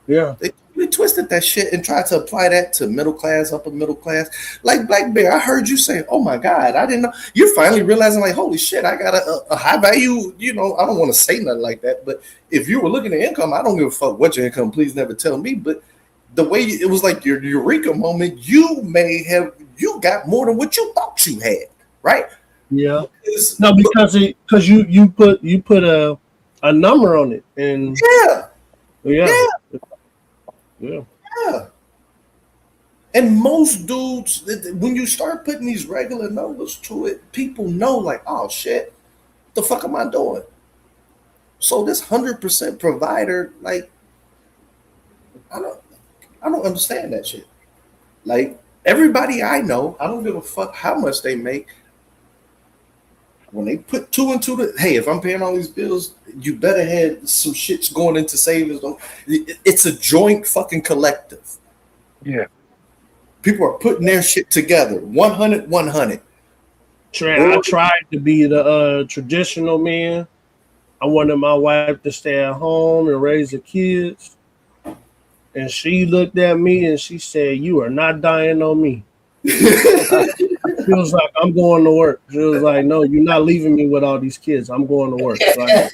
Yeah. They we twisted that shit and tried to apply that to middle class, upper middle class. Like Black Bear, I heard you say, "Oh my God, I didn't know." You're finally realizing, like, holy shit, I got a high value. You know, I don't want to say nothing like that, but if you were looking at income, I don't give a fuck what your income. Please never tell me. But the way it was like your eureka moment, you got more than what you thought you had, right? Yeah. Because you put a number on it, and yeah. And most dudes, when you start putting these regular numbers to it, people know, like, oh shit, the fuck am I doing? So this 100% provider, like, I don't understand that shit. Like, everybody I know, I don't give a fuck how much they make. When they put two and two, hey, if I'm paying all these bills, you better have some shits going into savings. It's a joint fucking collective. Yeah. People are putting their shit together. 100, 100. I tried to be the traditional man. I wanted my wife to stay at home and raise the kids. And she looked at me and she said, "You are not dying on me." She was like, "I'm going to work." She was like, "No, you're not leaving me with all these kids. I'm going to work." Like,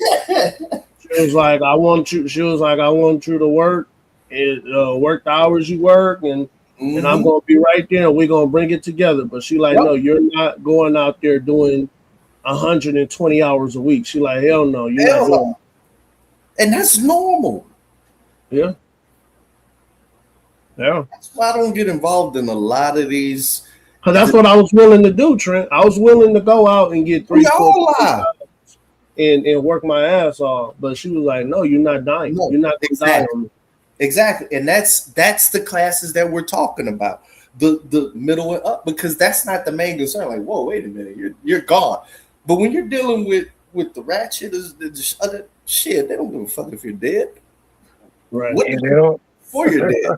she was like, "I want you." She was like, "I want you to work and work the hours you work, and I'm gonna be right there, and we're gonna bring it together." But she like, "No, you're not going out there doing 120 hours a week." She like, "Hell no, you're not doing that." And that's normal. Yeah. Yeah. That's why I don't get involved in a lot of these. Because that's what I was willing to do, Trent. I was willing to go out and get 3 4 jobs and work my ass off. But she was like, "No, you're not dying. No, you're not dying on me." Exactly. And that's the classes that we're talking about. The middle and up, because that's not the main concern. Like, whoa, wait a minute, you're gone. But when you're dealing with the ratchet, the other shit, they don't give a fuck if you're dead. Right. What before you're dead.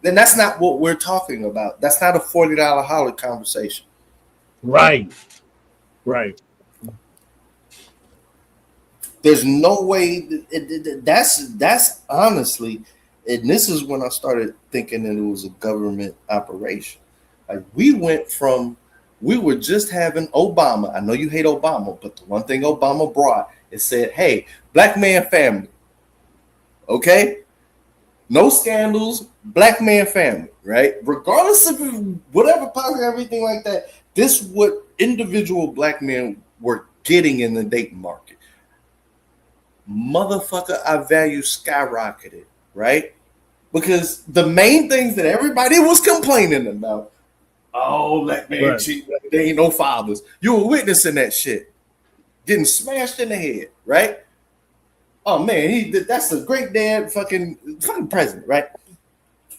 Then that's not what we're talking about. That's not a $40 holiday conversation. Right. Right. There's no way that's honestly, and this is when I started thinking that it was a government operation. Like, we were just having Obama. I know you hate Obama, but the one thing Obama brought, it said, "Hey, black man family. Okay? No scandals, black man family," right? Regardless of whatever policy, everything like that. This is what individual black men were getting in the dating market. Motherfucker, our value skyrocketed, right? Because the main things that everybody was complaining about, oh, black man cheat, there ain't no fathers. You were witnessing that shit. Getting smashed in the head, right? Oh man, that's a great dad, fucking president, right?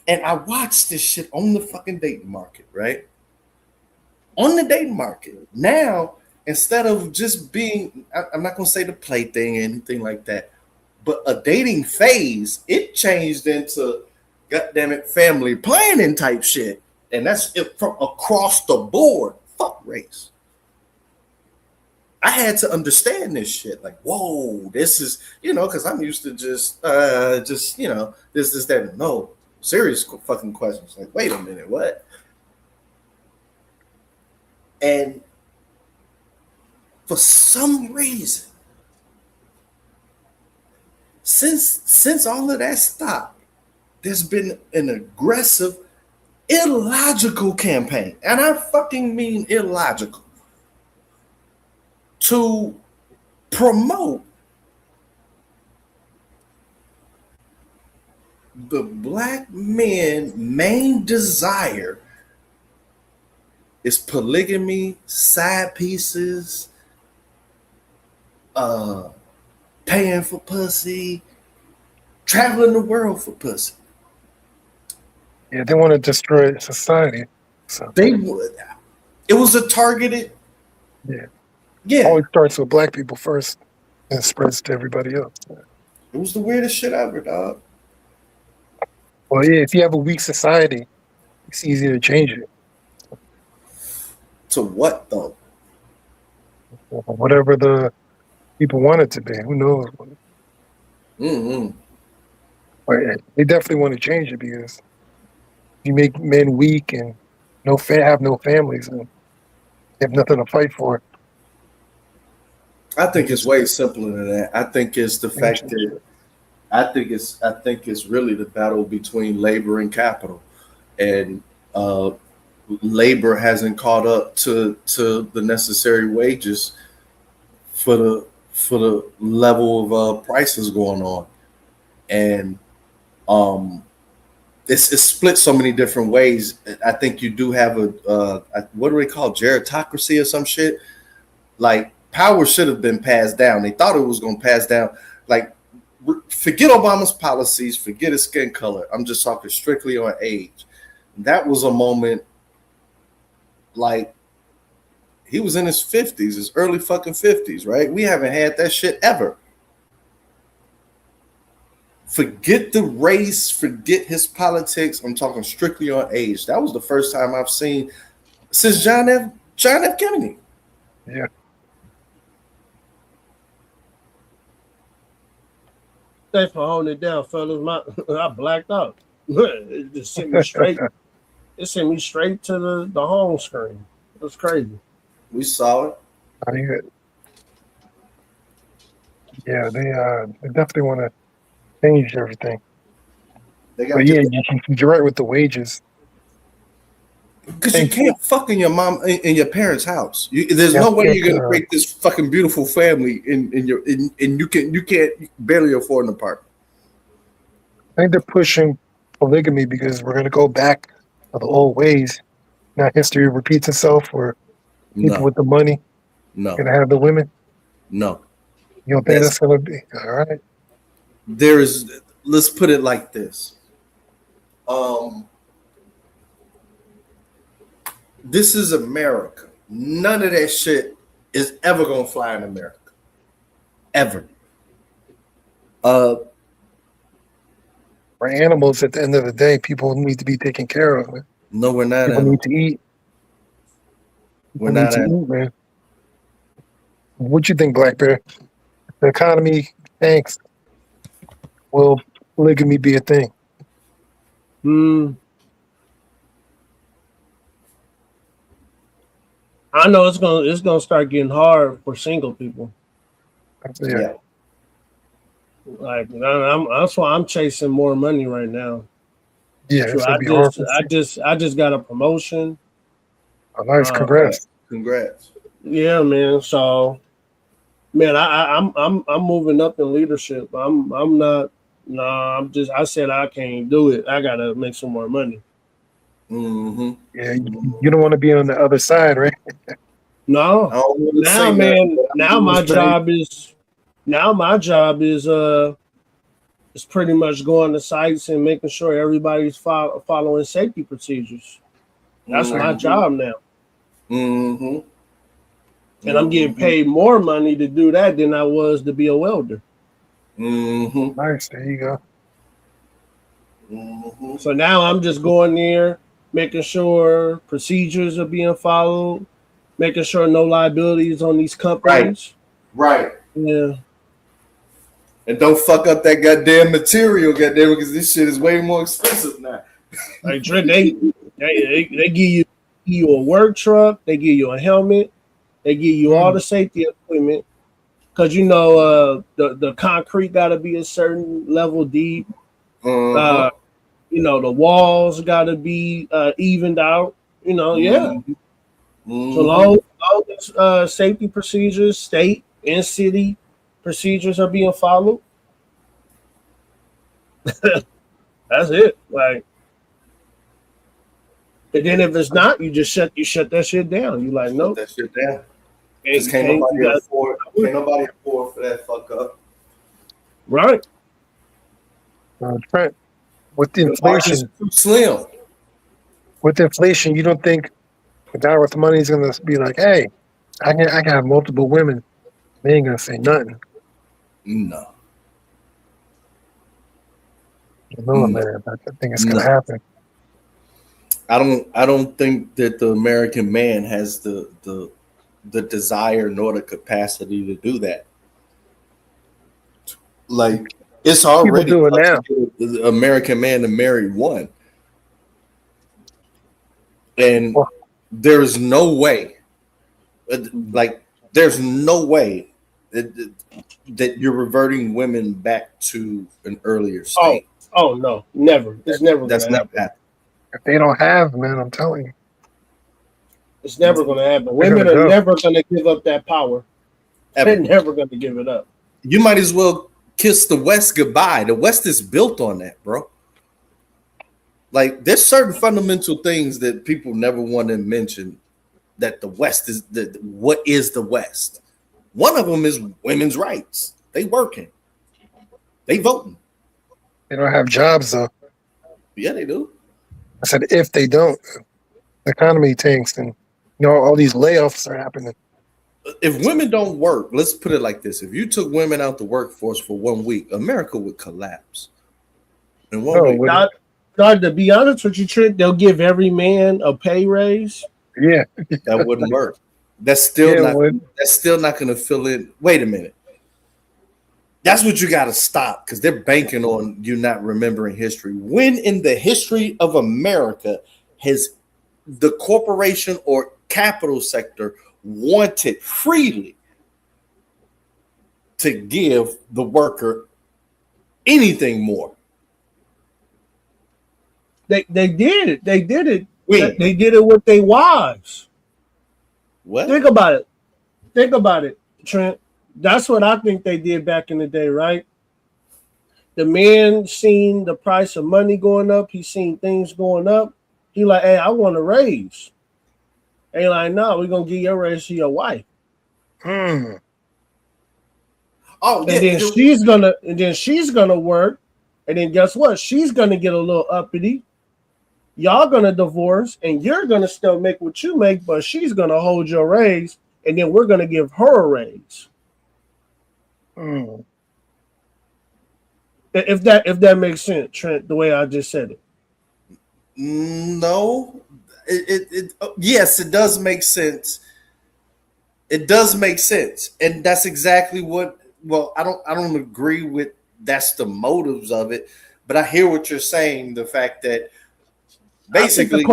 And I watched this shit on the fucking dating market, right? On the dating market. Now, instead of just being, I'm not gonna say the play thing or anything like that, but a dating phase, it changed into, goddammit, family planning type shit. And that's it from across the board. Fuck race. I had to understand this shit. Like, whoa, this is, because I'm used to just, this, that. No, serious fucking questions. Like, wait a minute, what? And for some reason, since all of that stopped, there's been an aggressive, illogical campaign. And I fucking mean illogical. To promote the black man's main desire is polygamy, side pieces, paying for pussy, traveling the world for pussy. Yeah, they want to destroy society. So they would. It was a targeted. Yeah. Always starts with black people first and spreads to everybody else. It was the weirdest shit ever, dog. Well, yeah, if you have a weak society, it's easy to change it. To what, though? Whatever the people want it to be. Who knows? Mm-hmm. But they definitely want to change it because you make men weak and have no families and have nothing to fight for. I think it's way simpler than that. I think it's the fact that I think it's really the battle between labor and capital, and labor hasn't caught up to the necessary wages for the level of prices going on, and it's split so many different ways. I think you do have what do they call gerontocracy or some shit? Like power should have been passed down. They thought it was going to pass down. Like forget Obama's policies, forget his skin color. I'm just talking strictly on age. That was a moment like he was in his 50s, his early fucking 50s, right? We haven't had that shit ever. Forget the race, forget his politics. I'm talking strictly on age. That was the first time I've seen since John F. Kennedy. Yeah. Thanks for holding it down, fellas. I blacked out. It just sent me straight. It sent me straight to the home screen. It was crazy. We saw it. Yeah, they definitely want to change everything. But yeah, you're right with the wages. Because you can't fuck in your mom in your parents' house. There's no way you're gonna create this fucking beautiful family and you can't barely afford an apartment. I think they're pushing polygamy because we're gonna go back to the old ways. Now history repeats itself where people with the money gonna have the women. No. You don't think that's gonna be all right? Let's put it like this. This is America. None of that shit is ever gonna fly in America. Ever. For animals, at the end of the day, people need to be taken care of. Man. No, we're not. People need to eat. People need to eat, man. What you think, Black Bear? If the economy tanks, will polygamy be a thing? I know it's gonna start getting hard for single people. Yeah. Like that's why I'm chasing more money right now. Yeah, so I just got a promotion. Oh, nice, congrats. Congrats. Yeah, man. So, man, I'm moving up in leadership. I'm not. No, I said I can't do it. I gotta make some more money. Mm-hmm. Yeah, you don't want to be on the other side, right? No. Now, man. Now my job is pretty much going to sites and making sure everybody's following safety procedures. That's my job now. Mm-hmm. And I'm getting paid more money to do that than I was to be a welder. Mm-hmm. Nice. There you go. Mm-hmm. So now I'm just going there, making sure procedures are being followed, making sure no liabilities on these companies. Right. Yeah. And don't fuck up that goddamn material, goddamn, because this shit is way more expensive now. Like they give you a work truck, they give you a helmet, they give you all the safety equipment. Because the concrete got to be a certain level deep. The walls got to be evened out. Yeah. So long as safety procedures, state and city procedures are being followed, that's it. Like, and then if it's not, you shut that shit down. You like, nope. Shut that shit down. Can't nobody afford for that fuck up. Right. Trent, with the inflation, too slim. With inflation, you don't think the guy with the money is going to be like, "Hey, I can have multiple women." They ain't going to say nothing. No. Man, I think it's going to happen. I don't think that the American man has the desire nor the capacity to do that. Like, It's already do it now. The American man to marry one. And there's no way, there's no way that you're reverting women back to an earlier state. Oh no, never. It's never. That's never happened. If they don't have, man, I'm telling you, it's never going to happen. Women are never going to give up that power. They're never going to give it up. You might as well kiss the West goodbye. The West is built on that, bro. Like, there's certain fundamental things that people never want to mention that the West is what is the West? One of them is women's rights. They working. They voting. they don't have jobs though. Yeah, they do. I said if they don't, the economy tanks and all these layoffs are happening. If women don't work, let's put it like this: if you took women out the workforce for 1 week, America would collapse. In 1 week. God, to be honest with you, Trent, they'll give every man a pay raise. Yeah, that wouldn't work. That's still not going to fill in. Wait a minute. That's what you got to stop, because they're banking on you not remembering history. When in the history of America has the corporation or capital sector wanted freely to give the worker anything more? They did it. They did it. They did it with their wives. What? Think about it. Think about it, Trent. That's what I think they did back in the day, right? The man seen the price of money going up. He seen things going up. He like, hey, I want a raise. They like, no, we're gonna give your raise to your wife. Oh, and then she's gonna work, and then guess what? She's gonna get a little uppity. Y'all gonna divorce, and you're gonna still make what you make, but she's gonna hold your raise, and then we're gonna give her a raise. If that makes sense, Trent, the way I just said it. No, yes, it does make sense. It does make sense, and that's exactly what. Well, I don't agree with that's the motives of it, but I hear what you're saying. The fact that basically,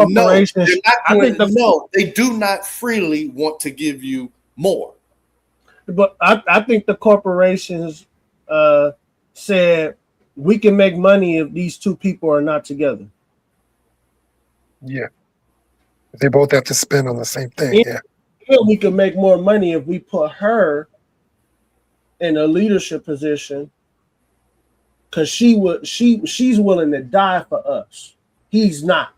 they do not freely want to give you more. But I think the corporations said we can make money if these two people are not together. Yeah. They both have to spend on the same thing. Yeah. We can make more money if we put her in a leadership position, because she's willing to die for us. He's not.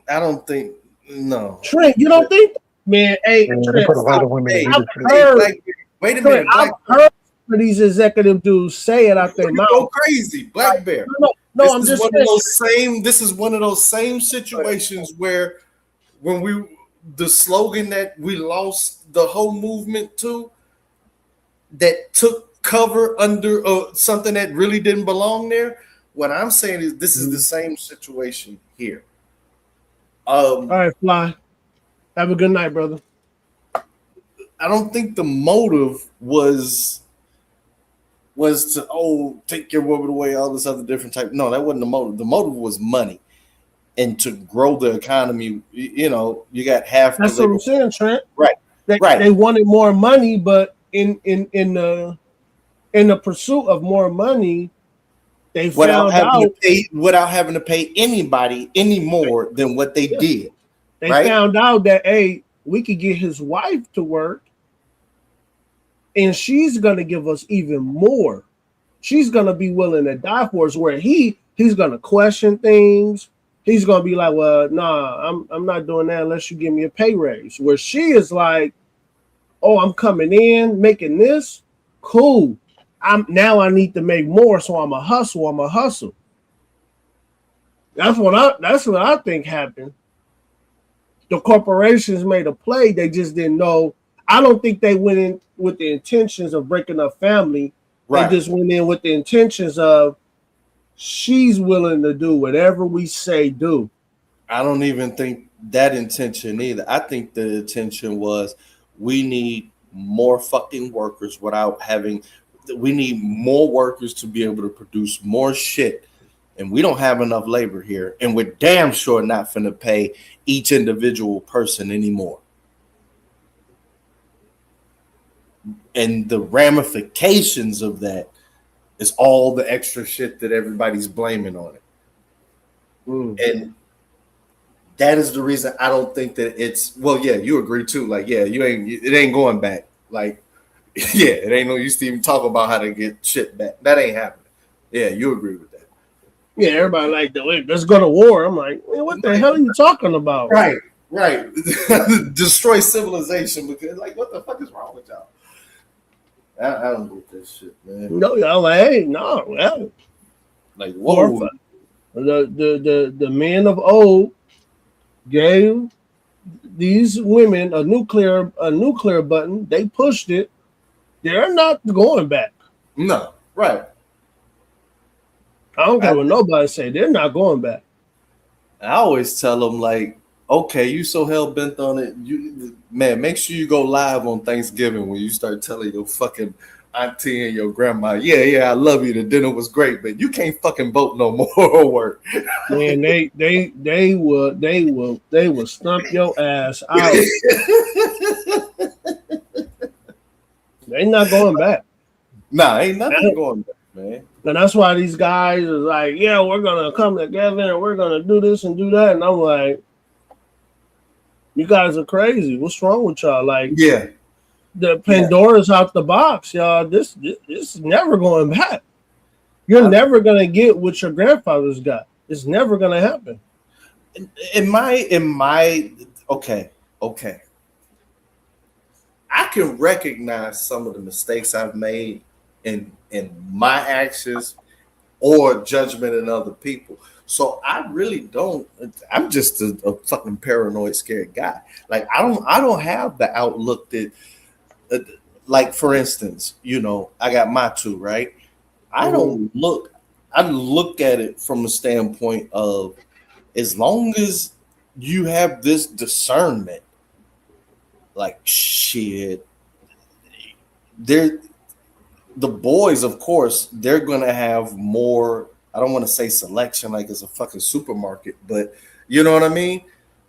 I don't think. No. Trent, you don't think? Man, hey, Trent, put a lot of women in wait a minute. I've heard these executive dudes say it out their mouth. Go crazy, Black Bear. No, I'm just saying. This is one of those same situations where, when the slogan that we lost the whole movement to, that took cover under something that really didn't belong there. What I'm saying is this is the same situation here. All right, Fly. Have a good night, brother. I don't think the motive was to take your woman away, all this other different type. No, that wasn't the motive. The motive was money and to grow the economy. You got half. That's what I'm saying, Trent. Right. They wanted more money, but in the pursuit of more money, they found out without having to pay anybody any more than what they did. They found out that, hey, we could get his wife to work, and she's gonna give us even more. She's gonna be willing to die for us. Where he's gonna question things. He's gonna be like, well, nah, I'm not doing that unless you give me a pay raise. Where she is like, oh, I'm coming in making this, cool. I need to make more, so I'm a hustle. That's what I think happened. The corporations made a play. They just didn't know. I don't think they went in with the intentions of breaking up family. Right. They just went in with the intentions of she's willing to do whatever we say do. I don't even think that intention either. I think the intention was we need more fucking workers without having. we need more workers to be able to produce more shit, and we don't have enough labor here, and we're damn sure not finna pay each individual person anymore. And the ramifications of that is all the extra shit that everybody's blaming on it. And that is the reason I don't think that it's, well, yeah, you agree too. Like, yeah, it ain't going back. Like, yeah, it ain't no use to even talk about how to get shit back. That ain't happening. Yeah, you agree with that. Yeah, everybody like that. Wait, let's go to war. I'm like, man, what the hell are you talking about? Right. Destroy civilization because, like, what the fuck is wrong with y'all? I don't get this shit, man. No, y'all like, hey, no, well, like, whoa. The men of old gave these women a nuclear button. They pushed it. They're not going back. No, right. I don't care what nobody say. They're not going back. I always tell them, like, okay, you so hell bent on it. Man, make sure you go live on Thanksgiving when you start telling your fucking auntie and your grandma, yeah, I love you. The dinner was great, but you can't fucking vote no more. Work. Man, they will stump your ass out. They not going back. Nah, ain't nothing going back, man. And that's why these guys are like, yeah, we're gonna come together and we're gonna do this and do that. And I'm like, you guys are crazy. What's wrong with y'all? Like, yeah, the Pandora's out the box, y'all. This is never going back. You're never gonna get what your grandfathers got. It's never gonna happen. In my okay. I can recognize some of the mistakes I've made in my actions or judgment in other people. So I really don't. I'm just a fucking paranoid, scared guy. Like I don't have the outlook that, like for instance, I got my two, right. I look at it from a standpoint of, as long as you have this discernment, like shit, the boys, of course, they're gonna have more. I don't want to say selection like it's a fucking supermarket, but you know what I mean?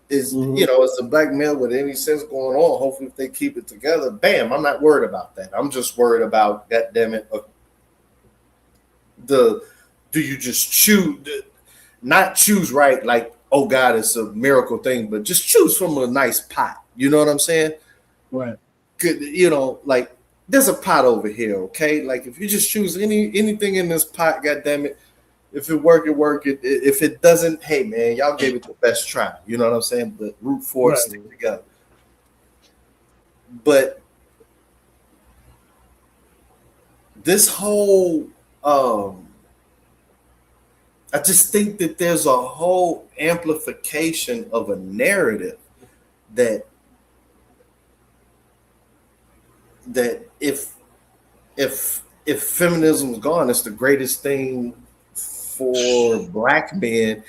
It's it's a black male with any sense going on. Hopefully, if they keep it together, bam, I'm not worried about that. I'm just worried about, goddamn it, do you just not choose right? Like, oh God, it's a miracle thing, but just choose from a nice pot. You know what I'm saying? Right. Good. Like there's a pot over here. Okay. Like if you just choose anything in this pot, goddamn it. If it work, it work. If it doesn't, hey man, y'all gave it the best try. You know what I'm saying? But root for it, stick together. But this whole, I just think that there's a whole amplification of a narrative that if feminism is gone, it's the greatest thing for black men,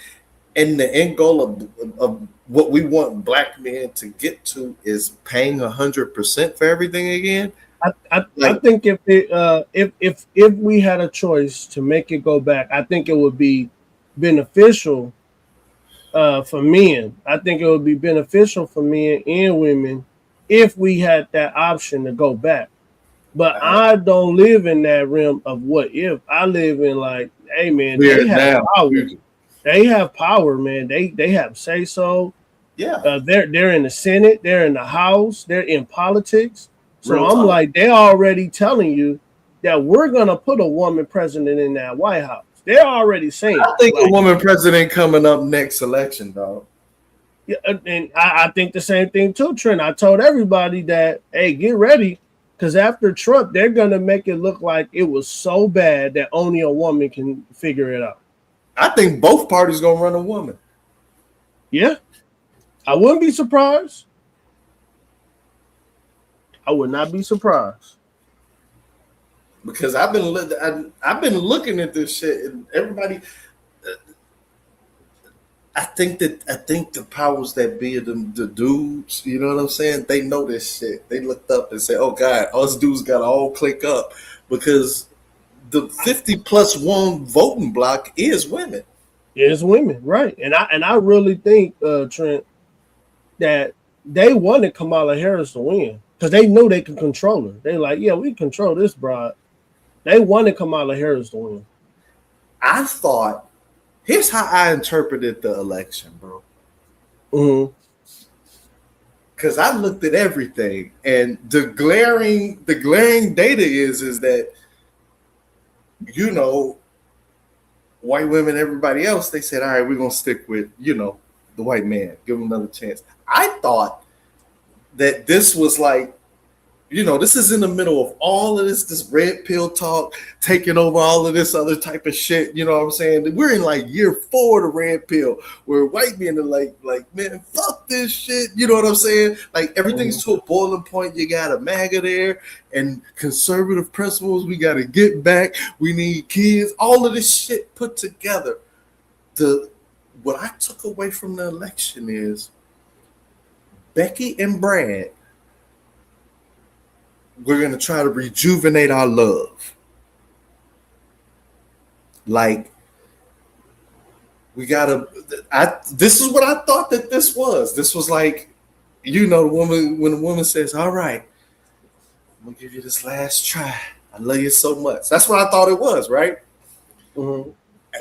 and the end goal of what we want black men to get to is paying 100% for everything again. I think if we had a choice to make it go back, I think it would be beneficial for men. I think it would be beneficial for men and women if we had that option to go back. But I don't live in that realm of what if. I live in like, hey man, they have power. They have power, man. They have say so. Yeah. They're in the Senate, they're in the House, they're in politics. So I'm like, they're already telling you that we're gonna put a woman president in that White House. They're already saying. I think a woman president coming up next election, dog. Yeah, and I think the same thing too, Trent. I told everybody that, hey, get ready, because after Trump, they're gonna make it look like it was so bad that only a woman can figure it out. I think both parties gonna run a woman. Yeah, I wouldn't be surprised. I would not be surprised. Because I've been looking at this shit, and everybody. I think the powers that be, the dudes, you know what I'm saying? They know this shit. They looked up and said, "Oh God, us dudes got to all click up," because the 50+1 voting block is women. It's women, right? And I really think, Trent, that they wanted Kamala Harris to win because they knew they could control her. They like, yeah, we control this broad. They wanted Kamala Harris to win. I thought, here's how I interpreted the election, bro. Mm-hmm. Because I looked at everything, and the glaring data is that, you know, white women, everybody else, they said, all right, we're gonna stick with, you know, the white man, give him another chance. I thought that this was like, you know, this is in the middle of all of this red pill talk, taking over all of this other type of shit. You know what I'm saying? We're in like year 4 of the red pill, where white men are like, man, fuck this shit. You know what I'm saying? Like everything's to a boiling point. You got a MAGA there and conservative principles. We got to get back. We need kids. All of this shit put together. What I took away from the election is Becky and Brad. We're going to try to rejuvenate our love. Like, we got to, this is what I thought that this was. This was like, you know, when the woman says, all right, I'm going to give you this last try. I love you so much. That's what I thought it was, right? Mm-hmm.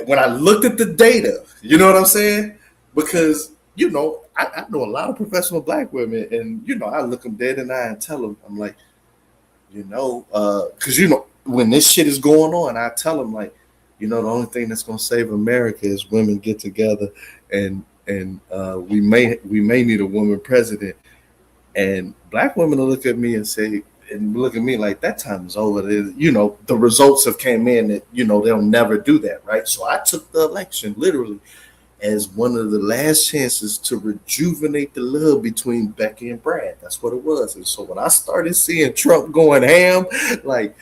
When I looked at the data, you know what I'm saying? Because, you know, I know a lot of professional black women, and, you know, I look them dead in the eye and tell them, I'm like, you know, because, you know, when this shit is going on, I tell them, like, you know, the only thing that's going to save America is women get together, and we may need a woman president. And black women will look at me and say, and look at me like, that time is over. You know, the results have came in that, you know, they'll never do that, right? So I took the election literally as one of the last chances to rejuvenate the love between Becky and Brad. That's what it was. And so when I started seeing Trump going ham, like,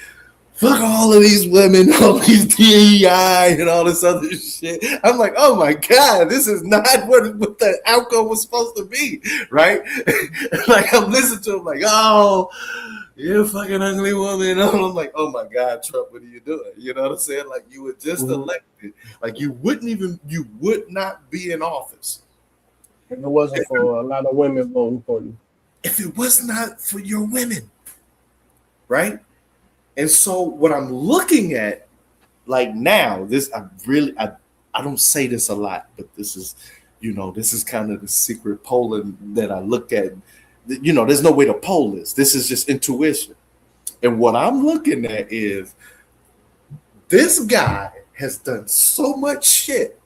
fuck all of these women, all these DEI and all this other shit, I'm like, oh my God, this is not what the outcome was supposed to be, right? Like, I'm listening to him like, oh, you're a fucking ugly woman. I'm like, oh my God, Trump, what are you doing? You know what I'm saying? Like, you were just elected. Like, you would not be in office If it wasn't for a lot of women voting for you. If it was not for your women, right? And so what I'm looking at, like now, this, I don't say this a lot, but this is, you know, this is kind of the secret polling that I look at. You know, there's no way to poll this. This is just intuition. And what I'm looking at is this guy has done so much shit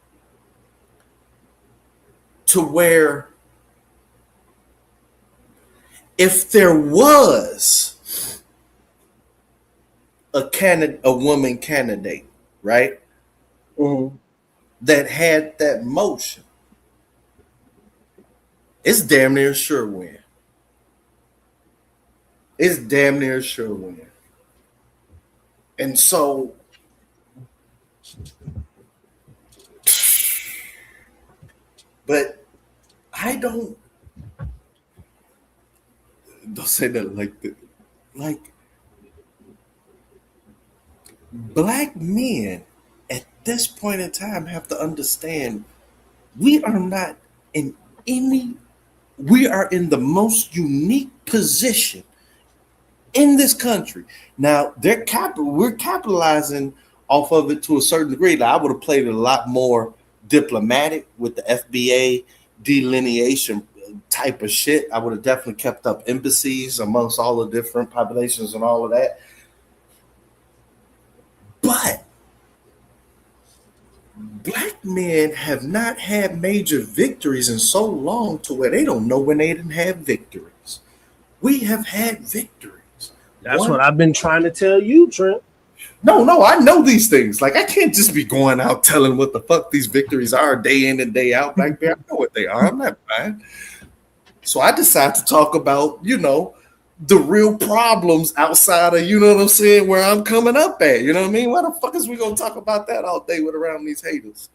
to where if there was a woman candidate, right, that had that motion, it's damn near sure win. It's damn near sure win. And so but I don't say that like that. Like, black men at this point in time have to understand we are not in any, we are in the most unique position in this country. Now, we're capitalizing off of it to a certain degree. Now, I would have played it a lot more diplomatic with the FBA delineation type of shit. I would have definitely kept up embassies amongst all the different populations and all of that. But black men have not had major victories in so long to where they don't know when they didn't have victories. We have had victories. That's what I've been trying to tell you, Trent. No, I know these things. Like, I can't just be going out telling what the fuck these victories are day in and day out. Back there, I know what they are. I'm not bad. So I decided to talk about, you know, the real problems outside of, you know what I'm saying, where I'm coming up at. You know what I mean? Why the fuck is we gonna talk about that all day with around these haters?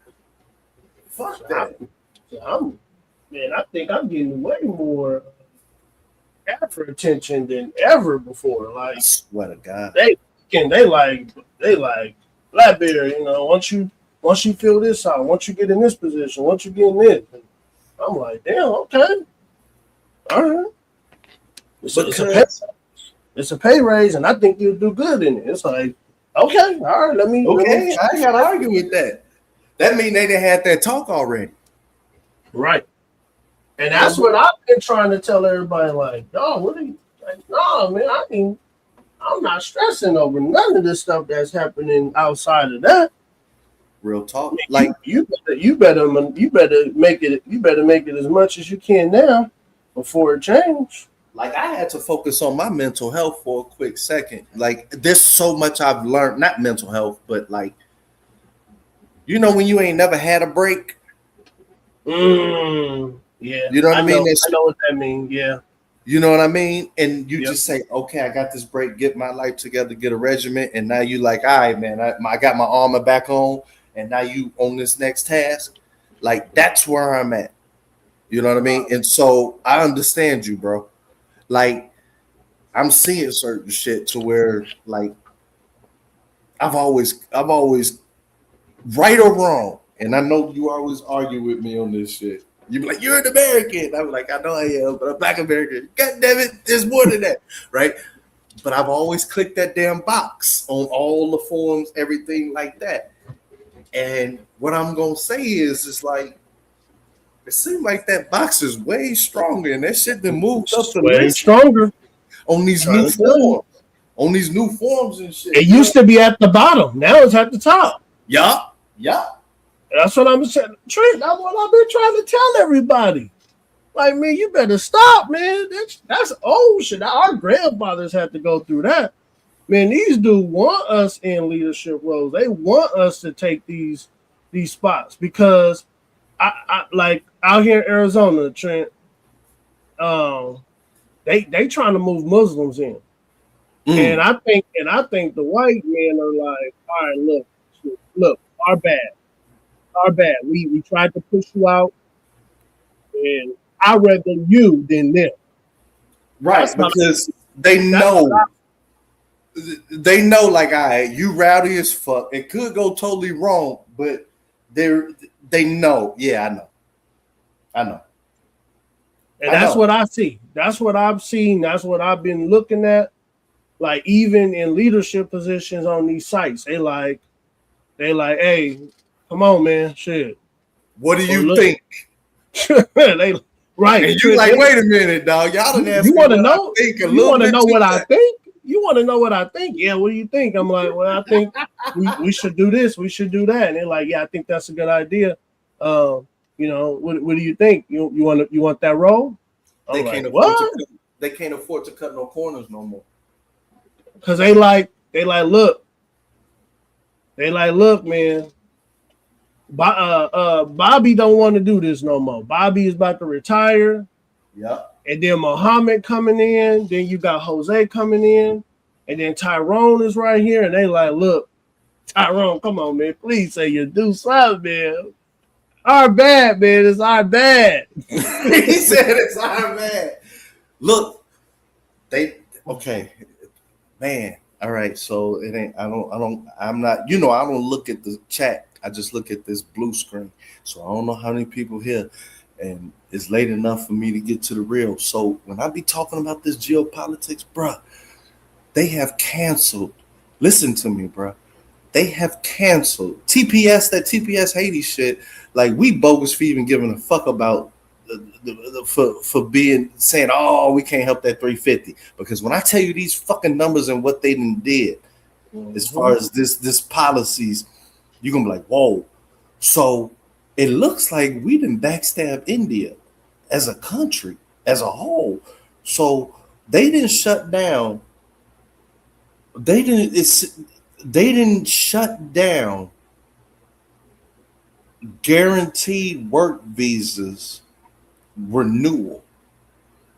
Fuck that. So I think I'm getting way more after attention than ever before. Like, I swear to God, they like Blackberry. You know, once you fill this out, once you get in this position, once you get in this, I'm like, damn, okay, all right. It's a pay raise, and I think you'll do good in it. It's like, okay, all right, let me. I ain't gotta argue with that. That means they done had that talk already. Right. And that's what I've been trying to tell everybody, like, no, what are you like, no, man, I'm not stressing over none of this stuff that's happening outside of that. Real talk. I mean, like you better make it as much as you can now before it changes. Like, I had to focus on my mental health for a quick second. Like, there's so much I've learned, not mental health, but like, you know, when you ain't never had a break. Yeah. You know what I mean? I know what that means. Yeah. You know what I mean? And you just say, okay, I got this break, get my life together, get a regiment. And now you like, all right, man, I got my armor back on. And now you on this next task. Like, that's where I'm at. You know what I mean? And so I understand you, bro. Like, I'm seeing certain shit to where, like, I've always right or wrong, and I know you always argue with me on this shit. You be like, you're an American. I'm like, I know I am, but I'm Black American. God damn it, there's more than that, right? But I've always clicked that damn box on all the forms, everything like that. And what I'm gonna say is, it's like, it seems like that box is way stronger, and that shit then moved up the way list stronger on these new forms, and shit. It used to be at the bottom. Now it's at the top. Yeah. That's what I'm saying. Trent, that's what I've been trying to tell everybody. Like, man, you better stop, man. That's old shit. Our grandfathers had to go through that. Man, these dudes want us in leadership roles. They want us to take these spots because I like out here in Arizona, Trent. They trying to move Muslims in, and I think the white men are like, all right, look, our bad. We tried to push you out, and I'd rather you than them. Right, because they know, like, all right, you rowdy as fuck. It could go totally wrong, but they know. Yeah, I know. And that's what I see. That's what I've seen. That's what I've been looking at. Like, even in leadership positions on these sites, they like, hey, come on, man, shit. What do you think? Right. And you like, wait a minute, dog. Y'all done asked me what I think a little bit. You want to know what I think? You want to know what I think? Yeah, what do you think? I'm like, well, I think we should do this. We should do that. And they're like, yeah, I think that's a good idea. You know, what do you think? You want that role? They can't afford to cut no corners no more. Because they like, look, man. Bobby don't want to do this no more. Bobby is about to retire. Yeah. And then Muhammad coming in. Then you got Jose coming in. And then Tyrone is right here. And they like, look, Tyrone, come on, man. Please say you do something, man. Our bad, man. It's our bad. He said it's our bad. Look, okay, man. All right, so it ain't. I'm not. You know, I don't look at the chat. I just look at this blue screen. So I don't know how many people here, and it's late enough for me to get to the real. So when I be talking about this geopolitics, bruh, they have canceled. Listen to me, bruh. They have canceled TPS. That TPS Haiti shit. Like, we bogus for even giving a fuck about for being saying, oh, we can't help that 350. Because when I tell you these fucking numbers and what they did, as far as this policies, you're gonna be like, whoa. So it looks like we didn't backstab India as a country, as a whole. So they didn't shut down. They didn't shut down guaranteed work visas renewal.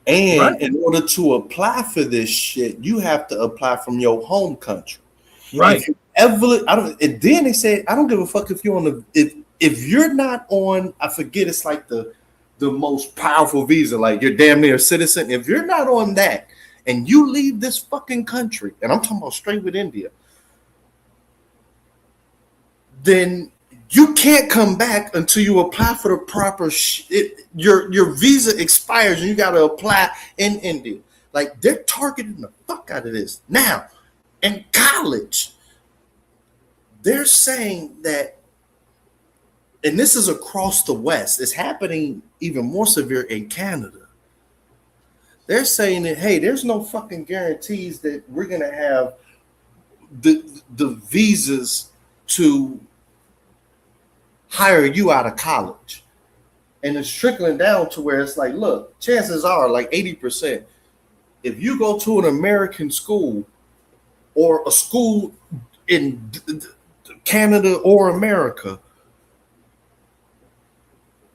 And right. In order to apply for this shit, you have to apply from your home country. Right. And then they said, I don't give a fuck if you're if you're not on, I forget, it's like the most powerful visa, like you're damn near a citizen. If you're not on that and you leave this fucking country, and I'm talking about straight with India, then you can't come back until you apply for the proper your visa expires and you got to apply in India. Like, they're targeting the fuck out of this. Now, in college, they're saying that, and this is across the West, it's happening even more severe in Canada. They're saying that, hey, there's no fucking guarantees that we're going to have the visas to hire you out of college. And it's trickling down to where it's like, look, chances are like 80%, if you go to an American school or a school in Canada or America,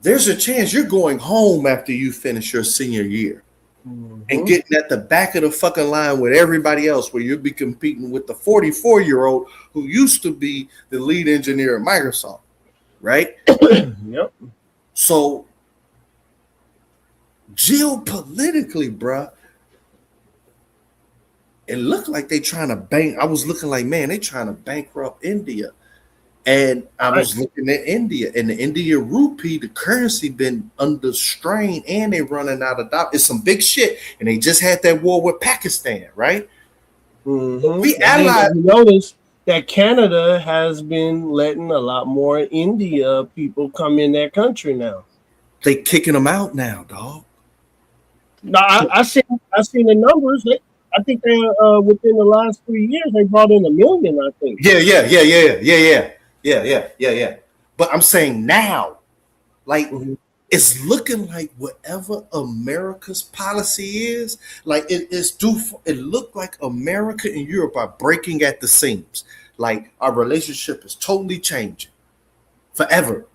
there's a chance you're going home after you finish your senior year and getting at the back of the fucking line with everybody else, where you'll be competing with the 44-year-old who used to be the lead engineer at Microsoft, right? Yep. So geopolitically, bruh, it looked like they trying to I was looking like, man, they trying to bankrupt India. And I was looking at India, and the India rupee, the currency been under strain, and they running out of dollars. It's some big shit. And they just had that war with Pakistan, right? We allied. You notice that Canada has been letting a lot more India people come in their country now. They kicking them out now, dog. No, I seen the numbers. I think they within the last 3 years they brought in 1 million. I think. Yeah. But I'm saying now, like, it's looking like whatever America's policy is, like it looked like America and Europe are breaking at the seams. Like, our relationship is totally changing forever.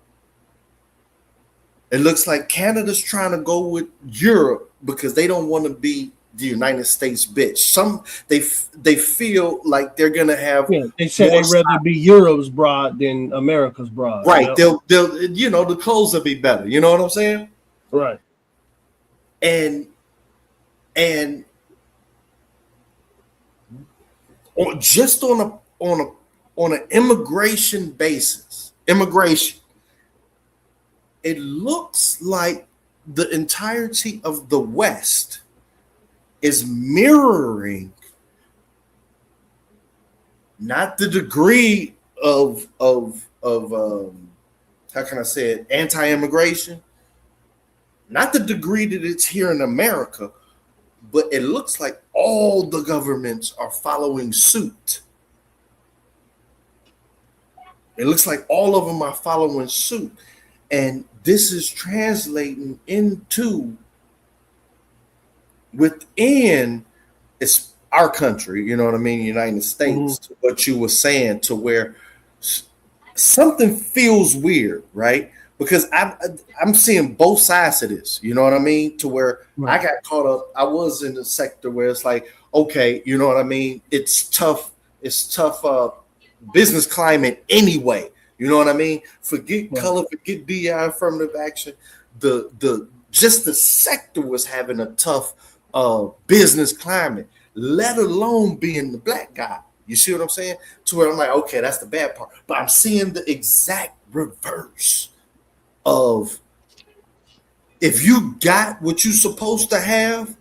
It looks like Canada's trying to go with Europe because they don't want to be the United States bitch. They feel like they're gonna have. Yeah, they said they'd rather be Europe's broad than America's broad. Right. They'll the clothes will be better. You know what I'm saying? Right. And just on an immigration basis, it looks like the entirety of the West is mirroring not the degree of how can I say it, anti-immigration, not the degree that it's here in America, but it looks like all the governments are following suit. It looks like all of them are following suit. And this is translating into within it's our country, you know what I mean, United States, to what you were saying, to where something feels weird, right? Because I'm seeing both sides of this, you know what I mean? To where I got caught up, I was in the sector where it's like, okay, you know what I mean? It's tough business climate anyway. You know what I mean? Forget color, forget DI, affirmative action. The sector was having a tough business climate, let alone being the black guy. You see what I'm saying? To where I'm like, okay, that's the bad part. But I'm seeing the exact reverse of, if you got what you're supposed to have,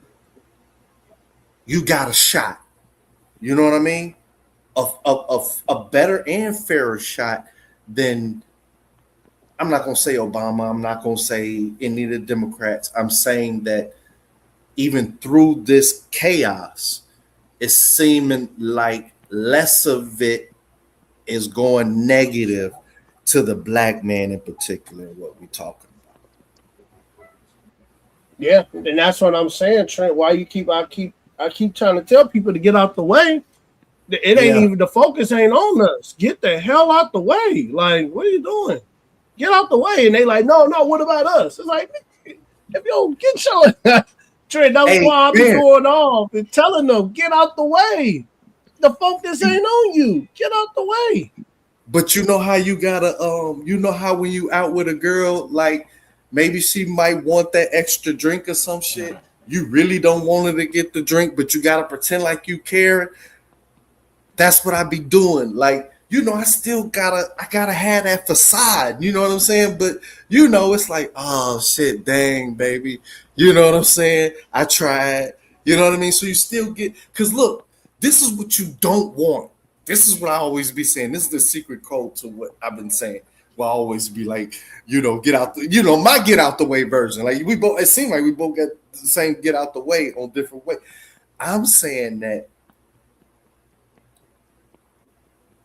you got a shot. You know what I mean? A better and fairer shot than, I'm not going to say Obama, I'm not going to say any of the Democrats. I'm saying that even through this chaos, it's seeming like less of it is going negative to the black man in particular, what we're talking about. Yeah, and that's what I'm saying, Trent. Why I keep trying to tell people to get out the way. It ain't even, the focus ain't on us. Get the hell out the way. Like, what are you doing? Get out the way. And they like, no, what about us? It's like, if you don't get your Trent, that's why I be going off and telling them, get out the way. The focus ain't on you. Get out the way. But you know how you gotta you know how when you out with a girl, like maybe she might want that extra drink or some shit. You really don't want her to get the drink, but you gotta pretend like you care. That's what I be doing. Like, you know, I gotta have that facade. You know what I'm saying? But you know, it's like, oh shit, dang, baby. You know what I'm saying? I tried. You know what I mean? So you still get, because look, this is what you don't want. This is what I always be saying. This is the secret code to what I've been saying. Will always be like, you know, get out the, you know, my get out the way version. Like we both, it seemed like we both got the same get out the way on different way. I'm saying that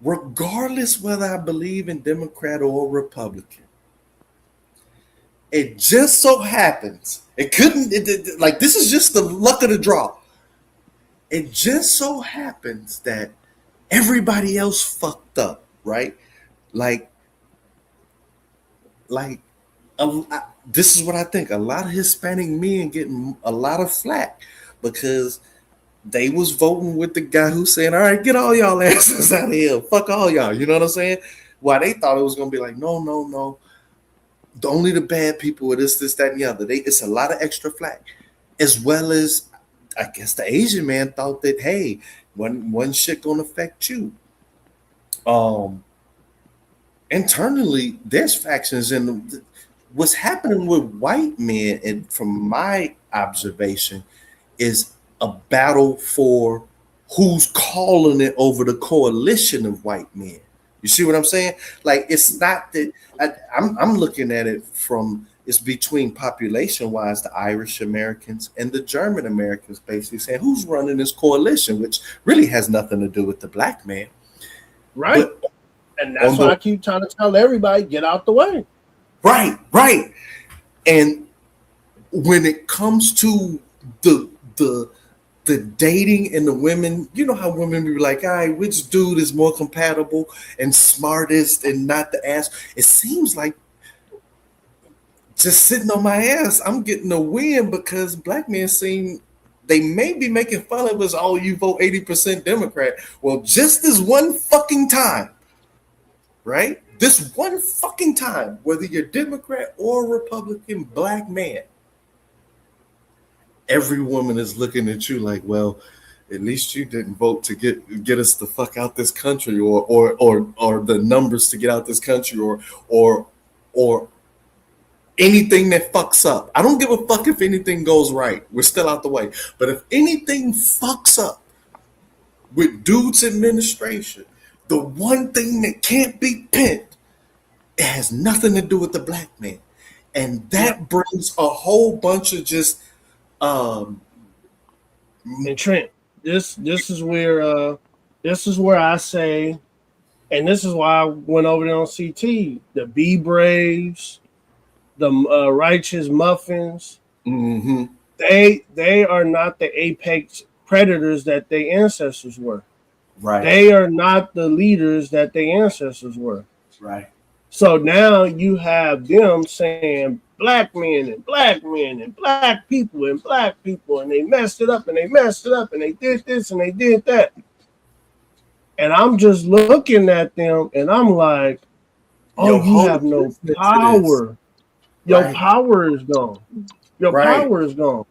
regardless whether I believe in Democrat or Republican, it just so happens, like this is just the luck of the draw. It just so happens that everybody else fucked up, right? Like this is what I think. A lot of Hispanic men getting a lot of flack because they was voting with the guy who's saying, all right, get all y'all asses out of here. Fuck all y'all. You know what I'm saying? Why they thought it was going to be like, no. Only the bad people with this, that, and the other. It's a lot of extra flack. As well as, I guess the Asian man thought that, hey, one shit going to affect you. Internally, there's factions in what's happening with white men, and from my observation, is a battle for who's calling it over the coalition of white men. You see what I'm saying? Like, it's not that I'm looking at it from, it's between population wise, the Irish Americans and the German Americans, basically saying who's running this coalition, which really has nothing to do with the black man. Right. But and that's why I keep trying to tell everybody, get out the way. Right. And when it comes to the dating and the women, you know how women be like, all right, which dude is more compatible and smartest and not the ass? It seems like just sitting on my ass, I'm getting a win because black men seem, they may be making fun of us, oh, you vote 80% Democrat. Well, just this one fucking time, right? This one fucking time, whether you're Democrat or Republican, black man, every woman is looking at you like, well, at least you didn't vote to get us the fuck out this country, or the numbers to get out this country, or anything that fucks up. I don't give a fuck if anything goes right. We're still out the way. But if anything fucks up with dude's administration, the one thing that can't be pinned, it has nothing to do with the black man. And that brings a whole bunch of just and Trent, this is where I say, and this is why I went over there on CT, the Be Braves, the Righteous Muffins, they are not the apex predators that their ancestors were. Right. They are not the leaders that their ancestors were. Right. So now you have them saying black men and black people, and they messed it up and they did this and they did that. And I'm just looking at them and I'm like, oh, you have no power. Your power is gone. Your power is gone.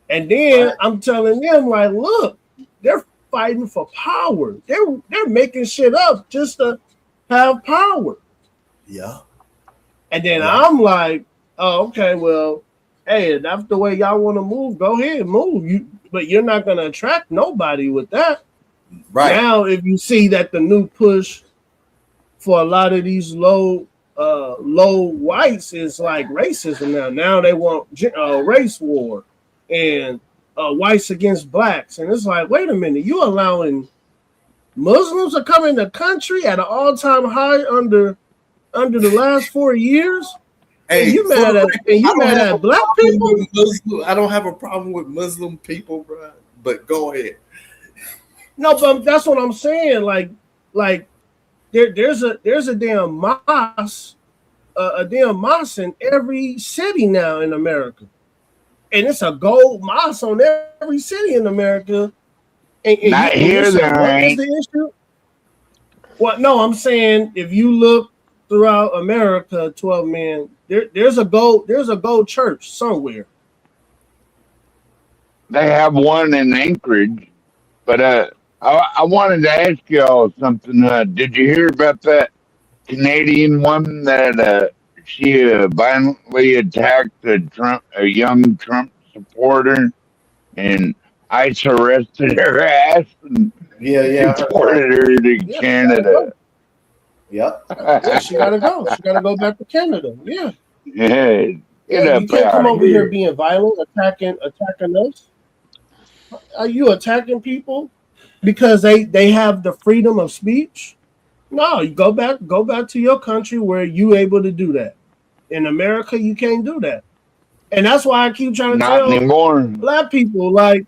And then I'm telling them, like, look, they're fighting for power. They're making shit up just to have power. Yeah. And then I'm like, oh, okay, well, hey, if that's the way y'all want to move, go ahead, move. But you're not going to attract nobody with that. Right. Now, if you see that the new push for a lot of these low whites is like racism now they want race war and whites against blacks. And it's like, wait a minute, you allowing Muslims to come in the country at an all-time high under the last 4 years? Hey, and you mad at black people? I don't have a problem with Muslim people, bro. But go ahead. No, but that's what I'm saying. Like there's a damn mosque, in every city now in America, and it's a gold mosque on every city in America. And not here, there what is ain't. the issue? Well, no, I'm saying if you look throughout America, 12 men, there's a gold church somewhere. They have one in Anchorage, but I wanted to ask y'all something. Did you hear about that Canadian woman that she violently attacked a young Trump supporter, and ICE arrested her ass and deported her to Canada? Yep. Yeah, she gotta go. She gotta go back to Canada. Yeah. Yeah, get You up can't come out over here here. being violent, attacking us. Are you attacking people because they have the freedom of speech? No, you go back to your country where you able to do that. In America, you can't do that. And that's why I keep trying to Not tell anymore. black people, like,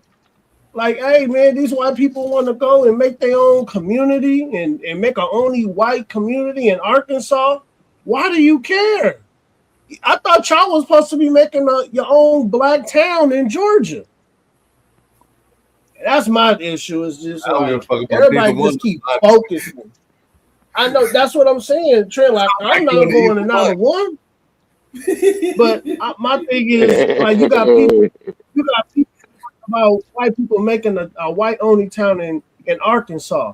hey man, these white people want to go and make their own community and make an only white community in Arkansas. Why do you care? I thought y'all was supposed to be making your own black town in Georgia. That's my issue. Is just like everybody just keep focusing. I know that's what I'm saying, Trent. Like I'm not going to not one, but my thing is like you got people about white people making a white only town in Arkansas.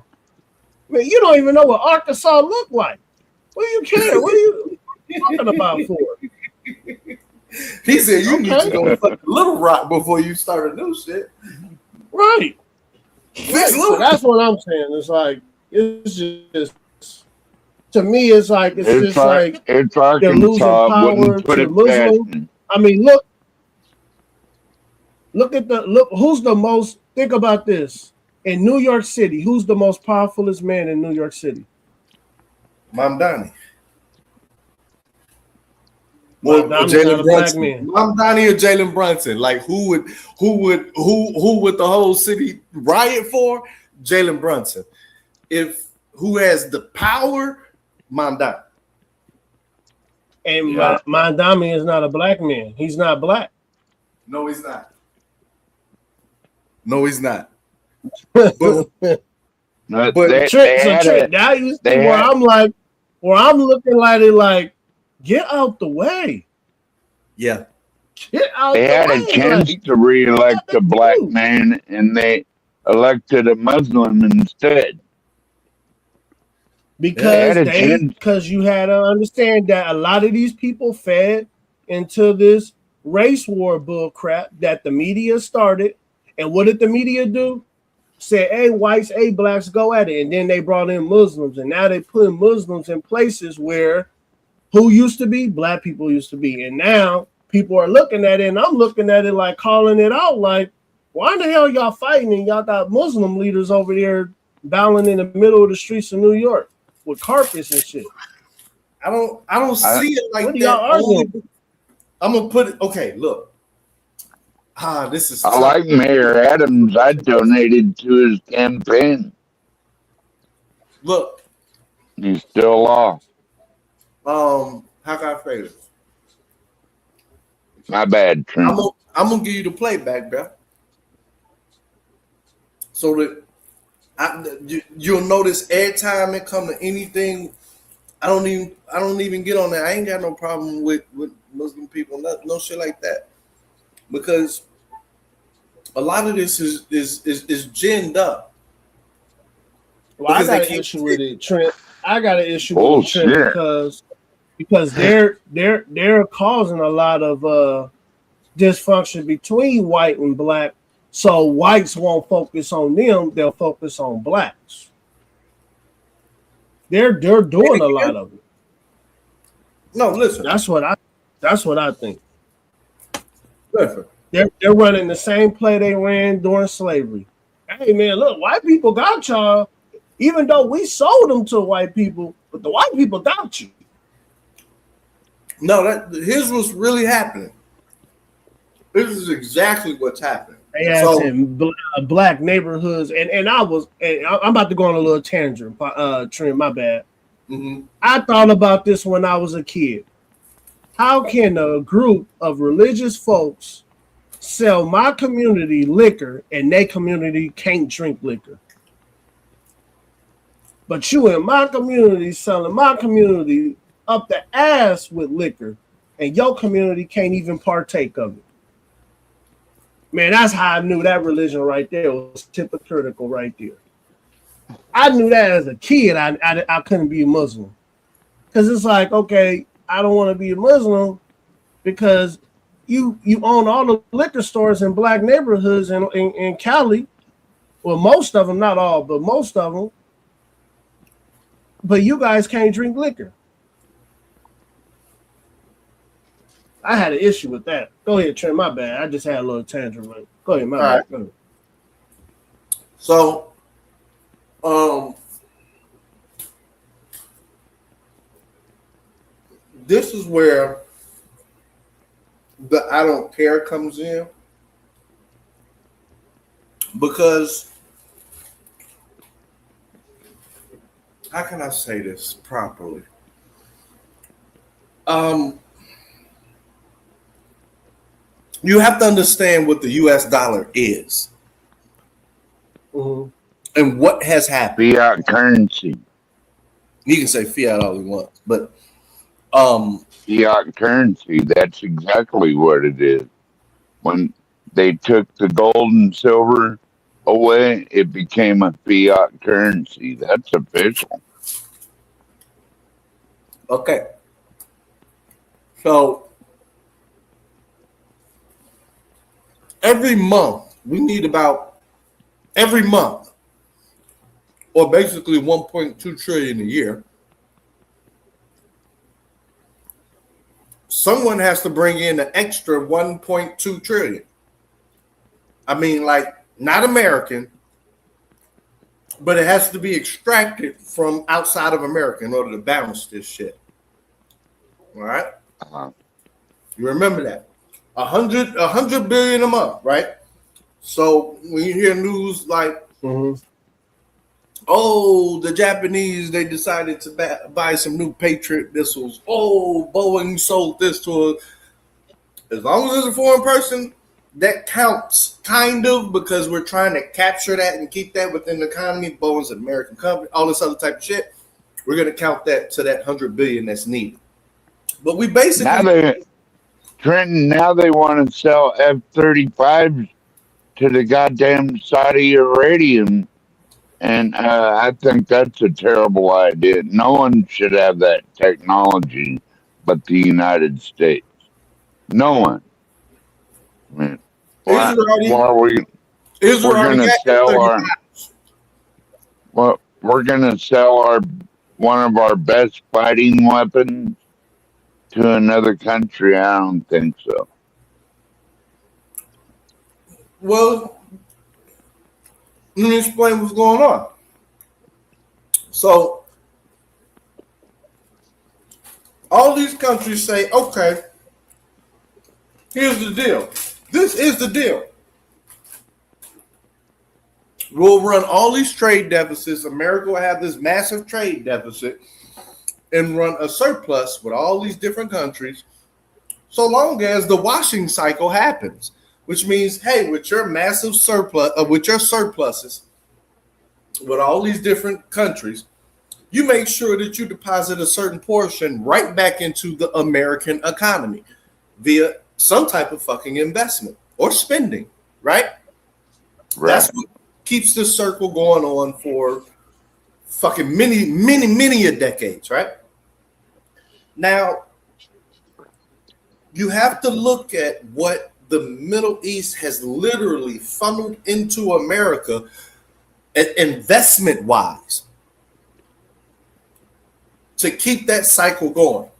Man, you don't even know what Arkansas look like. What do you care? What are you talking about for? He said you need to go fucking Little Rock before you start a new shit. Right. So that's what I'm saying. It's like it's just to me. It's like it's just like it's they're losing Arkansas. power Wouldn't put to it past Muslims. me. I mean, look at who's the most. Think about this in New York City. Who's the most powerfulest man in New York City? Mamdani. Or Jalen Brunson. Mamdani or Jalen Brunson? Like who would the whole city riot for? Jalen Brunson. If who has the power, Mamdani. And Mamdani is not a black man. He's not black. No, he's not. No, he's not. But Trent, now you see where I'm like, where I'm looking at it like, get out the way. Yeah. Get out They the had way. a chance to re-elect a black man, and they elected a Muslim instead. Because you had to understand that a lot of these people fed into this race war bull crap that the media started. And what did the media do? Said, hey, whites, hey, blacks, go at it. And then they brought in Muslims. And now they put Muslims in places where who used to be? Black people used to be. And now people are looking at it, and I'm looking at it like calling it out like, why the hell y'all fighting and y'all got Muslim leaders over there bowling in the middle of the streets of New York with carpets and shit? I don't see it like what that. Y'all arguing? I'm gonna put it. Okay, look. This is. I like Mayor Adams. I donated to his campaign. Look, he's still lost. How can I phrase it? My bad, Trent. I'm gonna give you the playback, bro. So that you'll notice every time it come to anything, I don't even get on that. I ain't got no problem with Muslim people, no shit like that, because a lot of this is ginned up. Well, I got an issue with it, Trent. I got an issue with it, Trent, because they're causing a lot of dysfunction between white and black. So whites won't focus on them; they'll focus on blacks. They're doing a lot of it. No, listen. That's what I think. Listen, they're running the same play they ran during slavery. Hey man, look, white people got y'all, even though we sold them to white people, but the white people got you. No, here's what's really happening. This is exactly what's happening. They had in black neighborhoods, and I'm about to go on a little tangent, Trent, my bad. Mm-hmm. I thought about this when I was a kid. How can a group of religious folks sell my community liquor and their community can't drink liquor? But you in my community selling my community up the ass with liquor, and your community can't even partake of it. Man, that's how I knew that religion right there was hypocritical right there. I knew that as a kid. I couldn't be a Muslim. Because it's like, okay, I don't want to be a Muslim because you own all the liquor stores in black neighborhoods in Cali. Well, most of them, not all, but most of them. But you guys can't drink liquor. I had an issue with that. Go ahead, Trent. My bad. I just had a little tangent. Right? Go ahead, my bad. Right. So, this is where the I don't care comes in, because how can I say this properly? You have to understand what the U.S. dollar is, and what has happened. Fiat currency. You can say fiat all you want, but fiat currency. That's exactly what it is. When they took the gold and silver away, it became a fiat currency. That's official. Okay. So every month we need every month, or basically 1.2 trillion a year. Someone has to bring in an extra 1.2 trillion. I mean, like, not American, but it has to be extracted from outside of America in order to balance this shit. All right? You remember that. 100 billion a month, right? So when you hear news like, oh, the Japanese, they decided to buy some new Patriot missiles. Oh, Boeing sold this to us. As long as it's a foreign person, that counts, kind of, because we're trying to capture that and keep that within the economy. Boeing's an American company, all this other type of shit. We're going to count that to that 100 billion that's needed. But we basically... Now they want to sell F-35s to the goddamn Saudi Arabian. And I think that's a terrible idea. No one should have that technology but the United States. No one. I mean, we're going to sell one of our best fighting weapons to another country? I don't think so. Well, let me explain what's going on. So, all these countries say, okay, here's the deal. This is the deal. We'll run all these trade deficits. America will have this massive trade deficit and run a surplus with all these different countries so long as the washing cycle happens, which means, hey, with your massive surplus, with your surpluses, with all these different countries, you make sure that you deposit a certain portion right back into the American economy via some type of fucking investment or spending, right? That's what keeps this circle going on for fucking many a decades, right? Now, you have to look at what the Middle East has literally funneled into America investment-wise to keep that cycle going.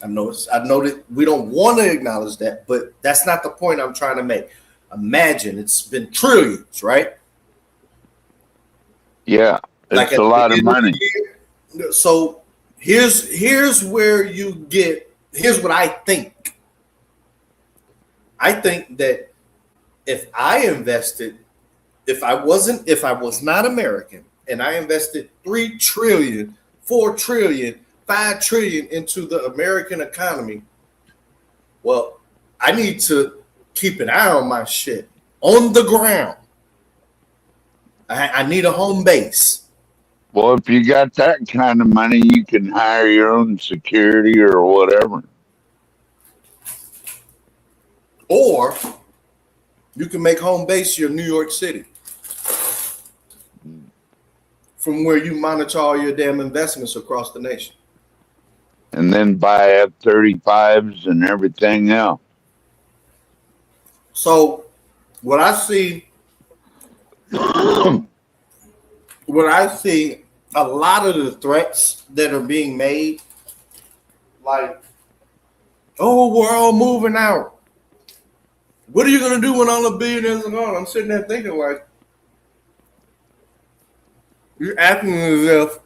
I know that we don't want to acknowledge that, but that's not the point I'm trying to make. Imagine it's been trillions, right? Yeah, it's a lot of money. So here's where you get. Here's what I think. I think that if I was not American and I invested 3 trillion, 4 trillion, 5 trillion into the American economy, well, I need to keep an eye on my shit on the ground. I need a home base. Well, if you got that kind of money, you can hire your own security or whatever. Or you can make home base your New York City, from where you monitor all your damn investments across the nation. And then buy F-35s and everything else. So what I see, a lot of the threats that are being made, like, oh, we're all moving out. What are you going to do when all the billionaires are gone? I'm sitting there thinking, like, you're acting as if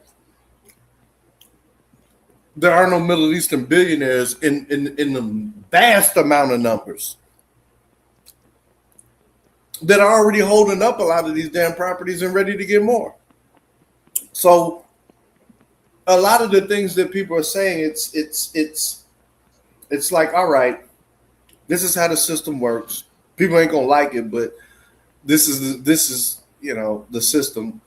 there are no Middle Eastern billionaires in the vast amount of numbers that are already holding up a lot of these damn properties and ready to get more. So a lot of the things that people are saying, it's like, all right, this is how the system works. People ain't gonna like it, but this is the system.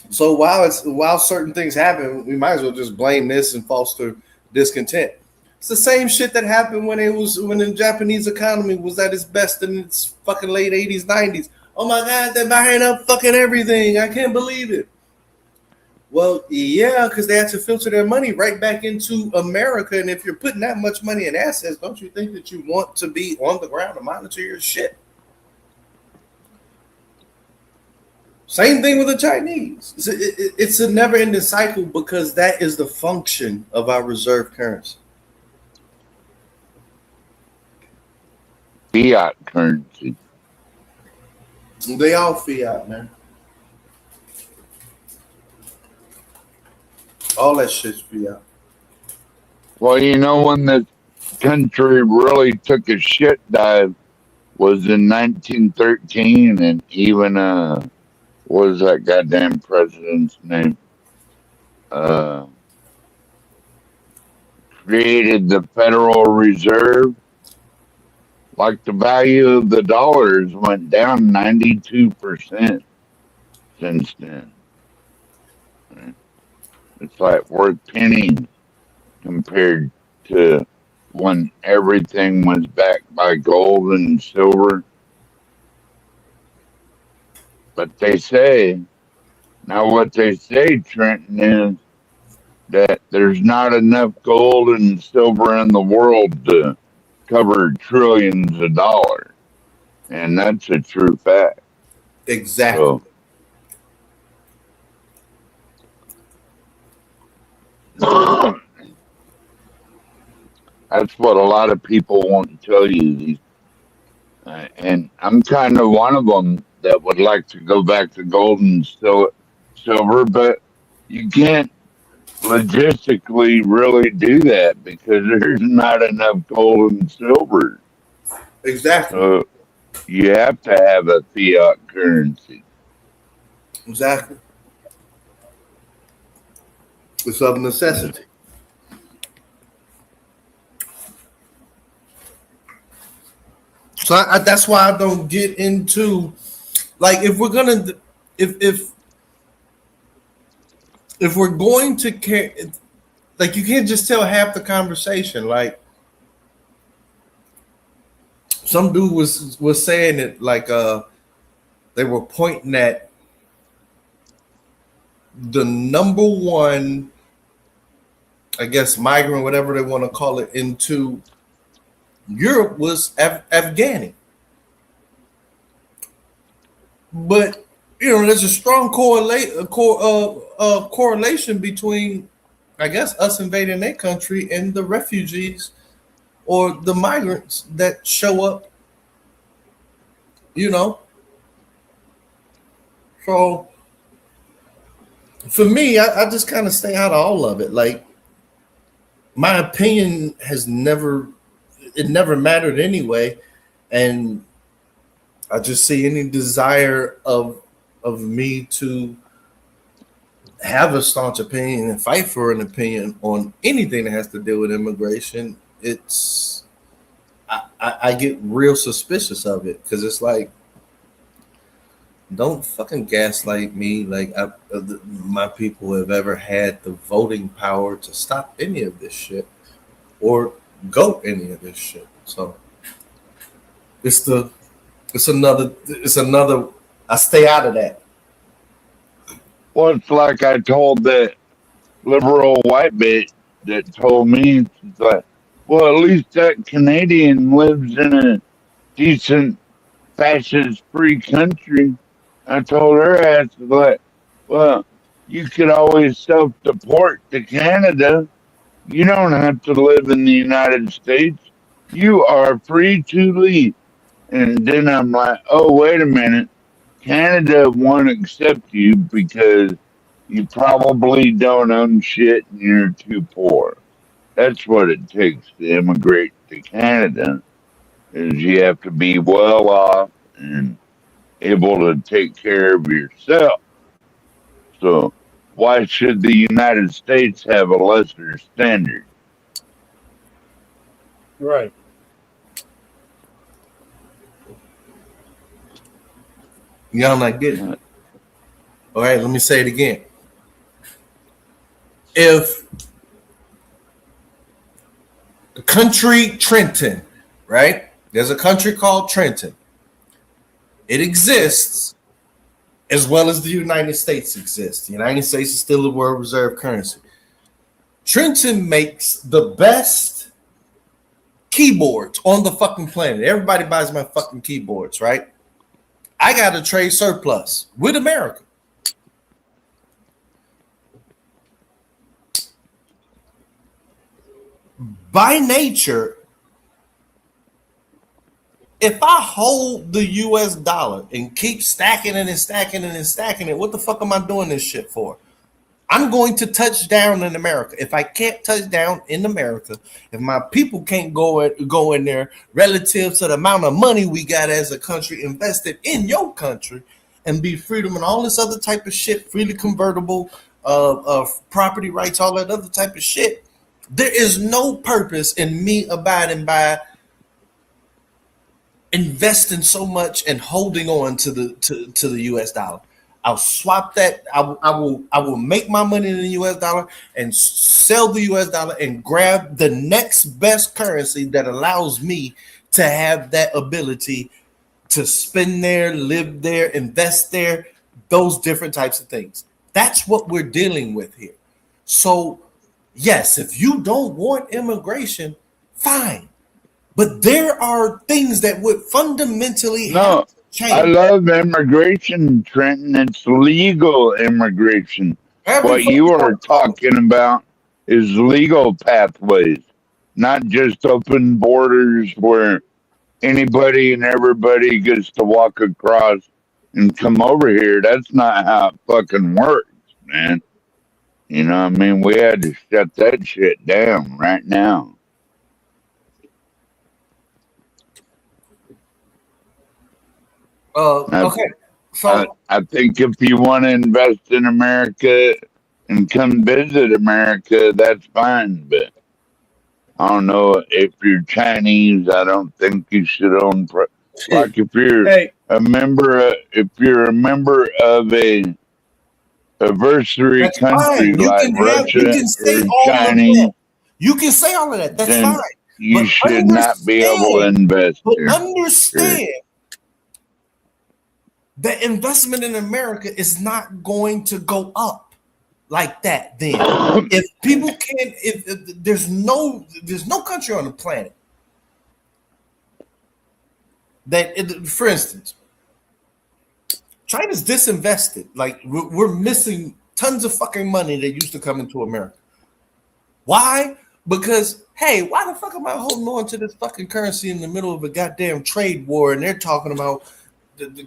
So while certain things happen, we might as well just blame this and foster discontent. It's the same shit that happened when the Japanese economy was at its best in its fucking late 80s, 90s. Oh my God, they're buying up fucking everything. I can't believe it. Well, yeah, because they had to filter their money right back into America. And if you're putting that much money in assets, don't you think that you want to be on the ground to monitor your shit? Same thing with the Chinese. It's a never-ending cycle because that is the function of our reserve currency. Fiat currency. They all fiat, man. All that shit's fiat. Well, when the country really took a shit dive was in 1913, and even what was that goddamn president's name? Created the Federal Reserve. Like the value of the dollars went down 92% since then. It's like worth pennies compared to when everything was backed by gold and silver. But what they say, Trenton, is that there's not enough gold and silver in the world to cover trillions of dollars. And that's a true fact. Exactly. So, that's what a lot of people won't tell you. And I'm kind of one of them that would like to go back to gold and silver, but you can't logistically really do that because there's not enough gold and silver. Exactly. So you have to have a fiat currency. Exactly. It's of necessity. So that's why I don't get into, like, if we're gonna, if we're going to care, like, you can't just tell half the conversation. Like, some dude was saying it, like, they were pointing at the number one, I guess, migrant, whatever they want to call it, into Europe was Afghani. But there's a strong correlation between, I guess, us invading their country and the refugees or the migrants that show up. So for me, I just kind of stay out of all of it. Like, my opinion never mattered anyway, and I just see any desire of me to have a staunch opinion and fight for an opinion on anything that has to do with immigration. I get real suspicious of it because it's like, don't fucking gaslight me like my people have ever had the voting power to stop any of this shit or go any of this shit. So it's another I stay out of that. Well, it's like I told that liberal white bitch that told me, she's like, well, at least that Canadian lives in a decent fascist free country. I told her ass, like, well, you could always self-deport to Canada. You don't have to live in the United States. You are free to leave. And then I'm like, oh, wait a minute. Canada won't accept you because you probably don't own shit and you're too poor. That's what it takes to immigrate to Canada, is you have to be well off and able to take care of yourself. So why should the United States have a lesser standard? Right. Y'all not getting it. All right, let me say it again. If the country Trenton, right? There's a country called Trenton. It exists as well as the United States exists. The United States is still a world reserve currency. Trenton makes the best keyboards on the fucking planet. Everybody buys my fucking keyboards, right? I got a trade surplus with America. By nature, if I hold the US dollar and keep stacking it and stacking it and stacking it, what the fuck am I doing this shit for? I'm going to touch down in America. If I can't touch down in America, if my people can't go in there relative to the amount of money we got as a country invested in your country and be freedom and all this other type of shit, freely convertible, property rights, all that other type of shit, there is no purpose in me abiding by investing so much and holding on to the US dollar. I'll swap that. I will make my money in the US dollar and sell the US dollar and grab the next best currency that allows me to have that ability to spend there, live there, invest there, those different types of things. That's what we're dealing with here. So yes, if you don't want immigration, fine. But there are things that would fundamentally have to change. I love immigration, Trenton. It's legal immigration. What you are talking about is legal pathways, not just open borders where anybody and everybody gets to walk across and come over here. That's not how it fucking works, man. You know what I mean? We had to shut that shit down right now. Okay. So I think if you want to invest in America and come visit America, that's fine. But I don't know, if you're Chinese, I don't think you should own. Like if you're a member, if you're a member of a adversary country like Russia or Chinese, you can say all of that. That's fine. You should not be able to invest there. Understand that investment in America is not going to go up like that. Then, if people can't, if there's no country on the planet that, for instance, China's disinvested. Like we're missing tons of fucking money that used to come into America. Why? Because hey, why the fuck am I holding on to this fucking currency in the middle of a goddamn trade war? And they're talking about,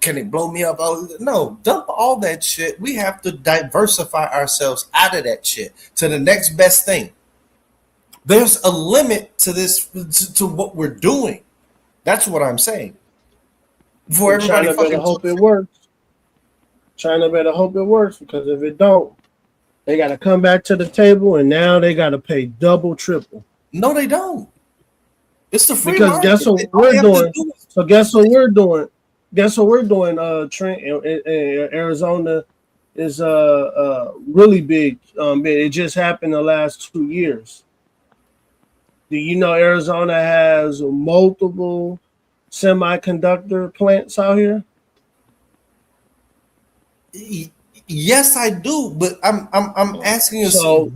can it blow me up? No, dump all that shit. We have to diversify ourselves out of that shit to the next best thing. There's a limit to this, to what we're doing. That's what I'm saying. Before everybody China better hope it works. China better hope it works, because if it don't, they got to come back to the table, and now they got to pay double, triple. No, they don't. It's the free because market. guess what we're doing? So guess what we're doing? Guess what we're doing, Trent? In Arizona is really big. It just happened the last 2 years. Do you know Arizona has multiple semiconductor plants out here? Yes, I do, but I'm asking you. So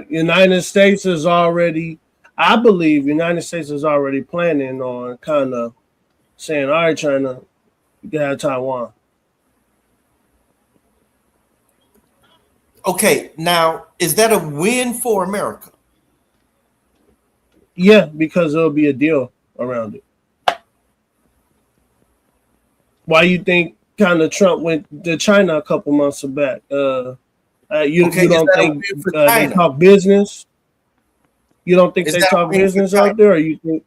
United States is already, I believe, United States is already planning on kind of saying, "All right, China, you can have Taiwan." Okay, now is that a win for America? Yeah, because there'll be a deal around it. Why you think kind of Trump went to China a couple months back? You don't think they talk business? You don't think they talk business out there, or you think?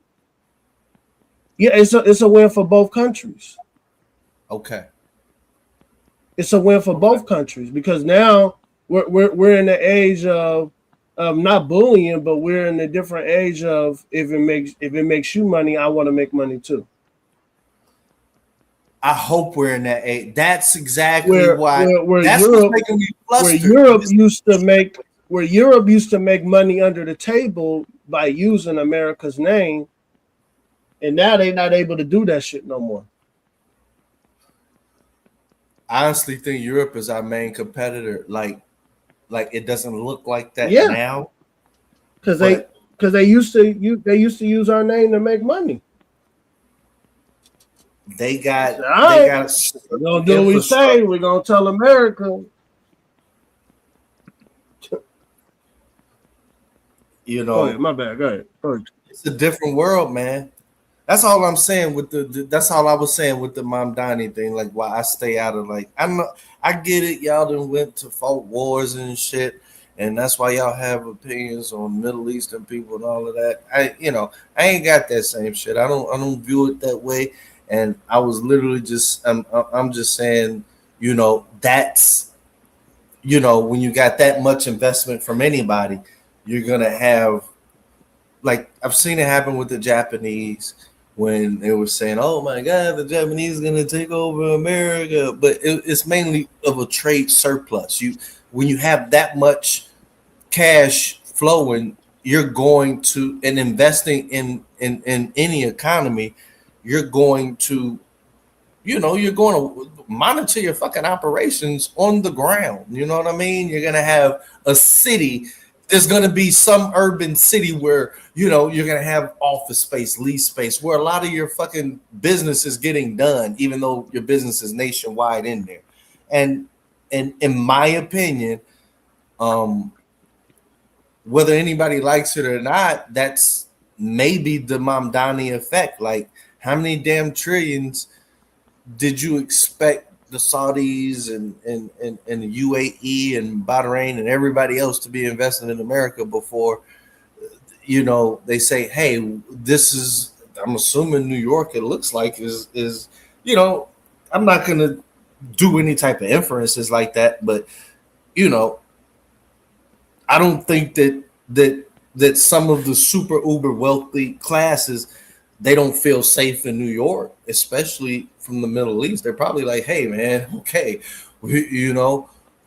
Yeah, it's a win for both countries. Okay, it's a win for both countries because now we're in the age of not bullying, but we're in a different age of if it makes you money, I want to make money too. I hope we're in that age. That's exactly why. That's Europe, what's making me flustered. Where Europe used to make money under the table by using America's name, and now they're not able to do that shit no more. I honestly think Europe is our main competitor. Like it doesn't look like that now. Because they used to use our name to make money. They got we're gonna do what we say. We're gonna tell America. You know, my bad. Go ahead. It's a different world, man. That's all I'm saying with that's all I was saying with the Mamdani thing. Like, why I stay out of I get it. Y'all done went to fought wars and shit, and that's why y'all have opinions on Middle Eastern people and all of that. I ain't got that same shit. I don't view it that way. And I was literally just I'm just saying, that's when you got that much investment from anybody, you're gonna have, like, I've seen it happen with the Japanese when they were saying, "Oh my God, the Japanese are gonna take over America," but it's mainly of a trade surplus. When you have that much cash flowing, you're going to, and investing in any economy, you're going to monitor your fucking operations on the ground. You know what I mean? You're going to have a city. There's going to be some urban city where, you're going to have office space, lease space, where a lot of your fucking business is getting done, even though your business is nationwide in there. And in my opinion, whether anybody likes it or not, that's maybe the Mamdani effect. Like, how many damn trillions did you expect the Saudis and the UAE and Bahrain and everybody else to be investing in America before, they say, hey, this is, I'm assuming New York, it looks like is I'm not going to do any type of inferences like that, but, I don't think that some of the super uber wealthy classes, they don't feel safe in New York, especially from the Middle East. They're probably like, hey, man, okay,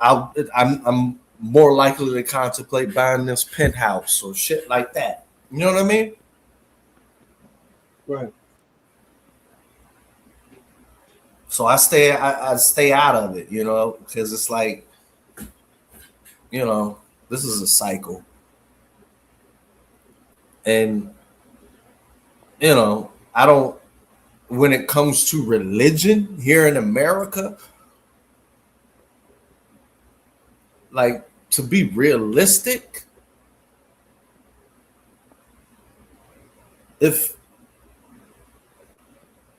I'm more likely to contemplate buying this penthouse or shit like that. You know what I mean? Right. So I stay out of it, because it's like, this is a cycle. And, I don't, when it comes to religion here in America, like, to be realistic, if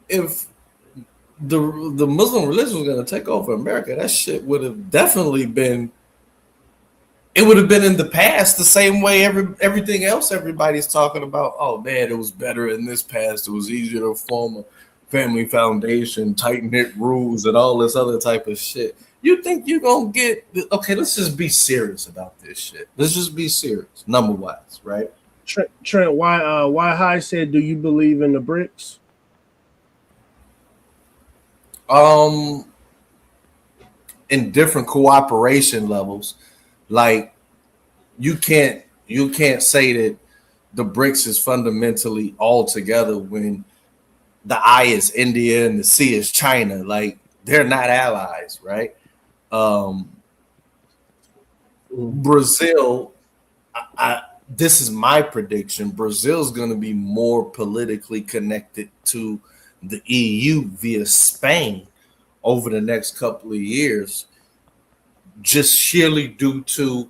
the Muslim religion was going to take over America, that shit would have definitely been, it would have been in the past the same way everything else everybody's talking about. Oh man, it was better in this past. It was easier to form a family foundation, tight-knit rules, and all this other type of shit. You think you're going to get, okay, let's just be serious about this shit. Let's just be serious, number-wise, right? Trent, why High said, do you believe in the BRICS? In different cooperation levels, like you can't say that the BRICS is fundamentally all together when the I is India and the C is China. Like they're not allies, right? Brazil, this is my prediction. Brazil's going to be more politically connected to the EU via Spain over the next couple of years, just sheerly due to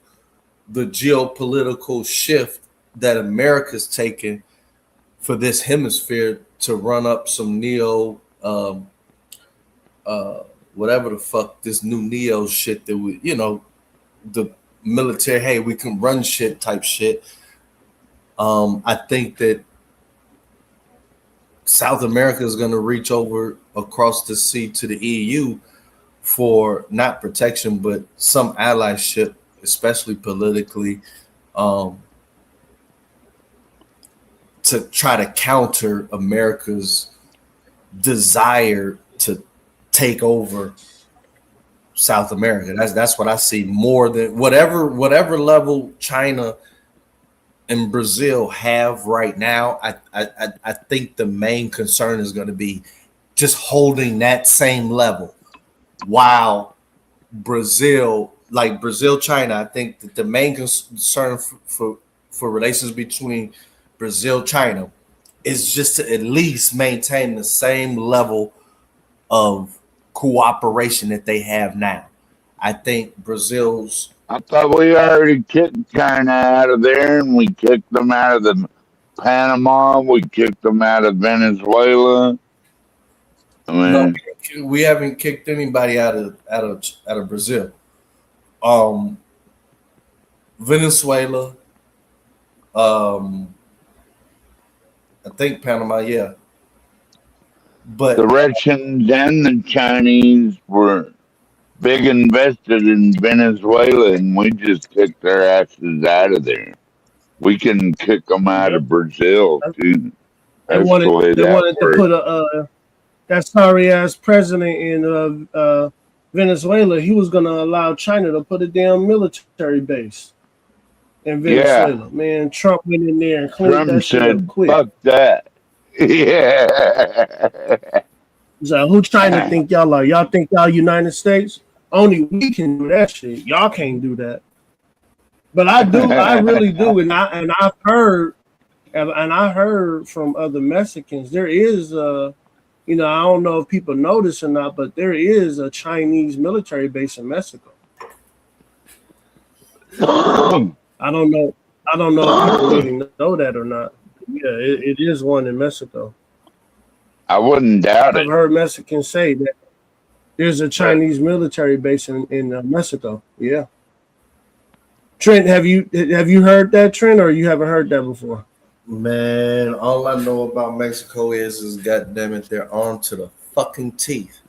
the geopolitical shift that America's taken for this hemisphere to run up some whatever the fuck this new neo shit that we, the military, hey, we can run shit type shit. I think that South America is going to reach over across the sea to the EU for not protection, but some allyship, especially politically, to try to counter America's desire to take over South America. That's what I see more than whatever level China and Brazil have right now. I think the main concern is going to be just holding that same level, while Brazil, China, I think that the main concern for relations between Brazil, China is just to at least maintain the same level of cooperation that they have now. I think Brazil's. I thought we already kicked China out of there, and we kicked them out of the Panama. We kicked them out of Venezuela. No, we haven't kicked anybody out of Brazil. Venezuela. I think Panama, yeah. But the Russians and the Chinese were big invested in Venezuela, and we just kicked their asses out of there. We can kick them out of Brazil too. They wanted to put that sorry ass president in Venezuela. He was going to allow China to put a damn military base in Venezuela. Yeah. Man, Trump went in there and cleaned that shit up quick. Fuck that. Yeah. So who China think y'all are? Y'all think y'all United States? Only we can do that shit. Y'all can't do that. But I do. I really do. And I've heard from other Mexicans, there is I don't know if people notice or not, but there is a Chinese military base in Mexico. I don't know if people really know that or not. Yeah, it is one in Mexico. I wouldn't doubt it. I've heard Mexicans say that there's a Chinese military base in Mexico. Yeah. Trent, have you heard that, Trent, or you haven't heard that before? Man, all I know about Mexico is goddamn it, they're armed to the fucking teeth,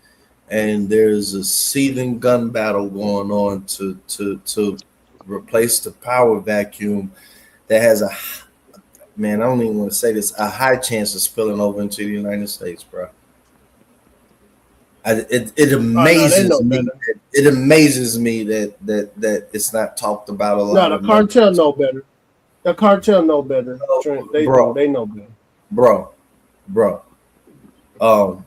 and there's a seething gun battle going on to replace the power vacuum that has I don't even want to say this, a high chance of spilling over into the United States, bro. It amazes me. It amazes me that it's not talked about a lot. No, the cartel know better. The cartel know better. Trent, they know better. Bro. One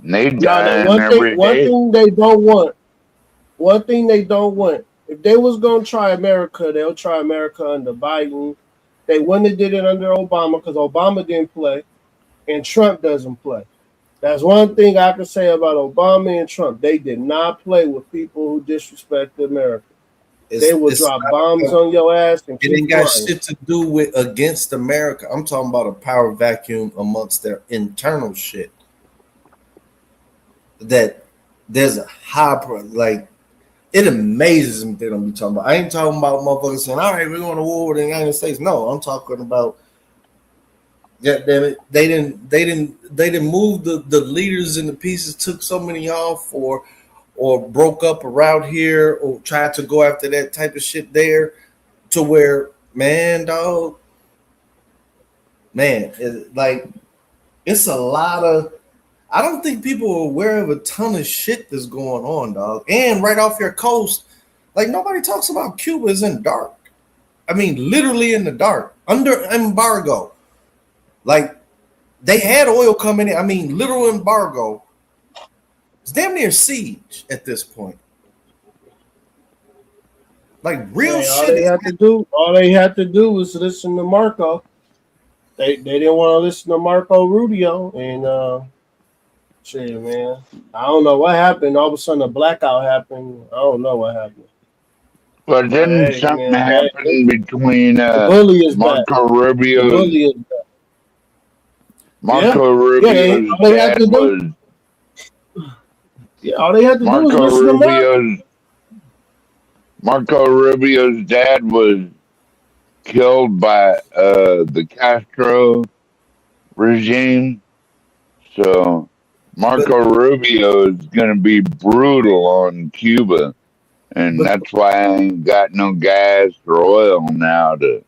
thing they don't want. If they was gonna try America, they'll try America under Biden. They wouldn't have did it under Obama because Obama didn't play, and Trump doesn't play. That's one thing I can say about Obama and Trump. They did not play with people who disrespect America. They will drop bombs on your ass. And it ain't got shit to do with against America. I'm talking about a power vacuum amongst their internal shit. That there's a high, it amazes me they don't be talking about. I ain't talking about motherfuckers saying, all right, we're going to war with the United States. No, I'm talking about, yeah, damn it, they didn't move the leaders and the pieces, took so many off or broke up around here or tried to go after that type of shit there to where, it's a lot of, I don't think people are aware of a ton of shit that's going on, dog. And right off your coast, like nobody talks about Cuba is in dark. I mean, literally in the dark, under embargo. Like they had oil coming in. I mean, literal embargo. It's damn near siege at this point. Like real shit. All they had to do was listen to Marco. They didn't want to listen to Marco Rubio, and shit, man. I don't know what happened. All of a sudden, a blackout happened. I don't know what happened. But didn't something happen between Marco Rubio? Marco Rubio's dad was. Yeah, all they had to do was listen to Marco. Marco Rubio's dad was killed by the Castro regime. So Marco Rubio is going to be brutal on Cuba. And that's why I ain't got no gas or oil now to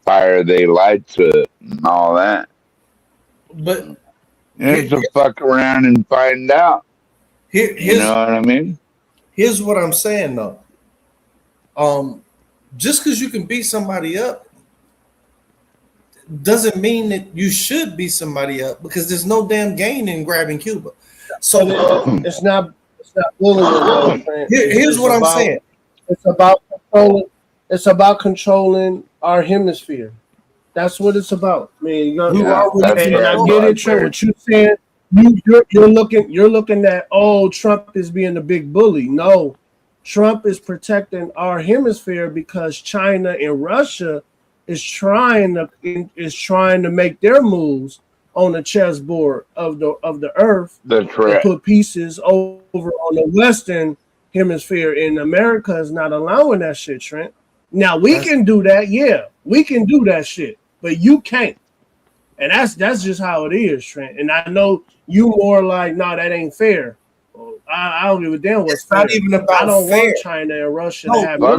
fire they lights up and all that. But you have to fuck around and find out. You know what I mean? Here's what I'm saying though. Just because you can beat somebody up doesn't mean that you should beat somebody up, because there's no damn gain in grabbing Cuba. So it's not bullying. Here's what I'm saying. It's about controlling our hemisphere. That's what it's about. I mean, I get it, Trent. What you saying? You're looking at, oh, Trump is being a big bully. No, Trump is protecting our hemisphere because China and Russia is trying to make their moves on the chessboard of the earth. That's right. To put pieces over on the Western hemisphere, and America is not allowing that shit, Trent. Now we can do that, yeah, we can do that shit, but you can't. And that's just how it is, Trent. And I know you more like, no, that ain't fair. I don't give a damn what's fair. Not even about I don't fair. want China and Russia to have fair.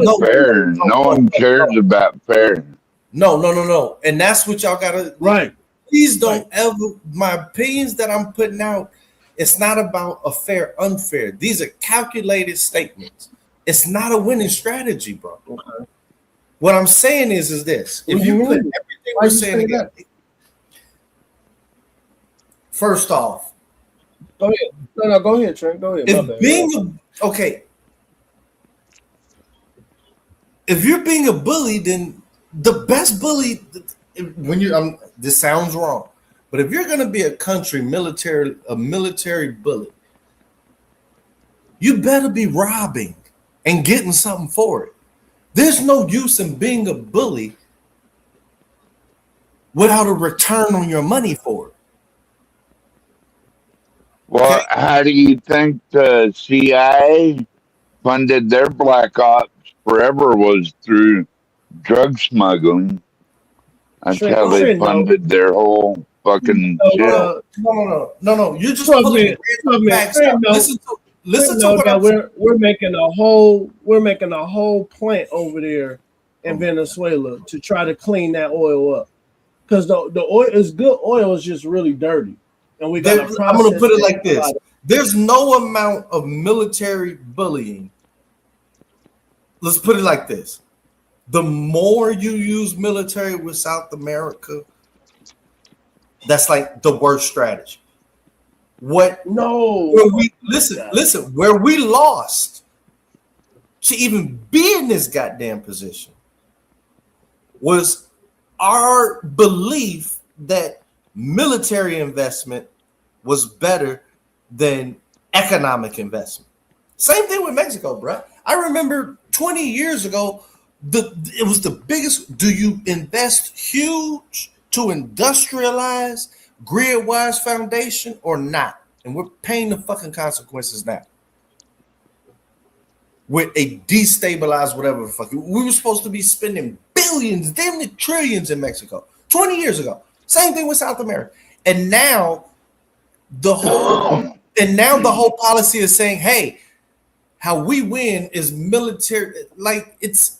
No one cares about fair. No. And that's what y'all gotta right. Please don't ever, my opinions that I'm putting out, it's not about a fair, unfair. These are calculated statements. It's not a winning strategy, bro. Okay. What I'm saying is this. If you put everything we're saying together, first off, go ahead. No, go ahead, Trent. Go ahead. If you're being a bully, then the best bully, when you this sounds wrong, but if you're gonna be a military bully, you better be robbing and getting something for it. There's no use in being a bully without a return on your money for it. Well, how do you think the CIA funded their black ops forever? Was through drug smuggling. That's how they funded their whole fucking shit. No. You just pulling facts out. Listen to what I'm saying. We're making a whole plant over there in Venezuela to try to clean that oil up, because the oil is good. Oil is just really dirty, and we got. I'm going to put it like this: there's no amount of military bullying. Let's put it like this: the more you use military with South America, that's like the worst strategy. Where we lost to even be in this goddamn position was our belief that military investment was better than economic investment. Same thing with Mexico, bro. I remember 20 years ago, it was the biggest. Do you invest huge to industrialize grid-wise foundation or not? And we're paying the fucking consequences now with a destabilized whatever the fuck. We were supposed to be spending billions, damn near trillions in Mexico 20 years ago. Same thing with South America. And now the whole policy is saying, hey, how we win is military. Like it's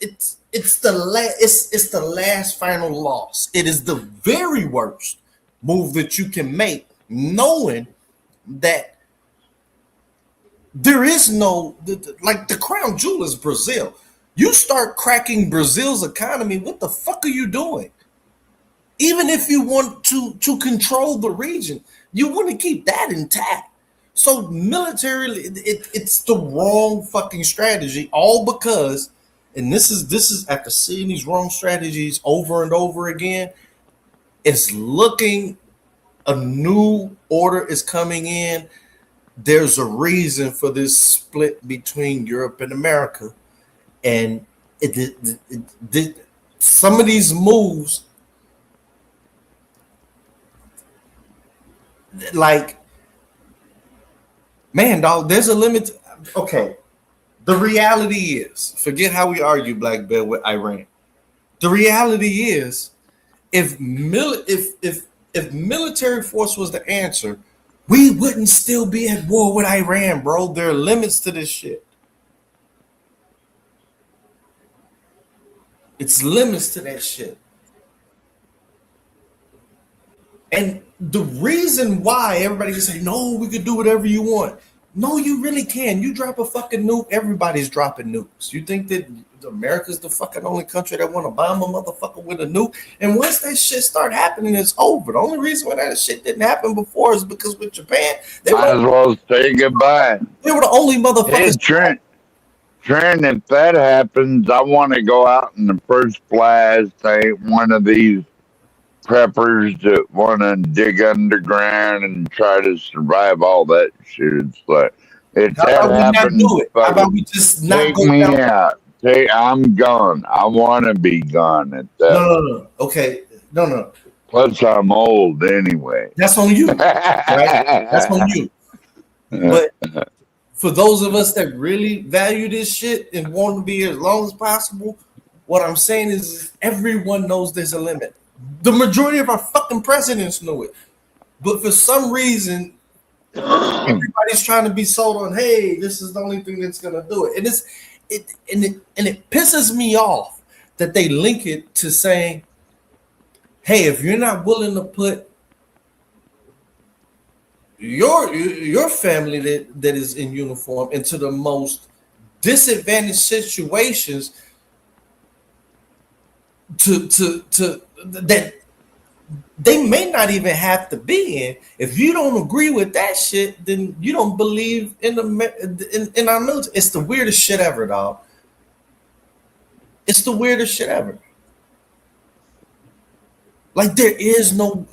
the last final loss. It is the very worst move that you can make, knowing that there is no, like the crown jewel is Brazil. You start cracking Brazil's economy, what the fuck are you doing? Even if you want to control the region, you want to keep that intact. So militarily, it's the wrong fucking strategy, all because, and this is after seeing these wrong strategies over and over again, it's looking, a new order is coming in. There's a reason for this split between Europe and America. And some of these moves, like, man, dog, there's a limit. Okay, the reality is, forget how we argue Black Belt with Iran. The reality is, if military force was the answer, we wouldn't still be at war with Iran, bro. There are limits to this shit. It's limits to that shit. And the reason why everybody can say, no, we could do whatever you want. No, you really can. You drop a fucking nuke, everybody's dropping nukes. You think that America's the fucking only country that want to bomb a motherfucker with a nuke? And once that shit start happening, it's over. The only reason why that shit didn't happen before is because with Japan, they might as well say goodbye. They were the only motherfuckers. Hey, Trent, if that happens, I want to go out in the first blast. I ain't one of these preppers that want to dig underground and try to survive all that shit. It's like, if that happens, how about we just not take go me down? out. I'm gone. I want to be gone at that. No. Okay, no. Plus, I'm old anyway. That's on you, right? That's on you. But for those of us that really value this shit and want to be here as long as possible, what I'm saying is everyone knows there's a limit. The majority of our fucking presidents know it. But for some reason, everybody's trying to be sold on, hey, this is the only thing that's gonna do it. And it pisses me off that they link it to saying, hey, if you're not willing to put your family that is in uniform into the most disadvantaged situations to that they may not even have to be in. If you don't agree with that shit, then you don't believe in our military. It's the weirdest shit ever, dog. It's the weirdest shit ever. Like there is no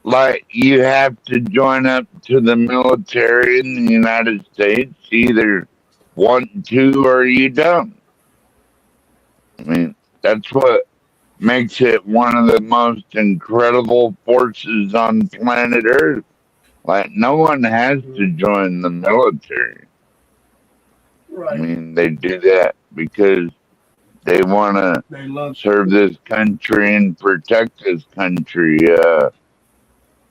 like you have to join up to the military in the United States. Either want to or you don't. I mean, that's what makes it one of the most incredible forces on planet Earth. Like, no one has to join the military. Right. I mean, they do that because they want to serve this country and protect this country.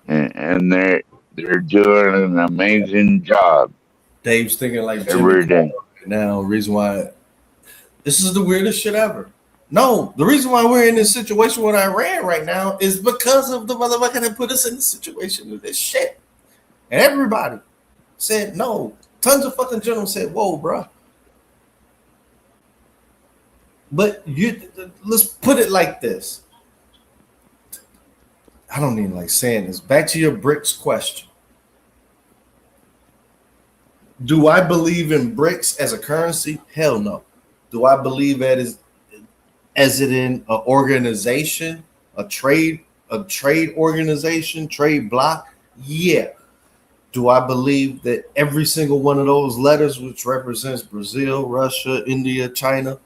And they're doing an amazing job. Dave's thinking like every day. Now, reason why this is the weirdest shit ever. No, the reason why we're in this situation with Iran right now is because of the motherfucker that put us in this situation with this shit. And everybody said no. Tons of fucking generals said, whoa, bro. But let's put it like this. I don't even like saying this. Back to your BRICS question. Do I believe in BRICS as a currency? Hell no. Do I believe that as it in an organization, a trade organization, trade block? Yeah. Do I believe that every single one of those letters, which represents Brazil, Russia, India, China,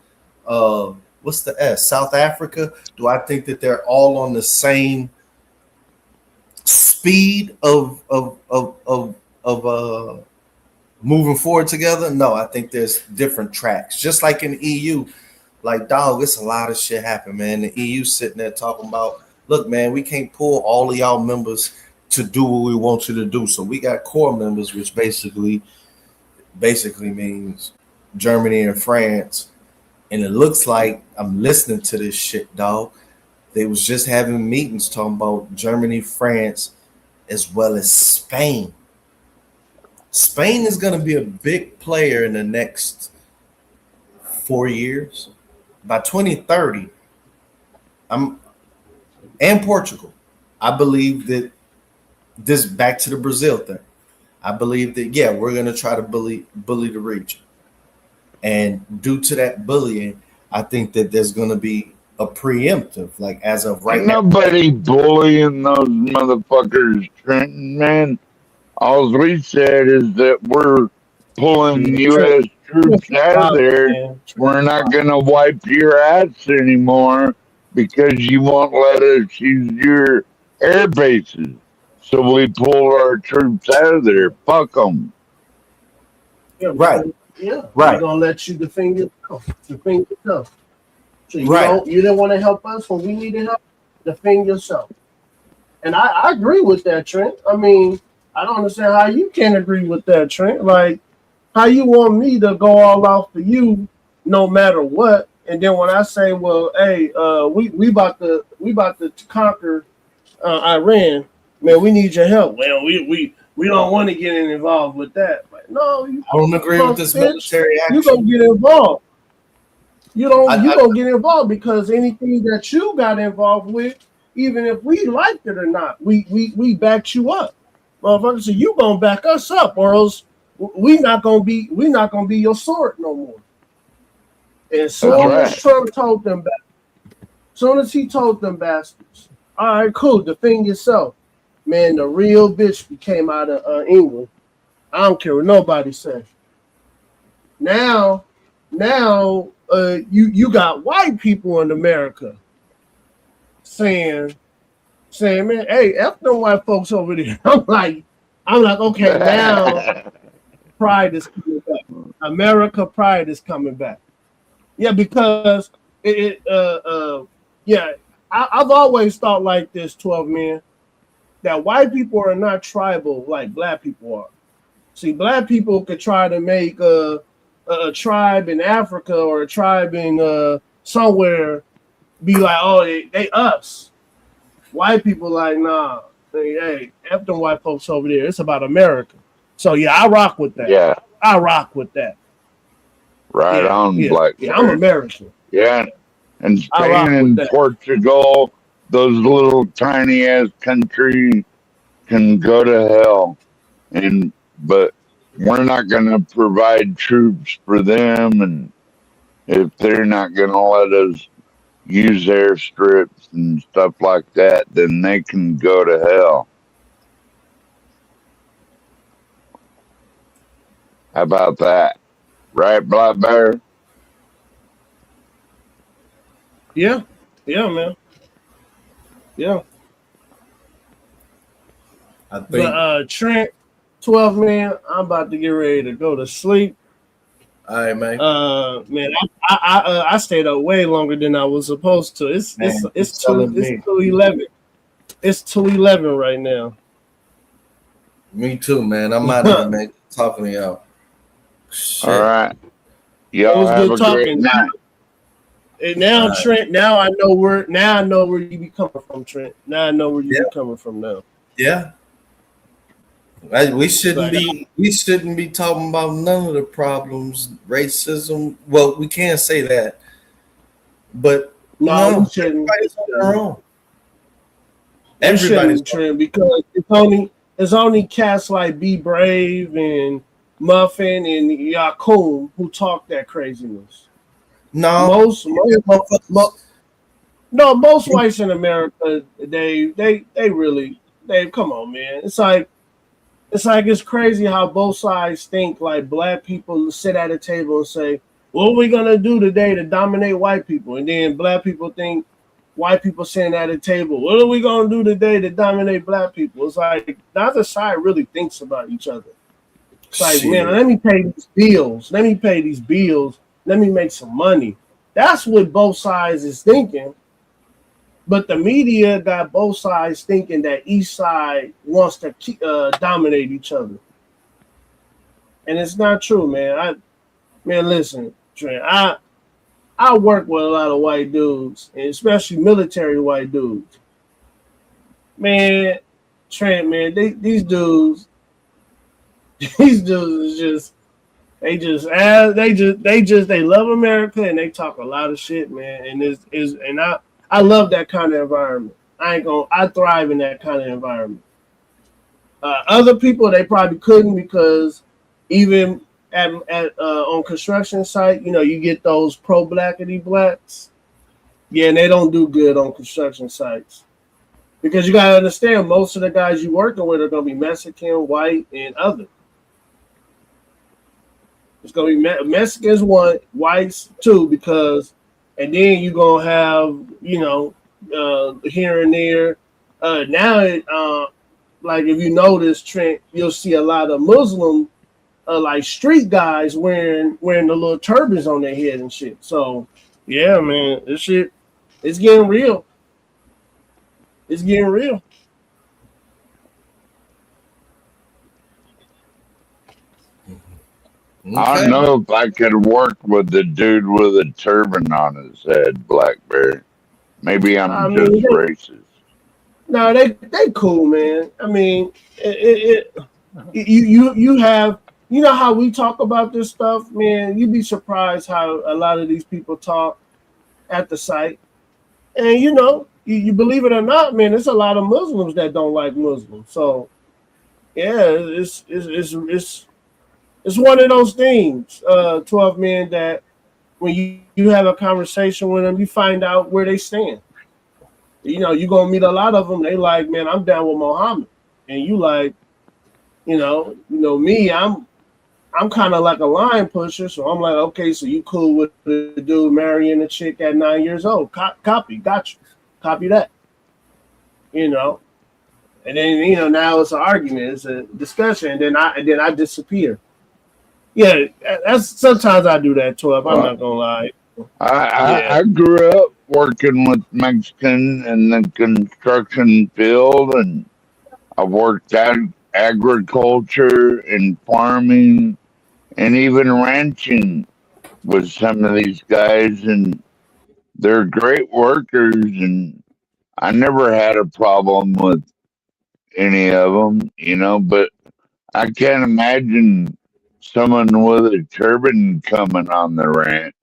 what's the S? South Africa? Do I think that they're all on the same speed of moving forward together? No, I think there's different tracks. Just like in the EU, like, dog, it's a lot of shit happen, man. The EU sitting there talking about, look, man, we can't pull all of y'all members to do what we want you to do. So we got core members, which basically means Germany and France. And it looks like I'm listening to this shit, dog. They was just having meetings talking about Germany, France, as well as Spain. Spain is going to be a big player in the next 4 years. By 2030, and Portugal. I believe that this, back to the Brazil thing. I believe that, yeah, we're going to try to bully the region. And due to that bullying, I think that there's going to be a preemptive, like as of right Ain't now. nobody bullying those motherfuckers, Trenton, man. All we said is that we're pulling U.S. troops out of there. We're not going to wipe your ass anymore because you won't let us use your air bases. So we pulled our troops out of there. Fuck them. Yeah, Right. Yeah. Right. We're gonna let you defend yourself. Defend yourself. So Right. You didn't want to help us when we needed help. Defend yourself. And I agree with that, Trent. I mean, I don't understand how you can't agree with that, Trent. Like, how you want me to go all out for you no matter what, and then when I say, well, hey, we about to conquer Iran, man, we need your help. Well, we don't want to get involved with that. Like, no, I don't agree with this military action. You gonna get involved. You gonna get involved because anything that you got involved with, even if we liked it or not, we backed you up, motherfucker. So you gonna back us up, or else we not gonna be your sword no more. And as soon as Trump told them back, soon as he told them bastards, all right, cool, defend yourself, man. The real bitch came out of England. I don't care what nobody says. Now, you got white people in America saying, man, hey, F them white folks over there. I'm like, okay, now pride is coming back. America pride is coming back. Yeah, because I've always thought like this, 12 men, that white people are not tribal like black people are. See, black people could try to make a tribe in Africa or a tribe in somewhere be like, oh, they us. White people like, nah, hey, F them white folks over there. It's about America. So yeah, I rock with that. Yeah. I rock with that. Right on, Black. Yeah, I'm American. Yeah. And Spain and Portugal, those little tiny ass countries can go to hell. But we're not gonna provide troops for them, and if they're not gonna let us use airstrips and stuff like that, then they can go to hell. How about that? Right, Black Bear? Yeah, man. Yeah. I think. But Trent, 12 man, I'm about to get ready to go to sleep. All right, man. Man, I stayed up way longer than I was supposed to. It's 2:11. It's 2:11 right now. Me too, man. I'm out of here, man. Talking to y'all. Shit. All right. Y'all have a great night. And now, Trent, now I know where you be coming from, Trent. Now I know where you be coming from now. Yeah. We shouldn't be talking about none of the problems, racism. Well, we can't say that, but no, we shouldn't. Everybody's on their own. Everybody's Trent, because it's only cats like Be Brave and Muffin and Yakum who talk that craziness. Most whites in America, they really come on, man. It's crazy how both sides think. Like, black people sit at a table and say, what are we gonna do today to dominate white people? And then black people think white people sitting at a table, what are we gonna do today to dominate black people? It's like neither side really thinks about each other. It's like, man, let me pay these bills. Let me make some money. That's what both sides is thinking. But the media got both sides thinking that each side wants to dominate each other. And it's not true, man. Listen, Trent, I work with a lot of white dudes, and especially military white dudes. Man, Trent, man, these dudes is just they love America and they talk a lot of shit, man. And I love that kind of environment. I thrive in that kind of environment. Other people they probably couldn't because even at on construction site, you know, you get those pro-blackity blacks. Yeah, and they don't do good on construction sites. Because you gotta understand, most of the guys you working with are gonna be Mexican, white, and other. It's gonna be Mexicans one, whites two, because, and then you gonna have, you know, here and there. Like if you notice, Trent, you'll see a lot of Muslim, like street guys wearing the little turbans on their head and shit. So yeah, man, this shit, it's getting real. It's getting real. I don't know if I could work with the dude with a turban on his head, Blackberry. Maybe I'm just racist. No, they cool, man. I mean, you have, you know how we talk about this stuff, man. You'd be surprised how a lot of these people talk at the site, and you know, you believe it or not, man. There's a lot of Muslims that don't like Muslims. So yeah, it's one of those things. 12 men that when you have a conversation with them, you find out where they stand. You know, you're gonna meet a lot of them. They like, man, I'm down with Muhammad, and you like, you know me, I'm kind of like a line pusher, so I'm like, okay, so you cool with the dude marrying a chick at 9 years old? Copy, got you, copy that. You know, and then you know now it's an argument, it's a discussion, and then I disappear. Yeah, that's sometimes I do that, 12. I'm not gonna lie. I grew up working with Mexican in the construction field, and I worked at agriculture and farming and even ranching with some of these guys, and they're great workers, and I never had a problem with any of them, you know, but I can't imagine someone with a turban coming on the ranch.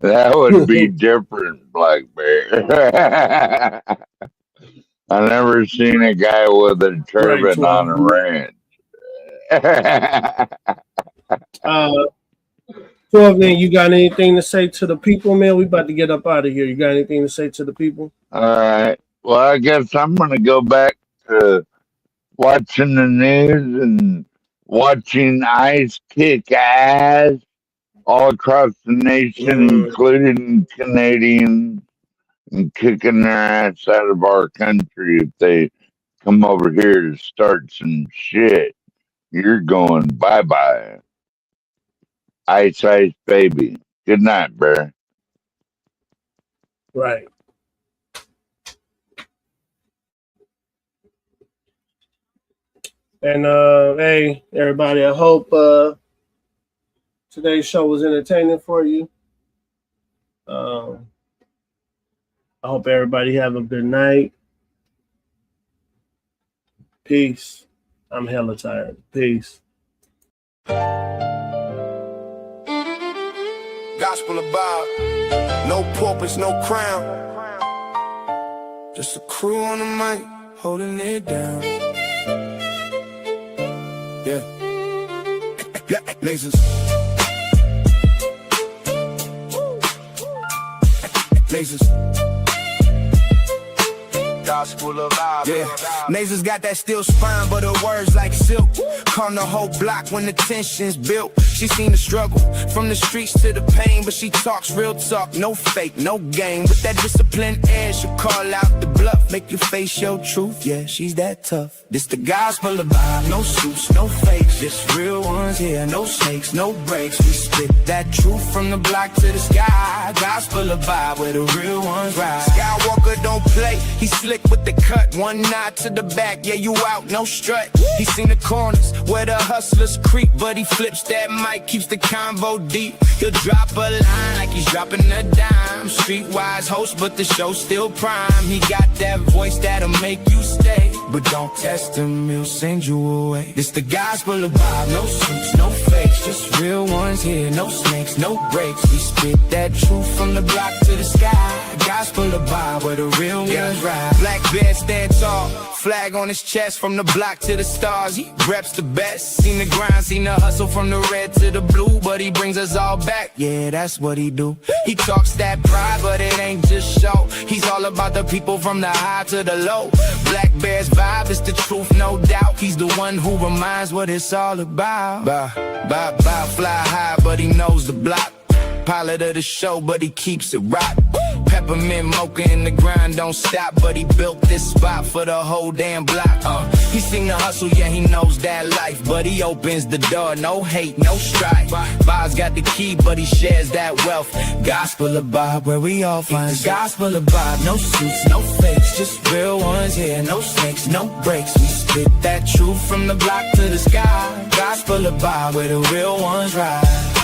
That would be different, Blackbear. I never seen a guy with a turban on a ranch. 12, man, you got anything to say to the people, man? We about to get up out of here. You got anything to say to the people? All right. Well, I guess I'm gonna go back to watching the news and watching ICE kick ass all across the nation, including Canadians, and kicking their ass out of our country if they come over here to start some shit. You're going bye-bye. Ice baby. Good night, Bear. Right. And hey, everybody, I hope today's show was entertaining for you. I hope everybody have a good night. Peace. I'm hella tired. Peace. Gospel about no purpose, no crown. Just a crew on the mic holding it down. Yeah. Lasers. Lasers. Gospel of vibe. Yeah, Nasers got that steel spine, but her words like silk. Calm the whole block when the tension's built. She seen the struggle from the streets to the pain, but she talks real talk, no fake, no game. With that disciplined air, she'll call out the bluff, make you face your truth. Yeah, she's that tough. This the gospel of vibe, no suits, no fakes, just real ones here, no snakes, no breaks. We spit that truth from the block to the sky. Gospel of vibe where the real ones ride. Skywalker don't play, he slick with the cut. One nod to the back, yeah, you out, no strut. He seen the corners where the hustlers creep, but he flips that mic, keeps the convo deep. He'll drop a line like he's dropping a dime. Streetwise host, but the show's still prime. He got that voice that'll make you stay, but don't test him, he'll send you away. This the gospel of vibe, no suits, no fakes, just real ones here, no snakes, no breaks. We spit that truth from the block to the sky. Gospel of vibe where the real ones ride. Black bear stand tall, flag on his chest, from the block to the stars. He reps the best. Seen the grind, seen the hustle from the red to the blue, but he brings us all back. Yeah, that's what he do. He talks that pride, but it ain't just show. He's all about the people from the high to the low. Black Bear's vibe is the truth, no doubt. He's the one who reminds what it's all about. Fly high, but he knows the block. Pilot of the show, but he keeps it rock. Peppermint mocha in the grind, don't stop, but he built this spot for the whole damn block. He seen the hustle, yeah, he knows that life, but he opens the door, no hate, no strife. Bob's got the key, but he shares that wealth. Gospel of Bob, where we all find the gospel of Bob. No suits, no fakes, just real ones here, no snakes, no breaks. We spit that truth from the block to the sky. Gospel of Bob, where the real ones ride.